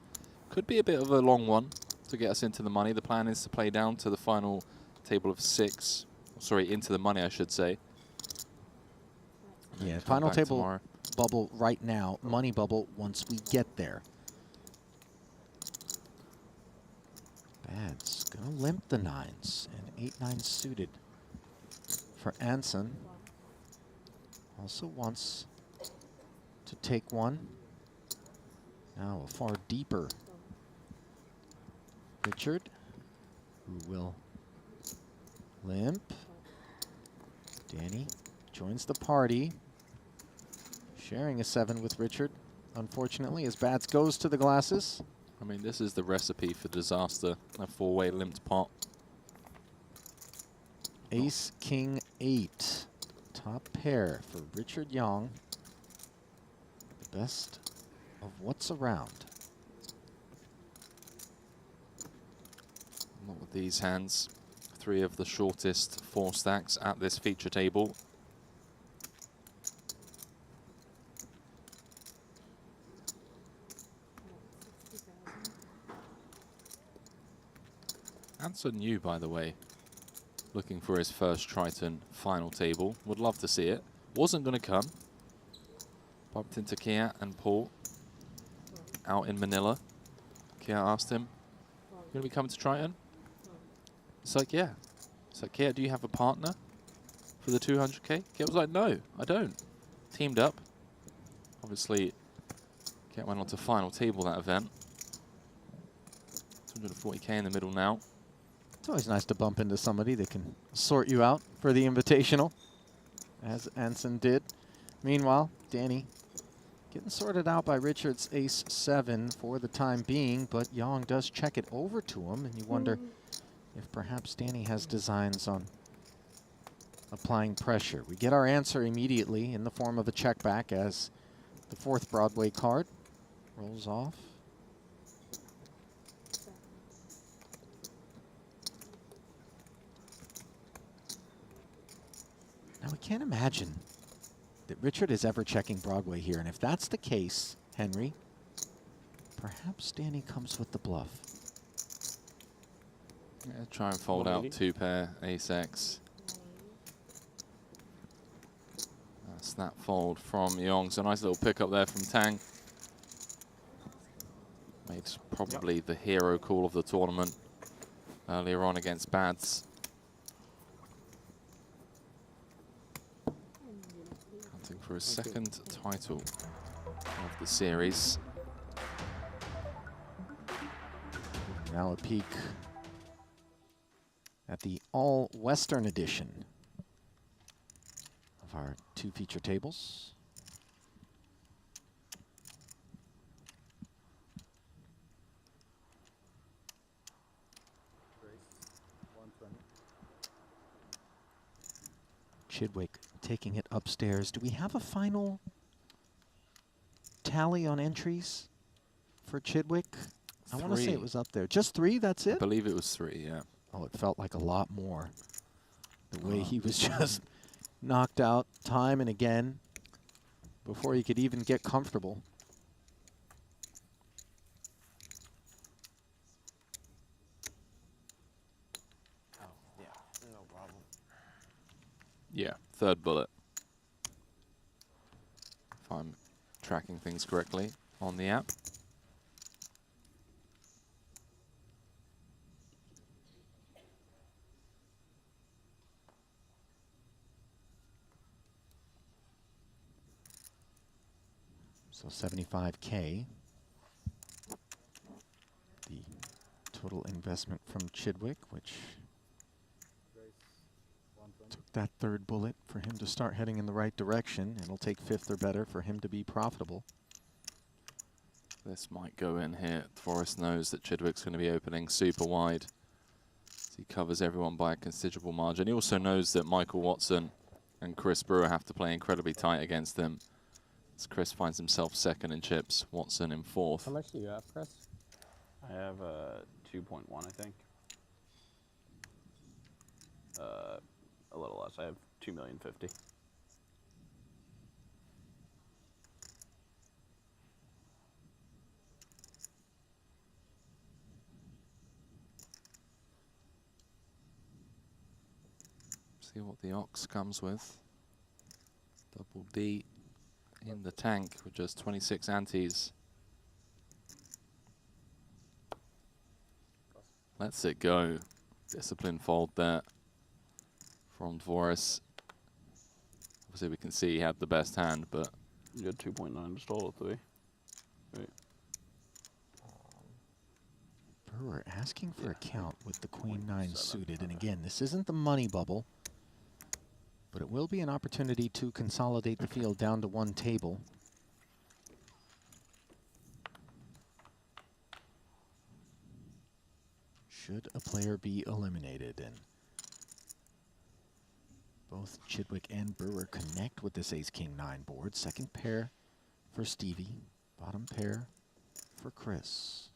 B: Could be a bit of a long one to get us into the money. The plan is to play down to the final table of 6. Sorry, into the money, I should say.
A: Yeah, final table bubble right now, money bubble once we get there. Bad's gonna limp the 9s, and 8-9 suited for Anson. Also wants to take one. Now a far deeper Richard, who will limp. Danny joins the party, sharing a 7 with Richard. Unfortunately, as Bats goes to the glasses.
B: I mean, this is the recipe for disaster, a 4-way limped pot.
A: Ace, King, 8. Top pair for Richard Yang. The best of what's around.
B: Not with these hands. 3 of the shortest 4 stacks at this feature table. Anson Yu, by the way, looking for his first Triton final table. Would love to see it. Wasn't going to come. Bumped into Kia and Paul out in Manila. Kia asked him, "Going to be coming to Triton?" It's like, yeah. It's like, Kia, do you have a partner for the 200k? Kia was like, no, I don't. Teamed up. Obviously, Kia went on to final table that event. 240k in the middle now.
A: It's always nice to bump into somebody that can sort you out for the Invitational, as Anson did. Meanwhile, Danny getting sorted out by Richard's ace-7 for the time being, but Yang does check it over to him, and you wonder if perhaps Danny has designs on applying pressure. We get our answer immediately in the form of a check back as the 4th Broadway card rolls off. Now, we can't imagine that Richard is ever checking Broadway here, and if that's the case, Henry, perhaps Danny comes with the bluff.
B: Yeah, try and fold out 2 pair, ace-X. Snap fold from Yong, so nice little pickup there from Tang. Made probably the hero call of the tournament earlier on against Bads. Hunting for his second title of the series.
A: Now a peek at the all-Western edition of our 2 feature tables. Chidwick taking it upstairs. Do we have a final tally on entries for Chidwick? I want to say it was up there. Just 3, that's it?
B: I believe it was 3, yeah.
A: Oh, it felt like a lot more. The way he was just knocked out time and again before he could even get comfortable.
L: Oh, yeah, no problem.
B: Yeah, 3rd bullet. If I'm tracking things correctly on the app.
A: So 75K. The total investment from Chidwick, which took that 3rd bullet for him to start heading in the right direction. It'll take 5th or better for him to be profitable.
B: This might go in here. Forrest knows that Chidwick's going to be opening super wide. He covers everyone by a considerable margin. He also knows that Michael Watson and Chris Brewer have to play incredibly tight against him. As Chris finds himself 2nd in chips, Watson in 4th.
M: How much do you have, Chris?
O: I have 2.1, I think. A little less. I have 2,050,000.
B: See what the Ox comes with. Double D in the tank with just 26 antes. Lets it go. Discipline fold there from Dvoris. Obviously we can see he had the best hand, but...
O: You got 2.9 to stall at 3. Right.
A: Brewer asking for a count with the Queen-9 suited. And again, this isn't the money bubble, but it will be an opportunity to consolidate the field down to 1 table. Should a player be eliminated, and both Chidwick and Brewer connect with this Ace-King-9 board. 2nd pair for Stevie, bottom pair for Chris.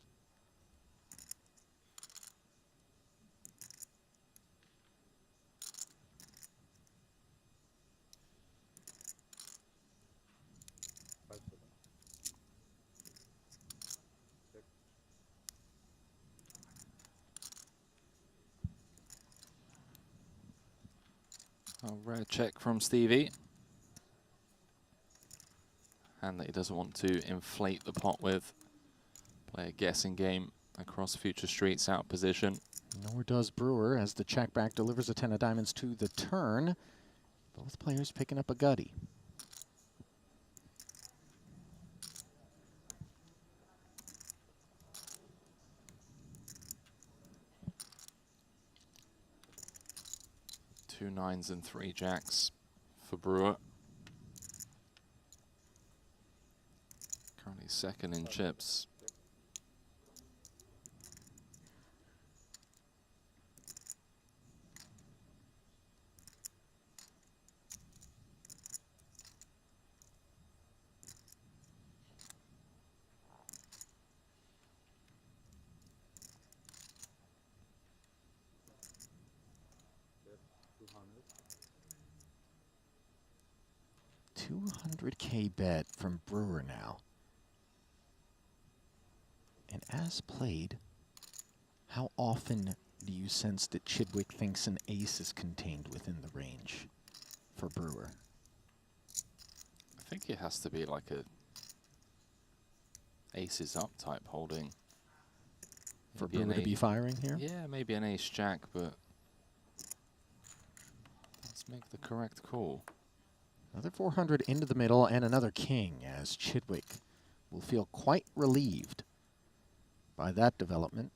B: A rare check from Stevie. Hand that he doesn't want to inflate the pot with. Play a guessing game across future streets out position.
A: Nor does Brewer, as the check back delivers a 10 of diamonds to the turn. Both players picking up a gutty.
B: Two 9s and 3 jacks for Brewer. Currently 2nd in chips.
A: $200K bet from Brewer now. And as played, how often do you sense that Chidwick thinks an ace is contained within the range for Brewer?
B: I think it has to be like a aces up type holding.
A: For
B: Maybe
A: Brewer to be firing here?
B: Yeah, maybe an ace jack, but let's make the correct call.
A: Another 400 into the middle and another king, as Chidwick will feel quite relieved by that development.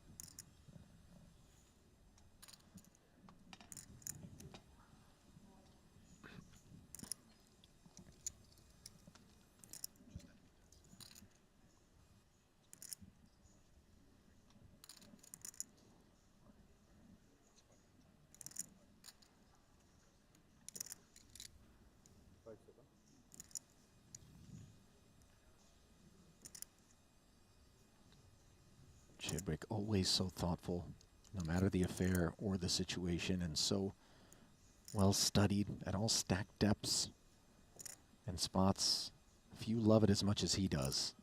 A: Chidwick always so thoughtful, no matter the affair or the situation, and so well studied at all stack depths and spots. Few love it as much as he does.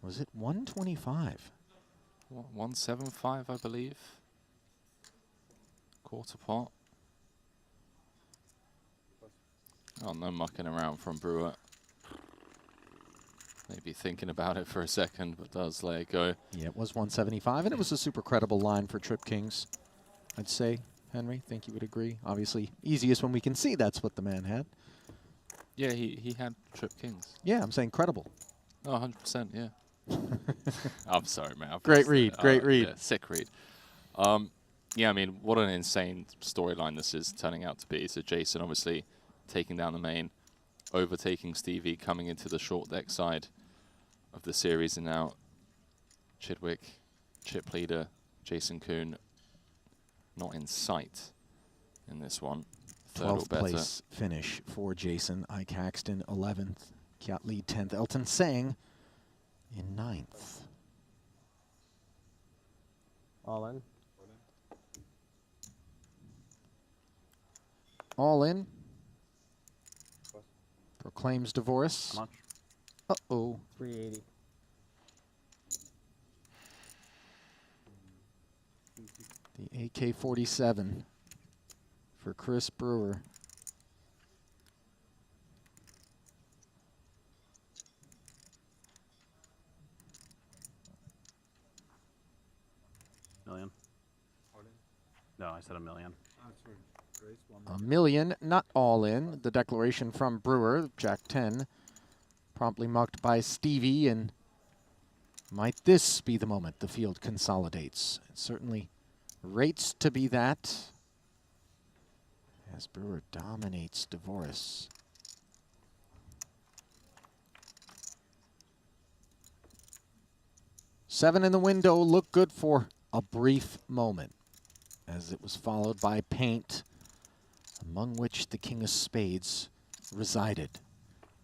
A: Was it 125?
B: 175, I believe. Quarter pot. Oh, no mucking around from Brewer. Maybe thinking about it for a second, but does let it go.
A: Yeah, it was 175, and it was a super credible line for Trip Kings, I'd say. Henry, think you would agree? Obviously, easiest when we can see that's what the man had.
B: Yeah, he had Trip Kings.
A: Yeah, I'm saying credible.
B: Oh, 100%, yeah. I'm sorry, man.
A: Great read, great read.
B: Yeah, sick read. Yeah, I mean, what an insane storyline this is turning out to be. So Jason obviously taking down the main, overtaking Stevie, coming into the short deck side of the series, and now Chidwick, chip leader, Jason Kuhn, not in sight in this one.
A: 12th place finish for Jason. Ike Haxton 11th, Kiat Lee 10th, Elton Sang in 9th.
T: All in.
A: All in. Proclaims divorce.
H: How much?
A: Uh-oh.
T: 380.
A: The AK-47 for Chris Brewer.
O: Million? No, I said a million.
A: $1 million, not all in. The declaration from Brewer, Jack 10, promptly mucked by Stevie, and might this be the moment the field consolidates? It certainly rates to be that, as Brewer dominates Divorce. Seven in the window looked good for a brief moment, as it was followed by Paint, among which the King of Spades resided.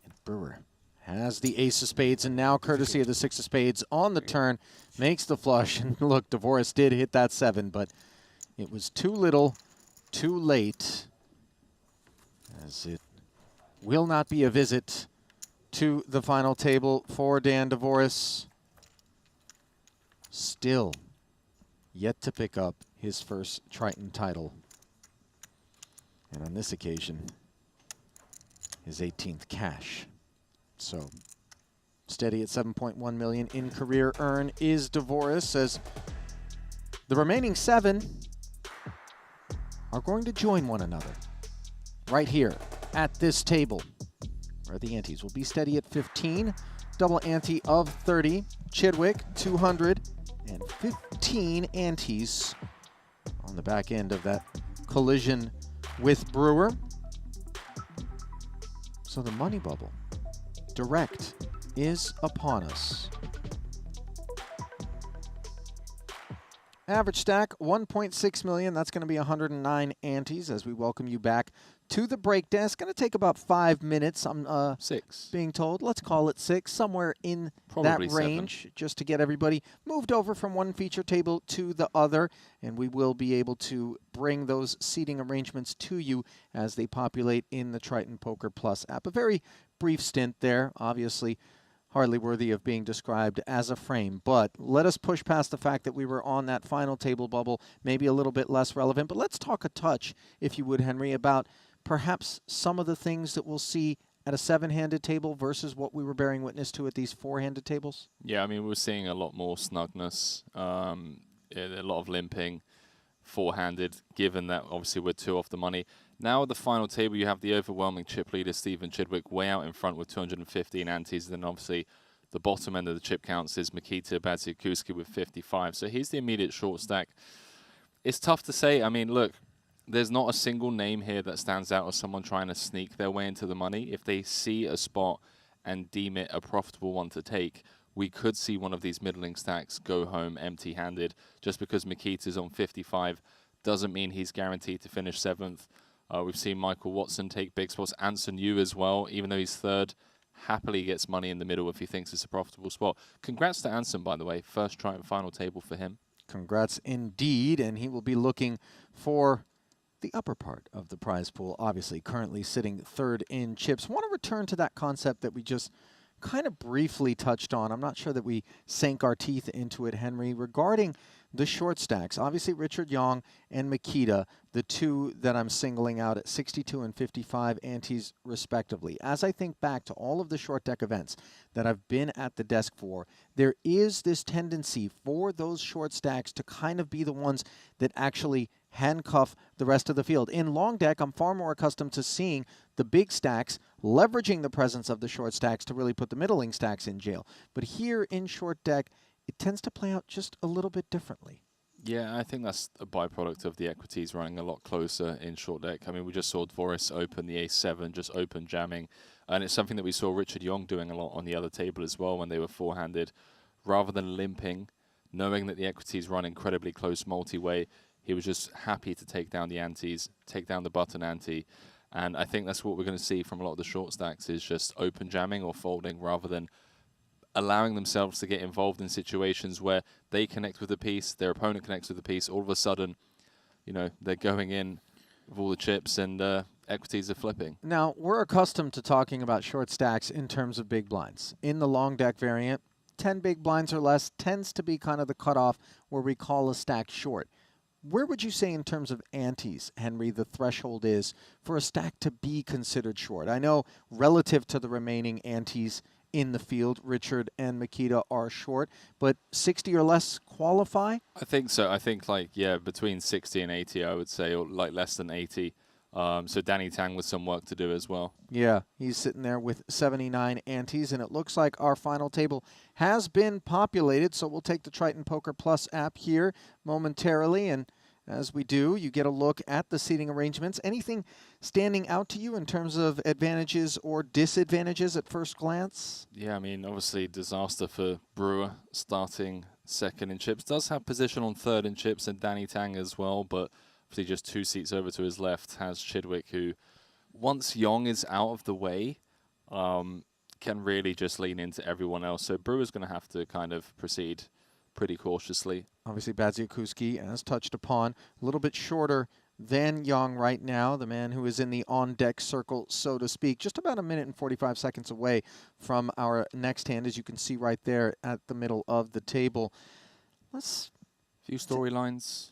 A: And Brewer has the Ace of Spades, and now, courtesy of the Six of Spades on the turn, makes the flush. And look, Divorce did hit that 7, but it was too little, too late, as it will not be a visit to the final table for Dan Divorce. Still yet to pick up his first Triton title. And on this occasion, his 18th cash. So steady at 7.1 million in career earn is Divorce, as the remaining 7 are going to join one another right here at this table, where the antes will be steady at 15, double ante of 30, Chidwick 215 antes on the back end of that collision with Brewer. So the money bubble direct is upon us. Average stack 1.6 million. That's going to be 109 antes as we welcome you back to the break desk. Going to take about 5 minutes. I'm
B: 6
A: being told. Let's call it 6, somewhere in
B: Probably
A: that range, 7, just to get everybody moved over from one feature table to the other. And we will be able to bring those seating arrangements to you as they populate in the Triton Poker Plus app. A very brief stint there, obviously hardly worthy of being described as a frame, but let us push past the fact that we were on that final table bubble, maybe a little bit less relevant. But let's talk a touch, if you would, Henry, about perhaps some of the things that we'll see at a 7-handed table versus what we were bearing witness to at these 4-handed tables.
B: Yeah, I mean, we're seeing a lot more snugness, a lot of limping, 4-handed, given that obviously we're 2 off the money. Now at the final table, you have the overwhelming chip leader, Stephen Chidwick, way out in front with 215 antes. Then obviously the bottom end of the chip counts is Mikita Badziakuski with 55. So he's the immediate short stack. It's tough to say. I mean, look, there's not a single name here that stands out as someone trying to sneak their way into the money. If they see a spot and deem it a profitable one to take, we could see one of these middling stacks go home empty-handed. Just because Mikita's on 55 doesn't mean he's guaranteed to finish 7th. We've seen Michael Watson take big spots. Anson Yu as well, even though he's 3rd, happily gets money in the middle if he thinks it's a profitable spot. Congrats to Anson, by the way. First Triton final table for him.
A: Congrats indeed, and he will be looking for the upper part of the prize pool, obviously currently sitting 3rd in chips. Want to return to that concept that we just kind of briefly touched on. I'm not sure that we sank our teeth into it, Henry, regarding the short stacks. Obviously, Richard Yong and Mikita, the two that I'm singling out at 62 and 55 antes respectively. As I think back to all of the short deck events that I've been at the desk for, there is this tendency for those short stacks to kind of be the ones that actually handcuff the rest of the field. In long deck, I'm far more accustomed to seeing the big stacks leveraging the presence of the short stacks to really put the middling stacks in jail. But here in short deck, it tends to play out just a little bit differently.
B: Yeah, I think that's a byproduct of the equities running a lot closer in short deck. I mean, we just saw Dvoris open the ace-7, just open jamming. And it's something that we saw Richard Yong doing a lot on the other table as well when they were four-handed. Rather than limping, knowing that the equities run incredibly close multi-way, he was just happy to take down the antes, take down the button ante. And I think that's what we're going to see from a lot of the short stacks is just open jamming or folding rather than allowing themselves to get involved in situations where they connect with the piece, their opponent connects with the piece, all of a sudden, you know, they're going in with all the chips and equities are flipping.
A: Now, we're accustomed to talking about short stacks in terms of big blinds. In the long deck variant, 10 big blinds or less tends to be kind of the cutoff where we call a stack short. Where would you say in terms of antes, Henry, the threshold is for a stack to be considered short? I know relative to the remaining antes in the field, Richard and Mikita are short, but 60 or less qualify?
B: I think so. I think like, yeah, between 60 and 80, I would say, or like less than 80. So Danny Tang with some work to do as well.
A: Yeah, he's sitting there with 79 antes, and it looks like our final table has been populated, so we'll take the Triton Poker Plus app here momentarily, and as we do, you get a look at the seating arrangements. Anything standing out to you in terms of advantages or disadvantages at first glance?
B: Yeah, I mean, obviously disaster for Brewer starting second in chips. Does have position on third in chips and Danny Tang as well, but obviously just 2 seats over to his left has Chidwick, who once Yong is out of the way, can really just lean into everyone else. So Brewer's going to have to kind of proceed pretty cautiously.
A: Obviously, Badziakuski, as touched upon, a little bit shorter than Yong right now, the man who is in the on-deck circle, so to speak. Just about a minute and 45 seconds away from our next hand, as you can see right there at the middle of the table. Let's...
B: Few storylines.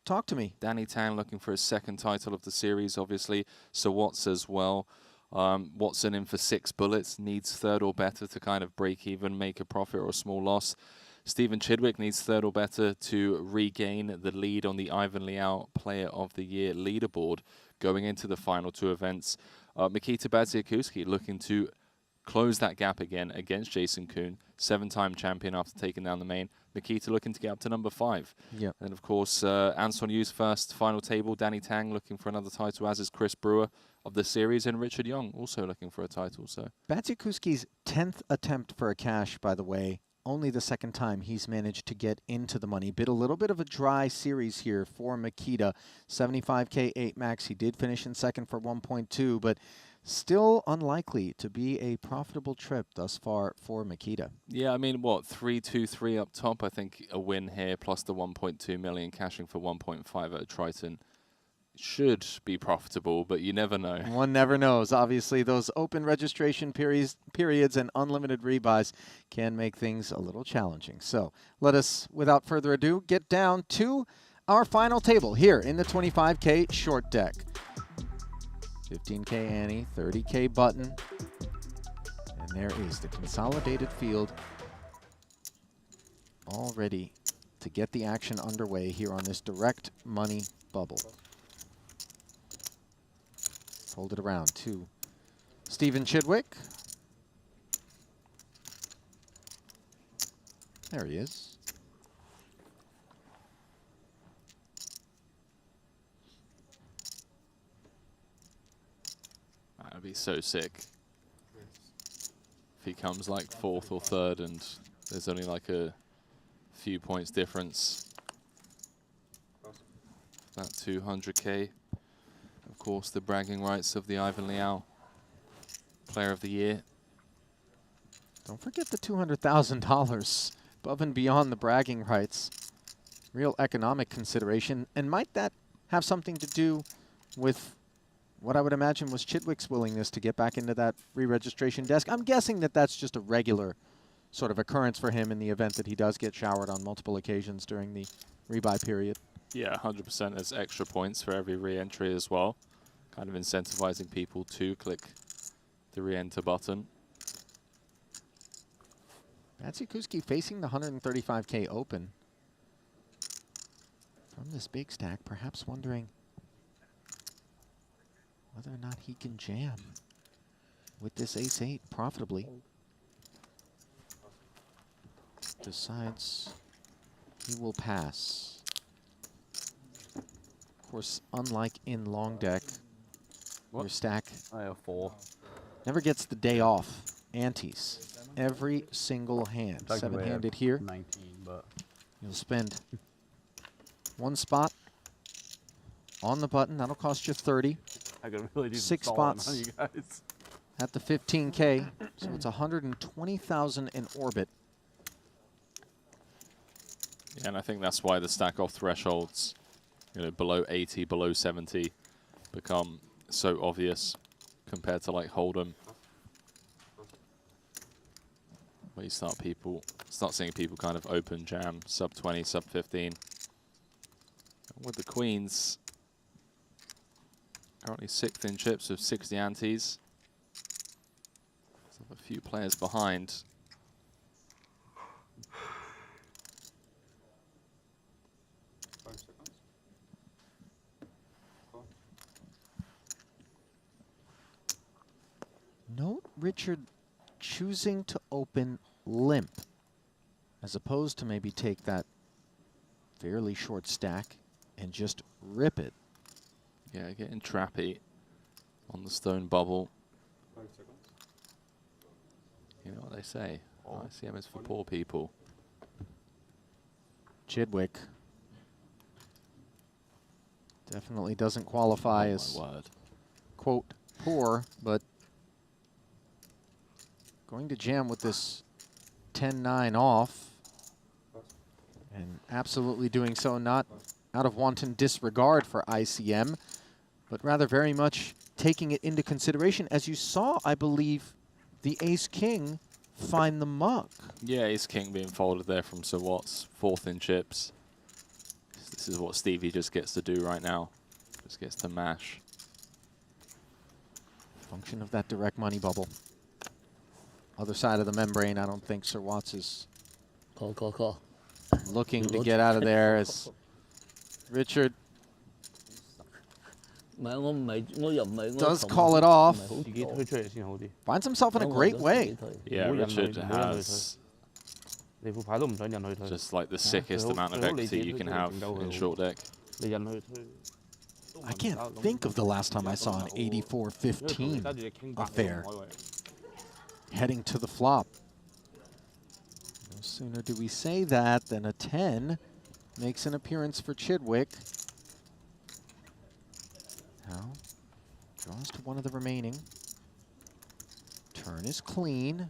A: Talk to me.
B: Danny Tang looking for his second title of the series, obviously. So Watts as well. Watson in for 6 bullets, needs third or better to kind of break even, make a profit or a small loss. Stephen Chidwick needs third or better to regain the lead on the Ivan Liao Player of the Year leaderboard going into the final 2 events. Mikita Badziakuski looking to close that gap again against Jason Kuhn, 7-time champion after taking down the main. Mikita looking to get up to number 5.
A: Yep.
B: And of course, Anson Yu's first final table. Danny Tang looking for another title, as is Chris Brewer of the series, and Richard Yong also looking for a title. So
A: Badziakuski's 10th attempt for a cash, by the way. Only the 2nd time he's managed to get into the money. Bit a little bit of a dry series here for Mikita. 75K 8 max. He did finish in second for 1.2, but still unlikely to be a profitable trip thus far for Mikita.
B: yeah, I mean, what, 3-2-3 up top? I think a win here plus the 1.2 million cashing for 1.5 at Triton should be profitable, but you never know.
A: One never knows. Obviously, those open registration periods and unlimited rebuys can make things a little challenging. So let us, without further ado, get down to our final table here in the 25K short deck. 15K ante, 30K button, and there is the consolidated field all ready to get the action underway here on this direct money bubble. Fold it around to Stephen Chidwick. There he is.
B: That'd be so sick. If he comes like 4th or 3rd and there's only like a few points difference, that 200K. Of course, the bragging rights of the Ivan Liao Player of the Year.
A: Don't forget the $200,000 above and beyond the bragging rights. Real economic consideration. And might that have something to do with what I would imagine was Chidwick's willingness to get back into that re-registration desk? I'm guessing that that's just a regular sort of occurrence for him in the event that he does get showered on multiple occasions during the rebuy period.
B: Yeah, 100% as extra points for every re-entry as well. Kind of incentivizing people to click the re-enter button.
A: Matsikuski facing the 135K open. From this big stack, perhaps wondering whether or not he can jam with this ace-8 profitably. Decides he will pass. Of course, unlike in long deck, your stack
G: I have 4.
A: never gets the day off. Antes. Every single hand. 7-handed here.
G: 19, but
A: you'll spend 1 spot on the button. That'll cost you 30.
G: I could really do
A: 6
G: some stalling on
A: spots
G: you guys.
A: at the 15K. So it's 120,000 in orbit.
B: Yeah, and I think that's why the stack off thresholds, you know, below 80, below 70, become so obvious compared to like Hold'em, where you start seeing people kind of open jam sub 20, sub 15. With the queens, currently 6th in chips with 60 antes. So a few players behind.
A: Note Richard choosing to open limp, as opposed to maybe take that fairly short stack and just rip it.
B: Yeah, getting trappy on the stone bubble. You know what they say, ICM is for poor people.
A: Chidwick definitely doesn't qualify as, quote, poor, but going to jam with this 10-9 off, and absolutely doing so not out of wanton disregard for ICM, but rather very much taking it into consideration. As you saw, I believe, the ace-king find the muck.
B: Yeah, ace-king being folded there from Sir Watts, 4th in chips. This is what Stevie just gets to do right now. Just gets to mash.
A: Function of that direct money bubble. Other side of the membrane, I don't think Sir Watts is looking to get out of there as Richard does call it off. Finds himself in a great way.
B: Yeah, Richard has just like the sickest amount of equity you can have in short deck.
A: I can't think of the last time I saw an 84-15 affair heading to the flop. No sooner do we say that than a 10 makes an appearance for Chidwick. Now draws to one of the remaining. Turn is clean.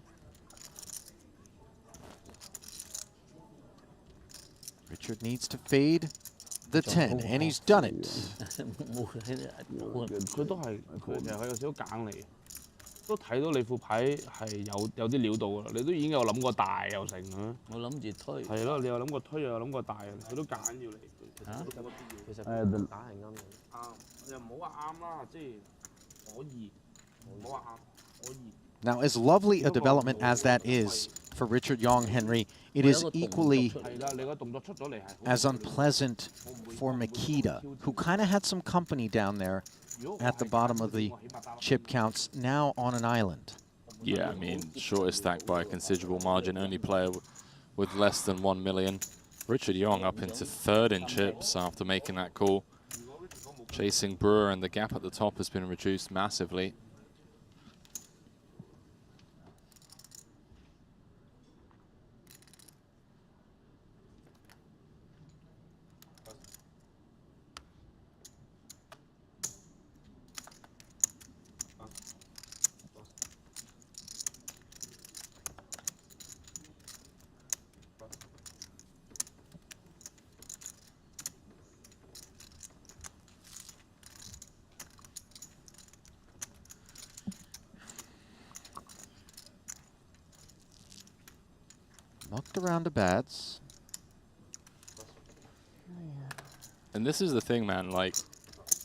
A: Richard needs to fade the 10, and he's done it.
K: 佢都係佢其實佢有少少揀嚟，都睇到你副牌係有啲料到㗎啦，你都已經有諗過大又成啊。我諗住推。係咯，你有諗過推又有諗過大，佢都揀要嚟。嚇？其實打係啱嘅。啱，又唔好話啱啦，即係可以，唔好話啱，可以。
A: Now, as lovely a development as that is for Richard Yong Henry, it is equally as unpleasant for Makita, who kind of had some company down there at the bottom of the chip counts, now on an island.
B: Yeah, I mean, shortest stack by a considerable margin, only player with less than 1 million. Richard Yong up into 3rd in chips after making that call. Chasing Brewer, and the gap at the top has been reduced massively.
A: Mucked around the bats.
B: And this is the thing, man, like,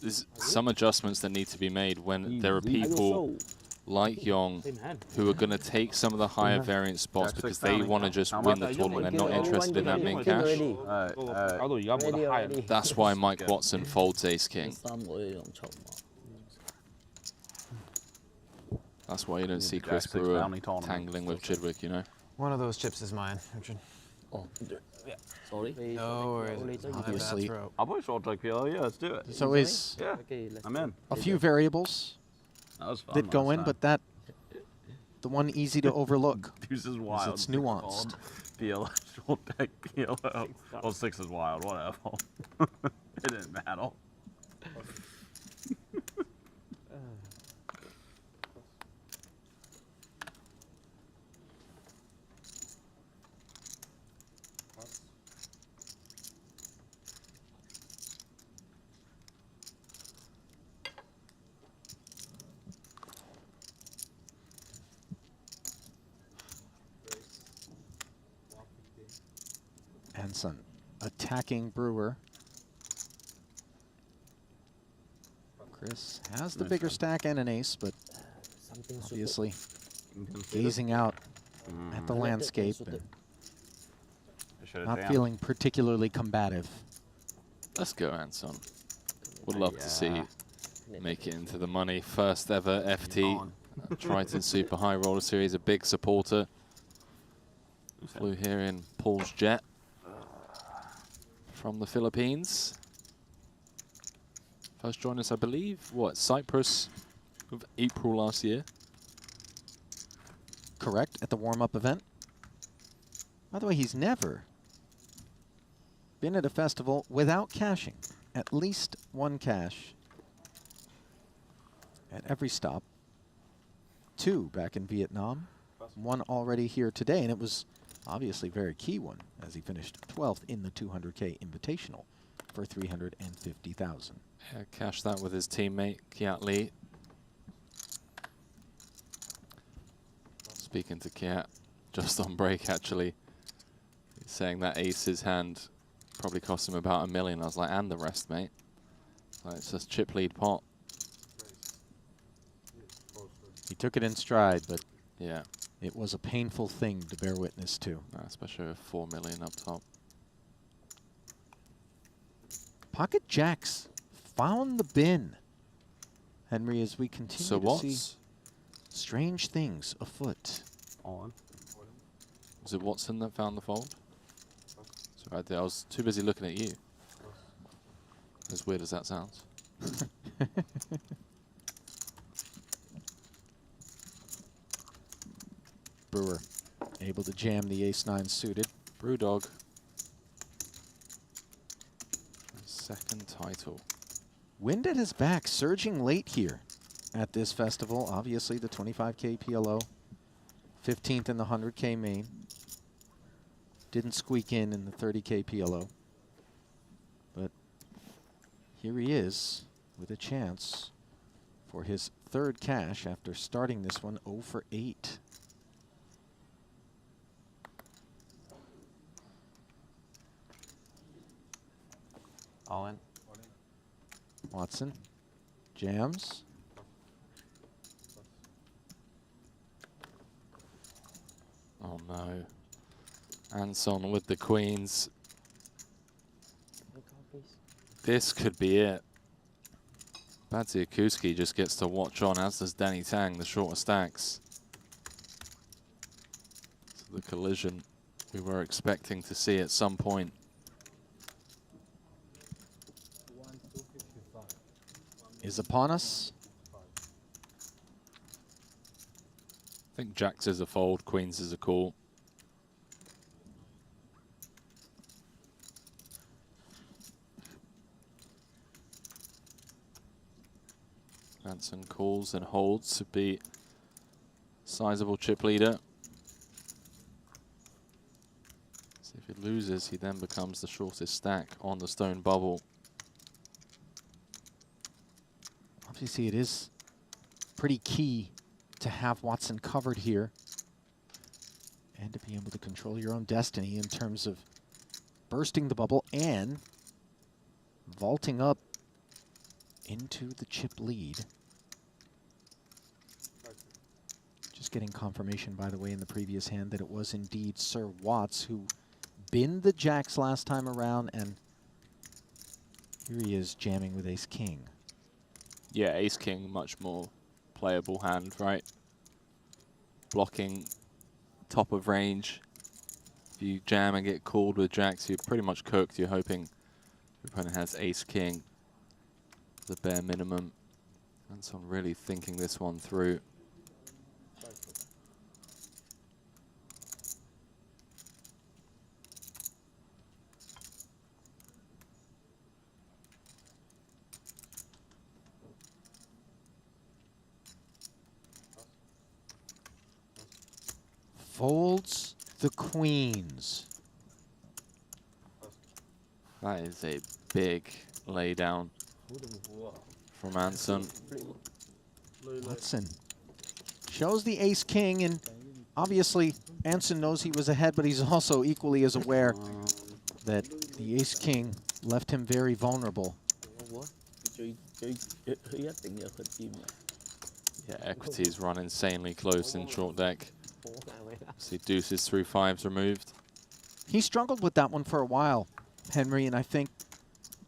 B: there's some adjustments that need to be made when there are people like Yong who are going to take some of the higher variant spots because they want to just win the tournament. They're not interested in that main cash. That's why Mike Watson folds ace king. That's why you don't see Chris Brewer tangling with Chidwick, you know?
E: One of those chips is mine, Richard.
V: Oh, yeah. Sorry.
E: No worries.
A: Obviously.
G: I've always felt like PLO. Yeah, let's do it.
A: So is
G: yeah, I'm in.
A: a few variables that go in, but that the one easy to overlook
G: Deuce is wild.
A: it's nuanced.
G: PLO short deck PLO. Well, 6 is wild. Whatever. It didn't matter.
A: Hanson attacking Brewer. Chris has the bigger stack and an ace, but obviously gazing out at the landscape and not feeling particularly combative.
B: Let's go, Hanson. Would love to see make it into the money. First ever FT Triton Super High Roller Series, a big supporter. Flew here in Paul's jet from the Philippines. First joined us, I believe, what, Cyprus of April last year?
A: Correct, at the warm-up event. By the way, he's never been at a festival without cashing. At least one cash at every stop. 2 back in Vietnam. 1 already here today, and it was obviously a very key one as he finished 12th in the 200K Invitational for 350,000.
B: Yeah, cashed that with his teammate Kiat Lee. Speaking to Kiat, just on break actually, he's saying that ace's hand probably cost him about $1 million. I was like, and the rest, mate. Like, it's just chip lead pot.
A: He took it in stride, but
B: yeah,
A: it was a painful thing to bear witness to.
B: Especially with $4 million up top.
A: Pocket jacks found the bin. Henry, as we continue to see strange things afoot.
B: On. Was it Watson that found the fold? Sorry, I was too busy looking at you. As weird as that sounds.
A: Brewer able to jam the ace-9 suited.
B: Brewdog. Second title.
A: Wind at his back, surging late here at this festival. Obviously the 25K PLO, 15th in the 100K main. Didn't squeak in the 30K PLO. But here he is with a chance for his 3rd cash after starting this one 0 for 8.
E: All in.
A: Watson jams.
B: Oh no. Anson with the queens. This could be it. Badziakuski just gets to watch on, as does Danny Tang, the shorter stacks. So the collision we were expecting to see at some point.
A: Is upon us.
B: I think jacks is a fold, queens is a call. Anson calls and holds to be sizable chip leader. So if he loses, he then becomes the shortest stack on the stone bubble.
A: Obviously, it is pretty key to have Watson covered here. and to be able to control your own destiny in terms of bursting the bubble and vaulting up into the chip lead. Just getting confirmation, by the way, in the previous hand that it was indeed Sir Watts who binned the jacks last time around, and here he is jamming with ace-king.
B: Yeah, ace-king, much more playable hand, right? Blocking top of range. If you jam and get called with jacks, you're pretty much cooked. You're hoping your opponent has ace-king, the bare minimum. And so I'm really thinking this one through.
A: Folds the queens.
B: That is a big laydown from Anson.
A: Watson shows the ace-king, and obviously Anson knows he was ahead, but he's also equally as aware that the ace-king left him very vulnerable.
B: Yeah, equities run insanely close in short deck. See deuces through fives removed.
A: He struggled with that one for a while, Henry, and I think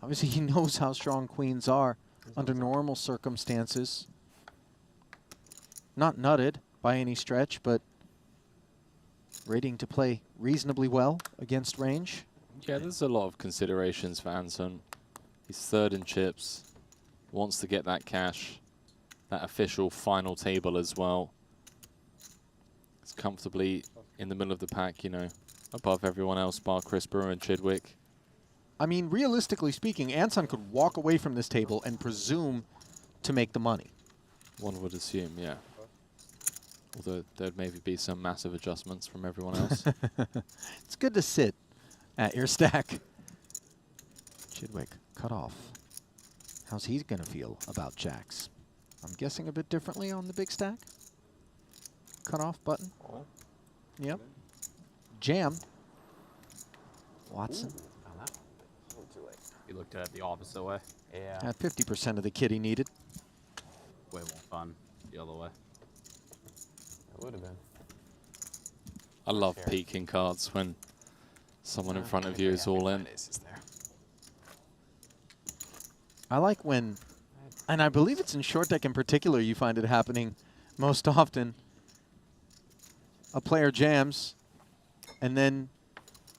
A: obviously he knows how strong queens are under normal circumstances. Not nutted by any stretch, but rating to play reasonably well against range.
B: Yeah, there's a lot of considerations for Anson. He's third in chips, wants to get that cash, that official final table as well. He's comfortably in the middle of the pack, you know, above everyone else bar Chris Brewer and Chidwick.
A: I mean, realistically speaking, Anson could walk away from this table and presume to make the money.
B: One would assume, yeah. Although there'd maybe be some massive adjustments from everyone else.
A: It's good to sit at your stack. Chidwick cut off. How's he going to feel about jacks? I'm guessing a bit differently on the big stack. Cut off button. Yep. Jam. Watson.
O: He looked at it the opposite way.
L: Yeah.
A: At 50% of the kit he needed.
O: Way more fun the other way.
L: It would have been.
B: I love peeking cards when someone in front of you is all in.
A: I like when, and I believe it's in short deck in particular, you find it happening most often. A player jams and then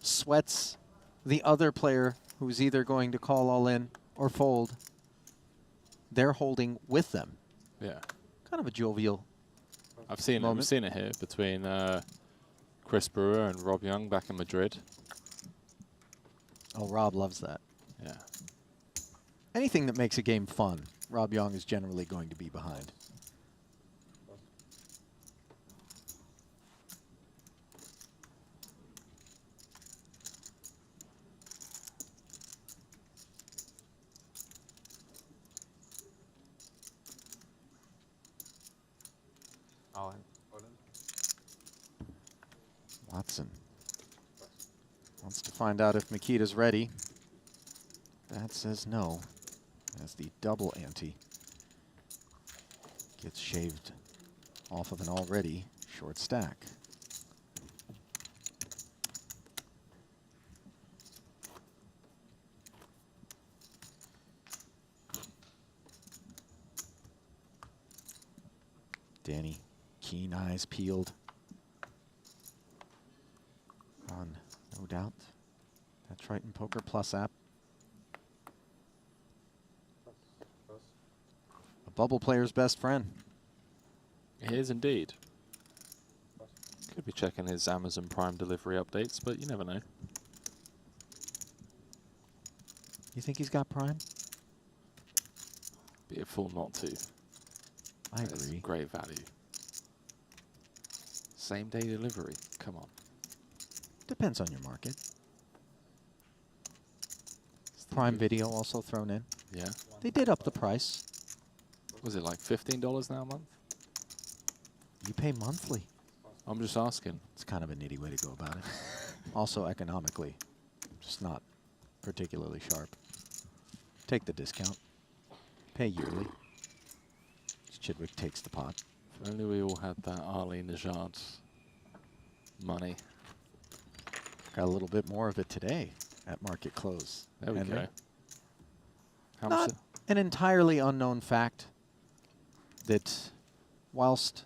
A: sweats the other player who's either going to call all in or fold. They're holding with them.
B: Yeah.
A: Kind of a jovial
B: I've seen it here between Chris Brewer and Rob Young back in Madrid.
A: Oh, Rob loves that.
B: Yeah.
A: Anything that makes a game fun, Rob Young is generally going to be behind.
L: All in.
A: Watson wants to find out if Makita's ready. That says no, as the double ante gets shaved off of an already short stack. Danny, keen eyes peeled on, no doubt, that Triton Poker Plus app. A bubble player's best friend.
B: He is indeed. Could be checking his Amazon Prime delivery updates, but you never know.
A: You think he's got Prime?
B: Be a fool not to.
A: I
B: That's
A: agree.
B: Great value. Same day delivery. Come on.
A: Depends on your market. Prime Video also thrown in.
B: Yeah.
A: They did up the price.
B: Was it like $15 now a month?
A: You pay monthly.
B: I'm just asking.
A: It's kind of a nitty way to go about it. Also economically, just not particularly sharp. Take the discount. Pay yearly. Chidwick takes the pot.
B: If only we all had that Ali Najad money.
A: Got a little bit more of it today at market close.
B: There we
A: Henry.
B: go. How
A: Not
B: much?
A: an entirely unknown fact that whilst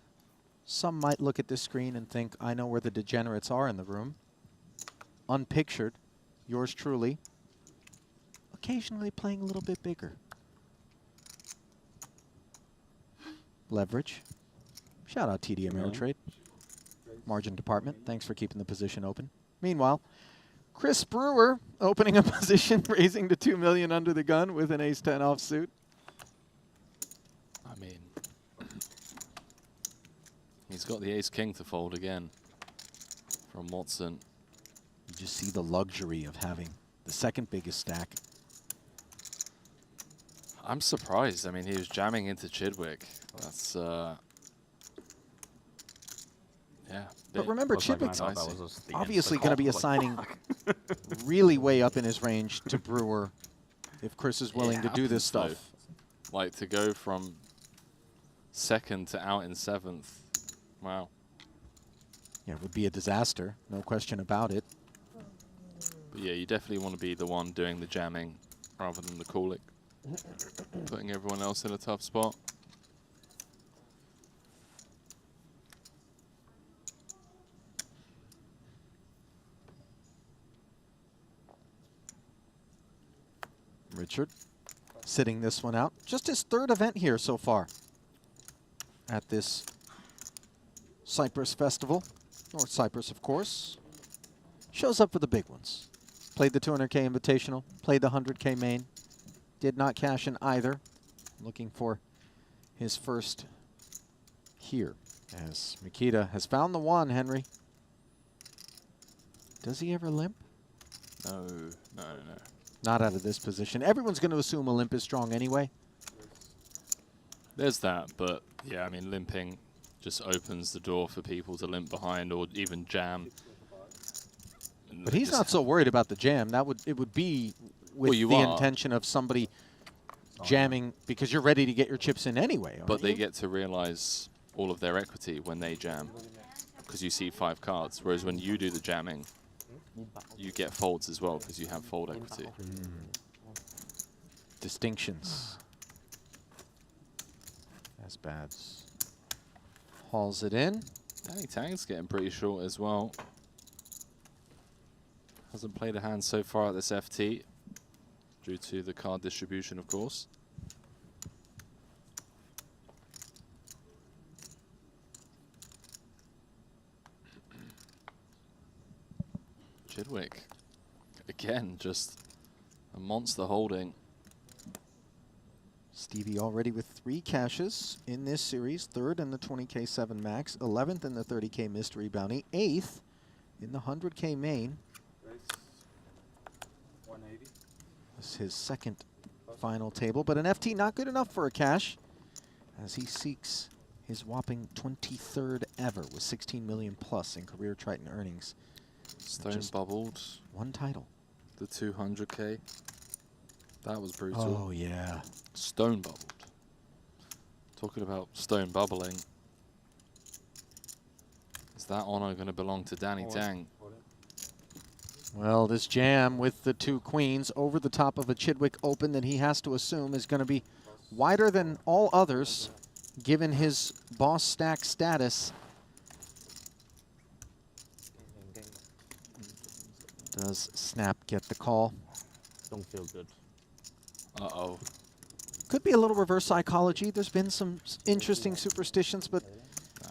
A: some might look at this screen and think, I know where the degenerates are in the room, unpictured, yours truly, occasionally playing a little bit bigger. Leverage. Shout out TD Ameritrade. Margin department, thanks for keeping the position open. Meanwhile, Chris Brewer opening a position, raising to 2 million under the gun with an ace-10 offsuit.
B: I mean, he's got the ace-king to fold again from Watson.
A: You just see the luxury of having the second biggest stack.
B: I'm surprised. I mean, he was jamming into Chidwick. That's, yeah.
A: But remember,
B: Looks like
A: Chidwick's
B: I thought that was the
A: obviously
B: end
A: going to
B: of the
A: be
B: call.
A: assigning really way up in his range to Brewer if Chris is willing to do this
B: happens,
A: stuff.
B: though. Like, to go from second to out in seventh. Wow.
A: Yeah, it would be a disaster, no question about it.
B: But yeah, you definitely want to be the one doing the jamming rather than the calling. Putting everyone else in a tough spot.
A: Richard sitting this one out. Just his third event here so far at this Cyprus festival. North Cyprus, of course. Shows up for the big ones. Played the 200K Invitational, played the 100K main. Did not cash in either. Looking for his first here as Mikita has found the one, Henry. Does he ever limp?
B: No.
A: Not out of this position. Everyone's going to assume a limp is strong anyway.
B: There's that, but yeah, I mean, limping just opens the door for people to limp behind or even jam. And
A: But he's not so worried about the jam. It would be with
B: Well, you
A: the
B: are.
A: intention of somebody jamming because you're ready to get your chips in anyway.
B: But they get to realize all of their equity when they jam because you see 5 cards, whereas when you do the jamming, you get folds as well because you have fold equity.
A: Distinctions. As Bads hauls it in.
B: Danny Tang's getting pretty short as well. Hasn't played a hand so far at this FT due to the card distribution, of course. Chidwick, again, just a monster holding.
A: Stevie already with 3 cashes in this series. 3rd in the 20K 7 max, 11th in the 30K mystery bounty, 8th in the 100K main. This is his second final table, but an FT not good enough for a cash as he seeks his whopping 23rd ever with 16 million plus in career Triton earnings.
B: Stone
A: Just
B: bubbled.
A: 1 title.
B: The 200K. That was brutal.
A: Oh, yeah.
B: Stone bubbled. Talking about stone bubbling. Is that honor going to belong to Danny Tang?
A: Well, this jam with the 2 queens over the top of a Chidwick Open that he has to assume is going to be wider than all others, given his boss stack status. Does Snap get the call?
V: Don't feel good.
B: Uh-oh.
A: Could be a little reverse psychology. There's been some interesting superstitions, but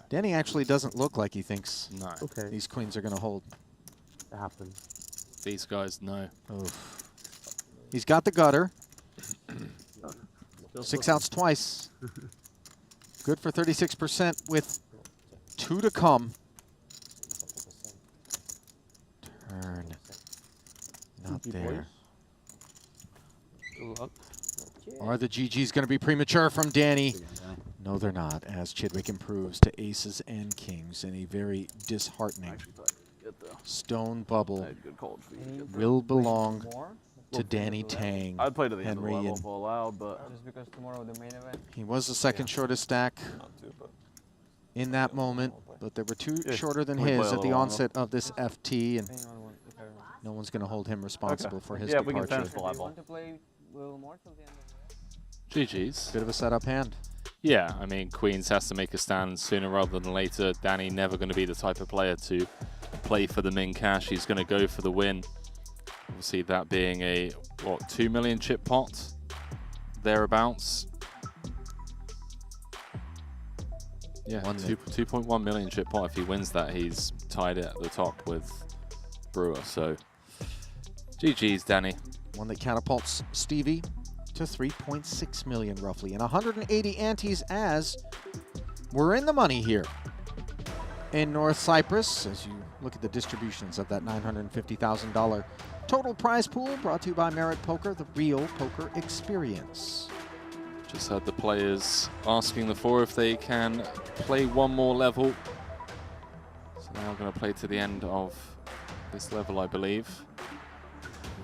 A: Danny actually doesn't look like he thinks these queens are going to hold.
V: It happens.
B: These guys know.
A: Oof. He's got the gutter. 6 outs twice. Good for 36% with 2 to come. Turn. Not there.
J: Good luck.
A: Are the GGs going to be premature from Danny? No, they're not, as Chidwick improves to aces and kings in a very disheartening stone bubble. Will belong to Danny Tang.
G: I'd play to the
A: Henry
G: end of the level
A: and
G: if allowed, but
M: Just because tomorrow the main event.
A: he was the second shortest stack in that moment, but there were two shorter than
G: Can we play
A: his
G: a
A: at the
G: little
A: onset of this FT, and no one's going to hold him responsible for his departure.
G: We can finish the level.
B: GG's.
A: Bit of a setup hand.
B: Yeah, I mean, Queens has to make a stand sooner rather than later. Danny never going to be the type of player to play for the min cash. He's going to go for the win. Obviously, that being a, what, 2 million chip pot? Thereabouts. Yeah, 2.1 million chip pot. If he wins that, he's tied it at the top with Brewer. So, GG's, Danny.
A: One that catapults Stevie to 3.6 million roughly, and 180 antes as we're in the money here in North Cyprus as you look at the distributions of that $950,000 total prize pool, brought to you by Merit Poker, the real poker experience.
B: Just heard the players asking the four if they can play one more level. So now we're going to play to the end of this level, I believe.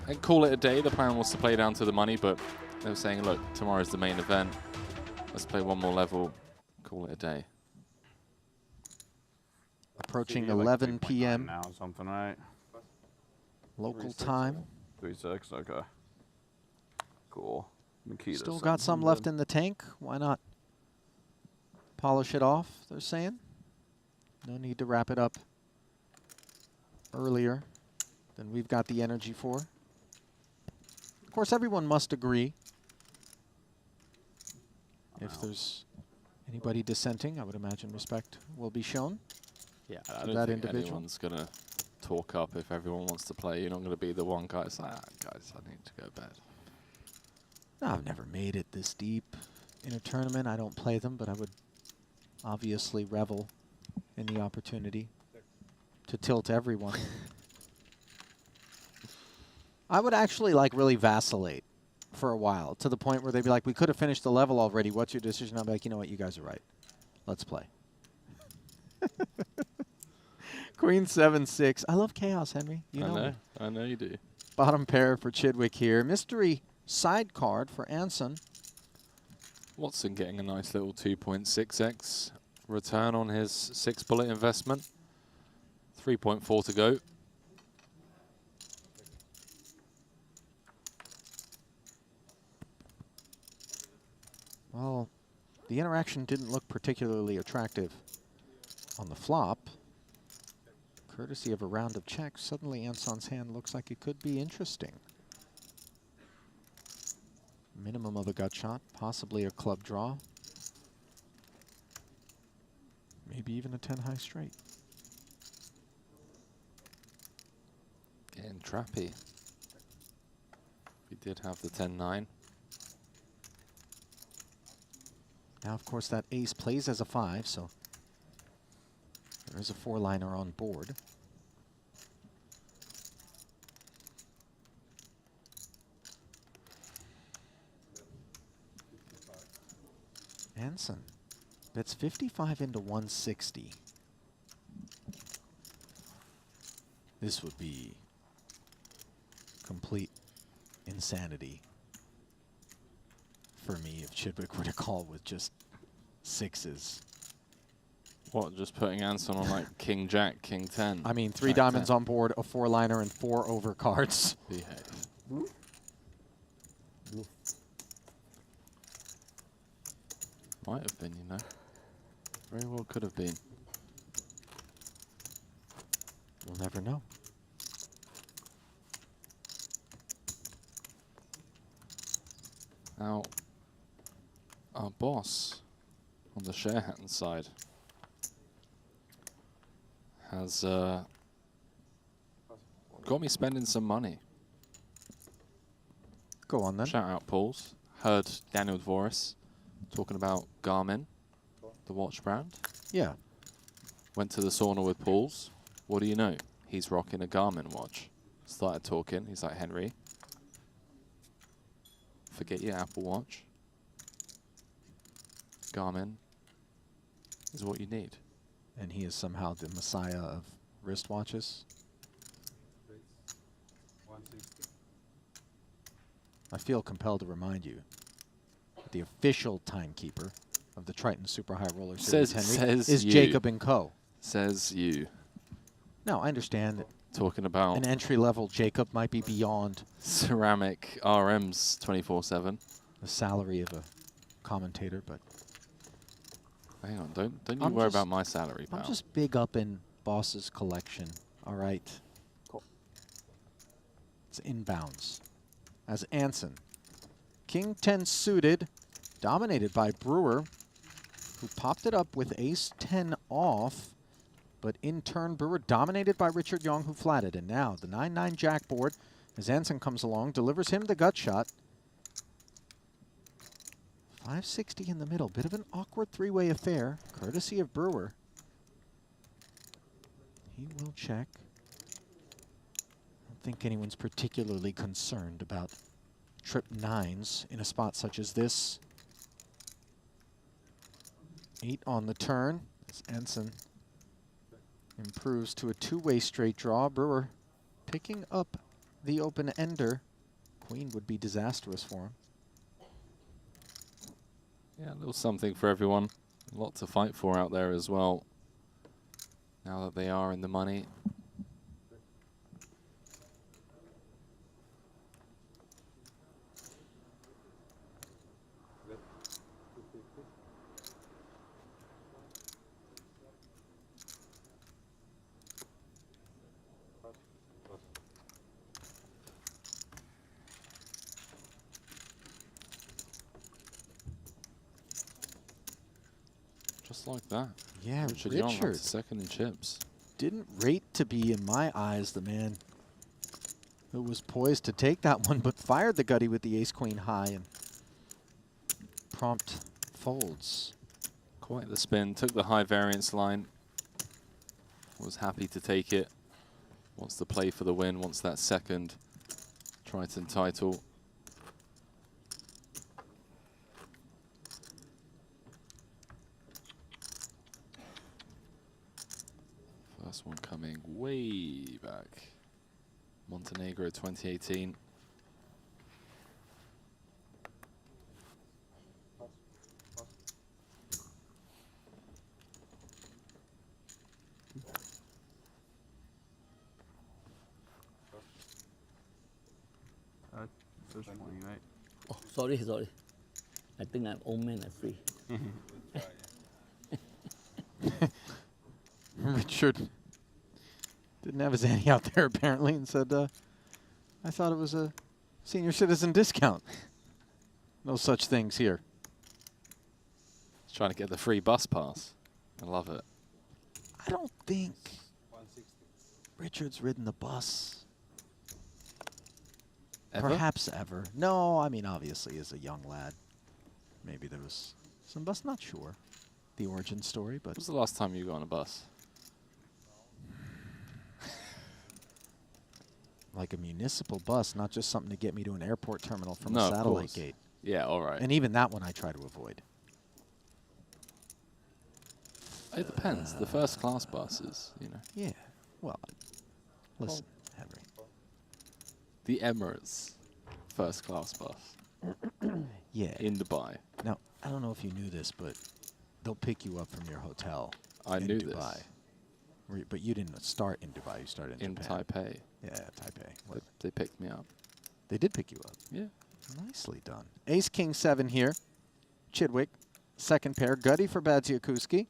B: And call it a day. The plan was to play down to the money, but they were saying, look, tomorrow's the main event. Let's play one more level, call it a day.
A: Approaching
G: Yeah, like
A: 11
G: 3.9
A: p.m.
G: now, something, right?
A: local time.
G: 3.6, okay. Cool. Makita's
A: Still got some left in the tank. Why not polish it off, they're saying. No need to wrap it up earlier than we've got the energy for. Of course, everyone must agree. If there's anybody dissenting, I would imagine respect will be shown.
B: Yeah,
A: to
B: I don't
A: that
B: think
A: individual.
B: anyone's going to talk up if everyone wants to play. You're not going to be the one guy that's like, guys, I need to go to bed.
A: No, I've never made it this deep in a tournament. I don't play them, but I would obviously revel in the opportunity to tilt everyone. I would actually like really vacillate for a while, to the point where they'd be like, we could have finished the level already. What's your decision? I'd be like, you know what? You guys are right. Let's play. Queen 7-6. I love chaos, Henry. You know me.
B: I know you do.
A: Bottom pair for Chidwick here. Mystery side card for Anson.
B: Watson getting a nice little 2.6x return on his 6-bullet investment. 3.4 to go.
A: Well, the interaction didn't look particularly attractive on the flop. Courtesy of a round of checks, suddenly Anson's hand looks like it could be interesting. Minimum of a gut shot, possibly a club draw. Maybe even a 10 high straight.
B: Getting trappy. We did have the 10-9.
A: Now, of course, that ace plays as a 5, so there is a 4-liner on board. Anson bets 55 into 160. This would be complete insanity for me if Chidwick were to call with just 6s.
B: What, just putting Anson on like King Jack, King 10?
A: I mean, 3
B: Jack
A: diamonds
B: 10.
A: on board, a 4-liner, and 4 overcards.
B: Behave. Might have been, you know. Very well could have been.
A: We'll never know.
B: Now, our boss on the Sharehattan side has got me spending some money.
A: Go on then.
B: Shout out, Pauls. Heard Daniel Dvoris talking about Garmin, the watch brand.
A: Yeah.
B: Went to the sauna with Pauls. What do you know? He's rocking a Garmin watch. Started talking. He's like, Henry, forget your Apple Watch. Garmin, is what you need.
A: And he is somehow the messiah of wristwatches. I feel compelled to remind you that the official timekeeper of the Triton Super High Roller Series, Henry, is Jacob & Co.
B: Says you.
A: No, I understand that
B: talking about
A: an entry-level Jacob might be beyond
B: ceramic RMs 24/7.
A: The salary of a commentator, but
B: hang on, don't you worry about my salary, pal.
A: I'm just big up in Boss's collection. All right.
L: Cool.
A: It's inbounds. As Anson, King 10 suited, dominated by Brewer, who popped it up with Ace 10 off, but in turn Brewer dominated by Richard Young, who flatted. And now the 9-9 jack board, as Anson comes along, delivers him the gut shot. 560 in the middle, bit of an awkward three-way affair, courtesy of Brewer. He will check. I don't think anyone's particularly concerned about trip 9s in a spot such as this. 8 on the turn as Anson improves to a two-way straight draw. Brewer picking up the open ender. Queen would be disastrous for him.
B: Yeah, a little something for everyone. A lot to fight for out there as well. Now that they are in the money. Just like that.
A: Yeah,
B: Richard Young up to second in chips.
A: Didn't rate to be, in my eyes, the man who was poised to take that one, but fired the gutty with the ace-queen high and prompt folds.
B: Quite the spin. Took the high variance line. Was happy to take it. Wants to play for the win. Wants that second Triton title. First one coming way back. Montenegro 2018.
G: First one, right?
L: Oh, sorry. I think I'm old man, I'm free.
A: Richard didn't have his ante out there apparently and said, I thought it was a senior citizen discount. No such things here.
B: He's trying to get the free bus pass. I love it.
A: I don't think Richard's ridden the bus.
B: Ever?
A: Perhaps ever. No, I mean, obviously, as a young lad, maybe there was some bus. Not sure the origin story, but.
B: When was the last time you got on a bus?
A: Like a municipal bus, not just something to get me to an airport terminal from
B: No,
A: a
B: of
A: satellite
B: course.
A: gate.
B: Yeah, all right.
A: And even that one I try to avoid.
B: It depends. The first class buses, you know.
A: Yeah. Well, listen, Henry.
B: The Emirates first class bus.
A: Yeah.
B: In Dubai.
A: Now, I don't know if you knew this, but they'll pick you up from your hotel
B: I
A: in
B: knew
A: Dubai.
B: this.
A: But you didn't start in Dubai. You started in Japan.
B: Taipei.
A: Yeah, Taipei.
B: They picked me up.
A: They did pick you up.
B: Yeah.
A: Nicely done. Ace King 7 here. Chidwick, second pair. Gutty for Badziakuski.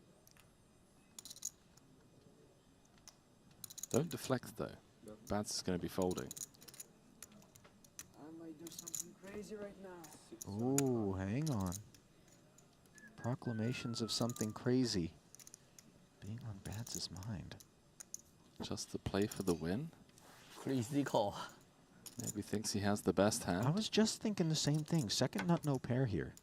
B: Don't deflect though. Bads is going to be folding.
L: I might do something crazy right now.
A: Ooh, hang on. Proclamations of something crazy being on Bads' mind.
B: Just to play for the win?
L: Crazy call.
B: Maybe thinks he has the best hand.
A: I was just thinking the same thing. Second nut, no pair here.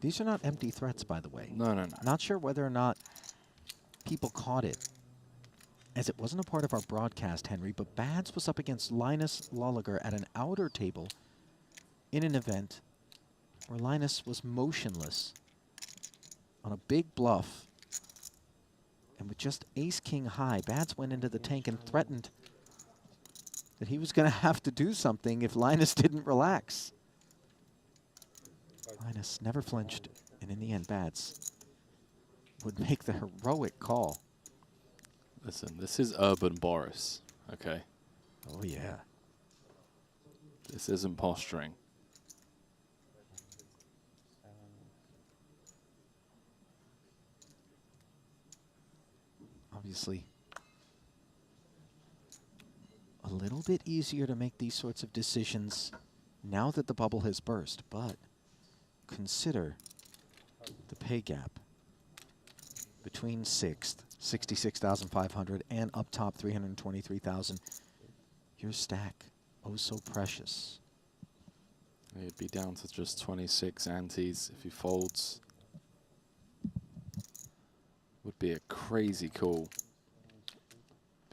A: These are not empty threats, by the way.
B: No.
A: Not sure whether or not people caught it. as it wasn't a part of our broadcast, Henry, but Bads was up against Linus Lolliger at an outer table in an event where Linus was motionless on a big bluff. And with just ace-king high, Bads went into the tank and threatened that he was going to have to do something if Linus didn't relax. Linus never flinched, and in the end, Bads would make the heroic call.
B: Listen, this is Urban Boris, okay?
A: Oh, yeah.
B: This isn't posturing.
A: Obviously, a little bit easier to make these sorts of decisions now that the bubble has burst, but consider the pay gap between 6th, 66,500, and up top 323,000. Your stack, oh so precious.
B: He'd be down to just 26 antes if he folds. Would be a crazy call.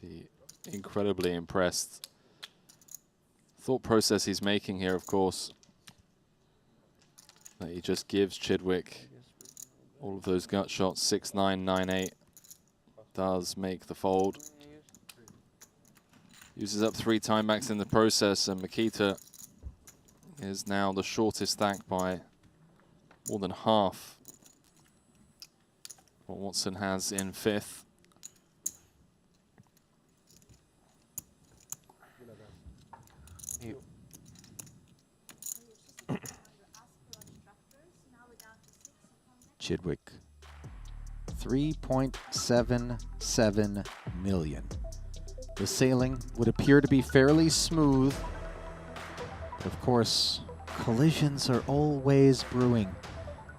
B: Be incredibly impressed. Thought process he's making here, of course, that he just gives Chidwick all of those gut shots. 6-9, 9-8 does make the fold. Uses up 3 time backs in the process, and Makita is now the shortest stack by more than half what Watson has in 5th.
A: Chidwick, 3.77 million. The sailing would appear to be fairly smooth, but of course, collisions are always brewing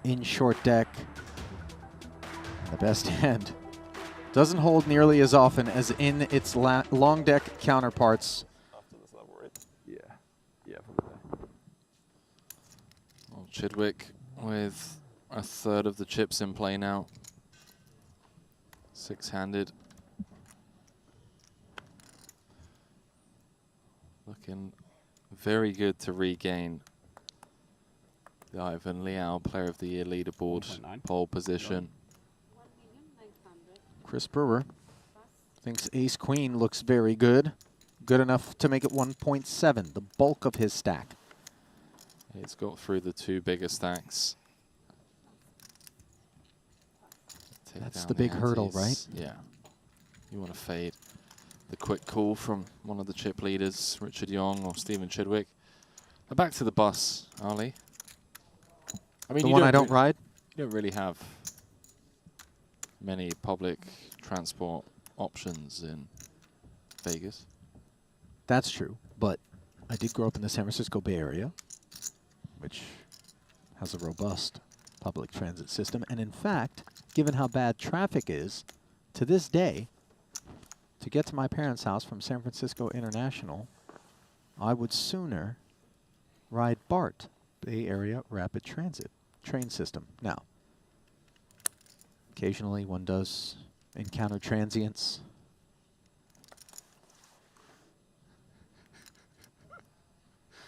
A: in short deck. And the best hand doesn't hold nearly as often as in its long deck counterparts.
I: Yeah. Yeah, probably.
B: Well, Chidwick with a third of the chips in play now. 6-handed. Looking very good to regain the Ivan Liao Player of the Year leaderboard pole position.
A: Chris Brewer thinks ace-queen looks very good. Good enough to make it 1.7, the bulk of his stack.
B: He's got through the 2 bigger stacks.
A: That's the big hurdle, right?
B: Yeah. You want to fade the quick call from one of the chip leaders, Richard Young or Stephen Chidwick. Now back to the bus, Ali. I mean,
A: the one I don't ride?
B: You don't really have many public transport options in Vegas.
A: That's true, but I did grow up in the San Francisco Bay Area, which has a robust public transit system. And in fact, given how bad traffic is, to this day, to get to my parents' house from San Francisco International, I would sooner ride BART, Bay Area Rapid Transit train system. Now, occasionally one does encounter transients.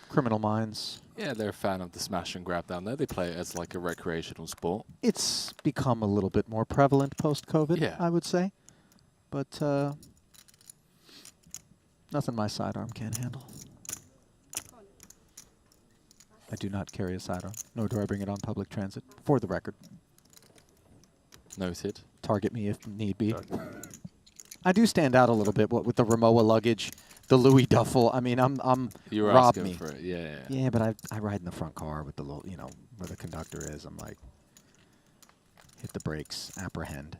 A: Criminal Minds.
B: Yeah, they're a fan of the smash and grab down there. They play it as like a recreational sport.
A: It's become a little bit more prevalent post-COVID,
B: Yeah.
A: I would say. But nothing my sidearm can't handle. I do not carry a sidearm, nor do I bring it on public transit, for the record.
B: Noted.
A: Target me if need be. I do stand out a little bit, what with the Rimowa luggage, the Louis duffel. I mean,
B: You were
A: rob
B: asking
A: me.
B: for it, yeah.
A: Yeah, but I ride in the front car with the little, you know, where the conductor is. I'm like, hit the brakes, apprehend.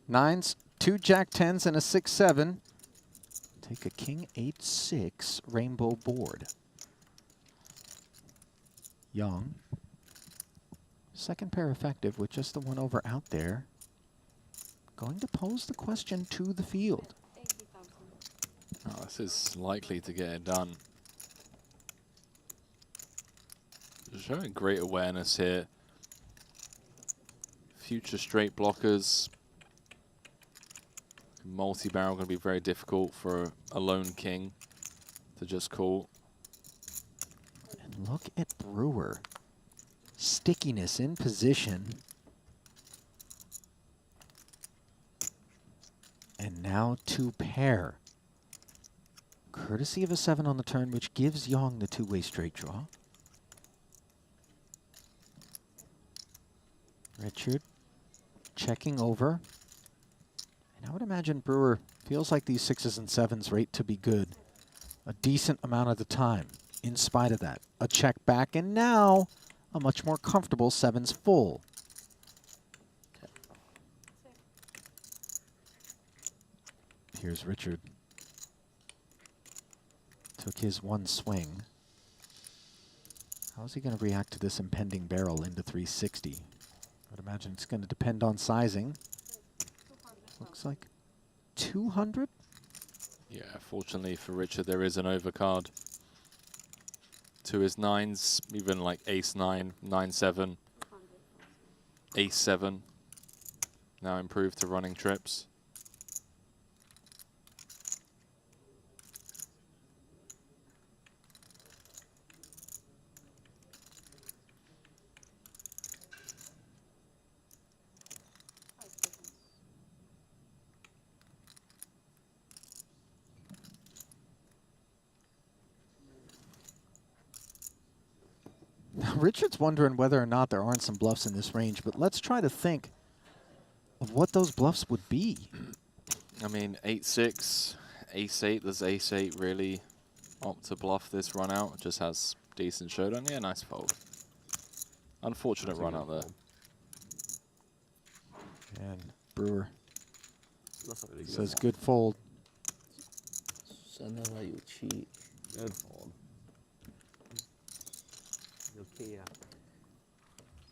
A: 9s, 2 Jack-10s, and a 6-7. Take a King 8-6 rainbow board. Young. Second pair effective with just the 1 over out there. Going to pose the question to the field.
B: Oh, this is likely to get it done. Showing great awareness here. Future straight blockers. Multi-barrel going to be very difficult for a lone king to just call.
A: And look at Brewer. Stickiness in position. And now 2 pair. Courtesy of a 7 on the turn, which gives Yong the 2-way straight draw. Richard checking over. And I would imagine Brewer feels like these 6s and 7s rate to be good a decent amount of the time. In spite of that, a check back, and now a much more comfortable 7s full. Here's Richard. Took his 1 swing. How's he going to react to this impending barrel into 360? I would imagine it's going to depend on sizing. Looks like 200?
B: Yeah, fortunately for Richard, there is an overcard to his 9s, even like ace-9, 9-7, ace-7, now improved to running trips.
A: Richard's wondering whether or not there aren't some bluffs in this range, but let's try to think of what those bluffs would be.
B: I mean, 8-6, ace-8, does ace-8 really opt to bluff this run out? Just has decent showdown. Yeah, nice fold. Unfortunate run out there.
A: And Brewer says good fold.
L: 三的话有7。
V: Good fold.
L: 有 K 啊。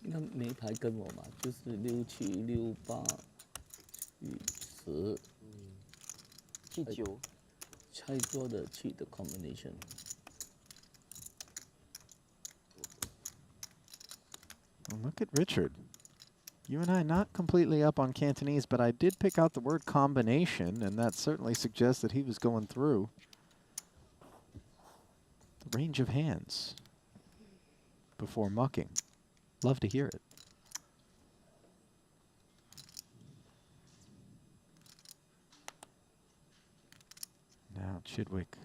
L: 应该没牌跟我嘛，就是6、7、6、8、10。7、9。太多的7的 combination。
A: Well, look at Richard. You and I not completely up on Cantonese, but I did pick out the word combination, and that certainly suggests that he was going through the range of hands before mucking. Love to hear it. Now Chidwick,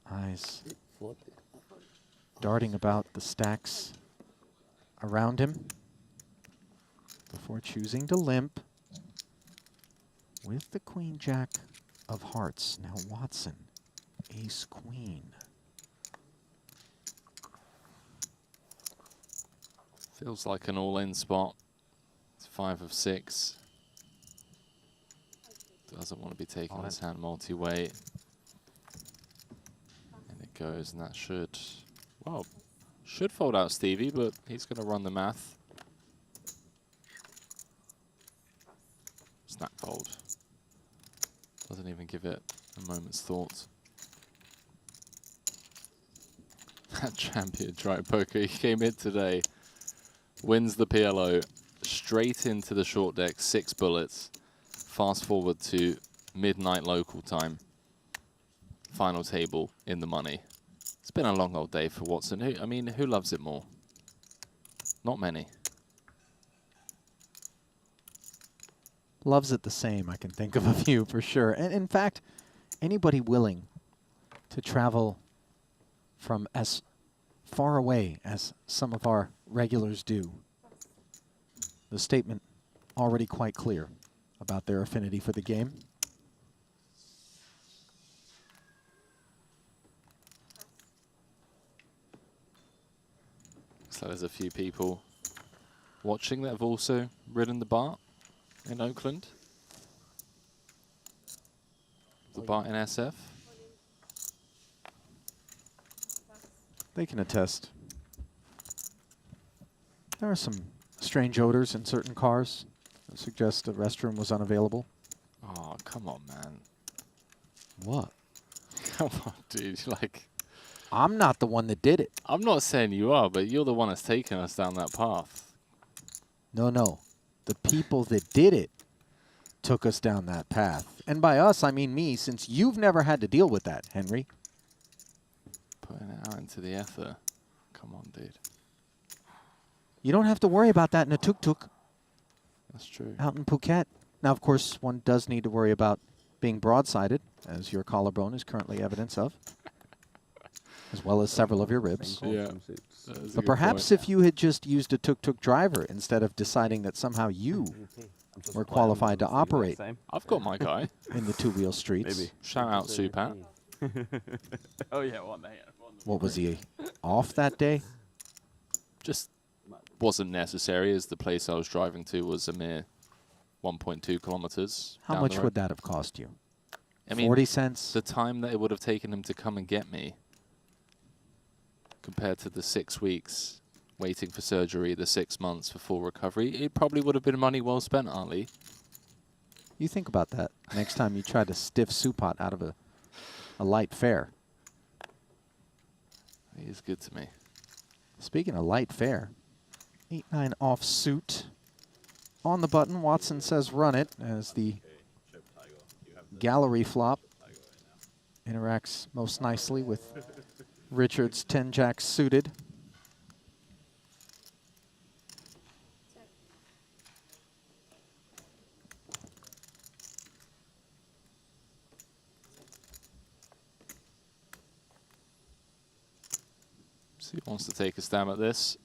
A: eyes darting about the stacks around him before choosing to limp with the Queen Jack of Hearts. Now Watson, Ace Queen.
B: Feels like an all-in spot. It's 5 of 6. Doesn't want to be taking his hand multi-way. And it goes, and that should, well, should fold out Stevie, but he's going to run the math. Snap fold. Doesn't even give it a moment's thought. That champion dry poker, he came in today, wins the PLO, straight into the short deck, 6 bullets. Fast forward to midnight local time. Final table in the money. It's been a long old day for Watson. I mean, who loves it more? Not many.
A: Loves it the same. I can think of a few for sure. And in fact, anybody willing to travel from as far away as some of our regulars do. The statement already quite clear about their affinity for the game.
B: So there's a few people watching that have also ridden the BART in Oakland. The BART in SF.
A: They can attest. There are some strange odors in certain cars that suggest the restroom was unavailable.
B: Oh, come on, man.
A: What?
B: Come on, dude. Like,
A: I'm not the one that did it.
B: I'm not saying you are, but you're the one that's taken us down that path.
A: No, no. The people that did it took us down that path. And by us, I mean me, since you've never had to deal with that, Henry.
B: Putting it out into the ether. Come on, dude.
A: You don't have to worry about that in a tuk-tuk.
B: That's true.
A: Out in Phuket. Now, of course, one does need to worry about being broadsided, as your collarbone is currently evidence of, as well as several of your ribs.
B: Yeah.
A: But perhaps if you had just used a tuk-tuk driver instead of deciding that somehow you were qualified to operate.
B: I've got my guy.
A: In the two-wheel streets.
B: Maybe. Shout out Supat.
O: Oh yeah, one day.
A: What was he, off that day?
B: Just wasn't necessary, as the place I was driving to was a mere 1.2 kilometers.
A: How much would that have cost you?
B: I mean,
A: 40 cents?
B: The time that it would have taken him to come and get me, compared to the 6 weeks waiting for surgery, the 6 months for full recovery, it probably would have been money well spent, Ali.
A: You think about that next time you try to stiff Supat out of a light fare.
B: He is good to me.
A: Speaking of light fare, 8-9 off suit. On the button, Watson says run it as the gallery flop interacts most nicely with Richard's 10-jack suited.
B: So he wants to take a stab at this.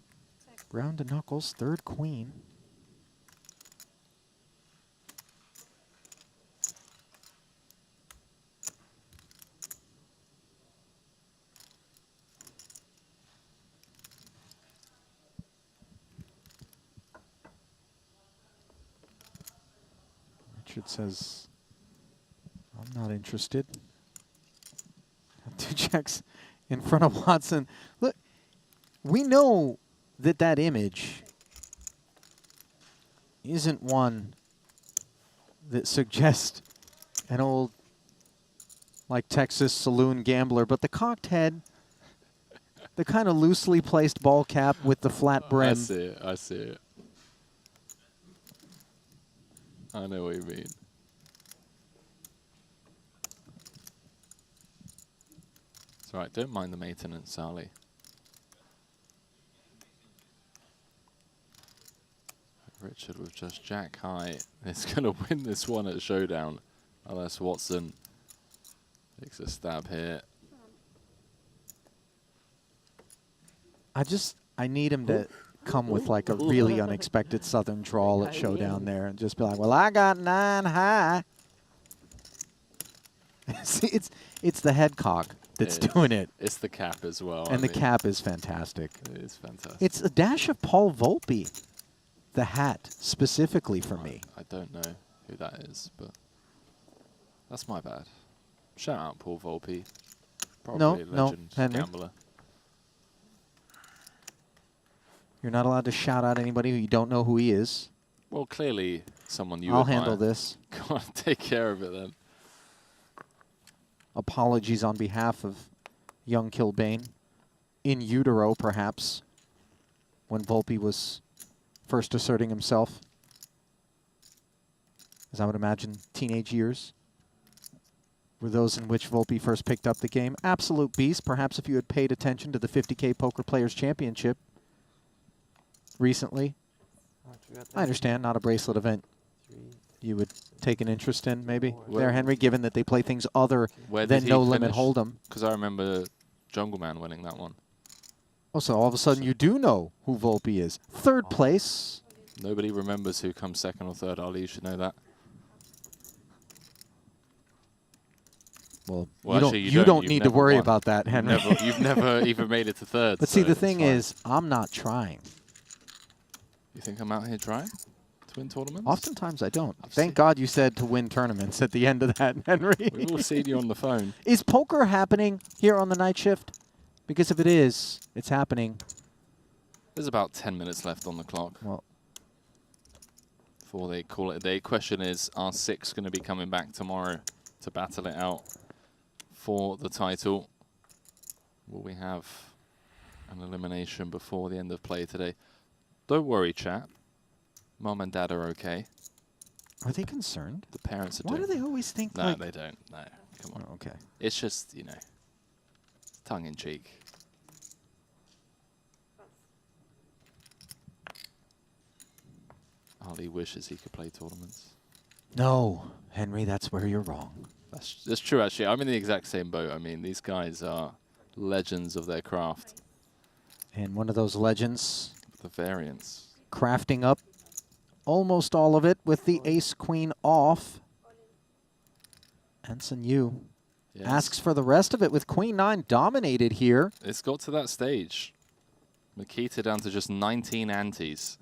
A: Brown to knuckles, third queen. Richard says, I'm not interested. 2 jacks in front of Watson. Look, we know that that image isn't one that suggests an old, like, Texas saloon gambler, but the cocked head, the kind of loosely placed ball cap with the flat brim.
B: I see it. I see it. I know what you mean. It's all right. Don't mind the maintenance, Ali. Richard with just jack high is going to win this one at Showdown, unless Watson takes a stab here.
A: I need him to come with like a really unexpected southern drawl at Showdown there and just be like, well, I got 9 high. See, it's the head cock that's doing it.
B: It's the cap as well.
A: And the cap is fantastic.
B: It is fantastic.
A: It's a dash of Paul Volpe, the hat, specifically for me.
B: I don't know who that is, but that's my bad. Shout out Paul Volpe. Probably a legend
A: Henry.
B: gambler.
A: You're not allowed to shout out anybody who you don't know who he is.
B: Well, clearly someone you
A: I'll
B: admire.
A: handle this.
B: Go on, take care of it then.
A: Apologies on behalf of young Kilbane. In utero, perhaps, when Volpe was first asserting himself. As I would imagine, teenage years were those in which Volpe first picked up the game. Absolute beast. Perhaps if you had paid attention to the 50K Poker Players Championship recently. I understand, not a bracelet event you would take an interest in, maybe, there, Henry, given that they play things other than No Limit Hold'em.
B: Because I remember Jungle Man winning that one.
A: Oh, so all of a sudden you do know who Volpe is. Third place.
B: Nobody remembers who comes second or third. Ali, you should know that.
A: Well,
B: actually,
A: you don't
B: You've
A: need to
B: never
A: worry
B: won.
A: about that, Henry.
B: You've never even made it to third.
A: But
B: so
A: see, the
B: it's
A: thing
B: fine.
A: is, I'm not trying.
B: You think I'm out here trying to win tournaments?
A: Oftentimes I don't. Thank God you said to win tournaments at the end of that, Henry.
B: We've all seen you on the phone.
A: Is poker happening here on the night shift? Because if it is, it's happening.
B: There's about 10 minutes left on the clock.
A: Well,
B: before they call it a day. Question is, are 6 going to be coming back tomorrow to battle it out for the title? Will we have an elimination before the end of play today? Don't worry, chat. Mom and Dad are okay.
A: Are they concerned?
B: The parents are
A: Why
B: doing
A: do they always think
B: No,
A: like...
B: they don't. No, come on.
A: Oh, okay.
B: It's just, you know, tongue in cheek. Ali wishes he could play tournaments.
A: No, Henry, that's where you're wrong.
B: That's true, actually. I'm in the exact same boat. I mean, these guys are legends of their craft.
A: And one of those legends...
B: The variants.
A: Crafting up almost all of it with the ace-queen off. Ensign Yu asks for the rest of it with queen-9 dominated here.
B: It's got to that stage. Makita down to just 19 antes.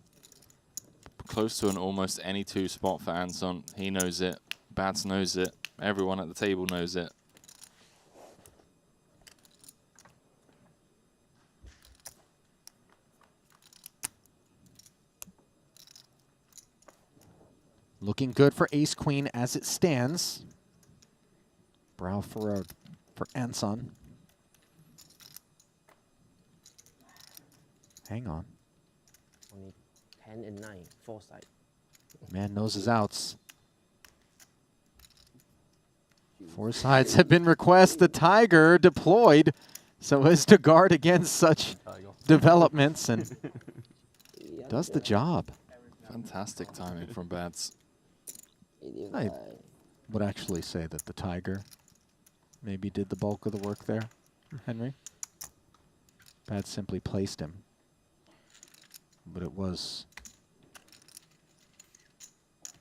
B: Close to an almost any 2 spot for Anson. He knows it. Bads knows it. Everyone at the table knows it.
A: Looking good for ace-queen as it stands. Brow for Anson. Hang on.
L: Only 10 and 9, 4 side.
A: Man knows his outs. 4 sides have been requested. The Tiger deployed so as to guard against such developments and does the job.
B: Fantastic timing from Bads.
A: I would actually say that the Tiger maybe did the bulk of the work there, Henry. Bads simply placed him. But it was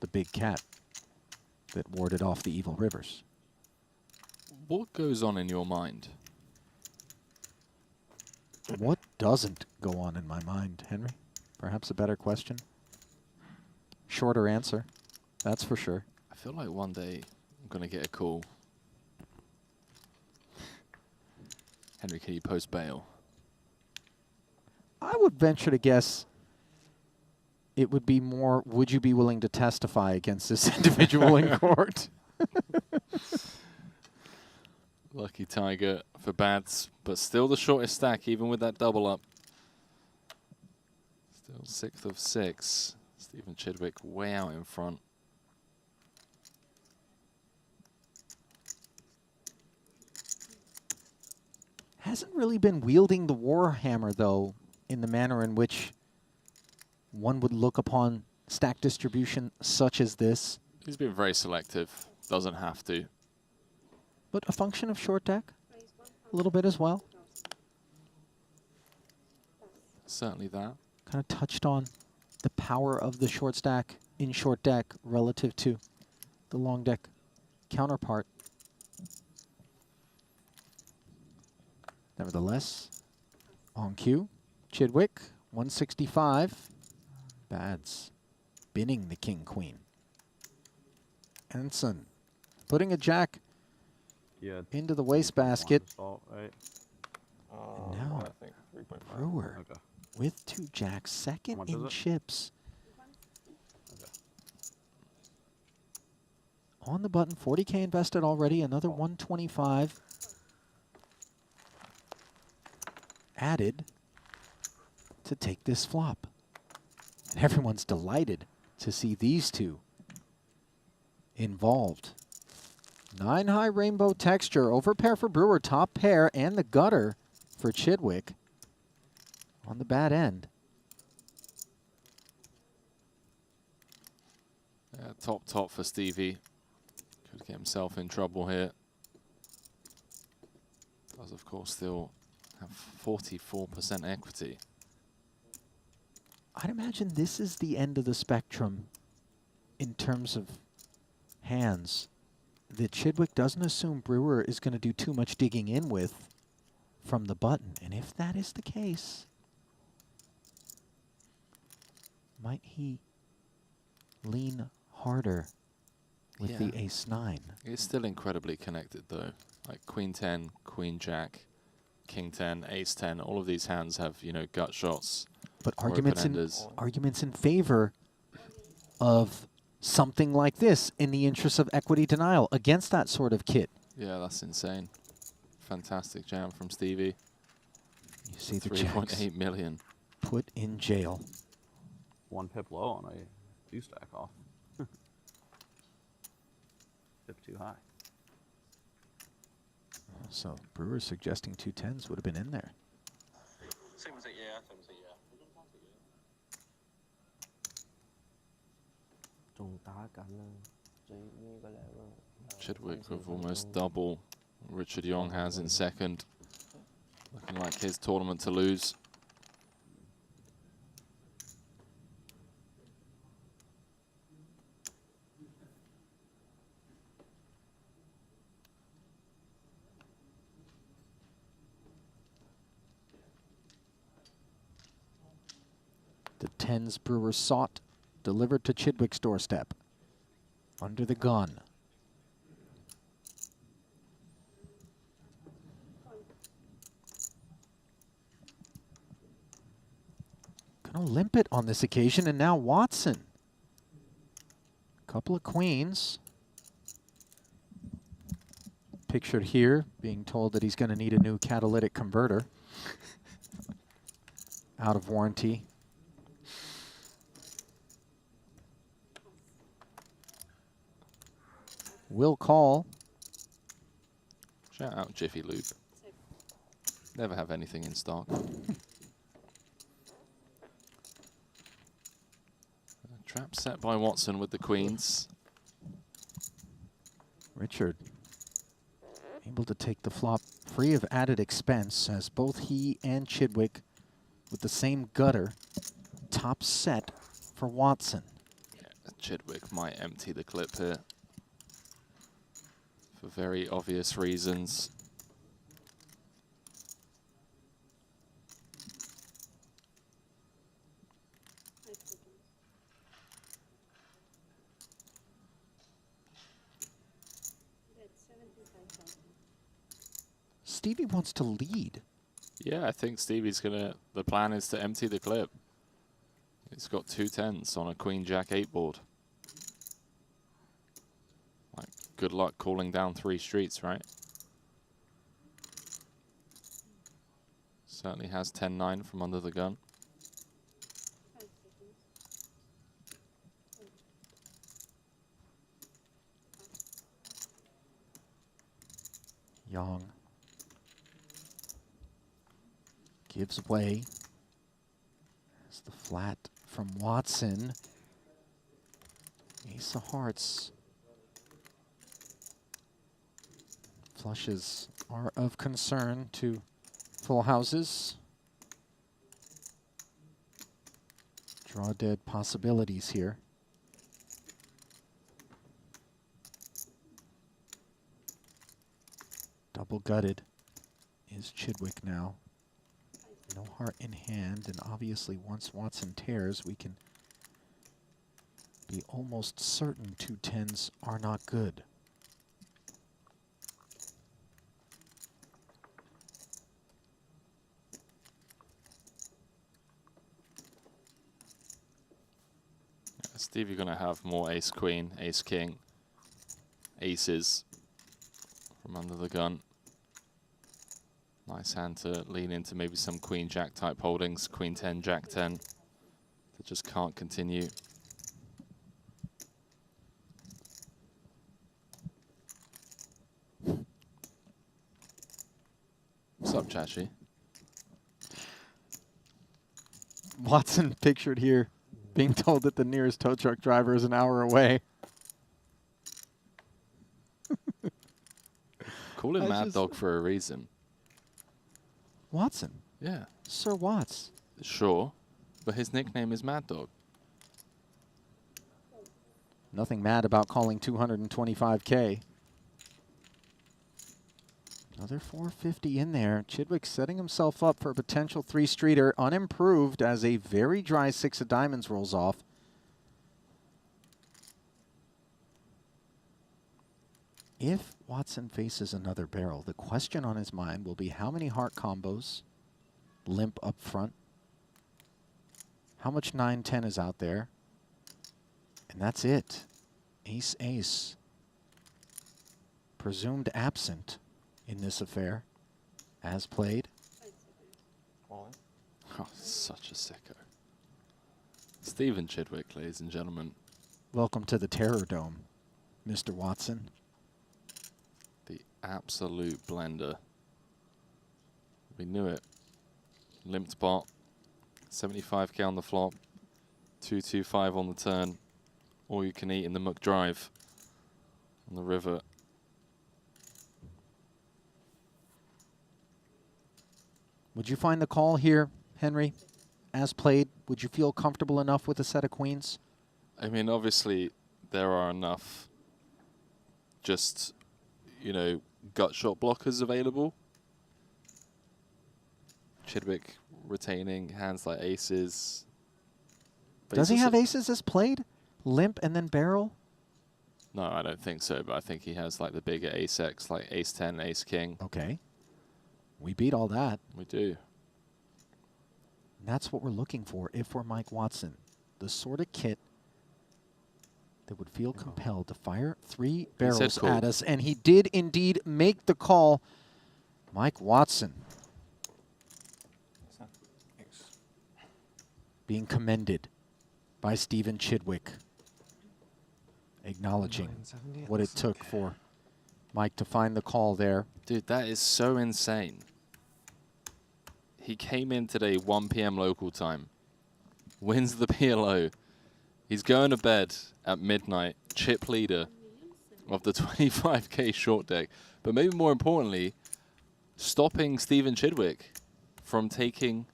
A: the big cat that warded off the evil rivers.
B: What goes on in your mind?
A: What doesn't go on in my mind, Henry? Perhaps a better question. Shorter answer, that's for sure.
B: I feel like one day I'm going to get a call. Henry, can you post bail?
A: I would venture to guess it would be more, would you be willing to testify against this individual in court?
B: Lucky Tiger for Bads, but still the shortest stack, even with that double up. Still 6th of 6. Stephen Chidwick way out in front.
A: Hasn't really been wielding the Warhammer, though, in the manner in which one would look upon stack distribution such as this.
B: He's been very selective. Doesn't have to.
A: But a function of short deck, a little bit as well.
B: Certainly that.
A: Kind of touched on the power of the short stack in short deck relative to the long deck counterpart. Nevertheless, on cue, Chidwick, 165. Bads binning the king-queen. Anson putting a jack into the wastebasket.
G: Right.
A: And now
G: I think 3.5.
A: Brewer with 2 jacks, second in chips. On the button, 40K invested already, another 125 added to take this flop. And everyone's delighted to see these two involved. 9 high rainbow texture, over pair for Brewer, top pair, and the gutter for Chidwick on the bad end.
B: Top for Stevie. Could get himself in trouble here. Does, of course, still have 44% equity.
A: I'd imagine this is the end of the spectrum in terms of hands that Chidwick doesn't assume Brewer is going to do too much digging in with from the button. And if that is the case, might he lean harder with the ace-9?
B: It's still incredibly connected, though. Like queen 10, queen jack, king 10, ace 10. All of these hands have, you know, gut shots.
A: But arguments in favor of something like this in the interest of equity denial against that sort of kit.
B: Yeah, that's insane. Fantastic jam from Stevie.
A: You see the
B: 3.8 million.
A: Put in jail.
G: 1 pip low on a 2 stack off.
O: Bit too high.
A: So Brewer's suggesting 210s would have been in there.
B: Chidwick with almost double Richard Young has in second. Looking like his tournament to lose.
A: The 10s Brewer sought, delivered to Chidwick's doorstep. Under the gun. Gonna limp it on this occasion, and now Watson. Couple of queens. Pictured here, being told that he's gonna need a new catalytic converter. Out of warranty. Will call.
B: Shout out Jiffy Lube. Never have anything in stock. Trap set by Watson with the queens.
A: Richard able to take the flop free of added expense as both he and Chidwick with the same gutter. Top set for Watson.
B: Yeah, Chidwick might empty the clip here. For very obvious reasons.
A: Stevie wants to lead.
B: Yeah, I think Stevie's gonna, the plan is to empty the clip. He's got 210s on a Queen Jack 8 board. Like, good luck calling down 3 streets, right? Certainly has 10-9 from under the gun.
A: Young gives way. As the flat from Watson. Ace of hearts. Flushes are of concern to full houses. Draw dead possibilities here. Double gutted is Chidwick now. No heart in hand, and obviously once Watson tears, we can be almost certain 210s are not good.
B: Stevie gonna have more ace queen, ace king, aces from under the gun. Nice hand to lean into maybe some queen jack type holdings, queen 10, jack 10, that just can't continue. What's up, Chachi?
A: Watson pictured here being told that the nearest tow truck driver is an hour away.
B: Call him Mad Dog for a reason.
A: Watson?
B: Yeah.
A: Sir Watts.
B: Sure, but his nickname is Mad Dog.
A: Nothing mad about calling 225K. Another 450 in there. Chidwick setting himself up for a potential 3-streeter, unimproved as a very dry 6 of diamonds rolls off. If Watson faces another barrel, the question on his mind will be how many heart combos limp up front, how much 9-10 is out there, and that's it. Ace, ace. Presumed absent in this affair, as played.
B: Oh, such a sicko. Stephen Chidwick, ladies and gentlemen.
A: Welcome to the Terror Dome, Mr. Watson.
B: The absolute blender. We knew it. Limped pot. 75k on the flop. 225 on the turn. All you can eat in the muck drive on the river.
A: Would you find the call here, Henry? As played, would you feel comfortable enough with a set of queens?
B: I mean, obviously, there are enough just, you know, gut shot blockers available. Chidwick retaining hands like aces. But
A: Does he have aces as played? Limp and then barrel?
B: No, I don't think so, but I think he has like the bigger ace-X, like ace-10, ace-king.
A: Okay. We beat all that.
B: We do.
A: And that's what we're looking for if we're Mike Watson. The sort of kit that would feel compelled to fire 3 barrels at us. And he did indeed make the call. Mike Watson being commended by Stephen Chidwick, acknowledging what it took for Mike to find the call there.
B: Dude, that is so insane. He came in today 1 p.m. local time, wins the PLO. He's going to bed at midnight, chip leader of the 25k short deck. But maybe more importantly, stopping Stephen Chidwick from taking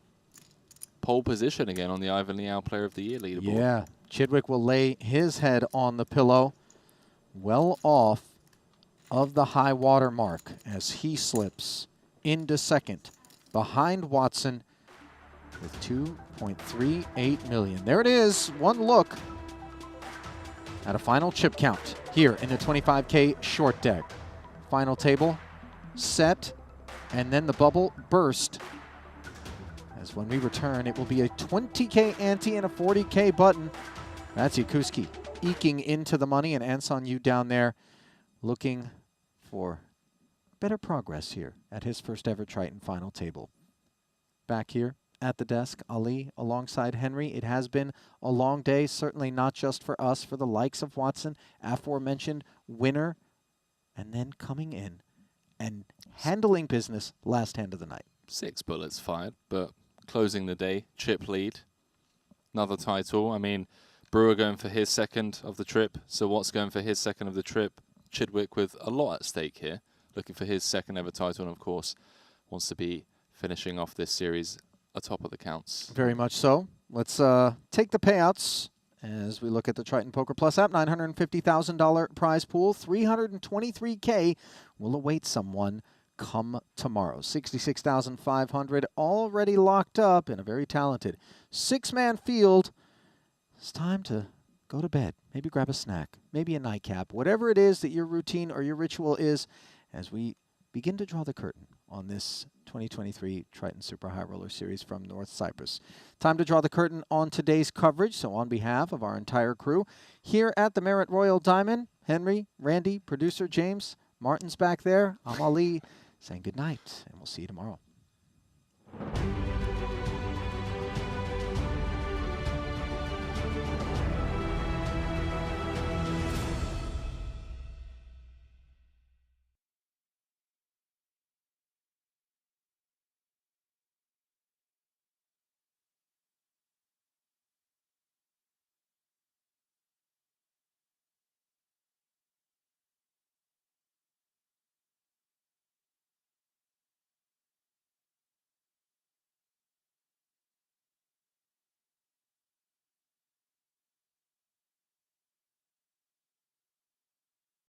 B: pole position again on the Ivan Liao Player of the Year leaderboard.
A: Yeah, Chidwick will lay his head on the pillow, well off of the high water mark as he slips into second behind Watson with 2.38 million. There it is, one look at a final chip count here in the 25k short deck. Final table set, and then the bubble burst. As when we return, it will be a 20k ante and a 40k button. That's Yakuski eking into the money, and Anson Yu down there looking for better progress here at his first ever Triton final table. Back here at the desk, Ali alongside Henry. It has been a long day, certainly not just for us, for the likes of Watson, aforementioned winner, and then coming in and handling business last hand of the night.
B: 6 bullets fired, but closing the day, chip lead, another title. I mean, Brewer going for his second of the trip, so Watts going for his second of the trip. Chidwick with a lot at stake here, looking for his second ever title, and of course wants to be finishing off this series atop of the counts.
A: Very much so. Let's take the payouts as we look at the Triton Poker Plus app. $950,000 prize pool, $323K will await someone come tomorrow. $66,500 already locked up in a very talented 6-man field. It's time to go to bed. Maybe grab a snack, maybe a nightcap, whatever it is that your routine or your ritual is, as we begin to draw the curtain on this 2023 Triton Super High Roller Series from North Cyprus. Time to draw the curtain on today's coverage. So on behalf of our entire crew here at the Marriott Royal Diamond, Henry, Randy, producer James, Martin's back there. I'm Ali saying good night, and we'll see you tomorrow.